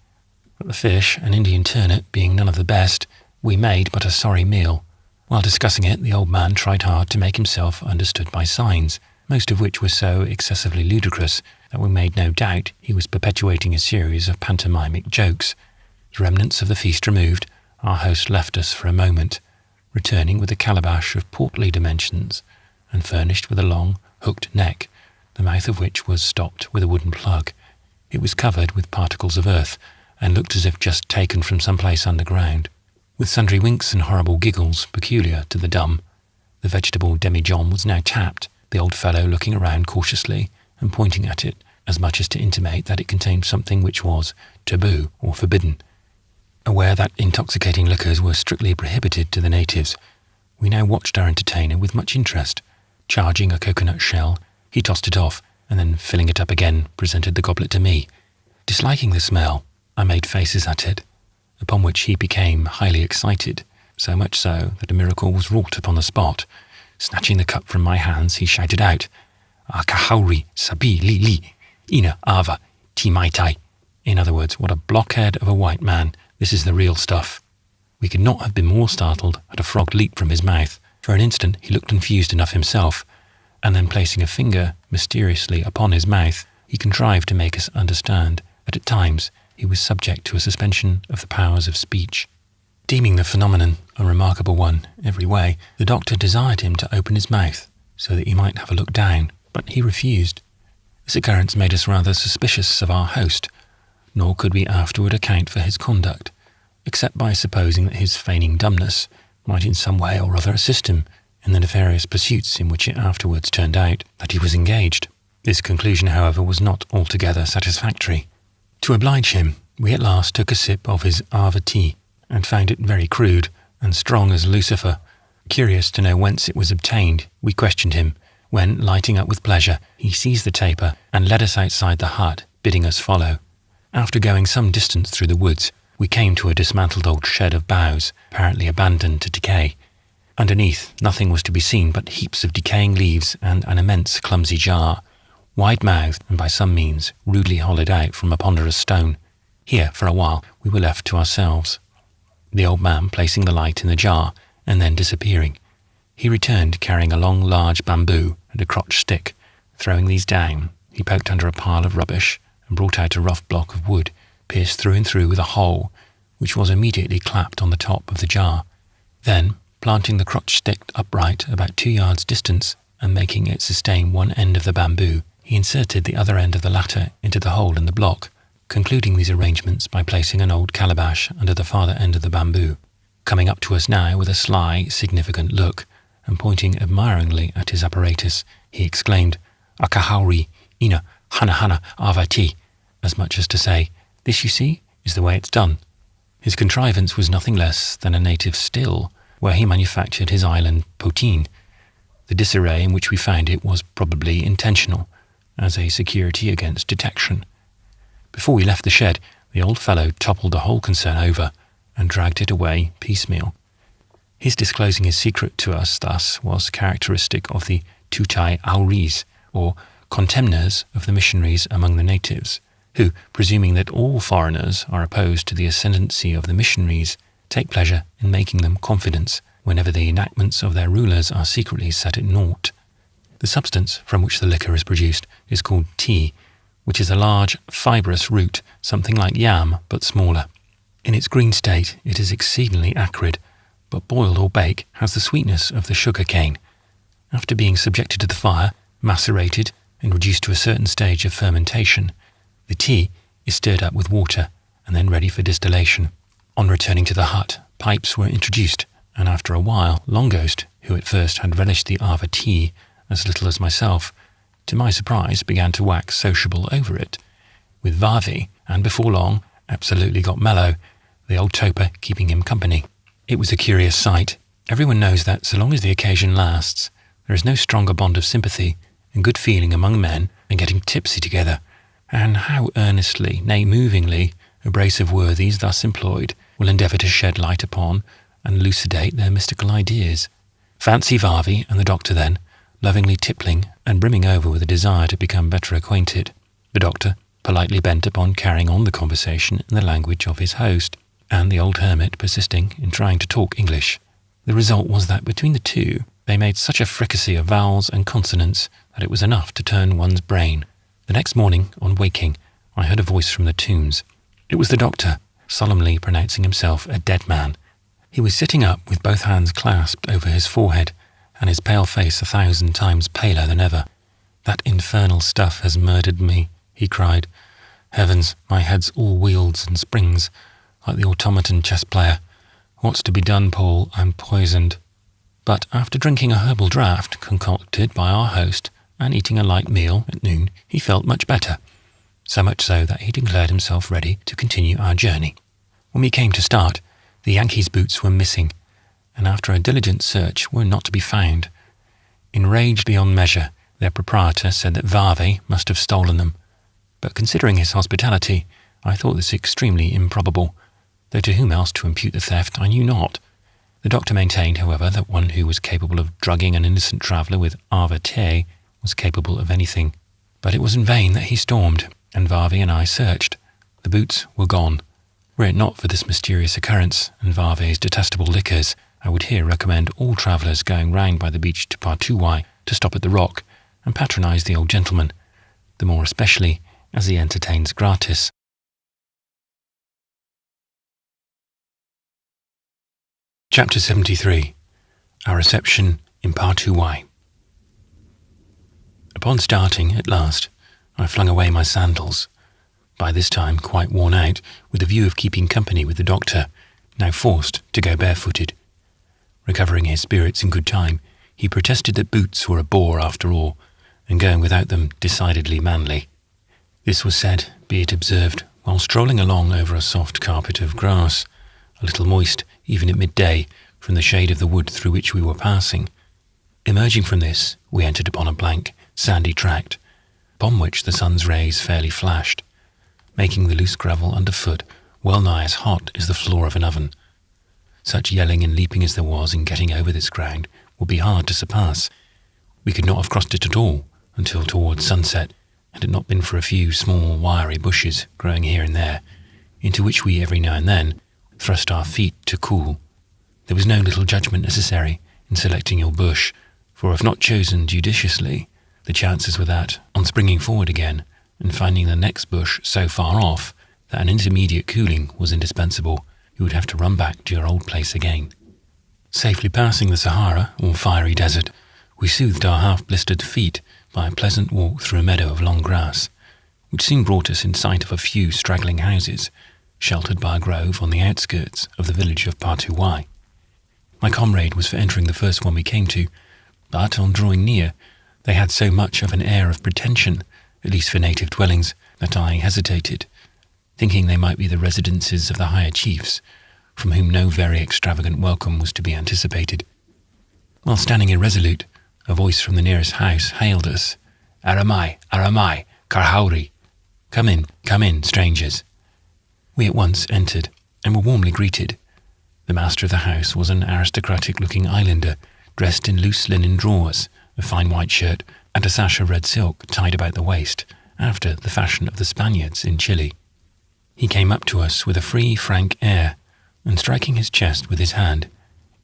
But the fish, an Indian turnip, being none of the best, We made but a sorry meal. While discussing it, the old man tried hard to make himself understood by signs, most of which were so excessively ludicrous that we made no doubt he was perpetuating a series of pantomimic jokes. The remnants of the feast removed, our host left us for a moment, returning with a calabash of portly dimensions and furnished with a long, hooked neck, the mouth of which was stopped with a wooden plug. It was covered with particles of earth, and looked as if just taken from some place underground. With sundry winks and horrible giggles peculiar to the dumb, the vegetable demijohn was now tapped, the old fellow looking around cautiously and pointing at it, as much as to intimate that it contained something which was taboo or forbidden. Aware that intoxicating liquors were strictly prohibited to the natives, we now watched our entertainer with much interest. Charging a coconut shell, he tossed it off, and then filling it up again, presented the goblet to me. Disliking the smell, I made faces at it, upon which he became highly excited, so much so that a miracle was wrought upon the spot. Snatching the cup from my hands, he shouted out, "Akahauri sabi li li, ina ava ti mai tai." In other words, what a blockhead of a white man, this is the real stuff. We could not have been more startled at a frog leap from his mouth. For an instant he looked confused enough himself, and then placing a finger mysteriously upon his mouth, he contrived to make us understand that at times he was subject to a suspension of the powers of speech. Deeming the phenomenon a remarkable one every way, the doctor desired him to open his mouth so that he might have a look down, but he refused. This occurrence made us rather suspicious of our host, nor could we afterward account for his conduct, except by supposing that his feigning dumbness might in some way or other assist him in the nefarious pursuits in which it afterwards turned out that he was engaged. This conclusion, however, was not altogether satisfactory. To oblige him, we at last took a sip of his ava tea, and found it very crude and strong as Lucifer. Curious to know whence it was obtained, we questioned him, when, lighting up with pleasure, he seized the taper and led us outside the hut, bidding us follow. After going some distance through the woods, we came to a dismantled old shed of boughs, apparently abandoned to decay. Underneath, nothing was to be seen but heaps of decaying leaves and an immense clumsy jar, wide-mouthed and by some means rudely hollowed out from a ponderous stone. Here, for a while, we were left to ourselves, the old man placing the light in the jar and then disappearing. He returned carrying a long, large bamboo and a crotch stick. Throwing these down, he poked under a pile of rubbish and brought out a rough block of wood, pierced through and through with a hole, which was immediately clapped on the top of the jar. Then, planting the crotch stick upright about 2 yards distance and making it sustain one end of the bamboo, he inserted the other end of the latter into the hole in the block, concluding these arrangements by placing an old calabash under the farther end of the bamboo. Coming up to us now with a sly, significant look, and pointing admiringly at his apparatus, he exclaimed, "Akahauri, ina, hana hana, avati," as much as to say, "This, you see, is the way it's done." His contrivance was nothing less than a native still, where he manufactured his island poteen. The disarray in which we found it was probably intentional, as a security against detection. Before we left the shed, the old fellow toppled the whole concern over and dragged it away piecemeal. His disclosing his secret to us thus was characteristic of the tutai auris, or contemners of the missionaries among the natives, who, presuming that all foreigners are opposed to the ascendancy of the missionaries, take pleasure in making them confidants whenever the enactments of their rulers are secretly set at naught. The substance from which the liquor is produced is called tea, which is a large, fibrous root, something like yam, but smaller. In its green state, it is exceedingly acrid, but boiled or baked has the sweetness of the sugar cane. After being subjected to the fire, macerated, and reduced to a certain stage of fermentation, the tea is stirred up with water and then ready for distillation. On returning to the hut, pipes were introduced, and after a while, Longost, who at first had relished the ava tea as little as myself, to my surprise began to wax sociable over it, with Varvy, and before long, absolutely got mellow, the old toper keeping him company. It was a curious sight. Everyone knows that so long as the occasion lasts, there is no stronger bond of sympathy and good feeling among men than getting tipsy together, and how earnestly, nay movingly, a brace of worthies thus employed will endeavour to shed light upon and elucidate their mystical ideas. Fancy Varvy and the doctor then, lovingly tippling and brimming over with a desire to become better acquainted, the doctor politely bent upon carrying on the conversation in the language of his host, and the old hermit persisting in trying to talk English. The result was that between the two, they made such a fricassee of vowels and consonants that it was enough to turn one's brain. The next morning, on waking, I heard a voice from the tombs. It was the doctor, solemnly pronouncing himself a dead man. He was sitting up with both hands clasped over his forehead, and his pale face 1,000 times paler than ever. "That infernal stuff has murdered me," he cried. "Heavens, my head's all wheels and springs, like the automaton chess player. What's to be done, Paul? I'm poisoned." But after drinking a herbal draught concocted by our host and eating a light meal at noon, he felt much better, so much so that he declared himself ready to continue our journey. When we came to start, the Yankees' boots were missing, and after a diligent search were not to be found. Enraged beyond measure, their proprietor said that Varvey must have stolen them, but considering his hospitality, I thought this extremely improbable, though to whom else to impute the theft I knew not. The doctor maintained, however, that one who was capable of drugging an innocent traveller with Arva was capable of anything. But it was in vain that he stormed, and Varvey and I searched. The boots were gone. Were it not for this mysterious occurrence and Varvey's detestable liquors, I would here recommend all travellers going round by the beach to Partuwai to stop at the Rock and patronise the old gentleman, the more especially as he entertains gratis. Chapter 73. Our Reception in Partuwai. Upon starting, at last, I flung away my sandals, by this time quite worn out, with the view of keeping company with the doctor, now forced to go barefooted. Recovering his spirits in good time, he protested that boots were a bore after all, and going without them decidedly manly. This was said, be it observed, while strolling along over a soft carpet of grass, a little moist, even at midday, from the shade of the wood through which we were passing. Emerging from this, we entered upon a blank, sandy tract, upon which the sun's rays fairly flashed, making the loose gravel underfoot well nigh as hot as the floor of an oven. Such yelling and leaping as there was in getting over this ground would be hard to surpass. We could not have crossed it at all until towards sunset, had it not been for a few small wiry bushes growing here and there, into which we every now and then thrust our feet to cool. There was no little judgment necessary in selecting your bush, for if not chosen judiciously, the chances were that, on springing forward again, and finding the next bush so far off that an intermediate cooling was indispensable, you would have to run back to your old place again. Safely passing the Sahara, or fiery desert, we soothed our half-blistered feet by a pleasant walk through a meadow of long grass, which soon brought us in sight of a few straggling houses, sheltered by a grove on the outskirts of the village of Partuwai. My comrade was for entering the first one we came to, but on drawing near, they had so much of an air of pretension, at least for native dwellings, that I hesitated, thinking they might be the residences of the higher chiefs, from whom no very extravagant welcome was to be anticipated. While standing irresolute, a voice from the nearest house hailed us, "Aramai, Aramai, Karhauri! Come in, strangers." We at once entered, and were warmly greeted. The master of the house was an aristocratic-looking islander, dressed in loose linen drawers, a fine white shirt, and a sash of red silk tied about the waist, after the fashion of the Spaniards in Chile. He came up to us with a free, frank air, and striking his chest with his hand,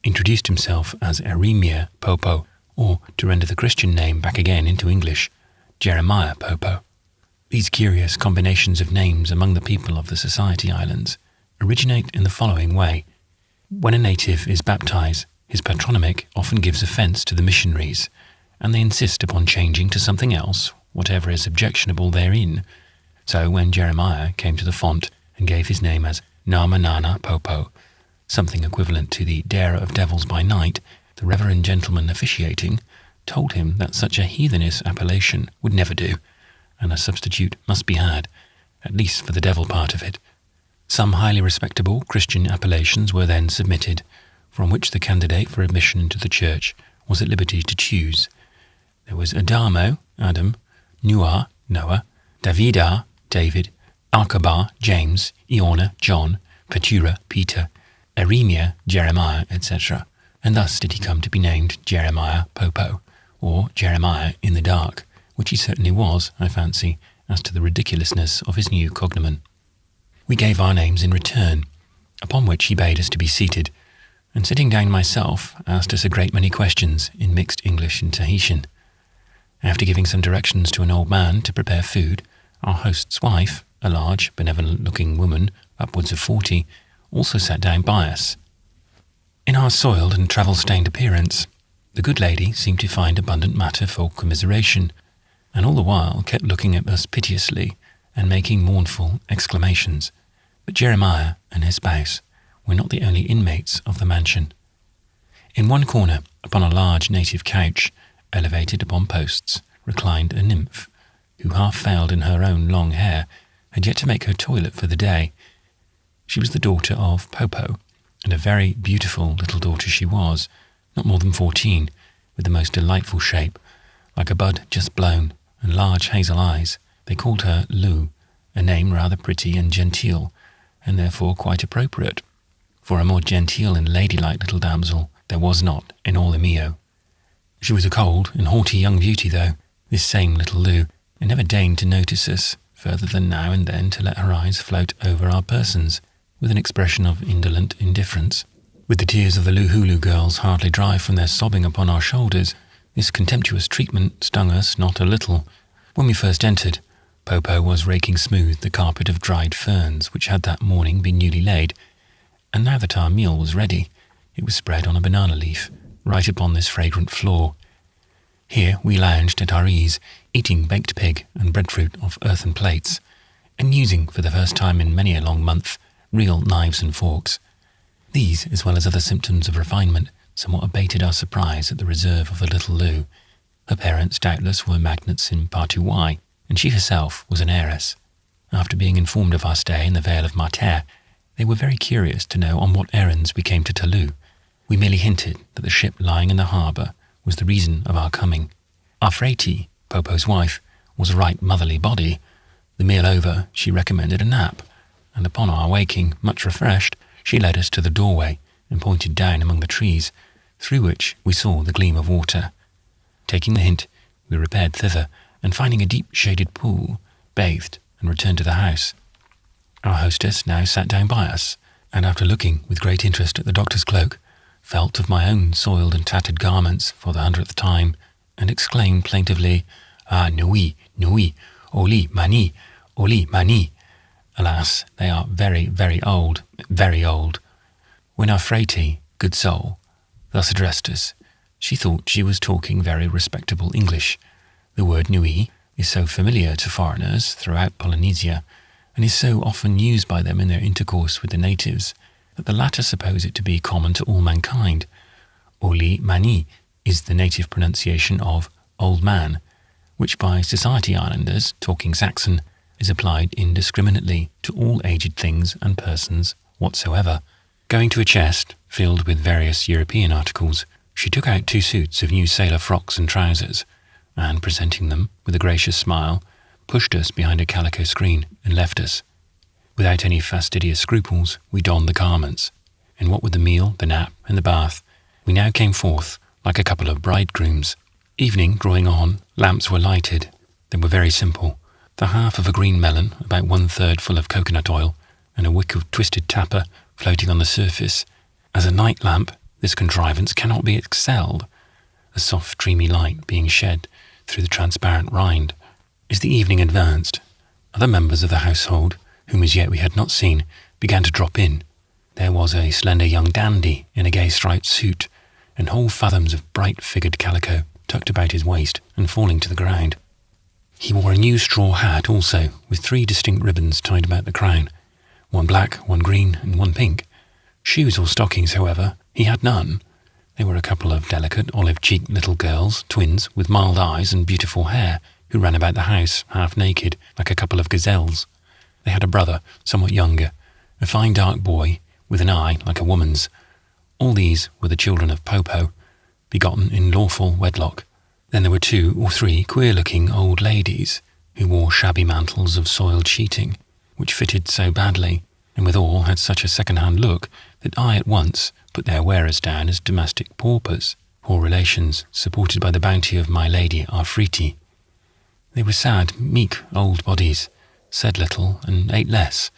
introduced himself as Eremia Popo, or, to render the Christian name back again into English, Jeremiah Popo. These curious combinations of names among the people of the Society Islands originate in the following way. When a native is baptized, his patronymic often gives offence to the missionaries, and they insist upon changing to something else, whatever is objectionable therein. So when Jeremiah came to the font and gave his name as Namanana Popo, something equivalent to the Darer of Devils by Night, the reverend gentleman officiating told him that such a heathenish appellation would never do, and a substitute must be had, at least for the devil part of it. Some highly respectable Christian appellations were then submitted, from which the candidate for admission into the church was at liberty to choose. There was Adamo, Adam, Noah, Noah, Davida, David, Alcaba, James, Iona, John, Petura, Peter, Eremia, Jeremiah, etc., and thus did he come to be named Jeremiah Popo, or Jeremiah in the dark, which he certainly was, I fancy, as to the ridiculousness of his new cognomen. We gave our names in return, upon which he bade us to be seated, and sitting down myself, asked us a great many questions in mixed English and Tahitian. After giving some directions to an old man to prepare food, our host's wife, a large, benevolent-looking woman, upwards of 40, also sat down by us. In our soiled and travel-stained appearance, the good lady seemed to find abundant matter for commiseration, and all the while kept looking at us piteously and making mournful exclamations. But Jeremiah and his spouse were not the only inmates of the mansion. In one corner, upon a large native couch, elevated upon posts, reclined a nymph, who, half veiled in her own long hair, had yet to make her toilet for the day. She was the daughter of Popo, and a very beautiful little daughter she was, not more than 14, with the most delightful shape, like a bud just blown, and large hazel eyes. They called her Lou, a name rather pretty and genteel, and therefore quite appropriate, for a more genteel and ladylike little damsel there was not in all Omoo. She was a cold and haughty young beauty, though, this same little Lou, and never deigned to notice us, further than now and then to let her eyes float over our persons, with an expression of indolent indifference. With the tears of the Luhulu girls hardly dry from their sobbing upon our shoulders, this contemptuous treatment stung us not a little. When we first entered, Popo was raking smooth the carpet of dried ferns which had that morning been newly laid, and now that our meal was ready, it was spread on a banana leaf, right upon this fragrant floor. Here we lounged at our ease, eating baked pig and breadfruit off earthen plates, and using, for the first time in many a long month, real knives and forks. These, as well as other symptoms of refinement, somewhat abated our surprise at the reserve of the little Lou. Her parents doubtless were magnates in Patuai, and she herself was an heiress. After being informed of our stay in the Vale of Marter, they were very curious to know on what errands we came to Talou. We merely hinted that the ship lying in the harbour was the reason of our coming. Our Freiti, Popo's wife, was a right motherly body. The meal over, she recommended a nap, and upon our waking, much refreshed, she led us to the doorway and pointed down among the trees, through which we saw the gleam of water. Taking the hint, we repaired thither, and finding a deep-shaded pool, bathed and returned to the house. Our hostess now sat down by us, and after looking with great interest at the doctor's cloak, felt of my own soiled and tattered garments for the 100th time, and exclaimed plaintively, "Ah, nui, nui, oli mani, oli mani." Alas, they are very, very old, very old. When our Freiti, good soul, thus addressed us, she thought she was talking very respectable English. The word nui is so familiar to foreigners throughout Polynesia, and is so often used by them in their intercourse with the natives, that the latter suppose it to be common to all mankind. Oli mani is the native pronunciation of old man, which by Society Islanders, talking Saxon, is applied indiscriminately to all aged things and persons whatsoever. Going to a chest, filled with various European articles, she took out 2 suits of new sailor frocks and trousers, and, presenting them with a gracious smile, pushed us behind a calico screen and left us. Without any fastidious scruples, we donned the garments, and what with the meal, the nap, and the bath, we now came forth like a couple of bridegrooms. Evening drawing on, lamps were lighted. They were very simple. The half of a green melon, about 1/3 full of coconut oil, and a wick of twisted tapper floating on the surface. As a night lamp, this contrivance cannot be excelled, a soft dreamy light being shed through the transparent rind. As the evening advanced, other members of the household, whom as yet we had not seen, began to drop in. There was a slender young dandy in a gay striped suit, and whole fathoms of bright-figured calico tucked about his waist and falling to the ground. He wore a new straw hat also, with 3 distinct ribbons tied about the crown, one black, one green, and one pink. Shoes or stockings, however, he had none. They were a couple of delicate, olive-cheeked little girls, twins, with mild eyes and beautiful hair, who ran about the house, half naked, like a couple of gazelles. They had a brother, somewhat younger, a fine dark boy, with an eye like a woman's. All these were the children of Popo, begotten in lawful wedlock. Then there were 2 or 3 queer-looking old ladies, who wore shabby mantles of soiled sheeting, which fitted so badly, and withal had such a second-hand look, that I at once put their wearers down as domestic paupers, poor relations supported by the bounty of my lady our Freiti. They were sad, meek old bodies, said little and ate less,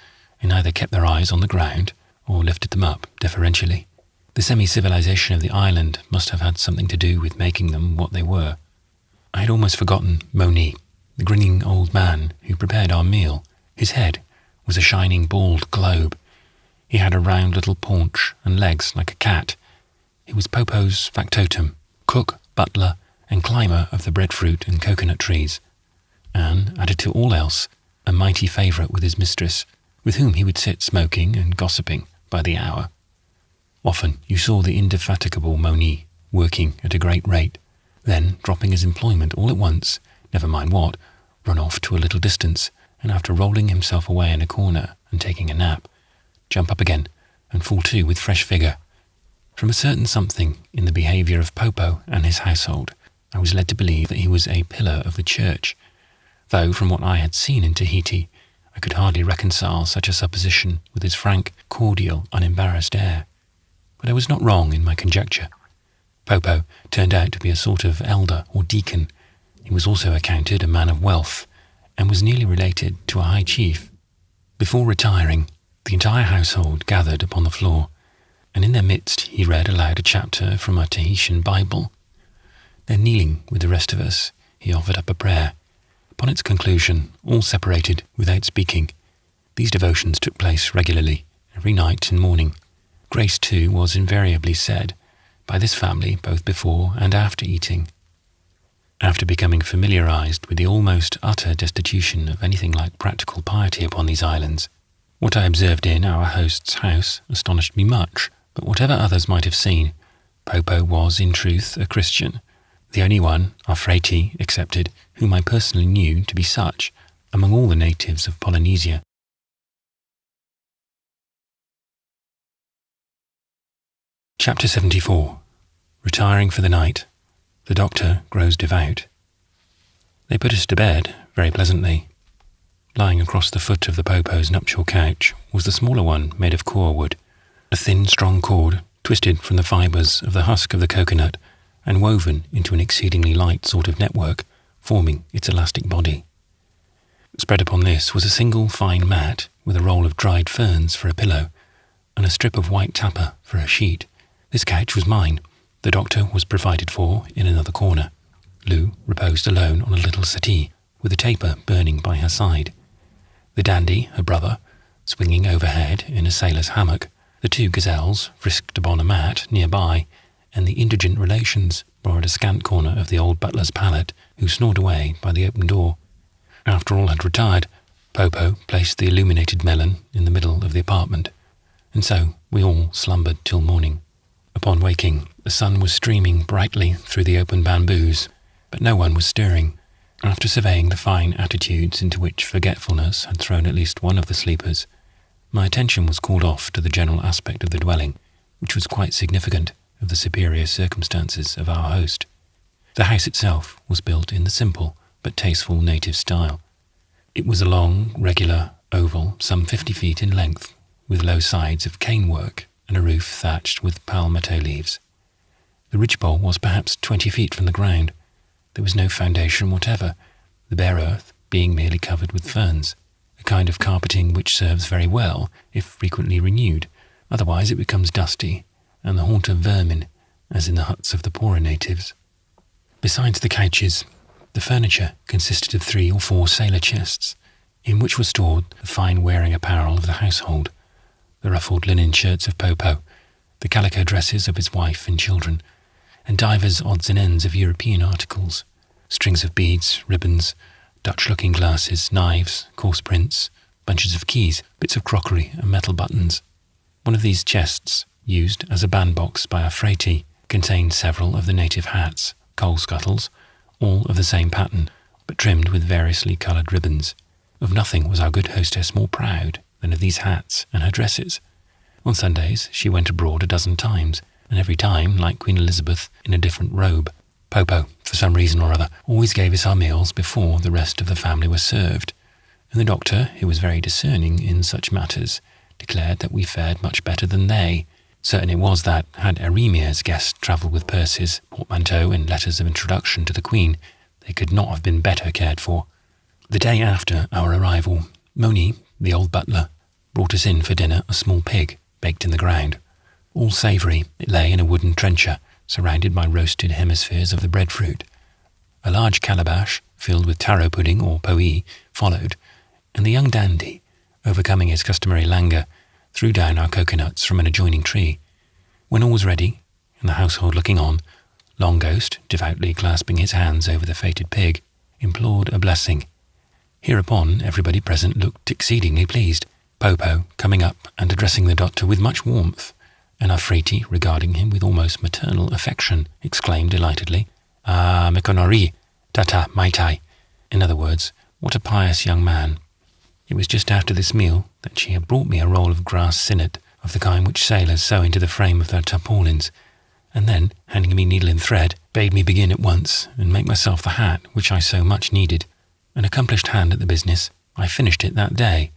and either kept their eyes on the ground or lifted them up deferentially. The semi-civilization of the island must have had something to do with making them what they were. I had almost forgotten Moni, the grinning old man who prepared our meal. His head was a shining bald globe. He had a round little paunch and legs like a cat. He was Popo's factotum, cook, butler, and climber of the breadfruit and coconut trees, and, added to all else, a mighty favourite with his mistress, with whom he would sit smoking and gossiping by the hour. Often you saw the indefatigable Moni working at a great rate, then dropping his employment all at once, never mind what, run off to a little distance, and after rolling himself away in a corner and taking a nap, jump up again and fall to with fresh vigour. From a certain something in the behaviour of Popo and his household, I was led to believe that he was a pillar of the church, though from what I had seen in Tahiti, I could hardly reconcile such a supposition with his frank, cordial, unembarrassed air. But I was not wrong in my conjecture. Popo turned out to be a sort of elder or deacon. He was also accounted a man of wealth, and was nearly related to a high chief. Before retiring, the entire household gathered upon the floor, and in their midst he read aloud a chapter from a Tahitian Bible. Then, kneeling with the rest of us, he offered up a prayer. Upon its conclusion, all separated without speaking. These devotions took place regularly, every night and morning. Grace, too, was invariably said by this family both before and after eating. After becoming familiarized with the almost utter destitution of anything like practical piety upon these islands, what I observed in our host's house astonished me much, but whatever others might have seen, Popo was in truth a Christian, the only one, our Frati excepted, whom I personally knew to be such among all the natives of Polynesia. Chapter 74. Retiring for the night. The doctor grows devout. They put us to bed very pleasantly. Lying across the foot of the Popo's nuptial couch was the smaller one made of koa wood, a thin, strong cord twisted from the fibres of the husk of the coconut and woven into an exceedingly light sort of network, forming its elastic body. Spread upon this was a single fine mat with a roll of dried ferns for a pillow, and a strip of white tapa for a sheet. This couch was mine. The doctor was provided for in another corner. Lou reposed alone on a little settee, with a taper burning by her side. The dandy, her brother, swinging overhead in a sailor's hammock. The two gazelles frisked upon a mat nearby, and the indigent relations borrowed a scant corner of the old butler's pallet, who snored away by the open door. After all had retired, Popo placed the illuminated melon in the middle of the apartment, and so we all slumbered till morning. Upon waking, the sun was streaming brightly through the open bamboos, but no one was stirring. After surveying the fine attitudes into which forgetfulness had thrown at least one of the sleepers, my attention was called off to the general aspect of the dwelling, which was quite significant of the superior circumstances of our host. The house itself was built in the simple but tasteful native style. It was a long, regular oval, some 50 feet in length, with low sides of canework and a roof thatched with palmetto leaves. The ridgepole was perhaps 20 feet from the ground. There was no foundation whatever, the bare earth being merely covered with ferns, a kind of carpeting which serves very well if frequently renewed, otherwise it becomes dusty and the haunt of vermin, as in the huts of the poorer natives. Besides the couches, the furniture consisted of 3 or 4 sailor chests, in which was stored the fine wearing apparel of the household, the ruffled linen shirts of Popo, the calico dresses of his wife and children, and divers odds and ends of European articles, strings of beads, ribbons, Dutch looking-glasses, knives, coarse prints, bunches of keys, bits of crockery and metal buttons. One of these chests, used as a bandbox by our Frati, contained several of the native hats, coal scuttles, all of the same pattern, but trimmed with variously coloured ribbons. Of nothing was our good hostess more proud than of these hats and her dresses. On Sundays she went abroad a dozen times, and every time, like Queen Elizabeth, in a different robe. Popo, for some reason or other, always gave us our meals before the rest of the family were served, and the doctor, who was very discerning in such matters, declared that we fared much better than they. Certain it was that, had Eremir's guests travelled with purses, portmanteaux, and letters of introduction to the Queen, they could not have been better cared for. The day after our arrival, Moni, the old butler, brought us in for dinner a small pig, baked in the ground. All savoury, it lay in a wooden trencher, surrounded by roasted hemispheres of the breadfruit. A large calabash, filled with taro pudding or poee, followed, and the young dandy, overcoming his customary languor, threw down our coconuts from an adjoining tree. When all was ready, and the household looking on, Long Ghost, devoutly clasping his hands over the fated pig, implored a blessing. Hereupon everybody present looked exceedingly pleased, Popo coming up and addressing the doctor with much warmth, and Afriti, regarding him with almost maternal affection, exclaimed delightedly, "Ah, mekonori, tata maitai." In other words, what a pious young man. It was just after this meal that she had brought me a roll of grass sinnet, of the kind which sailors sew into the frame of their tarpaulins, and then, handing me needle and thread, bade me begin at once and make myself the hat which I so much needed. An accomplished hand at the business, I finished it that day,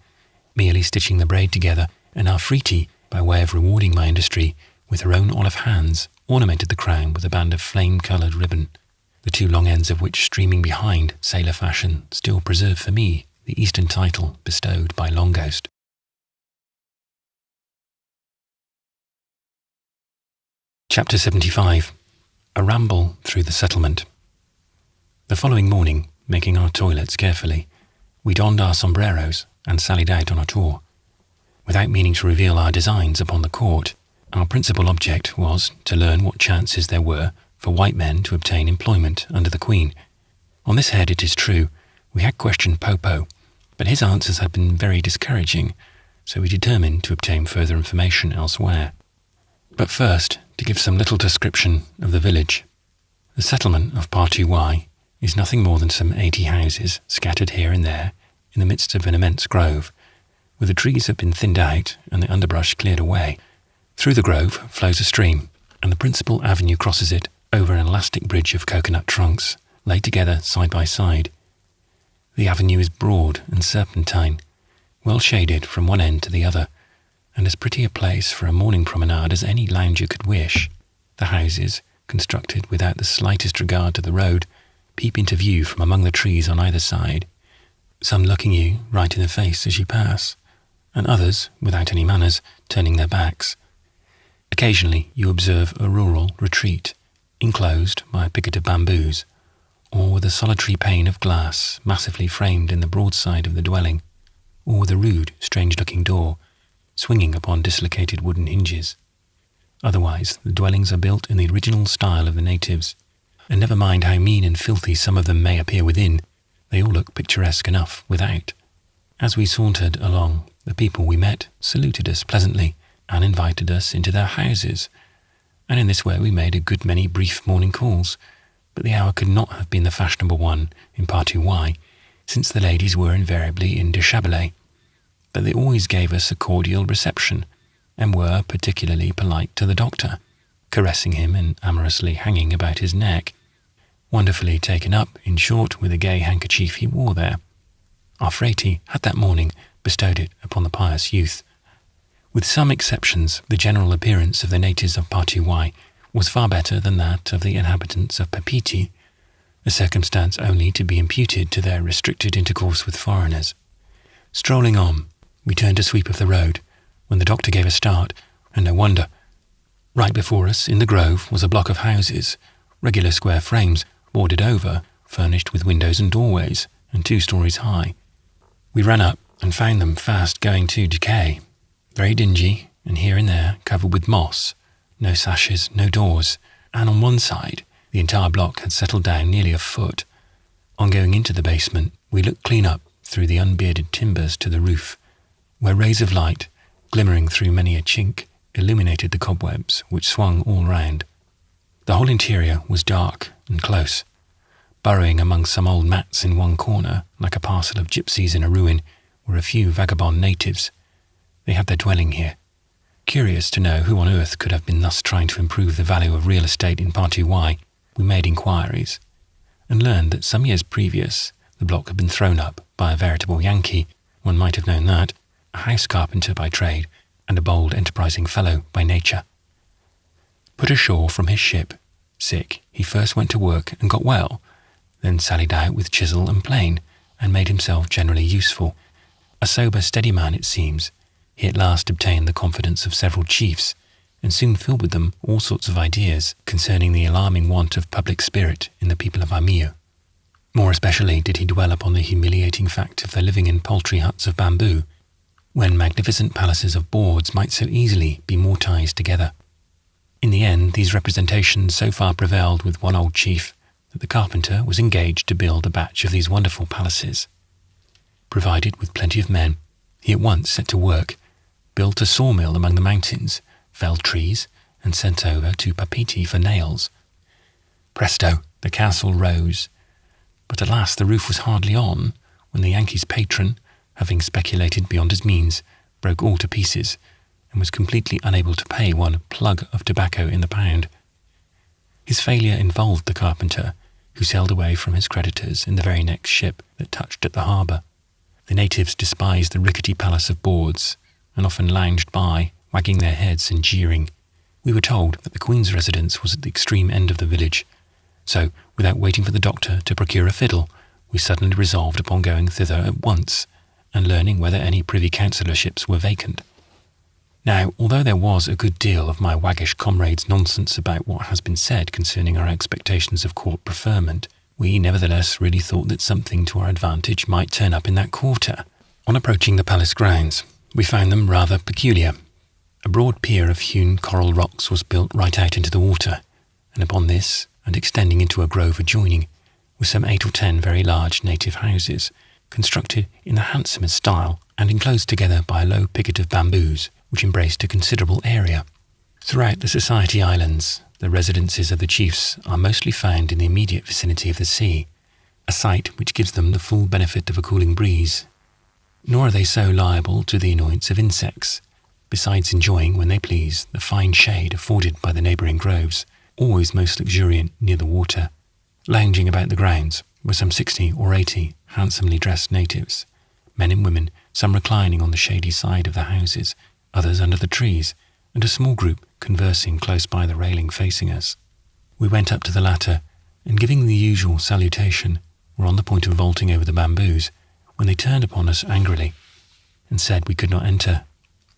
merely stitching the braid together, and Afriti, by way of rewarding my industry, with her own olive hands, ornamented the crown with a band of flame-coloured ribbon, the two long ends of which, streaming behind, sailor fashion, still preserve for me the Eastern title bestowed by Long Ghost. Chapter 75. A Ramble Through the Settlement. The following morning, making our toilets carefully, we donned our sombreros and sallied out on a tour. Without meaning to reveal our designs upon the court, our principal object was to learn what chances there were for white men to obtain employment under the Queen. On this head, it is true, we had questioned Popo, but his answers had been very discouraging, so we determined to obtain further information elsewhere. But first, to give some little description of the village. The settlement of Partuwai is nothing more than some 80 houses scattered here and there in the midst of an immense grove, where the trees have been thinned out and the underbrush cleared away. Through the grove flows a stream, and the principal avenue crosses it over an elastic bridge of coconut trunks, laid together side by side. The avenue is broad and serpentine, well shaded from one end to the other, and as pretty a place for a morning promenade as any lounger could wish. The houses, constructed without the slightest regard to the road, peep into view from among the trees on either side, some looking you right in the face as you pass, and others, without any manners, turning their backs. Occasionally you observe a rural retreat, enclosed by a picket of bamboos, or with a solitary pane of glass massively framed in the broadside of the dwelling, or with a rude, strange-looking door, swinging upon dislocated wooden hinges. Otherwise, the dwellings are built in the original style of the natives, and never mind how mean and filthy some of them may appear within, they all look picturesque enough without. As we sauntered along, the people we met saluted us pleasantly and invited us into their houses, and in this way we made a good many brief morning calls, but the hour could not have been the fashionable one in Partuwai, since the ladies were invariably in dishabille. But they always gave us a cordial reception, and were particularly polite to the doctor, caressing him and amorously hanging about his neck, wonderfully taken up, in short, with the gay handkerchief he wore there. Our Frati had that morning bestowed it upon the pious youth. With some exceptions, the general appearance of the natives of Partuwai was far better than that of the inhabitants of Papiti, a circumstance only to be imputed to their restricted intercourse with foreigners. Strolling on, we turned a sweep of the road, when the doctor gave a start, and no wonder. Right before us, in the grove, was a block of houses, regular square frames, boarded over, furnished with windows and doorways, and 2 stories high. We ran up and found them fast going to decay, very dingy, and here and there covered with moss, no sashes, no doors, and on one side the entire block had settled down nearly a foot. On going into the basement, we looked clean up through the unbearded timbers to the roof, where rays of light, glimmering through many a chink, illuminated the cobwebs which swung all round. The whole interior was dark and close. Burrowing among some old mats in one corner, like a parcel of gypsies in a ruin, were a few vagabond natives. They had their dwelling here. Curious to know who on earth could have been thus trying to improve the value of real estate in Partuwai, we made inquiries, and learned that some years previous the block had been thrown up by a veritable Yankee. One might have known that, a house carpenter by trade, and a bold, enterprising fellow by nature. Put ashore from his ship, sick, he first went to work and got well, then sallied out with chisel and plane, and made himself generally useful. A sober, steady man, it seems. he at last obtained the confidence of several chiefs, and soon filled with them all sorts of ideas concerning the alarming want of public spirit in the people of Omoo. More especially did he dwell upon the humiliating fact of their living in paltry huts of bamboo, when magnificent palaces of boards might so easily be mortised together. In the end, these representations so far prevailed with one old chief that the carpenter was engaged to build a batch of these wonderful palaces. Provided with plenty of men, he at once set to work, built a sawmill among the mountains, felled trees, and sent over to Papeete for nails. Presto, the castle rose. But alas, the roof was hardly on, when the Yankee's patron, having speculated beyond his means, broke all to pieces, and was completely unable to pay one plug of tobacco in the pound. His failure involved the carpenter, who sailed away from his creditors in the very next ship that touched at the harbour. The natives despised the rickety palace of boards, and often lounged by, wagging their heads and jeering. We were told that the Queen's residence was at the extreme end of the village, so, without waiting for the doctor to procure a fiddle, we suddenly resolved upon going thither at once, and learning whether any privy councillorships were vacant. Now, although there was a good deal of my waggish comrade's nonsense about what has been said concerning our expectations of court preferment, we nevertheless really thought that something to our advantage might turn up in that quarter. On approaching the palace grounds, we found them rather peculiar. A broad pier of hewn coral rocks was built right out into the water, and upon this, and extending into a grove adjoining, were some 8 or 10 very large native houses, constructed in the handsomest style, and enclosed together by a low picket of bamboos, which embraced a considerable area. Throughout the Society Islands, the residences of the chiefs are mostly found in the immediate vicinity of the sea, a site which gives them the full benefit of a cooling breeze. Nor are they so liable to the annoyance of insects, besides enjoying, when they please, the fine shade afforded by the neighbouring groves, always most luxuriant near the water. Lounging about the grounds were some 60 or 80 handsomely dressed natives, men and women, some reclining on the shady side of the houses, others under the trees, and a small group conversing close by the railing facing us. We went up to the latter, and giving the usual salutation, were on the point of vaulting over the bamboos, when they turned upon us angrily, and said we could not enter.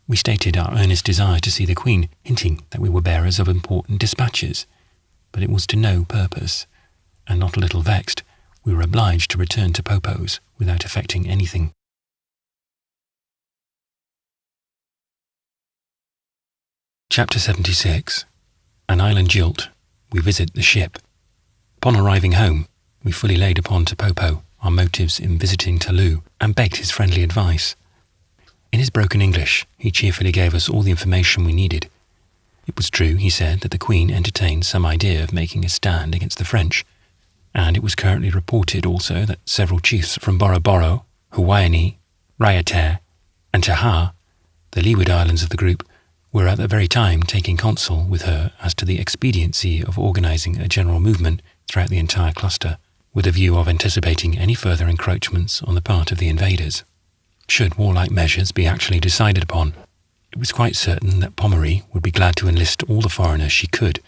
We stated our earnest desire to see the Queen, hinting that we were bearers of important dispatches, but it was to no purpose, and not a little vexed, we were obliged to return to Popo's without effecting anything. Chapter 76. An Island Jilt. We visit the ship. Upon arriving home, we fully laid upon to Popo our motives in visiting Taloo, and begged his friendly advice. In his broken English, he cheerfully gave us all the information we needed. It was true, he said, that the Queen entertained some idea of making a stand against the French, and it was currently reported also that several chiefs from Boroboro, Huaini, Raiatea, and Taha, the leeward islands of the group, were at the very time taking counsel with her as to the expediency of organising a general movement throughout the entire cluster, with a view of anticipating any further encroachments on the part of the invaders. Should warlike measures be actually decided upon, it was quite certain that Pommery would be glad to enlist all the foreigners she could,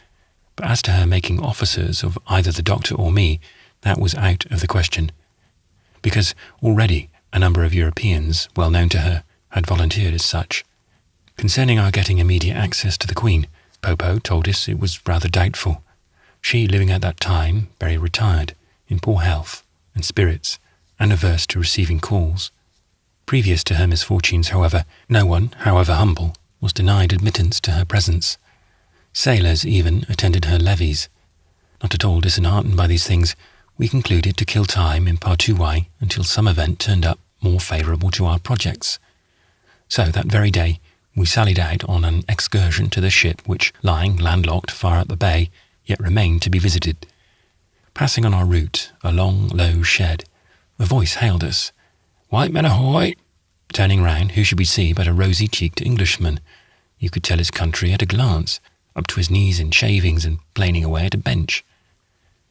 but as to her making officers of either the doctor or me, that was out of the question, because already a number of Europeans, well known to her, had volunteered as such. Concerning our getting immediate access to the Queen, Popo told us it was rather doubtful, she living at that time very retired, in poor health and spirits, and averse to receiving calls. Previous to her misfortunes, however, no one, however humble, was denied admittance to her presence. Sailors even attended her levees. Not at all disheartened by these things, we concluded to kill time in Partuwai until some event turned up more favourable to our projects. So that very day, we sallied out on an excursion to the ship which, lying landlocked far up the bay, yet remained to be visited. Passing on our route a long, low shed, a voice hailed us. "White men ahoy!" Turning round, who should we see but a rosy-cheeked Englishman? You could tell his country at a glance, up to his knees in shavings and planing away at a bench.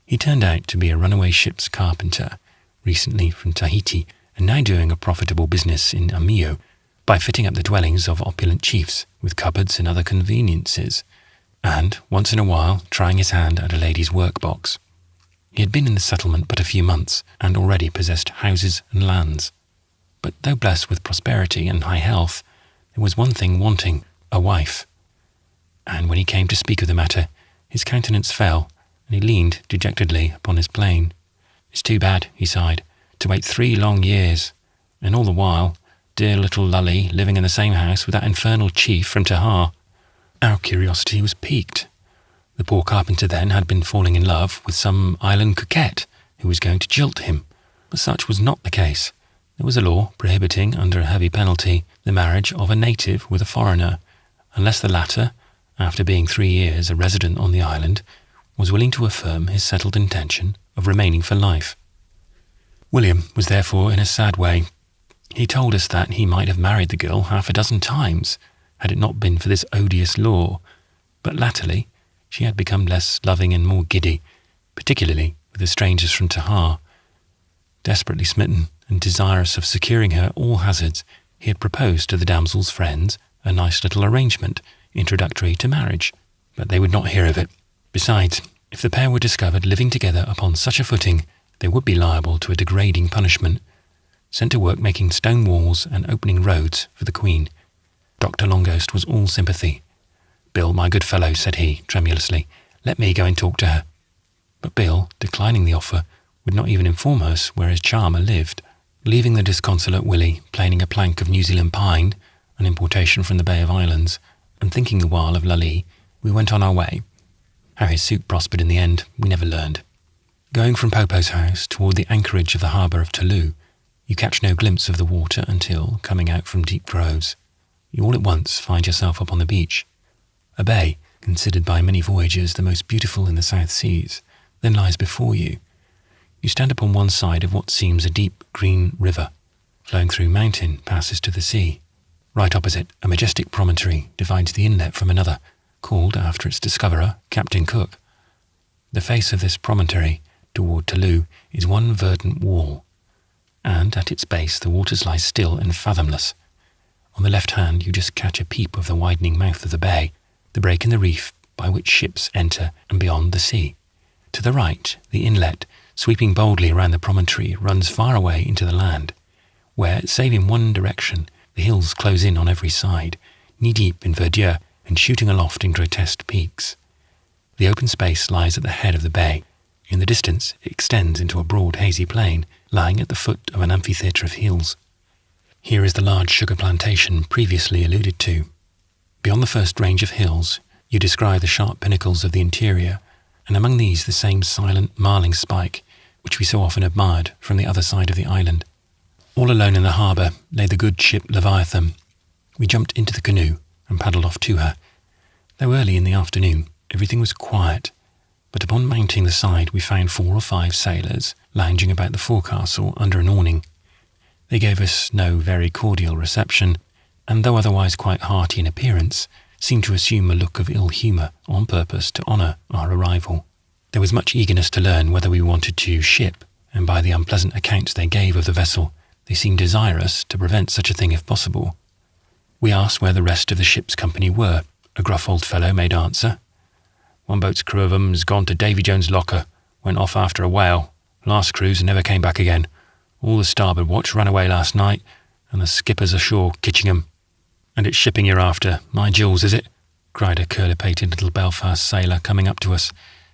He turned out to be a runaway ship's carpenter, recently from Tahiti, and now doing a profitable business in Omoo, by fitting up the dwellings of opulent chiefs with cupboards and other conveniences, and, once in a while, trying his hand at a lady's workbox. He had been in the settlement but a few months, and already possessed houses and lands. But though blessed with prosperity and high health, There was one thing wanting, a wife. And when he came to speak of the matter, his countenance fell, and he leaned dejectedly upon his plane. "It's too bad," he sighed, "to wait 3 long years, and all the while, dear little Lully living in the same house with that infernal chief from Tahar." Our curiosity was piqued. The poor carpenter then had been falling in love with some island coquette who was going to jilt him, but such was not the case. There was a law prohibiting, under a heavy penalty, the marriage of a native with a foreigner, unless the latter, after being 3 years a resident on the island, was willing to affirm his settled intention of remaining for life. William was therefore in a sad way. He told us that he might have married the girl 6 times, had it not been for this odious law, but latterly she had become less loving and more giddy, particularly with the strangers from Tahar. Desperately smitten and desirous of securing her at all hazards, he had proposed to the damsel's friends a nice little arrangement introductory to marriage, but they would not hear of it. Besides, if the pair were discovered living together upon such a footing, they would be liable to a degrading punishment, sent to work making stone walls and opening roads for the Queen. Dr. Longhost was all sympathy. "Bill, my good fellow," said he, tremulously, "let me go and talk to her." But Bill, declining the offer, would not even inform us where his charmer lived. Leaving the disconsolate Willie planing a plank of New Zealand pine, an importation from the Bay of Islands, and thinking the while of Lully, we went on our way. How his suit prospered in the end, we never learned. Going from Popo's house toward the anchorage of the harbour of Toulouse, you catch no glimpse of the water until, coming out from deep groves, you all at once find yourself upon the beach. A bay, considered by many voyagers the most beautiful in the South Seas, then lies before you. You stand upon one side of what seems a deep green river, flowing through mountain passes to the sea. Right opposite, a majestic promontory divides the inlet from another, called, after its discoverer, Captain Cook. The face of this promontory, toward Toulouse, is one verdant wall, and at its base the waters lie still and fathomless. On the left hand you just catch a peep of the widening mouth of the bay, the break in the reef by which ships enter, and beyond the sea. To the right, the inlet, sweeping boldly around the promontory, runs far away into the land, where, save in one direction, the hills close in on every side, knee-deep in verdure and shooting aloft in grotesque peaks. The open space lies at the head of the bay. In the distance it extends into a broad hazy plain, lying at the foot of an amphitheatre of hills. Here is the large sugar plantation previously alluded to. Beyond the first range of hills, you descry the sharp pinnacles of the interior, and among these the same silent marling spike which we so often admired from the other side of the island. All alone in the harbour lay the good ship Leviathan. We jumped into the canoe and paddled off to her. Though early in the afternoon, everything was quiet, but upon mounting the side we found 4 or 5 sailors lounging about the forecastle under an awning. They gave us no very cordial reception, and though otherwise quite hearty in appearance, seemed to assume a look of ill humour on purpose to honour our arrival. There was much eagerness to learn whether we wanted to ship, and by the unpleasant accounts they gave of the vessel, they seemed desirous to prevent such a thing if possible. We asked where the rest of the ship's company were. A gruff old fellow made answer. "One boat's crew of 'em's gone to Davy Jones' locker, went off after a whale. Last cruise and never came back again. All the starboard watch ran away last night, and the skipper's ashore kitching 'em." "And it's shipping you're after, my jewels, is it?" cried a curly-pated little Belfast sailor coming up to us.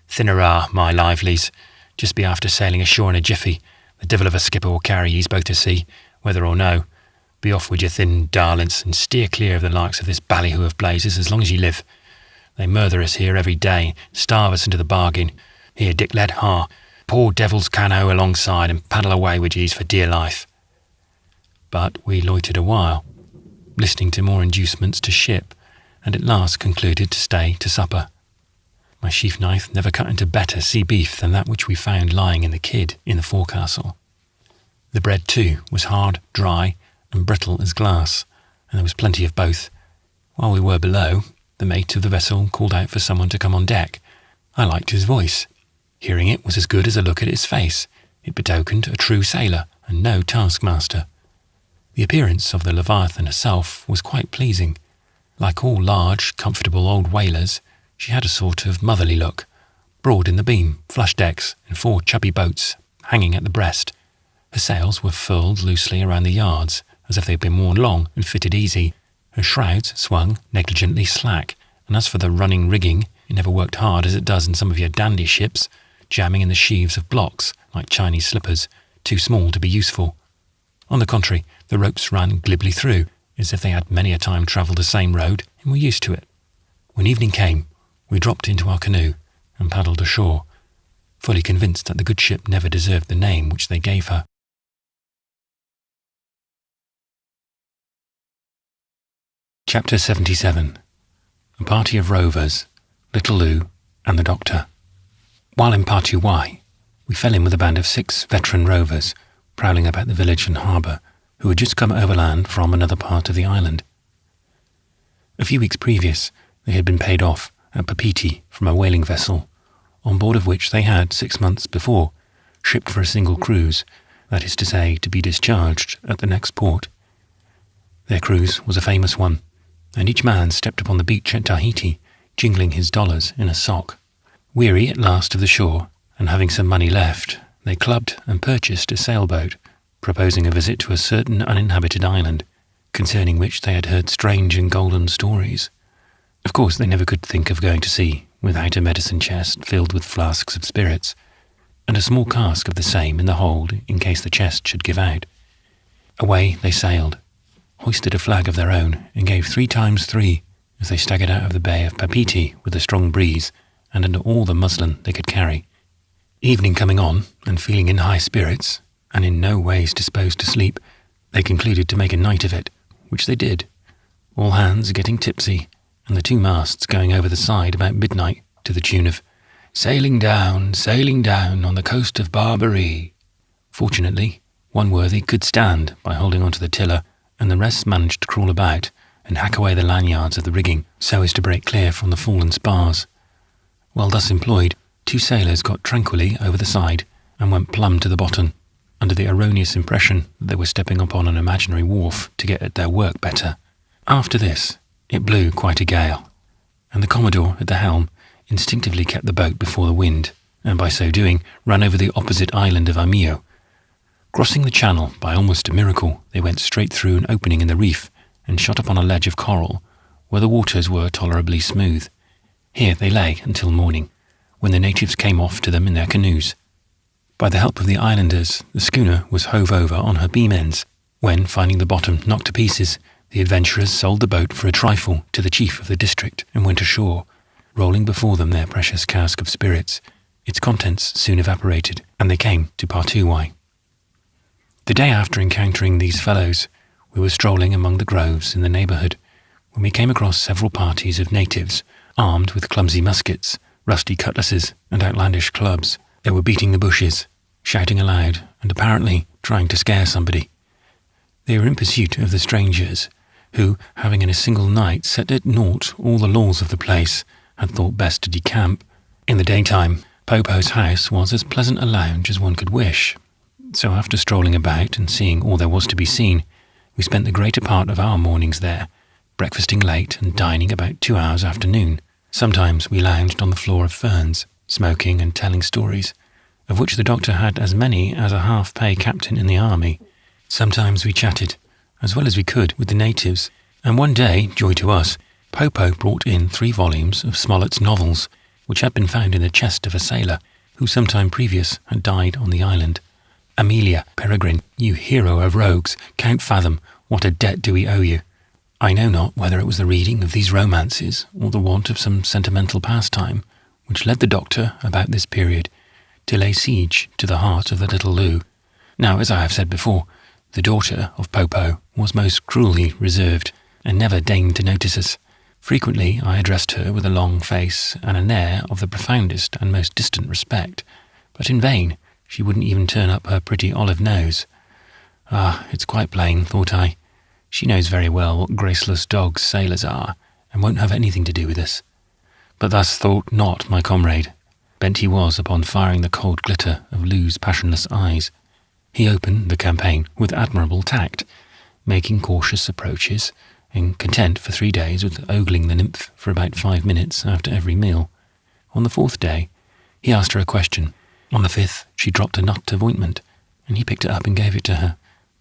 "Thinner my livelies. Just be after sailing ashore in a jiffy. The devil of a skipper will carry ye's both to sea, whether or no. Be off with your thin darlings, and steer clear of the likes of this ballyhoo of blazes as long as ye live. They murther us here every day, starve us into the bargain. Here, Dick lad, poor devil's canoe alongside and paddle away with ye's for dear life." But we loitered a while, listening to more inducements to ship, and at last concluded to stay to supper. My sheath knife never cut into better sea beef than that which we found lying in the kid in the forecastle. The bread, too, was hard, dry, and brittle as glass, and there was plenty of both. While we were below, the mate of the vessel called out for someone to come on deck. I liked his voice. Hearing it was as good as a look at his face. It betokened a true sailor and no taskmaster. The appearance of the Leviathan herself was quite pleasing. Like all large, comfortable old whalers, she had a sort of motherly look, broad in the beam, flush decks, and 4 chubby boats hanging at the breast. Her sails were furled loosely around the yards, as if they had been worn long and fitted easy, Her shrouds swung negligently slack, and as for the running rigging, it never worked hard as it does in some of your dandy ships, jamming in the sheaves of blocks like Chinese slippers, too small to be useful. On the contrary, the ropes ran glibly through, as if they had many a time travelled the same road and were used to it. When evening came, we dropped into our canoe and paddled ashore, fully convinced that the good ship never deserved the name which they gave her. Chapter 77. A Party of Rovers, Little Lou, and the Doctor. While in Party-Y, we fell in with a band of 6 veteran rovers prowling about the village and harbour, who had just come overland from another part of the island. A few weeks previous, they had been paid off at Papeete from a whaling vessel, on board of which they had, 6 months before, shipped for a single cruise, that is to say, to be discharged at the next port. Their cruise was a famous one, and each man stepped upon the beach at Tahiti, jingling his dollars in a sock. Weary at last of the shore, and having some money left, they clubbed and purchased a sailboat, proposing a visit to a certain uninhabited island, concerning which they had heard strange and golden stories. Of course, they never could think of going to sea without a medicine chest filled with flasks of spirits, and a small cask of the same in the hold in case the chest should give out. Away they sailed, hoisted a flag of their own, and gave 3 times 3 as they staggered out of the bay of Papeete with a strong breeze and under all the muslin they could carry. Evening coming on, and feeling in high spirits, and in no ways disposed to sleep, they concluded to make a night of it, which they did, all hands getting tipsy, and the 2 masts going over the side about midnight to the tune of sailing down on the coast of Barbary." Fortunately, one worthy could stand by holding on to the tiller, and the rest managed to crawl about and hack away the lanyards of the rigging so as to break clear from the fallen spars. While thus employed, 2 sailors got tranquilly over the side and went plumb to the bottom, under the erroneous impression that they were stepping upon an imaginary wharf to get at their work better. After this, it blew quite a gale, and the Commodore at the helm instinctively kept the boat before the wind, and by so doing ran over the opposite island of Omoo. Crossing the channel by almost a miracle, they went straight through an opening in the reef and shot upon a ledge of coral, where the waters were tolerably smooth. Here they lay until morning, when the natives came off to them in their canoes. By the help of the islanders, the schooner was hove over on her beam ends, when, finding the bottom knocked to pieces, the adventurers sold the boat for a trifle to the chief of the district and went ashore, rolling before them their precious cask of spirits. Its contents soon evaporated, and they came to Party-Y. The day after encountering these fellows, we were strolling among the groves in the neighbourhood, when we came across several parties of natives, armed with clumsy muskets, rusty cutlasses, and outlandish clubs. They were beating the bushes, shouting aloud, and apparently trying to scare somebody. They were in pursuit of the strangers, who, having in a single night set at naught all the laws of the place, had thought best to decamp. In the daytime, Popo's house was as pleasant a lounge as one could wish. So after strolling about and seeing all there was to be seen, we spent the greater part of our mornings there, breakfasting late and dining about 2 hours after noon. Sometimes we lounged on the floor of ferns, smoking and telling stories, of which the Doctor had as many as a half-pay captain in the army. Sometimes we chatted, as well as we could, with the natives, and one day, joy to us, Popo brought in 3 volumes of Smollett's novels, which had been found in the chest of a sailor, who some time previous had died on the island. "Amelia, Peregrine, you hero of rogues, Count Fathom, what a debt do we owe you!" I know not whether it was the reading of these romances, or the want of some sentimental pastime, which led the Doctor, about this period, to lay siege to the heart of the little Lou. Now, as I have said before, the daughter of Popo was most cruelly reserved, and never deigned to notice us. Frequently I addressed her with a long face and an air of the profoundest and most distant respect, but in vain. She wouldn't even turn up her pretty olive nose. Ah, it's quite plain, thought I. She knows very well what graceless dogs sailors are, and won't have anything to do with us. But thus thought not my comrade. Bent he was upon firing the cold glitter of Lou's passionless eyes. He opened the campaign with admirable tact, making cautious approaches, and content for 3 days with ogling the nymph for about 5 minutes after every meal. On the 4th day, he asked her a question. On the 5th, she dropped a nut of ointment, and he picked it up and gave it to her.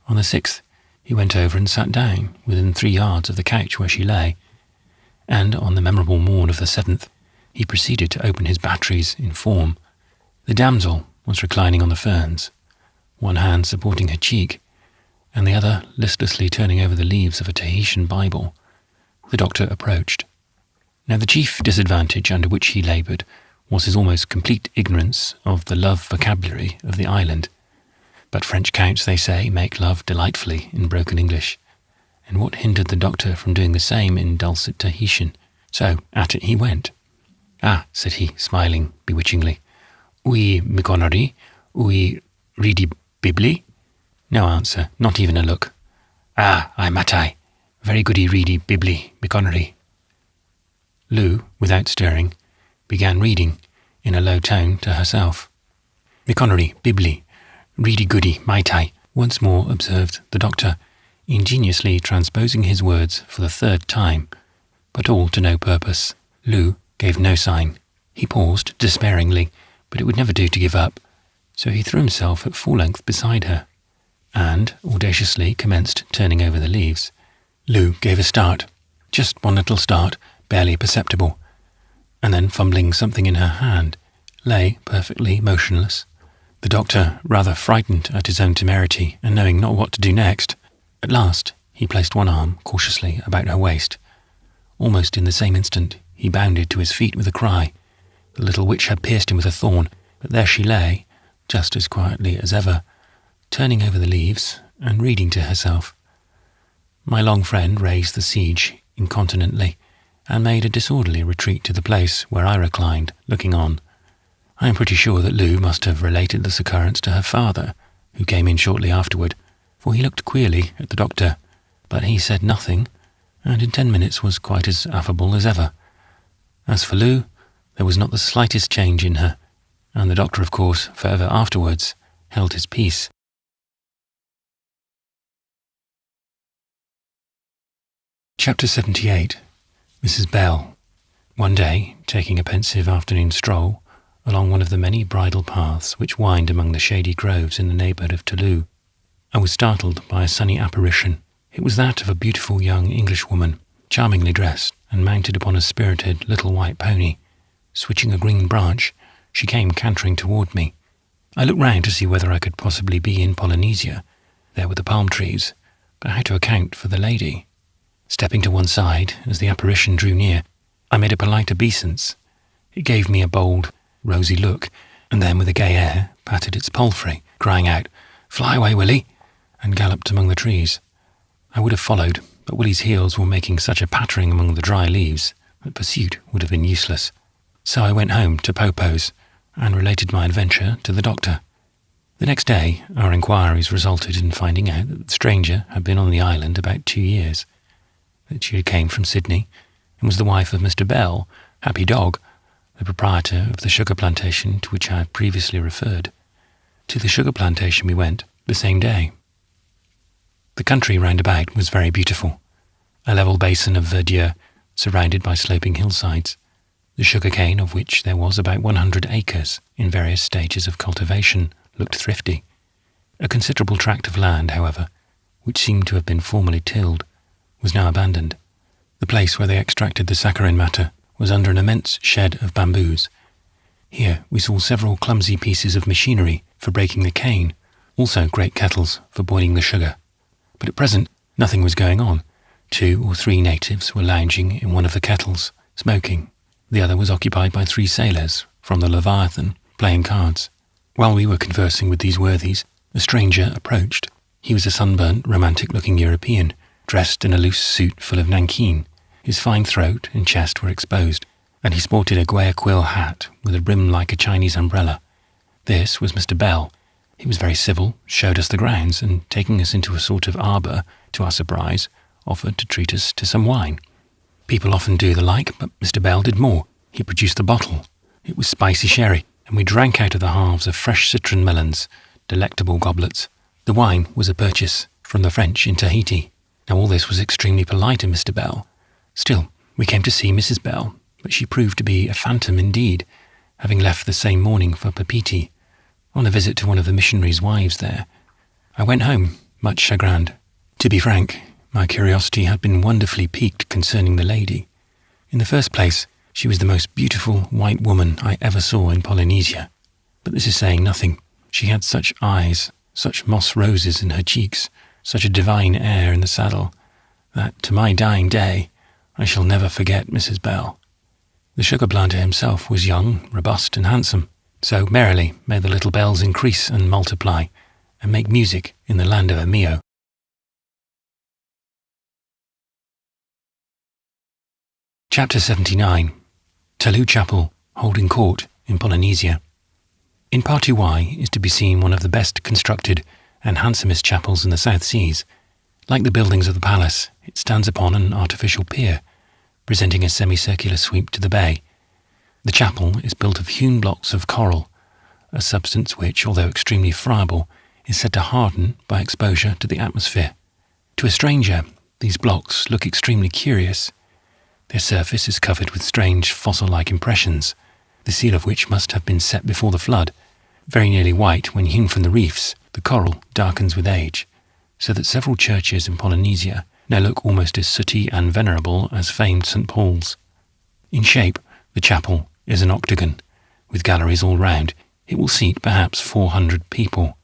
On the 6th, he went over and sat down within 3 yards of the couch where she lay, and on the memorable morn of the 7th, he proceeded to open his batteries in form. The damsel was reclining on the ferns, one hand supporting her cheek, and the other listlessly turning over the leaves of a Tahitian Bible. The doctor approached. Now the chief disadvantage under which he laboured was his almost complete ignorance of the love vocabulary of the island. But French counts, they say, make love delightfully in broken English, and what hindered the doctor from doing the same in dulcet Tahitian? So at it he went. "Ah," said he, smiling bewitchingly. "Oui, mikonari, oui, ready bibli?" No answer, not even a look. "Ah, I matai. Very goody ready bibli, mikonari." Lou, without stirring, began reading, in a low tone to herself. "Mikonari, bibli, ready goody, maitai," once more observed the doctor, ingeniously transposing his words for the 3rd time, but all to no purpose. Lou gave no sign. He paused despairingly, but it would never do to give up, so he threw himself at full length beside her, and audaciously commenced turning over the leaves. Lou gave a start, just one little start, barely perceptible, and then, fumbling something in her hand, lay perfectly motionless. The doctor, rather frightened at his own temerity and knowing not what to do next, at last he placed one arm cautiously about her waist. Almost in the same instant he bounded to his feet with a cry. The little witch had pierced him with a thorn, but there she lay, just as quietly as ever, turning over the leaves and reading to herself. My long friend raised the siege incontinently and made a disorderly retreat to the place where I reclined, looking on. I am pretty sure that Lou must have related this occurrence to her father, who came in shortly afterward, for he looked queerly at the doctor, but he said nothing, and in 10 minutes was quite as affable as ever. As for Lou, there was not the slightest change in her, and the doctor, of course, forever afterwards, held his peace. Chapter 78. Mrs. Bell. One day, taking a pensive afternoon stroll along one of the many bridle paths which wind among the shady groves in the neighbourhood of Toulouse, I was startled by a sunny apparition. It was that of a beautiful young Englishwoman, charmingly dressed and mounted upon a spirited little white pony. Switching a green branch, she came cantering toward me. I looked round to see whether I could possibly be in Polynesia. There were the palm trees, but how to account for the lady? Stepping to one side, as the apparition drew near, I made a polite obeisance. It gave me a bold, rosy look, and then with a gay air patted its palfrey, crying out, "Fly away, Willie," and galloped among the trees. I would have followed, but Willie's heels were making such a pattering among the dry leaves that pursuit would have been useless. So I went home to Popo's and related my adventure to the doctor. The next day, our inquiries resulted in finding out that the stranger had been on the island about 2 years, that she came from Sydney and was the wife of Mr. Bell, Happy Dog, the proprietor of the sugar plantation to which I have previously referred. To the sugar plantation we went the same day. The country round about was very beautiful, a level basin of verdure surrounded by sloping hillsides, the sugar cane, of which there was about 100 acres in various stages of cultivation, looked thrifty. A considerable tract of land, however, which seemed to have been formerly tilled, was now abandoned. The place where they extracted the saccharine matter was under an immense shed of bamboos. Here we saw several clumsy pieces of machinery for breaking the cane, also great kettles for boiling the sugar. But at present nothing was going on. 2 or 3 natives were lounging in one of the kettles, smoking. The other was occupied by 3 sailors from the Leviathan, playing cards. While we were conversing with these worthies, a stranger approached. He was a sunburnt, romantic-looking European, dressed in a loose suit full of nankeen. His fine throat and chest were exposed, and he sported a Guayaquil hat with a brim like a Chinese umbrella. This was Mr. Bell. He was very civil, showed us the grounds, and taking us into a sort of arbour, to our surprise, offered to treat us to some wine. People often do the like, but Mr. Bell did more. He produced the bottle. It was spicy sherry, and we drank out of the halves of fresh citron melons, delectable goblets. The wine was a purchase from the French in Tahiti. Now all this was extremely polite in Mr. Bell. Still, we came to see Mrs. Bell, but she proved to be a phantom indeed, having left the same morning for Papeete, on a visit to one of the missionaries' wives there. I went home, much chagrined. To be frank, my curiosity had been wonderfully piqued concerning the lady. In the first place, she was the most beautiful white woman I ever saw in Polynesia. But this is saying nothing. She had such eyes, such moss roses in her cheeks, such a divine air in the saddle, that to my dying day I shall never forget Mrs. Bell. The sugar planter himself was young, robust, and handsome, so merrily may the little bells increase and multiply, and make music in the land of Omoo. Chapter 79. Talou Chapel, holding court in Polynesia. In Partuwai is to be seen one of the best constructed and handsomest chapels in the South Seas. Like the buildings of the palace, it stands upon an artificial pier, presenting a semicircular sweep to the bay. The chapel is built of hewn blocks of coral, a substance which, although extremely friable, is said to harden by exposure to the atmosphere. To a stranger, these blocks look extremely curious. Their surface is covered with strange fossil-like impressions, the seal of which must have been set before the flood. Very nearly white when hewn from the reefs, the coral darkens with age, so that several churches in Polynesia now look almost as sooty and venerable as famed St. Paul's. In shape, the chapel is an octagon, with galleries all round. It will seat perhaps 400 people.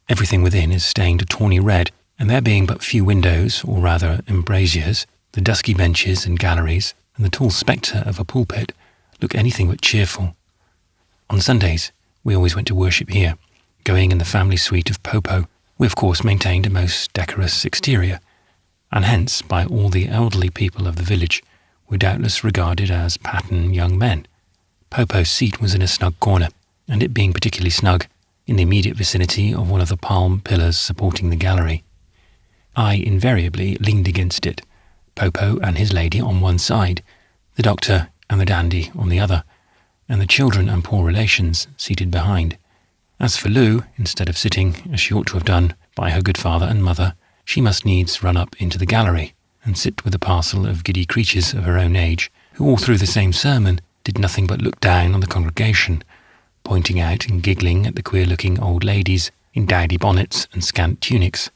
Everything within is stained a tawny red, and there being but few windows, or rather embrasures, the dusky benches and galleries, and the tall spectre of a pulpit, look anything but cheerful. On Sundays, we always went to worship here, going in the family suite of Popo. We of course maintained a most decorous exterior, and hence, by all the elderly people of the village, were doubtless regarded as pattern young men. Popo's seat was in a snug corner, and it being particularly snug, in the immediate vicinity of one of the palm pillars supporting the gallery. I invariably leaned against it, Popo and his lady on one side, the doctor and the dandy on the other, and the children and poor relations seated behind. As for Lou, instead of sitting, as she ought to have done, by her good father and mother, she must needs run up into the gallery, and sit with a parcel of giddy creatures of her own age, who all through the same sermon did nothing but look down on the congregation, pointing out and giggling at the queer-looking old ladies in dowdy bonnets and scant tunics.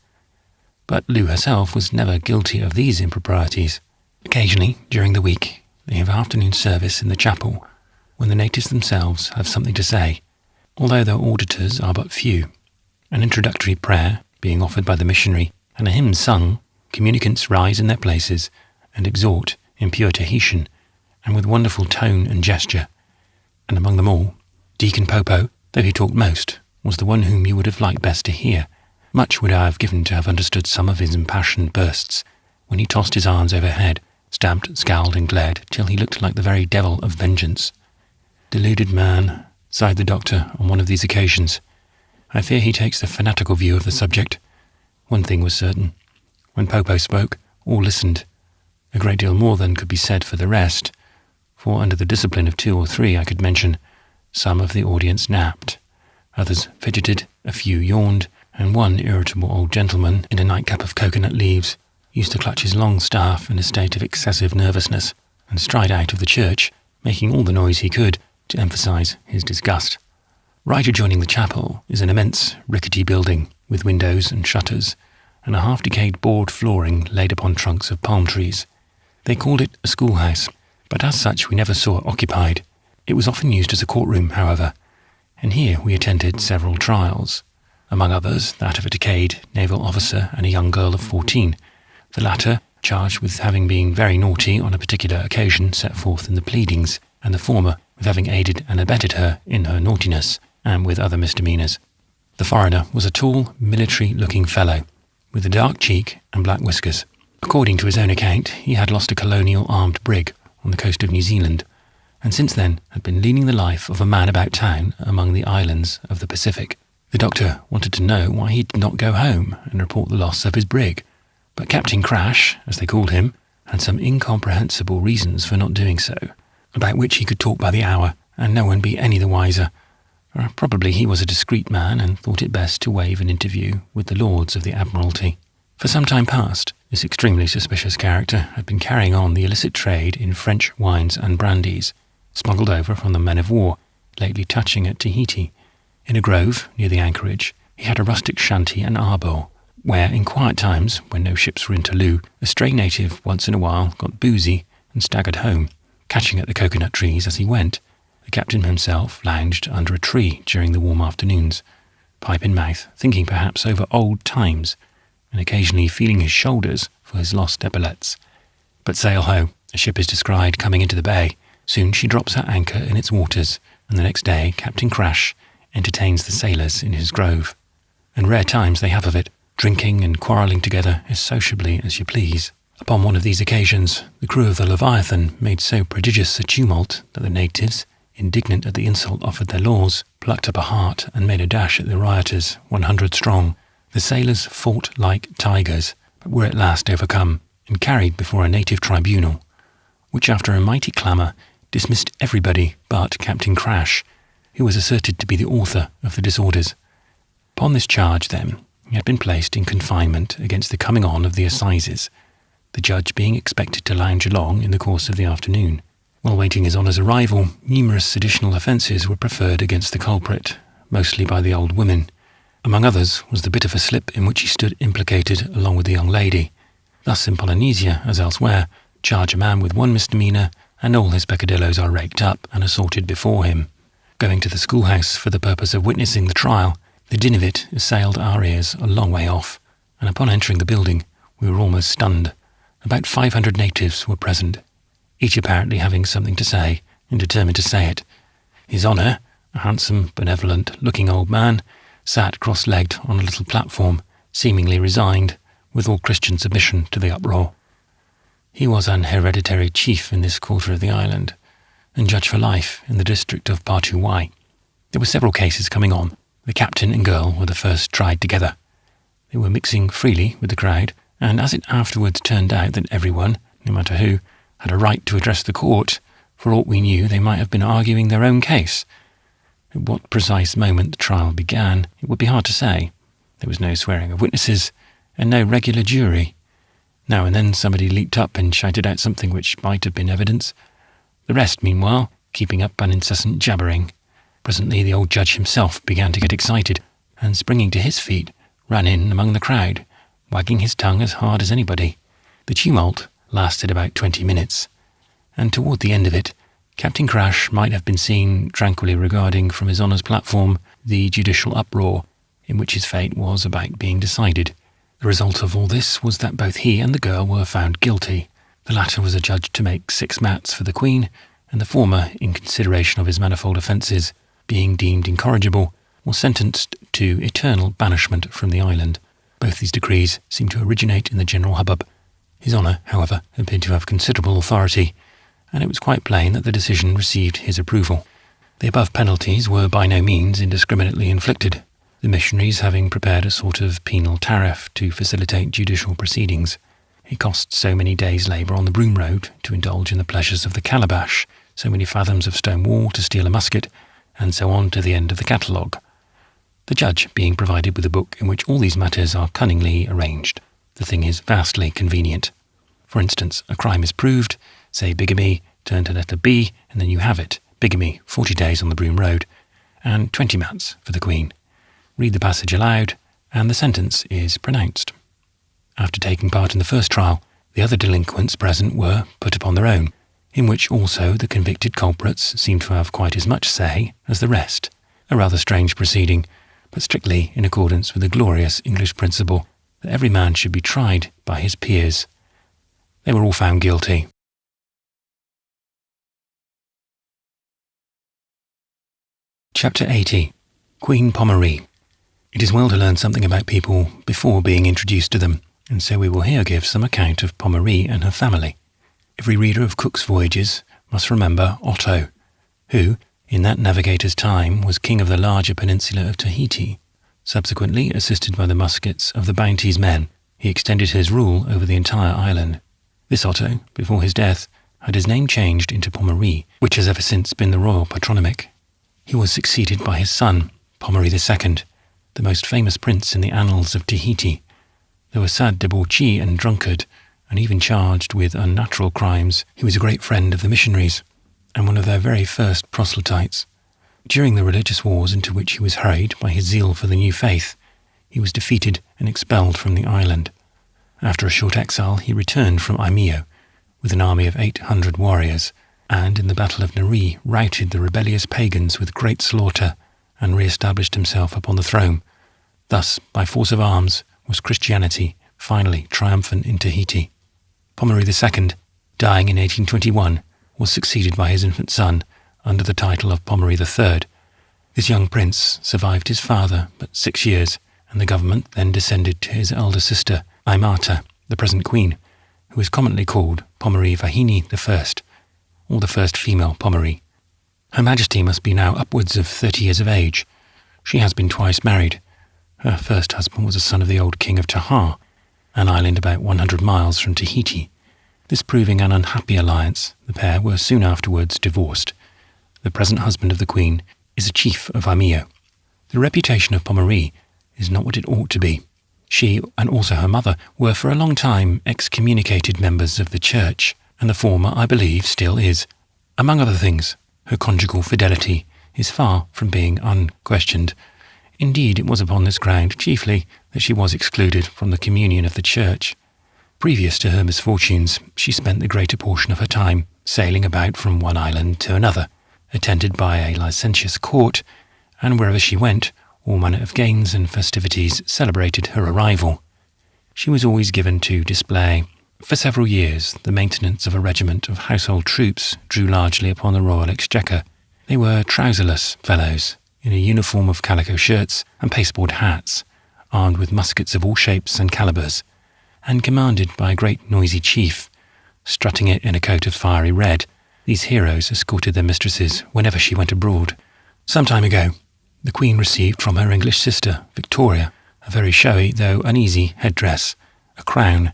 But Lou herself was never guilty of these improprieties. Occasionally, during the week, they have afternoon service in the chapel, when the natives themselves have something to say, although their auditors are but few. An introductory prayer being offered by the missionary, and a hymn sung, communicants rise in their places and exhort in pure Tahitian, and with wonderful tone and gesture. And among them all, Deacon Popo, though he talked most, was the one whom you would have liked best to hear. Much would I have given to have understood some of his impassioned bursts, when he tossed his arms overhead, stamped, scowled, and glared, till he looked like the very devil of vengeance. Deluded man, sighed the doctor on one of these occasions. I fear he takes the fanatical view of the subject. One thing was certain. When Popo spoke, all listened. A great deal more than could be said for the rest, for under the discipline of 2 or 3 I could mention, some of the audience napped, others fidgeted, a few yawned, and one irritable old gentleman in a nightcap of coconut leaves used to clutch his long staff in a state of excessive nervousness and stride out of the church, making all the noise he could to emphasize his disgust. Right adjoining the chapel is an immense rickety building with windows and shutters and a half-decayed board flooring laid upon trunks of palm trees. They called it a schoolhouse, but as such we never saw it occupied. It was often used as a courtroom, however, and here we attended several trials. Among others, that of a decayed naval officer and a young girl of 14, the latter charged with having been very naughty on a particular occasion set forth in the pleadings, and the former with having aided and abetted her in her naughtiness, and with other misdemeanours. The foreigner was a tall, military-looking fellow, with a dark cheek and black whiskers. According to his own account, he had lost a colonial armed brig on the coast of New Zealand, and since then had been leading the life of a man about town among the islands of the Pacific. The doctor wanted to know why he did not go home and report the loss of his brig, but Captain Crash, as they called him, had some incomprehensible reasons for not doing so, about which he could talk by the hour, and no one be any the wiser. Probably he was a discreet man and thought it best to waive an interview with the Lords of the Admiralty. For some time past, this extremely suspicious character had been carrying on the illicit trade in French wines and brandies, smuggled over from the men of war, lately touching at Tahiti. In a grove near the anchorage, he had a rustic shanty and arbour, where in quiet times, when no ships were in Toulouse, a stray native once in a while got boozy and staggered home, catching at the coconut trees as he went. The captain himself lounged under a tree during the warm afternoons, pipe in mouth, thinking perhaps over old times, and occasionally feeling his shoulders for his lost epaulets. But sail-ho, a ship is descried coming into the bay. Soon she drops her anchor in its waters, and the next day Captain Crash entertains the sailors in his grove. And rare times they have of it, drinking and quarrelling together as sociably as you please. Upon one of these occasions, the crew of the Leviathan made so prodigious a tumult that the natives, indignant at the insult offered their laws, plucked up a heart and made a dash at the rioters, 100 strong. The sailors fought like tigers, but were at last overcome, and carried before a native tribunal, which after a mighty clamour dismissed everybody but Captain Crash, who was asserted to be the author of the disorders. Upon this charge, then, he had been placed in confinement against the coming on of the assizes, the judge being expected to lounge along in the course of the afternoon. While waiting his honour's arrival, numerous additional offences were preferred against the culprit, mostly by the old women. Among others was the bit of a slip in which he stood implicated along with the young lady. Thus in Polynesia, as elsewhere, charge a man with one misdemeanour, and all his peccadilloes are raked up and assorted before him. Going to the schoolhouse for the purpose of witnessing the trial, the din of it assailed our ears a long way off, and upon entering the building we were almost stunned. About 500 natives were present, each apparently having something to say, and determined to say it. His Honour, a handsome, benevolent-looking old man, sat cross-legged on a little platform, seemingly resigned, with all Christian submission to the uproar. He was an hereditary chief in this quarter of the island, and judge for life in the district of Partuwai. There were several cases coming on. The captain and girl were the first tried together. They were mixing freely with the crowd, and as it afterwards turned out that everyone, no matter who, had a right to address the court, for aught we knew they might have been arguing their own case. At what precise moment the trial began, it would be hard to say. There was no swearing of witnesses, and no regular jury. Now and then somebody leaped up and shouted out something which might have been evidence. The rest, meanwhile, keeping up an incessant jabbering. Presently the old judge himself began to get excited, and springing to his feet, ran in among the crowd, wagging his tongue as hard as anybody. The tumult lasted about 20 minutes, and toward the end of it, Captain Crash might have been seen tranquilly regarding from his honour's platform the judicial uproar in which his fate was about being decided. The result of all this was that both he and the girl were found guilty. The latter was adjudged to make 6 mats for the Queen, and the former, in consideration of his manifold offences, being deemed incorrigible, was sentenced to eternal banishment from the island. Both these decrees seemed to originate in the general hubbub. His Honour, however, appeared to have considerable authority, and it was quite plain that the decision received his approval. The above penalties were by no means indiscriminately inflicted, the missionaries having prepared a sort of penal tariff to facilitate judicial proceedings. It cost so many days' labour on the Broom Road to indulge in the pleasures of the calabash, so many fathoms of stone wall to steal a musket, and so on to the end of the catalogue. The judge being provided with a book in which all these matters are cunningly arranged. The thing is vastly convenient. For instance, a crime is proved, say bigamy, turn to letter B, and then you have it. Bigamy, 40 days on the Broom Road, and 20 mats for the Queen. Read the passage aloud, and the sentence is pronounced. After taking part in the first trial, the other delinquents present were put upon their own, in which also the convicted culprits seemed to have quite as much say as the rest. A rather strange proceeding, but strictly in accordance with the glorious English principle that every man should be tried by his peers. They were all found guilty. Chapter 80. Queen Pommery. It is well to learn something about people before being introduced to them, and so we will here give some account of Pommery and her family. Every reader of Cook's Voyages must remember Otto, who, in that navigator's time, was king of the larger peninsula of Tahiti. Subsequently, assisted by the muskets of the Bounty's men, he extended his rule over the entire island. This Otto, before his death, had his name changed into Pommery, which has ever since been the royal patronymic. He was succeeded by his son, Pommery II, the most famous prince in the annals of Tahiti. Though a sad debauchee and drunkard, and even charged with unnatural crimes, he was a great friend of the missionaries, and one of their very first proselytes. During the religious wars into which he was hurried by his zeal for the new faith, he was defeated and expelled from the island. After a short exile, he returned from Aumeo with an army of 800 warriors, and in the Battle of Nari routed the rebellious pagans with great slaughter and re-established himself upon the throne. Thus, by force of arms, was Christianity finally triumphant in Tahiti. Pomare II, dying in 1821, was succeeded by his infant son under the title of Pomare III. This young prince survived his father but 6 years, and the government then descended to his elder sister, Aimata, the present queen, who is commonly called Pomare Vahine I, or the first female Pomare. Her Majesty must be now upwards of 30 years of age. She has been twice married. Her first husband was a son of the old king of Taha, an island about 100 miles from Tahiti. This proving an unhappy alliance, the pair were soon afterwards divorced. The present husband of the queen is a chief of Aumeo. The reputation of Pomare is not what it ought to be. She, and also her mother, were for a long time excommunicated members of the church, and the former, I believe, still is. Among other things, her conjugal fidelity is far from being unquestioned. Indeed, it was upon this ground chiefly that she was excluded from the communion of the church. Previous to her misfortunes, she spent the greater portion of her time sailing about from one island to another, attended by a licentious court, and wherever she went, all manner of games and festivities celebrated her arrival. She was always given to display. For several years, the maintenance of a regiment of household troops drew largely upon the royal exchequer. They were trouserless fellows, in a uniform of calico shirts and pasteboard hats, armed with muskets of all shapes and calibers, and commanded by a great noisy chief, strutting it in a coat of fiery red. These heroes escorted their mistresses whenever she went abroad. Some time ago, the Queen received from her English sister, Victoria, a very showy, though uneasy, headdress, a crown,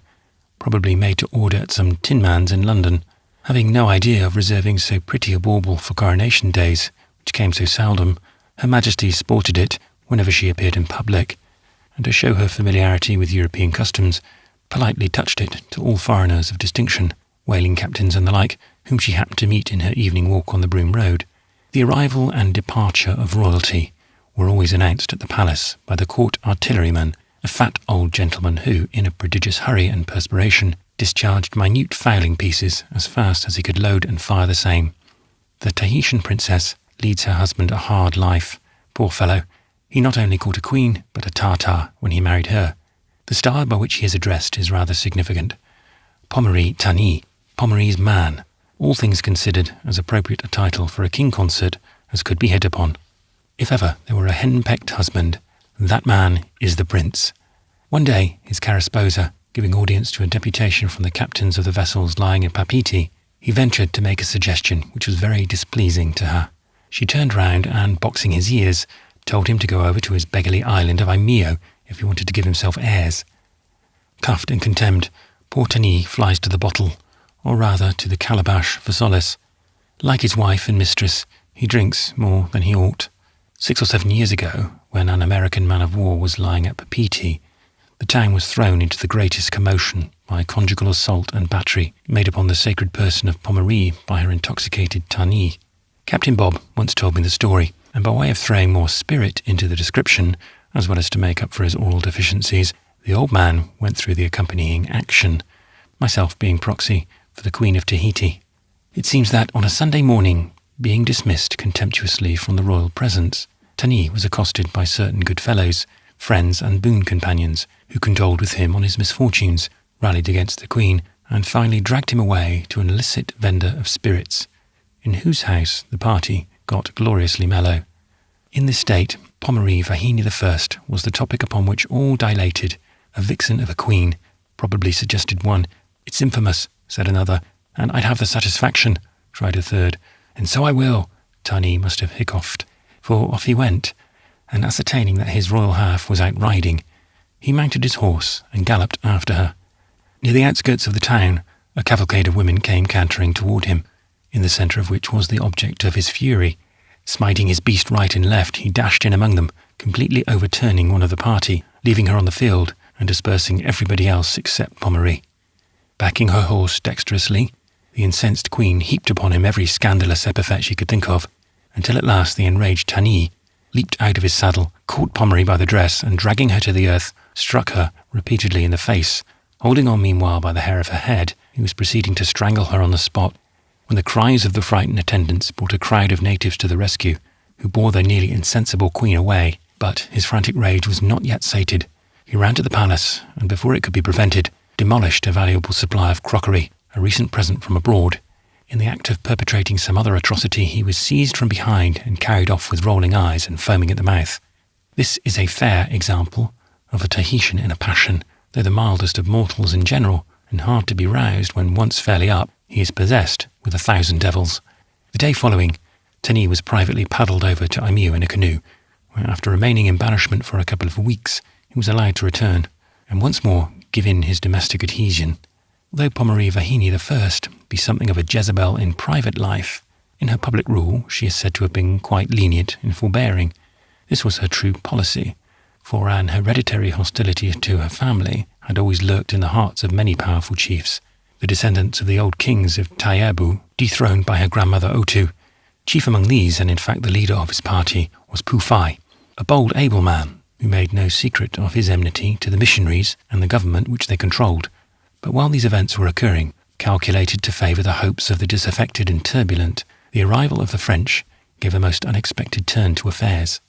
probably made to order at some tin man's in London. Having no idea of reserving so pretty a bauble for coronation days, which came so seldom, Her Majesty sported it whenever she appeared in public, and to show her familiarity with European customs, politely touched it to all foreigners of distinction, whaling captains and the like, whom she happened to meet in her evening walk on the Broom Road. The arrival and departure of royalty were always announced at the palace by the court artilleryman, a fat old gentleman who, in a prodigious hurry and perspiration, discharged minute fowling pieces as fast as he could load and fire the same. The Tahitian princess leads her husband a hard life. Poor fellow, he not only caught a queen, but a Tartar when he married her. The style by which he is addressed is rather significant. Pomare Tani, Pomare's man, all things considered as appropriate a title for a king consort as could be hit upon. If ever there were a hen-pecked husband, that man is the prince. One day, his carasposa, giving audience to a deputation from the captains of the vessels lying in Papeete, he ventured to make a suggestion which was very displeasing to her. She turned round and, boxing his ears, told him to go over to his beggarly island of Aumeo if he wanted to give himself airs. Cuffed and contemned, poor Tani flies to the bottle, or rather to the calabash for solace. Like his wife and mistress, he drinks more than he ought. 6 or 7 years ago, when an American man-of-war was lying at Papeete, the town was thrown into the greatest commotion by conjugal assault and battery made upon the sacred person of Pomare by her intoxicated Tani. Captain Bob once told me the story, and by way of throwing more spirit into the description, as well as to make up for his oral deficiencies, the old man went through the accompanying action, myself being proxy for the Queen of Tahiti. It seems that on a Sunday morning, being dismissed contemptuously from the royal presence, Tani was accosted by certain good fellows, friends and boon companions, who condoled with him on his misfortunes, rallied against the Queen, and finally dragged him away to an illicit vendor of spirits, in whose house the party got gloriously mellow. In this state, Pomare Vahine I was the topic upon which all dilated. A vixen of a queen, probably suggested one. "It's infamous," said another. "And I'd have the satisfaction," cried a third. "And so I will," Tani must have hiccoughed, for off he went, and ascertaining that his royal half was out riding, he mounted his horse and galloped after her. Near the outskirts of the town, a cavalcade of women came cantering toward him, in the centre of which was the object of his fury. Smiting his beast right and left, he dashed in among them, completely overturning one of the party, leaving her on the field, and dispersing everybody else except Pomare. Backing her horse dexterously, the incensed queen heaped upon him every scandalous epithet she could think of, until at last the enraged Tani, leaped out of his saddle, caught Pommery by the dress, and dragging her to the earth, struck her repeatedly in the face. Holding on meanwhile by the hair of her head, he was proceeding to strangle her on the spot, when the cries of the frightened attendants brought a crowd of natives to the rescue, who bore their nearly insensible queen away. But his frantic rage was not yet sated. He ran to the palace, and before it could be prevented, demolished a valuable supply of crockery, a recent present from abroad. In the act of perpetrating some other atrocity, he was seized from behind and carried off with rolling eyes and foaming at the mouth. This is a fair example of a Tahitian in a passion, though the mildest of mortals in general, and hard to be roused when once fairly up, he is possessed with 1,000 devils. The day following, Tani was privately paddled over to Omoo in a canoe, where after remaining in banishment for a couple of weeks, he was allowed to return, and once more give in his domestic adhesion. Although Pommery Vahini I be something of a Jezebel in private life, in her public rule she is said to have been quite lenient and forbearing. This was her true policy, for an hereditary hostility to her family had always lurked in the hearts of many powerful chiefs, the descendants of the old kings of Taiabu, dethroned by her grandmother Otu. Chief among these, and in fact the leader of his party, was Pufai, a bold, able man who made no secret of his enmity to the missionaries and the government which they controlled. But while these events were occurring, calculated to favour the hopes of the disaffected and turbulent, the arrival of the French gave a most unexpected turn to affairs.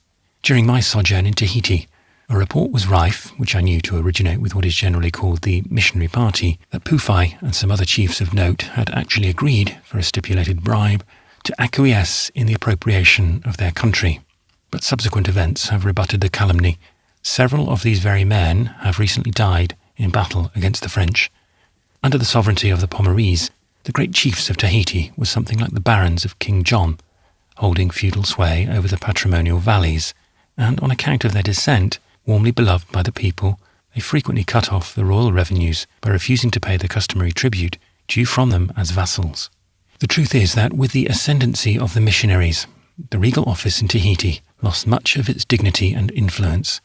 During my sojourn in Tahiti, a report was rife, which I knew to originate with what is generally called the missionary party, that Pufai and some other chiefs of note had actually agreed, for a stipulated bribe, to acquiesce in the appropriation of their country. But subsequent events have rebutted the calumny. Several of these very men have recently died in battle against the French. Under the sovereignty of the Pommeries, the great chiefs of Tahiti were something like the barons of King John, holding feudal sway over the patrimonial valleys, and on account of their descent, warmly beloved by the people, they frequently cut off the royal revenues by refusing to pay the customary tribute due from them as vassals. The truth is that with the ascendancy of the missionaries, the regal office in Tahiti lost much of its dignity and influence.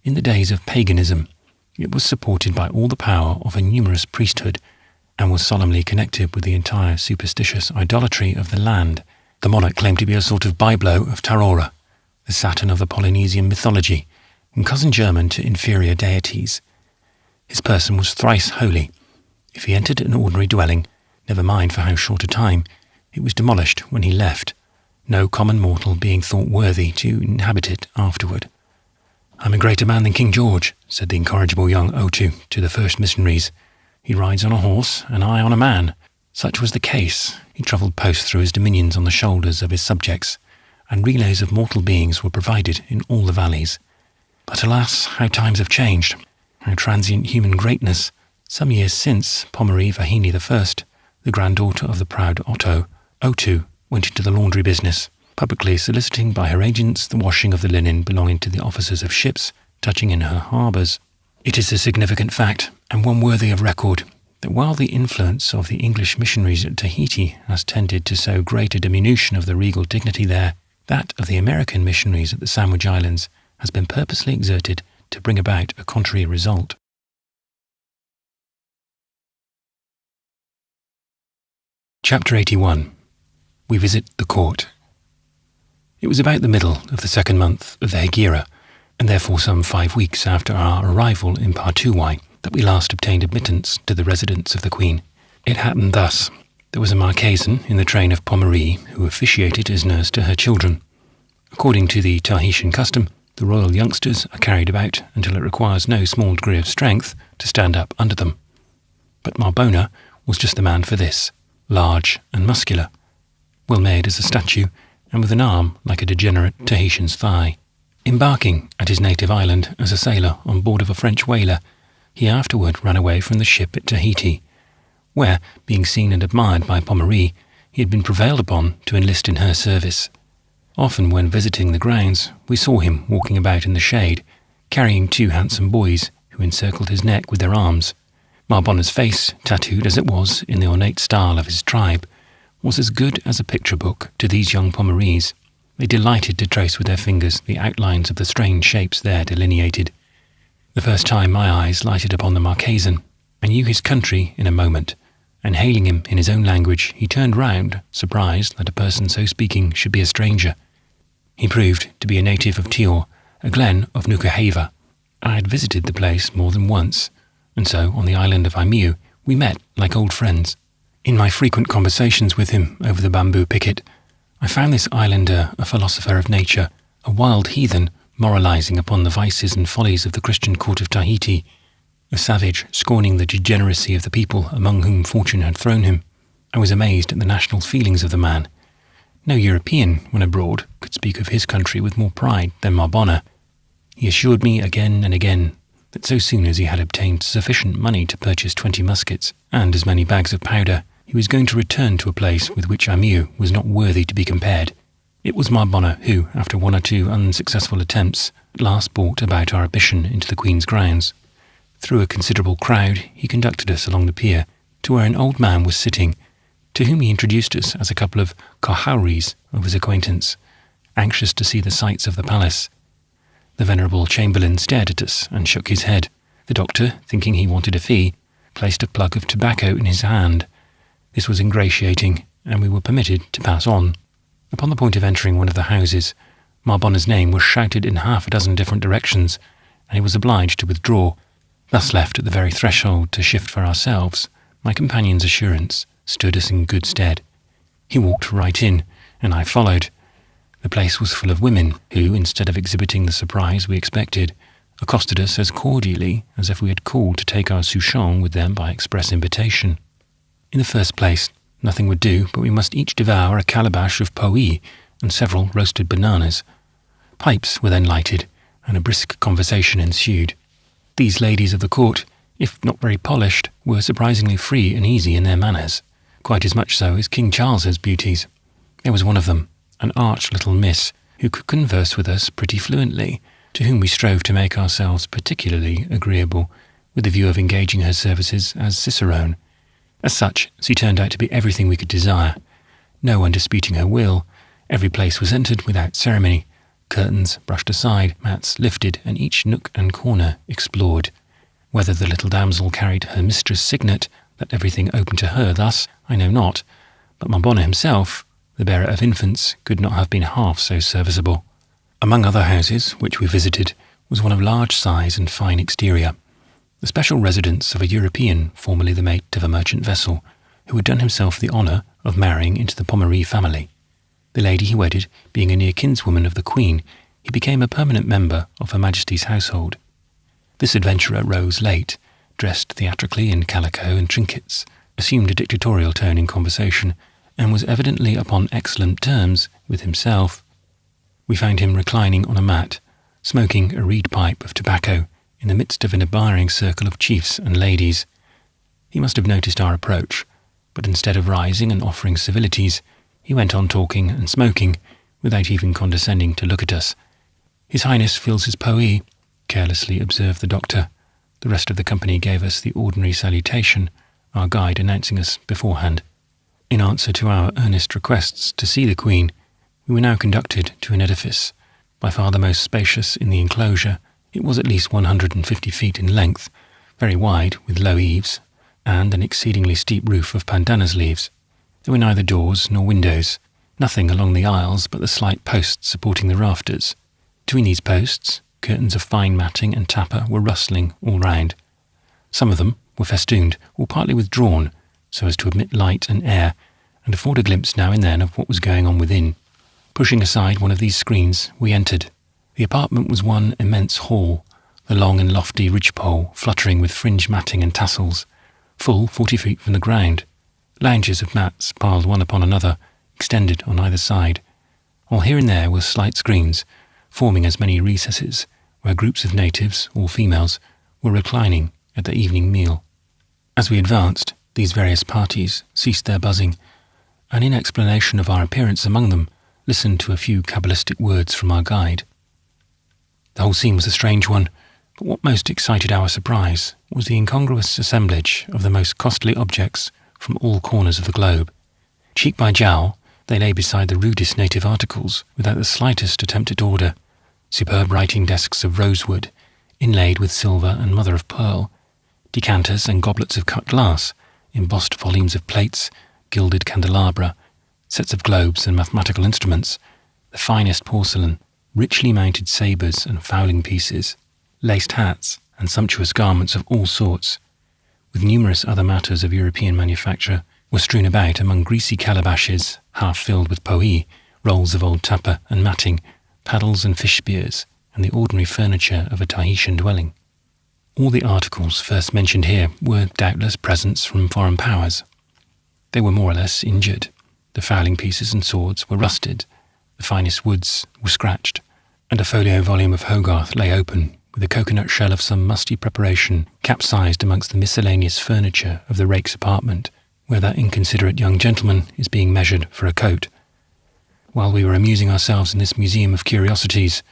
In the days of paganism, it was supported by all the power of a numerous priesthood, and was solemnly connected with the entire superstitious idolatry of the land. The monarch claimed to be a sort of byblow of Tarora, the Saturn of the Polynesian mythology, and cousin german to inferior deities. His person was thrice holy. If he entered an ordinary dwelling, never mind for how short a time, it was demolished when he left, no common mortal being thought worthy to inhabit it afterward. "I'm a greater man than King George," said the incorrigible young Otu to the first missionaries. "He rides on a horse, and I on a man." Such was the case. He travelled post through his dominions on the shoulders of his subjects, and relays of mortal beings were provided in all the valleys. But alas, how times have changed, how transient human greatness. Some years since, Pommery Vahini I, the granddaughter of the proud Otto, Otu, went into the laundry business, publicly soliciting by her agents the washing of the linen belonging to the officers of ships touching in her harbours. It is a significant fact, and one worthy of record, that while the influence of the English missionaries at Tahiti has tended to so great a diminution of the regal dignity there, that of the American missionaries at the Sandwich Islands has been purposely exerted to bring about a contrary result. Chapter 81. We visit the court. It was about the middle of the second month of the Hegira, and therefore some 5 weeks after our arrival in Partuwai, that we last obtained admittance to the residence of the Queen. It happened thus. There was a Marquesan in the train of Pommery who officiated as nurse to her children. According to the Tahitian custom, the royal youngsters are carried about until it requires no small degree of strength to stand up under them. But Marbona was just the man for this, large and muscular, well made as a statue, and with an arm like a degenerate Tahitian's thigh. Embarking at his native island as a sailor on board of a French whaler, he afterward ran away from the ship at Tahiti, where, being seen and admired by Pommery, he had been prevailed upon to enlist in her service. Often when visiting the grounds, we saw him walking about in the shade, carrying 2 handsome boys who encircled his neck with their arms. Marbona's face, tattooed as it was in the ornate style of his tribe, was as good as a picture book to these young Pommerys. They delighted to trace with their fingers the outlines of the strange shapes there delineated. The first time my eyes lighted upon the Marquesan, I knew his country in a moment, and hailing him in his own language, he turned round, surprised that a person so speaking should be a stranger. He proved to be a native of Tior, a glen of Nukuheva. I had visited the place more than once, and so on the island of Omoo we met like old friends. In my frequent conversations with him over the bamboo picket, I found this islander a philosopher of nature, a wild heathen moralizing upon the vices and follies of the Christian court of Tahiti, a savage scorning the degeneracy of the people among whom fortune had thrown him. I was amazed at the national feelings of the man. No European, when abroad, could speak of his country with more pride than Marbonna. He assured me again and again that so soon as he had obtained sufficient money to purchase 20 muskets and as many bags of powder, he was going to return to a place with which Omoo was not worthy to be compared. It was Marbonna who, after 1 or 2 unsuccessful attempts, at last brought about our admission into the Queen's grounds. Through a considerable crowd, he conducted us along the pier to where an old man was sitting, to whom he introduced us as a couple of kahauris of his acquaintance, anxious to see the sights of the palace. The venerable chamberlain stared at us and shook his head. The doctor, thinking he wanted a fee, placed a plug of tobacco in his hand. This was ingratiating, and we were permitted to pass on. Upon the point of entering one of the houses, Marbonna's name was shouted in 6 different directions, and he was obliged to withdraw. Thus left at the very threshold to shift for ourselves, my companion's assurance stood us in good stead. He walked right in, and I followed. The place was full of women who, instead of exhibiting the surprise we expected, accosted us as cordially as if we had called to take our souchong with them by express invitation. In the first place, nothing would do but we must each devour a calabash of poee and several roasted bananas. Pipes were then lighted, and a brisk conversation ensued. These ladies of the court, if not very polished, were surprisingly free and easy in their manners, quite as much so as King Charles's beauties. There was one of them, an arch little miss, who could converse with us pretty fluently, to whom we strove to make ourselves particularly agreeable, with the view of engaging her services as cicerone. As such, she turned out to be everything we could desire. No one disputing her will, every place was entered without ceremony, curtains brushed aside, mats lifted, and each nook and corner explored. Whether the little damsel carried her mistress' signet, that everything open to her thus, I know not, but Marbonna himself, the bearer of infants, could not have been half so serviceable. Among other houses which we visited was one of large size and fine exterior, the special residence of a European formerly the mate of a merchant vessel, who had done himself the honour of marrying into the Pommery family. The lady he wedded being a near kinswoman of the Queen, he became a permanent member of Her Majesty's household. This adventurer rose late, dressed theatrically in calico and trinkets, assumed a dictatorial tone in conversation, and was evidently upon excellent terms with himself. We found him reclining on a mat, smoking a reed pipe of tobacco in the midst of an admiring circle of chiefs and ladies. He must have noticed our approach, but instead of rising and offering civilities, he went on talking and smoking, without even condescending to look at us. "His Highness fills his poee," carelessly observed the doctor. The rest of the company gave us the ordinary salutation, our guide announcing us beforehand. In answer to our earnest requests to see the Queen, we were now conducted to an edifice, by far the most spacious in the enclosure. It was at least 150 feet in length, very wide, with low eaves, and an exceedingly steep roof of pandanus leaves. There were neither doors nor windows, nothing along the aisles but the slight posts supporting the rafters. Between these posts, curtains of fine matting and tappa were rustling all round. Some of them were festooned or partly withdrawn, so as to admit light and air, and afford a glimpse now and then of what was going on within. Pushing aside one of these screens, we entered. The apartment was one immense hall, the long and lofty ridgepole fluttering with fringe matting and tassels, full 40 feet from the ground. Lounges of mats piled one upon another, extended on either side, while here and there were slight screens, forming as many recesses, where groups of natives, all females, were reclining at their evening meal. As we advanced, these various parties ceased their buzzing, and in explanation of our appearance among them, listened to a few cabalistic words from our guide. The whole scene was a strange one, but what most excited our surprise was the incongruous assemblage of the most costly objects from all corners of the globe. Cheek by jowl, they lay beside the rudest native articles without the slightest attempt at order. Superb writing desks of rosewood, inlaid with silver and mother of pearl, decanters and goblets of cut glass, embossed volumes of plates, gilded candelabra, sets of globes and mathematical instruments, the finest porcelain, richly mounted sabres and fowling pieces, laced hats, and sumptuous garments of all sorts, with numerous other matters of European manufacture, were strewn about among greasy calabashes, half filled with poee, rolls of old tapa and matting, paddles and fish spears, and the ordinary furniture of a Tahitian dwelling. All the articles first mentioned here were doubtless presents from foreign powers. They were more or less injured. The fowling pieces and swords were rusted, the finest woods were scratched, and a folio volume of Hogarth lay open, with a coconut shell of some musty preparation capsized amongst the miscellaneous furniture of the rake's apartment, where that inconsiderate young gentleman is being measured for a coat. While we were amusing ourselves in this museum of curiosities,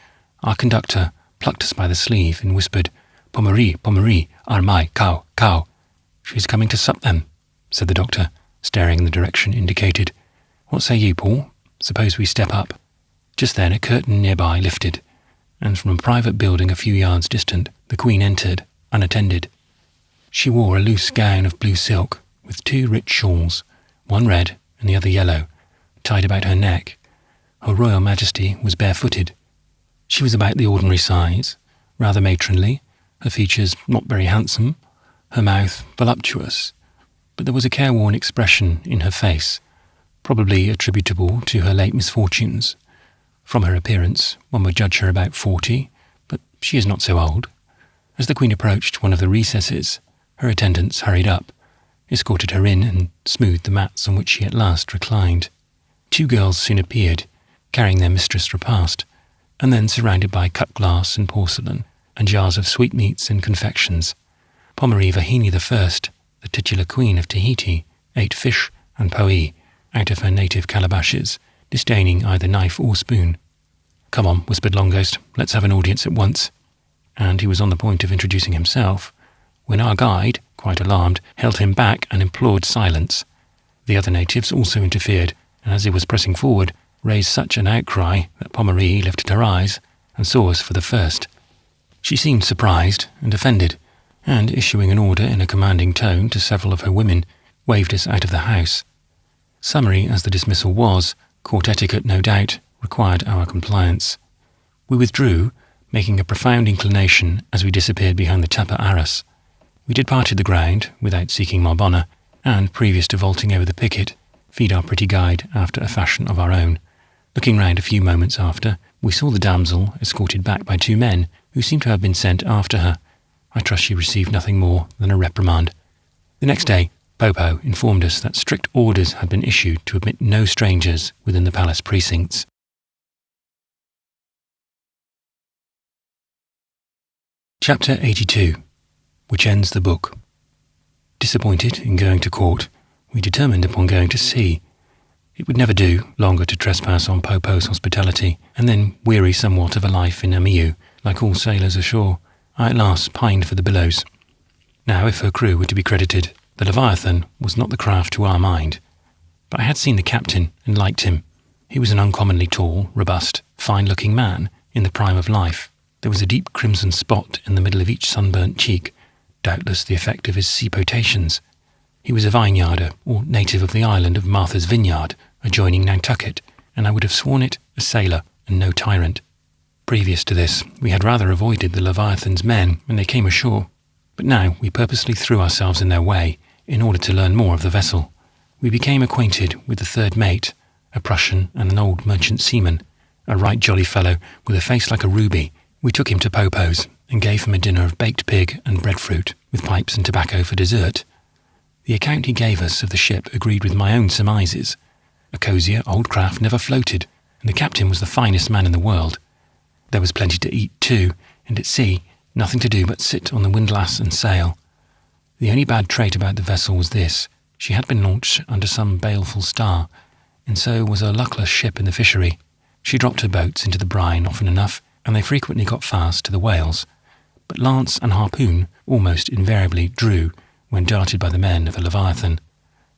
our conductor plucked us by the sleeve and whispered, "Pommery, Pommery, Armai, cow, cow." "She's coming to sup then," said the doctor, staring in the direction indicated. "What say you, Paul? Suppose we step up?" Just then a curtain nearby lifted, and from a private building a few yards distant, the Queen entered, unattended. She wore a loose gown of blue silk, with 2 rich shawls, one red and the other yellow, tied about her neck. Her Royal Majesty was barefooted. She was about the ordinary size, rather matronly, her features not very handsome, her mouth voluptuous, but there was a careworn expression in her face, probably attributable to her late misfortunes. From her appearance, one would judge her about 40, but she is not so old. As the Queen approached one of the recesses, her attendants hurried up, escorted her in, and smoothed the mats on which she at last reclined. 2 girls soon appeared, carrying their mistress' repast, and then surrounded by cut glass and porcelain, and jars of sweetmeats and confections. Pommery Vahini I, the titular Queen of Tahiti, ate fish and poee out of her native calabashes, disdaining either knife or spoon. "Come on," whispered Longghost, "let's have an audience at once." And he was on the point of introducing himself, when our guide, quite alarmed, held him back and implored silence. The other natives also interfered, and as he was pressing forward, raised such an outcry that Pommery lifted her eyes and saw us for the first. She seemed surprised and offended, and, issuing an order in a commanding tone to several of her women, waved us out of the house. Summary as the dismissal was, court etiquette, no doubt, required our compliance. We withdrew, making a profound inclination as we disappeared behind the tapa arras. We departed the ground, without seeking Marbonna, and, previous to vaulting over the picket, feed our pretty guide after a fashion of our own. Looking round a few moments after, we saw the damsel escorted back by 2 men who seemed to have been sent after her. I trust she received nothing more than a reprimand. The next day, Popo informed us that strict orders had been issued to admit no strangers within the palace precincts. Chapter 82, which ends the book. Disappointed in going to court, we determined upon going to sea. It would never do longer to trespass on Popo's hospitality, and then weary somewhat of a life in Omoo, like all sailors ashore. I at last pined for the billows. Now, if her crew were to be credited, the Leviathan was not the craft to our mind. But I had seen the captain and liked him. He was an uncommonly tall, robust, fine-looking man in the prime of life. There was a deep crimson spot in the middle of each sunburnt cheek, doubtless the effect of his sea potations. He was a vineyarder, or native of the island of Martha's Vineyard, adjoining Nantucket, and I would have sworn it a sailor and no tyrant. Previous to this, we had rather avoided the Leviathan's men when they came ashore, but now we purposely threw ourselves in their way in order to learn more of the vessel. We became acquainted with the 3rd mate, a Prussian and an old merchant seaman, a right jolly fellow with a face like a ruby. We took him to Popo's and gave him a dinner of baked pig and breadfruit, with pipes and tobacco for dessert. The account he gave us of the ship agreed with my own surmises. A cosier old craft never floated, and the captain was the finest man in the world. There was plenty to eat too, and at sea, nothing to do but sit on the windlass and sail. The only bad trait about the vessel was this: she had been launched under some baleful star, and so was a luckless ship in the fishery. She dropped her boats into the brine often enough, and they frequently got fast to the whales. But lance and harpoon almost invariably drew when darted by the men of the Leviathan.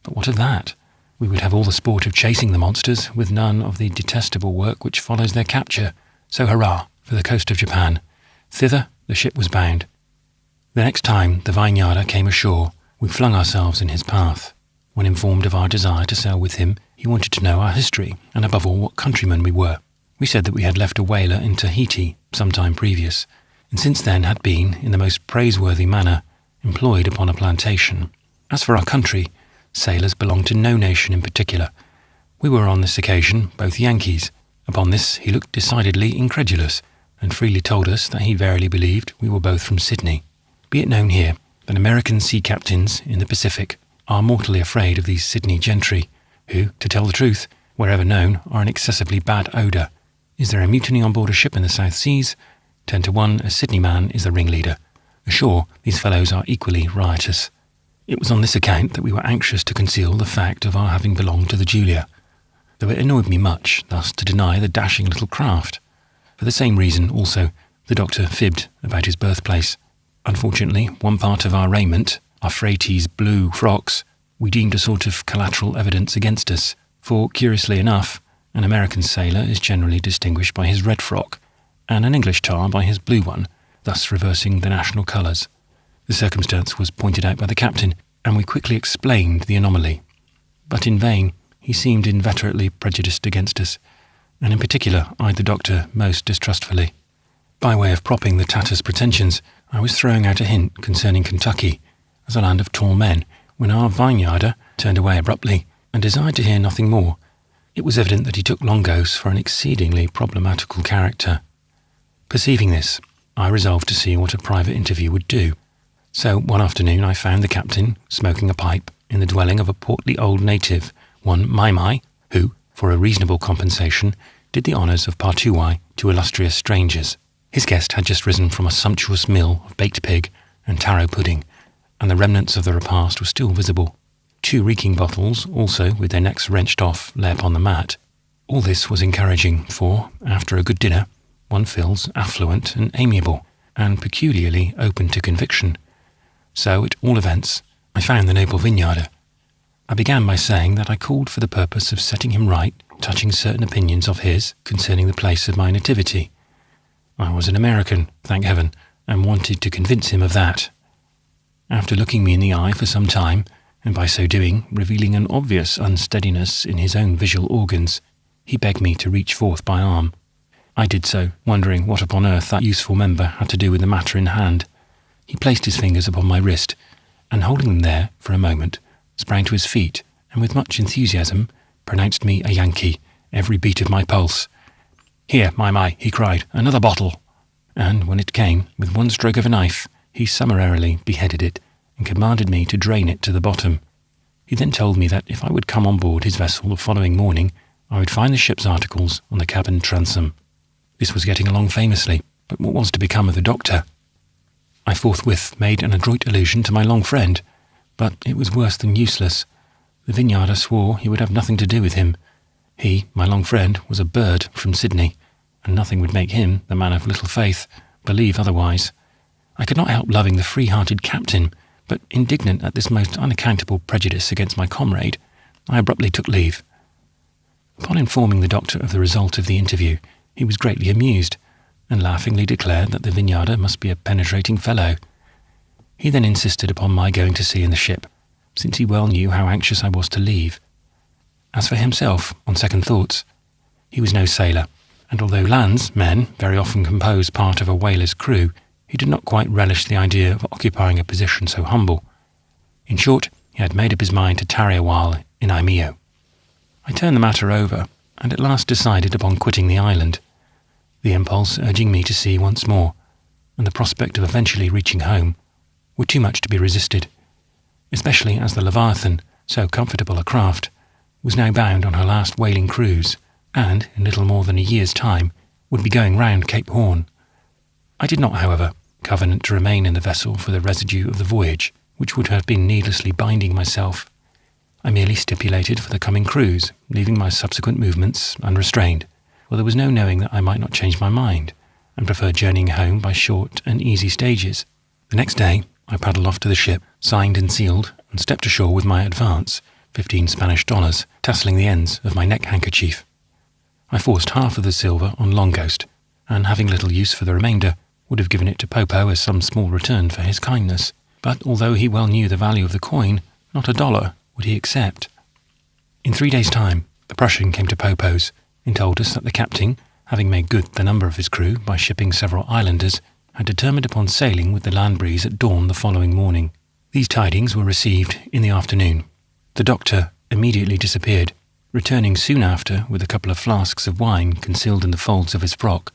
But what of that? We would have all the sport of chasing the monsters, with none of the detestable work which follows their capture. So hurrah for the coast of Japan. Thither the ship was bound. The next time the vineyarder came ashore, we flung ourselves in his path. When informed of our desire to sail with him, he wanted to know our history, and above all what countrymen we were. We said that we had left a whaler in Tahiti some time previous, and since then had been, in the most praiseworthy manner, employed upon a plantation. As for our country, sailors belonged to no nation in particular. We were on this occasion both Yankees. Upon this he looked decidedly incredulous, and freely told us that he verily believed we were both from Sydney. Be it known here that American sea captains in the Pacific are mortally afraid of these Sydney gentry, who, to tell the truth, wherever known, are an excessively bad odour. Is there a mutiny on board a ship in the South Seas? 10 to 1, a Sydney man is the ringleader. Ashore, these fellows are equally riotous. It was on this account that we were anxious to conceal the fact of our having belonged to the Julia, though it annoyed me much thus to deny the dashing little craft. For the same reason, also, the doctor fibbed about his birthplace. Unfortunately, one part of our raiment, our Freighties' blue frocks, we deemed a sort of collateral evidence against us, for, curiously enough, an American sailor is generally distinguished by his red frock, and an English tar by his blue one, thus reversing the national colours. The circumstance was pointed out by the captain, and we quickly explained the anomaly. But in vain. He seemed inveterately prejudiced against us, and in particular eyed the doctor most distrustfully. By way of propping the tatter's pretensions, I was throwing out a hint concerning Kentucky as a land of tall men, when our vineyarder turned away abruptly and desired to hear nothing more. It was evident that he took Longos for an exceedingly problematical character. Perceiving this, I resolved to see what a private interview would do. So one afternoon I found the captain smoking a pipe in the dwelling of a portly old native, one Mai, who, for a reasonable compensation, did the honours of Partuai to illustrious strangers. His guest had just risen from a sumptuous meal of baked pig and taro pudding, and the remnants of the repast were still visible. 2 reeking bottles, also with their necks wrenched off, lay upon the mat. All this was encouraging, for, after a good dinner, one feels affluent and amiable, and peculiarly open to conviction. So, at all events, I found the noble vineyarder. I began by saying that I called for the purpose of setting him right touching certain opinions of his concerning the place of my nativity. I was an American, thank heaven, and wanted to convince him of that. After looking me in the eye for some time, and by so doing revealing an obvious unsteadiness in his own visual organs, he begged me to reach forth my arm. I did so, wondering what upon earth that useful member had to do with the matter in hand. He placed his fingers upon my wrist, and holding them there for a moment, sprang to his feet, and with much enthusiasm pronounced me a Yankee, every beat of my pulse. "Here, my," he cried, "another bottle!" And when it came, with one stroke of a knife, he summarily beheaded it, and commanded me to drain it to the bottom. He then told me that if I would come on board his vessel the following morning, I would find the ship's articles on the cabin transom. This was getting along famously, but what was to become of the doctor? I forthwith made an adroit allusion to my long friend, but it was worse than useless. The vineyarder swore he would have nothing to do with him. He, my long friend, was a bird from Sydney, and nothing would make him, the man of little faith, believe otherwise. I could not help loving the free-hearted captain, but indignant at this most unaccountable prejudice against my comrade, I abruptly took leave. Upon informing the doctor of the result of the interview, he was greatly amused, and laughingly declared that the vineyarder must be a penetrating fellow. He then insisted upon my going to sea in the ship, since he well knew how anxious I was to leave. As for himself, on second thoughts, he was no sailor, and although landsmen very often compose part of a whaler's crew, he did not quite relish the idea of occupying a position so humble. In short, he had made up his mind to tarry a while in Eimeo. I turned the matter over, and at last decided upon quitting the island, the impulse urging me to sea once more, and the prospect of eventually reaching home, were too much to be resisted, especially as the Leviathan, so comfortable a craft, was now bound on her last whaling cruise, and, in little more than a year's time, would be going round Cape Horn. I did not, however, covenant to remain in the vessel for the residue of the voyage, which would have been needlessly binding myself. I merely stipulated for the coming cruise, leaving my subsequent movements unrestrained, for there was no knowing that I might not change my mind, and prefer journeying home by short and easy stages. The next day, I paddled off to the ship, signed and sealed, and stepped ashore with my advance, $15 Spanish, tasseling the ends of my neck handkerchief. I forced half of the silver on Long Ghost, and having little use for the remainder, would have given it to Popo as some small return for his kindness. But although he well knew the value of the coin, not $1 would he accept. In 3 days' time, the Prussian came to Popo's, and told us that the captain, having made good the number of his crew by shipping several islanders, had determined upon sailing with the land breeze at dawn the following morning. These tidings were received in the afternoon. The doctor immediately disappeared, returning soon after with a couple of flasks of wine concealed in the folds of his frock.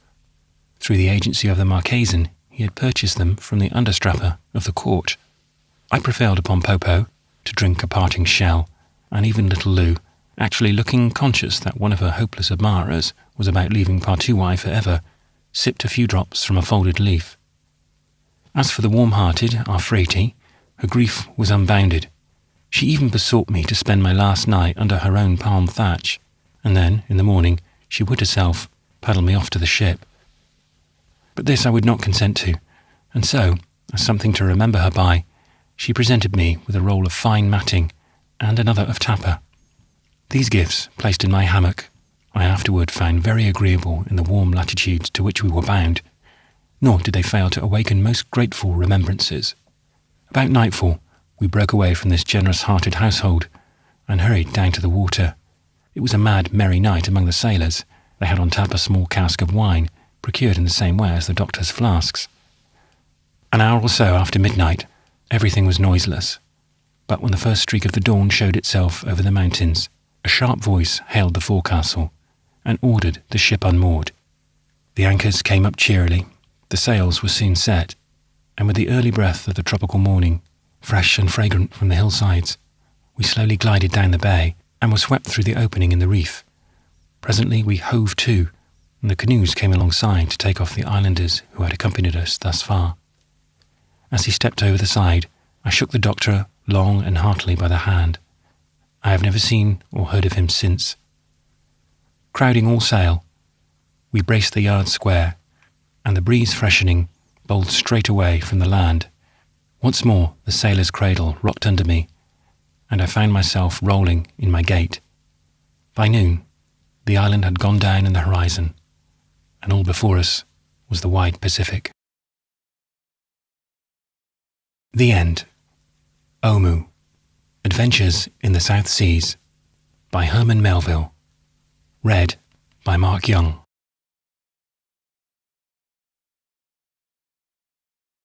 Through the agency of the Marquesan, he had purchased them from the understrapper of the court. I prevailed upon Popo to drink a parting shell, and even little Lou, actually looking conscious that one of her hopeless admirers was about leaving Partoowye for ever, sipped a few drops from a folded leaf. As for the warm-hearted Arfreti, her grief was unbounded. She even besought me to spend my last night under her own palm thatch, and then, in the morning, she would herself paddle me off to the ship. But this I would not consent to, and so, as something to remember her by, she presented me with a roll of fine matting and another of tappa. These gifts, placed in my hammock, I afterward found very agreeable in the warm latitudes to which we were bound, nor did they fail to awaken most grateful remembrances. About nightfall, we broke away from this generous-hearted household and hurried down to the water. It was a mad, merry night among the sailors. They had on tap a small cask of wine, procured in the same way as the doctor's flasks. An hour or so after midnight, everything was noiseless. But when the first streak of the dawn showed itself over the mountains, a sharp voice hailed the forecastle and ordered the ship unmoored. The anchors came up cheerily, the sails were soon set, and with the early breath of the tropical morning, fresh and fragrant from the hillsides, we slowly glided down the bay and were swept through the opening in the reef. Presently we hove to, and the canoes came alongside to take off the islanders who had accompanied us thus far. As he stepped over the side, I shook the doctor long and heartily by the hand. I have never seen or heard of him since. Crowding all sail, we braced the yard square, and the breeze freshening, bowled straight away from the land. Once more the sailor's cradle rocked under me, and I found myself rolling in my gait. By noon, the island had gone down in the horizon, and all before us was the wide Pacific. The End. Omoo. Adventures in the South Seas by Herman Melville. Read by Mark Young.